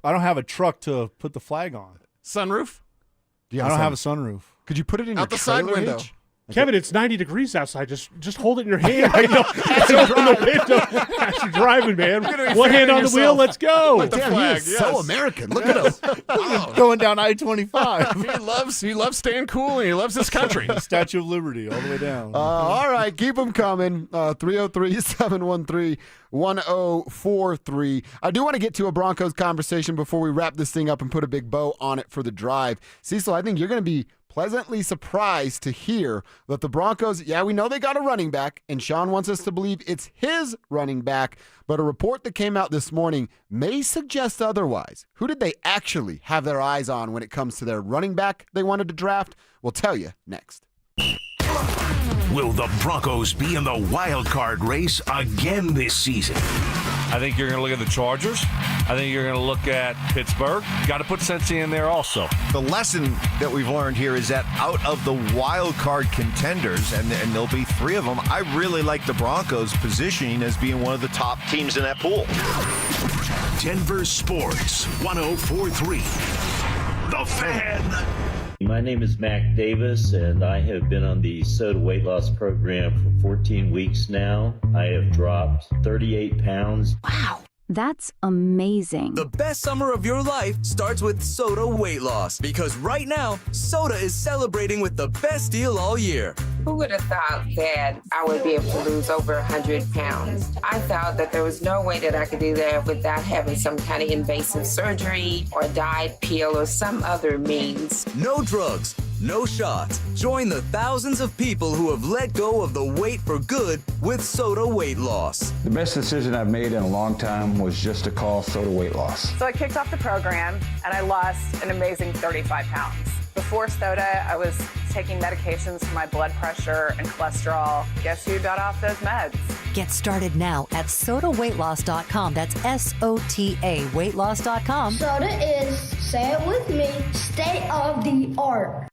I don't have a truck to put the flag on. Sunroof? Do you I don't have a sunroof. Could you put it in Out your the side trailer window. hitch? Kevin, it's 90 degrees outside. Just hold it in your hand. Open the window as you're driving, man. You're gonna be One hand fanning on the wheel. yourself. Let's go. With the Damn, flag, he is so yes. American. Look at him. Wow. Going down I-25. He loves staying cool and he loves his country. Statue of Liberty all the way down. All right, keep them coming. 303-713-1043. I do want to get to a Broncos conversation before we wrap this thing up and put a big bow on it for the drive. Cecil, I think you're going to be pleasantly surprised to hear that the Broncos, we know they got a running back, and Sean wants us to believe it's his running back, but a report that came out this morning may suggest otherwise. Who did they actually have their eyes on when it comes to their running back they wanted to draft? We'll tell you next. Will the Broncos be in the wild card race again this season? I think you're going to look at the Chargers. I think you're going to look at Pittsburgh. Got to put Cincy in there also. The lesson that we've learned here is that out of the wild card contenders, and there'll be 3 of them, I really like the Broncos positioning as being one of the top teams in that pool. Denver Sports 104.3. The Fan. My name is Mac Davis, and I have been on the Soda weight loss program for 14 weeks now. I have dropped 38 pounds. Wow. That's amazing. The best summer of your life starts with Soda weight loss, because right now, Soda is celebrating with the best deal all year. Who would have thought that I would be able to lose over 100 pounds? I thought that there was no way that I could do that without having some kind of invasive surgery or diet pill or some other means. No drugs, no shots. Join the thousands of people who have let go of the weight for good with Soda weight loss. The best decision I've made in a long time was just to call Soda weight loss. So I kicked off the program and I lost an amazing 35 pounds. Before Soda, I was taking medications for my blood pressure and cholesterol. Guess who got off those meds? Get started now at sodaweightloss.com. That's SOTA weightloss.com. Soda is, say it with me, state of the art.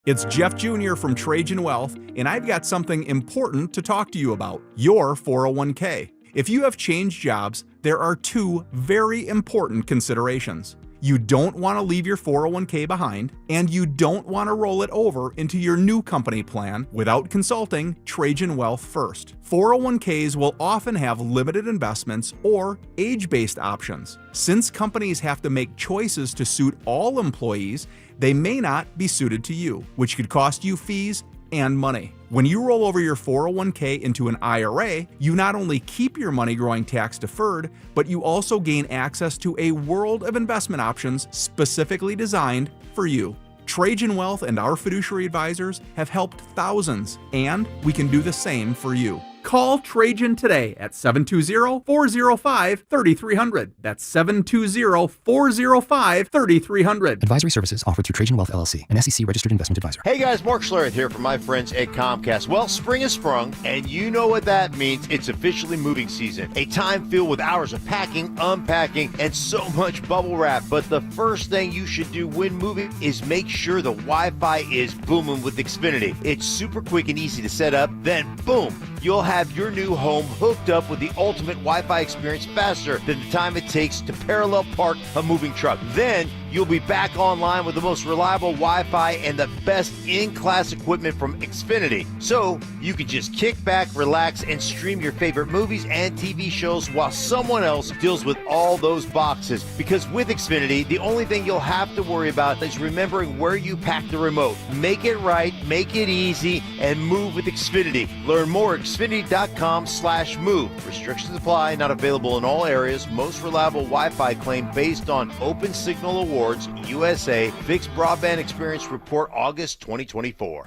It's Jeff Jr. from Trajan Wealth, and I've got something important to talk to you about, your 401k. If you have changed jobs, there are 2 very important considerations. You don't want to leave your 401k behind, and you don't want to roll it over into your new company plan without consulting Trajan Wealth first. 401ks will often have limited investments or age-based options. Since companies have to make choices to suit all employees, they may not be suited to you, which could cost you fees and money. When you roll over your 401k into an IRA, you not only keep your money growing tax deferred, but you also gain access to a world of investment options specifically designed for you. Trajan Wealth and our fiduciary advisors have helped thousands, and we can do the same for you. Call Trajan today at 720-405-3300. That's 720-405-3300. Advisory services offered through Trajan Wealth LLC, an SEC registered investment advisor. Hey guys, Mark Schlereth here from my friends at Comcast. Well, spring has sprung, and you know what that means. It's officially moving season. A time filled with hours of packing, unpacking, and so much bubble wrap. But the first thing you should do when moving is make sure the Wi-Fi is booming with Xfinity. It's super quick and easy to set up. Then, boom, you'll have your new home hooked up with the ultimate Wi-Fi experience faster than the time it takes to parallel park a moving truck. Then you'll be back online with the most reliable Wi-Fi and the best in-class equipment from Xfinity. So you can just kick back, relax, and stream your favorite movies and TV shows while someone else deals with all those boxes. Because with Xfinity, the only thing you'll have to worry about is remembering where you pack the remote. Make it right, make it easy, and move with Xfinity. Learn more at Xfinity.com/move. Restrictions apply, not available in all areas. Most reliable Wi-Fi claim based on Open Signal Awards USA Fixed Broadband Experience Report August 2024.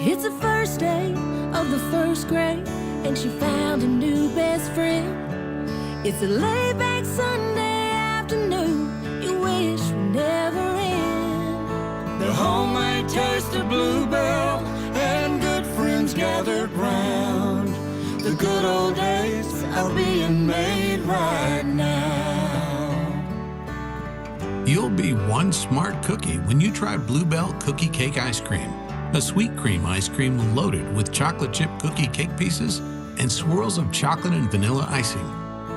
It's the first day of the first grade, and she found a new best friend. It's a laid-back Sunday afternoon you wish would never end. The homemade taste of Bluebell and good friends gathered round. The good old days are being made right now. You'll be one smart cookie when you try Bluebell Cookie Cake Ice Cream, a sweet cream ice cream loaded with chocolate chip cookie cake pieces and swirls of chocolate and vanilla icing.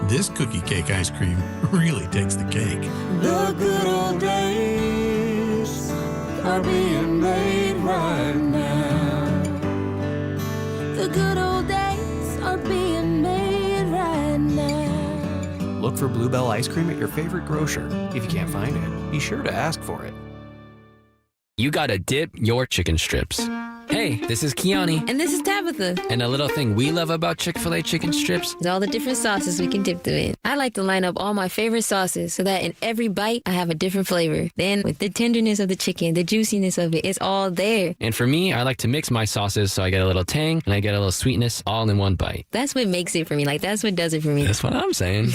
This cookie cake ice cream really takes the cake. The good old days are being made right now. The good old days are being made right now. Look for Bluebell ice cream at your favorite grocer. If you can't find it, be sure to ask for it. You gotta dip your chicken strips. Hey, this is Kiani. And this is Tabitha. And a little thing we love about Chick-fil-A chicken strips is all the different sauces we can dip them in. I like to line up all my favorite sauces so that in every bite, I have a different flavor. Then with the tenderness of the chicken, the juiciness of it, it's all there. And for me, I like to mix my sauces so I get a little tang and I get a little sweetness all in one bite. That's what makes it for me. Like, that's what does it for me. That's what I'm saying.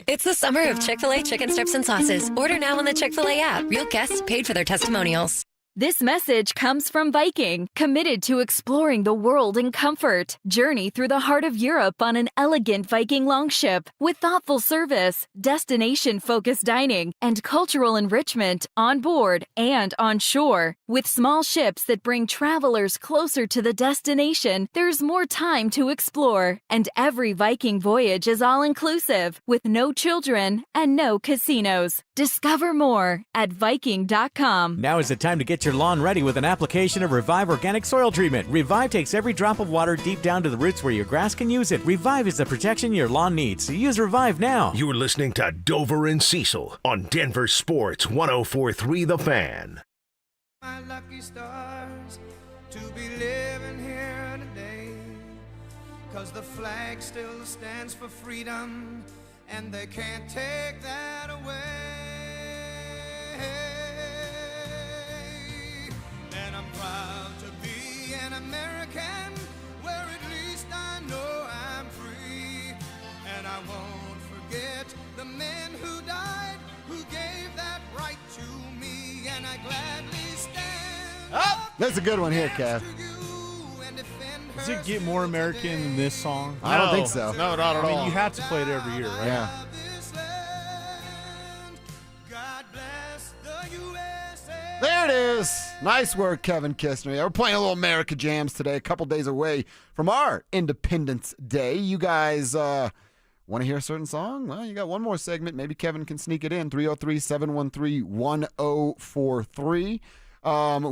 It's the summer of Chick-fil-A chicken strips and sauces. Order now on the Chick-fil-A app. Real guests paid for their testimonials. This message comes from Viking, committed to exploring the world in comfort. Journey through the heart of Europe on an elegant Viking longship with thoughtful service, destination-focused dining, and cultural enrichment on board and on shore. With small ships that bring travelers closer to the destination, there's more time to explore. And every Viking voyage is all-inclusive, with no children and no casinos. Discover more at Viking.com. Now is the time to get your lawn ready with an application of Revive Organic Soil Treatment. Revive takes every drop of water deep down to the roots where your grass can use it. Revive is the protection your lawn needs, so use Revive now. You're listening to Dover and Cecil on Denver Sports 104.3 The Fan. My lucky stars to be living here today, 'cause the flag still stands for freedom and they can't take that away. And I'm proud to be an American, where at least I know I'm free. And I won't forget the men who died, who gave that right to me. And I gladly stand up. That's a good one here, Kev. Does it get more American than this song? I don't think so. No, not at all. I mean, you have to play it every year, right? Yeah. There it is. Nice work, Kevin Kistner. Yeah, we're playing a little America Jams today, a couple days away from our Independence Day. You guys want to hear a certain song? Well, you got one more segment. Maybe Kevin can sneak it in. 303-713-1043.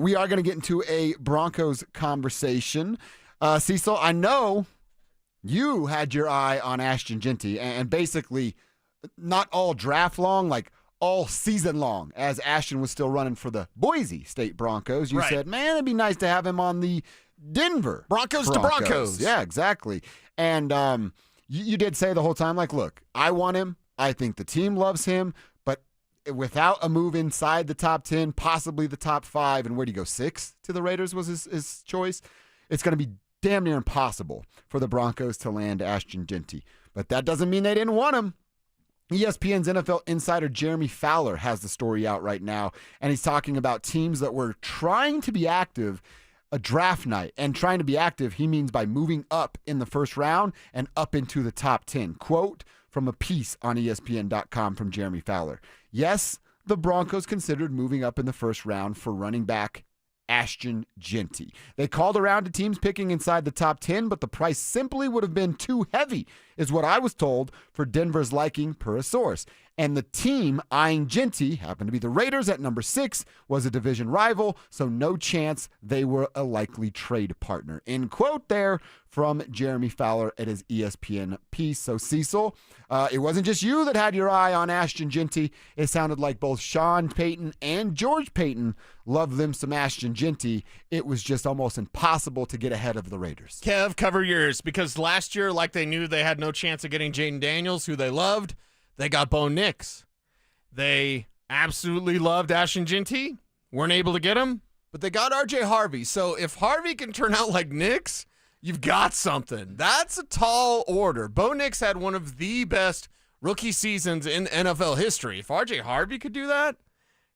We are going to get into a Broncos conversation. Cecil, I know you had your eye on Ashton Jeanty, and basically not all draft long, like all season long, as Ashton was still running for the Boise State Broncos. You said, man, it'd be nice to have him on the Denver Broncos to Broncos. Yeah, exactly. And you did say the whole time, like, look, I want him. I think the team loves him. But without a move inside the top 10, possibly the top 5, and where do you go, 6 to the Raiders was his choice, it's going to be damn near impossible for the Broncos to land Ashton Jeanty. But that doesn't mean they didn't want him. ESPN's NFL insider Jeremy Fowler has the story out right now, and he's talking about teams that were trying to be active a draft night. And trying to be active, he means by moving up in the first round and up into the top 10. Quote from a piece on ESPN.com from Jeremy Fowler. Yes, the Broncos considered moving up in the first round for running back Ashton Jeanty. They called around to teams picking inside the top 10, but the price simply would have been too heavy, is what I was told, for Denver's liking per a source. And the team eyeing Jeanty, happened to be the Raiders at number 6, was a division rival, so no chance they were a likely trade partner. End quote there from Jeremy Fowler at his ESPN piece. So Cecil, it wasn't just you that had your eye on Ashton Jeanty. It sounded like both Sean Payton and George Payton loved them some Ashton Jeanty. It was just almost impossible to get ahead of the Raiders. Kev, cover yours, because last year, like they knew they had no chance of getting Jaden Daniels, who they loved, they got Bo Nix. They absolutely loved Ashton Jeanty, weren't able to get him, but they got R.J. Harvey. So if Harvey can turn out like Nix, you've got something. That's a tall order. Bo Nix had one of the best rookie seasons in NFL history. If R.J. Harvey could do that,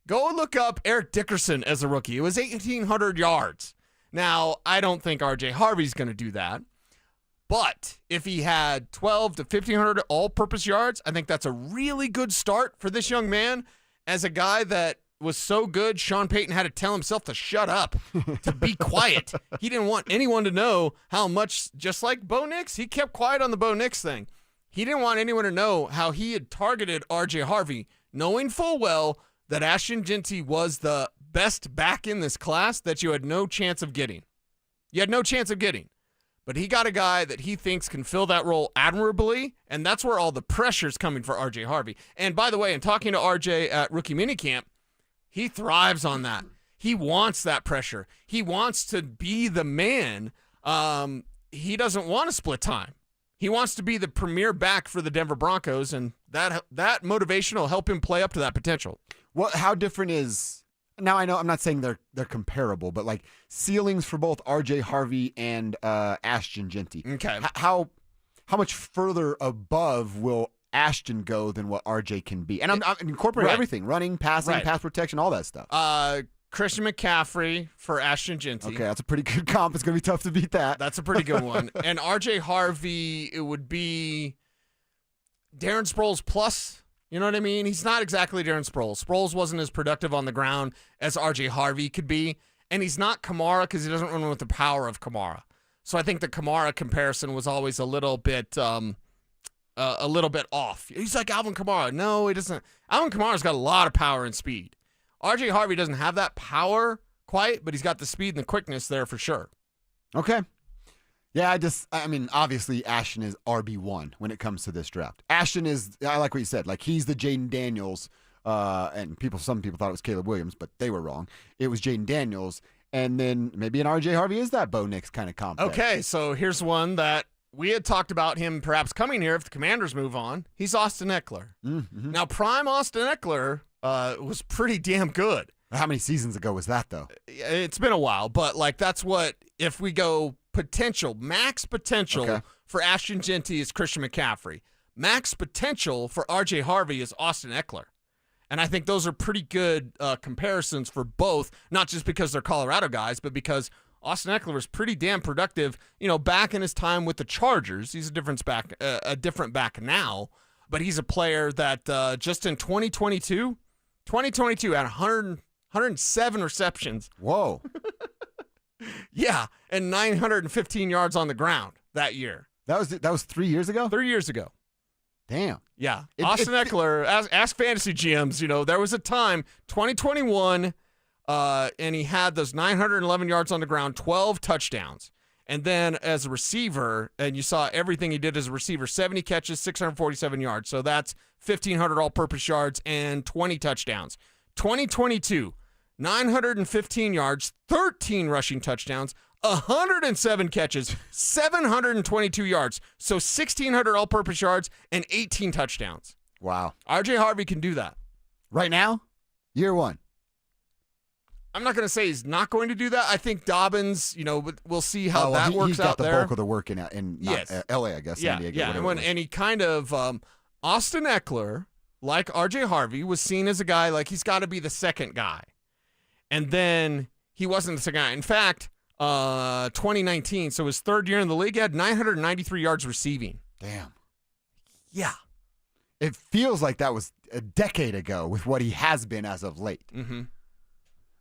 go look up Eric Dickerson as a rookie. It was 1,800 yards. Now, I don't think R.J. Harvey's going to do that. But if he had 12 to 1,500 all-purpose yards, I think that's a really good start for this young man. As a guy that was so good, Sean Payton had to tell himself to shut up, to be quiet. He didn't want anyone to know how much, just like Bo Nix, he kept quiet on the Bo Nix thing. He didn't want anyone to know how he had targeted R.J. Harvey, knowing full well that Ashton Jeanty was the best back in this class that you had no chance of getting. You had no chance of getting. But he got a guy that he thinks can fill that role admirably, and that's where all the pressure's coming for R.J. Harvey. And by the way, in talking to R.J. at rookie minicamp, he thrives on that. He wants that pressure. He wants to be the man. He doesn't want to split time. He wants to be the premier back for the Denver Broncos, and that motivation will help him play up to that potential. Well, how different is... Now, I know I'm not saying they're comparable, but like ceilings for both R.J. Harvey and Ashton Jeanty. Okay. How much further above will Ashton go than what R.J. can be? And I'm incorporating everything, running, passing, pass protection, all that stuff. Christian McCaffrey for Ashton Genty. Okay, that's a pretty good comp. It's going to be tough to beat that. That's a pretty good one. And RJ Harvey, it would be Darren Sproles plus. You know what I mean? He's not exactly Darren Sproles. Sproles wasn't as productive on the ground as RJ Harvey could be. And he's not Kamara because he doesn't run with the power of Kamara. So I think the Kamara comparison was always a little bit off. He's like Alvin Kamara. No, he doesn't. Alvin Kamara's got a lot of power and speed. RJ Harvey doesn't have that power quite, but he's got the speed and the quickness there for sure. Okay. Yeah, I mean, obviously Ashton is RB1 when it comes to this draft. Ashton is, I like what you said, like he's the Jaden Daniels, and some people thought it was Caleb Williams, but they were wrong. It was Jaden Daniels, and then maybe an RJ Harvey is that Bo Nix kind of comp. Okay, so here's one that we had talked about him perhaps coming here if the Commanders move on. He's Austin Eckler. Mm-hmm. Now, prime Austin Eckler was pretty damn good. How many seasons ago was that, though? It's been a while, but like that's what, if we go max potential for Ashton Genty is Christian McCaffrey. Max potential for RJ Harvey is Austin Eckler. And I think those are pretty good comparisons for both, not just because they're Colorado guys, but because Austin Eckler was pretty damn productive, back in his time with the Chargers. He's a different back now, but he's a player that just in 2022 had 107 receptions. Whoa. Yeah, and 915 yards on the ground that year. That was 3 years ago? 3 years ago. Damn. Yeah. Austin Eckler, ask fantasy GMs, there was a time, 2021, and he had those 911 yards on the ground, 12 touchdowns. And then as a receiver, and you saw everything he did as a receiver, 70 catches, 647 yards. So that's 1,500 all-purpose yards and 20 touchdowns. 2022, 915 yards, 13 rushing touchdowns, 107 catches, 722 yards. So 1,600 all-purpose yards and 18 touchdowns. Wow. RJ Harvey can do that. Right now? Year one. I'm not going to say he's not going to do that. I think Dobbins, we'll see how that works out there. He's got the bulk of the work in L.A., I guess, San Diego. Yeah, and he kind of, Austin Eckler, like RJ Harvey, was seen as a guy like he's got to be the second guy. And then he wasn't the second guy. In fact, 2019, so his third year in the league, he had 993 yards receiving. Damn. Yeah. It feels like that was a decade ago with what he has been as of late. Mm-hmm.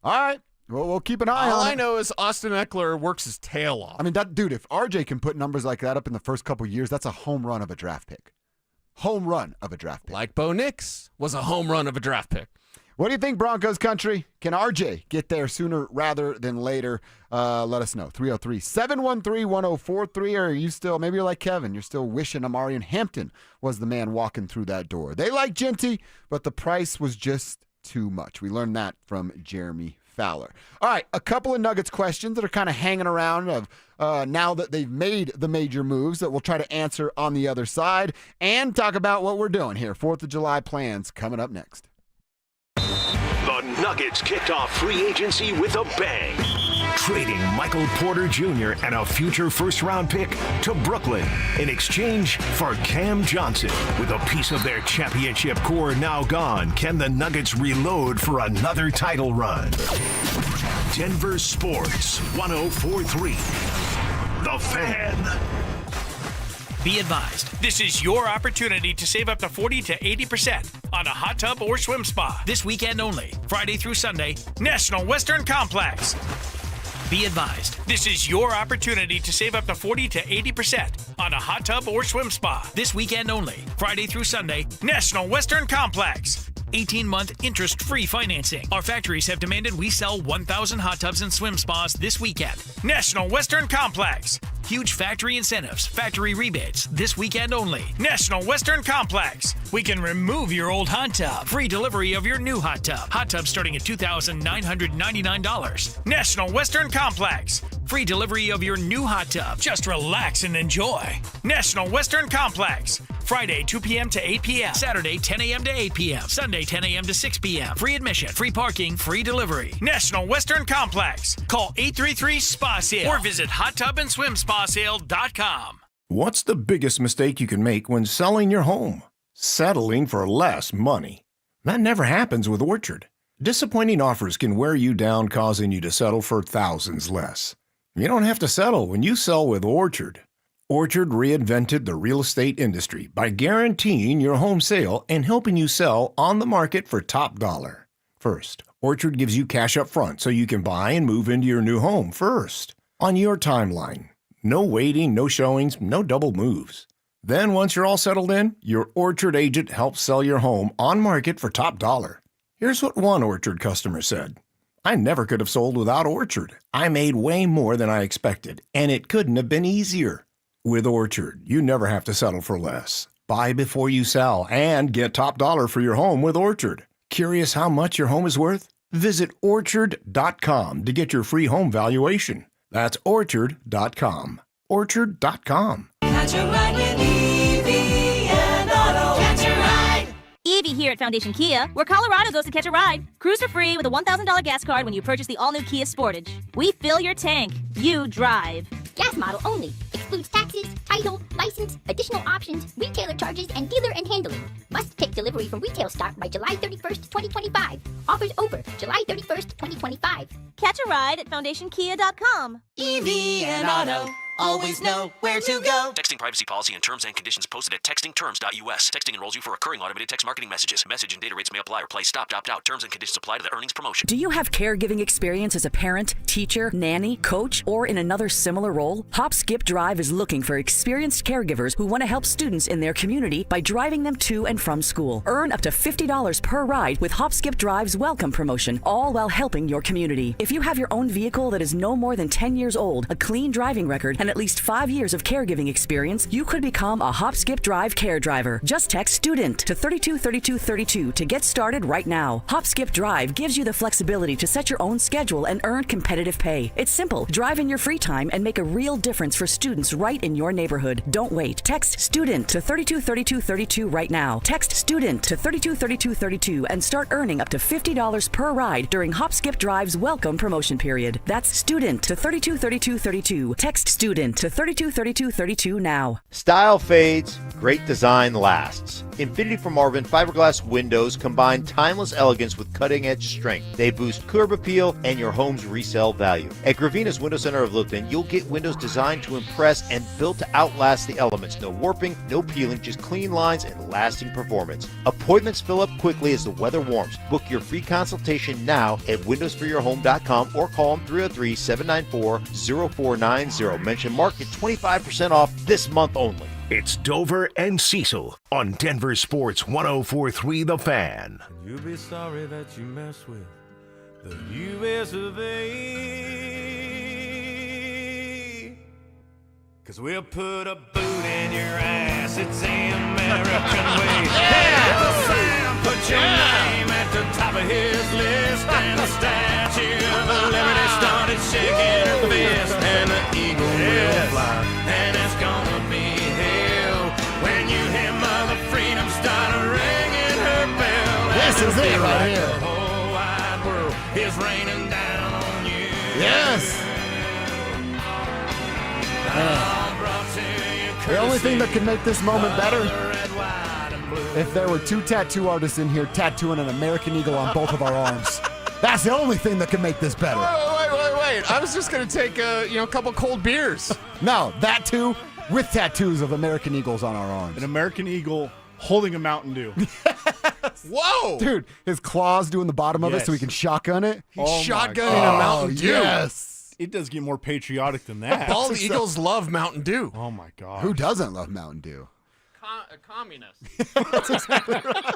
All right. Well, we'll keep an eye on it. All I know is Austin Eckler works his tail off. I mean, if RJ can put numbers like that up in the first couple years, that's a home run of a draft pick. Home run of a draft pick. Like Bo Nix was a home run of a draft pick. What do you think, Broncos country? Can RJ get there sooner rather than later? Let us know. 303-713-1043. Or are you still, maybe you're like Kevin, you're still wishing Amarian Hampton was the man walking through that door. They like Genty, but the price was just too much. We learned that from Jeremy Fowler. All right, a couple of Nuggets questions that are kind of hanging around of now that they've made the major moves that we'll try to answer on the other side and talk about what we're doing here. 4th of July plans coming up next. The Nuggets kicked off free agency with a bang, trading Michael Porter Jr. and a future first-round pick to Brooklyn in exchange for Cam Johnson. With a piece of their championship core now gone, can the Nuggets reload for another title run? Denver Sports 104.3. The Fan. Be advised, this is your opportunity to save up to 40 to 80% on a hot tub or swim spa. This weekend only, Friday through Sunday, National Western Complex. Be advised, this is your opportunity to save up to 40 to 80% on a hot tub or swim spa. This weekend only, Friday through Sunday, National Western Complex. 18-month interest-free financing. Our factories have demanded we sell 1,000 hot tubs and swim spas this weekend. National Western Complex. Huge factory incentives, factory rebates, this weekend only. National Western Complex. We can remove your old hot tub. Free delivery of your new hot tub. Hot tub starting at $2,999. National Western Complex. Free delivery of your new hot tub. Just relax and enjoy. National Western Complex. Friday, 2 p.m. to 8 p.m. Saturday, 10 a.m. to 8 p.m. Sunday, 10 a.m. to 6 p.m. Free admission, free parking, free delivery. National Western Complex. Call 833-SPA-SALE or visit hottubandSwimSpaSale.com. What's the biggest mistake you can make when selling your home? Settling for less money. That never happens with Orchard. Disappointing offers can wear you down, causing you to settle for thousands less. You don't have to settle when you sell with Orchard. Orchard reinvented the real estate industry by guaranteeing your home sale and helping you sell on the market for top dollar. First, Orchard gives you cash up front so you can buy and move into your new home first, on your timeline. No waiting, no showings, no double moves. Then once you're all settled in, your Orchard agent helps sell your home on market for top dollar. Here's what one Orchard customer said. I never could have sold without Orchard. I made way more than I expected, and it couldn't have been easier. With Orchard, you never have to settle for less. Buy before you sell and get top dollar for your home with Orchard. Curious how much your home is worth? Visit Orchard.com to get your free home valuation. That's Orchard.com. Orchard.com. Catch a ride with Evie and Otto. Catch a ride. Evie here at Foundation Kia, where Colorado goes to catch a ride. Cruise for free with a $1,000 gas card when you purchase the all-new Kia Sportage. We fill your tank. You drive. Gas model only. Excludes taxes, title, license, additional options, retailer charges, and dealer and handling. Must take delivery from retail stock by July 31st, 2025. Offers over July 31st, 2025. Catch a ride at FoundationKia.com. Evie and Otto. Always know where to go. Texting privacy policy and terms and conditions posted at textingterms.us. Texting enrolls you for recurring automated text marketing messages. Message and data rates may apply or play stop, opt out. Terms and conditions apply to the earnings promotion. Do you have caregiving experience as a parent, teacher, nanny, coach, or in another similar role? Hop Skip Drive is looking for experienced caregivers who want to help students in their community by driving them to and from school. Earn up to $50 per ride with Hop Skip Drive's welcome promotion, all while helping your community. If you have your own vehicle that is no more than 10 years old, a clean driving record, and at least 5 years of caregiving experience, you could become a Hop Skip Drive care driver. Just text STUDENT to 323232 to get started right now. Hop Skip Drive gives you the flexibility to set your own schedule and earn competitive pay. It's simple. Drive in your free time and make a real difference for students right in your neighborhood. Don't wait. Text STUDENT to 323232 right now. Text STUDENT to 323232 and start earning up to $50 per ride during Hop Skip Drive's welcome promotion period. That's STUDENT to 323232. Text STUDENT to 323232 now. Style fades, great design lasts. Infinity from Marvin fiberglass windows combine timeless elegance with cutting-edge strength. They boost curb appeal and your home's resale value. At Gravina's Window Center of Littleton, you'll get windows designed to impress and built to outlast the elements. No warping, no peeling, just clean lines and lasting performance. Appointments fill up quickly as the weather warms. Book your free consultation now at windowsforyourhome.com or call them 303-794-0490. Mention Mark at 25% off this month only. It's Dover and Cecil on Denver Sports 104.3 The Fan. You'll be sorry that you mess with the U.S. of A. 'Cause we'll put a boot in your ass. It's the American way. Yeah, Sam, put your name at the top of his list. And the Statue of Liberty started shaking her fist. And the eagle will fly. And it's gonna be hell when you hear Mother Freedom start ringing her bell. This is it right here. The whole wide world is raining down on you. Yes. The only thing that could make this moment better, if there were two tattoo artists in here tattooing an American eagle on both of our arms. That's the only thing that could make this better. Wait. I was just going to take a couple cold beers. No, that too, with tattoos of American eagles on our arms. An American eagle holding a Mountain Dew. Whoa! Dude, his claws doing the bottom of it so he can shotgun it. He's shotgunning a Mountain Dew. Yes. It does get more patriotic than that. Bald eagles love Mountain Dew. Oh, my God. Who doesn't love Mountain Dew? A communist. That's exactly right.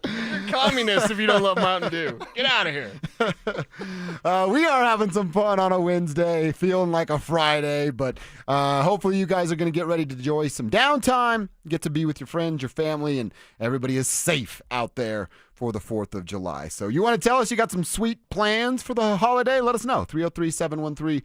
You're a communist if you don't love Mountain Dew. Get out of here. We are having some fun on a Wednesday, feeling like a Friday, but hopefully you guys are going to get ready to enjoy some downtime, get to be with your friends, your family, and everybody is safe out there for the 4th of July. So you want to tell us you got some sweet plans for the holiday? Let us know. 303-713-1043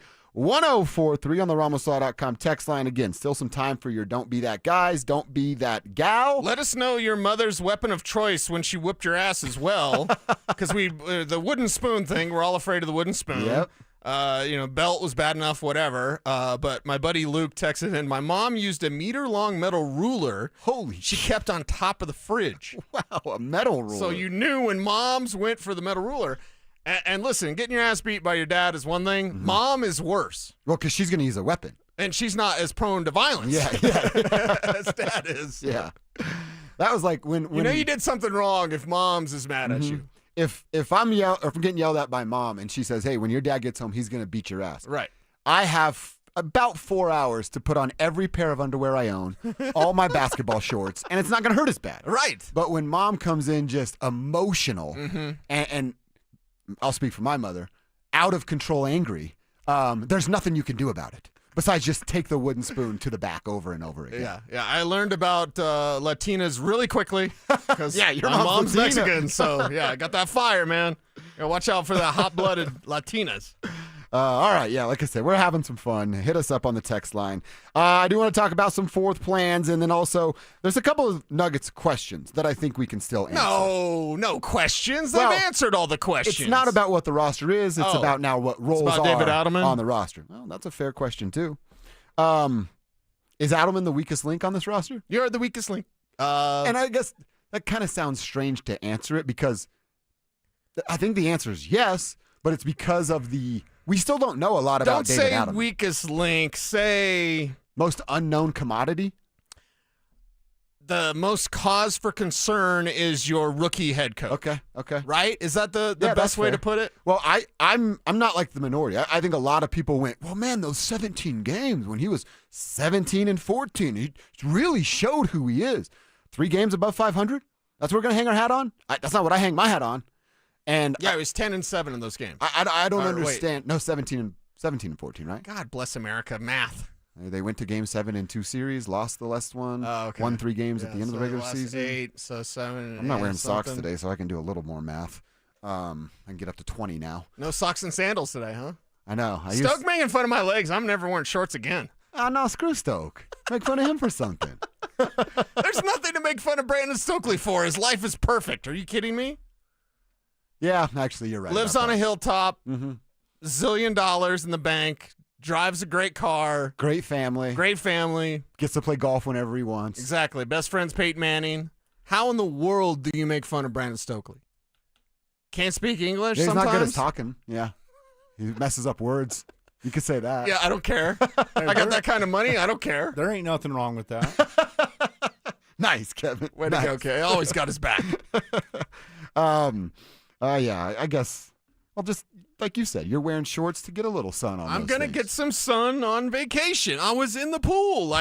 on the RamosLaw.com text line. Again, still some time for your don't be that guys, don't be that gal. Let us know your mother's weapon of choice when she whipped your ass as well. Because the wooden spoon thing, we're all afraid of the wooden spoon. Yep. Belt was bad enough, whatever. But my buddy Luke texted in, my mom used a meter-long metal ruler. She kept on top of the fridge. Wow, a metal ruler. So you knew when moms went for the metal ruler. And listen, getting your ass beat by your dad is one thing. Mm-hmm. Mom is worse. Well, because she's going to use a weapon. And she's not as prone to violence as dad is. Yeah. That was like when you did something wrong if mom's is mad at you. If I'm getting yelled at by mom and she says, hey, when your dad gets home, he's going to beat your ass. Right. I have about 4 hours to put on every pair of underwear I own, all my basketball shorts, and it's not going to hurt as bad. Right. But when mom comes in just emotional and I'll speak for my mother, out of control angry, there's nothing you can do about it. Besides just take the wooden spoon to the back over and over again. Yeah. I learned about Latinas really quickly because Yeah, your my mom's mom's Latina. Mexican. So, yeah, I got that fire, man. Watch out for the hot-blooded Latinas. All right, yeah, like I said, we're having some fun. Hit us up on the text line. I do want to talk about some fourth plans, and then also there's a couple of Nuggets questions that I think we can still answer. No questions. They've answered all the questions. It's not about what the roster is. It's about now what roles about are David Adelman? on the roster. Well, that's a fair question, too. Is Adelman the weakest link on this roster? You're the weakest link. And I guess that kind of sounds strange to answer it because I think the answer is yes, but it's because of we still don't know a lot about David Adelman. Don't say weakest link. Say most unknown commodity. The most cause for concern is your rookie head coach. Okay. Right? Is that the Yeah, best that's way fair. to put it? Well, I'm not like the minority. I think a lot of people went, well, man, those 17 games when he was 17-14, he really showed who he is. 3 games above 500. That's what we're gonna hang our hat on. That's not what I hang my hat on. And yeah, it was 10-7 in those games. I don't Or, understand. No, 17 and 14, right? God bless America. Math. They went to Game 7 in 2 series, lost the last one, okay. won 3 games at the end of the regular last season. 8, so 7. I'm not wearing something. socks today, so I can do a little more math. I can get up to 20 now. No socks and sandals today, huh? I know. Stoke making fun of my legs. I'm never wearing shorts again. Oh, no, screw Stoke. Make fun of him for something. There's nothing to make fun of Brandon Stokely for. His life is perfect. Are you kidding me? Yeah, actually, you're right. Lives on a hilltop, $1 zillion in the bank, drives a great car. Great family. Gets to play golf whenever he wants. Exactly. Best friend's Peyton Manning. How in the world do you make fun of Brandon Stokely? Can't speak English He's sometimes? not good at talking. Yeah. He messes up words. You could say that. Yeah, I don't care. I got that kind of money. I don't care. There ain't nothing wrong with that. Nice, Kevin. Way to go, okay. Always got his back. Yeah, I guess. Well, just like you said, you're wearing shorts to get a little sun on. I'm going to get some sun on vacation. I was in the pool.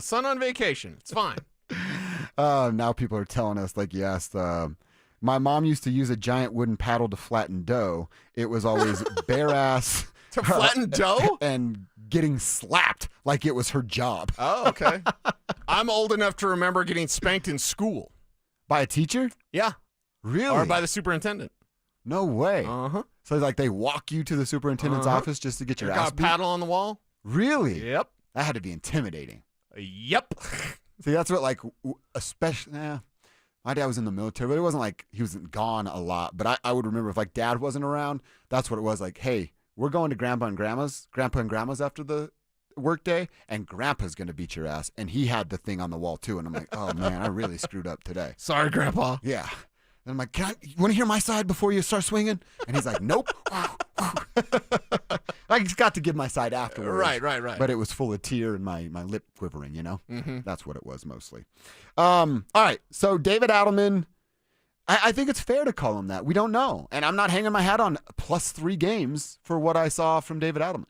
Sun on vacation. It's fine. Now people are telling us, like you asked, my mom used to use a giant wooden paddle to flatten dough. It was always bare ass. To flatten dough? And getting slapped like it was her job. Oh, okay. I'm old enough to remember getting spanked in school. By a teacher? Yeah. Really? Or by the superintendent. No way. Uh-huh. So like they walk you to the superintendent's office just to get your ass Got a beat? paddle on the wall? Really? Yep. That had to be intimidating. Yep. See, that's what especially, my dad was in the military, but it wasn't like he was gone a lot. But I would remember if like dad wasn't around, that's what it was like, hey, we're going to grandpa and grandma's after the work day, and grandpa's going to beat your ass. And he had the thing on the wall too. And I'm like, oh man, I really screwed up today. Sorry, Grandpa. Yeah. And I'm like, you want to hear my side before you start swinging? And he's like, nope. I just got to give my side afterwards. Right. But it was full of tear and my lip quivering, you know? Mm-hmm. That's what it was mostly. All right. So David Adelman, I think it's fair to call him that. We don't know. And I'm not hanging my hat on +3 games for what I saw from David Adelman.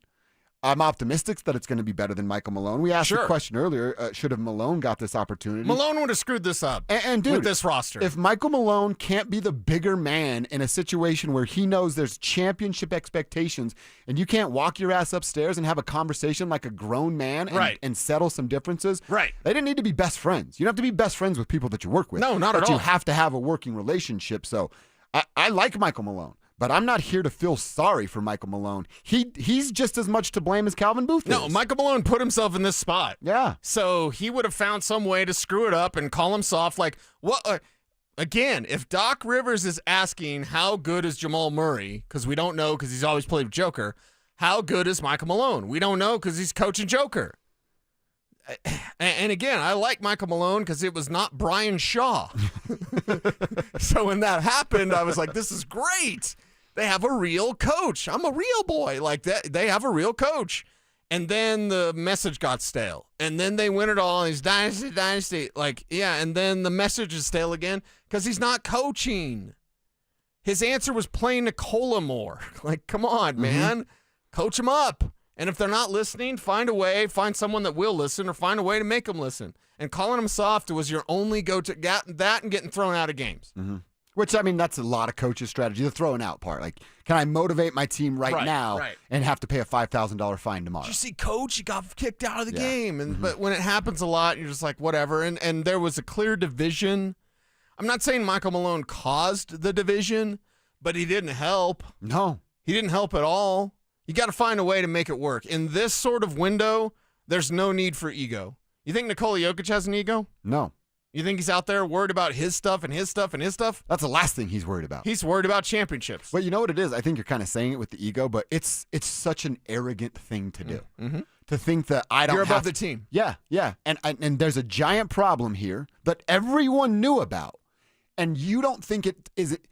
I'm optimistic that it's going to be better than Michael Malone. We asked the question earlier, should have Malone got this opportunity? Malone would have screwed this up and dude, with this roster. If Michael Malone can't be the bigger man in a situation where he knows there's championship expectations and you can't walk your ass upstairs and have a conversation like a grown man and settle some differences, right? They didn't need to be best friends. You don't have to be best friends with people that you work with. No, not but at all. You have to have a working relationship. So I like Michael Malone. But I'm not here to feel sorry for Michael Malone. He's just as much to blame as Calvin Booth is. No, Michael Malone put himself in this spot. Yeah. So he would have found some way to screw it up and call him soft. Like, what? Again, if Doc Rivers is asking how good is Jamal Murray, because we don't know because he's always played with Joker, how good is Michael Malone? We don't know because he's coaching Joker. And again, I like Michael Malone because it was not Brian Shaw. So when that happened, I was like, this is great. They have a real coach. I'm a real boy. Like that. They have a real coach. And then the message got stale. And then they win it all. And he's dynasty. Like, yeah, and then the message is stale again because he's not coaching. His answer was playing Nicola more. Like, come on, man. Coach him up. And if they're not listening, find a way, find someone that will listen, or find a way to make them listen. And calling them soft was your only go-to. That and getting thrown out of games. Which, I mean, that's a lot of coaches' strategy, the throwing out part. Like, can I motivate my team right now and have to pay a $5,000 fine tomorrow? Did you see, coach, you got kicked out of the game. And But when it happens a lot, you're just like, whatever. And there was a clear division. I'm not saying Michael Malone caused the division, but he didn't help. No. He didn't help at all. You got to find a way to make it work. In this sort of window, there's no need for ego. You think Nikola Jokic has an ego? No. You think he's out there worried about his stuff and his stuff and his stuff? That's the last thing he's worried about. He's worried about championships. But you know what it is? I think you're kind of saying it with the ego, but it's such an arrogant thing to do. To think that I don't You're above have the team. Yeah, yeah. And there's a giant problem here that everyone knew about. And you don't think it is it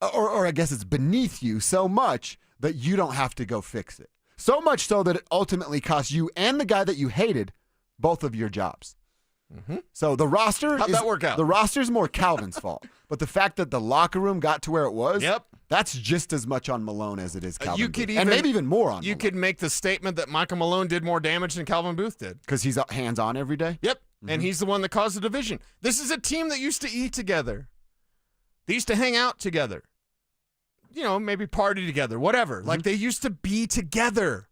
or I guess it's beneath you so much that you don't have to go fix it. So much so that it ultimately costs you and the guy that you hated both of your jobs. So the roster How'd that work out? The roster's more Calvin's fault. But the fact that the locker room got to where it was, that's just as much on Malone as it is Calvin Booth. And maybe even more on You Malone. could make the statement that Michael Malone did more damage than Calvin Booth did. Because he's hands-on every day? Yep. And he's the one that caused the division. This is a team that used to eat together. They used to hang out together. You know, maybe party together, whatever. Like, they used to be together.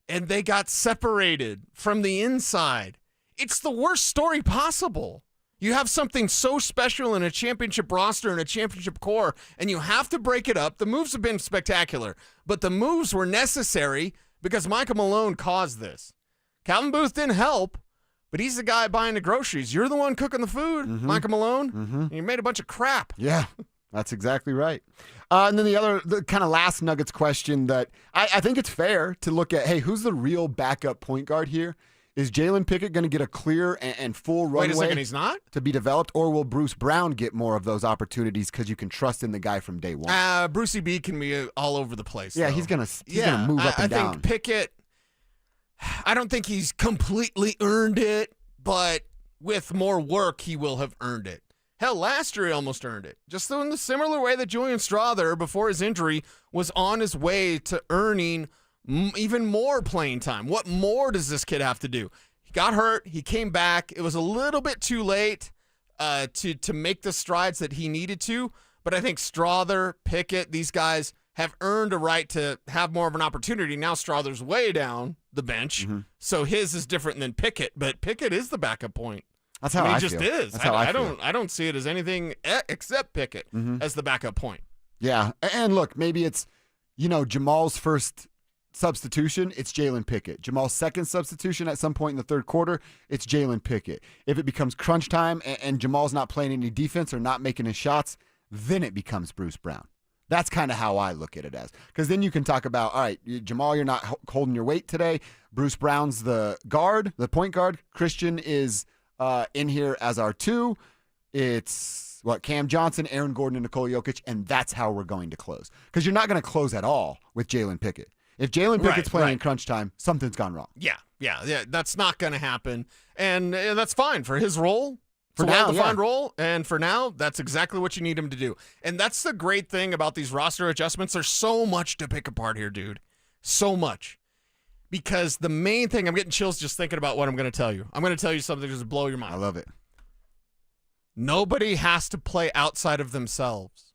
And they got separated from the inside. It's the worst story possible. You have something so special in a championship roster and a championship core, and you have to break it up. The moves have been spectacular, but the moves were necessary because Michael Malone caused this. Calvin Booth didn't help, but he's the guy buying the groceries. You're the one cooking the food, Michael Malone. And you made a bunch of crap. Yeah, that's exactly right. And then the kind of last Nuggets question that I think it's fair to look at, hey, who's the real backup point guard here? Is Jalen Pickett going to get a clear and full runway? Wait a second, he's not? To be developed, or will Bruce Brown get more of those opportunities because you can trust in the guy from day one? Brucey B can be all over the place. Yeah, though. he's gonna move up and down. I think Pickett, I don't think he's completely earned it, but with more work, he will have earned it. Hell, last year he almost earned it. Just in the similar way that Julian Strawther, before his injury, was on his way to earning even more playing time. What more does this kid have to do? He got hurt. He came back. It was a little bit too late to make the strides that he needed to. But I think Strawther, Pickett, these guys have earned a right to have more of an opportunity. Now Strawther's way down the bench, so his is different than Pickett. But Pickett is the backup point. That's how I he just feel. is. That's how I feel. I don't see it as anything except Pickett as the backup point. Yeah, and look, maybe it's Jamal's first substitution, it's Jalen Pickett. Jamal's second substitution at some point in the third quarter, it's Jalen Pickett. If it becomes crunch time and Jamal's not playing any defense or not making his shots, then it becomes Bruce Brown. That's kind of how I look at it as. Because then you can talk about, all right, Jamal, you're not holding your weight today. Bruce Brown's the guard, the point guard. Christian is in here as our two. It's Cam Johnson, Aaron Gordon, and Nikola Jokic, and that's how we're going to close. Because you're not going to close at all with Jalen Pickett. If Jalen Pickett's playing in crunch time, something's gone wrong. Yeah. That's not going to happen. And that's fine for his role. For it's a now, well-defined role. And for now, that's exactly what you need him to do. And that's the great thing about these roster adjustments. There's so much to pick apart here, dude. So much. Because the main thing, I'm getting chills just thinking about what I'm going to tell you. I'm going to tell you something just to blow your mind. I love it. Nobody has to play outside of themselves.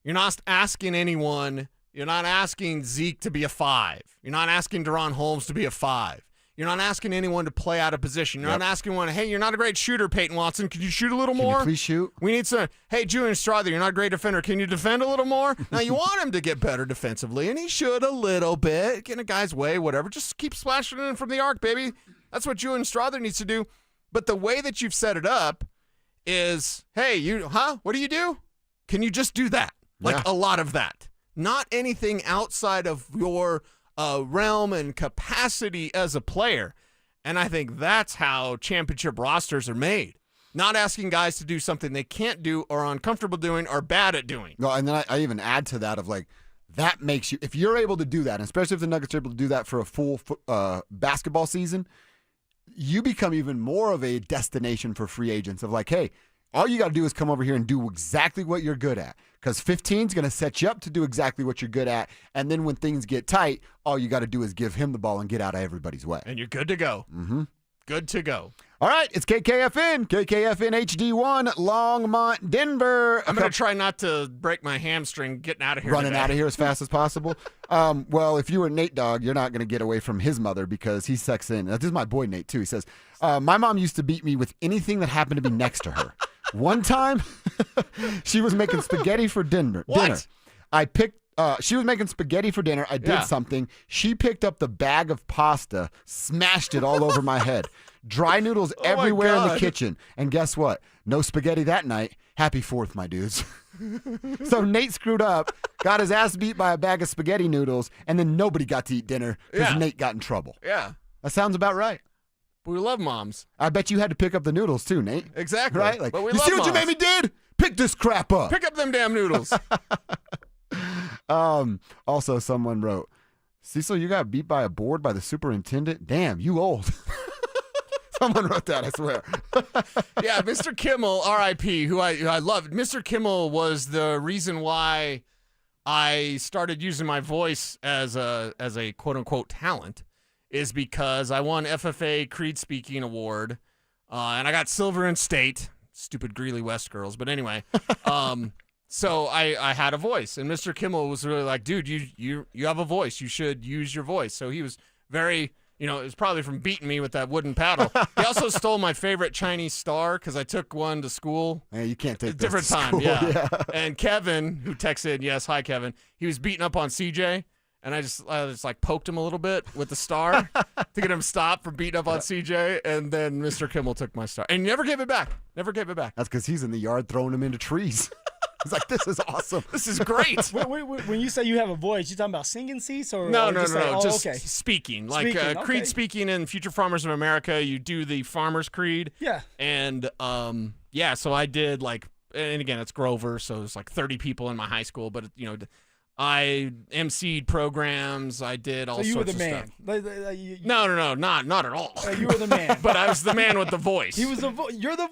You're not asking anyone. You're not asking Zeke to be a 5. You're not asking Deron Holmes to be a 5. You're not asking anyone to play out of position. You're not asking one, hey, you're not a great shooter, Peyton Watson. Could you shoot a little more? Can you please shoot? We need some, hey, Julian Strawther, you're not a great defender. Can you defend a little more? Now, you want him to get better defensively, and he should a little bit. Get in a guy's way, whatever. Just keep splashing in from the arc, baby. That's what Julian Strawther needs to do. But the way that you've set it up, is, hey, what do you do? Can you just do that? Like a lot of that. Not anything outside of your realm and capacity as a player. And I think that's how championship rosters are made. Not asking guys to do something they can't do or are uncomfortable doing or bad at doing. No, and then I even add to that of like, that makes you, if you're able to do that, especially if the Nuggets are able to do that for a full basketball season, you become even more of a destination for free agents of like, hey, all you got to do is come over here and do exactly what you're good at, because 15 is going to set you up to do exactly what you're good at. And then when things get tight, all you got to do is give him the ball and get out of everybody's way. And you're good to go. Mm-hmm. Good to go. All right, it's KKFN HD1, Longmont, Denver. I'm going to try not to break my hamstring getting out of here Running today. out of here as fast as possible. Well, if you were Nate Dogg, you're not going to get away from his mother because he sucks in. This is my boy Nate, too. He says, my mom used to beat me with anything that happened to be next to her. One time, she was making spaghetti for dinner. She was making spaghetti for dinner. I did something. She picked up the bag of pasta, smashed it all over my head. Dry noodles everywhere in the kitchen. And guess what? No spaghetti that night. Happy 4th, my dudes. So Nate screwed up, got his ass beat by a bag of spaghetti noodles, and then nobody got to eat dinner because Nate got in trouble. Yeah. That sounds about right. We love moms. I bet you had to pick up the noodles too, Nate. Exactly. Right? Like, but we you love see what moms. you made me did? Pick this crap up. Pick up them damn noodles. Also, someone wrote, Cecil, you got beat by a board by the superintendent? Damn, you old. Someone wrote that, I swear. Yeah, Mr. Kimmel, R.I.P., who I loved. Mr. Kimmel was the reason why I started using my voice as a quote-unquote talent, is because I won FFA Creed Speaking Award, and I got silver in state. Stupid Greeley West girls. But anyway, so I had a voice, and Mr. Kimmel was really like, dude, you have a voice. You should use your voice. So he was very... it was probably from beating me with that wooden paddle. He also stole my favorite Chinese star because I took one to school. Hey, you can't take different those to time, school, yeah. And Kevin, who texted, yes, hi Kevin. He was beating up on CJ, and I just like poked him a little bit with the star to get him stopped from beating up on CJ. And then Mr. Kimmel took my star and never gave it back. Never gave it back. That's because he's in the yard throwing them into trees. He's like, this is awesome. This is great. When you say you have a voice, you talking about singing, Cease? Or No. just Just speaking. Like Speaking, Creed okay. Speaking in Future Farmers of America, you do the Farmers Creed. Yeah. And, so I did and again, it's Grover, so it's like 30 people in my high school, but, I emceed programs. I did all sorts of stuff. No, not at all. You were the man. But I was the man with the voice. You're the voice. You're the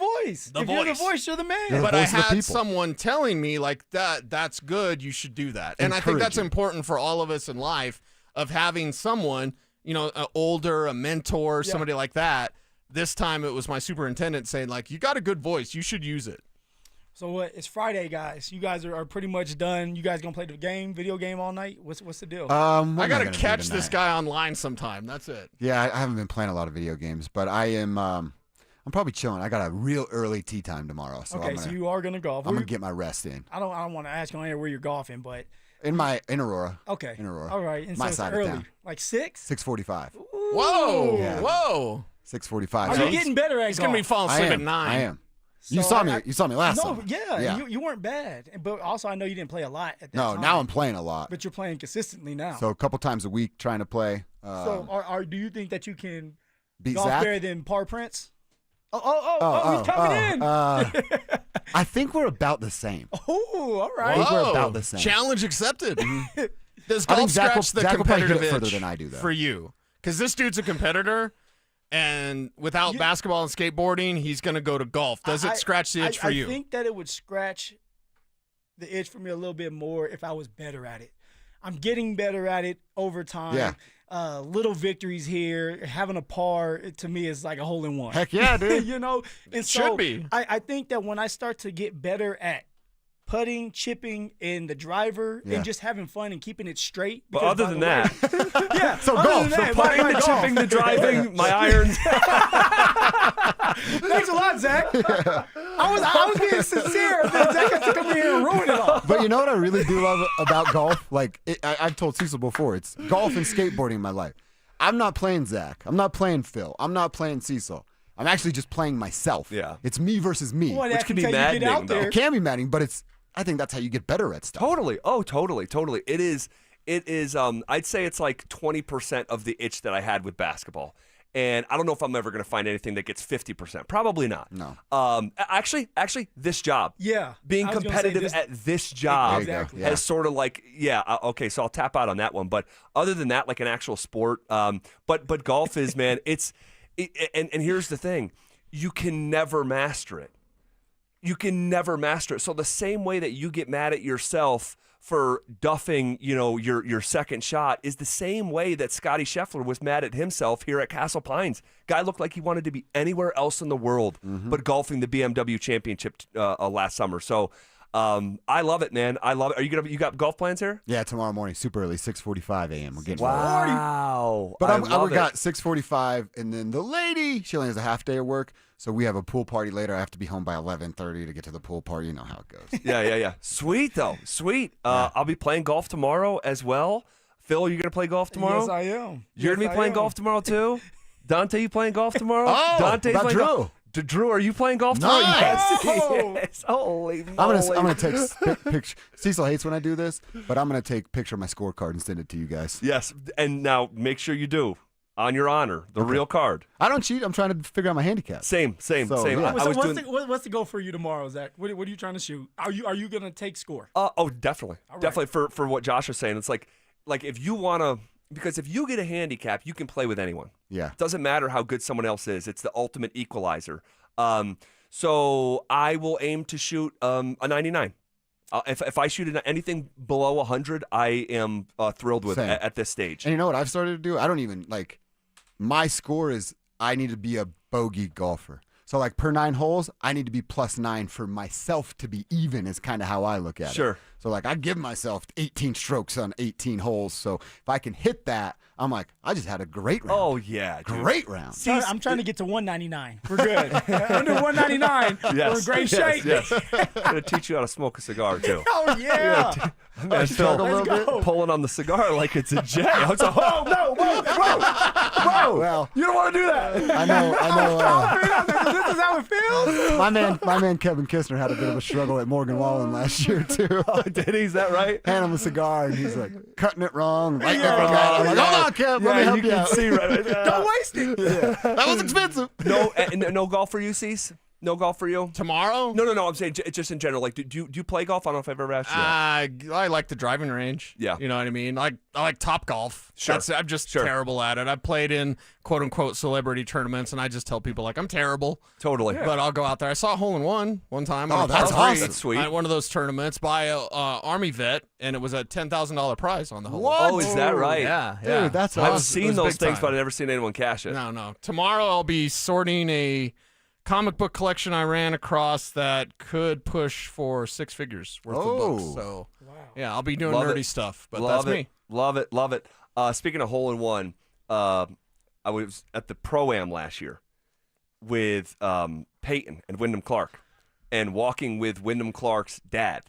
voice, you're the man. You're the but I voice of the had people. someone telling me like that's good. You should do that. And I think that's Encouraging. important for all of us in life of having someone, an older, a mentor, somebody like that. This time it was my superintendent saying like, you got a good voice. You should use it. So what? It's Friday, guys. You guys are pretty much done. You guys gonna play the video game all night? What's the deal? I gotta catch this guy online sometime. That's it. Yeah, I haven't been playing a lot of video games, but I am. I'm probably chilling. I got a real early tea time tomorrow, so Okay, so you are gonna golf. I'm gonna get my rest in. I don't want to ask on air where you're golfing, but In Aurora. Okay. In Aurora. All right. And My so it's side early. of town. Like 6? 6:45. Whoa. Yeah. Whoa. 6:45. Are you getting better at He's golf? gonna be falling asleep at 9. I am. You So saw me last No, summer. yeah. You weren't bad. But also, I know you didn't play a lot at that time. No, now I'm playing a lot. But you're playing consistently now. So a couple times a week trying to play. So do you think that you can beat golf Zach? better than Par Prince? Oh, he's coming in. I think we're about the same. Oh, all right. I think we're about the same. Challenge accepted. Does I golf think Zach will- scratch the Zach will probably hit competitive it further itch than I do, though. for you? Because this dude's a competitor, and without basketball and skateboarding, he's going to go to golf. Does it scratch the itch for you? I think that it would scratch the itch for me a little bit more if I was better at it. I'm getting better at it over time. Yeah. Little victories here, having a par to me is like a hole in one. Heck yeah, dude. And It so should be. I think that when I start to get better at putting, chipping, and the driver, Yeah. and just having fun and keeping it straight. But because, other by than the way- that, yeah. So other golf, than so that, putting, my the golf. chipping, the driving, my irons. Thanks a lot, Zach. I was being sincere. Then Zach has to come in here and ruin it all. But you know what I really do love about golf? Like I've told Cecil before, it's golf and skateboarding in my life. I'm not playing Zach. I'm not playing Phil. I'm not playing Cecil. I'm actually just playing myself. Yeah. It's me versus me. Well, Which can be maddening, though. It can be maddening, but I think that's how you get better at stuff. Totally. Oh, totally. It is. I'd say it's like 20% of the itch that I had with basketball. And I don't know if I'm ever going to find anything that gets 50%. Probably not. No. Actually, this job. Yeah. Being I was gonna competitive say at this job Exactly. has sort of like, okay, so I'll tap out on that one. But other than that, like an actual sport, but golf is, man, and here's the thing. You can never master it. You can never master it. So the same way that you get mad at yourself for duffing, your second shot is the same way that Scotty Scheffler was mad at himself here at Castle Pines. Guy looked like he wanted to be anywhere else in the world but golfing the BMW Championship last summer. So I love it, man. I love it. You got golf plans here? Yeah, tomorrow morning, super early, 6:45 a.m. We're getting Wow. But I love we got 6:45, and then the lady, she only has a half day of work, so we have a pool party later. I have to be home by 11:30 to get to the pool party. You know how it goes. Yeah. Sweet, though. Sweet. I'll be playing golf tomorrow as well. Phil, are you going to play golf tomorrow? Yes, I am. You're going to be playing golf tomorrow, too? Dante, you playing golf tomorrow? Oh, Dante's about playing Drew. golf. Drew, are you playing golf tomorrow? Nice. Yes. Holy moly. I'm gonna take picture. Cecil hates when I do this, but I'm gonna take a picture of my scorecard and send it to you guys. Yes, and now make sure you do. On your honor, the real card. I don't cheat. I'm trying to figure out my handicap. Same. So, yeah. What's the goal for you tomorrow, Zach? What are you trying to shoot? Are you gonna take score? Definitely. All right. Definitely for what Josh was saying. It's like if you wanna, because if you get a handicap, you can play with anyone. Yeah. It doesn't matter how good someone else is. It's the ultimate equalizer. So I will aim to shoot a 99. If I shoot anything below 100, I am thrilled with at this stage. And you know what I've started to do? I don't even my score is I need to be a bogey golfer. So per 9 holes, I need to be +9 for myself to be even is kind of how I look at it. Sure. So I give myself 18 strokes on 18 holes. So if I can hit that, I'm like, I just had a great round. Oh, yeah. Dude. Great round. See, I'm trying to get to 199. We're good. Under 199, we're in great shape. Yes. I'm going to teach you how to smoke a cigar, too. Oh, yeah. Man, Phil, pulling on the cigar like it's a jet. It's a, whoa. Well, you don't want to do that. I know. This is how it feels. My man Kevin Kistner had a bit of a struggle at Morgan Wallen last year, too. Did he? Is that right? Hand him a cigar, and he's like, cutting it wrong. Lighting it wrong. I'm like, hold on, Kev. Let me help you out. See right. Don't waste it. That was expensive. No golf for you, Cease? No golf for you? Tomorrow? No. I'm saying just in general. Do you play golf? I don't know if I've ever asked you that. I like the driving range. Yeah. You know what I mean? I like Top Golf. Sure. I'm just terrible at it. I played in quote-unquote celebrity tournaments, and I just tell people, I'm terrible. Totally. But I'll go out there. I saw a hole-in-one one time. Oh, on a that's par three awesome. That's sweet. At one of those tournaments by a Army vet, and it was a $10,000 prize on the hole. What? Oh, is that right? Yeah. Dude, that's awesome. I've seen those things, but I've never seen anyone cash it. No. Tomorrow I'll be sorting a comic book collection I ran across that could push for 6 figures worth of books. So, yeah, I'll be doing nerdy stuff, but that's me. Love it. Speaking of hole-in-one, I was at the Pro-Am last year with Peyton and Wyndham Clark and walking with Wyndham Clark's dad.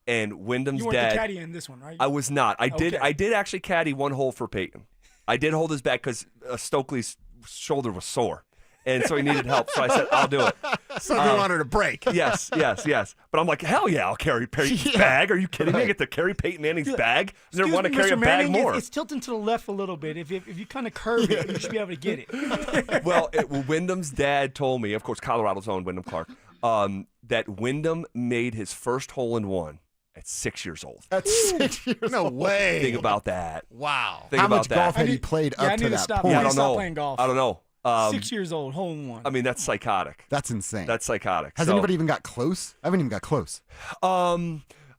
And Wyndham's you weren't dad. the caddy in this one, right? I was not. I did actually caddy one hole for Peyton. I did hold his back because Stokely's shoulder was sore. And so he needed help. So I said, I'll do it. So he wanted a break. Yes. But I'm like, hell yeah, I'll carry Peyton's bag. Are you kidding me? I get to carry Peyton Manning's bag? I never want to carry Mr. a bag Manning, more. It's tilting to the left a little bit. If you kind of curve it, you should be able to get it. Well, Wyndham's dad told me, of course, Colorado's own Wyndham Clark, that Wyndham made his first hole-in-one at 6 years old. At 6 years No old. way. Think about that. Wow. Think How about much that. golf had he played up I to need to that stop. point? Yeah, I I don't stop know. playing golf. I don't know. 6 years old, hole-in-one. I mean, that's psychotic. That's insane. That's psychotic. Has anybody even got close? I haven't even got close.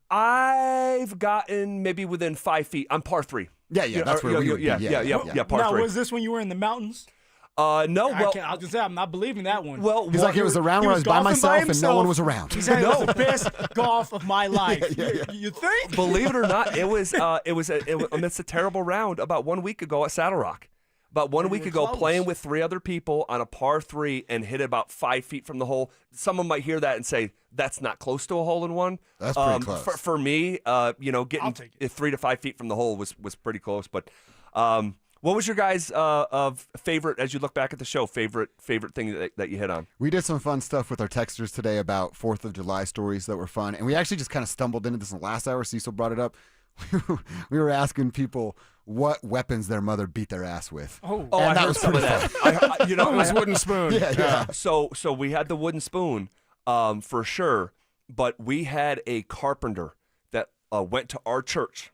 I've gotten maybe within 5 feet. I'm par 3. Yeah, that's where we would be. Yeah, par now, 3. was this when you were in the mountains? No, I was gonna say I'm not believing that one. Well, He's like, it was a round where I was by myself and no one was around. He said it was the best golf of my life. You think? Believe it or not, it was amidst a terrible round about 1 week ago at Saddle Rock. About 1 week ago, playing with 3 other people on a par 3 and hit it about 5 feet from the hole. Someone might hear that and say, that's not close to a hole-in-one. That's pretty close. For me, getting 3 to 5 feet from the hole was pretty close. But, well, What was your guys' of favorite, as you look back at the show, favorite thing that you hit on? We did some fun stuff with our texters today about 4th of July stories that were fun. And we actually just kind of stumbled into this in the last hour. Cecil brought it up. We were asking people what weapons their mother beat their ass with. Oh, and I that heard was some of pretty that. fun. It was wooden spoon. Yeah. So we had the wooden spoon, for sure. But we had a carpenter that went to our church,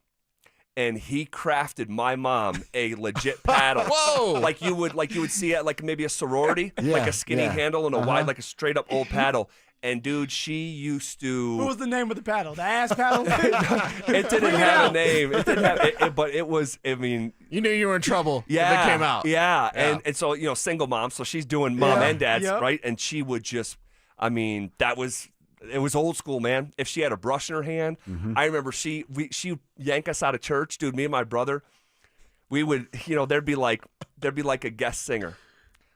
and he crafted my mom a legit paddle. Whoa! Like you would see at like maybe a sorority, like a skinny handle and a wide, like a straight up old paddle. And dude, she used to. What was the name of the paddle? The ass paddle? It didn't have a name. It didn't have. But it was. I mean, you knew you were in trouble. Yeah, if it came out. Yeah, and so single mom, so she's doing mom and dad's right, and she would just. I mean, it was old school, man. If she had a brush in her hand, I remember she yank us out of church, dude. Me and my brother, we would, there'd be like a guest singer.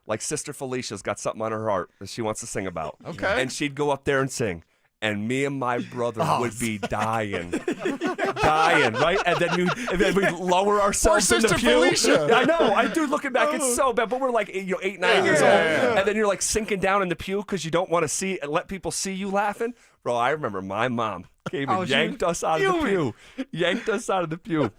Like Sister Felicia's got something on her heart that she wants to sing about. Okay. And she'd go up there and sing. And me and my brother would be dying. Right? And then we'd lower ourselves in the Sister pew. Felicia. I know. I do looking back, it's so bad. But we're like 8, 9 years old. And then you're like sinking down in the pew because you don't want to see and let people see you laughing. Bro, I remember my mom came and yanked us out of the pew. Yanked us out of the pew.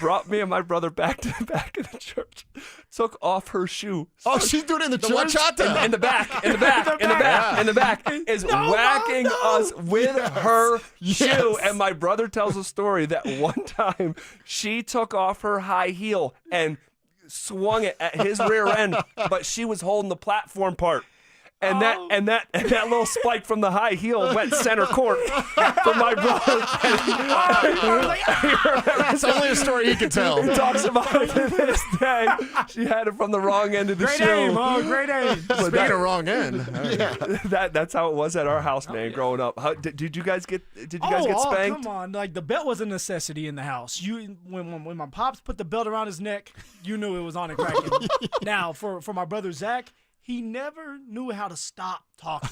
Brought me and my brother back to the back of the church. Took off her shoe. Oh, she's doing it in the church? In the back. Is whacking us with her shoe. And my brother tells a story that one time she took off her high heel and swung it at his rear end, but she was holding the platform part. And that little spike from the high heel went center court for my brother. It's only a story he can tell. He talks about it to this day. She had it from the wrong end of the shoe. Great aim. Speaking of wrong end, that's how it was at our house, man. Growing up, did you guys get spanked? Come on, like the belt was a necessity in the house. When my pops put the belt around his neck, you knew it was on and cracking. Now for my brother Zach. He never knew how to stop talking.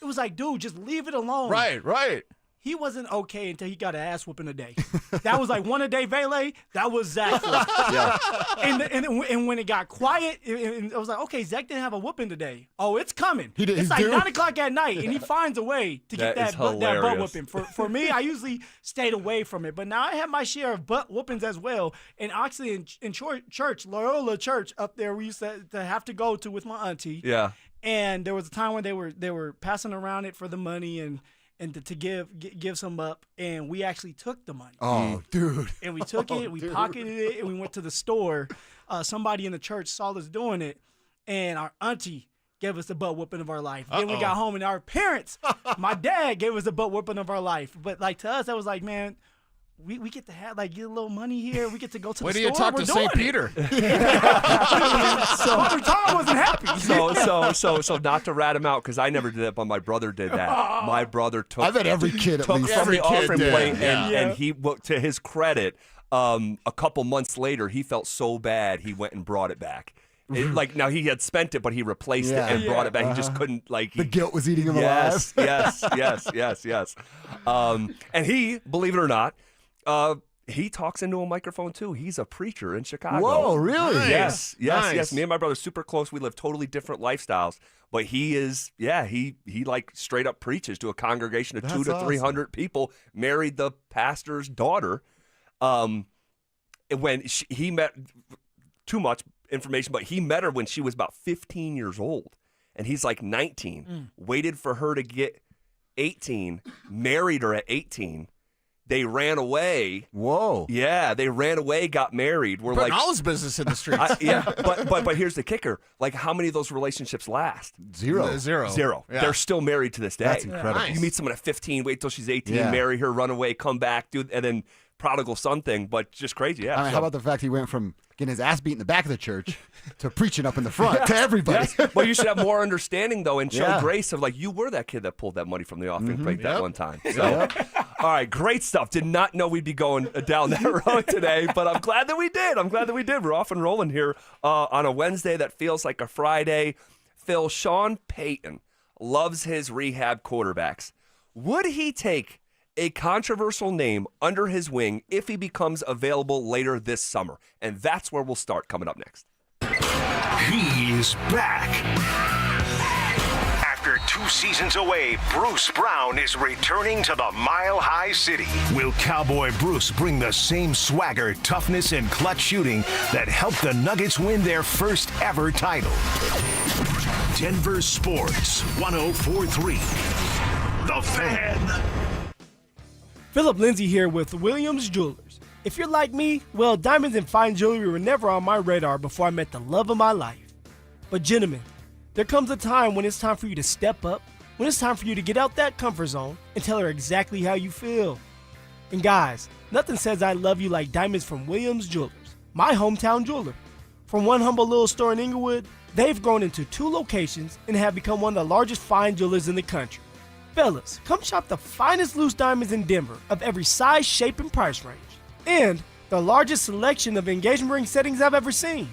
It was like, dude, just leave it alone. Right. He wasn't okay until he got an ass whooping a day. That was like one a day Vele. That was Zach. Yeah. And when it got quiet, it was like, okay, Zach didn't have a whooping today. Oh, it's coming. It's like 9 o'clock at night, and he finds a way to get that butt whooping. For me, I usually stayed away from it, but now I have my share of butt whoopings as well. And actually, in church, Loyola Church up there, we used to have to go to with my auntie. Yeah. And there was a time when they were passing around it for the money and to give some up, and we actually took the money. Oh, dude. And we took it, we pocketed it, and we went to the store. Somebody in the church saw us doing it, and our auntie gave us the butt whooping of our life. Then we got home, and our parents, my dad gave us the butt whooping of our life. But like to us, that was like, man, we get to have get a little money here. We get to go to the store. Wait till you talk to St. Peter. So Tom wasn't happy. So not to rat him out because I never did that, but my brother did that. My brother took. I bet every kid took least. from Every the kid offering did. plate, Yeah. and he, to his credit, a couple months later, he felt so bad he went and brought it back. Now he had spent it, but he replaced it and brought it back. He just couldn't the guilt was eating him alive. Yes. And he, believe it or not, he talks into a microphone too. He's a preacher in Chicago. Whoa, really? Nice. Yes. Nice. Me and my brother super close. We live totally different lifestyles, but he is, he like straight up preaches to a congregation of 200 to 300 people. Married the pastor's daughter. When he met, too much information, but he met her when she was about 15 years old, and he's like 19. Waited for her to get 18, married her at 18. They ran away. Whoa. Yeah, they ran away, got married. We're Putting like all his business in the streets. But here's the kicker. Like, how many of those relationships last? Zero. Yeah. They're still married to this day. That's incredible. You meet someone at 15, wait till she's 18, Yeah. marry her, run away, come back, dude, and then prodigal son thing, but just crazy. Yeah. I mean, how about the fact he went from getting his ass beat in the back of the church to preaching up in the front to everybody? Yes. Well, you should have more understanding, though, and show Yeah. grace of, like, you were that kid that pulled that money from the offering plate that one time. So, all right, great stuff. Did not know we'd be going down that road today, but I'm glad that we did. We're off and rolling here on a Wednesday that feels like a Friday. Phil, Sean Payton loves his rehab quarterbacks. Would he take a controversial name under his wing if he becomes available later this summer. And that's where we'll start coming up next. He's back. After 2 seasons away, Bruce Brown is returning to the Mile High City. Will Cowboy Bruce bring the same swagger, toughness, and clutch shooting that helped the Nuggets win their first ever title? Denver Sports 104.3. The Fan. Philip Lindsay here with Williams Jewelers. If you're like me, well, diamonds and fine jewelry were never on my radar before I met the love of my life. But gentlemen, there comes a time when it's time for you to step up, when it's time for you to get out that comfort zone and tell her exactly how you feel. And guys, nothing says I love you like diamonds from Williams Jewelers, my hometown jeweler. From one humble little store in Inglewood, they've grown into 2 locations and have become one of the largest fine jewelers in the country. Fellas, come shop the finest loose diamonds in Denver of every size, shape, and price range. And the largest selection of engagement ring settings I've ever seen.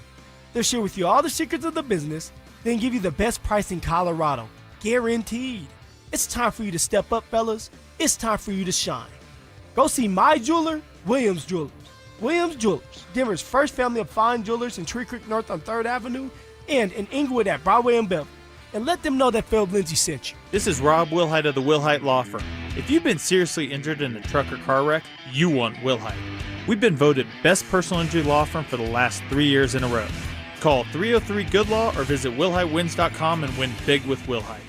They'll share with you all the secrets of the business, then give you the best price in Colorado. Guaranteed. It's time for you to step up, fellas. It's time for you to shine. Go see my jeweler, Williams Jewelers. Williams Jewelers, Denver's first family of fine jewelers in Tree Creek North on 3rd Avenue and in Inglewood at Broadway and Beverly. And let them know that Philip Lindsay sent you. This is Rob Wilhite of the Wilhite Law Firm. If you've been seriously injured in a truck or car wreck, you want Wilhite. We've been voted Best Personal Injury Law Firm for the last 3 years in a row. Call 303-GOOD-LAW or visit WilhiteWins.com and win big with Wilhite.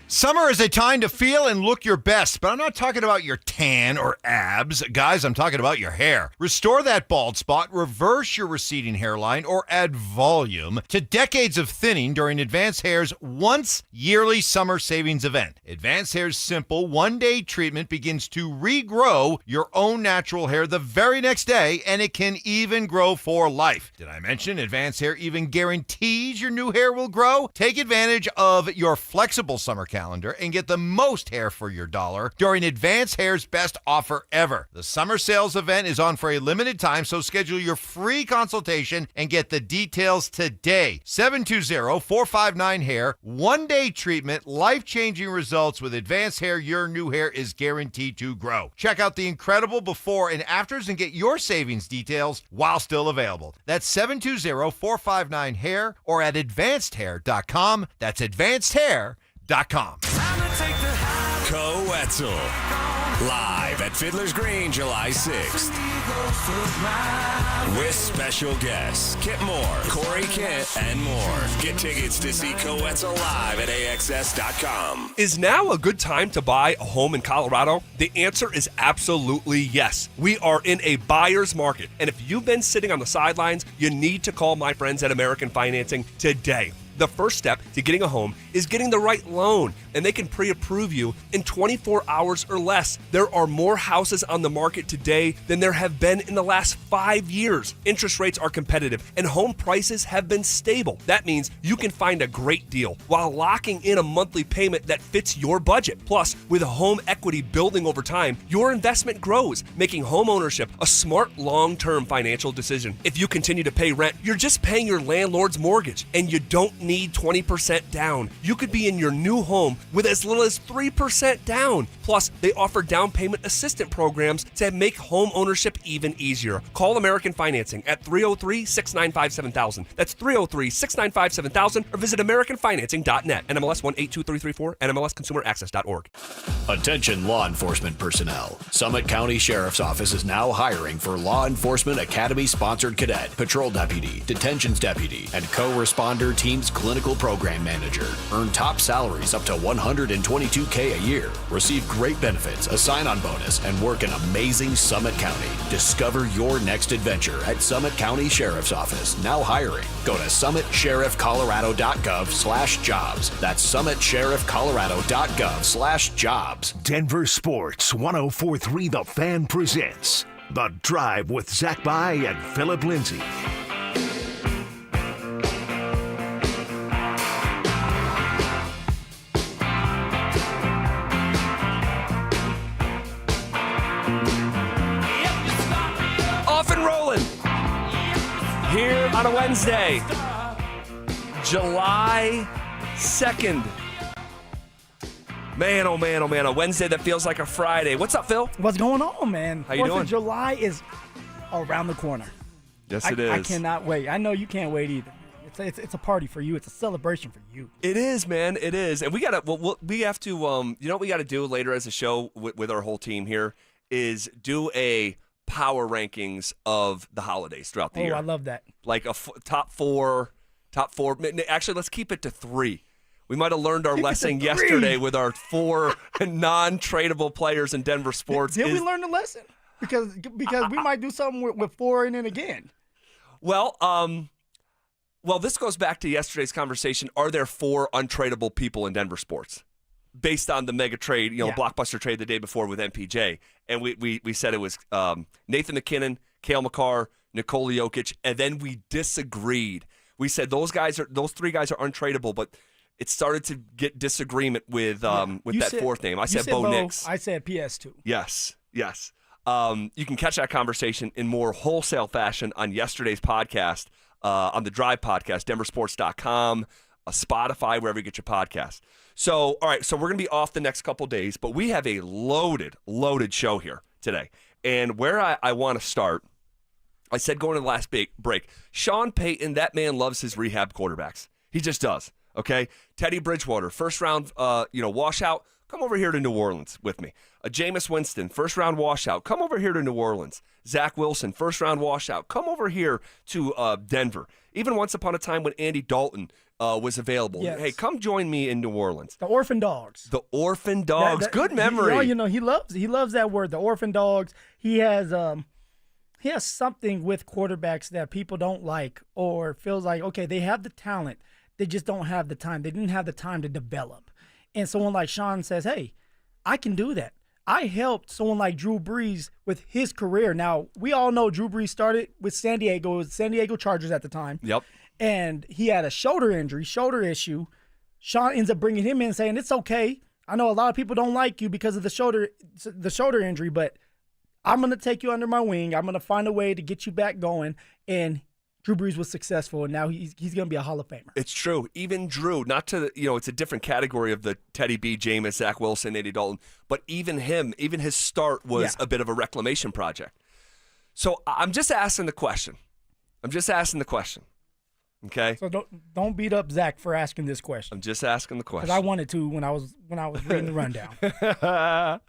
Summer is a time to feel and look your best, but I'm not talking about your tan or abs. Guys, I'm talking about your hair. Restore that bald spot, reverse your receding hairline, or add volume to decades of thinning during Advanced Hair's once-yearly summer savings event. Advanced Hair's simple one-day treatment begins to regrow your own natural hair the very next day, and it can even grow for life. Did I mention Advanced Hair even guarantees your new hair will grow? Take advantage of your flexible summer calendar and get the most hair for your dollar during Advanced Hair's best offer ever. The summer sales event is on for a limited time, so schedule your free consultation and get the details today. 720-459-HAIR. One-day treatment, life-changing results with Advanced Hair. Your new hair is guaranteed to grow. Check out the incredible before and afters and get your savings details while still available. That's 720-459-HAIR or at advancedhair.com. That's advancedhair.com. Coetzel. Live at Fiddler's Green, July 6th. With special guests, Kit Moore, Corey Kent, and more. Get tickets to see Coetzel live at AXS.com. Is now a good time to buy a home in Colorado? The answer is absolutely yes. We are in a buyer's market, and if you've been sitting on the sidelines, you need to call my friends at American Financing today. The first step to getting a home is getting the right loan, and they can pre-approve you in 24 hours or less. There are more houses on the market today than there have been in the last 5 years. Interest rates are competitive, and home prices have been stable. That means you can find a great deal while locking in a monthly payment that fits your budget. Plus, with home equity building over time, your investment grows, making home ownership a smart long-term financial decision. If you continue to pay rent, you're just paying your landlord's mortgage, and you don't need 20% down. You could be in your new home with as little as 3% down. Plus, they offer down payment assistance programs to make home ownership even easier. Call American Financing at 303-695-7000. That's 303-695-7000 or visit AmericanFinancing.net. NMLS 182334 and MLSConsumerAccess.org. Attention law enforcement personnel. Summit County Sheriff's Office is now hiring for Law Enforcement Academy-sponsored cadet, patrol deputy, detentions deputy, and co-responder teams clinical program manager. Earn top salaries up to $122K a year. Receive great benefits, a sign-on bonus, and work in amazing Summit County. Discover your next adventure at Summit County Sheriff's Office. Now hiring. Go to summitsheriffcolorado.gov/jobs. That's summitsheriffcolorado.gov/jobs. Denver Sports 104.3 The Fan presents The Drive with Zach By and Philip Lindsay. Here on a Wednesday, July 2nd. Man, oh man, oh man, a Wednesday that feels like a Friday. What's up, Phil? What's going on, man? How you doing? 4th of July is around the corner. Yes, it is. I cannot wait. I know you can't wait either. It's a party for you. It's a celebration for you. It is, man. It is. And we got to, we have to, you know what we got to do later as a show with our whole team here is do a power rankings of the holidays throughout the year. Oh, I love that. Like a top four. Actually, let's keep it to 3. We might have learned our lesson yesterday with our 4 non-tradable players in Denver sports. Did we learn the lesson? Because we might do something with 4 and then again. Well, this goes back to yesterday's conversation. Are there 4 untradeable people in Denver sports? Based on the mega trade, blockbuster trade the day before with MPJ. And we said it was Nathan McKinnon, Cale Makar, Nikola Jokic, and then we disagreed. We said those 3 guys are untradeable, but it started to get disagreement with that 4th name. I said Bo Nix. I said PS2. Yes. You can catch that conversation in more wholesale fashion on yesterday's podcast, on the Drive podcast, denversports.com, Spotify, wherever you get your podcast. So, all right, so we're going to be off the next couple days, but we have a loaded show here today. And where I want to start, I said going to the last break, Sean Payton, that man loves his rehab quarterbacks. He just does, okay? Teddy Bridgewater, first-round washout, come over here to New Orleans with me. Jameis Winston, first-round washout, come over here to New Orleans. Zach Wilson, first-round washout, come over here to Denver. Even once upon a time when Andy Dalton was available. Yes. Hey, come join me in New Orleans. The Orphan Dogs. The Orphan Dogs. Good memory. He loves that word, the Orphan Dogs. He has something with quarterbacks that people don't like or feels like, okay, they have the talent. They just don't have the time. They didn't have the time to develop. And someone like Sean says, hey, I can do that. I helped someone like Drew Brees with his career. Now, we all know Drew Brees started with San Diego Chargers at the time. Yep. And he had a shoulder issue. Sean ends up bringing him in saying, it's okay. I know a lot of people don't like you because of the shoulder injury, but I'm going to take you under my wing. I'm going to find a way to get you back going. And Drew Brees was successful, and now he's going to be a Hall of Famer. It's true. Even Drew, not to, it's a different category of the Teddy B, Jameis, Zach Wilson, Andy Dalton, but even his start was a bit of a reclamation project. So I'm just asking the question. Okay? So don't beat up Zach for asking this question. I'm just asking the question. Because I wanted to when I was reading the rundown.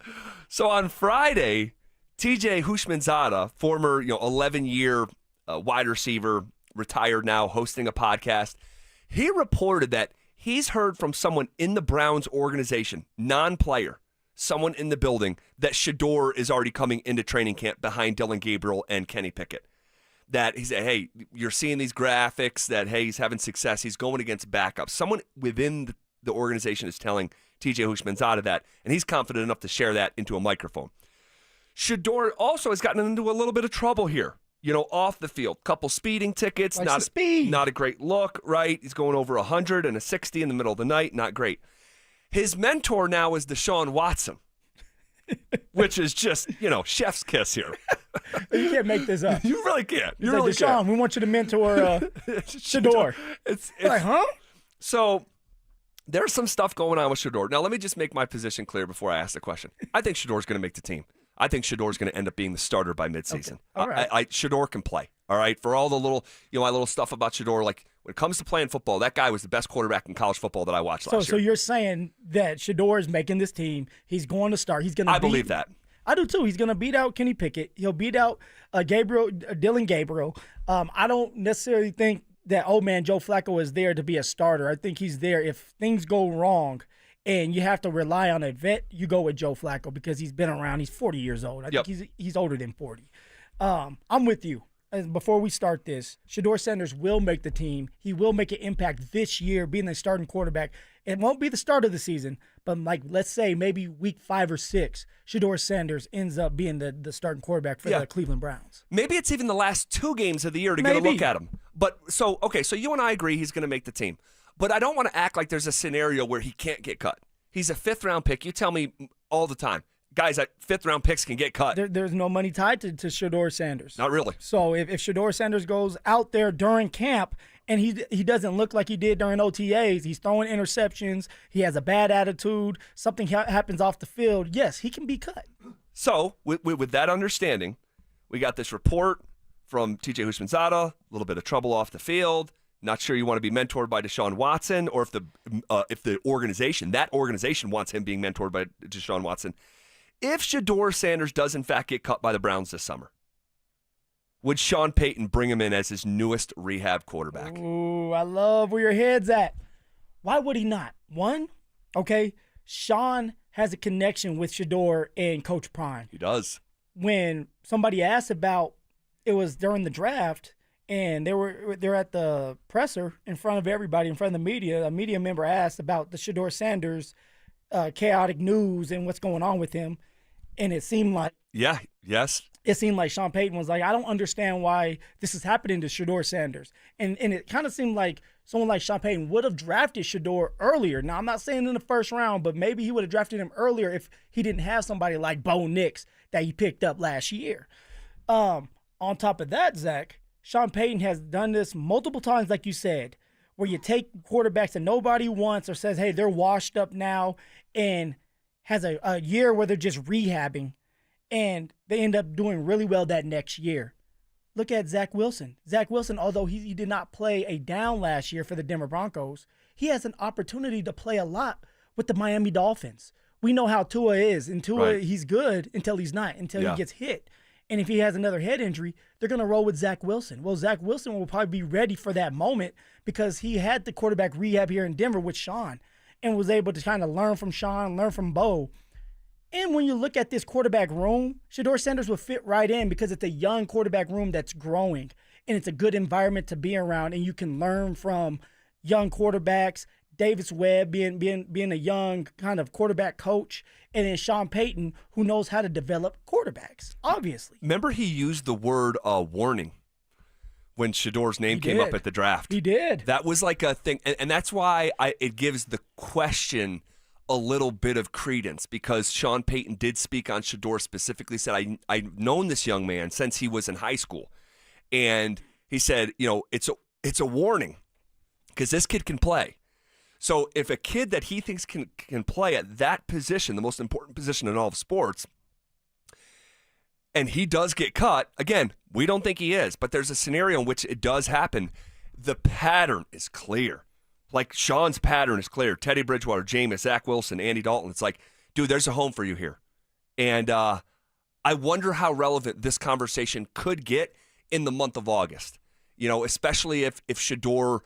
So on Friday, TJ Houshmandzadeh, former 11-year wide receiver, retired now, hosting a podcast, he reported that he's heard from someone in the Browns organization, non-player, someone in the building, that Shedeur is already coming into training camp behind Dylan Gabriel and Kenny Pickett. That he said, hey, you're seeing these graphics that, hey, he's having success. He's going against backups. Someone within the organization is telling TJ Houshmandzadeh that, and he's confident enough to share that into a microphone. Shedeur also has gotten into a little bit of trouble here. Off the field, couple speeding tickets, not a great look, right? He's going over 100 and a 60 in the middle of the night, not great. His mentor now is Deshaun Watson, which is just, chef's kiss here. You can't make this up. You really can't. You like, really Deshaun, can't. we want you to mentor Shedeur. It's like, huh? So there's some stuff going on with Shedeur. Now, let me just make my position clear before I ask the question. I think Shedeur's going to make the team. I think Shedeur's going to end up being the starter by midseason. Okay. All right. Shedeur can play. All right. For all the little, my little stuff about Shedeur, like when it comes to playing football, that guy was the best quarterback in college football that I watched last year. So you're saying that Shedeur is making this team. He's going to start. He's going to. I believe that. I do too. He's going to beat out Kenny Pickett. He'll beat out Dylan Gabriel. I don't necessarily think that old man Joe Flacco is there to be a starter. I think he's there if things go wrong and you have to rely on a vet, you go with Joe Flacco because he's been around. He's 40 years old. I think he's older than 40. I'm with you. Before we start this, Shedeur Sanders will make the team. He will make an impact this year being the starting quarterback. It won't be the start of the season, but let's say maybe week 5 or 6, Shedeur Sanders ends up being the starting quarterback for the Cleveland Browns. Maybe it's even the last 2 games of the year to get a look at him. But so you and I agree he's going to make the team. But I don't want to act like there's a scenario where he can't get cut. He's a 5th-round pick. You tell me all the time. Guys, 5th-round picks can get cut. There's no money tied to Shedeur Sanders. Not really. So if Shedeur Sanders goes out there during camp and he doesn't look like he did during OTAs. He's throwing interceptions. He has a bad attitude. Something happens off the field. Yes, he can be cut. So with that understanding, we got this report from TJ Houshmandzadeh, a little bit of trouble off the field. Not sure you want to be mentored by Deshaun Watson, or if the organization wants him being mentored by Deshaun Watson. If Shedeur Sanders does in fact get cut by the Browns this summer, would Sean Payton bring him in as his newest rehab quarterback? Ooh, I love where your head's at. Why would he not? One, okay, Sean has a connection with Shedeur and Coach Prime. He does. When somebody asked about, it was during the draft, and they're at the presser in front of everybody, in front of the media. A media member asked about the Shedeur Sanders chaotic news and what's going on with him, and it seemed like it seemed like Sean Payton was like, I don't understand why this is happening to Shedeur Sanders, and it kind of seemed like someone like Sean Payton would have drafted Shedeur earlier. Now, I'm not saying in the first round, but maybe he would have drafted him earlier if he didn't have somebody like Bo Nix that he picked up last year. On top of that, Zach, Sean Payton has done this multiple times, like you said, where you take quarterbacks that nobody wants or says, hey, they're washed up now, and has a year where they're just rehabbing, and they end up doing really well that next year. Look at Zach Wilson. Zach Wilson, although he did not play a down last year for the Denver Broncos, he has an opportunity to play a lot with the Miami Dolphins. We know how Tua is, and Tua, he's good until he's not, until he gets hit. And if he has another head injury, they're going to roll with Zach Wilson. Well, Zach Wilson will probably be ready for that moment because he had the quarterback rehab here in Denver with Sean and was able to kind of learn from Sean, learn from Bo. And when you look at this quarterback room, Shedeur Sanders will fit right in because it's a young quarterback room that's growing, and it's a good environment to be around, and you can learn from young quarterbacks, Davis Webb being a young kind of quarterback coach, and then Sean Payton, who knows how to develop quarterbacks, obviously. Remember he used the word warning when Shedeur's name came up at the draft. He did. That was like a thing, and that's why it gives the question a little bit of credence, because Sean Payton did speak on Shedeur specifically, said, I've known this young man since he was in high school. And he said, it's a warning because this kid can play. So if a kid that he thinks can play at that position, the most important position in all of sports, and he does get cut, again, we don't think he is, but there's a scenario in which it does happen. The pattern is clear. Like Sean's pattern is clear. Teddy Bridgewater, Jameis, Zach Wilson, Andy Dalton. It's like, dude, there's a home for you here. And I wonder how relevant this conversation could get in the month of August. Especially if Shedeur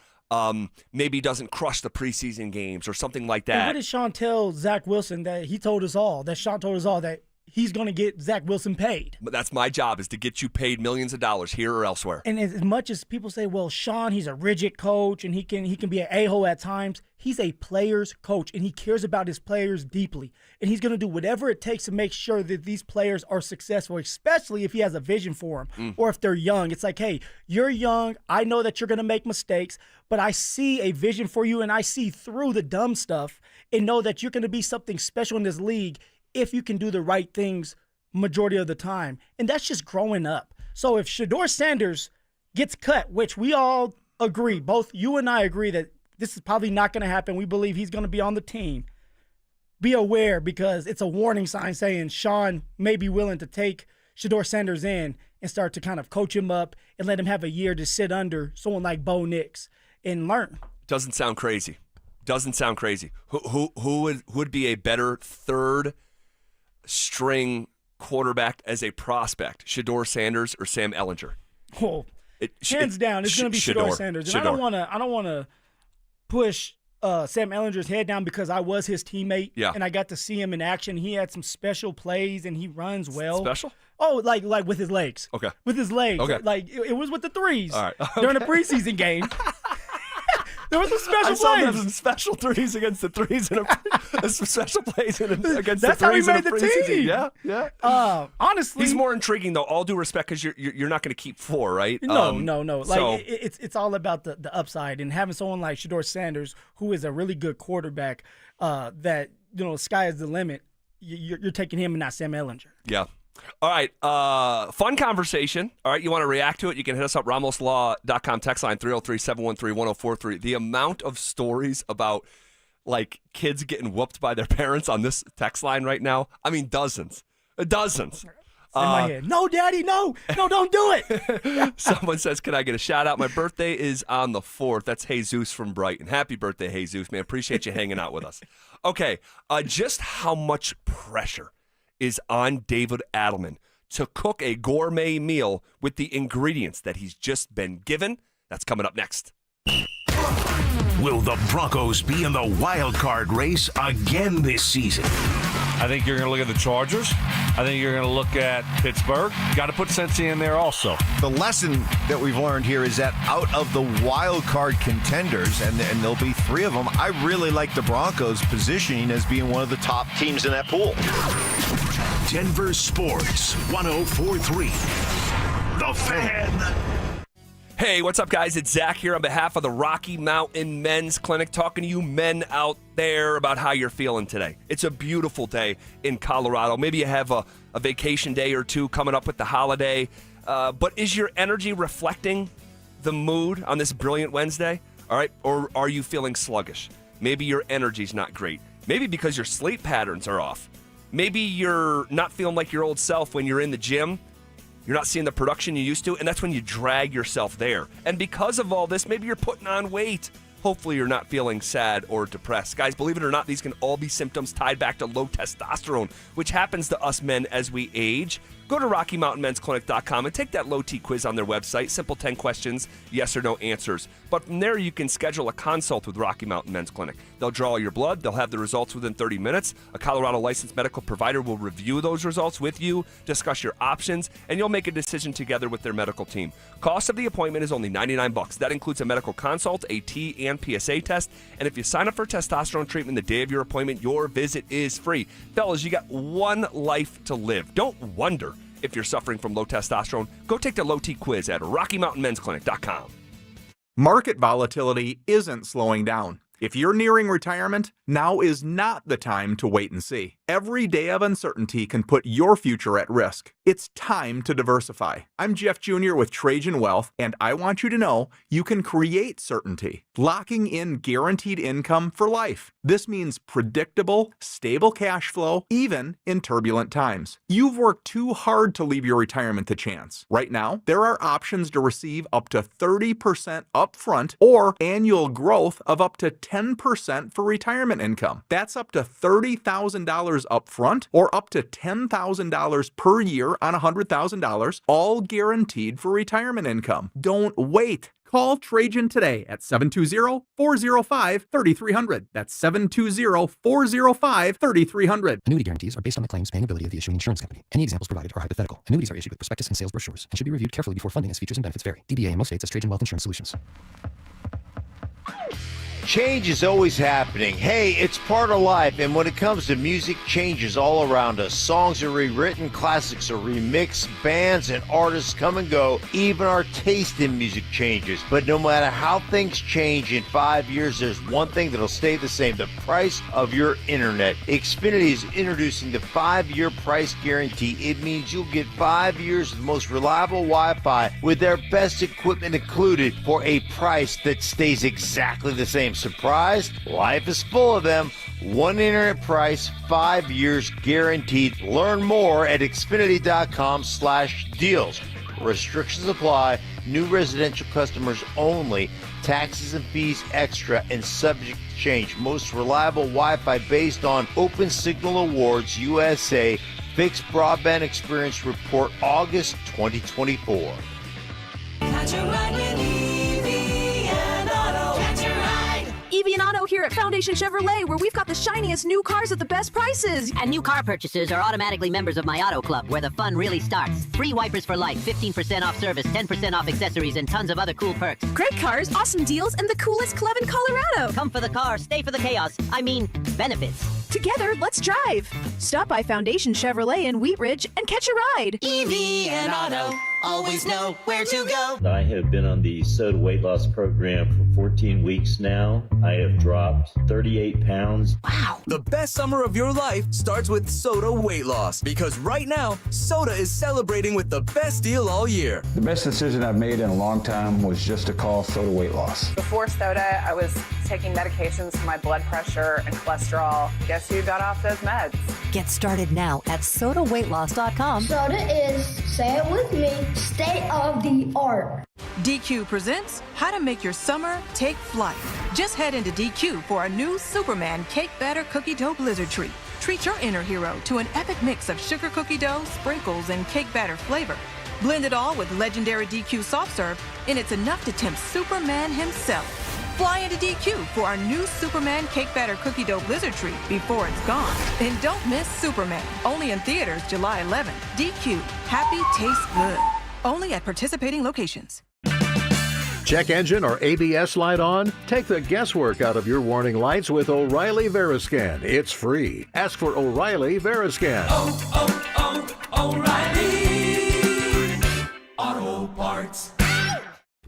maybe doesn't crush the preseason games or something like that. And what did Sean tell Zach Wilson that Sean told us all that he's going to get Zach Wilson paid? But that's my job, is to get you paid millions of dollars here or elsewhere. And as much as people say, well, Sean, he's a rigid coach and he can be an a-hole at times, he's a player's coach and he cares about his players deeply. And he's going to do whatever it takes to make sure that these players are successful, especially if he has a vision for them or if they're young. It's like, hey, you're young. I know that you're going to make mistakes, but I see a vision for you and I see through the dumb stuff and know that you're going to be something special in this league if you can do the right things majority of the time. And that's just growing up. So if Shedeur Sanders gets cut, which we all agree, both you and I agree that this is probably not going to happen. We believe he's going to be on the team. Be aware, because it's a warning sign saying Sean may be willing to take Shedeur Sanders in and start to kind of coach him up and let him have a year to sit under someone like Bo Nix and learn. Doesn't sound crazy. Who would be a better third string quarterback as a prospect, Shedeur Sanders or Sam Ehlinger? Oh, hands down, it's going to be Shedeur Sanders. And I don't want to push Sam Ehlinger's head down because I was his teammate and I got to see him in action. He had some special plays and he runs well. Special? Oh, like with his legs. Okay. With his legs. Okay. Like it was with the threes. All right. During the preseason game. There was some special plays. I saw some special threes against the threes and some special plays against That's the threes. how he made the preseason. team. Yeah. Honestly, he's more intriguing though. All due respect, because you're not going to keep four, right? No. Like it's all about the upside and having someone like Shedeur Sanders, who is a really good quarterback. That sky is the limit. You're taking him and not Sam Ehlinger. Yeah. All right, fun conversation. All right, you want to react to it? You can hit us up, RamosLaw.com text line 303-713-1043. The amount of stories about, like, kids getting whooped by their parents on this text line right now, I mean, dozens. Dozens. In my head, no, Daddy, no, don't do it. Someone says, can I get a shout out? My birthday is on the 4th. That's Jesus from Brighton. Happy birthday, Jesus, man. Appreciate you hanging out with us. Okay, just how much pressure is on David Adelman to cook a gourmet meal with the ingredients that he's just been given? That's coming up next. Will the Broncos be in the wild card race again this season? I think you're going to look at the Chargers. I think you're going to look at Pittsburgh. Got to put Cincy in there also. The lesson that we've learned here is that out of the wild card contenders, and there'll be 3 of them, I really like the Broncos positioning as being one of the top teams in that pool. Denver Sports 104.3. The Fan. Hey, what's up, guys? It's Zach here on behalf of the Rocky Mountain Men's Clinic, talking to you men out there about how you're feeling today. It's a beautiful day in Colorado. Maybe you have a vacation day or two coming up with the holiday, but is your energy reflecting the mood on this brilliant Wednesday? All right, or are you feeling sluggish? Maybe your energy's not great. Maybe because your sleep patterns are off. Maybe you're not feeling like your old self when you're in the gym. You're not seeing the production you used to, and that's when you drag yourself there. And because of all this, maybe you're putting on weight. Hopefully you're not feeling sad or depressed. Guys, believe it or not, these can all be symptoms tied back to low testosterone, which happens to us men as we age. Go to RockyMountainMen'sClinic.com and take that low T quiz on their website. Simple 10 questions, yes or no answers. But from there, you can schedule a consult with Rocky Mountain Men's Clinic. They'll draw your blood. They'll have the results within 30 minutes. A Colorado licensed medical provider will review those results with you, discuss your options, and you'll make a decision together with their medical team. Cost of the appointment is only $99. That includes a medical consult, a T and PSA test, and if you sign up for testosterone treatment the day of your appointment, your visit is free. Fellas, you got one life to live. Don't wonder if you're suffering from low testosterone. Go take the low T quiz at RockyMountainMen'sClinic.com. Market volatility isn't slowing down. If you're nearing retirement, now is not the time to wait and see. Every day of uncertainty can put your future at risk. It's time to diversify. I'm Jeff Jr. with Trajan Wealth, and I want you to know you can create certainty, locking in guaranteed income for life. This means predictable, stable cash flow, even in turbulent times. You've worked too hard to leave your retirement to chance. Right now, there are options to receive up to 30% upfront or annual growth of up to 10% for retirement income. That's up to $30,000 upfront or up to $10,000 per year on $100,000, all guaranteed for retirement income. Don't wait. Call Trajan today at 720-405-3300. That's 720-405-3300. Annuity guarantees are based on the claims paying ability of the issuing insurance company. Any examples provided are hypothetical. Annuities are issued with prospectus and sales brochures and should be reviewed carefully before funding as features and benefits vary. DBA in most states as Trajan Wealth Insurance Solutions. Change is always happening. Hey, it's part of life, and when it comes to music, change is all around us. Songs are rewritten, classics are remixed, bands and artists come and go. Even our taste in music changes. But no matter how things change in 5 years, there's one thing that'll stay the same: the price of your internet. Xfinity is introducing the 5-year price guarantee. It means you'll get 5 years of the most reliable Wi-Fi with their best equipment included for a price that stays exactly the same. Surprised? Life is full of them. One internet price, 5 years guaranteed. Learn more at Xfinity.com/deals. Restrictions apply. New residential customers only. Taxes and fees extra and subject to change. Most reliable Wi-Fi based on Open Signal Awards USA. Fixed Broadband Experience Report August 2024. Catch a ride with EV and Auto. Catch a ride. EV and Auto here at Foundation Chevrolet, where we've got the shiniest new cars at the best prices. And new car purchases are automatically members of my Auto Club, where the fun really starts. Free wipers for life, 15% off service, 10% off accessories, and tons of other cool perks. Great cars, awesome deals, and the coolest club in Colorado. Come for the car, stay for the chaos. I mean, benefits. Together, let's drive. Stop by Foundation Chevrolet in Wheat Ridge and catch a ride. EV and Auto. always know where to go. I have been on the Soda weight loss program for 14 weeks now. I have dropped 38 pounds. Wow. The best summer of your life starts with Soda weight loss, because right now, Soda is celebrating with the best deal all year. The best decision I've made in a long time was just to call Soda weight loss. Before Soda, I was taking medications for my blood pressure and cholesterol. Guess who got off those meds? Get started now at sodaweightloss.com. Soda is, say it with me, state of the art. DQ presents How to Make Your Summer Take Flight. Just head into DQ for a new Superman Cake Batter Cookie Dough Blizzard Treat. Treat your inner hero to an epic mix of sugar cookie dough, sprinkles, and cake batter flavor. Blend it all with legendary DQ soft serve, and it's enough to tempt Superman himself. Fly into DQ for our new Superman Cake Batter Cookie Dough Blizzard Treat before it's gone. And don't miss Superman, only in theaters July 11th. DQ, happy tastes good. Only at participating locations. Check engine or ABS light on? Take the guesswork out of your warning lights with O'Reilly Veriscan. It's free. Ask for O'Reilly Veriscan. O'Reilly Auto Parts.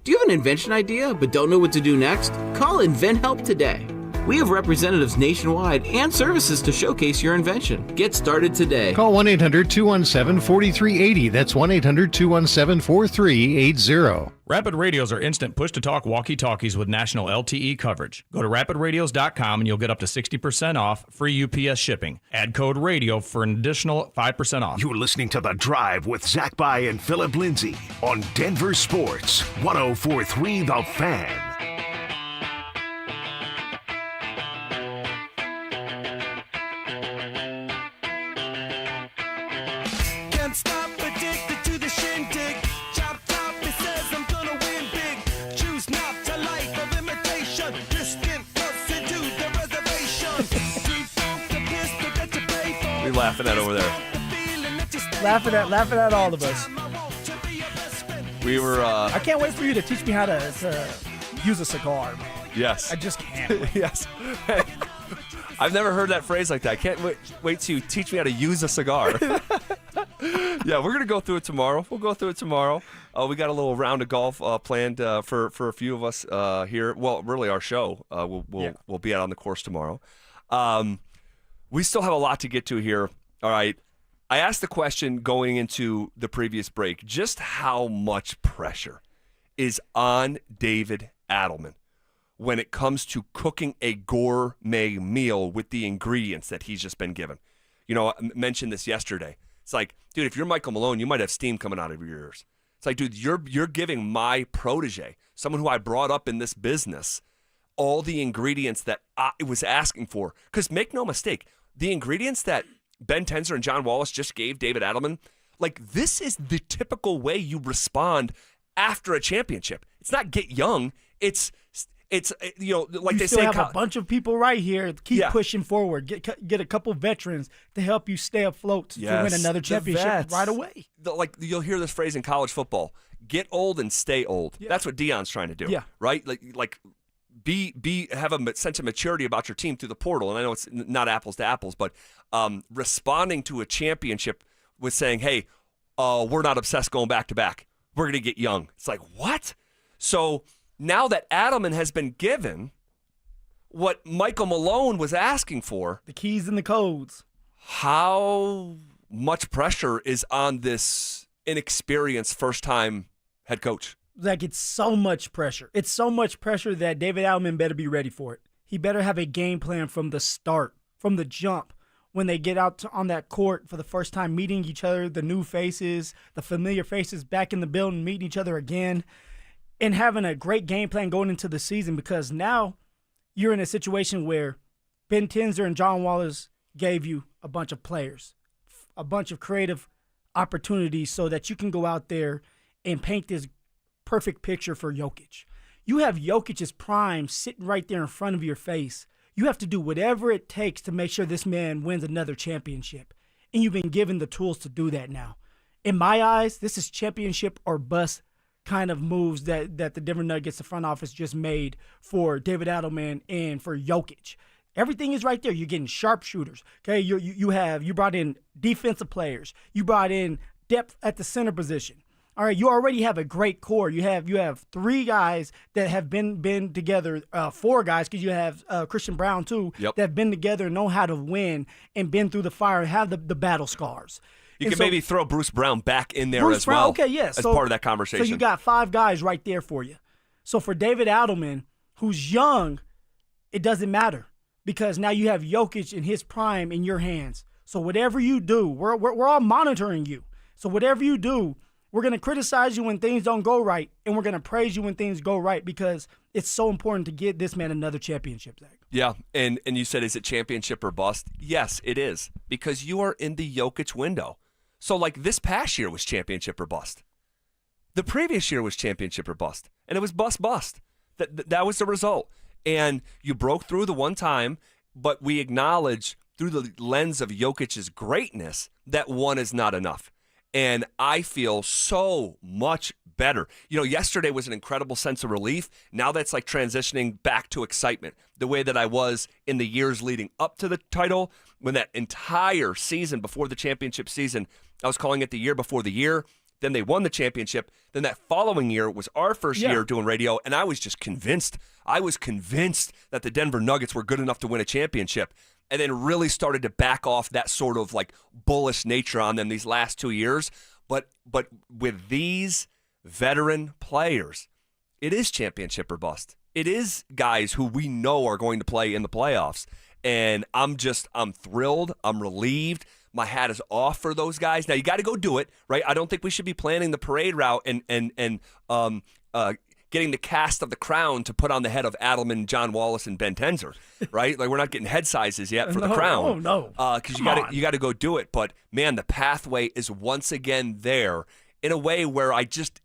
Do you have an invention idea but don't know what to do next? Call InventHelp today. We have representatives nationwide and services to showcase your invention. Get started today. Call 1-800-217-4380. That's 1-800-217-4380. Rapid Radios are instant push-to-talk walkie-talkies with national LTE coverage. Go to rapidradios.com and you'll get up to 60% off, free UPS shipping. Add code RADIO for an additional 5% off. You're listening to The Drive with Zach By and Philip Lindsay on Denver Sports 104.3 The Fan. Laughing at over there. Laughing at all of us. We were. I can't wait for you to teach me how to use a cigar. Yes. I just can't. Yes. I've never heard that phrase like that. I can't wait to teach me how to use a cigar. Yeah, we're gonna go through it tomorrow. We'll go through it tomorrow. We got a little round of golf planned for a few of us here. Well, really, our show. We'll be out on the course tomorrow. We still have a lot to get to here. All right. I asked the question going into the previous break, just how much pressure is on David Adelman when it comes to cooking a gourmet meal with the ingredients that he's just been given. You know, I mentioned this yesterday. It's like, dude, if you're Michael Malone, you might have steam coming out of your ears. It's like, dude, you're giving my protege, someone who I brought up in this business, all the ingredients that I was asking for. Because make no mistake, the ingredients that Ben Tenzer and John Wallace just gave David Adelman, like, this is the typical way you respond after a championship. It's not get young. It's you know, like you they still say. Have a bunch of people right here. Keep pushing forward. Get a couple veterans to help you stay afloat to win another championship right away. You'll hear this phrase in college football: "Get old and stay old." Yeah. That's what Deion's trying to do. Yeah. Right. Like. Have a sense of maturity about your team through the portal. And I know it's not apples to apples, but responding to a championship with saying, hey, we're not obsessed going back to back. We're going to get young. It's like, what? So now that Adelman has been given what Michael Malone was asking for. The keys and the codes. How much pressure is on this inexperienced first-time head coach? Like, it's so much pressure. It's so much pressure that David Adelman better be ready for it. He better have a game plan from the start, from the jump, when they get out on that court for the first time, meeting each other, the new faces, the familiar faces back in the building, meeting each other again, and having a great game plan going into the season, because now you're in a situation where Ben Tenzer and John Wallace gave you a bunch of players, a bunch of creative opportunities so that you can go out there and paint this perfect picture for Jokic. You have Jokic's prime sitting right there in front of your face. You have to do whatever it takes to make sure this man wins another championship. And you've been given the tools to do that now. In my eyes, this is championship or bust kind of moves that the Denver Nuggets, the front office, just made for David Adelman and for Jokic. Everything is right there. You're getting sharpshooters. Okay, you brought in defensive players. You brought in depth at the center position. All right, you already have a great core. You have 3 guys that have been together, 4 guys, because you have Christian Brown too, that have been together and know how to win and been through the fire and have the battle scars. You can maybe throw Bruce Brown back in there as well. Okay, yes. As part of that conversation. So you got 5 guys right there for you. So for David Adelman, who's young, it doesn't matter because now you have Jokic in his prime in your hands. So whatever you do, we're all monitoring you. So whatever you do, we're going to criticize you when things don't go right, and we're going to praise you when things go right because it's so important to get this man another championship, Zach. Yeah, and you said, is it championship or bust? Yes, it is, because you are in the Jokic window. So, like, this past year was championship or bust. The previous year was championship or bust, and it was bust. That was the result. And you broke through the one time, but we acknowledge through the lens of Jokic's greatness that one is not enough. And I feel so much better. Yesterday was an incredible sense of relief. Now that's like transitioning back to excitement, the way that I was in the years leading up to the title, when that entire season before the championship season, I was calling it the year before the year. Then they won the championship. Then that following year was our first year doing radio, and I was just convinced. I was convinced that the Denver Nuggets were good enough to win a championship, and then really started to back off that sort of like bullish nature on them these last 2 years. But with these veteran players, it is championship or bust. It is guys who we know are going to play in the playoffs, and I'm thrilled. I'm relieved. My hat is off for those guys. Now you got to go do it, right? I don't think we should be planning the parade route and getting the cast of the crown to put on the head of Adelman, John Wallace, and Ben Tenzer, right? Like we're not getting head sizes yet for the crown. Oh no, because you got to go do it. But man, the pathway is once again there in a way where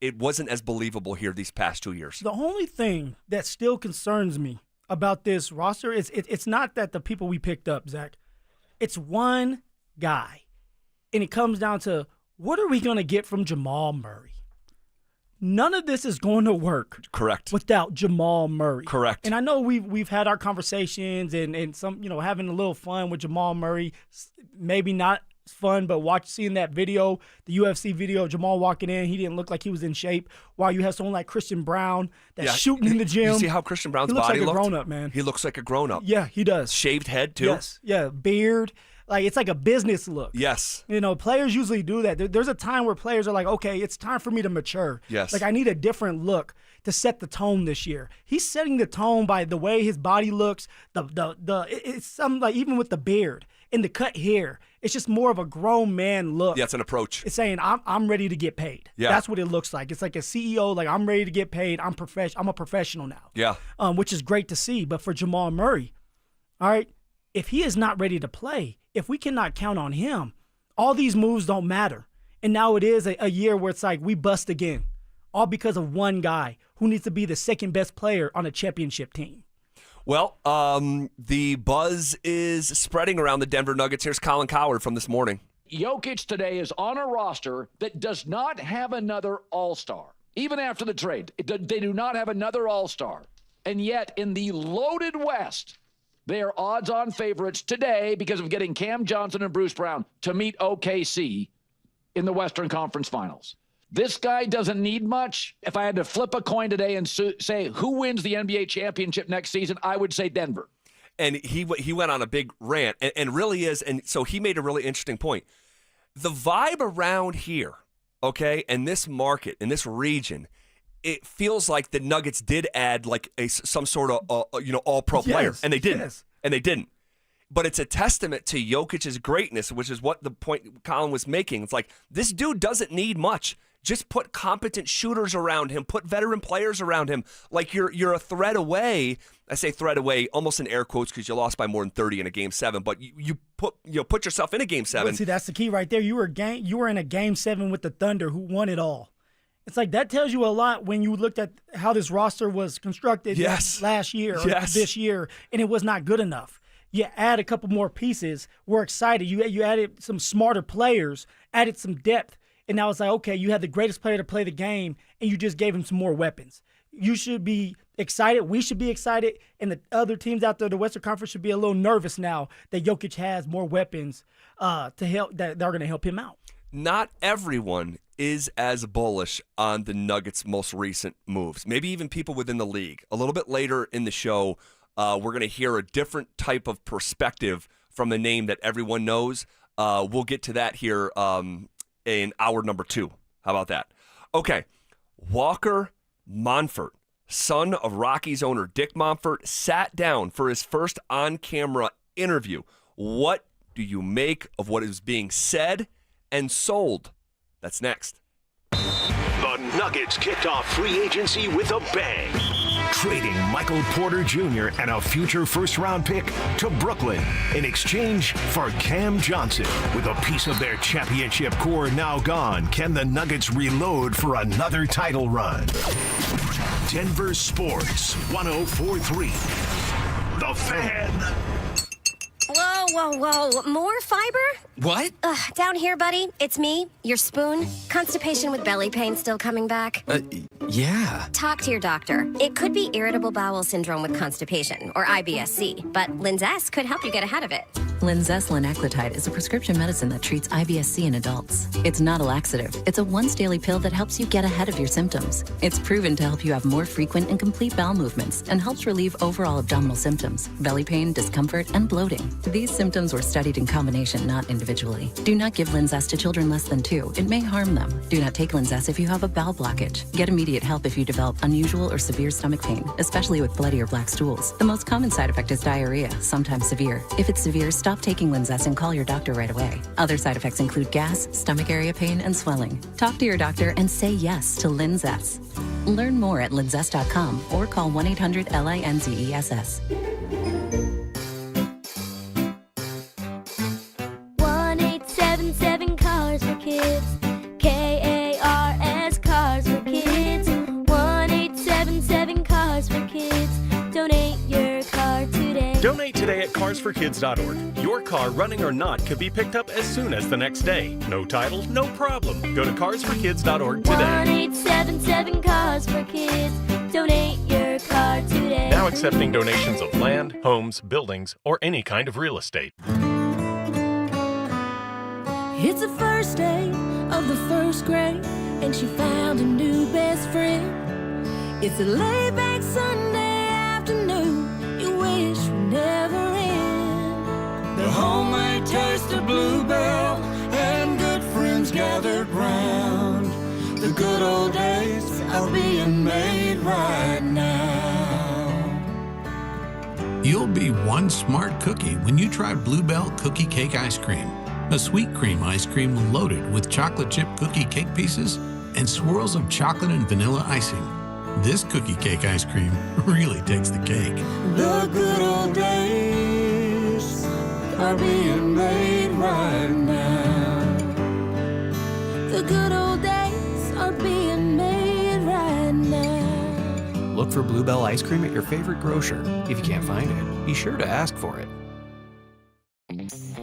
it wasn't as believable here these past 2 years. The only thing that still concerns me about this roster is it's not that the people we picked up, Zach. It's one guy, and it comes down to what are we going to get from Jamal Murray? None of this is going to work. Correct. Without Jamal Murray. Correct. And I know we've had our conversations and some having a little fun with Jamal Murray. Maybe not fun, but seeing that video, the UFC video of Jamal walking in, he didn't look like he was in shape. While you have someone like Christian Brown that's shooting in the gym. You see how Christian Brown's he looks body like looked? A grown up, man. He looks like a grown up. Yeah, he does. Shaved head too. Yes. Yeah, beard. Like, it's like a business look. Yes. Players usually do that. There's a time where players are like, okay, it's time for me to mature. Yes. Like, I need a different look to set the tone this year. He's setting the tone by the way his body looks, it's something like even with the beard and the cut hair. It's just more of a grown man look. Yeah, it's an approach. It's saying, I'm ready to get paid. Yeah. That's what it looks like. It's like a CEO, like, I'm ready to get paid. I'm a professional now. Yeah. Which is great to see. But for Jamal Murray, all right, if he is not ready to play, if we cannot count on him, all these moves don't matter. And now it is a year where it's like we bust again, all because of one guy who needs to be the second best player on a championship team. Well, the buzz is spreading around the Denver Nuggets. Here's Colin Cowherd from this morning. Jokic today is on a roster that does not have another all-star. Even after the trade, they do not have another all-star. And yet, in the loaded West, they are odds-on favorites today because of getting Cam Johnson and Bruce Brown to meet OKC in the Western Conference Finals. This guy doesn't need much. If I had to flip a coin today and say who wins the NBA championship next season, I would say Denver. And he went on a big rant, and really is, and so he made a really interesting point. The vibe around here, okay, and this market, in this region, it feels like the Nuggets did add like some sort of all-pro player, and they didn't. Yes. And they didn't. But it's a testament to Jokic's greatness, which is what the point Colin was making. It's like this dude doesn't need much. Just put competent shooters around him. Put veteran players around him. Like you're a threat away. I say threat away, almost in air quotes, because you lost by more than 30 in a Game 7. But you put yourself in a Game 7. But see, that's the key right there. You were in a Game 7 with the Thunder, who won it all. It's like that tells you a lot when you looked at how this roster was constructed last year or this year, and it was not good enough. You add a couple more pieces. We're excited. You added some smarter players, added some depth, and now it's like, okay, you had the greatest player to play the game, and you just gave him some more weapons. You should be excited. We should be excited, and the other teams out there, the Western Conference, should be a little nervous now that Jokic has more weapons to help that are going to help him out. not everyone is as bullish on the Nuggets' most recent moves. Maybe even people within the league. A little bit later in the show, we're going to hear a different type of perspective from a name that everyone knows. We'll get to that here in hour number 2. How about that? Okay, Walker Monfort, son of Rockies owner Dick Monfort, sat down for his first on-camera interview. What do you make of what is being said and sold? That's next. The Nuggets kicked off free agency with a bang, trading Michael Porter Jr. and a future first-round pick to Brooklyn in exchange for Cam Johnson. With a piece of their championship core now gone, can the Nuggets reload for another title run? Denver Sports 104.3. The Fan. Whoa. More fiber? What? Down here, buddy. It's me, your spoon. Constipation with belly pain still coming back. Yeah. Talk to your doctor. It could be irritable bowel syndrome with constipation, or IBS-C, but Linzess could help you get ahead of it. Linzess linaclotide is a prescription medicine that treats IBS-C in adults. It's not a laxative. It's a once-daily pill that helps you get ahead of your symptoms. It's proven to help you have more frequent and complete bowel movements and helps relieve overall abdominal symptoms, belly pain, discomfort, and bloating. These symptoms were studied in combination, not individually. Do not give Linzess to children less than 2. It may harm them. Do not take Linzess if you have a bowel blockage. Get immediate help if you develop unusual or severe stomach pain, especially with bloody or black stools. The most common side effect is diarrhea, sometimes severe. If it's severe, stop taking Linzess and call your doctor right away. Other side effects include gas, stomach area pain, and swelling. Talk to your doctor and say yes to Linzess. Learn more at linzess.com or call 1-800-LINZESS. 1-877 Cars for Kids. KARS Cars for Kids. 1-877 Cars for Kids. Donate your car today. Donate today at carsforkids.org. Your car, running or not, could be picked up as soon as the next day. No title, no problem. Go to carsforkids.org today. 1-877 Cars for Kids. Donate your car today. Now accepting donations of land, homes, buildings, or any kind of real estate. It's the first day of the first grade, and she found a new best friend. It's a laid-back Sunday afternoon you wish would never end. The homemade taste of Bluebell and good friends gathered round. The good old days are being made right now. You'll be one smart cookie when you try Bluebell Cookie Cake Ice Cream. A sweet cream ice cream loaded with chocolate chip cookie cake pieces and swirls of chocolate and vanilla icing. This cookie cake ice cream really takes the cake. The good old days are being made right now. The good old days are being made right now. Look for Bluebell ice cream at your favorite grocer. If you can't find it, be sure to ask for it.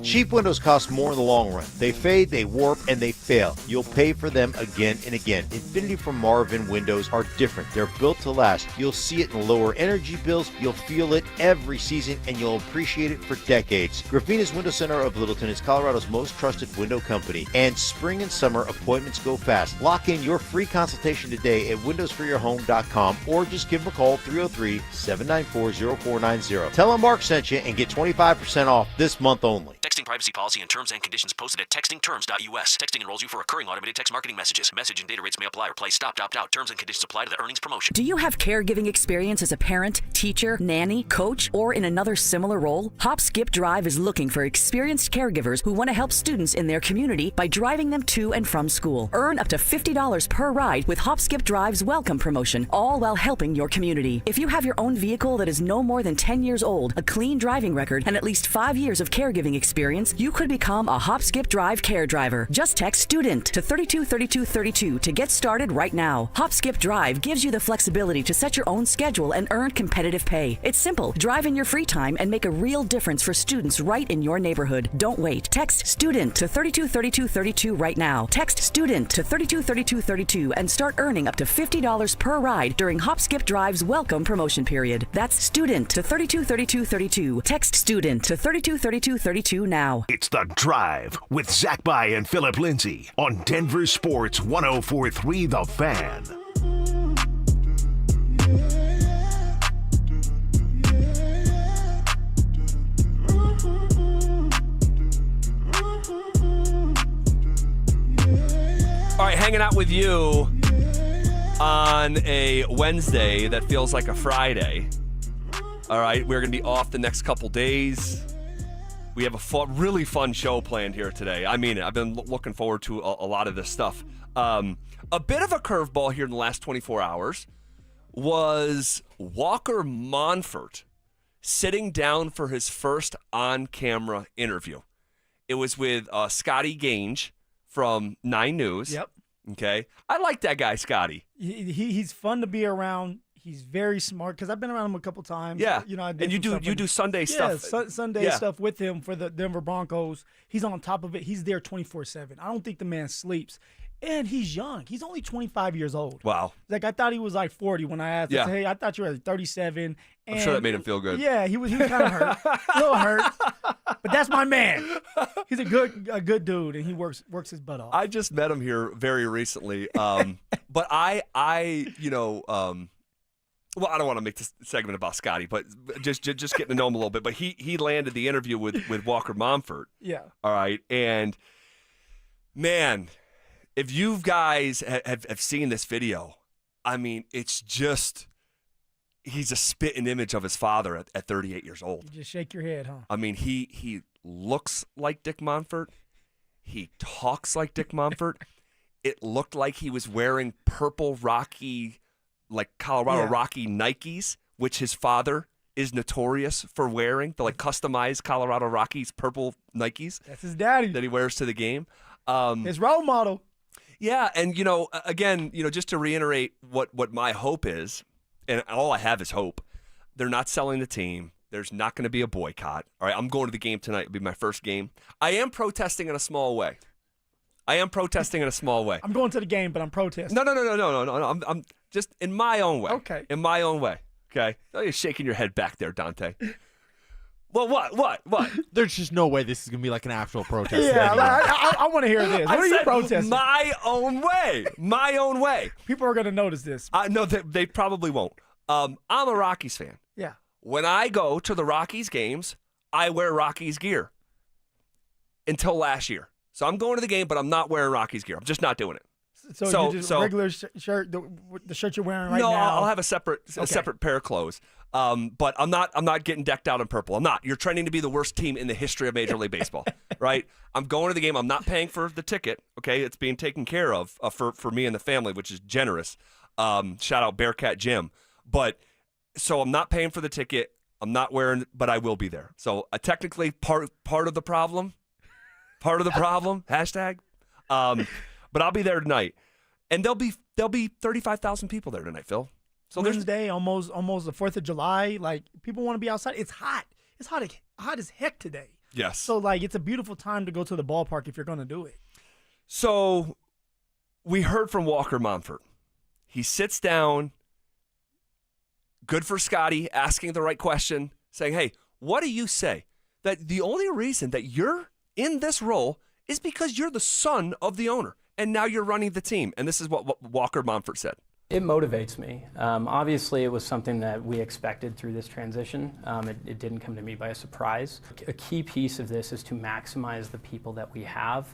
Cheap windows cost more in the long run. They fade, they warp, and they fail. You'll pay for them again and again. Infinity from Marvin windows are different. They're built to last. You'll see it in lower energy bills. You'll feel it every season, and you'll appreciate it for decades. Gravina's Window Center of Littleton is Colorado's most trusted window company, and spring and summer appointments go fast. Lock in your free consultation today at windowsforyourhome.com or just give them a call, 303-794-0490. Tell them Mark sent you and get 25% off this month only. Texting privacy policy and terms and conditions posted at textingterms.us. Texting enrolls you for recurring automated text marketing messages. Message and data rates may apply or place stop, opt out. Terms and conditions apply to the earnings promotion. Do you have caregiving experience as a parent, teacher, nanny, coach, or in another similar role? Hop Skip Drive is looking for experienced caregivers who want to help students in their community by driving them to and from school. Earn up to $50 per ride with Hop Skip Drive's welcome promotion, all while helping your community. If you have your own vehicle that is no more than 10 years old, a clean driving record, and at least 5 years of caregiving experience, you could become a Hop Skip Drive care driver. Just text STUDENT to 323232 to get started right now. Hop Skip Drive gives you the flexibility to set your own schedule and earn competitive pay. It's simple. Drive in your free time and make a real difference for students right in your neighborhood. Don't wait. Text STUDENT to 323232 right now. Text STUDENT to 323232 and start earning up to $50 per ride during Hop Skip Drive's welcome promotion period. That's STUDENT to 323232. Text STUDENT to 323232 now. now. It's The Drive with Zach By and Philip Lindsay on Denver Sports 104.3 The Fan. All right, hanging out with you on a Wednesday that feels like a Friday. All right, we're going to be off the next couple days. We have a really fun show planned here today. I mean, I've been looking forward to a lot of this stuff. A bit of a curveball here in the last 24 hours was Walker Monfort sitting down for his first on-camera interview. It was with Scotty Gange from 9 News. Yep. Okay. I like that guy, Scotty. He's fun to be around. He's very smart because I've been around him a couple times. Yeah. I and you do Sunday stuff. Sunday stuff with him for the Denver Broncos. He's on top of it. He's there 24/7. I don't think the man sleeps. And he's young. He's only 25 years old. Wow. Like, I thought he was like 40 when I asked him. I said, hey, I thought you were 37. And I'm sure that made him feel good. Yeah, he was kind of hurt. A little hurt. But that's my man. He's a good dude, and he works his butt off. I just met him here very recently. But I well, I don't want to make this segment about Scotty, but just getting to know him a little bit. But he landed the interview with Walker Monfort. Yeah. All right. And, man, if you guys have seen this video, I mean, it's just he's a spitting image of his father at 38 years old. You just shake your head, huh? I mean, he looks like Dick Monfort. He talks like Dick Monfort. It looked like he was wearing purple Rocky, like Colorado Rocky Nikes, which his father is notorious for wearing, the like customized Colorado Rockies purple Nikes. That's his daddy. That he wears to the game. His role model. Yeah, and again, just to reiterate what my hope is, and all I have is hope. They're not selling the team. There's not going to be a boycott. All right, I'm going to the game tonight. It'll be my first game. I am protesting in a small way. I'm going to the game, but I'm protesting. No. I'm just in my own way. Okay. In my own way. Okay. Oh, you're shaking your head back there, Dante. Well, what? There's just no way this is going to be like an actual protest. Yeah, I want to hear this. What are you protesting? My own way. People are going to notice this. No, they probably won't. I'm a Rockies fan. Yeah. When I go to the Rockies games, I wear Rockies gear. Until last year. So I'm going to the game, but I'm not wearing Rockies gear. I'm just not doing it. So you just regular shirt, the shirt you're wearing right now? No, I'll have a separate pair of clothes. But I'm not getting decked out in purple. I'm not. You're trending to be the worst team in the history of Major League Baseball, right? I'm going to the game. I'm not paying for the ticket. Okay, it's being taken care of for me and the family, which is generous. Shout out Bearcat Jim. But so I'm not paying for the ticket. I'm not wearing, but I will be there. So technically part of the problem. Hashtag. But I'll be there tonight, and there'll be 35,000 people there tonight, Phil. So Wednesday, almost the 4th of July. Like, people want to be outside. It's hot. It's hot as heck today. Yes. So like, it's a beautiful time to go to the ballpark if you're going to do it. So we heard from Walker Monfort. He sits down. Good for Scotty, asking the right question, saying, "Hey, what do you say that the only reason that you're in this role is because you're the son of the owner, and now you're running the team?" And this is what Walker Monfort said. It motivates me. Obviously, it was something that we expected through this transition. It didn't come to me by a surprise. A key piece of this is to maximize the people that we have,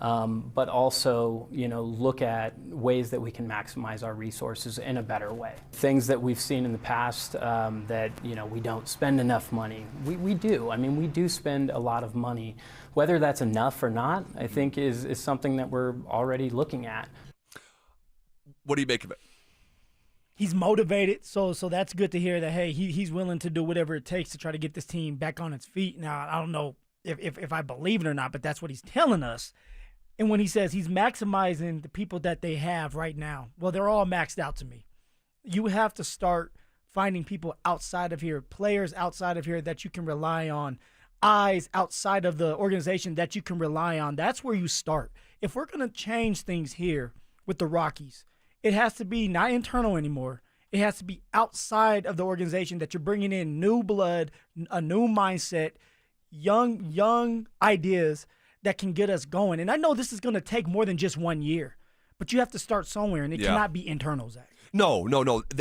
but also, look at ways that we can maximize our resources in a better way. Things that we've seen in the past that, we don't spend enough money. We do. I mean, we do spend a lot of money. Whether that's enough or not, I think is something that we're already looking at. What do you make of it? He's motivated, so that's good to hear that, hey, he's willing to do whatever it takes to try to get this team back on its feet. Now, I don't know if I believe it or not, but that's what he's telling us. And when he says he's maximizing the people that they have right now, well, they're all maxed out to me. You have to start finding people outside of here, players outside of here that you can rely on, eyes outside of the organization that you can rely on. That's where you start. If we're going to change things here with the Rockies, it has to be not internal anymore. It has to be outside of the organization that you're bringing in new blood, a new mindset. young ideas that can get us going. And I know this is going to take more than just 1 year, but you have to start somewhere, and it cannot be internal, Zach. No.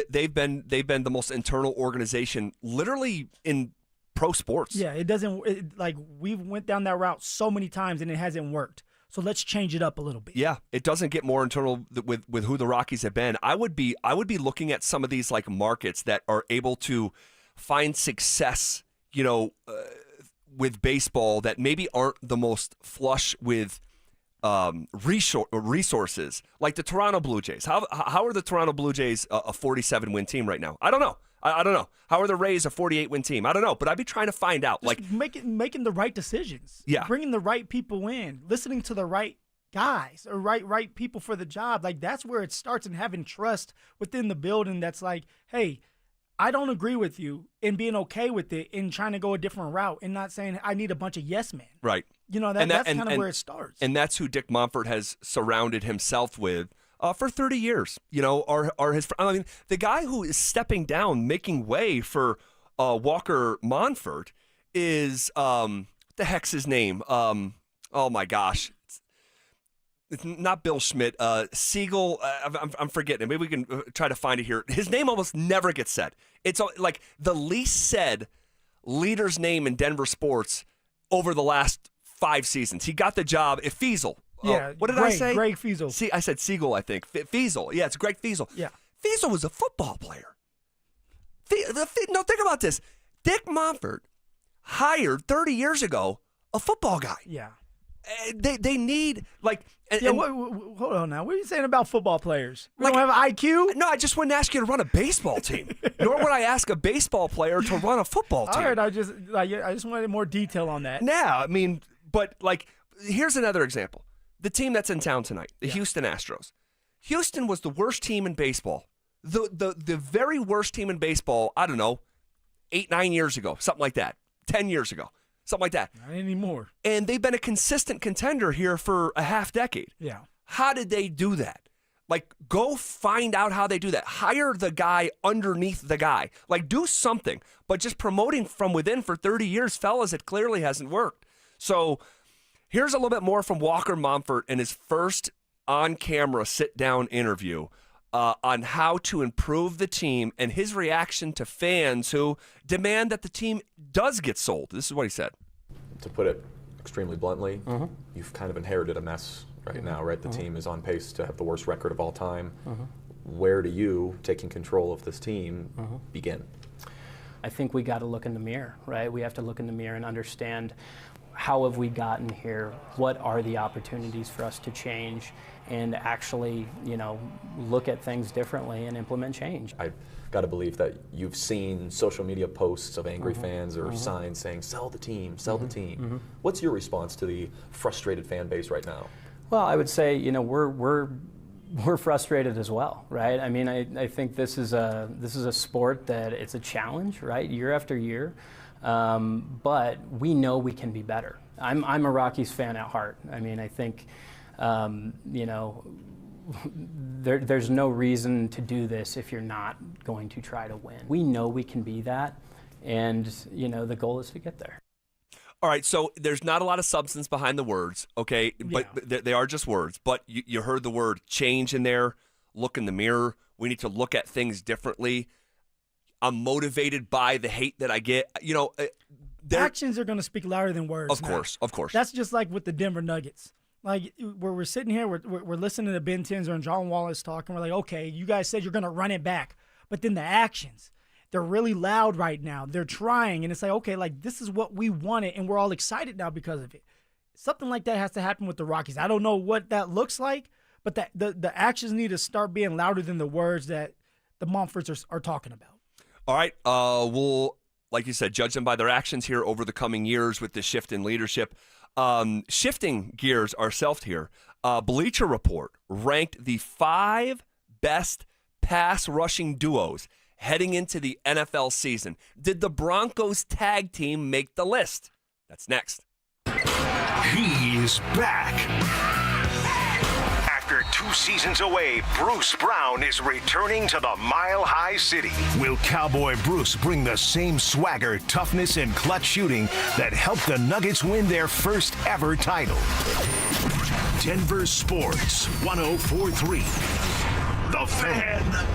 They've been the most internal organization literally in pro sports. Yeah, we went down that route so many times and it hasn't worked. So let's change it up a little bit. Yeah, it doesn't get more internal with who the Rockies have been. I would be looking at some of these like markets that are able to find success, with baseball that maybe aren't the most flush with resources, like the Toronto Blue Jays. How are the Toronto Blue Jays a 47-win team right now? I don't know. I don't know. How are the Rays a 48-win team? I don't know. But I'd be trying to find out. Just making the right decisions. Yeah. Bringing the right people in. Listening to the right guys or right people for the job. Like, that's where it starts, and having trust within the building that's like, hey, I don't agree with you, and being okay with it and trying to go a different route and not saying I need a bunch of yes men. Right. That's kind of where it starts. And that's who Dick Monfort has surrounded himself with for 30 years. Are his. I mean, the guy who is stepping down, making way for Walker Monfort is the heck's his name? Oh my gosh. It's not Bill Schmidt. Siegel. I'm forgetting. Maybe we can try to find it here. His name almost never gets said. It's like the least said leader's name in Denver sports over the last 5 seasons. He got the job at Fiesel. Yeah. What did I say? Greg Fiesel. See, I said Siegel, I think. Fiesel. Yeah, it's Greg Fiesel. Yeah. Fiesel was a football player. No, think about this. Dick Monfort hired 30 years ago a football guy. Yeah. They need hold on now. What are you saying about football players? We don't have an IQ? No, I just wouldn't ask you to run a baseball team. Nor would I ask a baseball player to run a football team. All right, I just wanted more detail on that. Yeah, I mean, but here's another example. The team that's in town tonight, the Houston Astros. Houston was the worst team in baseball. The very worst team in baseball, I don't know, 8-9 years ago, something like that. 10 years ago. Something like that. Not anymore. And they've been a consistent contender here for a half decade. Yeah. How did they do that? Go find out how they do that. Hire the guy underneath the guy. Do something. But just promoting from within for 30 years, fellas, it clearly hasn't worked. So here's a little bit more from Walker Monfort in his first on-camera sit-down interview on how to improve the team and his reaction to fans who demand that the team does get sold. This is what he said. To put it extremely bluntly, you've kind of inherited a mess right now, right? The team is on pace to have the worst record of all time. Where do you, taking control of this team, begin? I think we got to look in the mirror, right? We have to look in the mirror and understand how have we gotten here? What are the opportunities for us to change and actually, look at things differently and implement change? I've got to believe that you've seen social media posts of angry fans or signs saying, sell the team, sell the team. What's your response to the frustrated fan base right now? Well, I would say, we're frustrated as well, right? I mean, I think this is a sport that it's a challenge, right? Year after year. But we know we can be better. I'm a Rockies fan at heart. I mean, I think, there's no reason to do this if you're not going to try to win. We know we can be that, and, the goal is to get there. All right, so there's not a lot of substance behind the words, okay? But they are just words. But you heard the word change in there. Look in the mirror. We need to look at things differently. I'm motivated by the hate that I get. Actions are going to speak louder than words. Of course. That's just like with the Denver Nuggets. Where we're sitting here, we're listening to Ben Tinzer and John Wallace talk, and we're like, okay, you guys said you're going to run it back. But then the actions, they're really loud right now. They're trying, and it's like, okay, this is what we wanted, and we're all excited now because of it. Something like that has to happen with the Rockies. I don't know what that looks like, but the actions need to start being louder than the words that the Monforts are talking about. All right, we'll, like you said, judge them by their actions here over the coming years with the shift in leadership. Shifting gears ourselves here, Bleacher Report ranked the 5 best pass rushing duos heading into the NFL season. Did the Broncos tag team make the list? That's next. He's back. After 2 seasons away, Bruce Brown is returning to the Mile High City. Will Cowboy Bruce bring the same swagger, toughness, and clutch shooting that helped the Nuggets win their first ever title? Denver Sports 104.3. The Fan.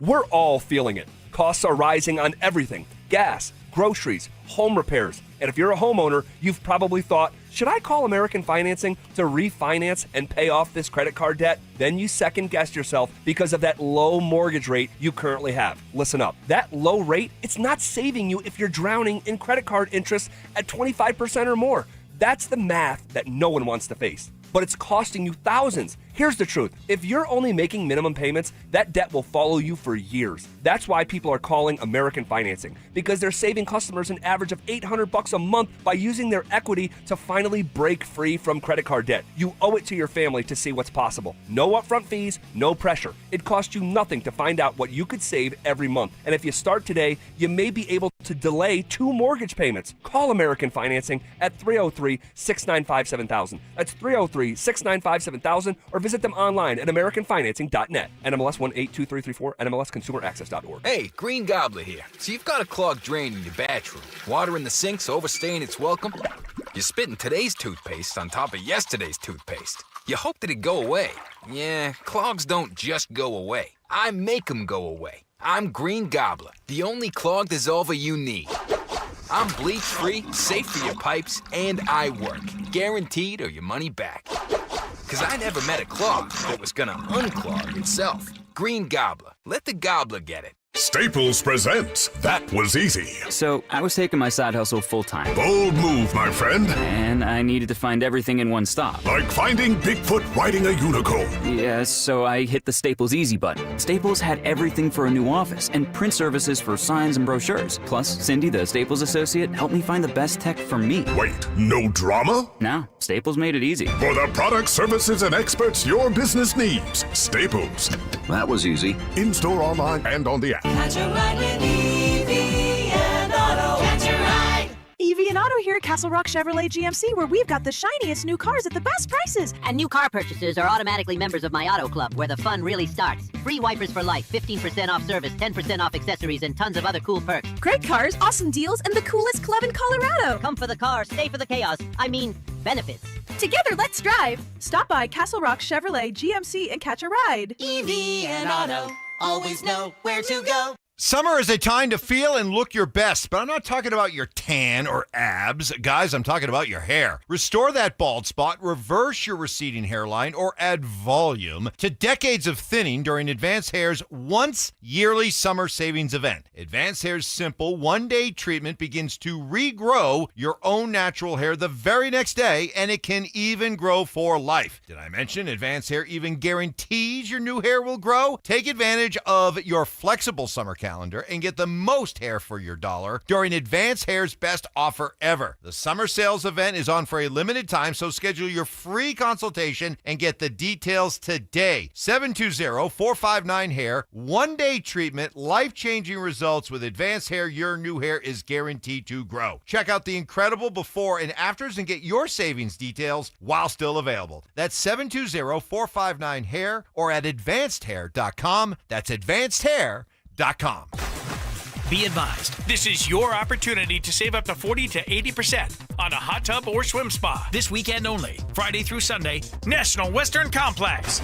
We're all feeling it. Costs are rising on everything. Gas, groceries, home repairs. And if you're a homeowner, you've probably thought, should I call American Financing to refinance and pay off this credit card debt? Then you second-guessed yourself because of that low mortgage rate you currently have. Listen up. That low rate, it's not saving you if you're drowning in credit card interest at 25% or more. That's the math that no one wants to face. But it's costing you thousands. Here's the truth. If you're only making minimum payments, that debt will follow you for years. That's why people are calling American Financing, because they're saving customers an average of $800 a month by using their equity to finally break free from credit card debt. You owe it to your family to see what's possible. No upfront fees, no pressure. It costs you nothing to find out what you could save every month. And if you start today, you may be able to delay 2 mortgage payments. Call American Financing at 303-695-7000. That's 303-695-7000, or visit them online at AmericanFinancing.net. NMLS 182334, NMLSConsumerAccess.org. Hey, Green Gobbler here. So you've got a clogged drain in your bathroom. Water in the sink's overstaying its welcome. You're spitting today's toothpaste on top of yesterday's toothpaste. You hope that it'd go away. Yeah, clogs don't just go away. I make them go away. I'm Green Gobbler, the only clog dissolver you need. I'm bleach-free, safe for your pipes, and I work. Guaranteed or your money back. Because I never met a clog that was gonna unclog itself. Green Gobbler. Let the gobbler get it. Staples presents That Was Easy. So, I was taking my side hustle full-time. Bold move, my friend. And I needed to find everything in one stop. Like finding Bigfoot riding a unicorn. Yes, so I hit the Staples Easy button. Staples had everything for a new office and print services for signs and brochures. Plus, Cindy, the Staples associate, helped me find the best tech for me. Wait, no drama? No, Staples made it easy. For the products, services, and experts your business needs. Staples. That was easy. In-store, online, and on the app. Catch a ride with EV and Auto. Catch a ride. EV and Auto here at Castle Rock Chevrolet GMC, where we've got the shiniest new cars at the best prices. And new car purchases are automatically members of my Auto Club, where the fun really starts. Free wipers for life, 15% off service, 10% off accessories, and tons of other cool perks. Great cars, awesome deals, and the coolest club in Colorado. Come for the car, stay for the chaos. I mean, benefits. Together, let's drive. Stop by Castle Rock Chevrolet GMC and catch a ride. EV and Auto. Always know where to go. Summer is a time to feel and look your best, but I'm not talking about your tan or abs. Guys, I'm talking about your hair. Restore that bald spot, reverse your receding hairline, or add volume to decades of thinning during Advanced Hair's once yearly summer savings event. Advanced Hair's simple one-day treatment begins to regrow your own natural hair the very next day, and it can even grow for life. Did I mention Advanced Hair even guarantees your new hair will grow? Take advantage of your flexible summer calendar and get the most hair for your dollar during Advanced Hair's best offer ever. The summer sales event is on for a limited time, so schedule your free consultation and get the details today. 720-459-HAIR. One-day treatment, life-changing results with Advanced Hair. Your new hair is guaranteed to grow. Check out the incredible before and afters and get your savings details while still available. That's 720-459-HAIR or at advancedhair.com. That's advancedhair.com. Be advised, this is your opportunity to save up to 40 to 80% on a hot tub or swim spa. This weekend only, Friday through Sunday, National Western Complex.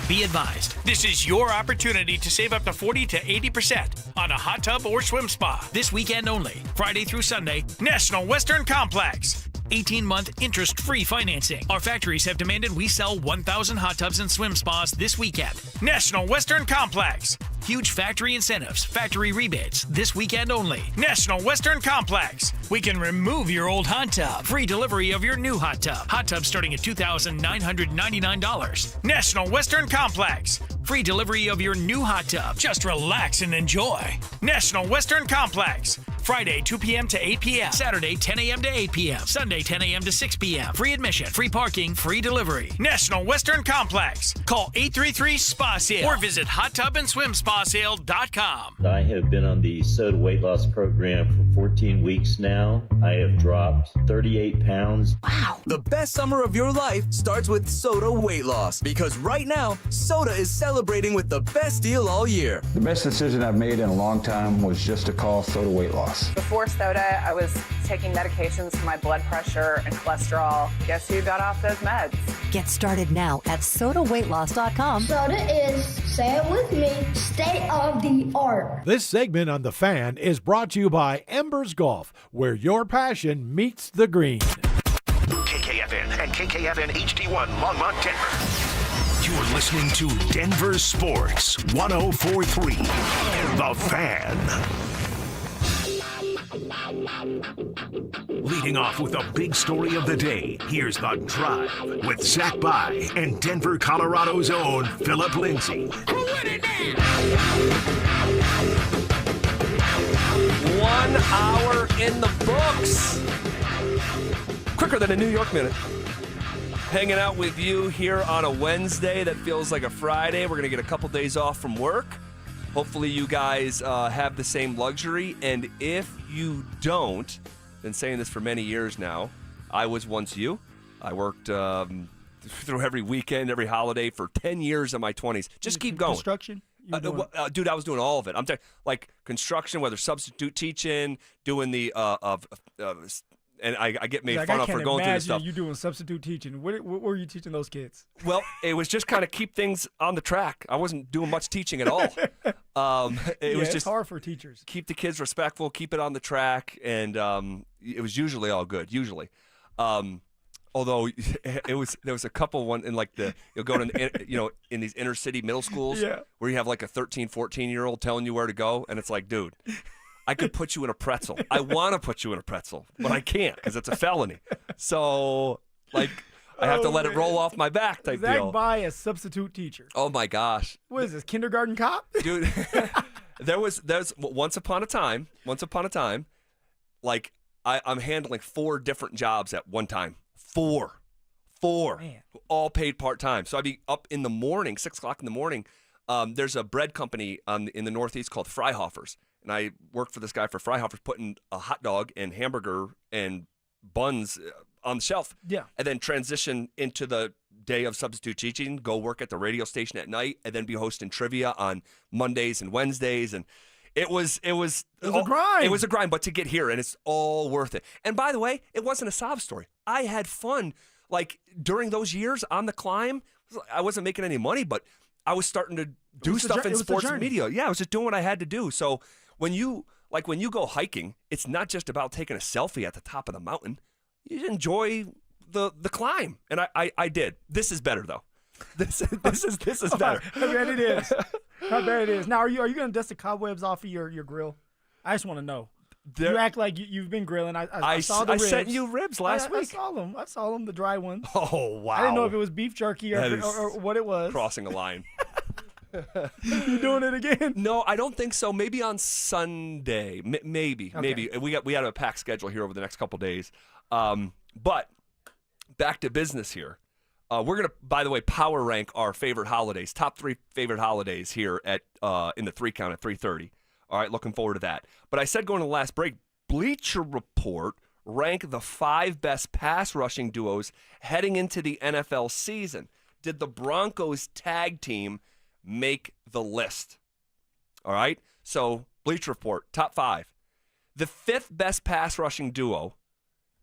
Be advised, this is your opportunity to save up to 40 to 80% on a hot tub or swim spa. This weekend only, Friday through Sunday, National Western Complex. 18-month interest-free financing. Our factories have demanded we sell 1,000 hot tubs and swim spas this weekend. National Western Complex. Huge factory incentives, factory rebates, this weekend only. National Western Complex. We can remove your old hot tub. Free delivery of your new hot tub. Hot tub starting at $2,999. National Western Complex. Free delivery of your new hot tub. Just relax and enjoy. National Western Complex. Friday, 2 p.m. to 8 p.m. Saturday, 10 a.m. to 8 p.m. Sunday, 10 a.m. to 6 p.m. Free admission, free parking, free delivery. National Western Complex. Call 833-SPA-SALE or visit hottubandswimspasale.com. I have been on the soda weight loss program for 14 weeks now. I have dropped 38 pounds. Wow. The best summer of your life starts with soda weight loss, because right now, soda is celebrating with the best deal all year. The best decision I've made in a long time was just to call Soda Weight Loss. Before soda, I was taking medications for my blood pressure and cholesterol. Guess who got off those meds? Get started now at sodaweightloss.com. Soda is, say it with me, state of the art. This segment on The Fan is brought to you by Embers Golf, where your passion meets the green. KKFN and KKFN HD1 Longmont, Denver. You're listening to Denver Sports 104.3. The Fan. Leading off with the big story of the day, here's The Drive with Zach By and Denver, Colorado's own Philip Lindsay. 1 hour in the books. Quicker than a New York minute. Hanging out with you here on a Wednesday that feels like a Friday. We're going to get a couple days off from work. Hopefully you guys have the same luxury. And if you don't, been saying this for many years now, I was once you. I worked through every weekend, every holiday for 10 years in my 20s. Just keep going. Construction? Dude, I was doing all of it. I'm like construction, whether substitute teaching, doing the and I get made fun of for going through this stuff. You doing substitute teaching? What were you teaching those kids? Well, it was just kind of keep things on the track. I wasn't doing much teaching at all. It's hard for teachers. Keep the kids respectful, keep it on the track, and it was usually all good. Usually, although there was a couple one in like you'll go to in these inner city middle schools where you have like a 13, 14-year-old telling you where to go, and it's like, dude, I could put you in a pretzel. I want to put you in a pretzel, but I can't because it's a felony. So, like, I have to let it roll off my back type deal. Zach By a substitute teacher. Oh, my gosh. What is this, kindergarten cop? Dude, there's once upon a time, like, I'm handling 4 different jobs at one time. 4. Man. All paid part-time. So I'd be up in the morning, 6 o'clock in the morning. There's a bread company in the Northeast called Freihofer's. And I worked for this guy for Freihofer's, putting a hot dog and hamburger and buns on the shelf. Yeah. And then transition into the day of substitute teaching, go work at the radio station at night, and then be hosting trivia on Mondays and Wednesdays. And it was a grind. It was a grind, but to get here, and it's all worth it. And by the way, it wasn't a sob story. I had fun. Like, during those years on the climb, I wasn't making any money, but I was starting to do stuff in sports media. Yeah, I was just doing what I had to do. So when you go hiking, it's not just about taking a selfie at the top of the mountain. You enjoy the climb, and I did. This is better though. This is better. I bet it is. I bet it is. Now, are you going to dust the cobwebs off of your grill? I just want to know. You act like you've been grilling. I saw the ribs. I sent you ribs last week. I saw them, the dry ones. Oh, wow. I didn't know if it was beef jerky or what it was. Crossing a line. You doing it again? No, I don't think so. Maybe on Sunday. Maybe. We had a packed schedule here over the next couple days. But back to business here. We're gonna, by the way, power rank our favorite holidays, top 3 favorite holidays here at in the 3 count at 3:30. All right, looking forward to that. But I said going to the last break, Bleacher Report ranked the 5 best pass rushing duos heading into the NFL season. Did the Broncos tag team make the list? All right, so Bleacher Report, top 5. The 5th best pass rushing duo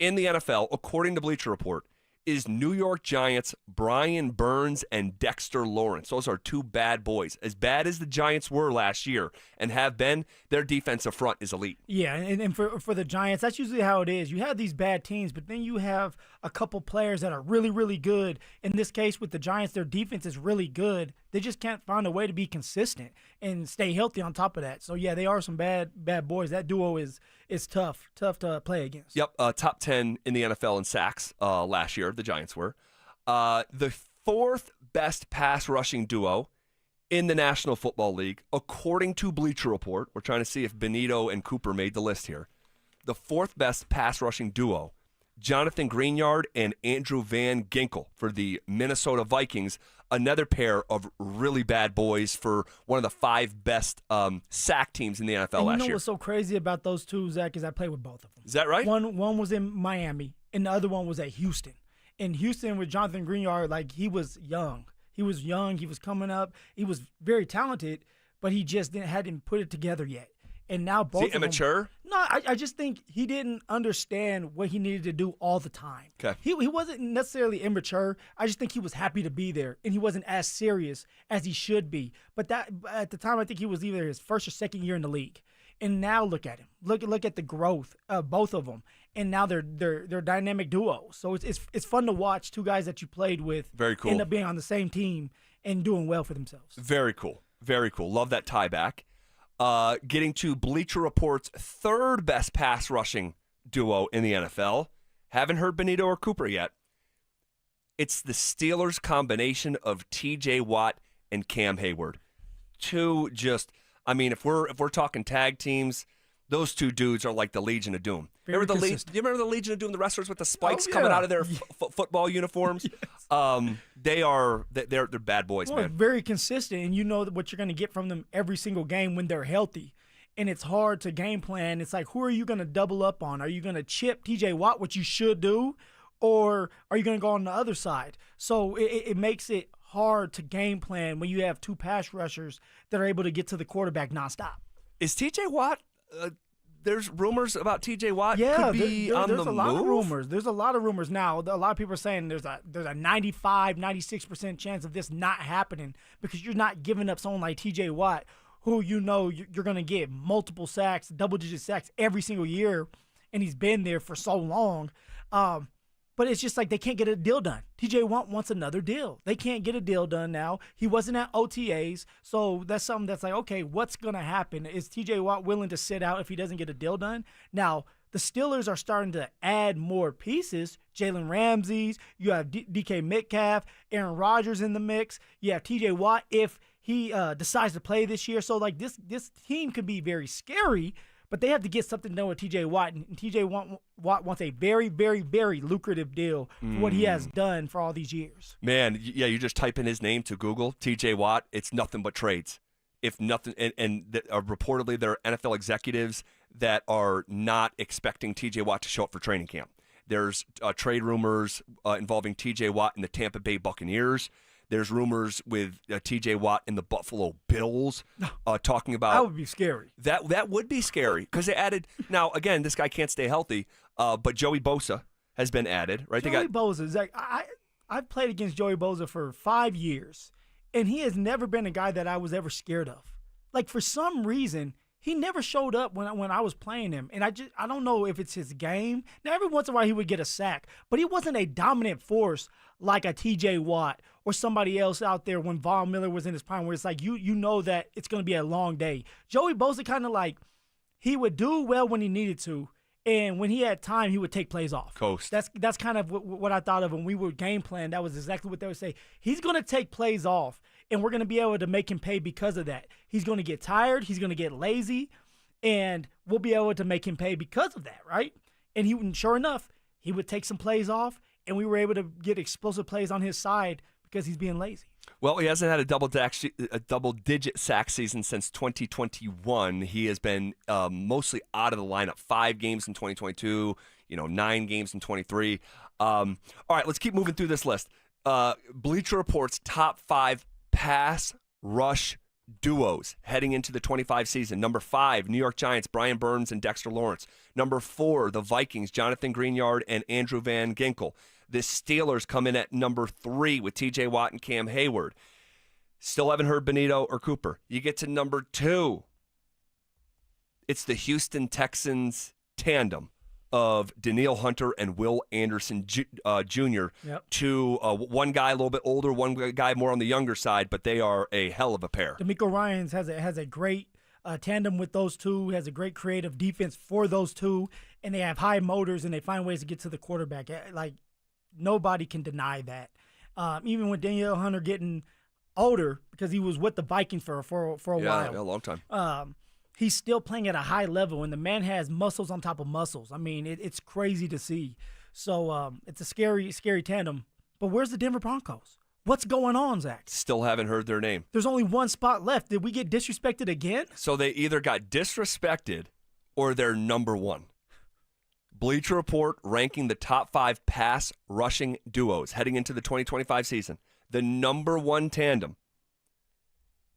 in the NFL, according to Bleacher Report, is New York Giants' Brian Burns and Dexter Lawrence. Those are 2 bad boys. As bad as the Giants were last year and have been, their defensive front is elite. Yeah, and for the Giants, that's usually how it is. You have these bad teams, but then you have a couple players that are really, really good. In this case, with the Giants, their defense is really good. They just can't find a way to be consistent and stay healthy on top of that. So, yeah, they are some bad boys. That duo is tough to play against. Yep, top 10 in the NFL in sacks last year, the Giants were. The 4th best pass rushing duo in the National Football League, according to Bleacher Report. We're trying to see if Benito and Cooper made the list here. the fourth best pass rushing duo, Jonathan Greenyard and Andrew Van Ginkel for the Minnesota Vikings, another pair of really bad boys for one of the 5 best sack teams in the NFL and last you know year. what's so crazy about those two, Zach, is I played with both of them. Is that right? One was in Miami, and the other one was at Houston. In Houston with Jonathan Greenyard, like, he was young. He was coming up. He was very talented, but he just hadn't put it together yet. And now both Is he immature? No, I just think he didn't understand what he needed to do all the time. Okay. He wasn't necessarily immature. I just think he was happy to be there, and he wasn't as serious as he should be. But that at the time, I think he was either his first or second year in the league. And now look at him. Look at the growth of both of them. And now they're dynamic duos. So it's fun to watch two guys that you played with Very cool. end up being on the same team and doing well for themselves. Very cool. Very cool. Love that tie back. Getting to Bleacher Report's third best pass rushing duo in the NFL. Haven't heard Benito or Cooper yet. It's the Steelers combination of T.J. Watt and Cam Hayward. Two just, I mean, if we're talking tag teams, those two dudes are like the Legion of Doom. Do you remember the Legion of Doom, the wrestlers with the spikes coming out of their football uniforms? Yes. They're bad boys, man. Very consistent, and you know what you're going to get from them every single game when they're healthy. And it's hard to game plan. It's like, who are you going to double up on? Are you going to chip T.J. Watt, which you should do, or are you going to go on the other side? So it makes it hard to game plan when you have two pass rushers that are able to get to the quarterback nonstop. Is T.J. Watt? There's rumors about T.J. Watt Yeah, could be on there's the a lot move? of rumors. There's a lot of rumors now. A lot of people are saying there's a 95, 96% chance of this not happening because you're not giving up someone like T.J. Watt, who you know you're going to get multiple sacks, double-digit sacks every single year, and he's been there for so long. But it's just like they can't get a deal done. T.J. Watt wants another deal. They can't get a deal done now. He wasn't at OTAs, so that's something that's like, okay, what's going to happen? Is T.J. Watt willing to sit out if he doesn't get a deal done? Now, the Steelers are starting to add more pieces. Jalen Ramsey, you have DK Metcalf, Aaron Rodgers in the mix. You have T.J. Watt if he decides to play this year. So, like, this team could be very scary, but they have to get something done with T.J. Watt, and T.J. Watt wants a very, very, very lucrative deal for what he has done for all these years. Man, yeah, you just type in his name to Google, T.J. Watt, it's nothing but trades. If nothing, and reportedly there are NFL executives that are not expecting T.J. Watt to show up for training camp. There's trade rumors involving T.J. Watt and the Tampa Bay Buccaneers. There's rumors with T.J. Watt and the Buffalo Bills talking about. That would be scary. That would be scary because they added. Now again, this guy can't stay healthy, but Joey Bosa has been added. Right? Joey Bosa, Zach, I've played against Joey Bosa for 5 years, and he has never been a guy that I was ever scared of. Like, for some reason, he never showed up when I was playing him, and I don't know if it's his game. Now, every once in a while he would get a sack, but he wasn't a dominant force like a T.J. Watt or somebody else out there when Von Miller was in his prime, where it's like you know that it's going to be a long day. Joey Bosa kind of like, he would do well when he needed to, and when he had time, he would take plays off. Coast. That's kind of what I thought of when we were game plan. That was exactly what they would say. He's going to take plays off, and we're going to be able to make him pay because of that. He's going to get tired. He's going to get lazy, and we'll be able to make him pay because of that, right? And sure enough, he would take some plays off, and we were able to get explosive plays on his side because he's being lazy. Well, he hasn't had a double-digit sack season since 2021. He has been mostly out of the lineup. 5 games in 2022, 9 games in 23. All right, let's keep moving through this list. Bleacher Report's top 5 pass rush duos heading into the 25 season. Number 5, New York Giants, Brian Burns and Dexter Lawrence. Number 4, the Vikings, Jonathan Greenyard and Andrew Van Ginkel. The Steelers come in at number 3 with T.J. Watt and Cam Hayward. Still haven't heard Benito or Cooper. You get to number 2. It's the Houston Texans tandem of Danielle Hunter and Will Anderson Jr. Yep. To one guy a little bit older, one guy more on the younger side, but they are a hell of a pair. DeMeco Ryans has a great tandem with those two, has a great creative defense for those two, and they have high motors, and they find ways to get to the quarterback. Like, nobody can deny that. Even with Danielle Hunter getting older, because he was with the Vikings for a while. Yeah, a long time. he's still playing at a high level, and the man has muscles on top of muscles. I mean, it's crazy to see. So it's a scary, scary tandem. But where's the Denver Broncos? What's going on, Zach? Still haven't heard their name. There's only one spot left. Did we get disrespected again? So they either got disrespected or they're number one. Bleacher Report ranking the top 5 pass rushing duos heading into the 2025 season. The number one tandem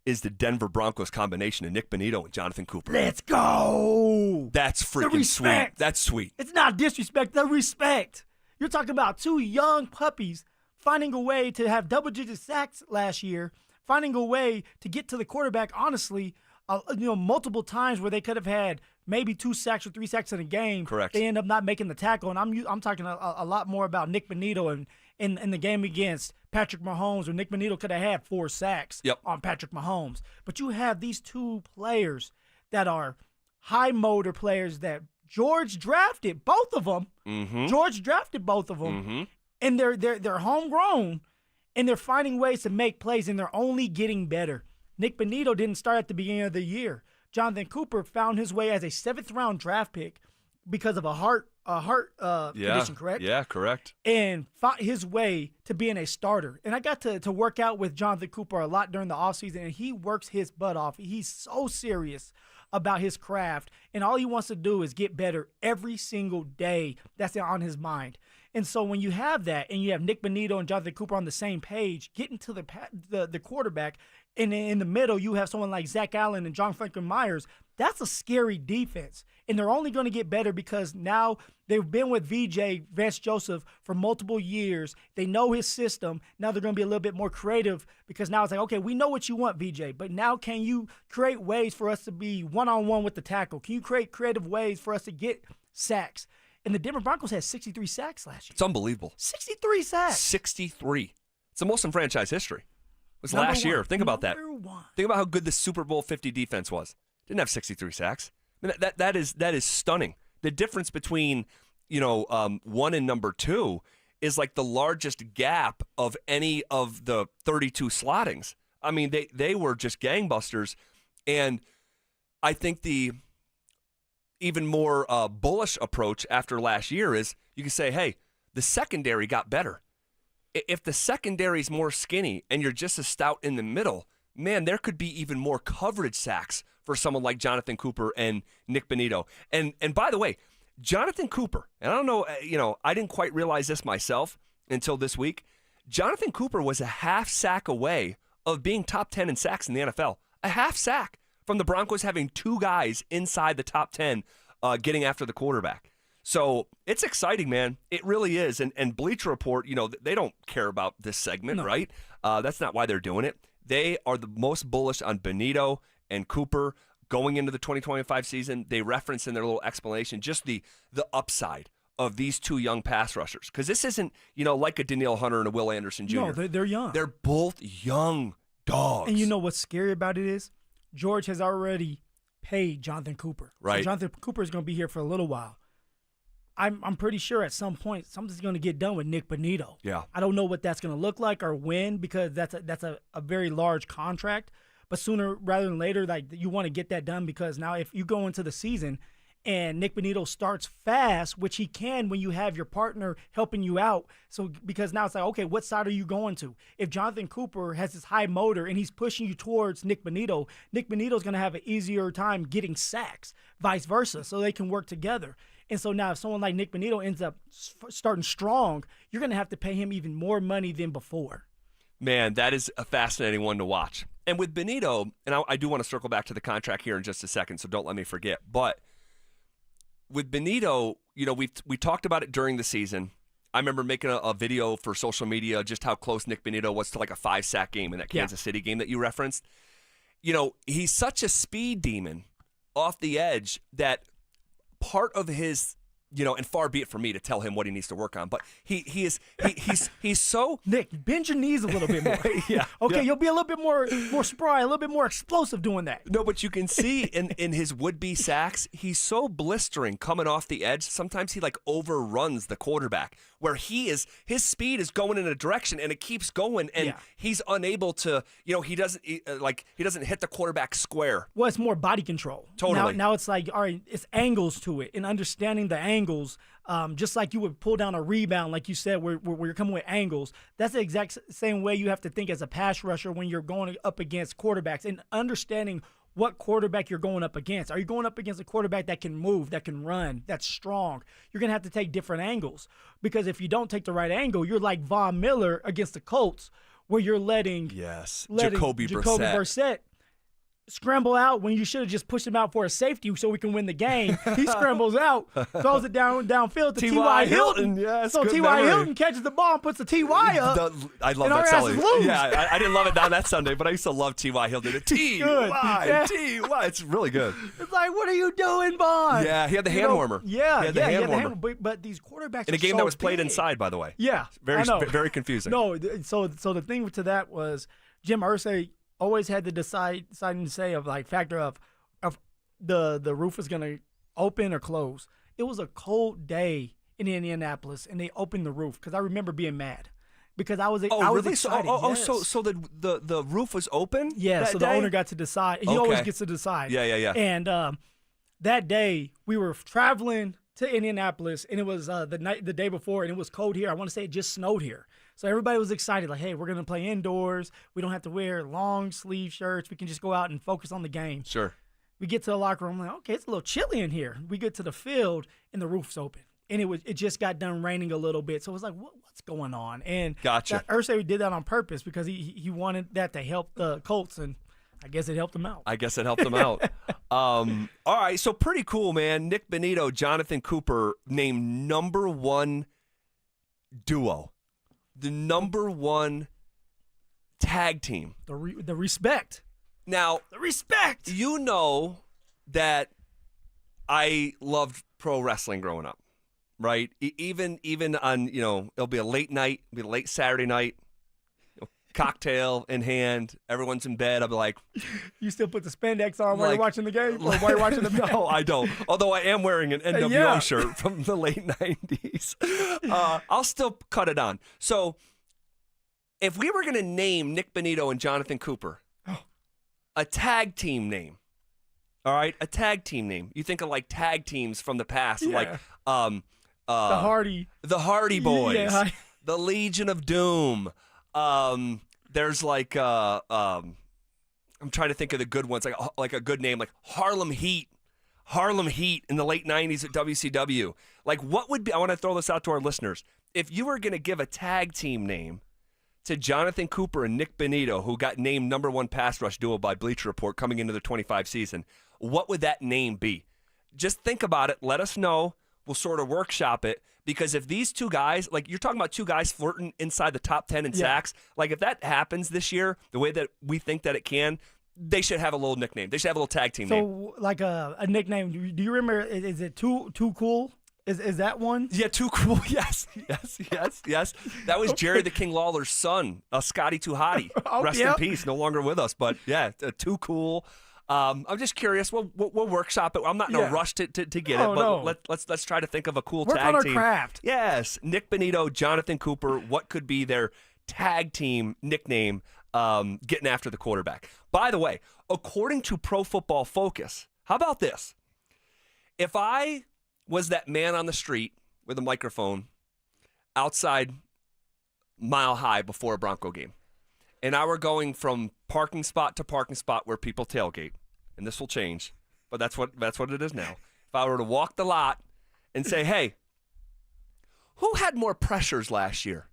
is the Denver Broncos combination of Nick Bonitto and Jonathan Cooper. Let's go. That's freaking sweet. That's sweet. It's not disrespect, the respect. You're talking about 2 young puppies finding a way to have double-digit sacks last year, finding a way to get to the quarterback, honestly, multiple times where they could have had maybe 2 sacks or 3 sacks in a game. Correct. They end up not making the tackle, and I'm talking a lot more about Nick Bonitto and in the game against Patrick Mahomes, where Nick Bonitto could have had 4 sacks on Patrick Mahomes. But you have these 2 players that are high motor players that George drafted, both of them. Mm-hmm. George drafted both of them, Mm-hmm. and they're homegrown, and they're finding ways to make plays, and they're only getting better. Nick Bonitto didn't start at the beginning of the year. Jonathan Cooper found his way as a 7th-round draft pick because of a heart condition, correct? Yeah, correct. And fought his way to being a starter. And I got to work out with Jonathan Cooper a lot during the offseason, and he works his butt off. He's so serious about his craft, and all he wants to do is get better every single day. That's on his mind. And so when you have that, and you have Nick Bonitto and Jonathan Cooper on the same page, getting to the quarterback, and in the middle you have someone like Zach Allen and John Franklin Myers, that's a scary defense. And they're only going to get better because now they've been with VJ, Vance Joseph, for multiple years. They know his system. Now they're going to be a little bit more creative because now it's like, okay, we know what you want, VJ, but now can you create ways for us to be one-on-one with the tackle? Can you create creative ways for us to get sacks? And the Denver Broncos had 63 sacks last year. It's unbelievable. 63 sacks. 63. It's the most in franchise history. It was Number last year. one. Think about that. Number one. Think about how good the Super Bowl 50 defense was. Didn't have 63 sacks. I mean, that is stunning. The difference between 1 and number 2 is like the largest gap of any of the 32 slottings. I mean, they were just gangbusters, and I think the even more bullish approach after last year is you can say, hey, the secondary got better. If the secondary is more skinny and you're just as stout in the middle, man, there could be even more coverage sacks for someone like Jonathan Cooper and Nick Bonitto. And by the way, Jonathan Cooper, and I don't know, I didn't quite realize this myself until this week. Jonathan Cooper was a half sack away of being top 10 in sacks in the NFL. A half sack from the Broncos having 2 guys inside the top 10 getting after the quarterback. So it's exciting, man. It really is. And Bleacher Report, they don't care about this segment, right? That's not why they're doing it. They are the most bullish on Bonitto and Cooper going into the 2025 season. They reference in their little explanation just the upside of these 2 young pass rushers. Because this isn't, like a Danielle Hunter and a Will Anderson Jr. No, they're young. They're both young dogs. And you know what's scary about it is George has already paid Jonathan Cooper. Right. So Jonathan Cooper is going to be here for a little while. I'm pretty sure at some point something's going to get done with Nick Bonitto. Yeah. I don't know what that's going to look like or when, because that's a very large contract. But sooner rather than later, like, you want to get that done, because now if you go into the season and Nick Bonitto starts fast, which he can when you have your partner helping you out. So because now it's like, okay, what side are you going to? If Jonathan Cooper has this high motor and he's pushing you towards Nick Bonitto's going to have an easier time getting sacks, vice versa, so they can work together. And so now if someone like Nick Bonitto ends up starting strong, you're going to have to pay him even more money than before. Man, that is a fascinating one to watch. And with Bonitto, and I do want to circle back to the contract here in just a second, so don't let me forget. But with Bonitto, we talked about it during the season. I remember making a video for social media just how close Nick Bonitto was to like a 5-sack game in that Kansas City game that you referenced. He's such a speed demon off the edge that part of his and far be it for me to tell him what he needs to work on, but he's so Nick, bend your knees a little bit more. Yeah. Okay, yeah. you'll be a little bit more spry, a little bit more explosive doing that. No, but you can see in his would-be sacks, he's so blistering coming off the edge. Sometimes he overruns the quarterback, where his speed is going in a direction and it keeps going, and he's unable to. He doesn't hit the quarterback square. Well, it's more body control. Totally. Now it's all right, it's angles to it, and understanding the angles. Just like you would pull down a rebound, like you said, where you're coming with angles. That's the exact same way you have to think as a pass rusher when you're going up against quarterbacks, and understanding what quarterback you're going up against. Are you going up against a quarterback that can move, that can run, that's strong? You're going to have to take different angles, because if you don't take the right angle, you're like Von Miller against the Colts, where you're letting Jacoby Brissett scramble out when you should have just pushed him out for a safety so we can win the game. He scrambles out, throws it downfield to T.Y. Hilton. Yes, so T.Y. Hilton catches the ball and puts the T.Y. up. I love that Sunday. Yeah, I didn't love it down that Sunday, but I used to love T.Y. Hilton. T.Y. T.Y. It's really good. It's like, what are you doing, Bond? Yeah, he had the hand warmer. Yeah, he had the hand warmer. But these quarterbacks in a game that was played inside, by the way. Yeah, very confusing. No, so the thing to that was Jim Irsay always had the deciding say of factor of the roof was going to open or close. It was a cold day in Indianapolis, and they opened the roof because I remember being mad because I was really? excited. So the roof was open? Yeah, that so day? the owner got to decide. He always gets to decide. Yeah. And that day we were traveling to Indianapolis, and it was the day before, and it was cold here. I want to say it just snowed here. So everybody was excited, like, hey, we're going to play indoors. We don't have to wear long sleeve shirts. We can just go out and focus on the game. Sure. We get to the locker room, like, okay, it's a little chilly in here. We get to the field, and the roof's open. And it just got done raining a little bit. So it was like, what's going on? And gotcha. Irsay did that on purpose because he wanted that to help the Colts, and I guess it helped them out. All right, so pretty cool, man. Nick Bonito, Jonathan Cooper named number one duo. The number one tag team. The respect. Now, the respect. You know that I loved pro wrestling growing up, right? Even on, it'll be a late night, it'll be a late Saturday night, cocktail in hand, everyone's in bed. I'll be like, you still put the spandex on while you're watching the game, or while you're watching the match? No, I don't. Although I am wearing an NWO shirt from the late 90s. I'll still cut it on. So if we were going to name Nick Bonito and Jonathan Cooper a tag team name, all right, a tag team name. You think of tag teams from the past, like the Hardy Boys, the Legion of Doom. There's I'm trying to think of the good ones, like a good name, like Harlem Heat in the late 90s at WCW. What would be, I want to throw this out to our listeners. If you were going to give a tag team name to Jonathan Cooper and Nick Bonito, who got named number one pass rush duo by Bleacher Report coming into the 25 season, what would that name be? Just think about it. Let us know. We'll sort of workshop it. Because if these two guys, you're talking about two guys flirting inside the top 10 in sacks, if that happens this year, the way that we think that it can, they should have a little nickname. They should have a little tag team name. So, a nickname. Do you remember, is it Too Cool? Is that one? Yeah, Too Cool. Yes. That was Jerry the King Lawler's son, Scotty Too Hottie. Rest in peace. No longer with us. But, yeah, Too Cool. I'm just curious. We'll workshop it. I'm not in a rush to get it, but let's try to think of a cool Work tag on our team. craft. Yes, Nick Bonito, Jonathan Cooper. What could be their tag team nickname? Getting after the quarterback. By the way, according to Pro Football Focus, how about this? If I was that man on the street with a microphone outside Mile High before a Bronco game, and I were going from parking spot to parking spot where people tailgate, and this will change, but that's what it is now. If I were to walk the lot and say, hey, who had more pressures last year,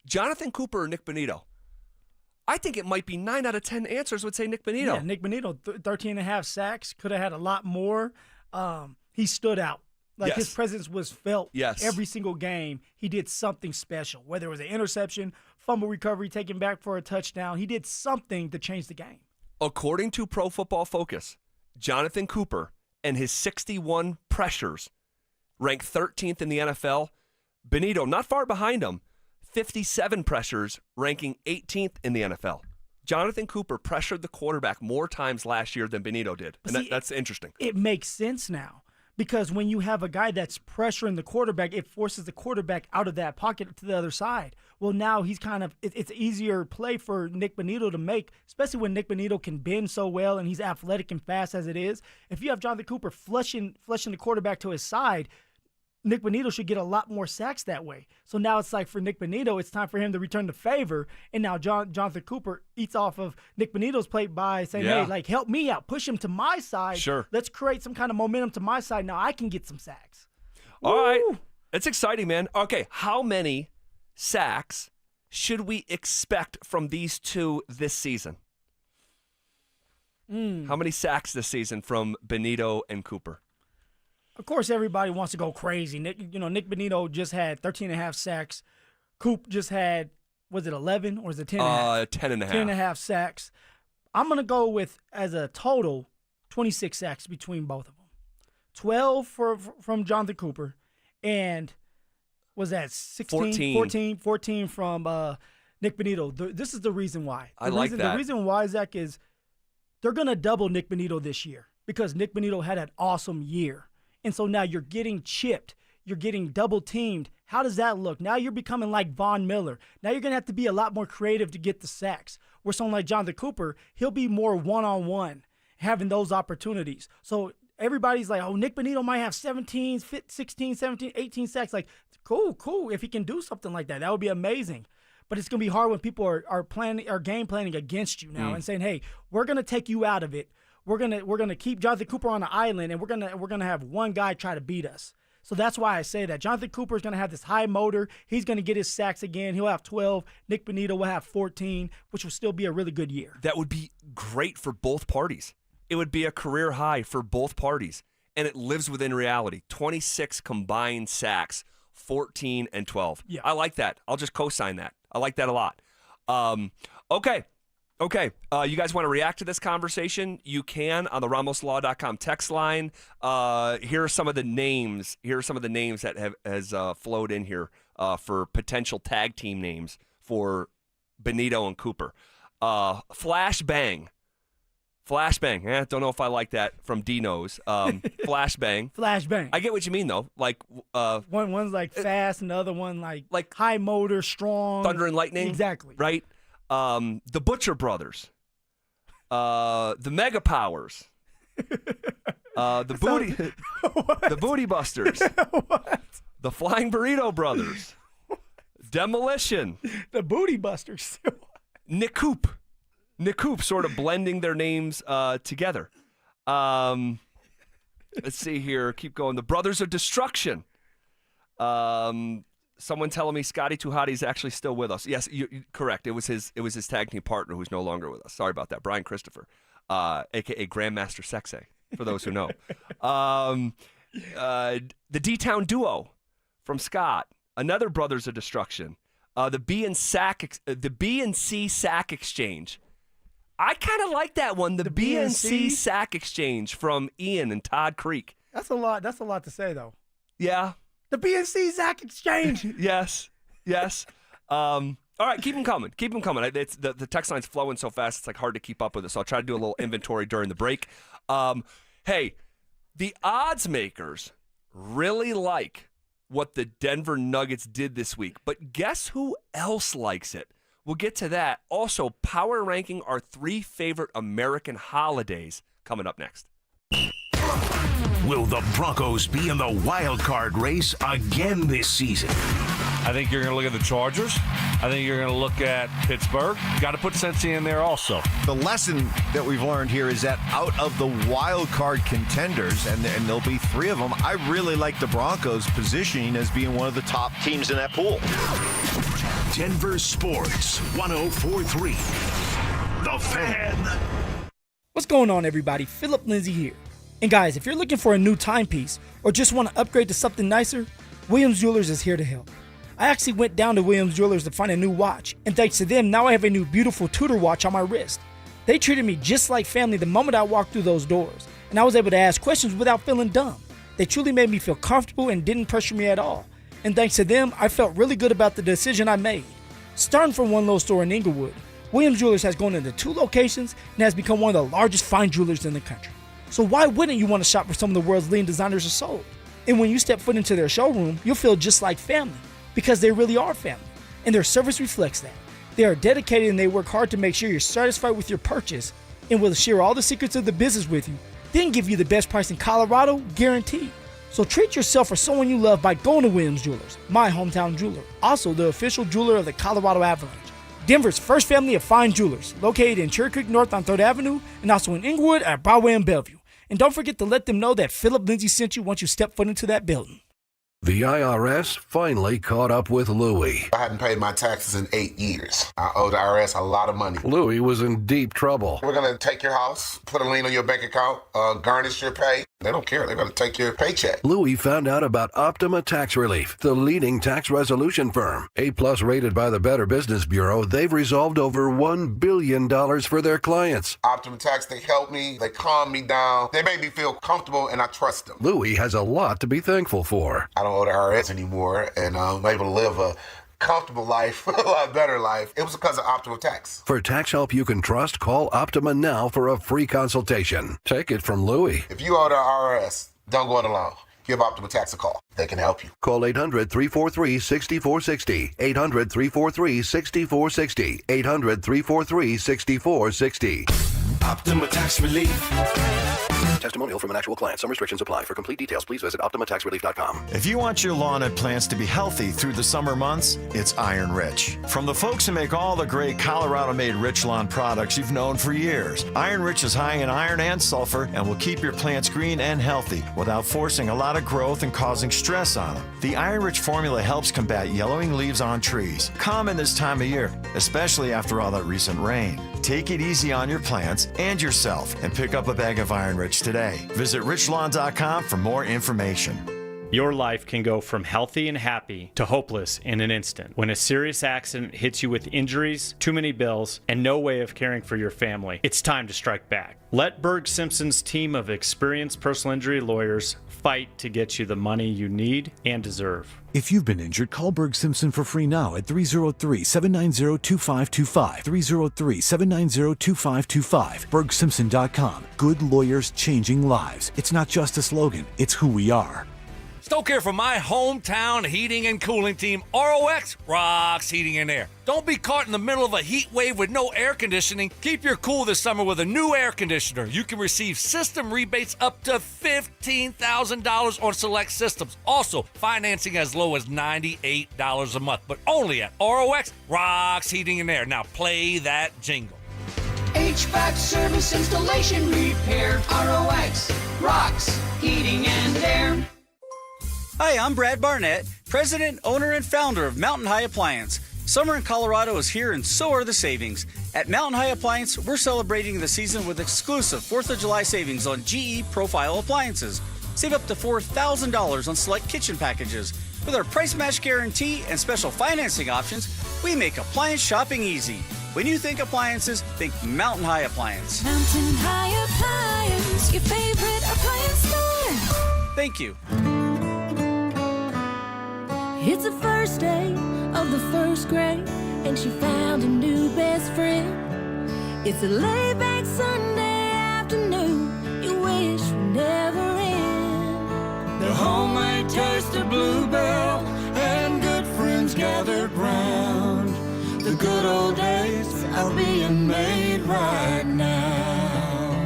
Jonathan Cooper or Nick Bonito? I think it might be 9 out of 10 answers would say Nick Bonito. Yeah, Nick Bonito, 13.5 sacks, could have had a lot more. He stood out. His presence was felt every single game. He did something special, whether it was an interception, fumble recovery, taken back for a touchdown. He did something to change the game. According to Pro Football Focus, Jonathan Cooper and his 61 pressures ranked 13th in the NFL. Benito, not far behind him, 57 pressures, ranking 18th in the NFL. Jonathan Cooper pressured the quarterback more times last year than Benito did. And that's interesting. It makes sense now because when you have a guy that's pressuring the quarterback, it forces the quarterback out of that pocket to the other side. Well, now he's it's easier play for Nick Benito to make, especially when Nick Benito can bend so well and he's athletic and fast as it is. If you have Jonathan Cooper flushing the quarterback to his side, Nick Benito should get a lot more sacks that way. So now it's like for Nick Benito, it's time for him to return the favor. And now Jonathan Cooper eats off of Nick Benito's plate by saying, hey, like, help me out. Push him to my side. Sure. Let's create some kind of momentum to my side. Now I can get some sacks. All right. It's exciting, man. Okay, how many sacks should we expect from these two this season? How many sacks this season from Benito and Cooper? Of course, everybody wants to go crazy. Nick Benito just had 13.5 sacks. Coop just had, was it 11 or is it 10.5? 10.5. 10.5 sacks. I'm going to go with, as a total, 26 sacks between both of them. 12 from Jonathan Cooper, and was that 16? 14 from Nick Benito. This is the reason why. I like that. The reason why, Zach, is they're going to double Nick Benito this year because Nick Benito had an awesome year. And so now you're getting chipped. You're getting double teamed. How does that look? Now you're becoming like Von Miller. Now you're going to have to be a lot more creative to get the sacks. Where someone like Jonathan Cooper, he'll be more one-on-one, having those opportunities. So everybody's like, oh, Nick Benito might have 16, 17, 18 sacks. Like, cool. If he can do something like that, that would be amazing. But it's going to be hard when people are game planning against you now and saying, hey, we're going to take you out of it. We're gonna keep Jonathan Cooper on the island, and we're gonna have one guy try to beat us. So that's why I say that Jonathan Cooper is gonna have this high motor. He's gonna get his sacks again. He'll have 12. Nick Benito will have 14, which will still be a really good year. That would be great for both parties. It would be a career high for both parties, and it lives within reality. 26 combined sacks, 14 and 12. Yeah. I like that. I'll just co-sign that. I like that a lot. Okay. You guys want to react to this conversation? You can on the RamosLaw.com text line. Here are some of the names. That has flowed in here for potential tag team names for Benito and Cooper. Flashbang. Don't know if I like that from Dino's. Flashbang. Flashbang. I get what you mean though. Like one's like fast, and the other one like high motor, strong. Thunder and lightning. Exactly. Right. The Butcher Brothers, the Mega Powers, the Booty Busters, the Flying Burrito Brothers, Demolition, the Booty Busters, Nick Coop, sort of blending their names together. Let's see here. Keep going. The Brothers of Destruction. Someone telling me Scotty Tuhati is actually still with us. Yes, you're correct. It was his tag team partner who's no longer with us. Sorry about that. Brian Christopher, a.k.a. Grandmaster Sexay, for those who know. The D-Town Duo from Scott. Another Brothers of Destruction. The B and C Sack Exchange. I kind of like that one. The B and C Sack Exchange from Ian and Todd Creek. That's a lot to say, though. Yeah. The BNC Zach Exchange. Yes. All right, keep them coming. It's the text line's flowing so fast, it's like hard to keep up with it. So I'll try to do a little inventory during the break. Hey, the odds makers really like what the Denver Nuggets did this week, but guess who else likes it? We'll get to that. Also, power ranking our 3 favorite American holidays coming up next. Will the Broncos be in the wild card race again this season? I think you're going to look at the Chargers. I think you're going to look at Pittsburgh. Got to put Cincy in there also. The lesson that we've learned here is that out of the wild card contenders, and there'll be 3 of them, I really like the Broncos positioning as being one of the top teams in that pool. Denver Sports 104.3. The Fan. What's going on, everybody? Philip Lindsay here. And guys, if you're looking for a new timepiece or just want to upgrade to something nicer, Williams Jewelers is here to help. I actually went down to Williams Jewelers to find a new watch, and thanks to them, now I have a new beautiful Tudor watch on my wrist. They treated me just like family the moment I walked through those doors, and I was able to ask questions without feeling dumb. They truly made me feel comfortable and didn't pressure me at all. And thanks to them, I felt really good about the decision I made. Starting from one little store in Inglewood, Williams Jewelers has gone into 2 locations and has become one of the largest fine jewelers in the country. So why wouldn't you want to shop where some of the world's leading designers are sold? And when you step foot into their showroom, you'll feel just like family, because they really are family, and their service reflects that. They are dedicated and they work hard to make sure you're satisfied with your purchase and will share all the secrets of the business with you, then give you the best price in Colorado, guaranteed. So treat yourself or someone you love by going to Williams Jewelers, my hometown jeweler, also the official jeweler of the Colorado Avalanche. Denver's first family of fine jewelers, located in Cherry Creek North on 3rd Avenue and also in Inglewood at Broadway and Bellevue. And don't forget to let them know that Philip Lindsay sent you once you step foot into that building. The IRS finally caught up with Louie. I hadn't paid my taxes in 8 years. I owe the IRS a lot of money. Louie was in deep trouble. We're going to take your house, put a lien on your bank account, garnish your pay. They don't care. They're going to take your paycheck. Louie found out about Optima Tax Relief, the leading tax resolution firm. A+ rated by the Better Business Bureau, they've resolved over $1 billion for their clients. Optima Tax, they help me. They calm me down. They make me feel comfortable, and I trust them. Louie has a lot to be thankful for. I don't owe the IRS anymore, and I'm able to live a comfortable life, a lot better life. It was because of Optima Tax. For tax help you can trust, call Optima now for a free consultation. Take it from Louie. If you owe the IRS, don't go it alone. Give Optima Tax a call. They can help you. Call 800-343-6460. 800-343-6460. 800-343-6460. Optima Tax Relief. Testimonial from an actual client. Some restrictions apply. For complete details, please visit OptimaTaxRelief.com. If you want your lawn and plants to be healthy through the summer months, it's Iron Rich. From the folks who make all the great Colorado-made Rich Lawn products you've known for years, Iron Rich is high in iron and sulfur and will keep your plants green and healthy without forcing a lot of growth and causing stress on them. The Iron Rich formula helps combat yellowing leaves on trees, common this time of year, especially after all that recent rain. Take it easy on your plants and yourself and pick up a bag of Iron Rich today. Visit richlawn.com for more information. Your life can go from healthy and happy to hopeless in an instant. When a serious accident hits you with injuries, too many bills, and no way of caring for your family, it's time to strike back. Let Berg Simpson's team of experienced personal injury lawyers fight to get you the money you need and deserve. If you've been injured, call Berg Simpson for free now at 303-790-2525. 303-790-2525. BergSimpson.com. Good lawyers changing lives. It's not just a slogan, it's who we are. Stoke here for my hometown heating and cooling team. ROX rocks heating and air. Don't be caught in the middle of a heat wave with no air conditioning. Keep your cool this summer with a new air conditioner. You can receive system rebates up to $15,000 on select systems. Also, financing as low as $98 a month, but only at ROX rocks heating and air. Now play that jingle. HVAC service, installation, repair. ROX rocks heating and air. Hi, I'm Brad Barnett, president, owner, and founder of Mountain High Appliance. Summer in Colorado is here, and so are the savings. At Mountain High Appliance, we're celebrating the season with exclusive 4th of July savings on GE Profile appliances. Save up to $4,000 on select kitchen packages. With our price match guarantee and special financing options, we make appliance shopping easy. When you think appliances, think Mountain High Appliance. Mountain High Appliance, your favorite appliance store. Thank you. It's the first day of the first grade, and she found a new best friend. It's a laid-back Sunday afternoon, you wish would never end. The homemade taste of Bluebell and good friends gathered round. The good old days are being made right now.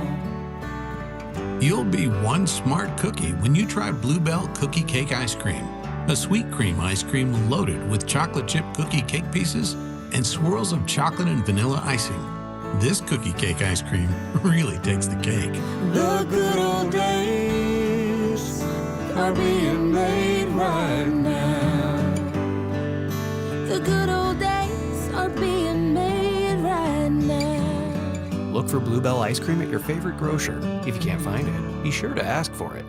You'll be one smart cookie when you try Bluebell Cookie Cake Ice Cream. A sweet cream ice cream loaded with chocolate chip cookie cake pieces and swirls of chocolate and vanilla icing. This cookie cake ice cream really takes the cake. The good old days are being made right now. The good old days are being made right now. Look for Bluebell ice cream at your favorite grocer. If you can't find it, be sure to ask for it.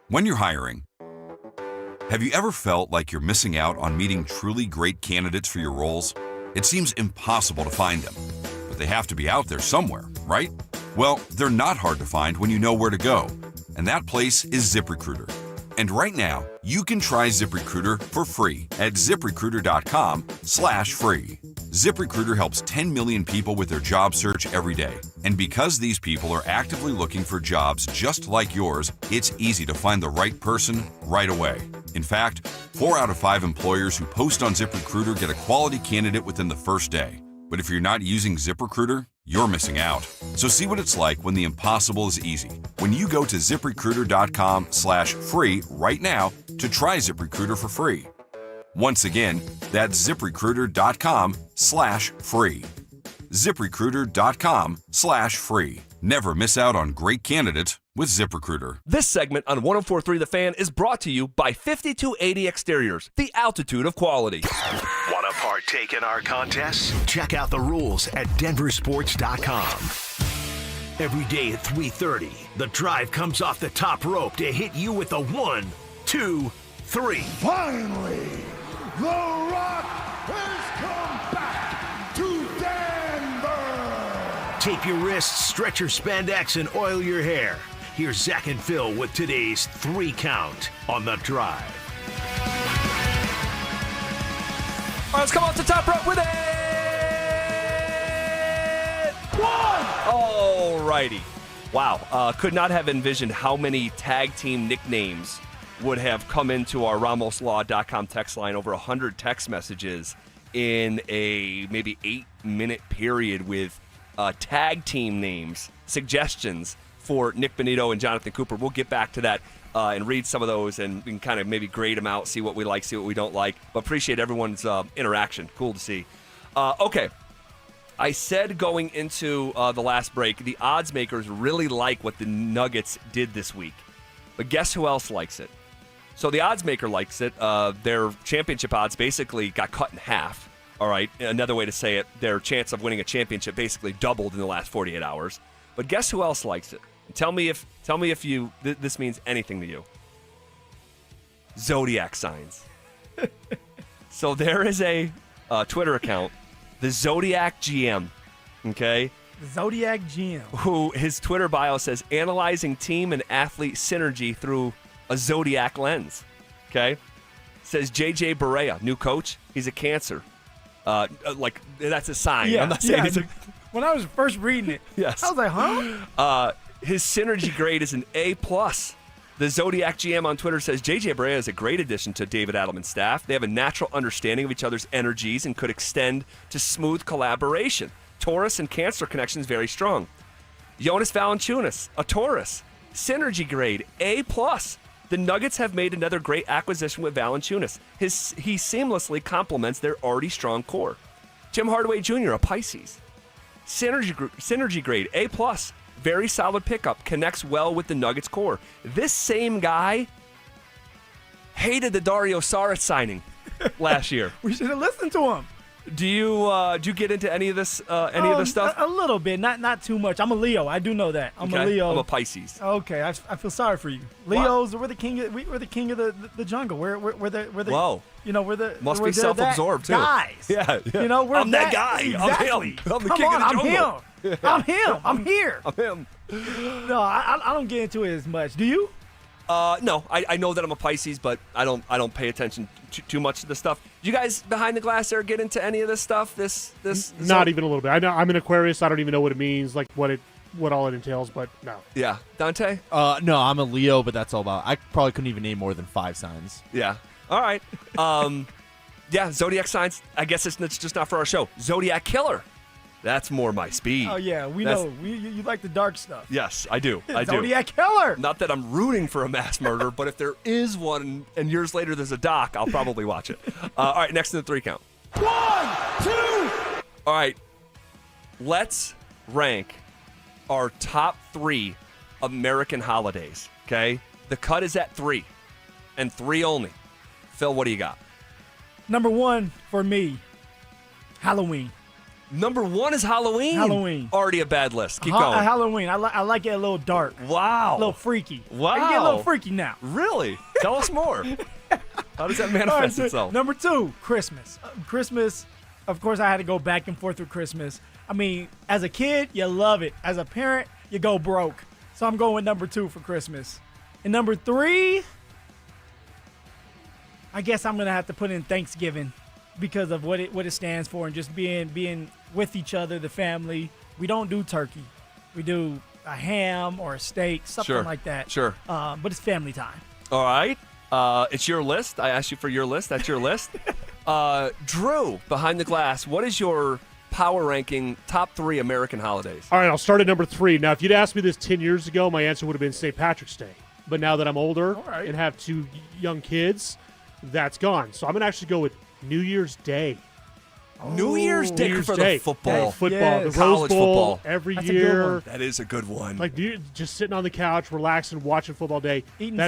When you're hiring, have you ever felt like you're missing out on meeting truly great candidates for your roles? It seems impossible to find them, but they have to be out there somewhere, right? Well, they're not hard to find when you know where to go, and that place is ZipRecruiter. And right now, you can try ZipRecruiter for free at ZipRecruiter.com/free. ZipRecruiter helps 10 million people with their job search every day. And because these people are actively looking for jobs just like yours, it's easy to find the right person right away. In fact, 4 out of 5 employers who post on ZipRecruiter get a quality candidate within the first day. But if you're not using ZipRecruiter, you're missing out. So see what it's like when the impossible is easy. When you go to ZipRecruiter.com/free right now to try ZipRecruiter for free. Once again, that's ZipRecruiter.com/free. ZipRecruiter.com/free. Never miss out on great candidates with ZipRecruiter. This segment on 104.3 The Fan is brought to you by 5280 Exteriors, the altitude of quality. Want to partake in our contests? Check out the rules at denversports.com. Every day at 3:30, the drive comes off the top rope to hit you with a 1, 2, 3. Finally, The Rock has come back to Denver. Tape your wrists, stretch your spandex, and oil your hair. Here's Zach and Phil with today's 3 count on the drive. All right, let's come off the top rope with it. 1. All righty. Wow. Could not have envisioned how many tag team nicknames would have come into our RamosLaw.com text line. Over 100 text messages in a maybe 8-minute period with tag team names, suggestions for Nick Benito and Jonathan Cooper. We'll get back to that and read some of those and kind of maybe grade them out, see what we like, see what we don't like. But appreciate everyone's interaction. Cool to see. Okay. I said going into the last break, the odds makers really like what the Nuggets did this week. But guess who else likes it? So the odds maker likes it. Their championship odds basically got cut in half. All right. Another way to say it, their chance of winning a championship basically doubled in the last 48 hours. But guess who else likes it? Tell me if this means anything to you. Zodiac signs. So there is a Twitter account, the Zodiac GM, okay? Zodiac GM. Who his Twitter bio says, analyzing team and athlete synergy through a Zodiac lens, okay? Says J.J. Barea, new coach. He's a Cancer. Like, that's a sign. Yeah, I'm not saying he's a... When I was first reading it, yes. I was like, huh? His synergy grade is an A+. The Zodiac GM on Twitter says, J.J. Barea is a great addition to David Adelman's staff. They have a natural understanding of each other's energies and could extend to smooth collaboration. Taurus and Cancer connections very strong. Jonas Valanciunas, a Taurus. Synergy grade, A+. The Nuggets have made another great acquisition with Valanciunas. He seamlessly complements their already strong core. Tim Hardaway Jr., a Pisces. Synergy grade, A+. Very solid pickup. Connects well with the Nuggets core. This same guy hated the Dario Saric signing last year. We should have listened to him. Do you get into any of this stuff? A little bit, not too much. I'm a Leo. I do know that. I'm a Leo. I'm a Pisces. Okay, I feel sorry for you. Leos, we're the king. We're the king of the jungle. We're the. Whoa. You know, we're the. Must we're be self-absorbed too. Guys. Yeah. You know, we're I'm that guy. Exactly. I'm the king of the jungle. I'm him. I'm here. I'm him. No, I don't get into it as much. Do you? No, I know that I'm a Pisces, but I don't pay attention too much to this stuff. You guys behind the glass there get into any of this stuff? This not even a little bit. I know I'm an Aquarius. I don't even know what it means, like what all it entails. But no. Yeah, Dante. No, I'm a Leo, but that's all about. I probably couldn't even name more than 5 signs. Yeah. All right. Yeah, Zodiac signs. I guess it's just not for our show. Zodiac Killer. That's more my speed. Oh yeah, we know. You like the dark stuff. Yes, I do. I do. Zodiac Killer. Not that I'm rooting for a mass murder, but if there is one and years later there's a doc, I'll probably watch it. All right, next to the 3 count. 1, 2. All right, let's rank our top 3 American holidays, okay? The cut is at 3, and 3 only. Phil, what do you got? Number 1 for me, Halloween. Number 1 is Halloween. Halloween. Already a bad list. Keep going. Halloween. I like it a little dark. Wow. A little freaky. Wow. I can get a little freaky now. Really? Tell us more. How does that manifest itself? Number 2, Christmas. Christmas, of course, I had to go back and forth with Christmas. I mean, as a kid, you love it. As a parent, you go broke. So I'm going with number 2 for Christmas. And number 3, I guess I'm gonna have to put in Thanksgiving because of what it stands for and just being with each other, the family. We don't do turkey. We do a ham or a steak, something like that. Sure. But it's family time. All right. It's your list. I asked you for your list. That's your list. Drew, behind the glass, what is your power ranking top 3 American holidays? All right, I'll start at number 3. Now, if you'd asked me this 10 years ago, my answer would have been St. Patrick's Day. But now that I'm older and have 2 young kids, that's gone. So I'm going to actually go with New Year's Day. New Year's Day for Day. the football. Football. Yes. The Rose College Bowl football. every That's a year. good one. That is a good one. Like just sitting on the couch, relaxing, watching football day. Eating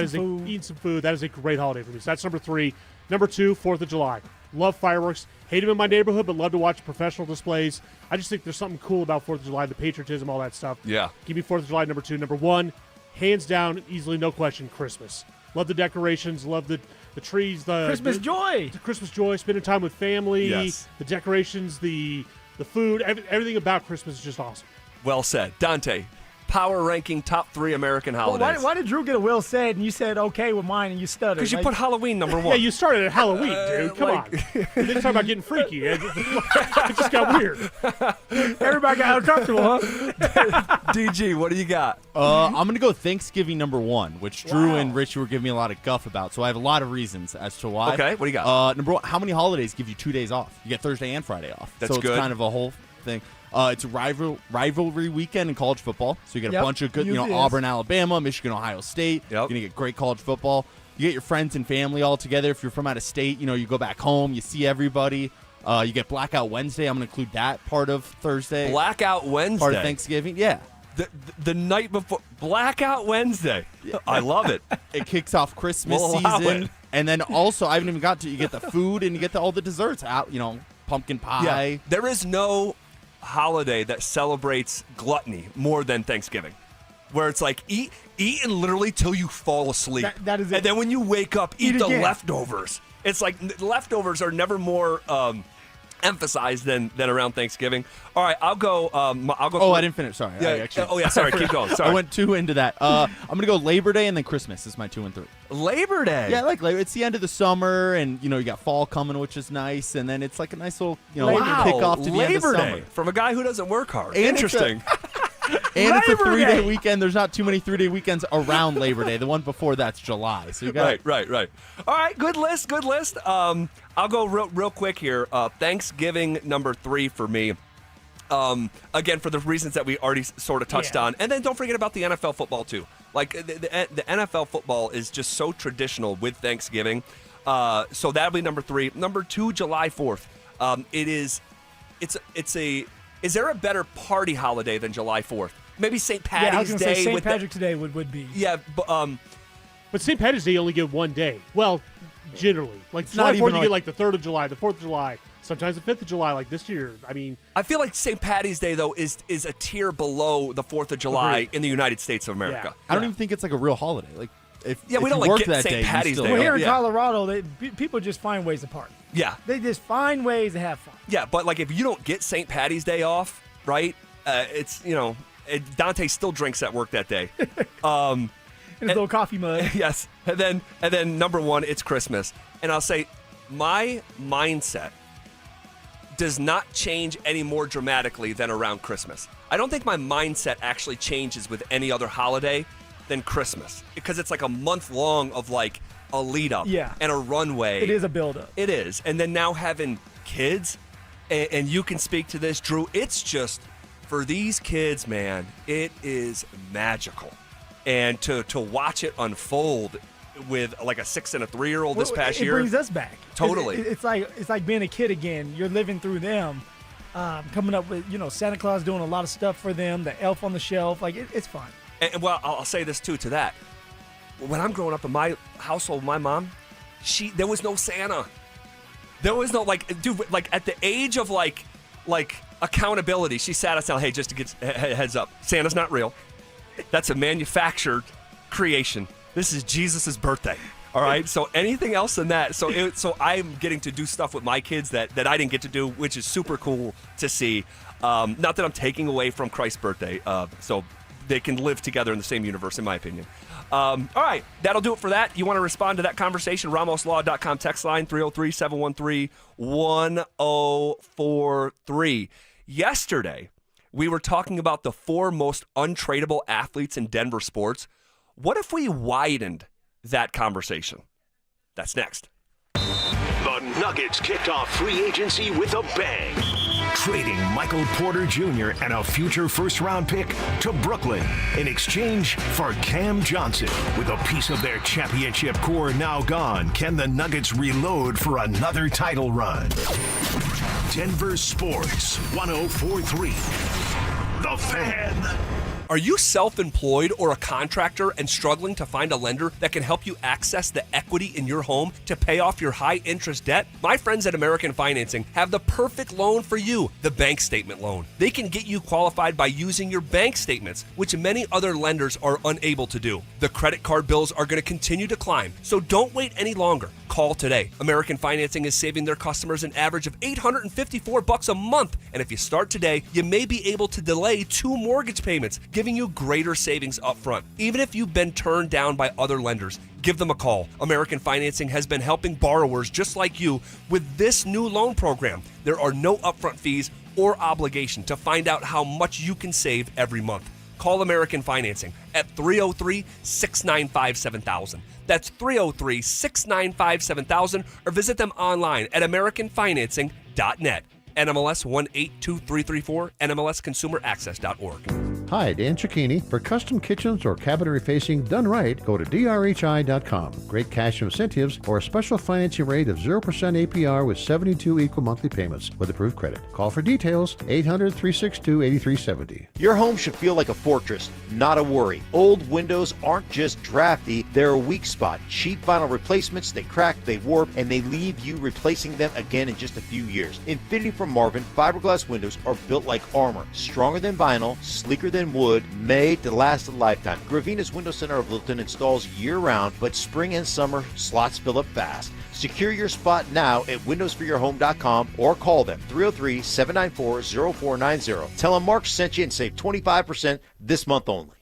some food. That is a great holiday for me. So that's number 3. Number 2, 4th of July. Love fireworks. Hate them in my neighborhood, but love to watch professional displays. I just think there's something cool about 4th of July, the patriotism, all that stuff. Yeah. Give me 4th of July, number 2. Number 1, hands down, easily, no question, Christmas. Love the decorations. Love the trees. Christmas joy. The Christmas joy. Spending time with family. Yes. The decorations. The food. Everything about Christmas is just awesome. Well said. Dante, power ranking top 3 American holidays. Why did Drew get a well said and you said okay with mine and you stuttered? Because you put Halloween number 1. Yeah, you started at Halloween, dude. Come on. You didn't talk about getting freaky. It just got weird. Everybody got uncomfortable, huh? DG, what do you got? I'm going to go Thanksgiving number 1, which Drew and Richie were giving me a lot of guff about. So I have a lot of reasons as to why. Okay, what do you got? Number 1, how many holidays give you 2 days off? You get Thursday and Friday off. That's so good. It's kind of a whole thing. It's a rivalry weekend in college football. So you get a bunch of good, Auburn, Alabama, Michigan, Ohio State. You're going to get great college football. You get your friends and family all together. If you're from out of state, you go back home, you see everybody. You get Blackout Wednesday. I'm going to include that part of Thursday. Blackout Wednesday. Part of Thanksgiving. Yeah. The night before Blackout Wednesday. I love it. It kicks off Christmas We'll allow season. it. And then also, I haven't even got to, you get the food and you get all the desserts out, pumpkin pie. Yeah. There is no holiday that celebrates gluttony more than Thanksgiving, where it's like eat and literally till you fall asleep. That is it. And then when you wake up, eat the again. leftovers. It's like leftovers are never more emphasized than around Thanksgiving. All right, I'll go. I didn't finish. Sorry. Yeah. Sorry. Keep going. Sorry. I went 2 into that. I'm gonna go Labor Day and then Christmas is my 2 and 3. Labor Day. Yeah, I like Labor. It's the end of the summer, and you got fall coming, which is nice, and then it's like a nice little Wow. kickoff to the end of Labor summer. Day from a guy who doesn't work hard. And Interesting. And it's a Labor 3-day Day. weekend. There's not too many 3-day weekends around Labor Day. The one before that's July. So you got Right. All right, good list. I'll go real quick here. Thanksgiving number 3 for me. Again, for the reasons that we already sort of touched on. And then don't forget about the NFL football, too. Like, the NFL football is just so traditional with Thanksgiving. So that'll be number 3. Number 2, July 4th. Is there a better party holiday than July 4th? Maybe St. Patty's I was gonna Day. say St. Patrick's Day would be. Yeah, But St. Patrick's Day you only get one day. Well, generally. Like It's July not 4th, even you like- get like the 3rd of July, the 4th of July, sometimes the 5th of July, like this year. I mean, I feel like St. Patty's Day, though, is a tier below the 4th of July Agreed. in the United States of America. Yeah. I don't even think it's like a real holiday. Like if Yeah, we if don't, you like, work get that St. day, you Patty's still- Day Well, here in Yeah. Colorado, people just find ways to party. Yeah. They just find ways to have fun. Yeah, but like if you don't get St. Patty's Day off, right? It's Dante still drinks at work that day. In his little coffee mug. Yes, and then number 1, it's Christmas, and I'll say my mindset does not change any more dramatically than around Christmas. I don't think my mindset actually changes with any other holiday than Christmas because it's like a month long of like a lead up and a runway. It is a build up. It is, and then now having kids, and you can speak to this, Drew. It's just for these kids, man. It is magical, and to watch it unfold with like a 6 and a 3-year-old this past year. It brings us back. Totally. It's like being a kid again. You're living through them, coming up with Santa Claus doing a lot of stuff for them. The Elf on the Shelf, like it's fun. And well, I'll say this too to that. When I'm growing up in my household, my mom, there was no Santa. There was no dude, at the age of like accountability, she sat us down. Hey, just to get heads up, Santa's not real. That's a manufactured creation. This is Jesus' birthday. All right. So anything else than that. So I'm getting to do stuff with my kids that I didn't get to do, which is super cool to see. Not that I'm taking away from Christ's birthday. So they can live together in the same universe, in my opinion. All right, that'll do it for that. You want to respond to that conversation? RamosLaw.com text line 303-713-1043. Yesterday, we were talking about the 4 most untradeable athletes in Denver sports. What if we widened that conversation? That's next. The Nuggets kicked off free agency with a bang, trading Michael Porter Jr. and a future first-round pick to Brooklyn in exchange for Cam Johnson. With a piece of their championship core now gone, can the Nuggets reload for another title run? Denver Sports 104.3. The Fan. Are you self-employed or a contractor and struggling to find a lender that can help you access the equity in your home to pay off your high-interest debt? My friends at American Financing have the perfect loan for you, the bank statement loan. They can get you qualified by using your bank statements, which many other lenders are unable to do. The credit card bills are going to continue to climb, so don't wait any longer. Call today. American Financing is saving their customers an average of $854 a month, and if you start today, you may be able to delay 2 mortgage payments, giving you greater savings up front. Even if you've been turned down by other lenders, give them a call. American Financing has been helping borrowers just like you with this new loan program. There are no upfront fees or obligation to find out how much you can save every month. Call American Financing at 303-695-7000. That's 303-695-7000, or visit them online at AmericanFinancing.net. NMLS 182334, NMLSConsumerAccess.org. Hi, Dan Cicchini. For custom kitchens or cabinetry facing done right, go to drhi.com. Great cash incentives or a special financing rate of 0% APR with 72 equal monthly payments with approved credit. Call for details, 800-362-8370. Your home should feel like a fortress, not a worry. Old windows aren't just drafty, they're a weak spot. Cheap vinyl replacements, they crack, they warp, and they leave you replacing them again in just a few years. Infinity from Marvin fiberglass windows are built like armor, stronger than vinyl, sleeker than wood, made to last a lifetime. Gravina's Window Center of Littleton installs year-round, but spring and summer slots fill up fast. Secure your spot now at windowsforyourhome.com or call them 303-794-0490. Tell them Mark sent you and save 25% this month only.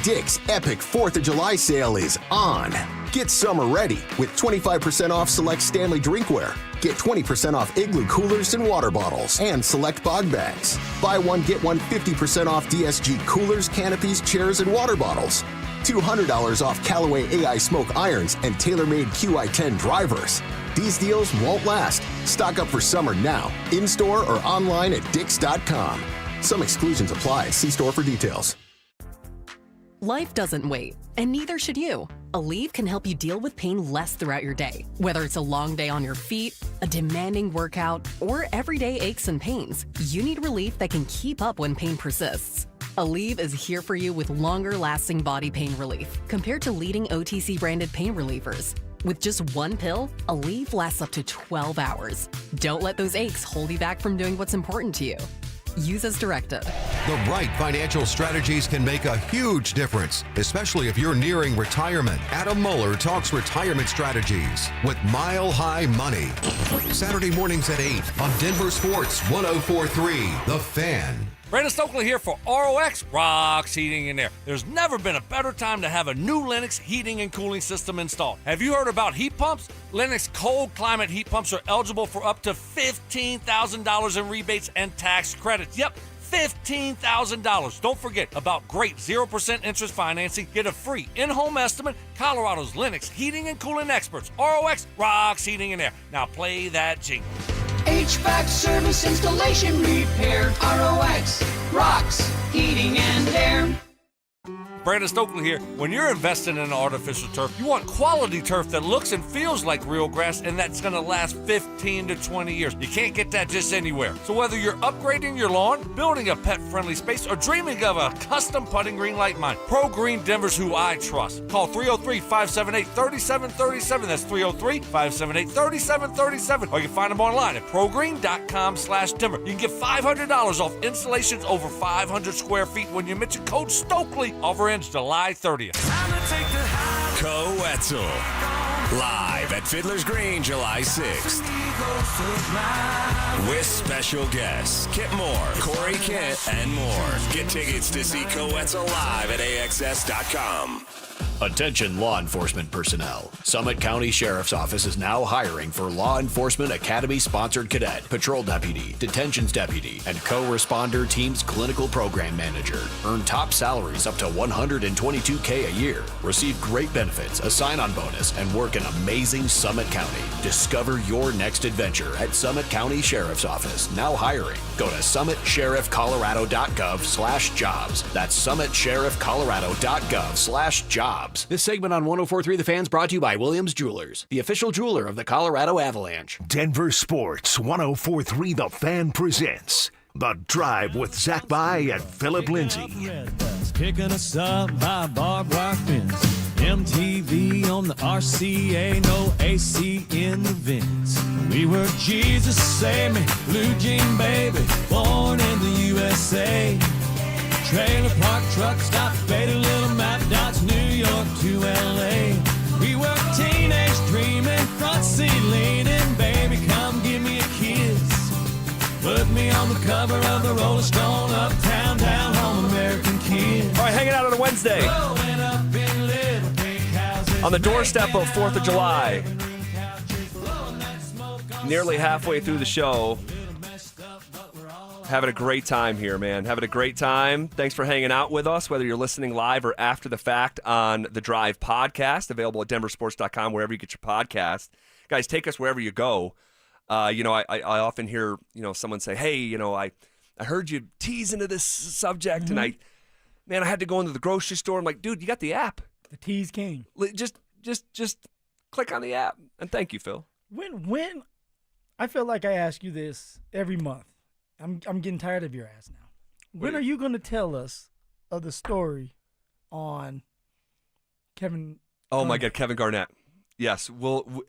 Dick's epic 4th of July sale is on. Get summer ready with 25% off select Stanley drinkware. Get 20% off Igloo coolers and water bottles and select bog bags. Buy one, get one 50% off DSG coolers, canopies, chairs, and water bottles. $200 off Callaway AI smoke irons and TaylorMade QI10 drivers. These deals won't last. Stock up for summer now, in-store or online at Dicks.com. Some exclusions apply. See store for details. Life doesn't wait, and neither should you. Aleve can help you deal with pain less throughout your day. Whether it's a long day on your feet, a demanding workout, or everyday aches and pains, you need relief that can keep up when pain persists. Aleve is here for you with longer-lasting body pain relief compared to leading OTC-branded pain relievers. With just one pill, Aleve lasts up to 12 hours. Don't let those aches hold you back from doing what's important to you. Use as directed. The right financial strategies can make a huge difference, especially if you're nearing retirement. Adam Mueller talks retirement strategies with Mile High Money. Saturday mornings at 8 on Denver Sports 104.3, The Fan. Brandon Stokely here for ROX Rocks Heating and Air. There's never been a better time to have a new Lennox heating and cooling system installed. Have you heard about heat pumps? Lennox cold climate heat pumps are eligible for up to $15,000 in rebates and tax credits. Yep, $15,000. Don't forget about great 0% interest financing. Get a free in-home estimate. Colorado's Lennox heating and cooling experts. ROX Rocks Heating and Air. Now play that jingle. HVAC service, installation, repair. ROX rocks heating and air. Brandon Stokely here. When you're investing in artificial turf, you want quality turf that looks and feels like real grass and that's going to last 15 to 20 years. You can't get that just anywhere. So whether you're upgrading your lawn, building a pet-friendly space, or dreaming of a custom putting green like mine, Pro Green Denver's who I trust. Call 303-578-3737. That's 303-578-3737. Or you can find them online at progreen.com/Denver. You can get $500 off installations over 500 square feet when you mention code Stokely. Offer ends July 30th. Co-Etzel. Live at Fiddler's Green, July 6th. With special guests, Kip Moore, Corey Kent, and more. Get tickets to see Coetzel live at AXS.com. Attention law enforcement personnel. Summit County Sheriff's Office is now hiring for Law Enforcement Academy-sponsored cadet, patrol deputy, detentions deputy, and co-responder team's clinical program manager. Earn top salaries up to $122K a year. Receive great benefits, a sign-on bonus, and work in amazing Summit County. Discover your next adventure at Summit County Sheriff's Office. Now hiring. Go to summitsheriffcolorado.gov/jobs. That's summitsheriffcolorado.gov/jobs. This segment on 104.3 The Fan's brought to you by Williams Jewelers, the official jeweler of the Colorado Avalanche. Denver Sports 104.3 The Fan presents The Drive with Zach By and Philip Lindsay. Picking us up by barbed wire fence. MTV on the RCA, no AC in the vents. We were Jesus Save Me, Blue Jean Baby, born in the USA. Trailer park truck stop, faded little map dots, New York to LA. We were teenage dreaming, front seat leaning, baby, come give me a kiss. Put me on the cover of the Rolling Stone, uptown, down home, American kid. All right, hanging out on a Wednesday. On the doorstep of 4th of July. Nearly halfway through the show. Having a great time here, man. Having a great time. Thanks for hanging out with us, whether you're listening live or after the fact on the Drive podcast, available at denversports.com, wherever you get your podcast. Guys, take us wherever you go. I often hear, someone say, hey, I heard you tease into this subject, and I had to go into the grocery store. I'm like, dude, you got the app. The tease king. Just click on the app. And thank you, Phil. When I feel like I ask you this every month. I'm getting tired of your ass now. When are you going to tell us of the story on Kevin? Oh my God, Kevin Garnett. Yes,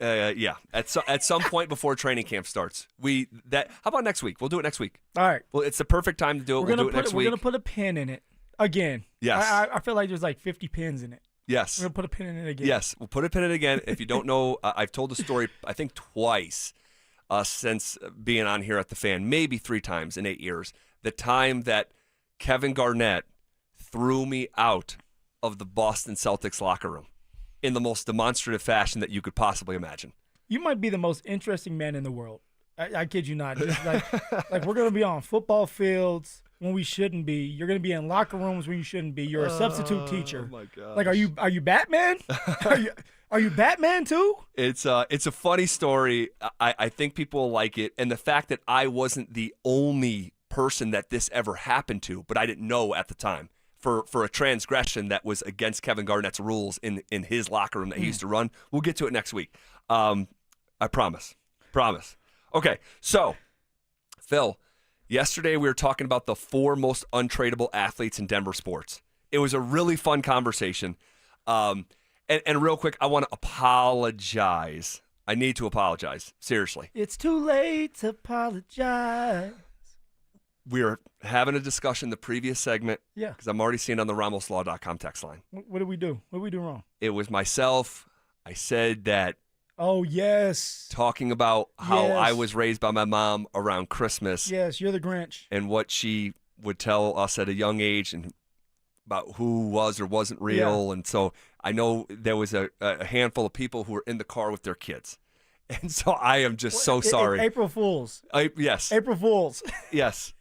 yeah. At some point before training camp starts. How about next week? We'll do it next week. All right. Well, it's the perfect time to do it. We'll do it next week. We're gonna put a pin in it again. Yes. I feel like there's like 50 pins in it. Yes. We're gonna put a pin in it again. Yes, we'll put a pin in it again. If you don't know, I've told the story I think twice. Since being on here at the Fan, maybe 3 times in 8 years, the time that Kevin Garnett threw me out of the Boston Celtics locker room in the most demonstrative fashion that you could possibly imagine. You might be the most interesting man in the world. I kid you not. Just like we're going to be on football fields when we shouldn't be. You're going to be in locker rooms when you shouldn't be. You're a substitute teacher. Oh my God! Like, are you Batman? Are you Batman too? It's a funny story. I think people will like it, and the fact that I wasn't the only person that this ever happened to, but I didn't know at the time for a transgression that was against Kevin Garnett's rules in his locker room that he used to run. We'll get to it next week. I promise. Okay, so Phil, yesterday we were talking about the 4 most untradeable athletes in Denver sports. It was a really fun conversation. And real quick, I want to apologize. I need to apologize. Seriously. It's too late to apologize. We were having a discussion the previous segment. Yeah. Because I'm already seeing on the RamosLaw.com text line. What did we do? What did we do wrong? It was myself. I said that. Oh, yes. Talking about how I was raised by my mom around Christmas. Yes, you're the Grinch. And what she would tell us at a young age and about who was or wasn't real. Yeah. And so I know there was a handful of people who were in the car with their kids. And so I am just so sorry. April Fools. Yes. April Fools. Yes.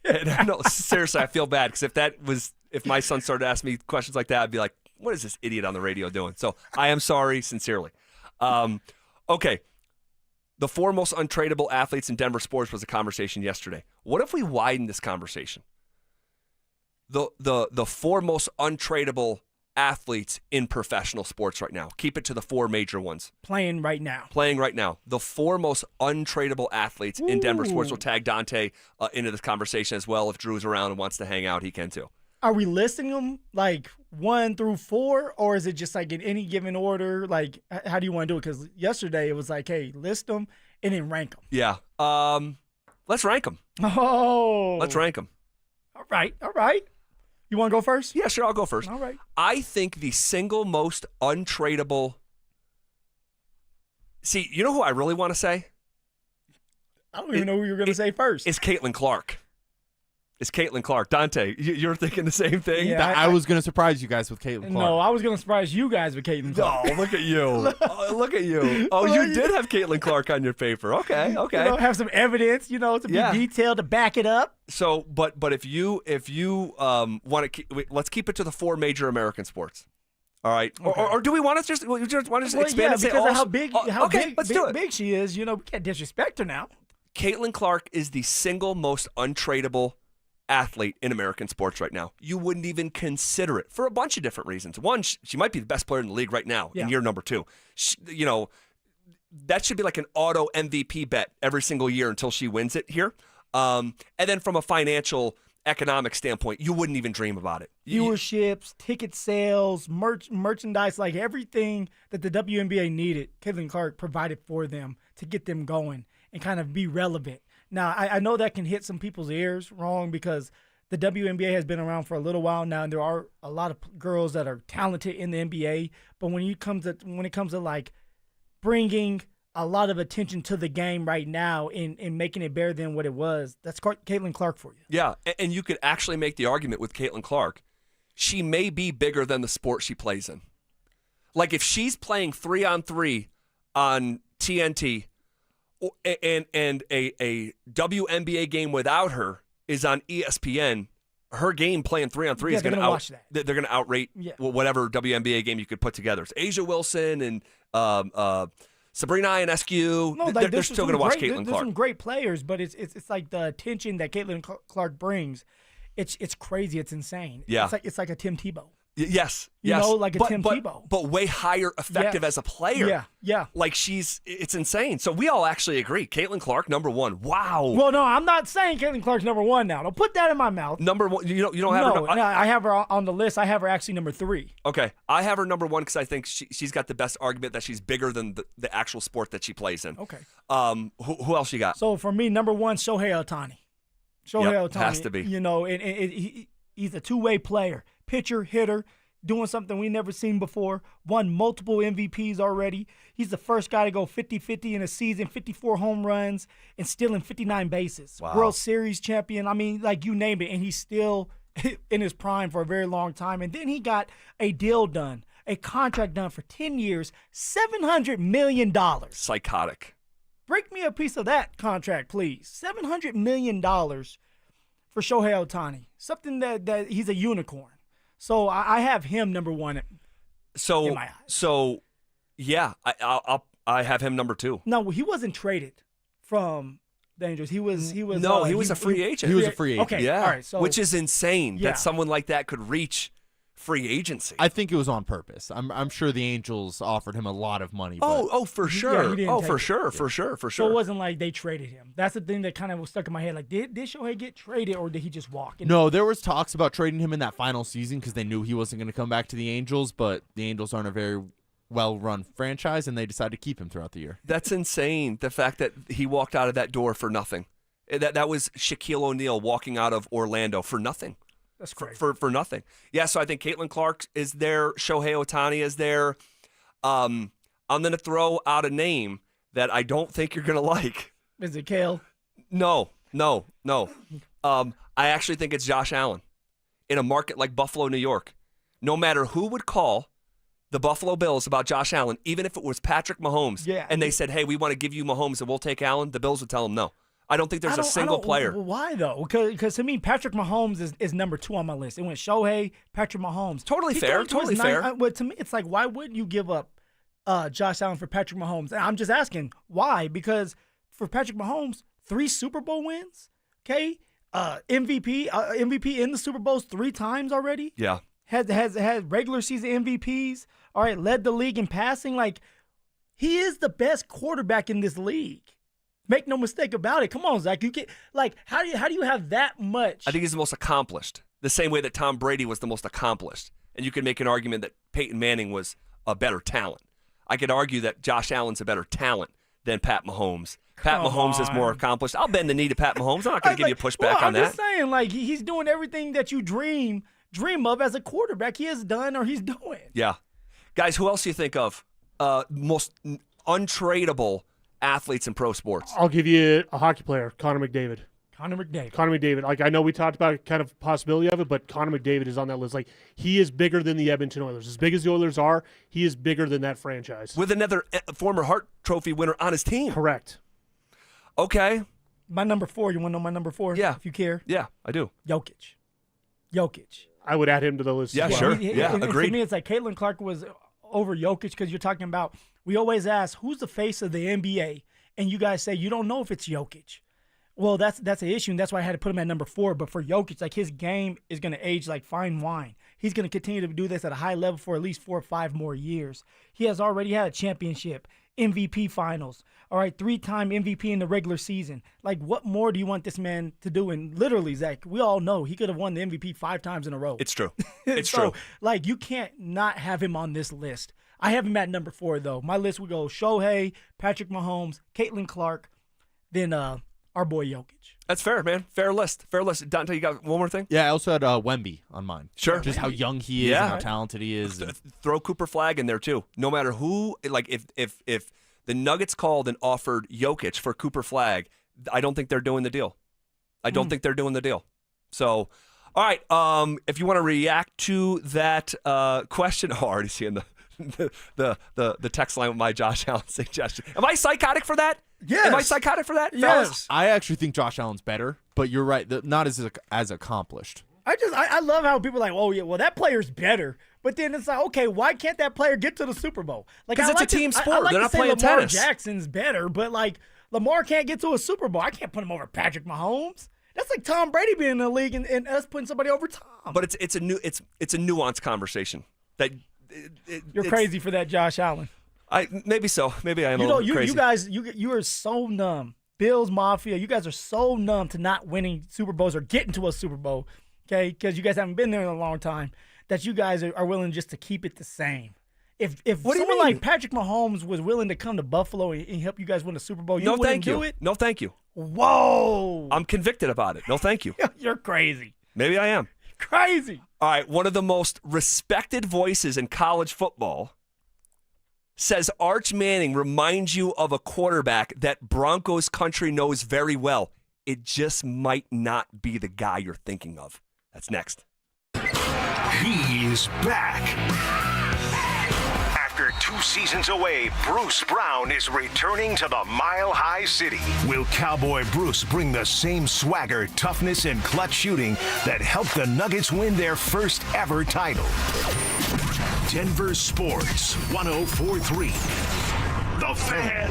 No, seriously, I feel bad because if my son started asking me questions like that, I'd be like, what is this idiot on the radio doing? So I am sorry, sincerely. Okay. The 4 most untradeable athletes in Denver sports was a conversation yesterday. What if we widen this conversation? The 4 most untradeable athletes in professional sports right now. Keep it to the 4 major ones. Playing right now. The 4 most untradeable athletes in Denver sports. We'll tag Dante into this conversation as well. If Drew's around and wants to hang out, he can too. Are we listing them like 1 through 4, or is it just like in any given order? Like, how do you want to do it? Because yesterday it was like, hey, list them and then rank them. Yeah. Let's rank them. Oh. Let's rank them. All right. You want to go first? Yeah, sure. I'll go first. All right. I think the single most untradeable See, you know who I really want to say? I don't even know who you were going to say first. It's Caitlin Clark. It's Caitlin Clark. Dante, you're thinking the same thing? Yeah, I was going to surprise you guys with Caitlin Clark. No, I was going to surprise you guys with Caitlin Clark. Oh, look at you. Look at you. Oh, you did have Caitlin Clark on your paper. Okay. You know, have some evidence, to be detailed to back it up. So, but if you want to let's keep it to the 4 major American sports. All right. Okay. Or do we want to just expand and say because all? Of how big, let's do it. Big she is. We can't disrespect her now. Caitlin Clark is the single most untradeable athlete in American sports right now. You wouldn't even consider it for a bunch of different reasons. One, she might be the best player in the league right now in year number 2. That should be like an auto MVP bet every single year until she wins it here. And then from a financial economic standpoint, you wouldn't even dream about it. Viewerships, ticket sales, merchandise, like everything that the WNBA needed, Caitlin Clark provided for them to get them going and kind of be relevant. Now, I know that can hit some people's ears wrong because the WNBA has been around for a little while now, and there are a lot of girls that are talented in the NBA. But when it comes to like bringing a lot of attention to the game right now and making it better than what it was, that's Caitlin Clark for you. Yeah, and you could actually make the argument with Caitlin Clark. She may be bigger than the sport she plays in. Like if she's playing 3-on-3 on TNT, and a WNBA game without her is on ESPN, her game playing 3-on-3 is going to they're going to outrate whatever WNBA game you could put together. It's Asia Wilson and Sabrina Ionescu. No, they're still going to watch Caitlin Clark. There's some great players, but it's like the attention that Caitlin Clark brings. It's crazy. It's insane. Yeah. It's like a Tim Tebow. Yes. Like a Tim Tebow. But way higher effective as a player. Yeah. Like it's insane. So we all actually agree. Caitlin Clark, number 1. Wow. Well, no, I'm not saying Caitlin Clark's number 1 now. Don't put that in my mouth. Number 1, you don't have her. No, I have her on the list. I have her actually number 3. Okay. I have her number 1 because I think she's got the best argument that she's bigger than the actual sport that she plays in. Okay. Who else you got? So for me, number 1, Shohei Ohtani. Shohei Ohtani. Has to be. And he's a two-way player. Pitcher, hitter, doing something we never seen before. Won multiple MVPs already. He's the first guy to go 50-50 in a season, 54 home runs, and stealing 59 bases. Wow. World Series champion. I mean, like you name it, and he's still in his prime for a very long time. And then he got a deal done, a contract done for 10 years, $700 million. Psychotic. Break me a piece of that contract, please. $700 million for Shohei Ohtani. Something that he's a unicorn. So I have him number 1 in my eyes. So, yeah, I have him number 2. No, he wasn't traded from the Angels. He was he was a free agent. He was a free agent. Okay, yeah. all right. So, which is insane that someone like that could reach free agency. I think it was on purpose. I'm sure the Angels offered him a lot of money. Oh, for sure. For sure. So it wasn't like they traded him. That's the thing that kind of was stuck in my head. Like, did Shohei get traded or did he just walk? No, there was talks about trading him in that final season because they knew he wasn't going to come back to the Angels, but the Angels aren't a very well-run franchise, and they decided to keep him throughout the year. That's insane, the fact that he walked out of that door for nothing. That was Shaquille O'Neal walking out of Orlando for nothing. That's crazy. For nothing. Yeah, so I think Caitlin Clark is there. Shohei Ohtani is there. I'm going to throw out a name that I don't think you're going to like. Is it Kale? No. I actually think it's Josh Allen. In a market like Buffalo, New York, no matter who would call the Buffalo Bills about Josh Allen, even if it was Patrick Mahomes, and they said, hey, we want to give you Mahomes and we'll take Allen, the Bills would tell them no. I don't think there's a single player. Why, though? Because to me, Patrick Mahomes is number 2 on my list. It went Shohei, Patrick Mahomes. Totally fair. But to me, it's like, why wouldn't you give up Josh Allen for Patrick Mahomes? And I'm just asking, why? Because for Patrick Mahomes, 3 Super Bowl wins, okay? MVP in the Super Bowls 3 times already. Yeah. Has regular season MVPs. All right, led the league in passing. Like, he is the best quarterback in this league. Make no mistake about it. Come on, Zach. You get how do you have that much? I think he's the most accomplished. The same way that Tom Brady was the most accomplished. And you could make an argument that Peyton Manning was a better talent. I could argue that Josh Allen's a better talent than Pat Mahomes. Pat Mahomes is more accomplished. I'll bend the knee to Pat Mahomes. I'm not going to give you pushback on that. I'm just saying, like, he's doing everything that you dream of as a quarterback. He has done or he's doing. Yeah. Guys, who else do you think of? Most untradeable athletes in pro sports. I'll give you a hockey player, Connor McDavid. Connor McDavid. Connor McDavid. Like, I know we talked about kind of possibility of it, but Connor McDavid is on that list. Like, he is bigger than the Edmonton Oilers. As big as the Oilers are, he is bigger than that franchise. With another former Hart Trophy winner on his team. Correct. Okay. My number 4. You want to know my number 4? Yeah. If you care. Yeah, I do. Jokic. I would add him to the list. Yeah, as well. sure. And Agreed. to me, it's like Caitlin Clark was over Jokic because you're talking about, we always ask, who's the face of the NBA? And you guys say you don't know if it's Jokic. Well, that's an issue, and that's why I had to put him at number 4. But for Jokic, like, his game is going to age like fine wine. He's going to continue to do this at a high level for at least 4 or 5 more years. He has already had a championship, MVP finals, all right, 3-time MVP in the regular season. Like, what more do you want this man to do? And literally, Zach, we all know he could have won the MVP 5 times in a row. It's true. It's so, true. Like, you can't not have him on this list. I have him at number 4, though. My list would go Shohei, Patrick Mahomes, Caitlin Clark, then our boy Jokic. That's fair, man. Fair list. Dante, you got one more thing? Yeah, I also had Wemby on mine. Sure. Just how young he is and how talented he is. Throw Cooper Flag in there, too. No matter who, like, if the Nuggets called and offered Jokic for Cooper Flag, I don't think they're doing the deal. I don't think they're doing the deal. So, all right, if you want to react to that question, I already seeing the text line with my Josh Allen suggestion. Am I psychotic for that? Yes. Am I psychotic for that? Yes. Fellas? I actually think Josh Allen's better, but you're right, not as accomplished. I love how people are like, oh yeah, well that player's better, but then it's like, okay, why can't that player get to the Super Bowl? Like, because it's a team sport. They're not playing Lamar tennis. Jackson's better, but like Lamar can't get to a Super Bowl. I can't put him over Patrick Mahomes. That's like Tom Brady being in the league and us putting somebody over Tom. But it's a nuanced conversation. That you're crazy for that, Josh Allen. Maybe so. Maybe I am a little crazy. You guys, you are so numb. Bills Mafia, you guys are so numb to not winning Super Bowls or getting to a Super Bowl, okay? Because you guys haven't been there in a long time. That you guys are willing just to keep it the same. If someone like Patrick Mahomes was willing to come to Buffalo and help you guys win a Super Bowl, you wouldn't do it? No, thank you. Whoa! I'm convicted about it. No, thank you. You're crazy. Maybe I am. Crazy. All right, one of the most respected voices in college football says Arch Manning reminds you of a quarterback that Broncos country knows very well. It just might not be the guy you're thinking of. That's next. He's back. After 2 seasons away, Bruce Brown is returning to the Mile High City. Will Cowboy Bruce bring the same swagger, toughness, and clutch shooting that helped the Nuggets win their first ever title? Denver Sports 104.3. The Fan.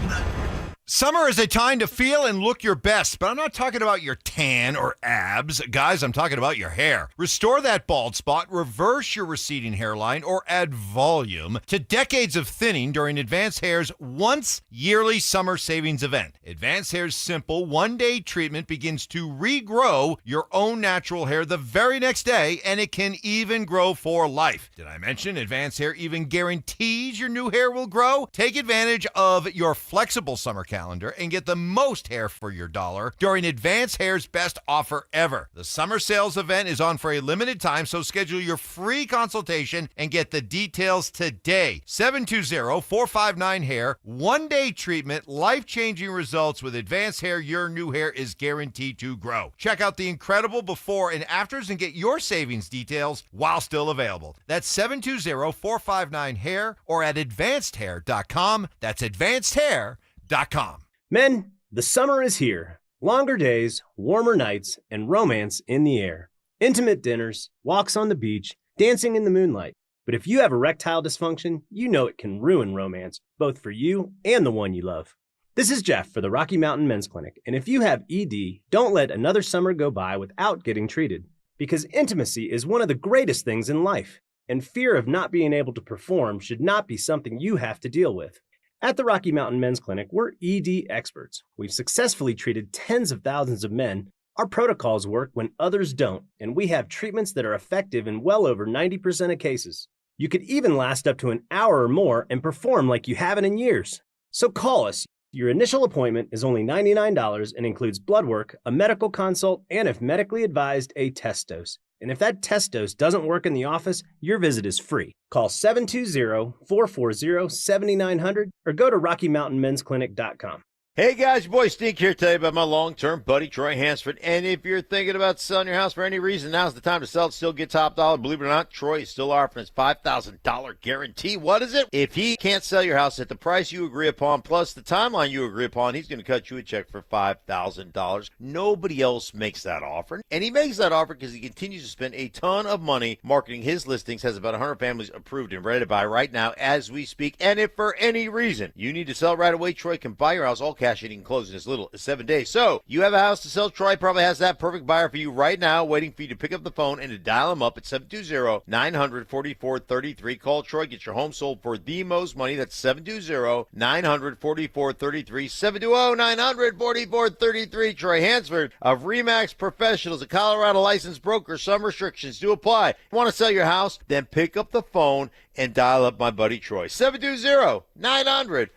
Summer is a time to feel and look your best, but I'm not talking about your tan or abs. Guys, I'm talking about your hair. Restore that bald spot, reverse your receding hairline, or add volume to decades of thinning during Advanced Hair's once yearly summer savings event. Advanced Hair's simple one-day treatment begins to regrow your own natural hair the very next day, and it can even grow for life. Did I mention Advanced Hair even guarantees your new hair will grow? Take advantage of your flexible summer calendar and get the most hair for your dollar during Advanced Hair's best offer ever. The summer sales event is on for a limited time, so schedule your free consultation and get the details today. 720-459-HAIR. One-day treatment, life-changing results with Advanced Hair. Your new hair is guaranteed to grow. Check out the incredible before and afters and get your savings details while still available. That's 720-459-HAIR or at advancedhair.com. That's advancedhair.com. Men, the summer is here. Longer days, warmer nights, and romance in the air. Intimate dinners, walks on the beach, dancing in the moonlight. But if you have erectile dysfunction, you know it can ruin romance, both for you and the one you love. This is Jeff for the Rocky Mountain Men's Clinic, and if you have ED, don't let another summer go by without getting treated, because intimacy is one of the greatest things in life, and fear of not being able to perform should not be something you have to deal with. At the Rocky Mountain Men's Clinic, we're ED experts. We've successfully treated tens of thousands of men. Our protocols work when others don't, and we have treatments that are effective in well over 90% of cases. You could even last up to an hour or more and perform like you haven't in years. So call us. Your initial appointment is only $99 and includes blood work, a medical consult, and if medically advised, a test dose. And if that test dose doesn't work in the office, your visit is free. Call 720-440-7900 or go to RockyMountainMen'sClinic.com. Hey guys, your boy Stink here to tell you about my long-term buddy Troy Hansford. And if you're thinking about selling your house for any reason, now's the time to sell it. Still get top dollar. Believe it or not, Troy is still offering his $5,000 guarantee. What is it? If he can't sell your house at the price you agree upon, plus the timeline you agree upon, he's going to cut you a check for $5,000. Nobody else makes that offer. And he makes that offer because he continues to spend a ton of money marketing his listings, has about 100 families approved and ready to buy right now as we speak. And if for any reason you need to sell right away, Troy can buy your house all cash and he can close in as little as 7 days. So you have a house to sell. Troy probably has that perfect buyer for you right now, waiting for you to pick up the phone and to dial him up at 720-900-4433. Call Troy. Get your home sold for the most money. That's 720-900-4433. 720-900-4433. Troy Hansford of RE/MAX Professionals, a Colorado licensed broker. Some restrictions do apply. You want to sell your house? Then pick up the phone and dial up my buddy Troy. 720-900-4433.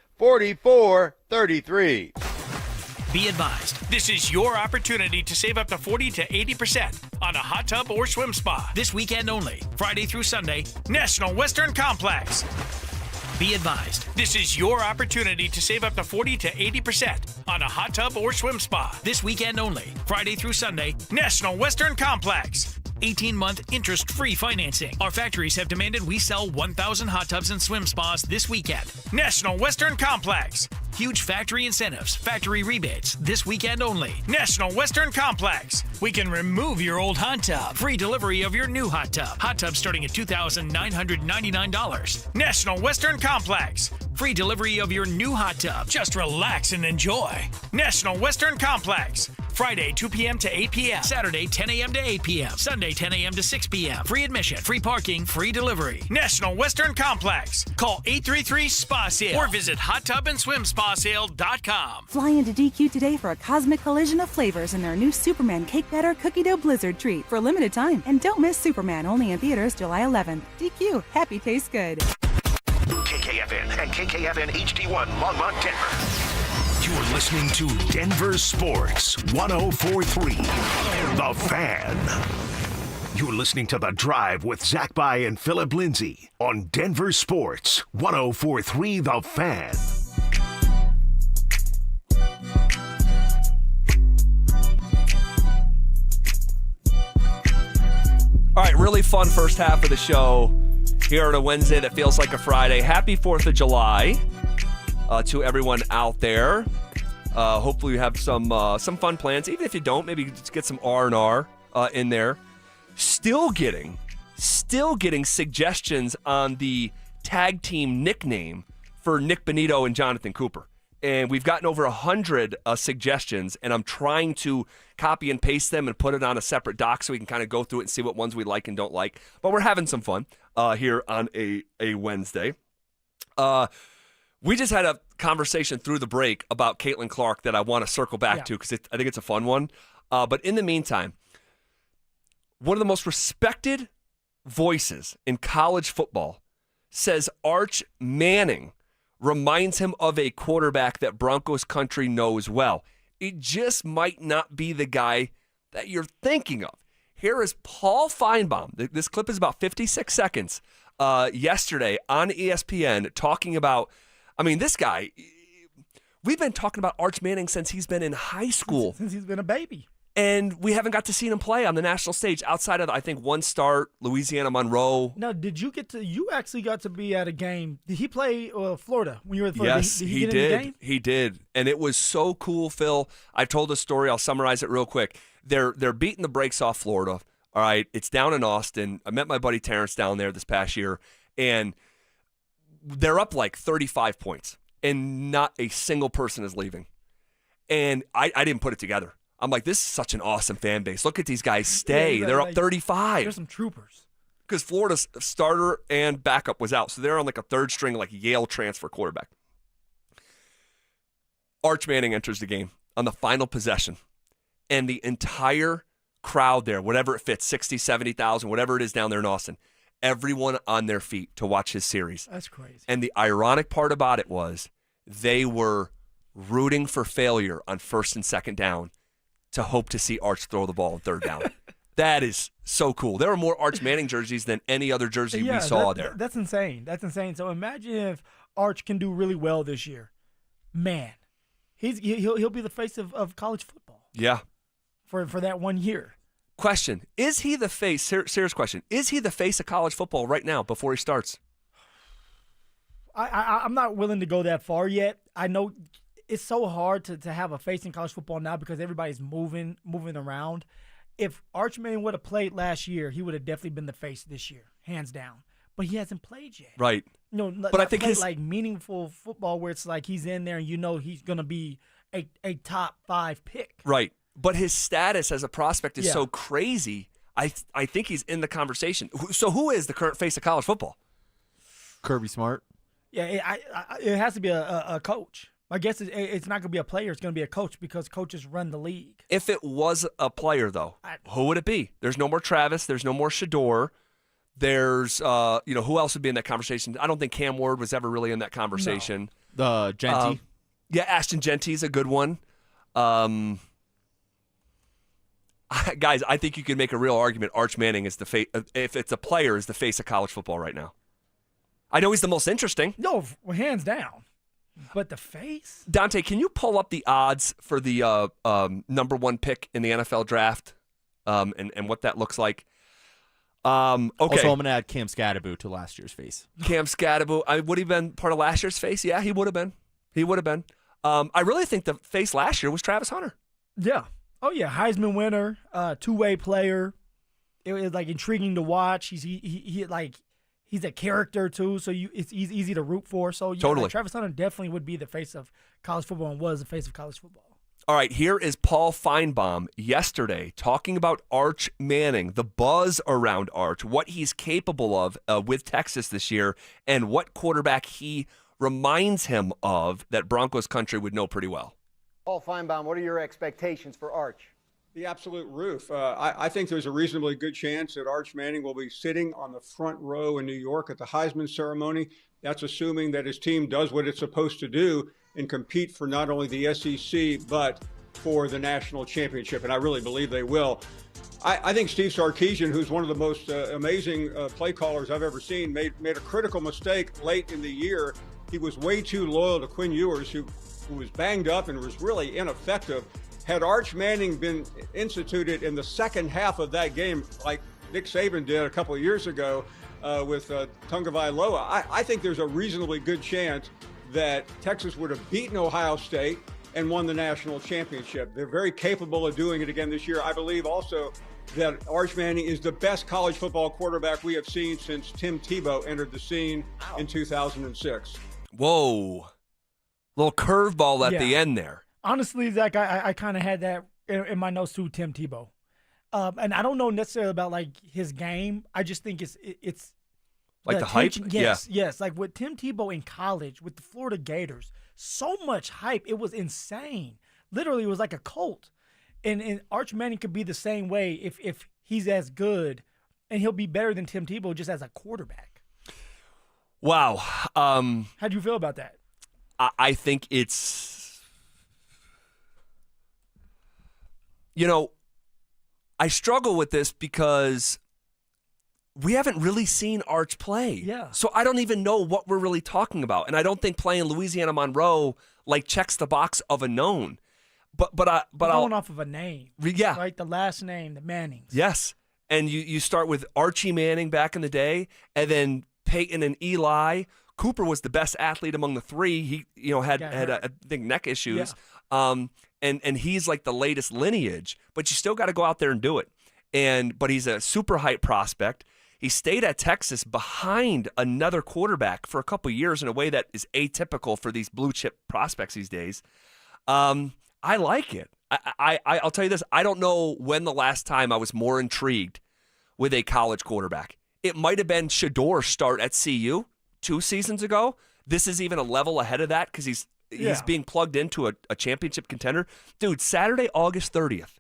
Be advised, this is your opportunity to save up to 40 to 80% on a hot tub or swim spa. This weekend only, Friday through Sunday, National Western Complex. Be advised, this is your opportunity to save up to 40 to 80% on a hot tub or swim spa. This weekend only, Friday through Sunday, National Western Complex. 18-month interest-free financing. Our factories have demanded we sell 1,000 hot tubs and swim spas this weekend. National Western Complex. Huge factory incentives, factory rebates, this weekend only. National Western Complex. We can remove your old hot tub. Free delivery of your new hot tub. Hot tub starting at $2,999. National Western Complex. Free delivery of your new hot tub. Just relax and enjoy. National Western Complex. Friday, 2 p.m. to 8 p.m. Saturday, 10 a.m. to 8 p.m. Sunday, 10 a.m. to 6 p.m. Free admission, free parking, free delivery. National Western Complex. Call 833-SPA-SALE or visit hottubandSwimSpaSale.com. Fly into DQ today for a cosmic collision of flavors in their new Superman Cake Batter Cookie Dough Blizzard treat for a limited time. And don't miss Superman, only in theaters July 11th. DQ, happy tastes good. KKFN and KKFN HD1 Longmont, Denver. You're listening to Denver Sports 104.3 The Fan. You're listening to The Drive with Zach By and Philip Lindsay on Denver Sports 104.3 The Fan. All right, really fun first half of the show here on a Wednesday that feels like a Friday. Happy 4th of July to everyone out there. Hopefully you have some fun plans. Even if you don't, maybe just get some R&R in there. Still getting suggestions on the tag team nickname for Nick Benito and Jonathan Cooper. And we've gotten over 100 suggestions, and I'm trying to copy and paste them and put it on a separate doc so we can kind of go through it and see what ones we like and don't like. But we're having some fun here on a Wednesday. We just had a conversation through the break about Caitlin Clark that I want to circle back to because I think it's a fun one. But in the meantime, one of the most respected voices in college football says Arch Manning reminds him of a quarterback that Broncos country knows well. It just might not be the guy that you're thinking of. Here is Paul Feinbaum. This clip is about 56 seconds yesterday on ESPN talking about, I mean, this guy, we've been talking about Arch Manning since he's been in high school. Since he's been a baby. And we haven't got to see him play on the national stage outside of, I think, one start, Louisiana Monroe. Now, you actually got to be at a game. Did he play Florida when you were at Florida? Yes, did he get did. in the game? He did. And it was so cool, Phil. I've told the story. I'll summarize it real quick. They're beating the brakes off Florida. All right. It's down in Austin. I met my buddy Terrence down there this past year, and they're up like 35 points, and not a single person is leaving. And I didn't put it together. I'm like, this is such an awesome fan base. Look at these guys stay. They're up 35. There's some troopers. Because Florida's starter and backup was out. So they're on like a third string, like Yale transfer quarterback. Arch Manning enters the game on the final possession. And the entire crowd there, whatever it fits, 60, 70,000, whatever it is down there in Austin, everyone on their feet to watch his series. That's crazy. And the ironic part about it was they were rooting for failure on first and second down to hope to see Arch throw the ball on third down. That is so cool. There are more Arch Manning jerseys than any other jersey we saw there. That's insane. That's insane. So imagine if Arch can do really well this year. Man, he'll be the face of college football. Yeah. For that 1 year. Question: is he the face? Serious question: is he the face of college football right now before he starts? I'm not willing to go that far yet. I know it's so hard to have a face in college football now because everybody's moving around. If Arch Manning would have played last year, he would have definitely been the face this year, hands down. But he hasn't played yet. Right. No, but I think his like meaningful football where it's like he's in there and you know he's going to be a top 5 pick. Right. But his status as a prospect is so crazy. I think he's in the conversation. So who is the current face of college football? Kirby Smart. Yeah, it has to be a coach. I guess it's not going to be a player. It's going to be a coach because coaches run the league. If it was a player, though, who would it be? There's no more Travis. There's no more Shador. There's, who else would be in that conversation? I don't think Cam Ward was ever really in that conversation. No. Genty. Yeah, Ashton Genty's a good one. Guys, I think you can make a real argument. Arch Manning is the face. If it's a player, is the face of college football right now. I know he's the most interesting. No, hands down. But the face? Dante, can you pull up the odds for the number 1 pick in the NFL draft and what that looks like? Okay. Also, I'm going to add Cam Scatterbo to last year's face. Cam Scatterbo. Would he have been part of last year's face? Yeah, he would have been. I really think the face last year was Travis Hunter. Yeah. Oh, yeah. Heisman winner, two-way player. It was, like, intriguing to watch. He's a character too, so it's easy to root for. So yeah, totally. Travis Hunter definitely would be the face of college football and was the face of college football. All right, here is Paul Feinbaum yesterday talking about Arch Manning, the buzz around Arch, what he's capable of with Texas this year, and what quarterback he reminds him of that Broncos country would know pretty well. Paul Feinbaum, what are your expectations for Arch? The absolute roof. I think there's a reasonably good chance that Arch Manning will be sitting on the front row in New York at the Heisman ceremony. That's assuming that his team does what it's supposed to do and compete for not only the SEC, but for the national championship. And I really believe they will. I think Steve Sarkisian, who's one of the most amazing play callers I've ever seen, made a critical mistake late in the year. He was way too loyal to Quinn Ewers, who was banged up and was really ineffective. Had Arch Manning been instituted in the second half of that game, like Nick Saban did a couple of years ago with Tagovailoa, I think there's a reasonably good chance that Texas would have beaten Ohio State and won the national championship. They're very capable of doing it again this year. I believe also that Arch Manning is the best college football quarterback we have seen since Tim Tebow entered the scene in 2006. Whoa. Little curveball at the end there. Honestly, Zach, I kind of had that in my notes too, Tim Tebow. And I don't know necessarily about like his game. I just think it's like the hype. Yes. Like with Tim Tebow in college with the Florida Gators, so much hype. It was insane. Literally, it was like a cult. And Arch Manning could be the same way if he's as good, and he'll be better than Tim Tebow just as a quarterback. Wow. How do you feel about that? I think it's. I struggle with this because we haven't really seen Arch play. Yeah. So I don't even know what we're really talking about. And I don't think playing Louisiana Monroe checks the box of a known. But going off of a name. Yeah. Right? The last name, the Mannings. Yes. And you start with Archie Manning back in the day, and then Peyton and Eli. Cooper was the best athlete among the three. He had I think neck issues. Yeah. And he's like the latest lineage, but you still got to go out there and do it. But he's a super hype prospect. He stayed at Texas behind another quarterback for a couple of years in a way that is atypical for these blue chip prospects these days. I like it. I'll tell you this. I don't know when the last time I was more intrigued with a college quarterback. It might have been Shador's start at CU 2 seasons ago. This is even a level ahead of that because he's being plugged into a championship contender. Dude, Saturday, August 30th.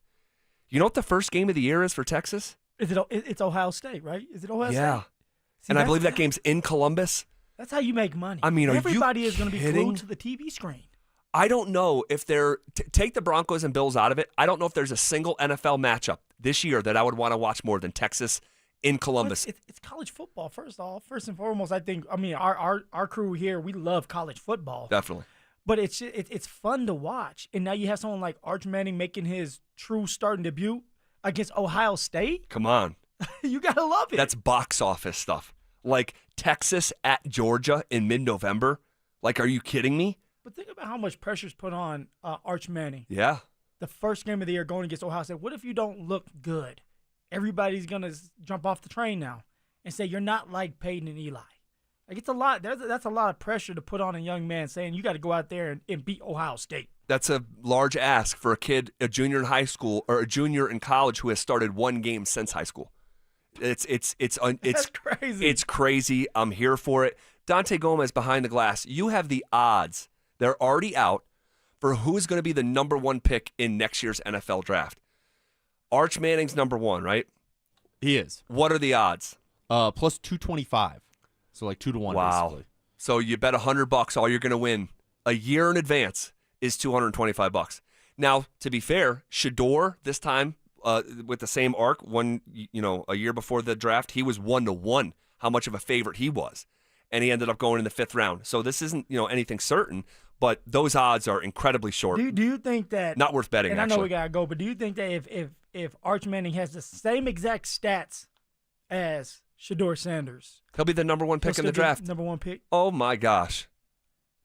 You know what the first game of the year is for Texas? It's Ohio State, right? Is it Ohio State? Yeah. And I believe that game's in Columbus. That's how you make money. I mean, everybody are you is going to be kidding? glued to the TV screen. I don't know if take the Broncos and Bills out of it. I don't know if there's a single NFL matchup this year that I would want to watch more than Texas in Columbus. It's college football. First and foremost, I think. I mean, our crew here, we love college football. Definitely. But it's fun to watch. And now you have someone like Arch Manning making his true starting debut against Ohio State. Come on. You got to love it. That's box office stuff. Like Texas at Georgia in mid-November. Like, are you kidding me? But think about how much pressure's put on Arch Manning. Yeah. The first game of the year going against Ohio State. What if you don't look good? Everybody's going to jump off the train now and say you're not like Peyton and Eli. Like, it's a lot. That's a lot of pressure to put on a young man saying you got to go out there and beat Ohio State. That's a large ask for a kid, a junior in high school or a junior in college who has started one game since high school. It's crazy. It's crazy. I'm here for it. Dante Gomez behind the glass. You have the odds. They're already out for who is going to be the number one pick in next year's NFL draft. Arch Manning's number one, right? He is. What are the odds? Plus 225. So like 2-1, wow. basically. So you bet $100 all you're going to win a year in advance is $225. Now, to be fair, Shador this time with the same arc, a year before the draft, he was 1-1. How much of a favorite he was, and he ended up going in the 5th round. So this isn't anything certain, but those odds are incredibly short. Do you think that not worth betting? And actually. I know we gotta go, but do you think that if Arch Manning has the same exact stats as Shador Sanders, he'll be the number one pick in the draft? Number one pick. Oh my gosh,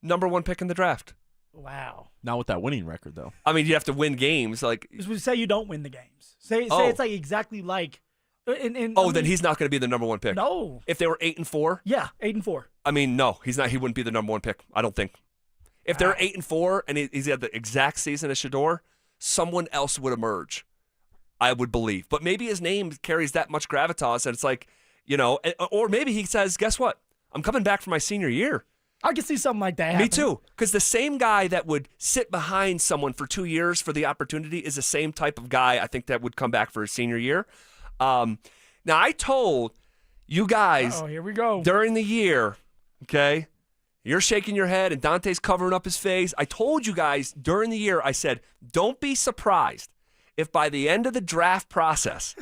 number one pick in the draft. Wow. Not with that winning record though. I mean, you have to win games. Like, say you don't win the games. Say it's like exactly like. Then he's not going to be the number one pick. No. If they were 8-4. Yeah, 8-4. I mean, no, he's not. He wouldn't be the number one pick. I don't think. If they're 8-4 and he's had the exact season as Shador, someone else would emerge. I would believe, but maybe his name carries that much gravitas that it's like, or maybe he says, "Guess what? I'm coming back for my senior year." I can see something like that happen. Me too, because the same guy that would sit behind someone for 2 years for the opportunity is the same type of guy I think that would come back for his senior year. Now, I told you guys here we go. During the year, okay, you're shaking your head and Dante's covering up his face. I told you guys during the year, I said, don't be surprised if by the end of the draft process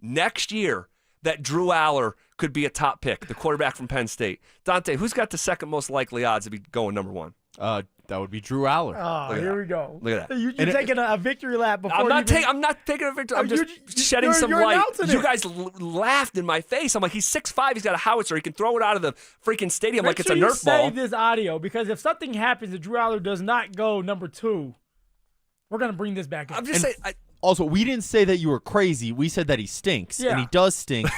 next year that Drew Aller could be a top pick, the quarterback from Penn State. Dante, who's got the second most likely odds of going number one? That would be Drew Aller. Oh, here we go. Look at that. You're taking a victory lap before I'm not taking a victory. I'm just shedding some light. You guys laughed in my face. I'm like, he's 6'5". He's got a howitzer. He can throw it out of the freaking stadium like it's a Nerf ball. Save this audio because if something happens and Drew Aller does not go number 2, we're going to bring this back up. I'm just saying. Also, we didn't say that you were crazy. We said that he stinks, and he Yeah. does stink.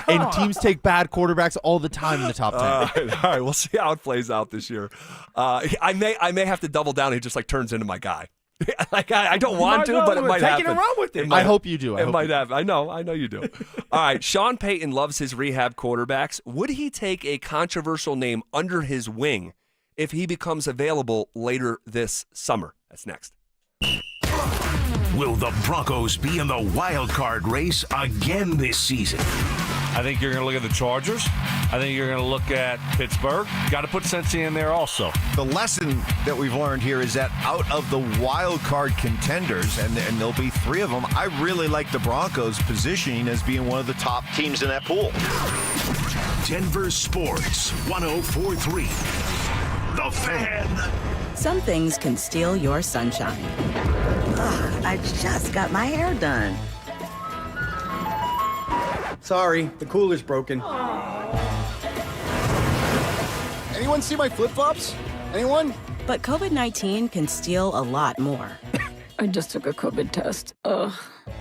And teams take bad quarterbacks all the time in the top 10. All right, we'll see how it plays out this year. I may have to double down. He just turns into my guy. I don't want to, but it might happen. Take it around with it. I hope you do. It might happen. I know you do. All right, Sean Payton loves his rehab quarterbacks. Would he take a controversial name under his wing if he becomes available later this summer? That's next. Will the Broncos be in the wild card race again this season? I think you're going to look at the Chargers. I think you're going to look at Pittsburgh. Got to put Cincy in there also. The lesson that we've learned here is that out of the wild card contenders, and there'll be 3 of them, I really like the Broncos positioning as being one of the top teams in that pool. Denver Sports 104.3. The Fan. Some things can steal your sunshine. Ugh, I just got my hair done. Sorry, the cooler's broken. Anyone see my flip-flops? Anyone? But COVID-19 can steal a lot more. I just took a COVID test. Ugh.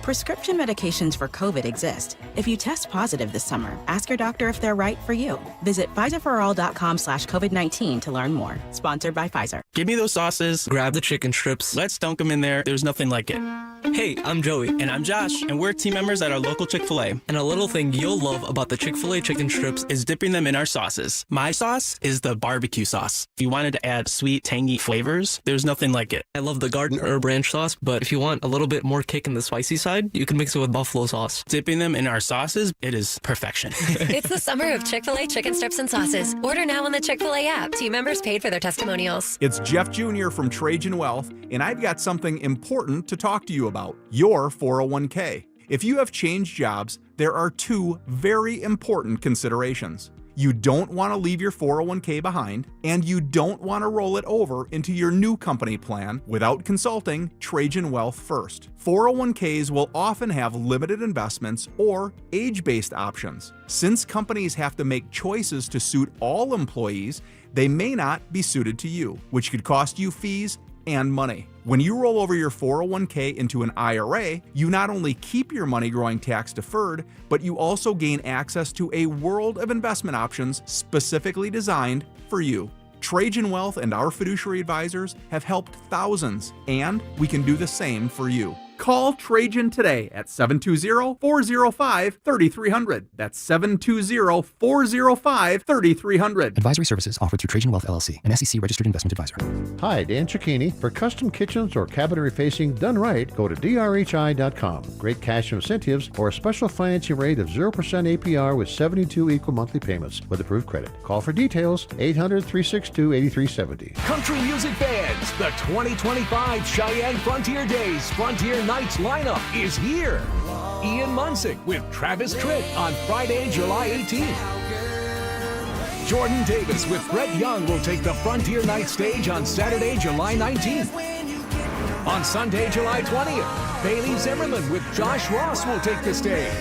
Prescription medications for COVID exist. If you test positive this summer, ask your doctor if they're right for you. Visit PfizerForAll.com/COVID-19 to learn more. Sponsored by Pfizer. Give me those sauces, grab the chicken strips, let's dunk them in there. There's nothing like it. Hey, I'm Joey. And I'm Josh. And we're team members at our local Chick-fil-A. And a little thing you'll love about the Chick-fil-A chicken strips is dipping them in our sauces. My sauce is the barbecue sauce. If you wanted to add sweet, tangy flavors, there's nothing like it. I love the garden herb ranch sauce, but if you want a little bit more kick in the spicy side, you can mix it with buffalo sauce. Dipping them in our sauces, it is perfection. It's the summer of Chick-fil-A chicken strips and sauces. Order now on the Chick-fil-A app. Team members paid for their testimonials. It's Jeff Jr. from Trajan Wealth, and I've got something important to talk to you about. Your 401k. If you have changed jobs, there are two very important considerations. You don't want to leave your 401k behind, and you don't want to roll it over into your new company plan without consulting Trajan Wealth first. 401ks will often have limited investments or age-based options. Since companies have to make choices to suit all employees, they may not be suited to you, which could cost you fees and money. When you roll over your 401k into an IRA, you not only keep your money growing tax deferred, but you also gain access to a world of investment options specifically designed for you. Trajan Wealth and our fiduciary advisors have helped thousands, and we can do the same for you. Call Trajan today at 720-405-3300. That's 720-405-3300. Advisory services offered through Trajan Wealth LLC, an SEC registered investment advisor. Hi, Dan Cicchini. For custom kitchens or cabinetry facing done right, go to drhi.com. Great cash incentives or a special financing rate of 0% APR with 72 equal monthly payments with approved credit. Call for details, 800-362-8370. Country music fans, the 2025 Cheyenne Frontier Days Frontier Nights lineup is here. Ian Munsick with Travis Tritt on Friday, July 18th. Jordan Davis with Brett Young will take the Frontier Night stage on Saturday, July 19th. On Sunday, July 20th, Bailey Zimmerman with Josh Ross will take the stage.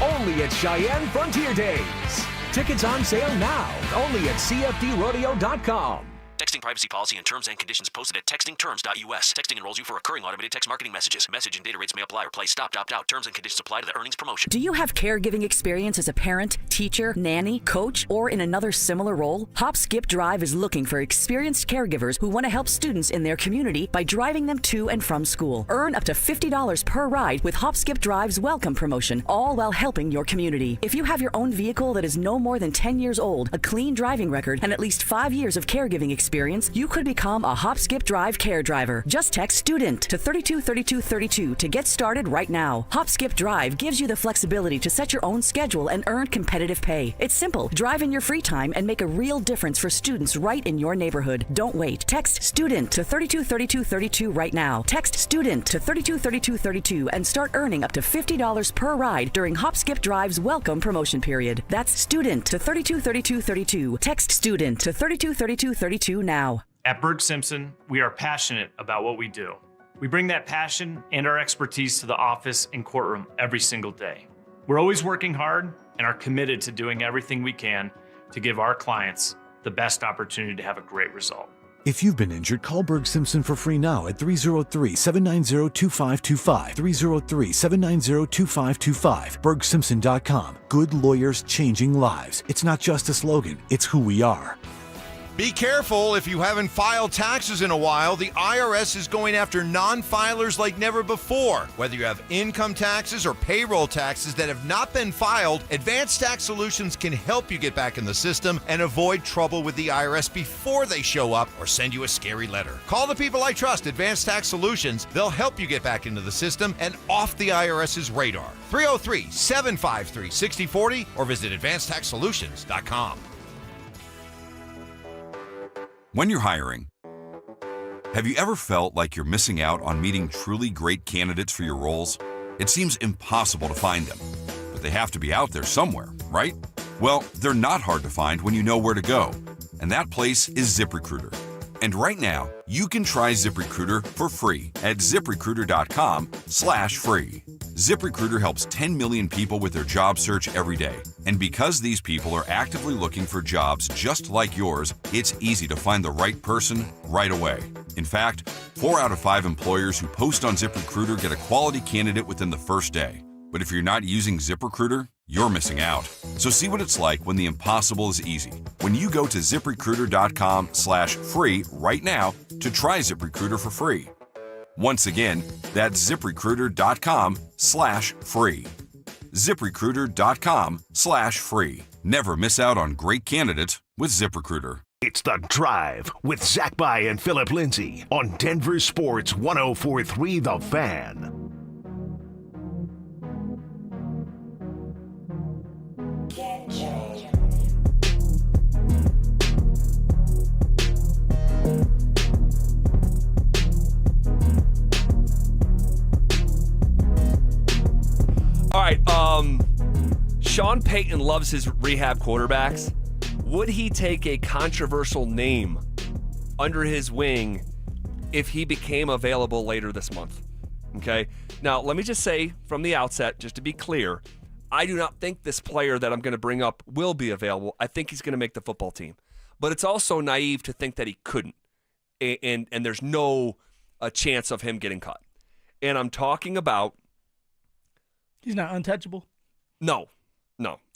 Only at Cheyenne Frontier Days. Tickets on sale now, only at cfdrodeo.com. Texting privacy policy and terms and conditions posted at textingterms.us. Texting enrolls you for recurring automated text marketing messages. Message and data rates may apply or play. Stop, opt out. Terms and conditions apply to the earnings promotion. Do you have caregiving experience as a parent, teacher, nanny, coach, or in another similar role? Hop Skip Drive is looking for experienced caregivers who want to help students in their community by driving them to and from school. Earn up to $50 per ride with Hop Skip Drive's welcome promotion, all while helping your community. If you have your own vehicle that is no more than 10 years old, a clean driving record, and at least 5 years of caregiving experience, you could become a Hop Skip Drive care driver. Just text STUDENT to 323232 to get started right now. Hop Skip Drive gives you the flexibility to set your own schedule and earn competitive pay. It's simple. Drive in your free time and make a real difference for students right in your neighborhood. Don't wait. Text STUDENT to 323232 right now. Text STUDENT to 323232 and start earning up to $50 per ride during Hop Skip Drive's welcome promotion period. That's STUDENT to 323232. Text STUDENT to 323232 now. At Berg Simpson, we are passionate about what we do. We bring that passion and our expertise to the office and courtroom every single day. We're always working hard and are committed to doing everything we can to give our clients the best opportunity to have a great result. If you've been injured, call Berg Simpson for free now at 303-790-2525. 303-790-2525. BergSimpson.com. Good lawyers changing lives. It's not just a slogan, it's who we are. Be careful if you haven't filed taxes in a while. The IRS is going after non-filers like never before. Whether you have income taxes or payroll taxes that have not been filed, Advanced Tax Solutions can help you get back in the system and avoid trouble with the IRS before they show up or send you a scary letter. Call the people I trust, Advanced Tax Solutions. They'll help you get back into the system and off the IRS's radar. 303-753-6040 or visit advancedtaxsolutions.com. When you're hiring, have you ever felt like you're missing out on meeting truly great candidates for your roles? It seems impossible to find them, but they have to be out there somewhere, right? Well, they're not hard to find when you know where to go, and that place is ZipRecruiter. And right now, you can try ZipRecruiter for free at ZipRecruiter.com/free. ZipRecruiter helps 10 million people with their job search every day. And because these people are actively looking for jobs just like yours, it's easy to find the right person right away. In fact, 4 out of 5 employers who post on ZipRecruiter get a quality candidate within the first day. But if you're not using ZipRecruiter, you're missing out. So see what it's like when the impossible is easy. When you go to ZipRecruiter.com/free right now to try ZipRecruiter for free. Once again, that's ZipRecruiter.com/free. ZipRecruiter.com/free. Never miss out on great candidates with ZipRecruiter. It's The Drive with Zach By and Philip Lindsay on Denver Sports 104.3 The Fan. All right, Sean Payton loves his rehab quarterbacks. Would he take a controversial name under his wing if he became available later this month? Okay. Now, let me just say from the outset, just to be clear, I do not think this player that I'm going to bring up will be available. I think he's going to make the football team. But it's also naive to think that he couldn't. And there's no chance of him getting cut. And I'm talking about... He's not untouchable? No.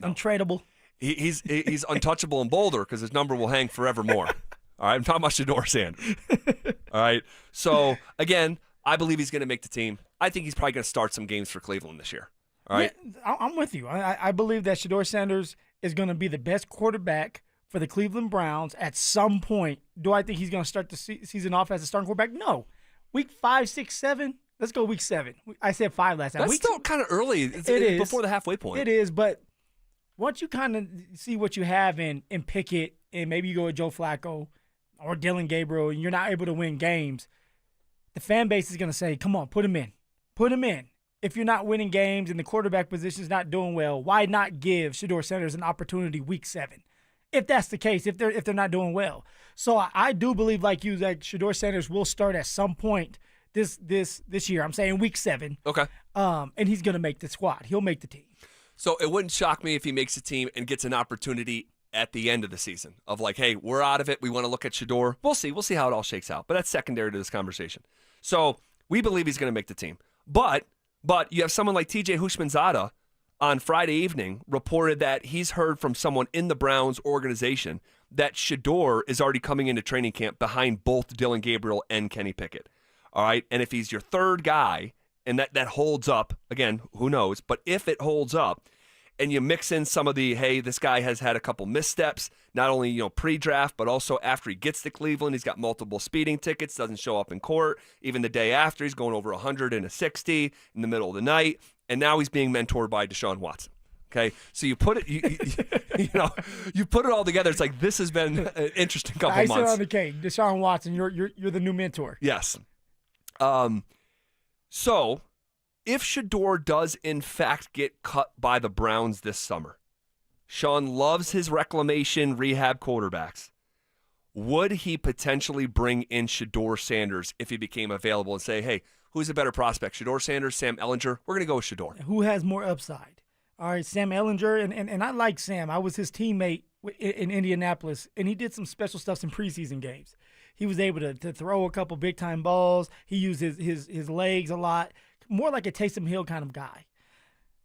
Untradeable? He's untouchable in Boulder because his number will hang forevermore. All right, I'm talking about Shedeur Sanders. All right, so again, I believe he's going to make the team. I think he's probably going to start some games for Cleveland this year. All right, yeah, I'm with you. I believe that Shedeur Sanders is going to be the best quarterback for the Cleveland Browns at some point. Do I think he's going to start the season off as a starting quarterback? No. Week 5, 6, 7. Let's go week 7. I said 5 last time. That's still kind of early. It is before the halfway point. It is, but once you kind of see what you have in Pickett, and maybe you go with Joe Flacco or Dylan Gabriel, and you're not able to win games, the fan base is going to say, come on, put him in. Put him in. If you're not winning games and the quarterback position is not doing well, why not give Shedeur Sanders an opportunity week 7? If that's the case, if they're not doing well. So I do believe, like you, that Shedeur Sanders will start at some point this year. I'm saying week 7. Okay. And he's going to make the squad. He'll make the team. So it wouldn't shock me if he makes the team and gets an opportunity at the end of the season of like, hey, we're out of it. We want to look at Shedeur. We'll see. We'll see how it all shakes out. But that's secondary to this conversation. So we believe he's going to make the team. But you have someone like TJ Houshmandzadeh on Friday evening reported that he's heard from someone in the Browns organization that Shedeur is already coming into training camp behind both Dylan Gabriel and Kenny Pickett. All right. And if he's your third guy, and that holds up, again, who knows? But if it holds up, and you mix in some of the, hey, this guy has had a couple missteps, not only pre-draft, but also after he gets to Cleveland, he's got multiple speeding tickets, doesn't show up in court. Even the day after, he's going over 100 and a 60 in the middle of the night, and now he's being mentored by Deshaun Watson. Okay, so you put it, you put it all together. It's like this has been an interesting couple months. Icing on the cake, Deshaun Watson, you're the new mentor. Yes. So, if Shedeur does in fact get cut by the Browns this summer, Sean loves his reclamation rehab quarterbacks. Would he potentially bring in Shedeur Sanders if he became available and say, hey, who's a better prospect, Shedeur Sanders, Sam Ehlinger? We're going to go with Shedeur. Who has more upside? All right, Sam Ehlinger, and I like Sam. I was his teammate in Indianapolis, and he did some special stuff in preseason games. He was able to throw a couple big-time balls. He used his legs a lot, more like a Taysom Hill kind of guy.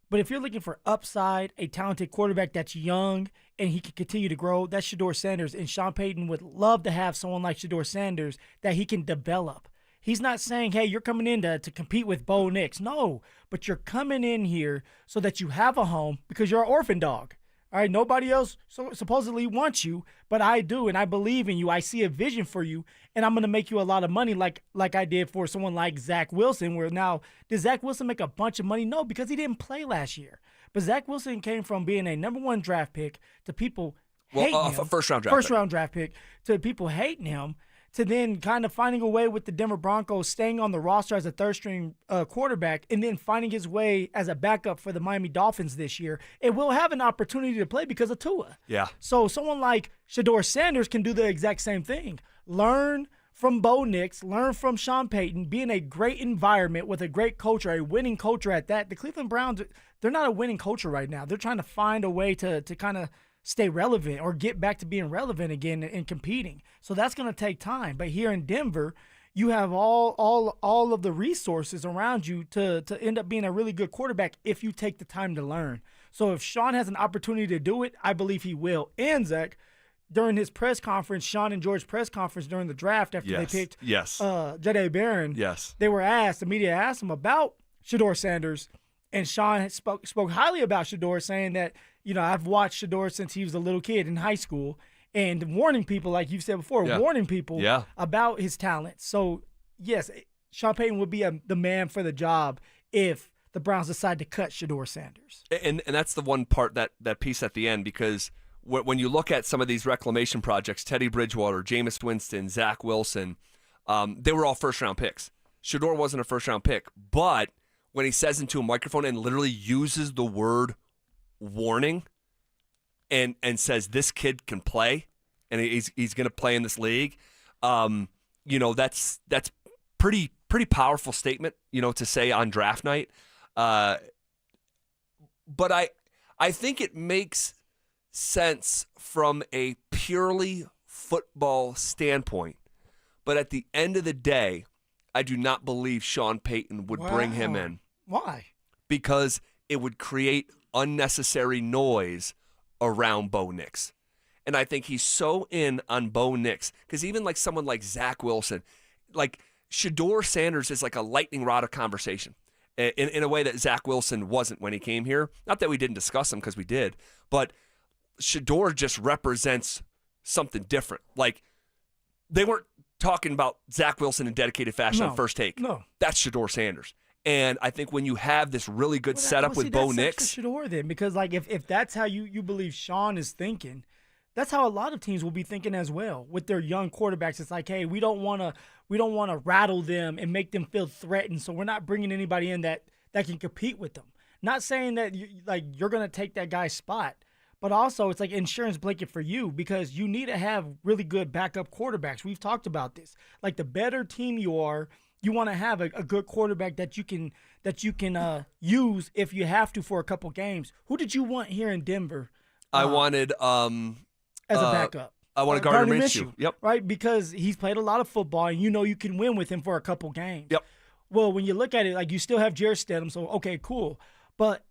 But if you're looking for upside, a talented quarterback that's young and he can continue to grow, that's Shedeur Sanders. And Sean Payton would love to have someone like Shedeur Sanders that he can develop. He's not saying, hey, you're coming in to compete with Bo Nix. No, but you're coming in here so that you have a home because you're an orphan dog. All right, nobody else supposedly wants you, but I do, and I believe in you. I see a vision for you, and I'm going to make you a lot of money like I did for someone like Zach Wilson, where now, did Zach Wilson make a bunch of money? No, because he didn't play last year. But Zach Wilson came from being a number 1 draft pick to people hating him. First-round draft pick to people hating him, to then kind of finding a way with the Denver Broncos, staying on the roster as a third-string quarterback, and then finding his way as a backup for the Miami Dolphins this year. And will have an opportunity to play because of Tua. Yeah. So someone like Shedeur Sanders can do the exact same thing. Learn from Bo Nix, learn from Sean Payton, be in a great environment with a great culture, a winning culture at that. The Cleveland Browns, they're not a winning culture right now. They're trying to find a way to kind of stay relevant or get back to being relevant again and competing. So that's going to take time. But here in Denver, you have all of the resources around you to end up being a really good quarterback if you take the time to learn. So if Sean has an opportunity to do it, I believe he will. And Zach, during his press conference, Sean and George's press conference during the draft after they picked Jahdae Barron, they were asked, the media asked him about Shedeur Sanders, and Sean had spoke highly about Shedeur, saying that, I've watched Shedeur since he was a little kid in high school, and warning people, like you've said before, warning people about his talent. So, yes, Sean Payton would be the man for the job if the Browns decide to cut Shedeur Sanders. And that's the one part, that piece at the end, because when you look at some of these reclamation projects, Teddy Bridgewater, Jameis Winston, Zach Wilson, they were all first-round picks. Shedeur wasn't a first-round pick, but when he says into a microphone and literally uses the word warning and says this kid can play and he's going to play in this league, that's pretty powerful statement, to say on draft night. But I think it makes sense from a purely football standpoint. But at the end of the day, I do not believe Sean Payton would bring him in. Why? Because it would create unnecessary noise around Bo Nix. And I think he's so in on Bo Nix, because even like someone like Zach Wilson, like Shedeur Sanders is like a lightning rod of conversation in a way that Zach Wilson wasn't when he came here. Not that we didn't discuss him, because we did, but Shedeur just represents something different. Like, they weren't talking about Zach Wilson in dedicated fashion on First Take. No. That's Shedeur Sanders. And I think when you have this really good setup with Bo Nix. Shedeur then, because like if that's how you believe Sean is thinking, that's how a lot of teams will be thinking as well with their young quarterbacks. It's like, hey, we don't want to rattle them and make them feel threatened, so we're not bringing anybody in that can compete with them. Not saying that you're going to take that guy's spot, but also it's like insurance blanket for you, because you need to have really good backup quarterbacks. We've talked about this. Like, the better team you are, you want to have a good quarterback that you can use if you have to for a couple games. Who did you want here in Denver? I wanted as a backup. I wanted Gardner Minshew. Yep. Right, because he's played a lot of football, and you can win with him for a couple games. Yep. Well, when you look at it, like, you still have Jarrett Stidham, so okay, cool. But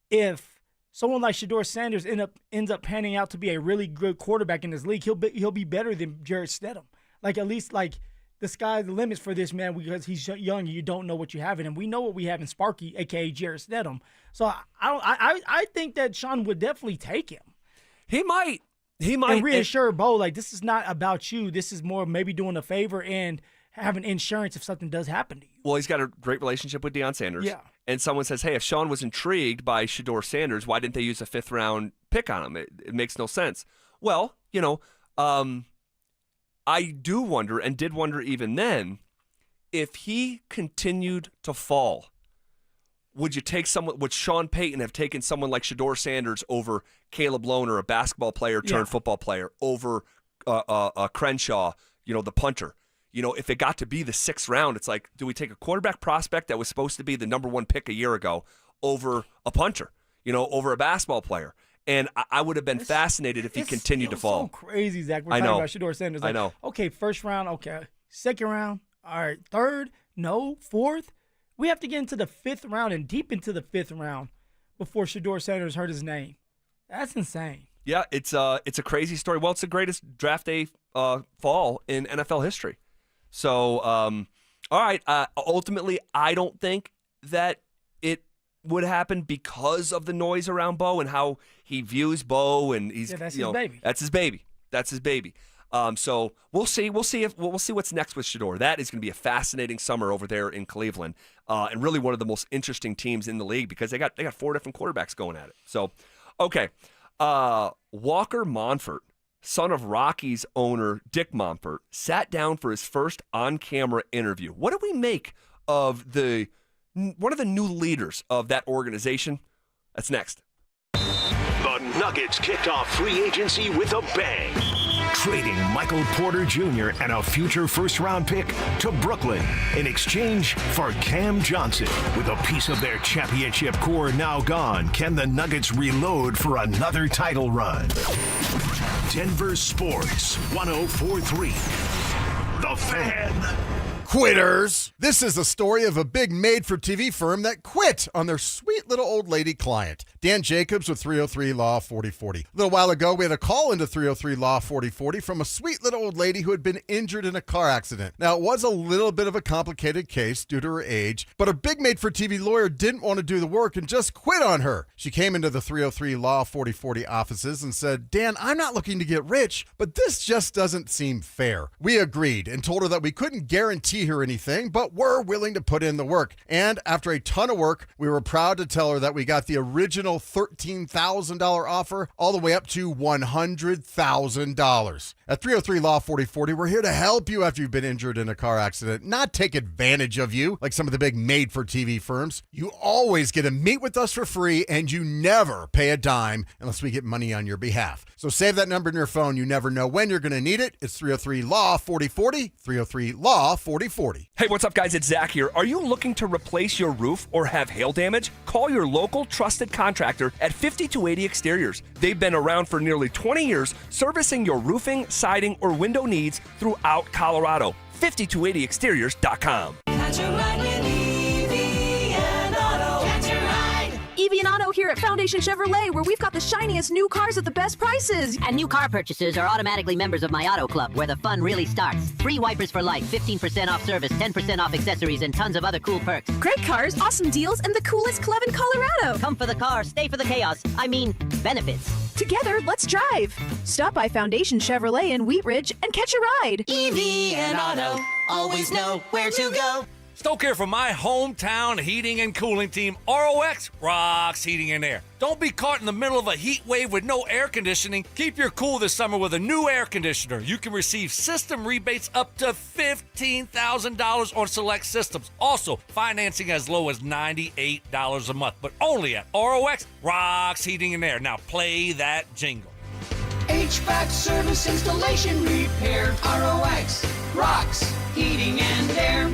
if someone like Shedeur Sanders ends up panning out to be a really good quarterback in this league, he'll be better than Jarrett Stidham. Like, at least, like, the sky's the limits for this man, because he's young and you don't know what you have in him. We know what we have in Sparky, a.k.a. Jarrett Stidham. So I think that Sean would definitely take him. He might. And reassure Bo, like, this is not about you. This is more maybe doing a favor and having insurance if something does happen to you. Well, he's got a great relationship with Deion Sanders. Yeah. And someone says, hey, if Sean was intrigued by Shedeur Sanders, why didn't they use a 5th-round pick on him? It makes no sense. Well, I do wonder, and did wonder even then, if he continued to fall, would Sean Payton have taken someone like Shedeur Sanders over Caleb Lohner, a basketball player turned football player, over Crenshaw, the punter? If it got to be the 6th round, it's like, do we take a quarterback prospect that was supposed to be the number 1 pick a year ago over a punter, over a basketball player? And I would have been fascinated if he continued to fall. So crazy, Zach. We're talking about Shedeur Sanders. Like, I know. Okay, 1st round. Okay, 2nd round. All right, 3rd. No, 4th. We have to get into the 5th round and deep into the 5th round before Shedeur Sanders heard his name. That's insane. Yeah, it's a crazy story. Well, it's the greatest draft day fall in NFL history. So, all right. Ultimately, I don't think that it would happen because of the noise around Bo and how he views Bo, and that's his baby. That's his baby. So we'll see. We'll see what's next with Shedeur. That is going to be a fascinating summer over there in Cleveland, and really one of the most interesting teams in the league, because they got 4 different quarterbacks going at it. So, okay, Walker Monfort, son of Rockies owner Dick Monfort, sat down for his first on-camera interview. What do we make of one of the new leaders of that organization? That's next. The Nuggets kicked off free agency with a bang, trading Michael Porter Jr. and a future 1st-round pick to Brooklyn in exchange for Cam Johnson. With a piece of their championship core now gone, can the Nuggets reload for another title run? Denver Sports 104.3. The Fan. quitters. This is a story of a big made-for-TV firm that quit on their sweet little old lady client. Dan Jacobs with 303 Law 4040. A little while ago, we had a call into 303 Law 4040 from a sweet little old lady who had been injured in a car accident. Now, it was a little bit of a complicated case due to her age, but a big made-for-TV lawyer didn't want to do the work and just quit on her. She came into the 303 Law 4040 offices and said, Dan, I'm not looking to get rich, but this just doesn't seem fair. We agreed and told her that we couldn't guarantee her anything, but were willing to put in the work. And after a ton of work, we were proud to tell her that we got the original $13,000 offer all the way up to $100,000. At 303 Law 4040, we're here to help you after you've been injured in a car accident, not take advantage of you like some of the big made-for-TV firms. You always get to meet with us for free, and you never pay a dime unless we get money on your behalf. So save that number in your phone. You never know when you're going to need it. It's 303 Law 4040, 303 Law 4040. Hey, what's up, guys? It's Zach here. Are you looking to replace your roof or have hail damage? Call your local trusted contractor at 5280 Exteriors. They've been around for nearly 20 years, servicing your roofing, siding, or window needs throughout Colorado. 5280exteriors.com. EV and Auto here at Foundation Chevrolet, where we've got the shiniest new cars at the best prices. And new car purchases are automatically members of my auto club, where the fun really starts. Free wipers for life, 15% off service, 10% off accessories, and tons of other cool perks. Great cars, awesome deals, and the coolest club in Colorado. Come for the car, stay for the chaos. I mean, benefits. Together, let's drive. Stop by Foundation Chevrolet in Wheat Ridge and catch a ride. EV and Auto, always know where to go. Stoke here from my hometown heating and cooling team. ROX rocks heating and air. Don't be caught in the middle of a heat wave with no air conditioning. Keep your cool this summer with a new air conditioner. You can receive system rebates up to $15,000 on select systems. Also, financing as low as $98 a month, but only at ROX rocks heating and air. Now play that jingle. HVAC service, installation, repair. ROX rocks heating and air.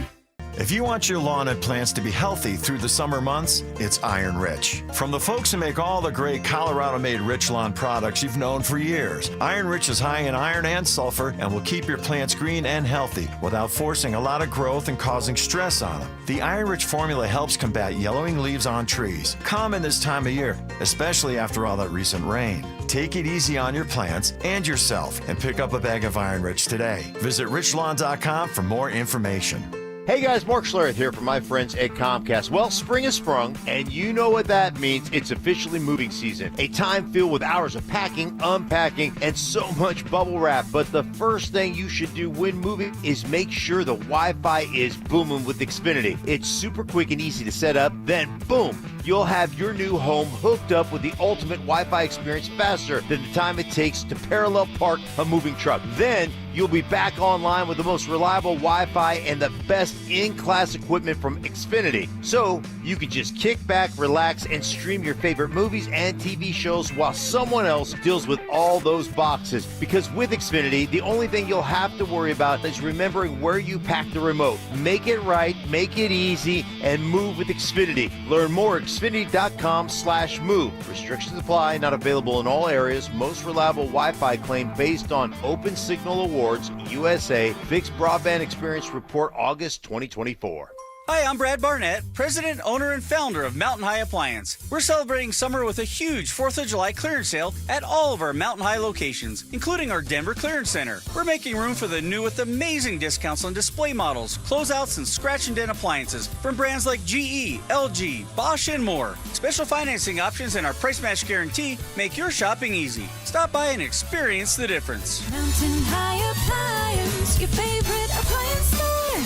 If you want your lawn and plants to be healthy through the summer months, it's Iron Rich. From the folks who make all the great Colorado-made Rich Lawn products you've known for years, Iron Rich is high in iron and sulfur and will keep your plants green and healthy without forcing a lot of growth and causing stress on them. The Iron Rich formula helps combat yellowing leaves on trees, common this time of year, especially after all that recent rain. Take it easy on your plants and yourself and pick up a bag of Iron Rich today. Visit richlawn.com for more information. Hey guys, Mark Schlereth here from my friends at Comcast. Well, spring has sprung, and you know what that means. It's officially moving season. A time filled with hours of packing, unpacking, and so much bubble wrap. But the first thing you should do when moving is make sure the Wi-Fi is booming with Xfinity. It's super quick and easy to set up. Then, boom, you'll have your new home hooked up with the ultimate Wi-Fi experience faster than the time it takes to parallel park a moving truck. Then, you'll be back online with the most reliable Wi-Fi and the best in-class equipment from Xfinity. So you can just kick back, relax, and stream your favorite movies and TV shows while someone else deals with all those boxes. Because with Xfinity, the only thing you'll have to worry about is remembering where you pack the remote. Make it right, make it easy, and move with Xfinity. Learn more at Xfinity.com/move. Restrictions apply, not available in all areas. Most reliable Wi-Fi claim based on Open Signal Awards, USA, Fixed Broadband Experience Report, August 2024. Hi, I'm Brad Barnett, president, owner, and founder of Mountain High Appliance. We're celebrating summer with a huge 4th of July clearance sale at all of our Mountain High locations, including our Denver Clearance Center. We're making room for the new with amazing discounts on display models, closeouts, and scratch and dent appliances from brands like GE, LG, Bosch, and more. Special financing options and our price match guarantee make your shopping easy. Stop by and experience the difference. Mountain High Appliance, your favorite appliance store.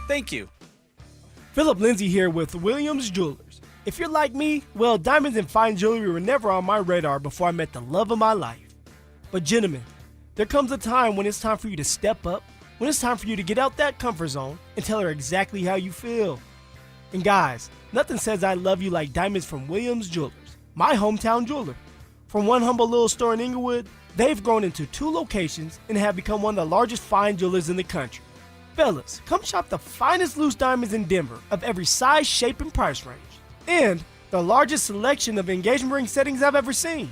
Thank you. Philip Lindsay here with Williams Jewelers. If you're like me, well, diamonds and fine jewelry were never on my radar before I met the love of my life. But gentlemen, there comes a time when it's time for you to step up, when it's time for you to get out that comfort zone and tell her exactly how you feel. And guys, nothing says I love you like diamonds from Williams Jewelers, my hometown jeweler. From one humble little store in Inglewood, they've grown into 2 locations and have become one of the largest fine jewelers in the country. Fellas, come shop the finest loose diamonds in Denver of every size, shape, and price range. And the largest selection of engagement ring settings I've ever seen.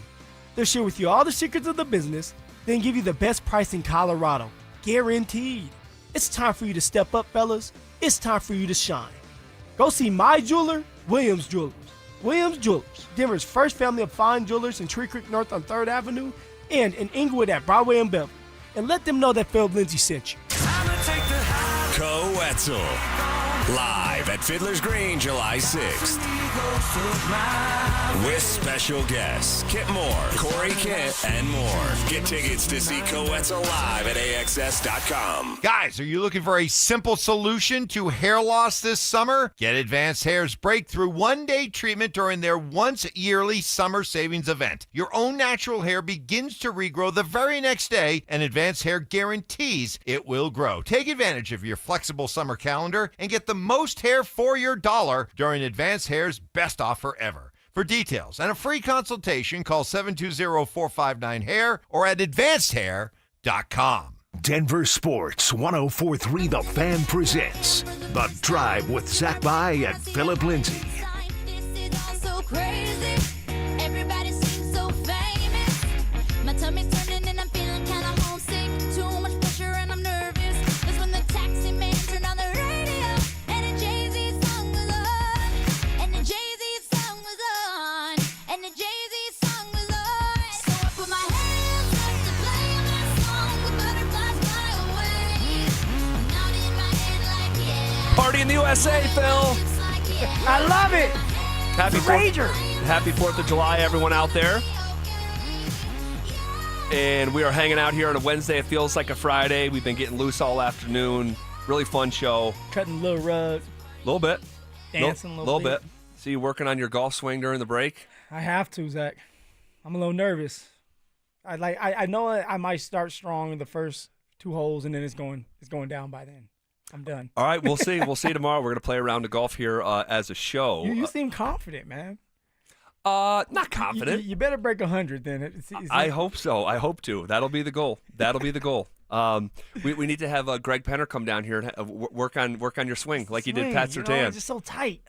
They'll share with you all the secrets of the business, then give you the best price in Colorado. Guaranteed. It's time for you to step up, fellas. It's time for you to shine. Go see my jeweler, Williams Jewelers. Williams Jewelers, Denver's first family of fine jewelers in Tree Creek North on 3rd Avenue and in Inglewood at Broadway and Beverly. And let them know that Phil Lindsay sent you. Coetzel. Live at Fiddler's Green, July 6th. With special guests, Kit Moore, Corey Kent, and more. Get tickets to see Coetzel live at AXS.com. Guys, are you looking for a simple solution to hair loss this summer? Get Advanced Hair's breakthrough one-day treatment during their once-yearly summer savings event. Your own natural hair begins to regrow the very next day, and Advanced Hair guarantees it will grow. Take advantage of your flexible summer calendar and get the most hair for your dollar during Advanced Hair's best offer ever. For details and a free consultation, call 720-459-HAIR or at advancedhair.com. Denver Sports 104.3 The Fan presents The Drive with Zach By and Philip Lindsay. So crazy. Everybody seems so famous. My tummy's turning and I'm feeling kind of homesick. Too much pressure and I'm nervous. That's when the taxi man turned on the radio and the Jay-Z song was on. And the Jay-Z song was on. And the Jay-Z song was on. So I put my hands up to play my song with butterflies fly away. Now in my head like yeah. Party in the USA, Phil. I love it. Happy Rager. Happy 4th of July, everyone out there. And we are hanging out here on a Wednesday. It feels like a Friday. We've been getting loose all afternoon. Really fun show. Cutting a little rug. A little bit. Dancing a little bit. See you working on your golf swing during the break? I have to, Zach. I'm a little nervous. I know I might start strong in the first 2 holes, and then it's going down by then. I'm done. All right, we'll see. We'll see tomorrow. We're going to play a round of golf here as a show. You seem confident, man. Not confident. You better break 100 then. I hope so. I hope to. That'll be the goal. We need to have Greg Penner come down here and work on your swing like you did Pat Surtain. It's just so tight.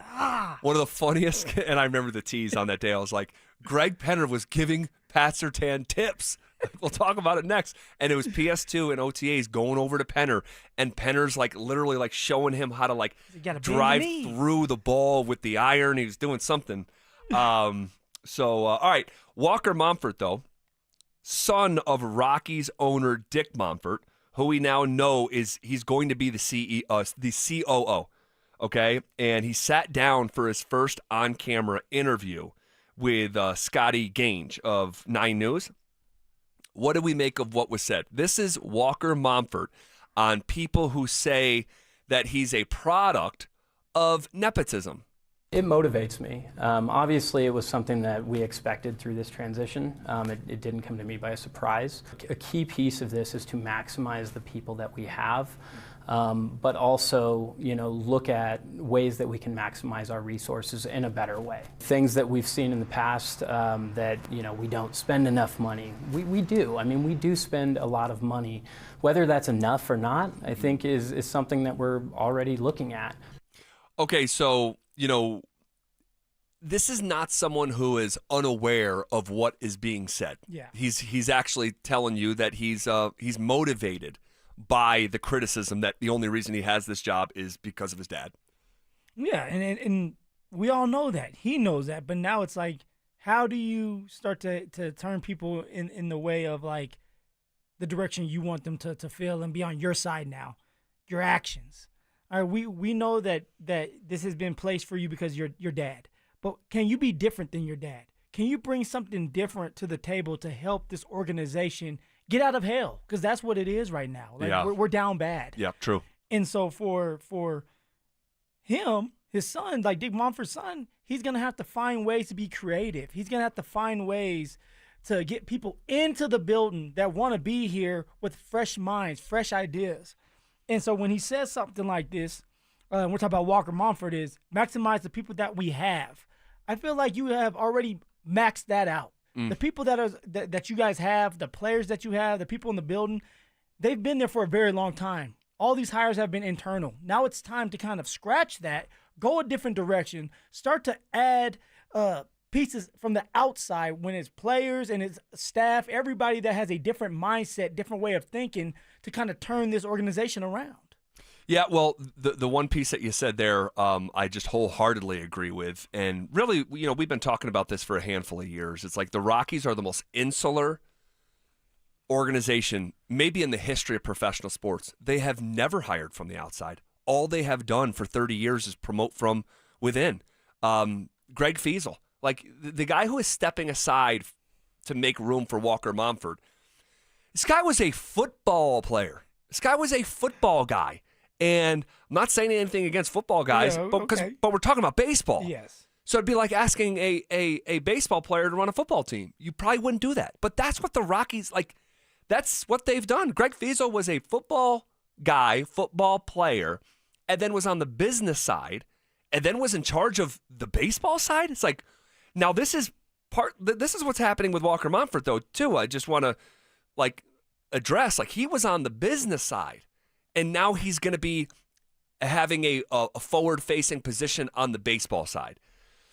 One of the funniest, and I remember the tease on that day. I was like, Greg Penner was giving Pat Surtain tips. We'll talk about it next. And it was PS2 and OTAs going over to Penner, and Penner's like literally like showing him how to like drive through the ball with the iron. He was doing something. All right. Walker Momfort, though, son of Rockies owner Dick Momfort, who we now know he's going to be the COO. Okay, and he sat down for his first on-camera interview with Scotty Gange of 9 News. What do we make of what was said? This is Walker Momfort on people who say that he's a product of nepotism. It motivates me. Obviously, it was something that we expected through this transition. It didn't come to me by a surprise. A key piece of this is to maximize the people that we have, but also, look at ways that we can maximize our resources in a better way. Things that we've seen in the past that, we don't spend enough money. We do. I mean, we do spend a lot of money. Whether that's enough or not, I think is something that we're already looking at. Okay, so this is not someone who is unaware of what is being said. Yeah. He's actually telling you that he's motivated by the criticism that the only reason he has this job is because of his dad. Yeah, and we all know that. He knows that, but now it's like, how do you start to turn people in the way of like the direction you want them to feel and be on your side now? Your actions. All right, we know that this has been placed for you because you're your dad. But can you be different than your dad? Can you bring something different to the table to help this organization get out of hell? Because that's what it is right now. Like, yeah. We're down bad. Yeah, true. And so for him, his son, like Dick Momfort's son, he's going to have to find ways to be creative. He's going to have to find ways to get people into the building that want to be here with fresh minds, fresh ideas. And so when he says something like this, we're talking about Walker Momfort, is maximize the people that we have. I feel like you have already maxed that out. The people that you guys have, the players that you have, the people in the building, they've been there for a very long time. All these hires have been internal. Now it's time to kind of scratch that, go a different direction, start to add pieces from the outside when it's players and it's staff, everybody that has a different mindset, different way of thinking to kind of turn this organization around. Yeah, well, the one piece that you said there, I just wholeheartedly agree with. And really, we've been talking about this for a handful of years. It's like the Rockies are the most insular organization maybe in the history of professional sports. They have never hired from the outside. All they have done for 30 years is promote from within. Greg Fiesel, like the guy who is stepping aside to make room for Walker Mumford, this guy was a football player. This guy was a football guy. And I'm not saying anything against football guys, but we're talking about baseball. Yes. So it'd be like asking a baseball player to run a football team. You probably wouldn't do that. But that's what the Rockies, that's what they've done. Greg Fiesel was a football guy, football player, and then was on the business side, and then was in charge of the baseball side. It's like, now this is what's happening with Walker Mumford, though, too. I just want to, address, he was on the business side, and now he's going to be having a forward-facing position on the baseball side.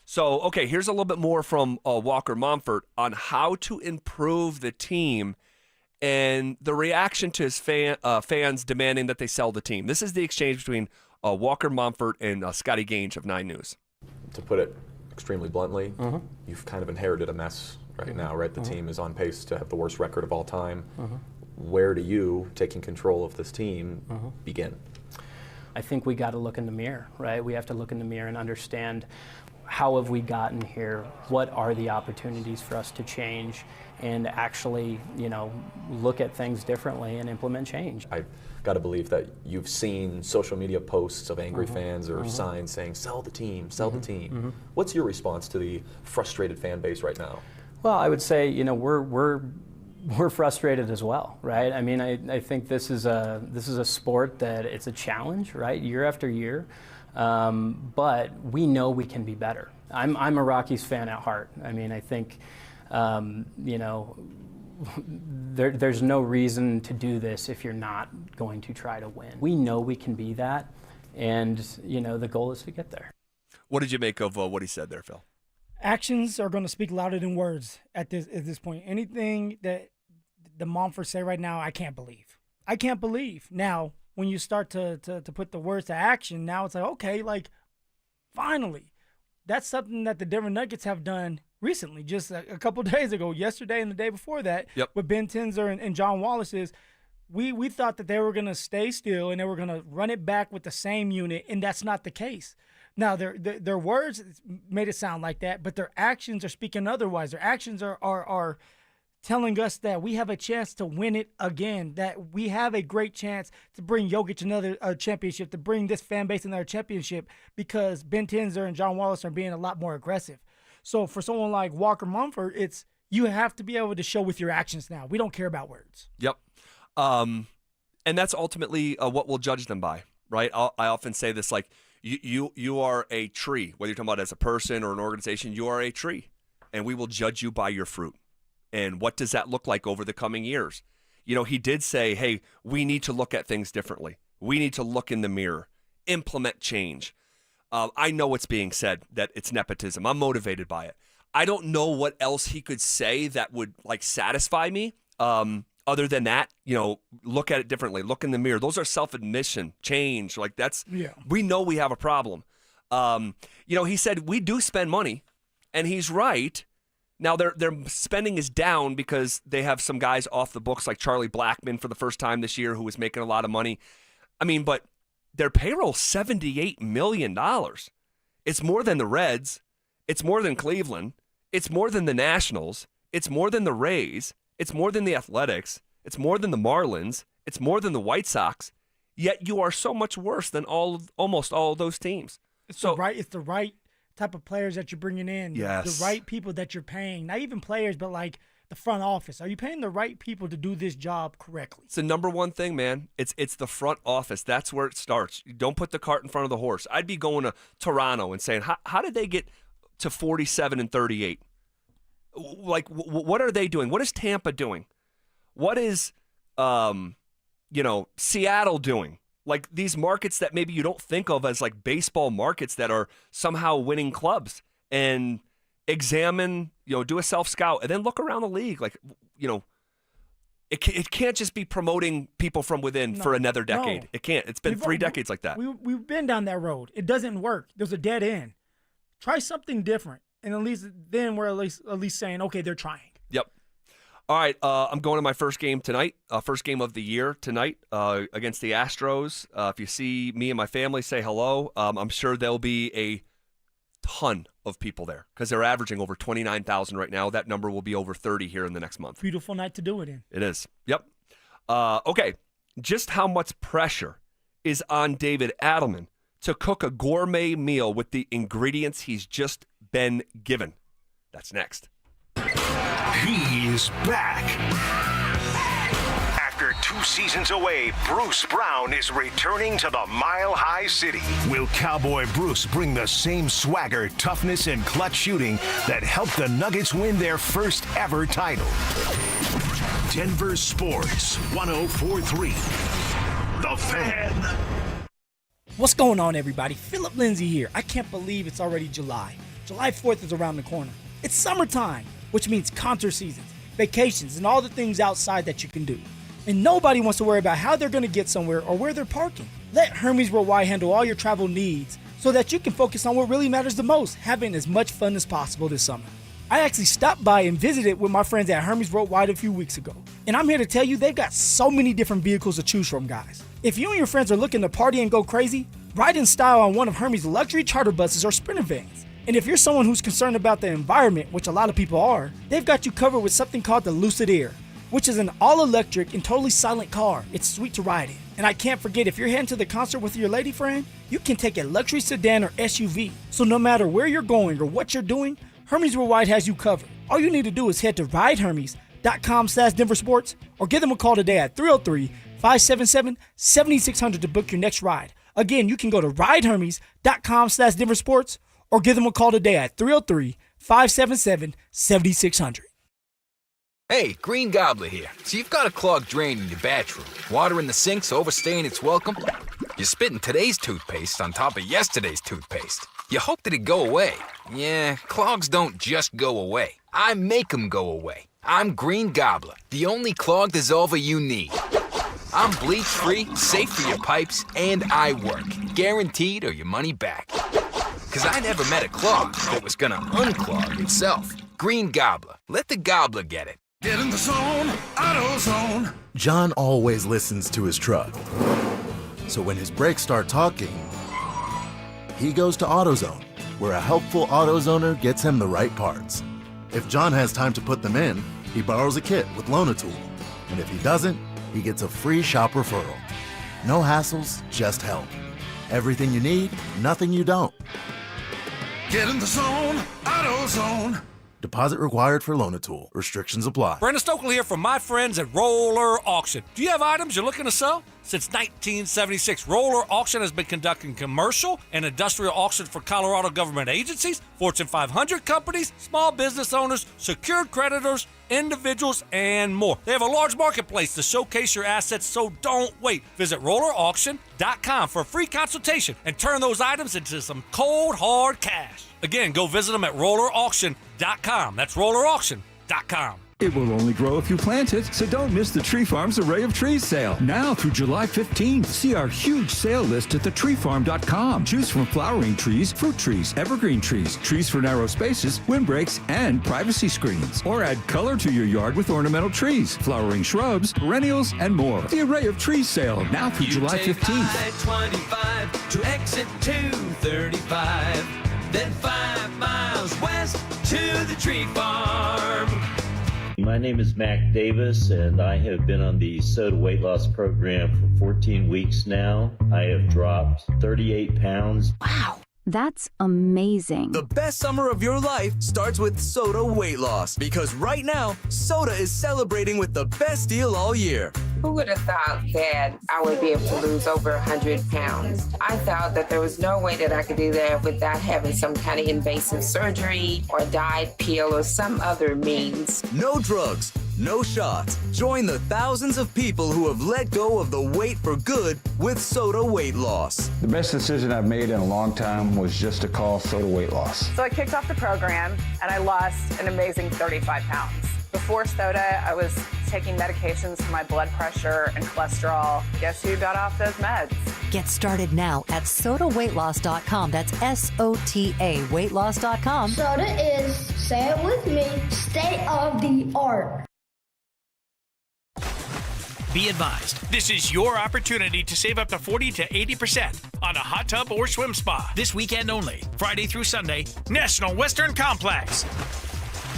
So, okay, here's a little bit more from Walker Mumford on how to improve the team and the reaction to his fans demanding that they sell the team. This is the exchange between Walker Mumford and Scotty Gange of 9 News. To put it extremely bluntly, you've kind of inherited a mess right now, right? The team is on pace to have the worst record of all time. Where do you, taking control of this team, begin? I think we got to look in the mirror, right? We have to look in the mirror and understand, how have we gotten here? What are the opportunities for us to change and actually, look at things differently and implement change? I've got to believe that you've seen social media posts of angry fans or signs saying, sell the team, sell the team. What's your response to the frustrated fan base right now? Well, I would say, we're frustrated as well, right? I mean, I think this is a sport that it's a challenge, right? Year after year. But we know we can be better. I'm a Rockies fan at heart. I mean, I think, there's no reason to do this if you're not going to try to win. We know we can be that, and, the goal is to get there. What did you make of what he said there, Phil? Actions are going to speak louder than words at this point. Anything that the Mumford say right now, I can't believe. I can't believe. Now, when you start to put the words to action, now it's like, okay, finally. That's something that the Denver Nuggets have done recently, just a couple days ago, yesterday and the day before that, with Ben Tinzer and John Wallace. We thought that they were going to stay still and they were going to run it back with the same unit, and that's not the case. Now, their words made it sound like that, but their actions are speaking otherwise. Their actions are telling us that we have a chance to win it again, that we have a great chance to bring Jokic another championship, to bring this fan base another championship, because Ben Tinzer and John Wallace are being a lot more aggressive. So for someone like Walker Mumford, you have to be able to show with your actions now. We don't care about words. Yep. And that's ultimately what we'll judge them by, right? I often say this, you are a tree, whether you're talking about as a person or an organization, you are a tree, and we will judge you by your fruit. And what does that look like over the coming years? He did say, hey, we need to look at things differently. We need to look in the mirror, implement change. I know what's being said, that it's nepotism. I'm motivated by it. I don't know what else he could say that would satisfy me. Other than that, look at it differently. Look in the mirror. Those are self-admission, change. We know we have a problem. He said we do spend money, and he's right. Now, their spending is down because they have some guys off the books like Charlie Blackmon for the first time this year who was making a lot of money. I mean, but their payroll, $78 million. It's more than the Reds. It's more than Cleveland. It's more than the Nationals. It's more than the Rays. It's more than the Athletics. It's more than the Marlins. It's more than the White Sox. Yet you are so much worse than almost all of those teams. It's the right type of players that you're bringing in. Yes. The right people that you're paying. Not even players, but the front office. Are you paying the right people to do this job correctly? It's the number one thing, man. It's the front office. That's where it starts. You don't put the cart in front of the horse. I'd be going to Toronto and saying, how did they get to 47-38? What are they doing? What is Tampa doing? What is Seattle doing? These markets that maybe you don't think of as baseball markets that are somehow winning clubs, and examine, do a self-scout and then look around the league. It can't just be promoting people from within for another decade. No. It can't. It's been 3 decades like that. We've been down that road. It doesn't work. There's a dead end. Try something different, and at least then we're at least saying, okay, they're trying. Yep. All right, I'm going to my first game tonight, first game of the year tonight against the Astros. If you see me and my family, say hello. I'm sure there'll be a ton of people there because they're averaging over 29,000 right now. That number will be over 30 here in the next month. Beautiful night to do it in. It is. Yep. Okay, just how much pressure is on David Adelman to cook a gourmet meal with the ingredients he's just been given? That's next. He's back. After 2 seasons away, Bruce Brown is returning to the Mile High City. Will Cowboy Bruce bring the same swagger, toughness, and clutch shooting that helped the Nuggets win their first ever title? Denver Sports 104.3. The Fan. What's going on, everybody? Philip Lindsay here. I can't believe it's already July. July 4th is around the corner. It's summertime, which means concert seasons, vacations, and all the things outside that you can do. And nobody wants to worry about how they're going to get somewhere or where they're parking. Let Hermes Worldwide handle all your travel needs so that you can focus on what really matters the most, having as much fun as possible this summer. I actually stopped by and visited with my friends at Hermes Worldwide a few weeks ago. And I'm here to tell you they've got so many different vehicles to choose from, guys. If you and your friends are looking to party and go crazy, ride in style on one of Hermes' luxury charter buses or Sprinter vans. And if you're someone who's concerned about the environment, which a lot of people are, they've got you covered with something called the Lucid Air, which is an all-electric and totally silent car. It's sweet to ride in. And I can't forget, if you're heading to the concert with your lady friend, you can take a luxury sedan or SUV. So no matter where you're going or what you're doing, Hermes Worldwide has you covered. All you need to do is head to ridehermes.com/DenverSports or give them a call today at 303-577-7600 to book your next ride. Again, you can go to ridehermes.com/DenverSports or give them a call today at 303-577-7600. Hey, Green Gobbler here. So you've got a clogged drain in your bathroom. Water in the sink's overstaying its welcome. You're spitting today's toothpaste on top of yesterday's toothpaste. You hope that it go away. Yeah, clogs don't just go away. I make them go away. I'm Green Gobbler, the only clog dissolver you need. I'm bleach-free, safe for your pipes, and I work. Guaranteed or your money back. Because I never met a clog that was gonna unclog itself. Green Gobbler. Let the gobbler get it. Get in the zone, AutoZone. John always listens to his truck. So when his brakes start talking, he goes to AutoZone, where a helpful AutoZoner gets him the right parts. If John has time to put them in, he borrows a kit with Loan-A-Tool. And if he doesn't, he gets a free shop referral. No hassles, just help. Everything you need, nothing you don't. Get in the zone, AutoZone. Deposit required for Loan-A-Tool. Restrictions apply. Brandon Stokely here from my friends at Roller Auction. Do you have items you're looking to sell? Since 1976, Roller Auction has been conducting commercial and industrial auctions for Colorado government agencies, Fortune 500 companies, small business owners, secured creditors, individuals, and more. They have a large marketplace to showcase your assets, so don't wait. Visit rollerauction.com for a free consultation and turn those items into some cold, hard cash. Again, go visit them at rollerauction.com. That's rollerauction.com. It will only grow if you plant it, so don't miss the Tree Farm's Array of Trees sale. Now through July 15th, see our huge sale list at thetreefarm.com. Choose from flowering trees, fruit trees, evergreen trees, trees for narrow spaces, windbreaks, and privacy screens. Or add color to your yard with ornamental trees, flowering shrubs, perennials, and more. The Array of Trees sale, now through July 15th. I-25 to exit 235, then 5 miles west to the Tree Farm. My name is Mac Davis, and I have been on the Soda weight loss program for 14 weeks now. I have dropped 38 pounds. Wow. That's amazing. The best summer of your life starts with Soda weight loss, because right now, Soda is celebrating with the best deal all year. Who would have thought that I would be able to lose over 100 pounds? I thought that there was no way that I could do that without having some kind of invasive surgery or diet pill or some other means. No drugs, no shots. Join the thousands of people who have let go of the weight for good with Soda weight loss. The best decision I've made in a long time was just to call Soda weight loss. So I kicked off the program and I lost an amazing 35 pounds. Before Soda, I was taking medications for my blood pressure and cholesterol. Guess who got off those meds? Get started now at sodaweightloss.com. That's SOTA weightloss.com. Soda is, say it with me, state of the art. Be advised, this is your opportunity to save up to 40 to 80% on a hot tub or swim spa. This weekend only, Friday through Sunday, National Western Complex.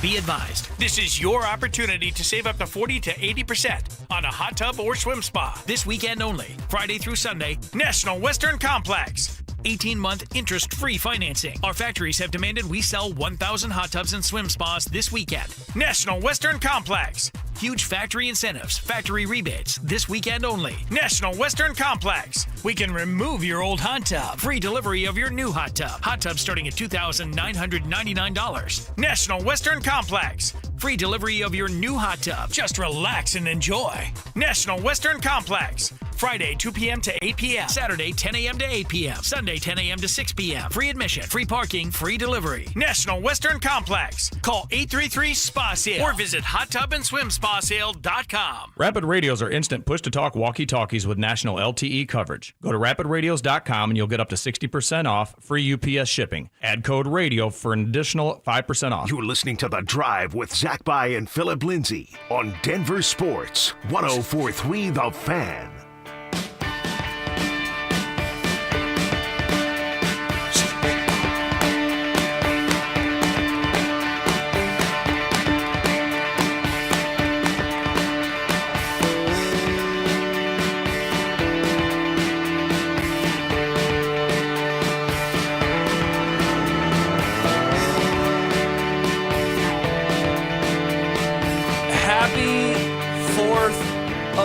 Be advised, this is your opportunity to save up to 40 to 80% on a hot tub or swim spa. This weekend only, Friday through Sunday, National Western Complex. 18-month interest-free financing. Our factories have demanded we sell 1,000 hot tubs and swim spas this weekend. National Western Complex. Huge factory incentives, factory rebates, this weekend only. National Western Complex. We can remove your old hot tub. Free delivery of your new hot tub. Hot tub starting at $2,999. National Western Complex. Free delivery of your new hot tub. Just relax and enjoy. National Western Complex. Friday, 2 p.m. to 8 p.m. Saturday, 10 a.m. to 8 p.m. Sunday, 10 a.m. to 6 p.m. Free admission, free parking, free delivery. National Western Complex. Call 833-SPA-SALE or visit hottubandswimspasale.com. Rapid Radios are instant push-to-talk walkie-talkies with national LTE coverage. Go to rapidradios.com and you'll get up to 60% off, free UPS shipping. Add code RADIO for an additional 5% off. You're listening to The Drive with Zach By and Philip Lindsay on Denver Sports 104.3 The Fan.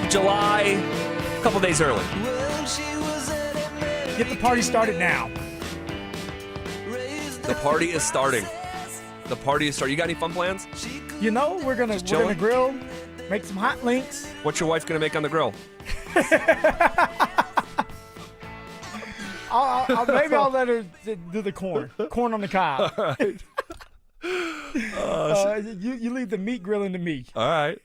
July, a couple days early. Get the party started now. The party is starting. The party is starting. You got any fun plans? You know, we're gonna grill, make some hot links. What's your wife gonna make on the grill? Maybe I'll let her do the corn on the cob. All right. You leave the meat grilling to me. All right.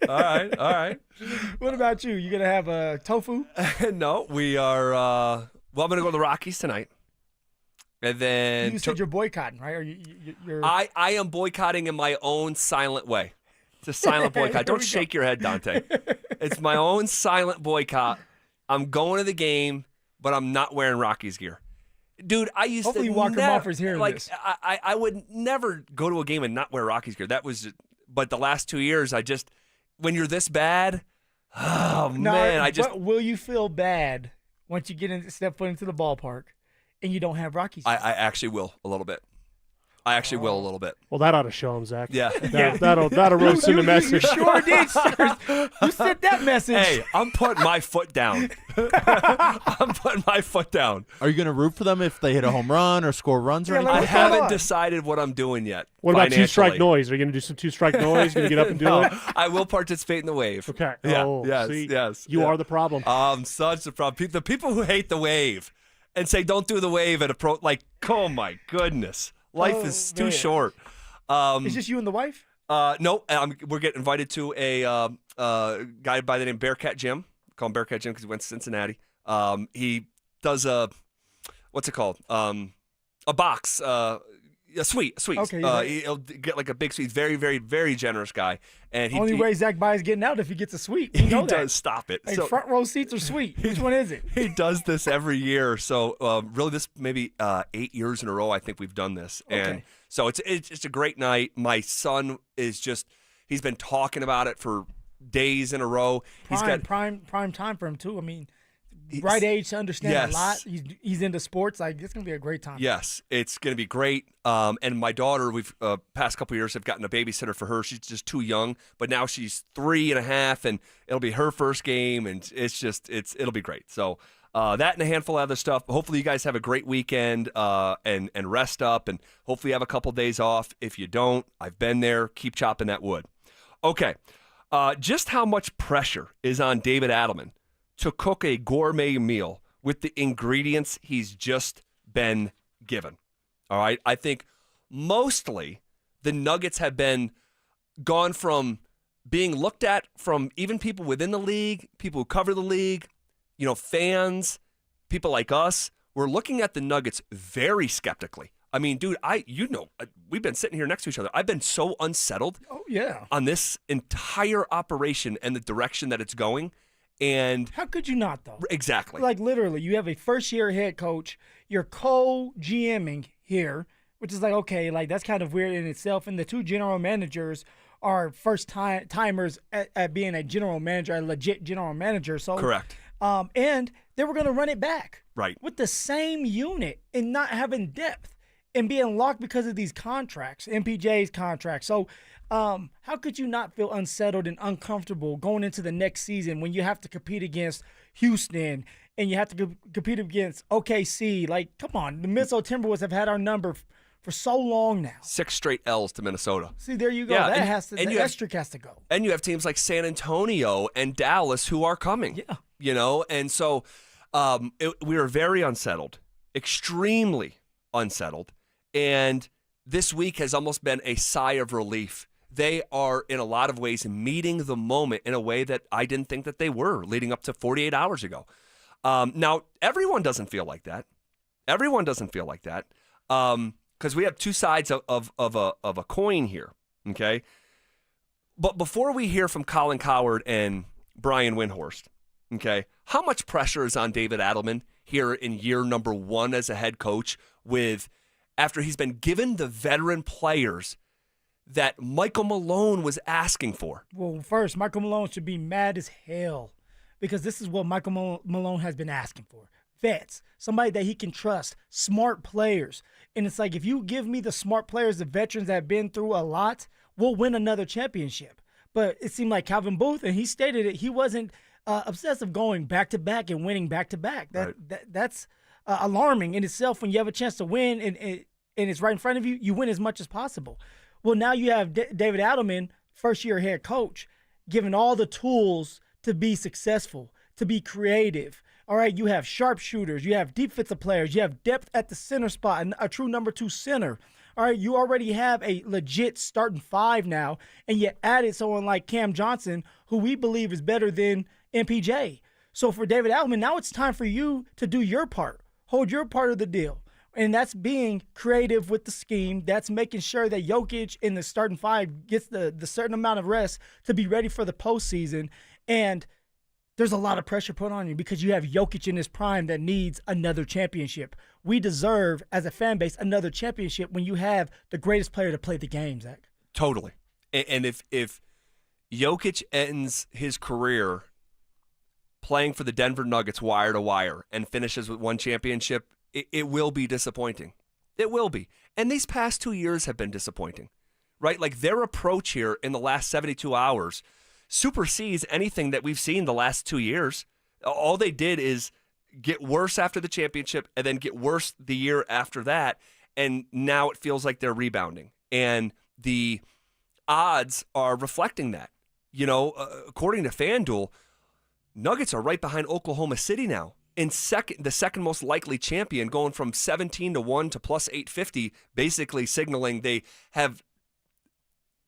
What about you? You gonna have tofu? No, we are. I'm gonna go to the Rockies tonight, and then you said you're boycotting, right? Or you're? I am boycotting in my own silent way. It's a silent boycott. Don't shake your head, Dante. It's my own silent boycott. I'm going to the game, but I'm not wearing Rockies gear. Dude, I used Hopefully to Walker Moffer's hearing like this. I would never go to a game and not wear Rockies gear. But the last 2 years, when you're this bad, But will you feel bad once you step foot into the ballpark and you don't have Rockies? I actually will a little bit. Well, that ought to show him, Zach. Yeah. That'll roast in the message. You sure did, sir. You sent that message. Hey, I'm putting my foot down. Are you going to root for them if they hit a home run or score runs or anything? I haven't decided what I'm doing yet. What about two-strike noise? Are you going to do some two-strike noise? Going to get up and do it? I will participate in the wave. Okay. Yeah. Yes. You are the problem. Such the problem. The people who hate the wave and say don't do the wave at a pro, oh my goodness. Life is too short. Is this you and the wife? No, we're getting invited to a guy by the name Bearcat Jim. Call him Bearcat Jim because he went to Cincinnati. He does what's it called? A box, a suite. Okay, he'll get like a big suite. He's very, very, very generous guy. And only way Zach By is getting out if he gets a suite. We know that. Does. Stop it. Hey, front row seats are sweet. Which one is it? He does this every year. So really, this maybe 8 years in a row. I think we've done this, and so it's a great night. My son he's been talking about it for days in a row. He's got prime time for him too. I mean, right age to understand a lot. He's into sports. It's gonna be a great time. Yes, it's gonna be great. And my daughter, we've past couple years have gotten a babysitter for her. She's just too young, but now she's 3.5, and it'll be her first game, and it'll be great. So that and a handful of other stuff. Hopefully, you guys have a great weekend and rest up, and hopefully have a couple days off. If you don't, I've been there. Keep chopping that wood. Okay, just how much pressure is on David Adelman to cook a gourmet meal with the ingredients he's just been given? All right. I think mostly the Nuggets have gone from being looked at from even people within the league, people who cover the league, fans, people like us, we're looking at the Nuggets very skeptically. I mean, dude, we've been sitting here next to each other. I've been so unsettled on this entire operation and the direction that it's going. And how could you not, though? Exactly. Like, literally, you have a first-year head coach. You're co-GMing here, which is like, okay, like that's kind of weird in itself. And the two general managers are first-timers at being a general manager, a legit general manager. So correct. And they were going to run it back. Right. With the same unit and not having depth and being locked because of these contracts, MPJ's contracts. So how could you not feel unsettled and uncomfortable going into the next season when you have to compete against Houston and you have to compete against OKC? Like, come on, the Minnesota Timberwolves have had our number for so long now. 6 straight L's to Minnesota. See, there you go. Yeah, The asterisk has to go. And you have teams like San Antonio and Dallas who are coming. Yeah. And so we are very unsettled, extremely unsettled. And this week has almost been a sigh of relief. They are, in a lot of ways, meeting the moment in a way that I didn't think that they were leading up to 48 hours ago. Now, everyone doesn't feel like that. Everyone doesn't feel like that because we have two sides of a coin here, okay? But before we hear from Colin Cowherd and Brian Windhorst, okay, how much pressure is on David Adelman here in year number 1 as a head coach after he's been given the veteran players that Michael Malone was asking for? Well, first, Michael Malone should be mad as hell because this is what Michael Malone has been asking for. Vets, somebody that he can trust, smart players. And it's like, if you give me the smart players, the veterans that have been through a lot, we'll win another championship. But it seemed like Calvin Booth, and he stated it, he wasn't obsessive going back-to-back and winning back-to-back. That's alarming in itself. When you have a chance to win and it's right in front of you, you win as much as possible. Well, now you have David Adelman, first-year head coach, given all the tools to be successful, to be creative. All right, you have sharpshooters, you have defensive players, you have depth at the center spot, and a true number 2 center. All right, you already have a legit starting 5 now, and you added someone like Cam Johnson, who we believe is better than MPJ. So for David Adelman, now it's time for you to do your part. Hold your part of the deal. And that's being creative with the scheme. That's making sure that Jokic in the starting 5 gets the certain amount of rest to be ready for the postseason. And there's a lot of pressure put on you because you have Jokic in his prime that needs another championship. We deserve, as a fan base, another championship when you have the greatest player to play the game, Zach. Totally. And if Jokic ends his career playing for the Denver Nuggets wire to wire and finishes with 1 championship, it will be disappointing. It will be. And these past 2 years have been disappointing, right? Like their approach here in the last 72 hours supersedes anything that we've seen the last 2 years. All they did is get worse after the championship and then get worse the year after that. And now it feels like they're rebounding. And the odds are reflecting that. According to FanDuel, Nuggets are right behind Oklahoma City now. In the second most likely champion, going from 17-1 to plus 850, basically signaling they have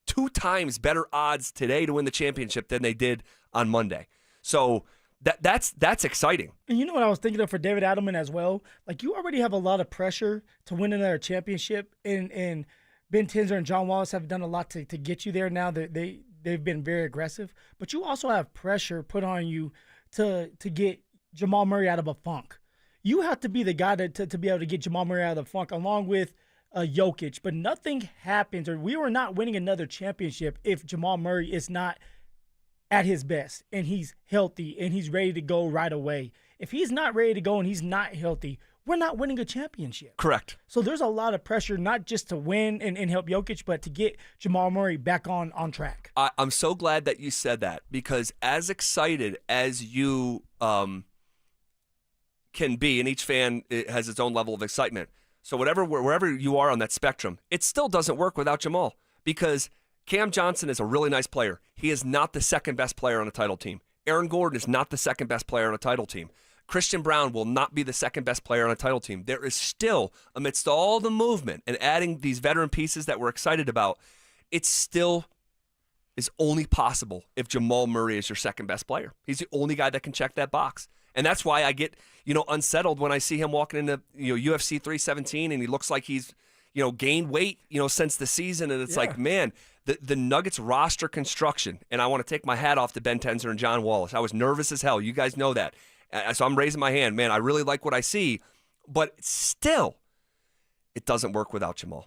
2 times better odds today to win the championship than they did on Monday. So that's exciting. And you know what I was thinking of for David Adelman as well? Like, you already have a lot of pressure to win another championship, and Ben Tinzer and John Wallace have done a lot to get you there now. They've been very aggressive. But you also have pressure put on you to get Jamal Murray out of a funk. You have to be the guy to be able to get Jamal Murray out of the funk along with Jokic. But nothing happens, or we were not winning another championship if Jamal Murray is not at his best and he's healthy and he's ready to go right away. If he's not ready to go and he's not healthy, we're not winning a championship. Correct. So there's a lot of pressure, not just to win and help Jokic, but to get Jamal Murray back on track. I'm so glad that you said that, because as excited as you can be, and each fan has its own level of excitement. So wherever you are on that spectrum, it still doesn't work without Jamal, because Cam Johnson is a really nice player. He is not the second best player on a title team. Aaron Gordon is not the second best player on a title team. Christian Brown will not be the second best player on a title team. There is still, amidst all the movement and adding these veteran pieces that we're excited about, it's still is only possible if Jamal Murray is your second best player. He's the only guy that can check that box. And that's why I get, unsettled when I see him walking into, UFC 317 and he looks like he's, gained weight, since the season. And it's like, man, the Nuggets roster construction, and I want to take my hat off to Ben Tenzer and John Wallace. I was nervous as hell. You guys know that. So I'm raising my hand. Man, I really like what I see. But still, it doesn't work without Jamal.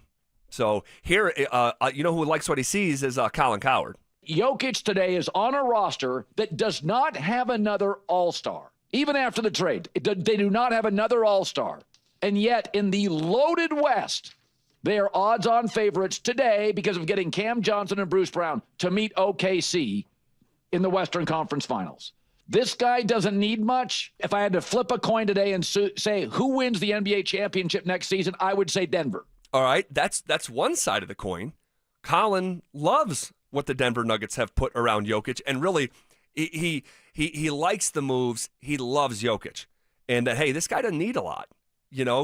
So here, who likes what he sees is Colin Cowherd. Jokic today is on a roster that does not have another all-star. Even after the trade, they do not have another all-star. And yet, in the loaded West, they are odds-on favorites today because of getting Cam Johnson and Bruce Brown to meet OKC in the Western Conference Finals. This guy doesn't need much. If I had to flip a coin today and say who wins the NBA championship next season, I would say Denver. All right, that's one side of the coin. Colin loves what the Denver Nuggets have put around Jokic, and really, he likes the moves. He loves Jokic, and that hey, this guy doesn't need a lot.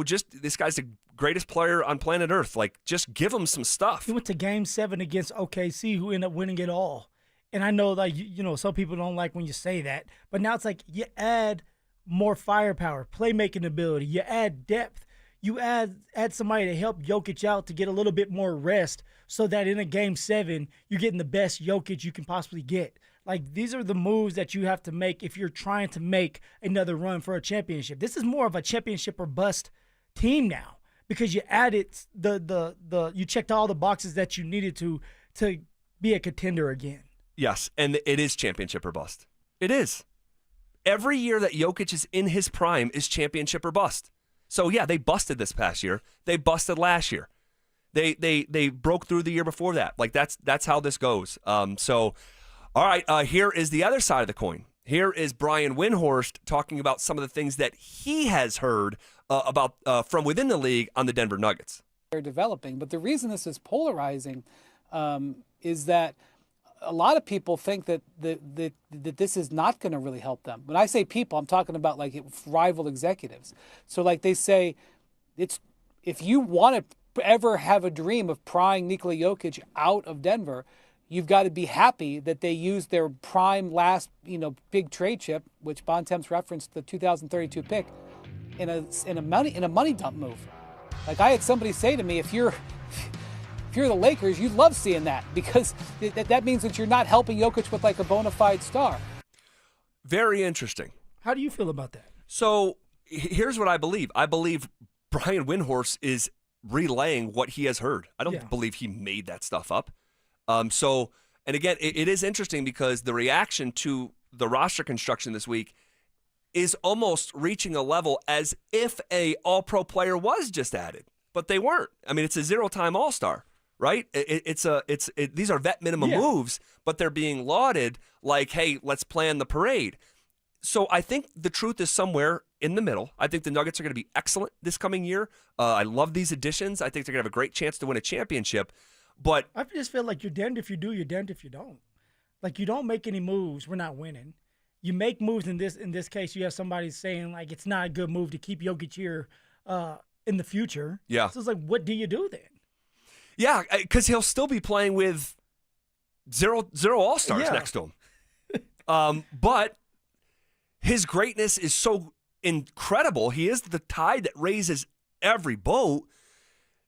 Just this guy's the greatest player on planet Earth. Like, just give him some stuff. He went to Game 7 against OKC, who ended up winning it all. And I know, like some people don't like when you say that, but now it's like you add more firepower, playmaking ability. You add depth. You add somebody to help Jokic out to get a little bit more rest so that in a Game 7, you're getting the best Jokic you can possibly get. Like, these are the moves that you have to make if you're trying to make another run for a championship. This is more of a championship or bust team now because you added you checked all the boxes that you needed to be a contender again. Yes, and it is championship or bust. It is. Every year that Jokic is in his prime is championship or bust. So, yeah, they busted this past year. They busted last year. They broke through the year before that. Like, that's how this goes. All right, here is the other side of the coin. Here is Brian Windhorst talking about some of the things that he has heard about from within the league on the Denver Nuggets. They're developing, but the reason this is polarizing is that a lot of people think that this is not going to really help them. When I say people, I'm talking about like rival executives. So like they say, if you want to ever have a dream of prying Nikola Jokic out of Denver, you've got to be happy that they used their prime last big trade chip, which Bontemps referenced the 2032 pick, in a money dump move. Like I had somebody say to me, if you're the Lakers, you'd love seeing that because that means that you're not helping Jokic with like a bona fide star. Very interesting. How do you feel about that? So here's what I believe. I believe Brian Windhorst is relaying what he has heard. I don't believe he made that stuff up. And again, it is interesting because the reaction to the roster construction this week is almost reaching a level as if a all-pro player was just added, but they weren't. I mean, it's a zero-time all-star. Right? These are vet minimum moves, but they're being lauded like, hey, let's plan the parade. So I think the truth is somewhere in the middle. I think the Nuggets are going to be excellent this coming year. I love these additions. I think they're going to have a great chance to win a championship. But I just feel like you're damned if you do, you're damned if you don't. Like, you don't make any moves, we're not winning. You make moves in this case. You have somebody saying like it's not a good move to keep Jokic here in the future. Yeah. So it's like, what do you do then? Yeah, because he'll still be playing with zero all-stars next to him. But his greatness is so incredible. He is the tide that raises every boat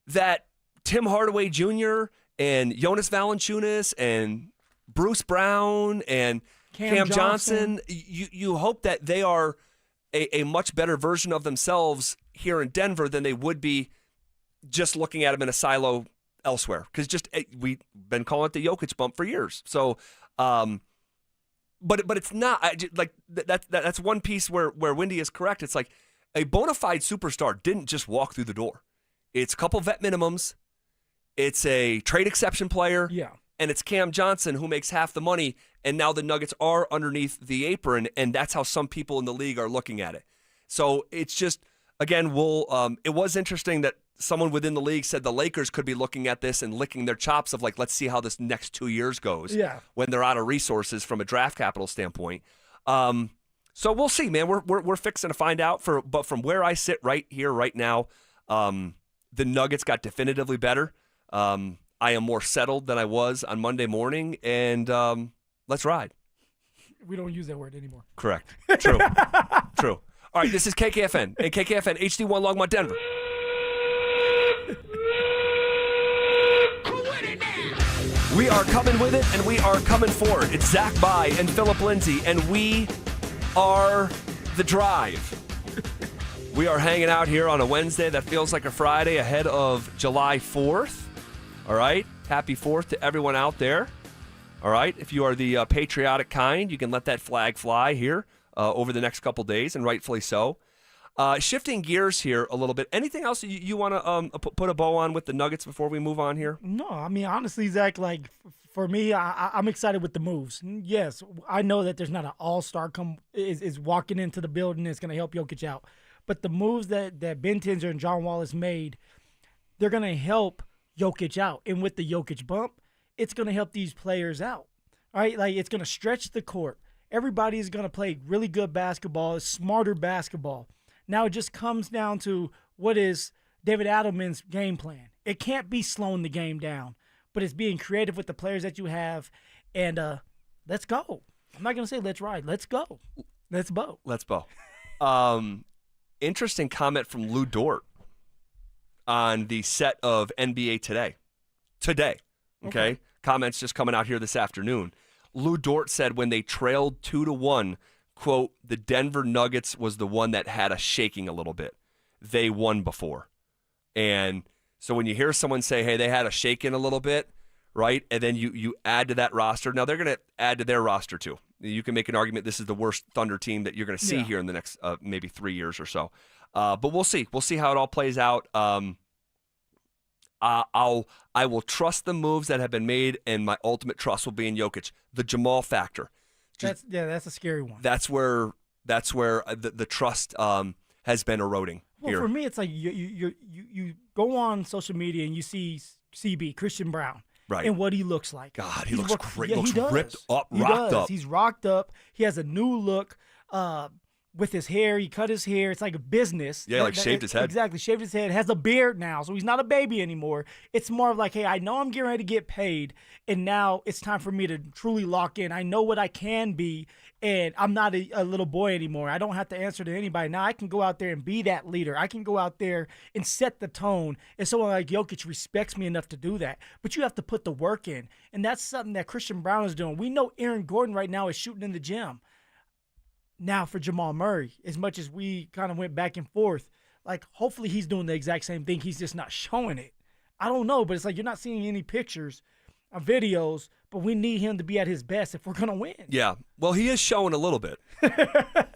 that Tim Hardaway Jr. and Jonas Valanciunas and Bruce Brown and Cam Johnson, you hope that they are a much better version of themselves here in Denver than they would be just looking at them in a silo elsewhere, because we've been calling it the Jokic bump for years. So, but it's not like that's one piece where Wendy is correct. It's like a bona fide superstar didn't just walk through the door. It's a couple vet minimums. It's a trade exception player. Yeah. And it's Cam Johnson who makes half the money, and now the Nuggets are underneath the apron, and that's how some people in the league are looking at it. So it's just, again, it was interesting that someone within the league said the Lakers could be looking at this and licking their chops of like, let's see how this next 2 years goes when they're out of resources from a draft capital standpoint. So we'll see, man. We're fixing to find out. But from where I sit right here, right now, the Nuggets got definitively better. I am more settled than I was on Monday morning, and let's ride. We don't use that word anymore. Correct. True. True. All right, this is KKFN and KKFN HD1 Longmont, Denver. We are coming with it, and we are coming for it. It's Zach By and Philip Lindsay, and we are The Drive. We are hanging out here on a Wednesday that feels like a Friday ahead of July 4th. All right? Happy 4th to everyone out there. All right? If you are the patriotic kind, you can let that flag fly here over the next couple days, and rightfully so. Shifting gears here a little bit. Anything else you want to put a bow on with the Nuggets before we move on here? No, I mean, honestly, Zach, like, for me, I'm excited with the moves. Yes, I know that there's not an all-star is walking into the building that's going to help Jokic out. But the moves that Ben Tinzer and John Wallace made, they're going to help Jokic out. And with the Jokic bump, it's going to help these players out. All right? Like, it's going to stretch the court. Everybody is going to play really good basketball, smarter basketball. Now it just comes down to what is David Adelman's game plan. It can't be slowing the game down, but it's being creative with the players that you have. And let's go. I'm not going to say let's ride. Let's go. Let's bow. Let's bow. Interesting comment from Lou Dort on the set of NBA Today. Okay? Comments just coming out here this afternoon. Lou Dort said when they trailed 2-1, quote, the Denver Nuggets was the one that had us shaking a little bit. They won before. And so when you hear someone say, hey, they had us shaking a little bit, right, and then you add to that roster. Now, they're going to add to their roster, too. You can make an argument this is the worst Thunder team that you're going to see here in the next maybe 3 years or so. But we'll see. We'll see how it all plays out. I will trust the moves that have been made, and my ultimate trust will be in Jokic. The Jamal factor. That's a scary one. That's where the trust has been eroding. Well, here. for me, it's like you go on social media and you see CB Christian Brown, right, and what he looks like. God, he looks great. Yeah, looks ripped up, rocked up. He's rocked up. He has a new look. With his hair, he cut his hair. It's like a business. Yeah, shaved his head. Exactly, shaved his head. Has a beard now, so he's not a baby anymore. It's more of like, hey, I know I'm getting ready to get paid, and now it's time for me to truly lock in. I know what I can be, and I'm not a little boy anymore. I don't have to answer to anybody. Now I can go out there and be that leader. I can go out there and set the tone, and someone like Jokic respects me enough to do that. But you have to put the work in, and that's something that Christian Brown is doing. We know Aaron Gordon right now is shooting in the gym. Now for Jamal Murray, as much as we kind of went back and forth, like hopefully he's doing the exact same thing. He's just not showing it. I don't know, but it's like you're not seeing any pictures or videos, but we need him to be at his best if we're going to win. Yeah. Well, he is showing a little bit,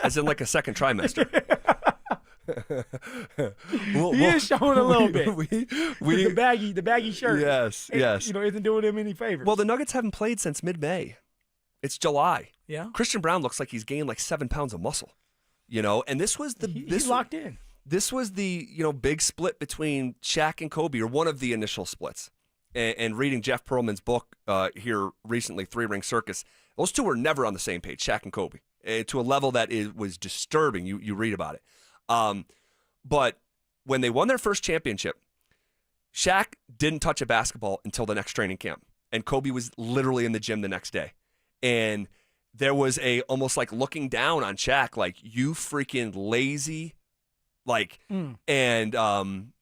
as in like a second trimester. He is showing a little bit. The baggy shirt. Yes. Isn't doing him any favors. Well, the Nuggets haven't played since mid-May. It's July. Yeah. Christian Brown looks like he's gained like 7 pounds of muscle, and this was he's locked in. This was the big split between Shaq and Kobe, or one of the initial splits. And reading Jeff Pearlman's book here recently, 3-Ring Circus, those two were never on the same page, Shaq and Kobe, to a level that was disturbing. You read about it. But when they won their first championship, Shaq didn't touch a basketball until the next training camp, and Kobe was literally in the gym the next day. And there was almost like looking down on Shaq, like, you freaking lazy, and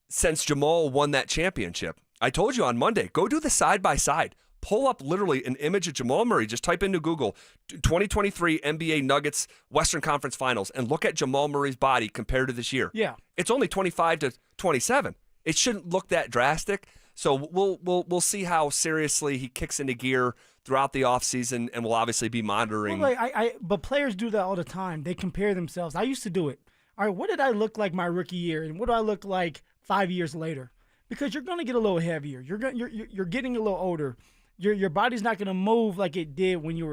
since Jamal won that championship, I told you on Monday, go do the side-by-side. Pull up literally an image of Jamal Murray. Just type into Google 2023 NBA Nuggets Western Conference Finals and look at Jamal Murray's body compared to this year. Yeah. It's only 25 to 27. It shouldn't look that drastic. So we'll see how seriously he kicks into gear throughout the offseason, and we'll obviously be monitoring. Well, but players do that all the time. They compare themselves. I used to do it. All right, what did I look like my rookie year, and what do I look like 5 years later? Because you're going to get a little heavier. You're getting a little older. Your body's not going to move like it did when you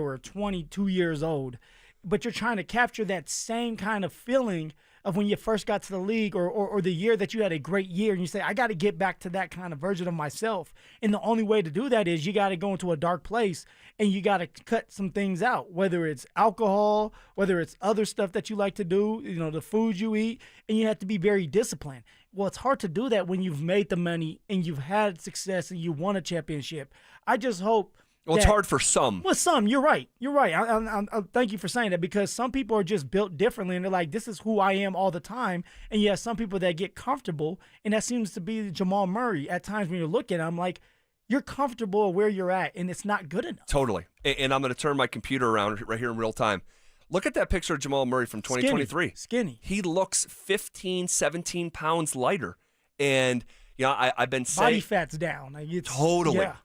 were 22 years old. But you're trying to capture that same kind of feeling of when you first got to the league or the year that you had a great year and you say, I got to get back to that kind of version of myself. And the only way to do that is you got to go into a dark place and you got to cut some things out, whether it's alcohol, whether it's other stuff that you like to do, the food you eat, and you have to be very disciplined. Well, it's hard to do that when you've made the money and you've had success and you won a championship. I just hope. Well, it's hard for some. Well, some. You're right. I thank you for saying that, because some people are just built differently, and they're like, this is who I am all the time. And you have some people that get comfortable, and that seems to be Jamal Murray. At times when you're looking, I'm like, you're comfortable where you're at, and it's not good enough. Totally. And I'm going to turn my computer around right here in real time. Look at that picture of Jamal Murray from 2023. Skinny. He looks 15, 17 pounds lighter. And I've been saying body fat's down. Like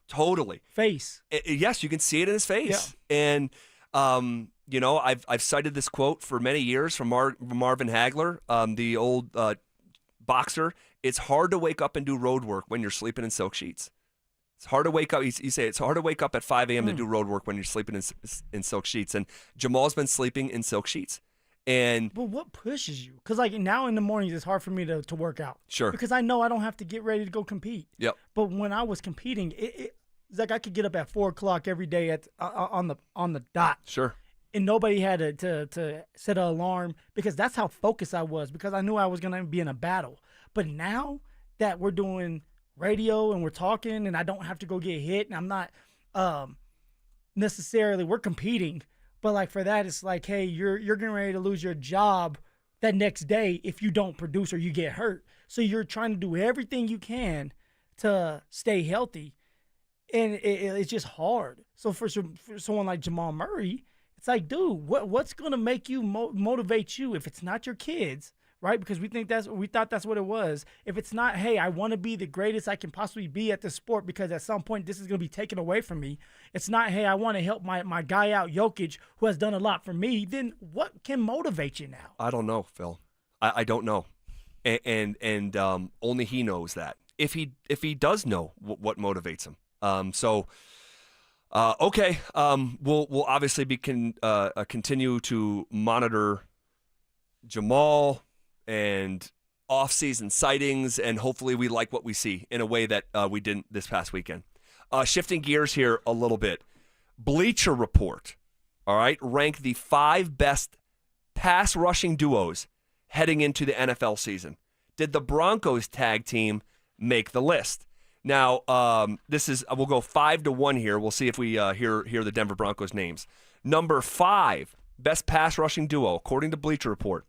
totally. Face. Yes, you can see it in his face. Yeah. And I've cited this quote for many years from Marvin Hagler, the old boxer. It's hard to wake up and do road work when you're sleeping in silk sheets. It's hard to wake up. You say it's hard to wake up at 5 a.m. to do road work when you're sleeping in silk sheets. And Jamal's been sleeping in silk sheets. But what pushes you? Because now in the mornings, it's hard for me to work out. Sure. Because I know I don't have to get ready to go compete. Yep. But when I was competing, it's like I could get up at 4 o'clock every day on the dot. Sure. And nobody had to set an alarm, because that's how focused I was, because I knew I was going to be in a battle. But now that we're doing radio and we're talking and I don't have to go get hit, and I'm not necessarily, we're competing. But like for that, it's like, hey, you're getting ready to lose your job that next day if you don't produce or you get hurt. So you're trying to do everything you can to stay healthy, and it's just hard. So for someone like Jamal Murray, it's like, dude, what's gonna make you motivate you if it's not your kids, right? Because we thought that's what it was. If it's not, hey, I want to be the greatest I can possibly be at this sport because at some point this is going to be taken away from me. It's not, hey, I want to help my guy out, Jokic, who has done a lot for me. Then what can motivate you now? I don't know, Phil. I don't know. And only he knows that. If he does know what motivates him. Okay. We'll obviously continue to monitor Jamal and off-season sightings, and hopefully we like what we see in a way that we didn't this past weekend. Shifting gears here a little bit. Bleacher Report, all right, ranked the 5 best pass rushing duos heading into the NFL season. Did the Broncos tag team make the list? Now, we'll go 5-1 here. We'll see if we hear the Denver Broncos names. Number 5, best pass rushing duo, according to Bleacher Report.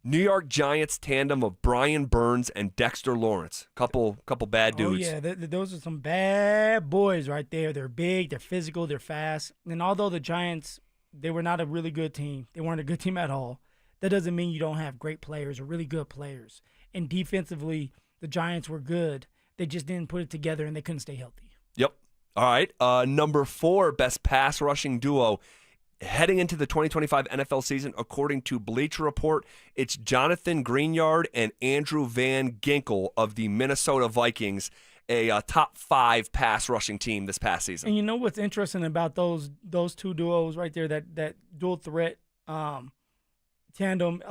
New York Giants tandem of Brian Burns and Dexter Lawrence. Couple bad dudes. Oh, yeah. Those are some bad boys right there. They're big, they're physical, they're fast. And although the Giants, they were not a really good team, they weren't a good team at all, that doesn't mean you don't have great players or really good players. And defensively, the Giants were good. They just didn't put it together, and they couldn't stay healthy. Yep. All right. Number 4, best pass rushing duo heading into the 2025 NFL season, according to Bleacher Report, it's Jonathan Greenyard and Andrew Van Ginkel of the Minnesota Vikings, a top 5 pass rushing team this past season. And you know what's interesting about those 2 duos right there, that dual threat tandem?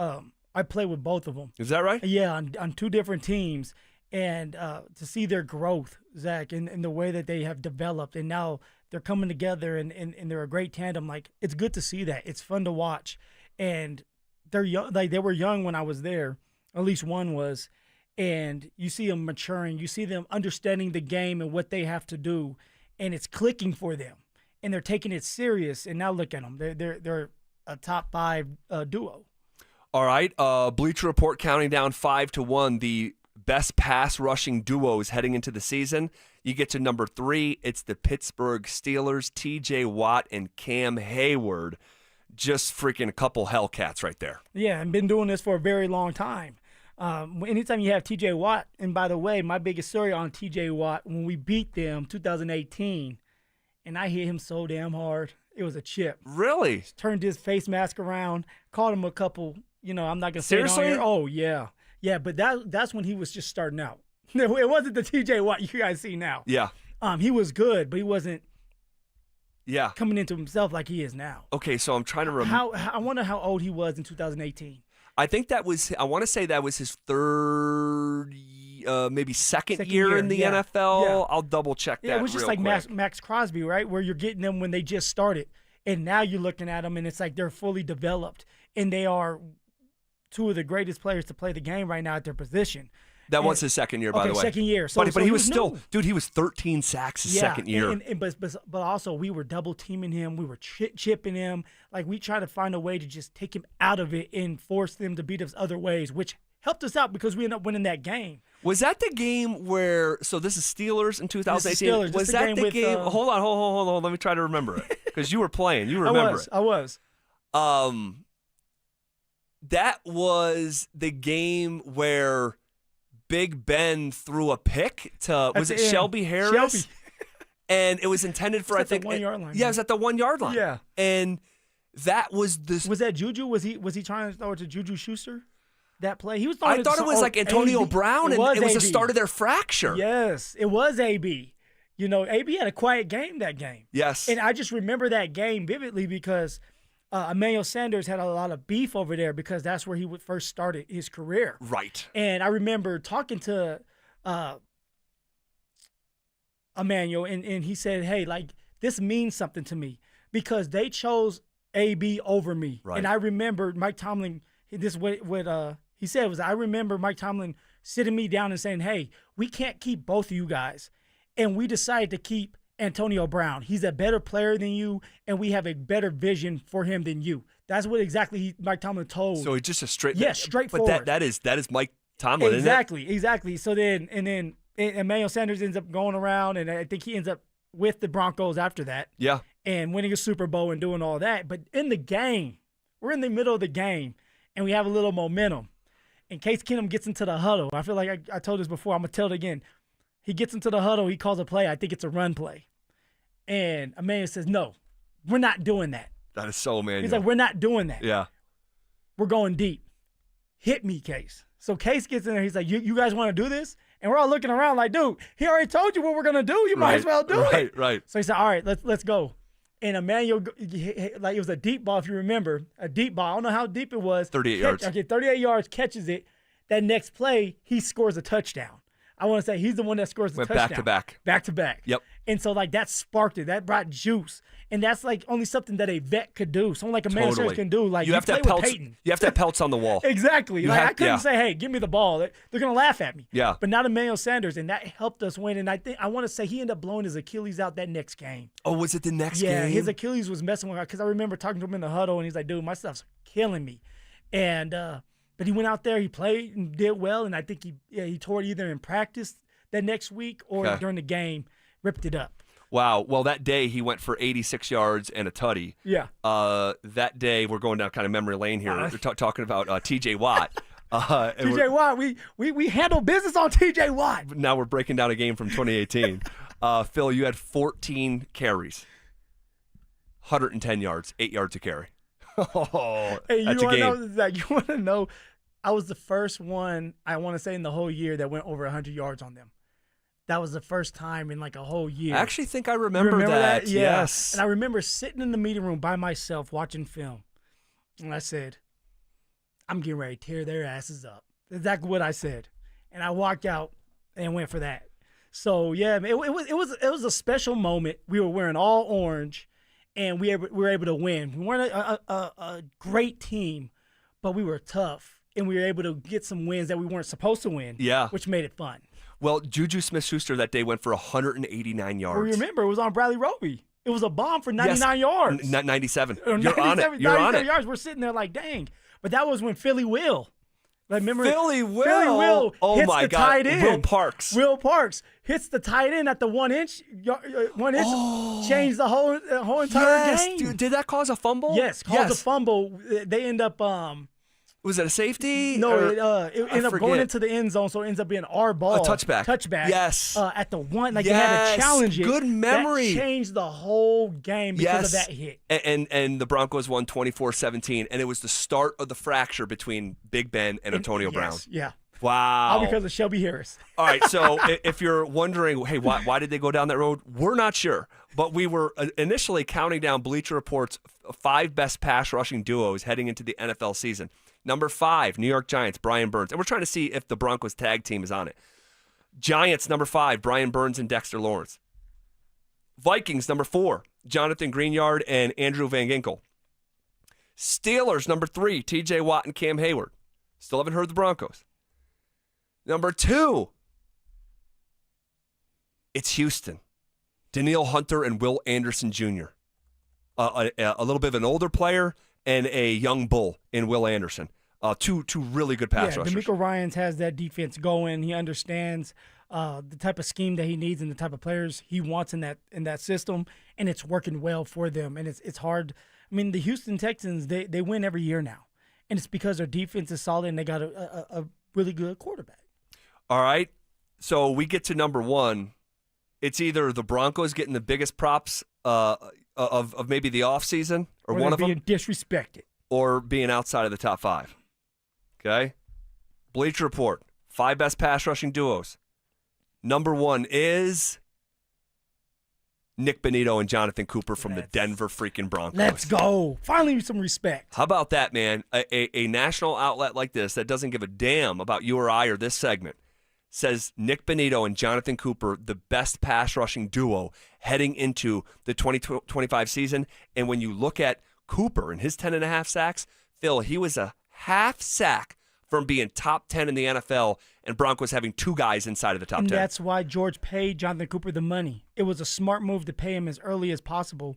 I played with both of them. Is that right? Yeah, on 2 different teams. And to see their growth, Zach, and the way that they have developed, and now they're coming together and they're a great tandem. Like, it's good to see that. It's fun to watch. And they're young, like they were young when I was there, at least one was. And you see them maturing. You see them understanding the game and what they have to do, and it's clicking for them. And they're taking it serious. And now look at them. They're a top 5 duo. All right. Bleacher Report counting down 5-1. The best pass rushing duos heading into the season. You get to number 3. It's the Pittsburgh Steelers, T.J. Watt and Cam Hayward. Just freaking a couple Hellcats right there. Yeah, and been doing this for a very long time. Anytime you have T.J. Watt, and by the way, my biggest story on T.J. Watt, when we beat them 2018, and I hit him so damn hard, it was a chip. Really? Turned his face mask around, called him a couple, I'm not going to say it on here. Oh, yeah. Yeah, but that's when he was just starting out. It wasn't the TJ Watt you guys see now. Yeah. He was good, but he wasn't coming into himself like he is now. Okay, so I'm trying to remember. I wonder how old he was in 2018. I think that was. I want to say that was his third, maybe second year in the NFL. Yeah. I'll double check that. Yeah, it was just real like quick. Max Crosby, right? Where you're getting them when they just started, and now you're looking at them, and it's like they're fully developed, and they are two of the greatest players to play the game right now at their position. That was his second year, by the way. Second year. So, but he was still, dude. He was 13 sacks his second year. But also we were double teaming him. We were chipping him. Like we tried to find a way to just take him out of it and force them to beat us other ways, which helped us out because we ended up winning that game. Was that the game where? So this is Steelers in 2018. Steelers. Was that the game? Hold on. Let me try to remember it because you were playing. You remember it. I was. That was the game where Big Ben threw a pick to, was it Shelby Harris? Shelby. And it was intended for, I think, the 1 yard line. Yeah, it was at the 1 yard line. Yeah. And that was this. Was that Juju? Was he trying to throw it to Juju Schuster? That play? He was throwing I thought it was like Antonio Brown, and it was the start of their fracture. Yes, it was AB. You know, AB had a quiet game that game. Yes. And I just remember that game vividly because Emmanuel Sanders had a lot of beef over there because that's where he would first started his career. Right. And I remember talking to Emmanuel, and he said, hey, like, this means something to me because they chose AB over me. Right. And I remember Mike Tomlin, this what he said was, I remember Mike Tomlin sitting me down and saying, hey, we can't keep both of you guys. And we decided to keep Antonio Brown. He's a better player than you, and we have a better vision for him than you. That's what exactly Mike Tomlin told. So it's just a straight. Yes, straightforward. But that is Mike Tomlin. Exactly. So then Emmanuel Sanders ends up going around, and I think he ends up with the Broncos after that. Yeah. And winning a Super Bowl and doing all that. But in the game, we're in the middle of the game, and we have a little momentum. And Case Keenum gets into the huddle. I feel like I told this before. I'm going to tell it again. He gets into the huddle. He calls a play. I think it's a run play. And Emmanuel says, no, we're not doing that. That is so Emmanuel. He's like, we're not doing that. Yeah. We're going deep. Hit me, Case. So Case gets in there. He's like, you guys want to do this? And we're all looking around like, dude, he already told you what we're going to do. You might as well do it. Right. So he said, all right, let's go. And Emmanuel, like it was a deep ball, if you remember, a deep ball. I don't know how deep it was. 38 yards. Okay, 38 yards, catches it. That next play, he scores a touchdown. I want to say he's the one that scores the touchdown. Back to back. Yep. And so, like, that sparked it. That brought juice. And that's, like, only something that a vet could do. Someone like Emmanuel Sanders can do. Like, you have to have pelts. You have to have pelts on the wall. Exactly. I couldn't say, hey, give me the ball. They're going to laugh at me. Yeah. But not Emmanuel Sanders, and that helped us win. And I want to say he ended up blowing his Achilles out that next game. Oh, was it the next game? Yeah, his Achilles was messing with him because I remember talking to him in the huddle, and he's like, dude, my stuff's killing me. And but he went out there, he played and did well, and I think he tore it either in practice that next week or during the game, ripped it up. Wow. Well, that day he went for 86 yards and a tutty. Yeah. That day, we're going down kind of memory lane here. We're talking about T.J. Watt. T.J. Watt, we handle business on T.J. Watt. Now we're breaking down a game from 2018. Phil, you had 14 carries, 110 yards, 8 yards a carry. Hey, that's a game. You want to know, I was the first one, I want to say, in the whole year that went over 100 yards on them. That was the first time in like a whole year. I actually think I remember that. Yeah. Yes. And I remember sitting in the meeting room by myself watching film. And I said, I'm getting ready to tear their asses up. That's what I said. And I walked out and went for that. So, yeah, it was a special moment. We were wearing all orange, and we were able to win. We weren't a great team, but we were tough. And we were able to get some wins that we weren't supposed to win, which made it fun. Well, Juju Smith-Schuster that day went for 189 yards. Well, remember, it was on Bradley Roby. It was a bomb for 99 yards. 97. You're 97, on it. You're on it. Yards. We're sitting there like, dang. But that was when Philly Will. Like, remember Philly Will hits my the God. tight end. Will Parks hits the tight end at the 1 inch. 1 inch changed the whole entire game. Dude, did that cause a fumble? Yes, caused a fumble. They end up was it a safety? No, it ended up going into the end zone, so it ends up being our ball. A touchback. Yes. At the 1, like they had to challenge it. Good memory. That changed the whole game because of that hit. And the Broncos won 24-17, and it was the start of the fracture between Big Ben and Antonio Brown. Yeah. Wow. All because of Shelby Harris. All right, so if you're wondering, hey, why did they go down that road? We're not sure. But we were initially counting down Bleacher Report's 5 best pass rushing duos heading into the NFL season. Number 5, New York Giants, Brian Burns. And we're trying to see if the Broncos tag team is on it. Giants, number 5, Brian Burns and Dexter Lawrence. Vikings, number 4, Jonathan Greenyard and Andrew Van Ginkel. Steelers, number 3, TJ Watt and Cam Hayward. Still haven't heard the Broncos. Number 2, it's Houston. Daniil Hunter and Will Anderson Jr. A little bit of an older player and a young bull in Will Anderson. Two really good pass rushers. DeMeco Ryans has that defense going. He understands the type of scheme that he needs and the type of players he wants in that system, and it's working well for them. And it's hard. I mean, the Houston Texans, they win every year now, and it's because their defense is solid and they got a really good quarterback. All right, so we get to number 1. It's either the Broncos getting the biggest props of maybe the offseason or one of them. Being disrespected. Or being outside of the top 5. Okay? Bleacher Report, 5 best pass rushing duos. Number 1 is Nick Bonitto and Jonathan Cooper from the Denver freaking Broncos. Let's go. Finally, some respect. How about that, man? A national outlet like this that doesn't give a damn about you or I or this segment says Nick Bonitto and Jonathan Cooper, the best pass rushing duo heading into the 2025 season. And when you look at Cooper and his 10.5 sacks, Phil, he was a half sack from being top 10 in the NFL and Broncos having 2 guys inside of the top 10. And that's why George paid Jonathan Cooper the money. It was a smart move to pay him as early as possible.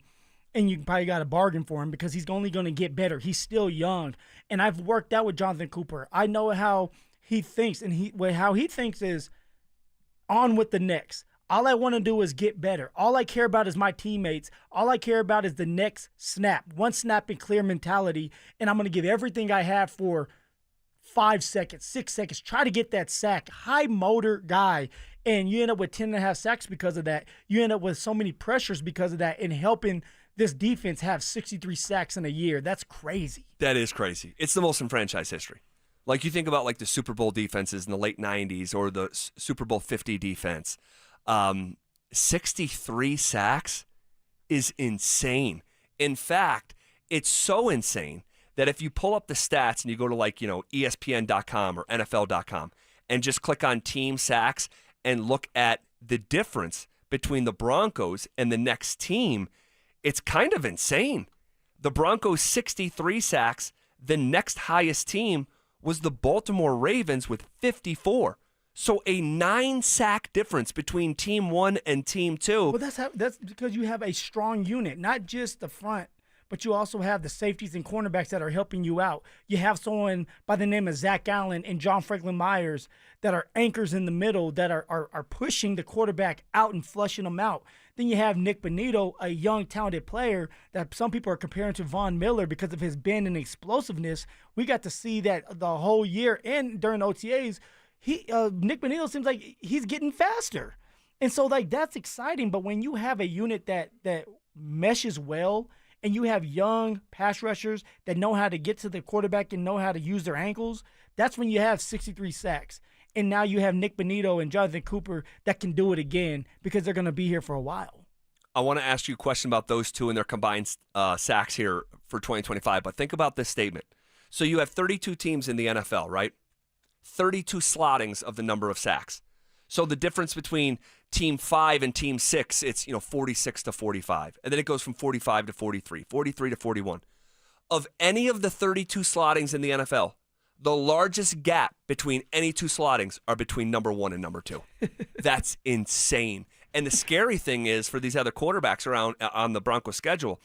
And you probably got a bargain for him because he's only going to get better. He's still young. And I've worked out with Jonathan Cooper. I know how he thinks, and how he thinks is on with the next. All I want to do is get better. All I care about is my teammates. All I care about is the next snap. One snap and clear mentality, and I'm going to give everything I have for 5 seconds, 6 seconds. Try to get that sack. High motor guy, and you end up with 10.5 sacks because of that. You end up with so many pressures because of that, and helping this defense have 63 sacks in a year. That's crazy. That is crazy. It's the most in franchise history. Like you think about like the Super Bowl defenses in the late 90s or the Super Bowl 50 defense. 63 sacks is insane. In fact, it's so insane that if you pull up the stats and you go to like, ESPN.com or NFL.com and just click on team sacks and look at the difference between the Broncos and the next team, it's kind of insane. The Broncos 63 sacks, the next highest team was the Baltimore Ravens with 54. So a 9-sack difference between Team 1 and Team 2. Well, that's because you have a strong unit, not just the front, but you also have the safeties and cornerbacks that are helping you out. You have someone by the name of Zach Allen and John Franklin Myers that are anchors in the middle that are pushing the quarterback out and flushing them out. Then you have Nick Bonitto, a young, talented player that some people are comparing to Von Miller because of his bend and explosiveness. We got to see that the whole year and during OTAs. Nick Bonitto seems like he's getting faster. And so, that's exciting. But when you have a unit that meshes well and you have young pass rushers that know how to get to the quarterback and know how to use their ankles, that's when you have 63 sacks. And now you have Nick Bonitto and Jonathan Cooper that can do it again because they're going to be here for a while. I want to ask you a question about those two and their combined sacks here for 2025. But think about this statement. So you have 32 teams in the NFL, right? 32 slottings of the number of sacks. So the difference between Team 5 and Team 6, it's 46 to 45. And then it goes from 45 to 43, 43 to 41. Of any of the 32 slottings in the NFL, the largest gap between any 2 slottings are between number 1 and number 2. That's insane. And the scary thing is for these other quarterbacks around on the Broncos schedule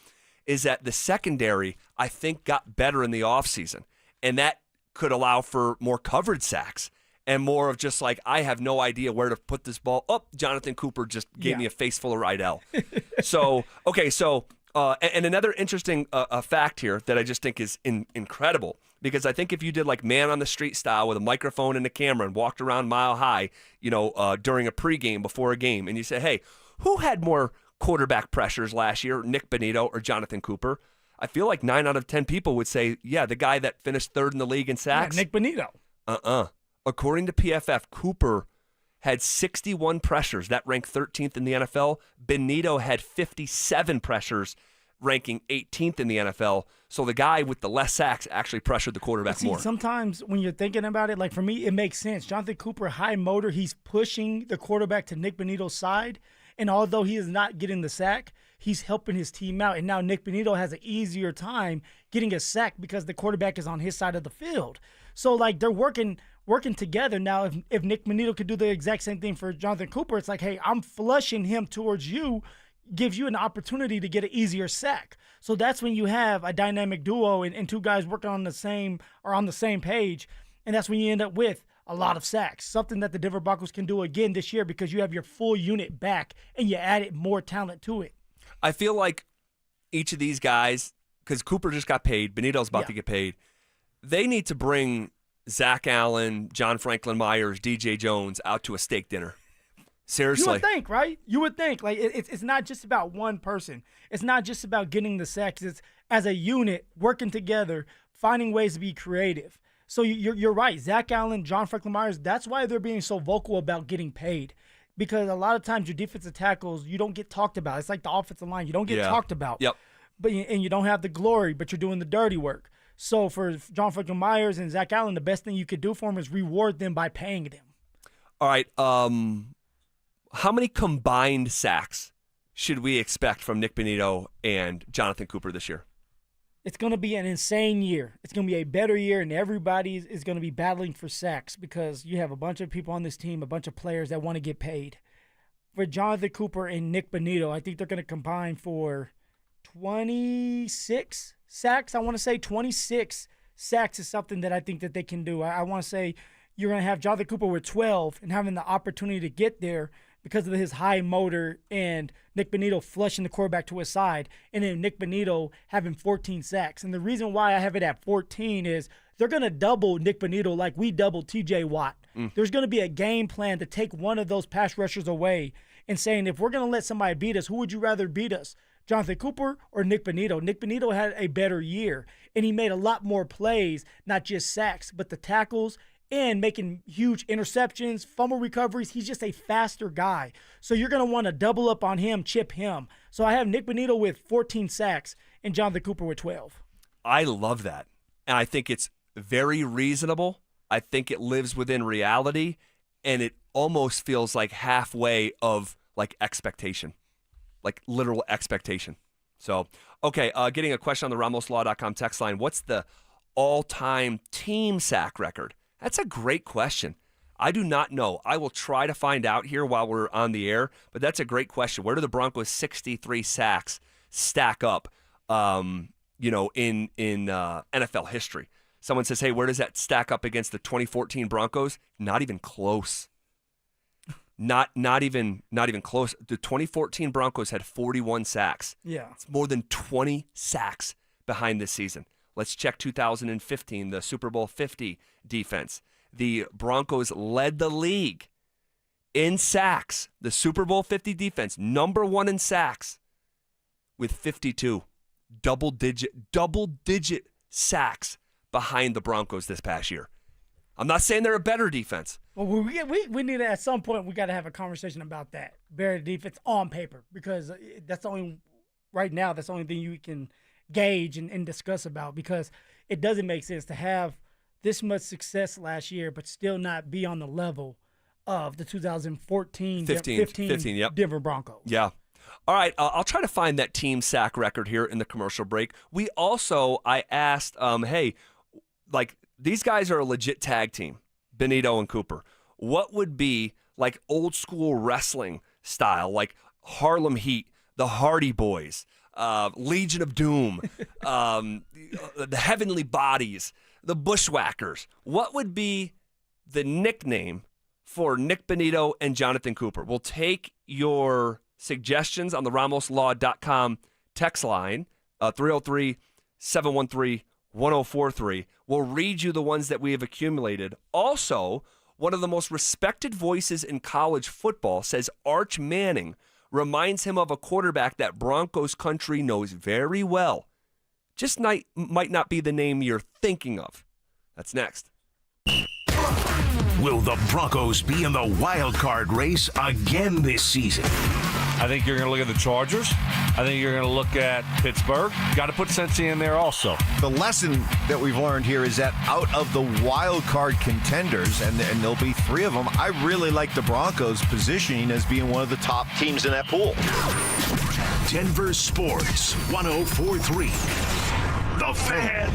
is that the secondary, I think, got better in the offseason. And that could allow for more coverage sacks and more of just like, I have no idea where to put this ball. Oh, Jonathan Cooper just gave me a face full of Rydell. And another interesting fact here that I just think is incredible, because I think if you did like man on the street style with a microphone and a camera and walked around Mile High, during a pregame before a game, and you say, hey, who had more quarterback pressures last year, Nick Bonitto or Jonathan Cooper? I feel like 9 out of 10 people would say, yeah, the guy that finished 3rd in the league in sacks. Yeah, Nick Bonitto. According to PFF, Cooper had 61 pressures. That ranked 13th in the NFL. Benito had 57 pressures, ranking 18th in the NFL. So the guy with the less sacks actually pressured the quarterback more. Sometimes when you're thinking about it, like for me, it makes sense. Jonathan Cooper, high motor, he's pushing the quarterback to Nick Benito's side. And although he is not getting the sack, he's helping his team out. And now Nick Benito has an easier time getting a sack because the quarterback is on his side of the field. So, like, they're working together. Now, if Nick Benito could do the exact same thing for Jonathan Cooper, it's like, hey, I'm flushing him towards you, gives you an opportunity to get an easier sack. So that's when you have a dynamic duo and two guys working on the same page, and that's when you end up with a lot of sacks, something that the Denver Broncos can do again this year because you have your full unit back and you added more talent to it. I feel like each of these guys, because Cooper just got paid, Benito's about to get paid, they need to bring Zach Allen, John Franklin Myers, DJ Jones out to a steak dinner. Seriously. You would think, right? You would think. Like, it's not just about one person. It's not just about getting the sacks. It's as a unit, working together, finding ways to be creative. So you're right. Zach Allen, John Franklin Myers, that's why they're being so vocal about getting paid. Because a lot of times your defensive tackles, you don't get talked about. It's like the offensive line. You don't get talked about. Yep. And you don't have the glory, but you're doing the dirty work. So for John Franklin Myers and Zach Allen, the best thing you could do for them is reward them by paying them. All right. How many combined sacks should we expect from Nick Benito and Jonathan Cooper this year? It's going to be an insane year. It's going to be a better year, and everybody is going to be battling for sacks because you have a bunch of people on this team, a bunch of players that want to get paid. For Jonathan Cooper and Nick Benito, I think they're going to combine for 26 sacks. I want to say 26 sacks is something that I think that they can do. I want to say you're going to have Jonathan Cooper with 12 and having the opportunity to get there because of his high motor and Nick Benito flushing the quarterback to his side, and then Nick Benito having 14 sacks. And the reason why I have it at 14 is they're going to double Nick Benito like we doubled T.J. Watt. There's going to be a game plan to take one of those pass rushers away and saying, if we're going to let somebody beat us, who would you rather beat us, Jonathan Cooper or Nick Benito? Nick Benito had a better year, and he made a lot more plays, not just sacks, but the tackles and making huge interceptions, fumble recoveries. He's just a faster guy. So you're going to want to double up on him, chip him. So I have Nick Benito with 14 sacks and Jonathan Cooper with 12. I love that. And I think it's very reasonable. I think it lives within reality. And it almost feels like halfway of like expectation, like literal expectation. So, okay, getting a question on the RamosLaw.com text line. What's the all-time team sack record? That's a great question. I do not know. I will try to find out here while we're on the air, but that's a great question. Where do the Broncos' 63 sacks stack up, in NFL history? Someone says, hey, where does that stack up against the 2014 Broncos? Not even close. Not even close. The 2014 Broncos had 41 sacks. Yeah. It's more than 20 sacks behind this season. Let's check 2015, the Super Bowl 50 defense. The Broncos led the league in sacks. The Super Bowl 50 defense, number one in sacks with 52. Double-digit sacks behind the Broncos this past year. I'm not saying they're a better defense. Well, we need to, at some point, we got to have a conversation about that. Better defense on paper, because that's the only, right now, that's the only thing you can gauge and discuss about, because it doesn't make sense to have this much success last year but still not be on the level of the 2014 15 yep. Denver Broncos. Yeah. All right, I'll try to find that team sack record here in the commercial break. I asked, hey, like, these guys are a legit tag team, Benito and Cooper. What would be like old school wrestling style, like Harlem Heat, the Hardy Boys, Legion of Doom, the Heavenly Bodies, the Bushwhackers? What would be the nickname for Nick Benito and Jonathan Cooper? We'll take your suggestions on the RamosLaw.com text line, 303-713-1043. We'll read you the ones that we have accumulated. Also, one of the most respected voices in college football says Arch Manning reminds him of a quarterback that Broncos country knows very well. Just might not be the name you're thinking of. That's next. Will the Broncos be in the wild card race again this season? I think you're going to look at the Chargers. I think you're going to look at Pittsburgh. Got to put Cincy in there also. The lesson that we've learned here is that out of the wild card contenders, and there'll be 3 of them, I really like the Broncos positioning as being one of the top teams in that pool. Denver Sports 104.3. The Fan.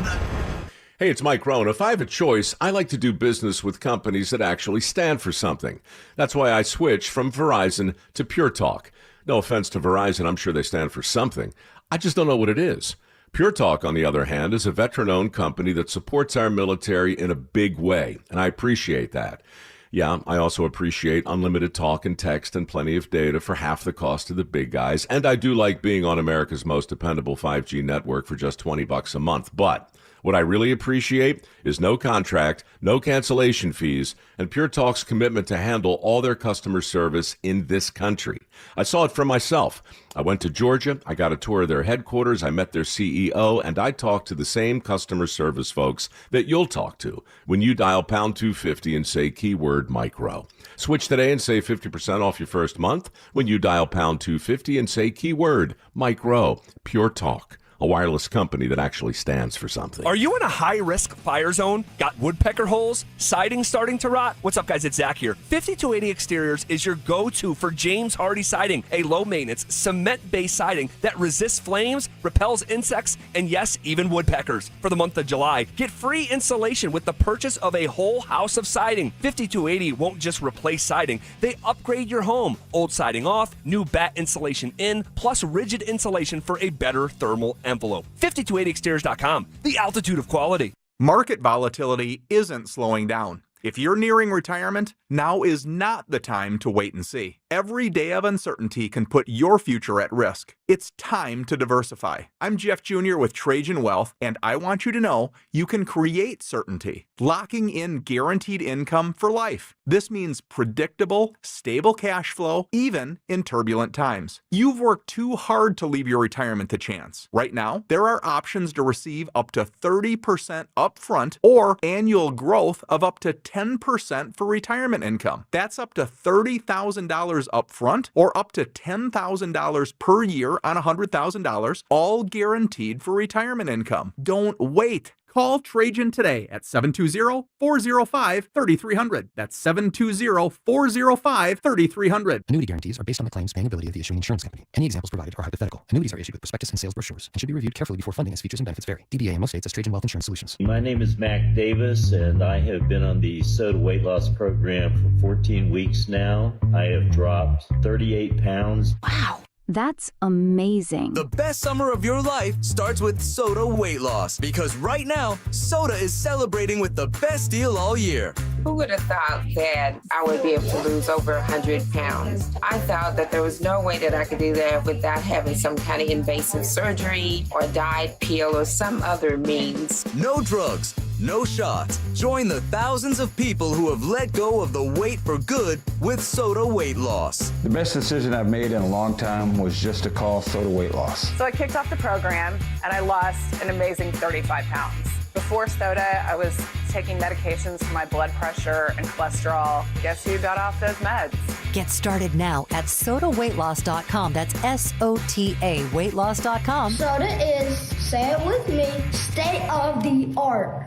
Hey, it's Mike Rohn. If I have a choice, I like to do business with companies that actually stand for something. That's why I switched from Verizon to Pure Talk. No offense to Verizon, I'm sure they stand for something. I just don't know what it is. Pure Talk, on the other hand, is a veteran-owned company that supports our military in a big way, and I appreciate that. Yeah, I also appreciate unlimited talk and text and plenty of data for half the cost of the big guys, and I do like being on America's most dependable 5G network for just $20 a month, but what I really appreciate is no contract, no cancellation fees, and Pure Talk's commitment to handle all their customer service in this country. I saw it for myself. I went to Georgia, I got a tour of their headquarters, I met their CEO, and I talked to the same customer service folks that you'll talk to when you dial pound 250 and say keyword micro. Switch today and save 50% off your first month when you dial pound 250 and say keyword micro. Pure Talk. A wireless company that actually stands for something. Are you in a high-risk fire zone? Got woodpecker holes? Siding starting to rot? What's up, guys? It's Zach here. 5280 Exteriors is your go-to for James Hardy siding, a low-maintenance, cement-based siding that resists flames, repels insects, and yes, even woodpeckers. For the month of July, get free installation with the purchase of a whole house of siding. 5280 won't just replace siding. They upgrade your home. Old siding off, new bat insulation in, plus rigid insulation for a better thermal envelope. 5280exteriors.com, the altitude of quality. Market volatility isn't slowing down. If you're nearing retirement, now is not the time to wait and see. Every day of uncertainty can put your future at risk. It's time to diversify. I'm Jeff Jr. with Trajan Wealth, and I want you to know you can create certainty, locking in guaranteed income for life. This means predictable, stable cash flow, even in turbulent times. You've worked too hard to leave your retirement to chance. Right now, there are options to receive up to 30% upfront or annual growth of up to 10% for retirement income. That's up to $30,000 upfront or up to $10,000 per year on $100,000, all guaranteed for retirement income. Don't wait. Call Trajan today at 720-405-3300. That's 720-405-3300. Annuity guarantees are based on the claims paying ability of the issuing insurance company. Any examples provided are hypothetical. Annuities are issued with prospectus and sales brochures and should be reviewed carefully before funding as features and benefits vary. DBA in most states as Trajan Wealth Insurance Solutions. My name is Mac Davis, and I have been on the SOTA weight loss program for 14 weeks now. I have dropped 38 pounds. Wow. That's amazing. The best summer of your life starts with SOTA weight loss, because right now, SOTA is celebrating with the best deal all year. Who would have thought that I would be able to lose over 100 pounds? I thought that there was no way that I could do that without having some kind of invasive surgery or diet pill or some other means. No drugs, no shots. Join the thousands of people who have let go of the weight for good with SOTA weight loss. The best decision I've made in a long time was just to call SOTA weight loss. So I kicked off the program and I lost an amazing 35 pounds. Before SOTA, I was taking medications for my blood pressure and cholesterol. Guess who got off those meds? Get started now at sotaweightloss.com. That's SOTA weightloss.com. SOTA is, say it with me, state of the art.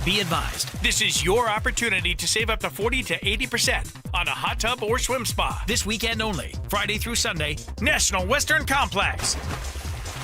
Be advised, this is your opportunity to save up to 40 to 80% on a hot tub or swim spa. This weekend only, Friday through Sunday, National Western Complex.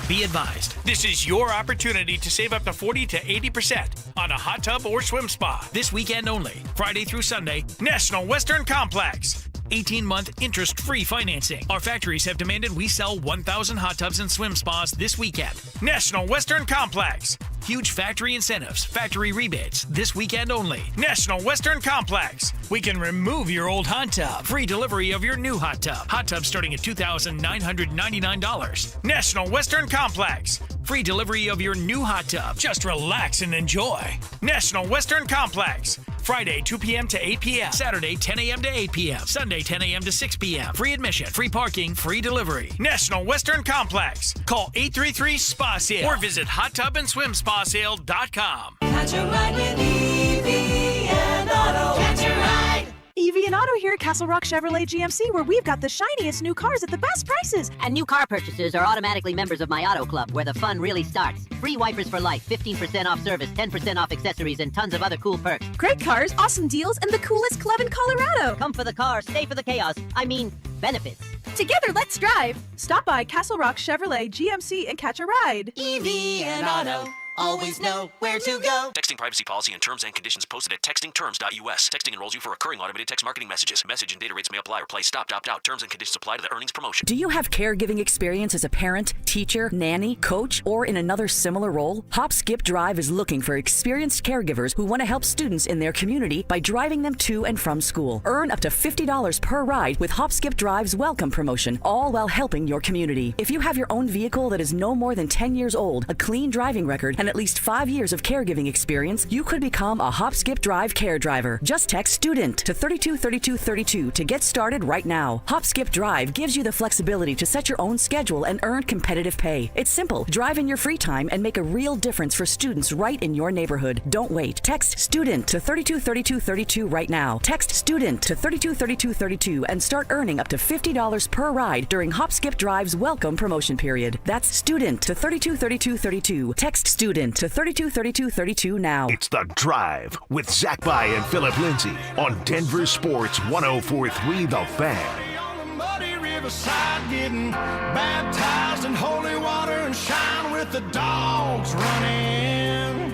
Be advised, this is your opportunity to save up to 40 to 80% on a hot tub or swim spa. This weekend only, Friday through Sunday, National Western Complex. 18-month interest-free financing. Our factories have demanded we sell 1,000 hot tubs and swim spas this weekend. National Western Complex. Huge factory incentives, factory rebates, this weekend only. National Western Complex. We can remove your old hot tub. Free delivery of your new hot tub. Hot tub starting at $2,999. National Western Complex. Free delivery of your new hot tub. Just relax and enjoy. National Western Complex. Friday, 2 p.m. to 8 p.m. Saturday, 10 a.m. to 8 p.m. Sunday, 10 a.m. to 6 p.m. Free admission, free parking, free delivery. National Western Complex. Call 833-SPA-SALE or visit hottubandswimspasale.com. Catch a ride with Eve. and Auto. Catch a ride. Evie and Auto here at Castle Rock Chevrolet GMC, where we've got the shiniest new cars at the best prices. And new car purchasers are automatically members of my Auto Club, where the fun really starts. Free wipers for life, 15% off service, 10% off accessories, and tons of other cool perks. Great cars, awesome deals, and the coolest club in Colorado. Come for the car, stay for the chaos. I mean, benefits. Together, let's drive. Stop by Castle Rock Chevrolet GMC and catch a ride. Evie and Auto. Always know where to go. Texting privacy policy and terms and conditions posted at textingterms.us. Texting enrolls you for recurring automated text marketing messages. Message and data rates may apply or play. Stop, opt out. Terms and conditions apply to the earnings promotion. Do you have caregiving experience as a parent, teacher, nanny, coach, or in another similar role? Hop Skip Drive is looking for experienced caregivers who want to help students in their community by driving them to and from school. Earn up to $50 per ride with Hop Skip Drive's welcome promotion, all while helping your community. If you have your own vehicle that is no more than 10 years old, a clean driving record, and at least 5 years of caregiving experience, you could become a Hop Skip Drive care driver. Just text STUDENT to 323232 to get started right now. Hop Skip Drive gives you the flexibility to set your own schedule and earn competitive pay. It's simple. Drive in your free time and make a real difference for students right in your neighborhood. Don't wait. Text STUDENT to 323232 right now. Text STUDENT to 323232 and start earning up to $50 per ride during Hop Skip Drive's welcome promotion period. That's STUDENT to 323232. Text STUDENT to 323232 now. It's The Drive with Zach By and Philip Lindsay on Denver Sports 104.3 The Fan. Muddy riverside, getting baptized in holy water and shine with the dogs running.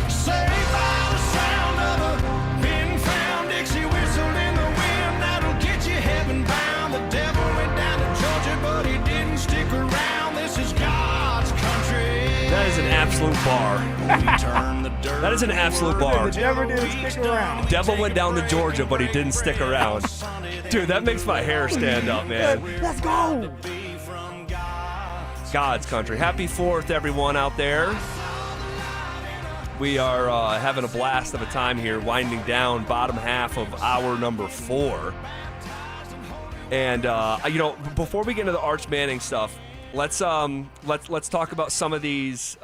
Saved by the sound of a pin-found Dixie whistle in the wind that'll get you heaven bound. The devil went down to Georgia, but he didn't stick around. This is God's country. That is an absolute bar. That is an absolute bar. The devil didn't stick around. Devil went down to Georgia, but he didn't stick around. Dude, that makes my hair stand up, man. Let's go. God's country. Happy 4th, everyone out there. We are having a blast of a time here, winding down bottom half of hour number 4. And before we get into the Arch Manning stuff, let's talk about some of these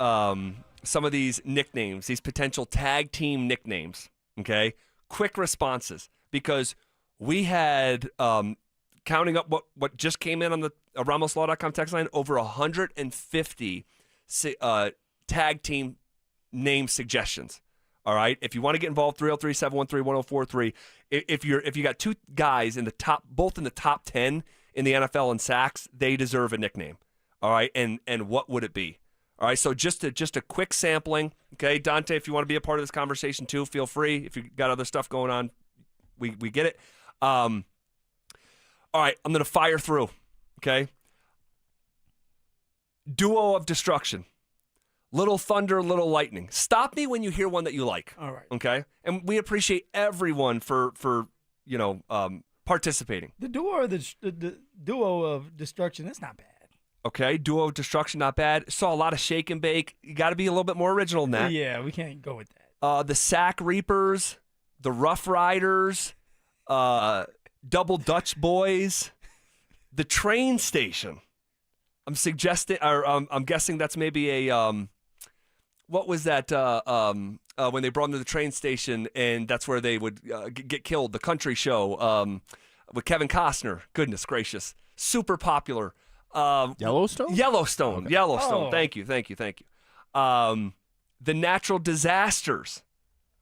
nicknames, these potential tag team nicknames. Okay, quick responses, because we had counting up what just came in on the RamosLaw.com text line, over 150 tag team name suggestions. All right, if you want to get involved, 303-713-1043. If you got two guys in the top, both in the top 10 in the NFL in sacks, they deserve a nickname. All right, and what would it be? All right, so just a quick sampling. Okay, Dante, if you want to be a part of this conversation too, feel free. If you got other stuff going on, we get it. All right, I'm gonna fire through. Okay, duo of destruction. Little thunder, little lightning. Stop me when you hear one that you like. All right. Okay, and we appreciate everyone for participating. The duo of destruction, that's not bad. Okay, duo of destruction, not bad. Saw a lot of shake and bake. You got to be a little bit more original than that. Yeah, we can't go with that. The Sack Reapers, the Rough Riders, Double Dutch Boys, the Train Station. I'm suggesting, or I'm guessing that's maybe a what was that? When they brought them to the train station, and that's where they would get killed. The Country Show with Kevin Costner. Goodness gracious, super popular. Yellowstone? Yellowstone. Okay. Yellowstone. Oh. Thank you. The Natural Disasters.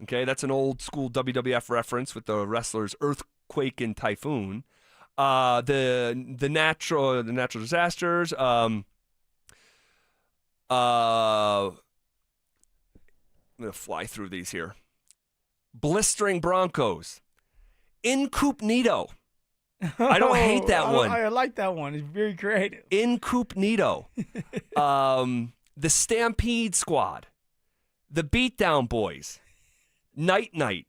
Okay, that's an old school WWF reference with the wrestlers Earthquake and Typhoon. The natural disasters. I'm gonna fly through these here. Blistering Broncos. Incognito. I don't hate that one. I like that one. It's very creative. Incognito. The Stampede Squad. The Beatdown Boys. Night. The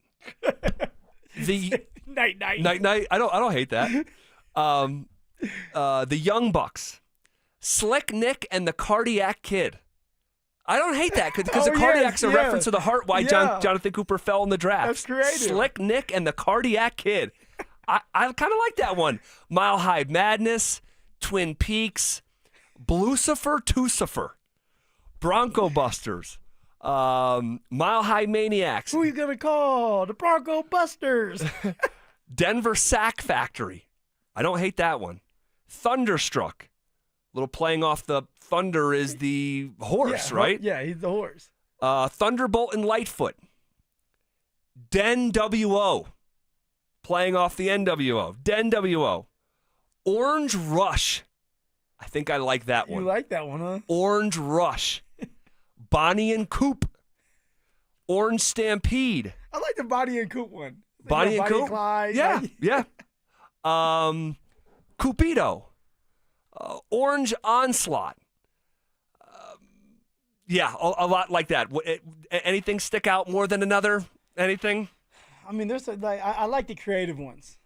Night. I don't hate that. The Young Bucks. Slick Nick and the Cardiac Kid. I don't hate that because the Cardiac's a reference to the heart why Jonathan Cooper fell in the draft. That's creative. Slick Nick and the Cardiac Kid. I kind of like that one. Mile High Madness, Twin Peaks, Blucifer, Tucifer, Bronco Busters, Mile High Maniacs. Who are you gonna call? The Bronco Busters. Denver Sack Factory. I don't hate that one. Thunderstruck. Little playing off the thunder is the horse, right? Yeah, he's the horse. Thunderbolt and Lightfoot. Den WO. Playing off the NWO. Den WO. Orange Rush. I think I like that one. You like that one, huh? Orange Rush. Bonnie and Coop. Orange Stampede. I like the Bonnie and Coop one. Bonnie and Coop? Clyde, Yeah, like- yeah. Cupido. Orange Onslaught. Yeah, a lot like that. Anything stick out more than another? Anything? I mean, there's I like the creative ones,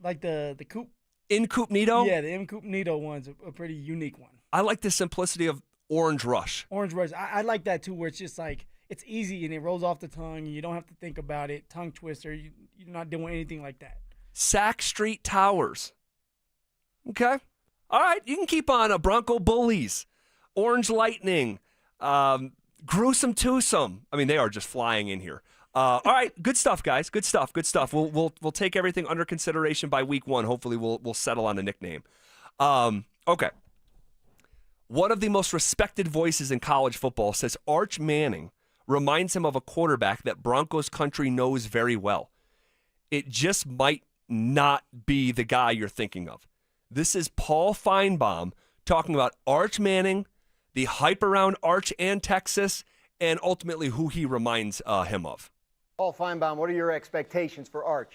like the Coop. Incognito? Yeah, the Incognito one's a pretty unique one. I like the simplicity of Orange Rush. Orange Rush. I like that too, where it's just like it's easy and it rolls off the tongue. And you don't have to think about it. Tongue twister. You're not doing anything like that. Sack Street Towers. Okay. All right. You can keep on. Bronco Bullies. Orange Lightning. Gruesome Twosome. I mean, they are just flying in here. All right. Good stuff, guys. Good stuff. Good stuff. We'll take everything under consideration by week 1. Hopefully we'll settle on a nickname. Okay. One of the most respected voices in college football says Arch Manning reminds him of a quarterback that Broncos country knows very well. It just might not be the guy you're thinking of. This is Paul Feinbaum talking about Arch Manning, the hype around Arch and Texas, and ultimately who he reminds him of. Paul Feinbaum, what are your expectations for Arch?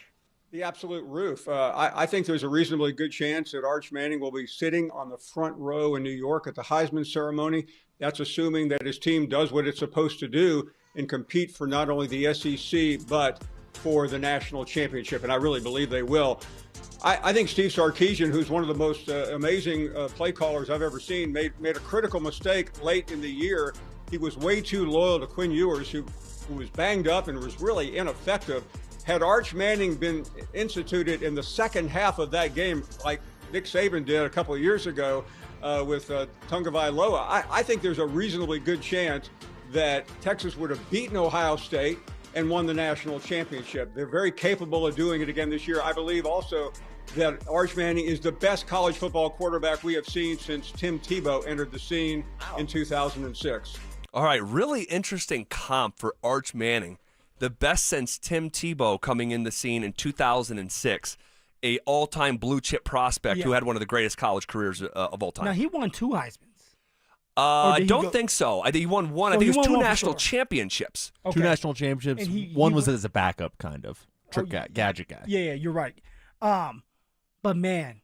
The absolute roof. I think there's a reasonably good chance that Arch Manning will be sitting on the front row in New York at the Heisman ceremony. That's assuming that his team does what it's supposed to do and compete for not only the SEC, but for the national championship. And I really believe they will. I think Steve Sarkisian, who's one of the most amazing play callers I've ever seen, made a critical mistake late in the year. He was way too loyal to Quinn Ewers, who was banged up and was really ineffective. Had Arch Manning been instituted in the second half of that game, like Nick Saban did a couple of years ago with Tagovailoa, I think there's a reasonably good chance that Texas would have beaten Ohio State and won the national championship. They're very capable of doing it again this year. I believe also that Arch Manning is the best college football quarterback we have seen since Tim Tebow entered the scene in 2006. All right, really interesting comp for Arch Manning. The best since Tim Tebow coming in the scene in 2006, a all-time blue-chip prospect who had one of the greatest college careers of all time. Now, he won 2 Heismans. I don't think so. I think he won one. I think it was 2 national sure. championships. Okay. 2 national championships. And one was as a backup, kind of. Gadget guy. Yeah, you're right. But man,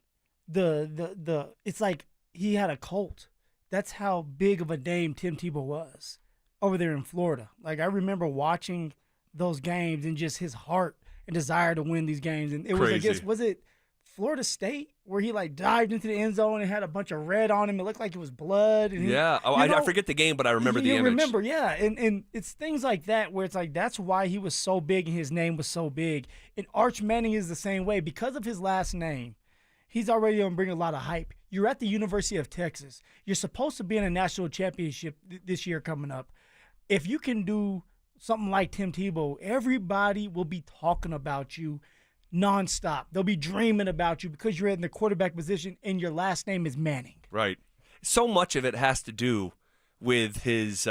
the it's like he had a cult. That's how big of a name Tim Tebow was over there in Florida. Like, I remember watching those games and just his heart and desire to win these games. And it was, I guess, was it Florida State where he like dived into the end zone and had a bunch of red on him? It looked like it was blood. And yeah. I forget the game, but I remember the image. Remember, yeah. And it's things like that where it's like that's why he was so big and his name was so big. And Arch Manning is the same way. Because of his last name, he's already going to bring a lot of hype. You're at the University of Texas. You're supposed to be in a national championship this year coming up. If you can do something like Tim Tebow, everybody will be talking about you nonstop. They'll be dreaming about you because you're in the quarterback position and your last name is Manning. Right. So much of it has to do with his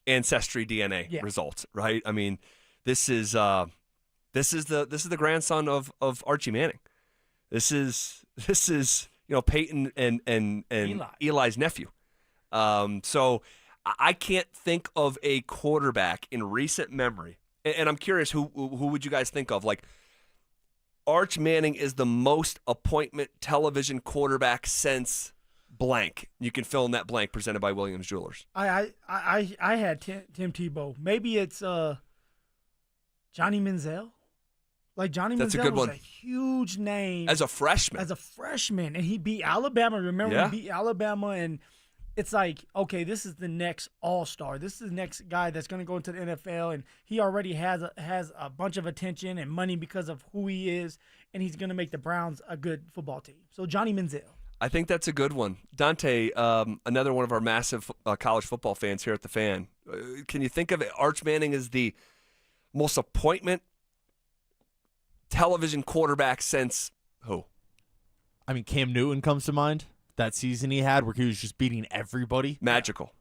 ancestry DNA results, right? I mean, this is the grandson of Archie Manning. This is Peyton and Eli's nephew. So I can't think of a quarterback in recent memory, and I'm curious who would you guys think of? Like, Arch Manning is the most appointment television quarterback since blank. You can fill in that blank presented by Williams Jewelers. I had Tim Tebow. Maybe it's Johnny Manziel. Like Johnny Manziel was a huge name as a freshman. And he beat Alabama. Remember, he beat Alabama, and it's like, okay, this is the next all-star. This is the next guy that's going to go into the NFL, and he already has a bunch of attention and money because of who he is, and he's going to make the Browns a good football team. So Johnny Manziel. I think that's a good one. Dante, another one of our massive college football fans here at the Fan. Can you think of it? Arch Manning as the most appointment television quarterback since who? I mean, Cam Newton comes to mind. That season he had where he was just beating everybody. Magical.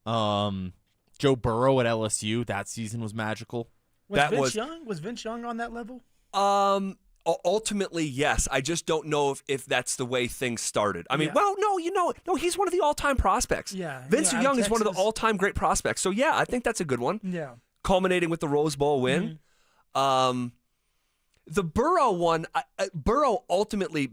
Joe Burrow at LSU, that season was magical. Was Vince Young on that level? Ultimately, yes. I just don't know if that's the way things started. I mean, no, he's one of the all-time prospects. Yeah. Vince Young is one of the all-time great prospects. So, yeah, I think that's a good one. Yeah. Culminating with the Rose Bowl win. Mm-hmm. The Burrow one, Burrow ultimately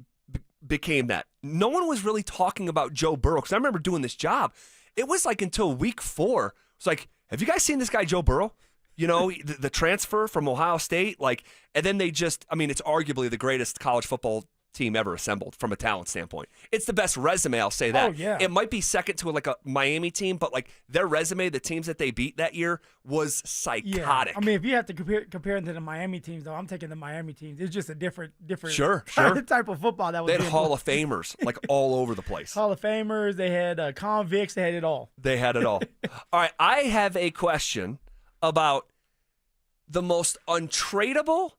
became that. No one was really talking about Joe Burrow because I remember doing this job. It was like until week 4. It's like, have you guys seen this guy, Joe Burrow? You know, the transfer from Ohio State, and then it's arguably the greatest college football team ever assembled from a talent standpoint. It's the best resume, I'll say that. Oh, yeah. It might be second to a Miami team, but their resume, the teams that they beat that year was psychotic. Yeah. I mean, if you have to compare them to the Miami teams, though, I'm taking the Miami teams. It's just a different sure. type of football that was. They had Hall of Famers all over the place. Hall of Famers. They had convicts. They had it all. They had it all. All right, I have a question about the most untradeable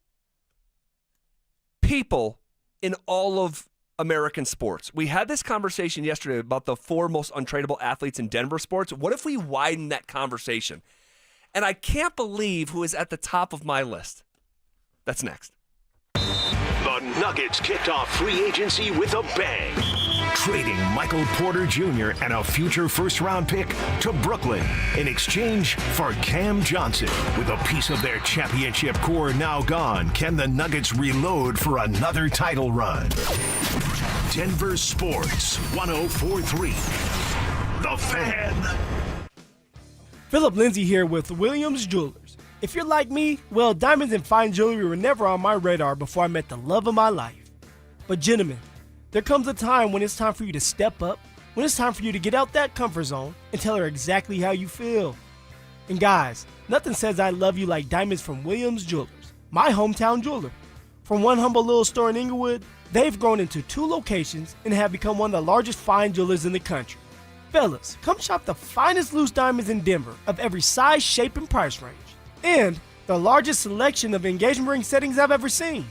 people in all of American sports. We had this conversation yesterday about the 4 most untradeable athletes in Denver sports. What if we widen that conversation? And I can't believe who is at the top of my list. That's next. The Nuggets kicked off free agency with a bang, trading Michael Porter Jr. and a future first-round pick to Brooklyn in exchange for Cam Johnson. With a piece of their championship core now gone, can the Nuggets reload for another title run? Denver Sports 104.3. The Fan. Philip Lindsay here with Williams Jewelers. If you're like me, well, diamonds and fine jewelry were never on my radar before I met the love of my life. But gentlemen, there comes a time when it's time for you to step up, when it's time for you to get out that comfort zone and tell her exactly how you feel. And guys, nothing says I love you like diamonds from Williams Jewelers, my hometown jeweler. From one humble little store in Inglewood, they've grown into 2 locations and have become one of the largest fine jewelers in the country. Fellas, come shop the finest loose diamonds in Denver of every size, shape, and price range. And the largest selection of engagement ring settings I've ever seen.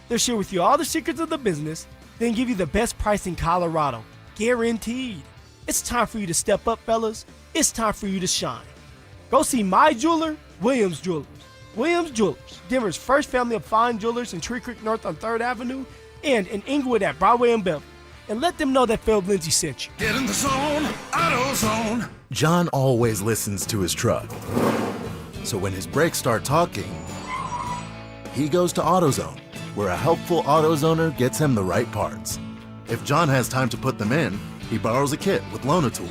They'll share with you all the secrets of the business, then give you the best price in Colorado. Guaranteed. It's time for you to step up, fellas. It's time for you to shine. Go see my jeweler, Williams Jewelers. Williams Jewelers, Denver's first family of fine jewelers in Tree Creek North on 3rd Avenue and in Inglewood at Broadway and Beverly. And let them know that Phil Lindsay sent you. Get in the zone, AutoZone. John always listens to his truck. So when his brakes start talking, he goes to AutoZone, where a helpful AutoZoner gets him the right parts. If John has time to put them in, he borrows a kit with Loan-A-Tool.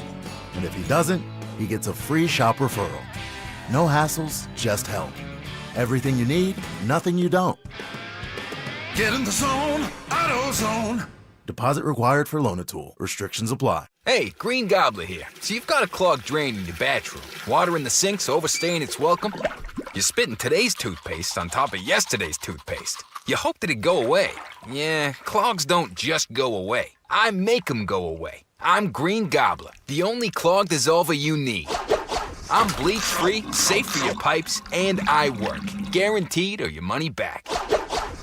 And if he doesn't, he gets a free shop referral. No hassles, just help. Everything you need, nothing you don't. Get in the zone, AutoZone. Deposit required for Loan-A-Tool. Restrictions apply. Hey, Green Gobbler here. So you've got a clogged drain in your bathroom. Water in the sink's overstaying its welcome. You're spitting today's toothpaste on top of yesterday's toothpaste. You hope that it go away. Yeah, clogs don't just go away. I make them go away. I'm Green Gobbler, the only clog dissolver you need. I'm bleach-free, safe for your pipes, and I work. Guaranteed or your money back.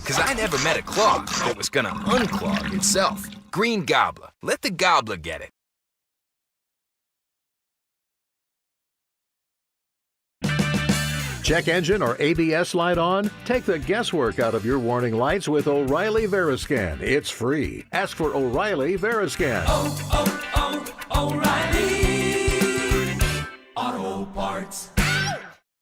Because I never met a clog that was gonna unclog itself. Green Gobbler. Let the gobbler get it. Check engine or ABS light on? Take the guesswork out of your warning lights with O'Reilly Veriscan. It's free. Ask for O'Reilly Veriscan. O'Reilly Auto Parts.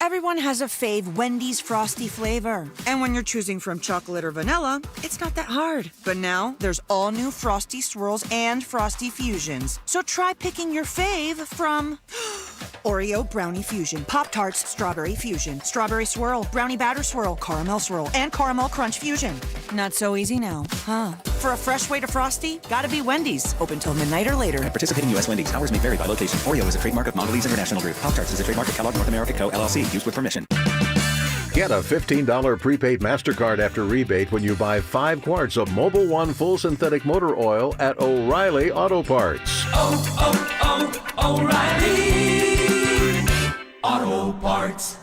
Everyone has a fave Wendy's Frosty flavor. And when you're choosing from chocolate or vanilla, it's not that hard. But now, there's all new Frosty Swirls and Frosty Fusions. So try picking your fave from Oreo Brownie Fusion, Pop-Tarts Strawberry Fusion, Strawberry Swirl, Brownie Batter Swirl, Caramel Swirl, and Caramel Crunch Fusion. Not so easy now, huh? For a fresh way to Frosty, gotta be Wendy's. Open till midnight or later. At participating U.S. Wendy's. Hours may vary by location. Oreo is a trademark of Mondelez International Group. Pop-Tarts is a trademark of Kellogg North America Co., LLC. Used with permission. Get a $15 prepaid MasterCard after rebate when you buy 5 quarts of Mobil 1 full synthetic motor oil at O'Reilly Auto Parts. O'Reilly Auto Parts.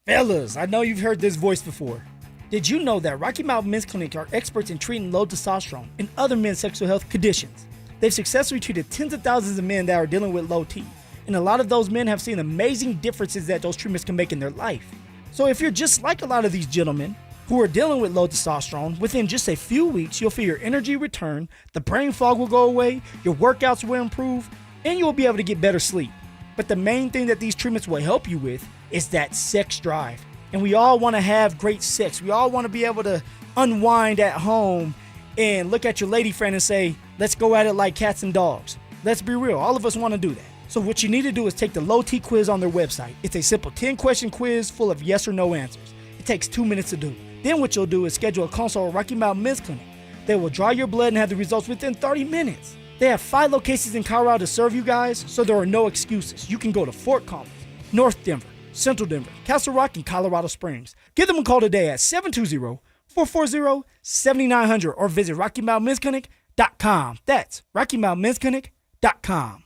Fellas, I know you've heard this voice before. Did you know that Rocky Mountain Men's Clinic are experts in treating low testosterone and other men's sexual health conditions? They've successfully treated tens of thousands of men that are dealing with low T, and a lot of those men have seen amazing differences that those treatments can make in their life. So if you're just like a lot of these gentlemen who are dealing with low testosterone, within just a few weeks, you'll feel your energy return, the brain fog will go away, your workouts will improve, and you'll be able to get better sleep. But the main thing that these treatments will help you with is that sex drive. And we all want to have great sex. We all want to be able to unwind at home and look at your lady friend and say, let's go at it like cats and dogs. Let's be real. All of us want to do that. So what you need to do is take the Low T quiz on their website. It's a simple 10-question quiz full of yes or no answers. It takes 2 minutes to do. Then what you'll do is schedule a consult at Rocky Mountain Men's Clinic. They will draw your blood and have the results within 30 minutes. They have 5 locations in Colorado to serve you guys, so there are no excuses. You can go to Fort Collins, North Denver, Central Denver, Castle Rock, and Colorado Springs. Give them a call today at 720-440-7900 or visit RockyMountainMen'sClinic.com. That's RockyMountainMen'sClinic.com.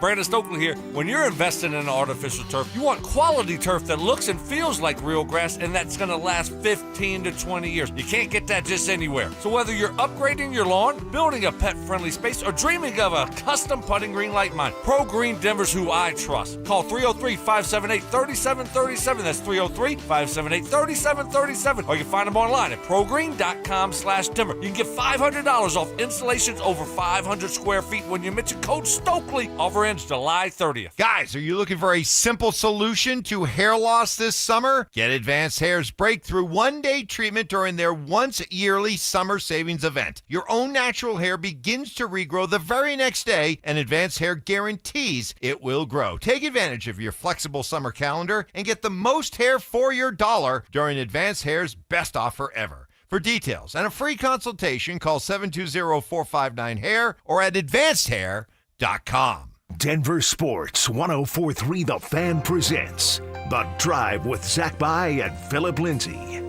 Brandon Stokely here. When you're investing in artificial turf, you want quality turf that looks and feels like real grass and that's going to last 15 to 20 years. You can't get that just anywhere. So whether you're upgrading your lawn, building a pet-friendly space, or dreaming of a custom putting green like mine, Pro Green Denver's who I trust. Call 303-578-3737. That's 303-578-3737. Or you can find them online at progreen.com/Denver. You can get $500 off installations over 500 square feet when you mention code Stokely. Offer ends July 30th. Guys, are you looking for a simple solution to hair loss this summer? Get Advanced Hair's breakthrough one-day treatment during their once-yearly summer savings event. Your own natural hair begins to regrow the very next day, and Advanced Hair guarantees it will grow. Take advantage of your flexible summer calendar and get the most hair for your dollar during Advanced Hair's best offer ever. For details and a free consultation, call 720-459-HAIR or at advancedhair.com. Denver Sports 104.3 The Fan presents The Drive with Zach By and Philip Lindsay.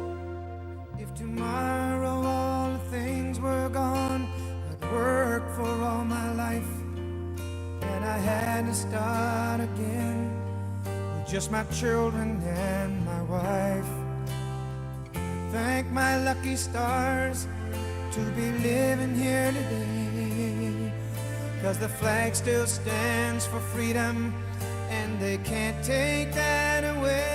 If tomorrow all the things were gone, I'd work for all my life, and I had to start again with just my children and my wife. Thank my lucky stars to be living here today, 'cause the flag still stands for freedom, and they can't take that away.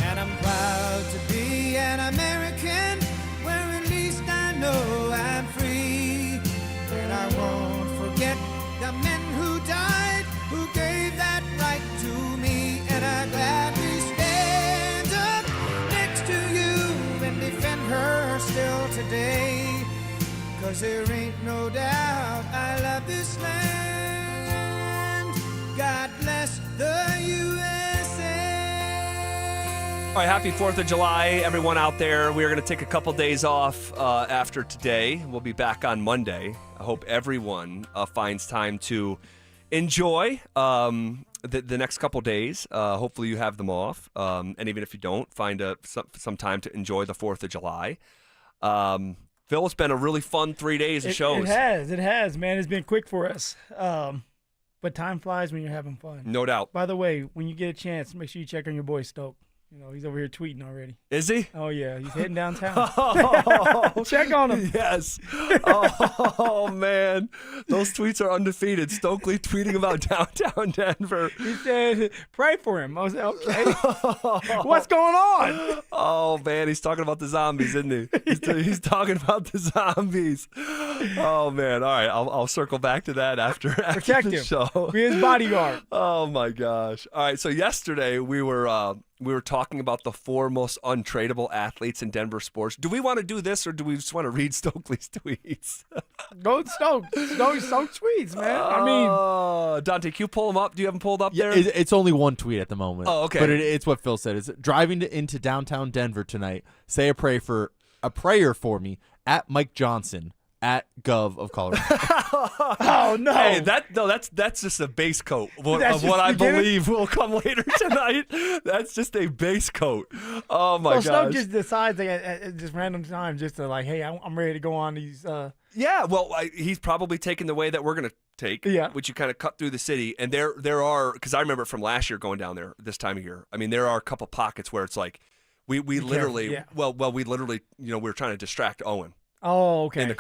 And I'm proud to be an American, where at least I know I'm free. And I won't forget the men who died, who gave that right to me. And I gladly stand up next to you and defend her still today. 'Cause there ain't no doubt I love this land. God bless the USA. All right, happy 4th of July, everyone out there. We are going to take a couple days off after today. We'll be back on Monday. I hope everyone finds time to enjoy the next couple days. Hopefully you have them off. And even if you don't, find some time to enjoy the 4th of July. Phil, it's been a really fun 3 days of shows. It has, man. It's been quick for us. But time flies when you're having fun. No doubt. By the way, when you get a chance, make sure you check on your boy Stoke. You know, he's over here tweeting already. Is he? Oh, yeah. He's heading downtown. Check on him. Yes. Oh, man. Those tweets are undefeated. Stokely tweeting about downtown Denver. He said, pray for him. I was like, okay. What's going on? Oh, man. He's talking about the zombies, isn't he? He's talking about the zombies. Oh, man. All right. I'll circle back to that after Protect the him. show. Be his bodyguard. Oh, my gosh. All right. So yesterday we were talking about the 4 most untradeable athletes in Denver sports. Do we want to do this, or do we just want to read Stokely's tweets? Go Stoke. Stoke tweets, man. I mean, Dante, can you pull them up? Do you have them pulled up there? It's only one tweet at the moment. Oh, okay. But it's what Phil said. It's driving into downtown Denver tonight. Say a prayer for me at Mike Johnson. at Gov of Colorado. Oh no! Hey, that's just a base coat of what I believe will come later tonight. That's just a base coat. Oh my gosh! Snow just decides at just random times just to like, hey, I'm ready to go on these. Yeah, well, he's probably taking the way that we're gonna take. Yeah. Which you kind of cut through the city, and there are, because I remember from last year going down there this time of year. I mean, there are a couple pockets where it's like we literally, yeah. we literally, we were trying to distract Owen. Oh, okay. In the car.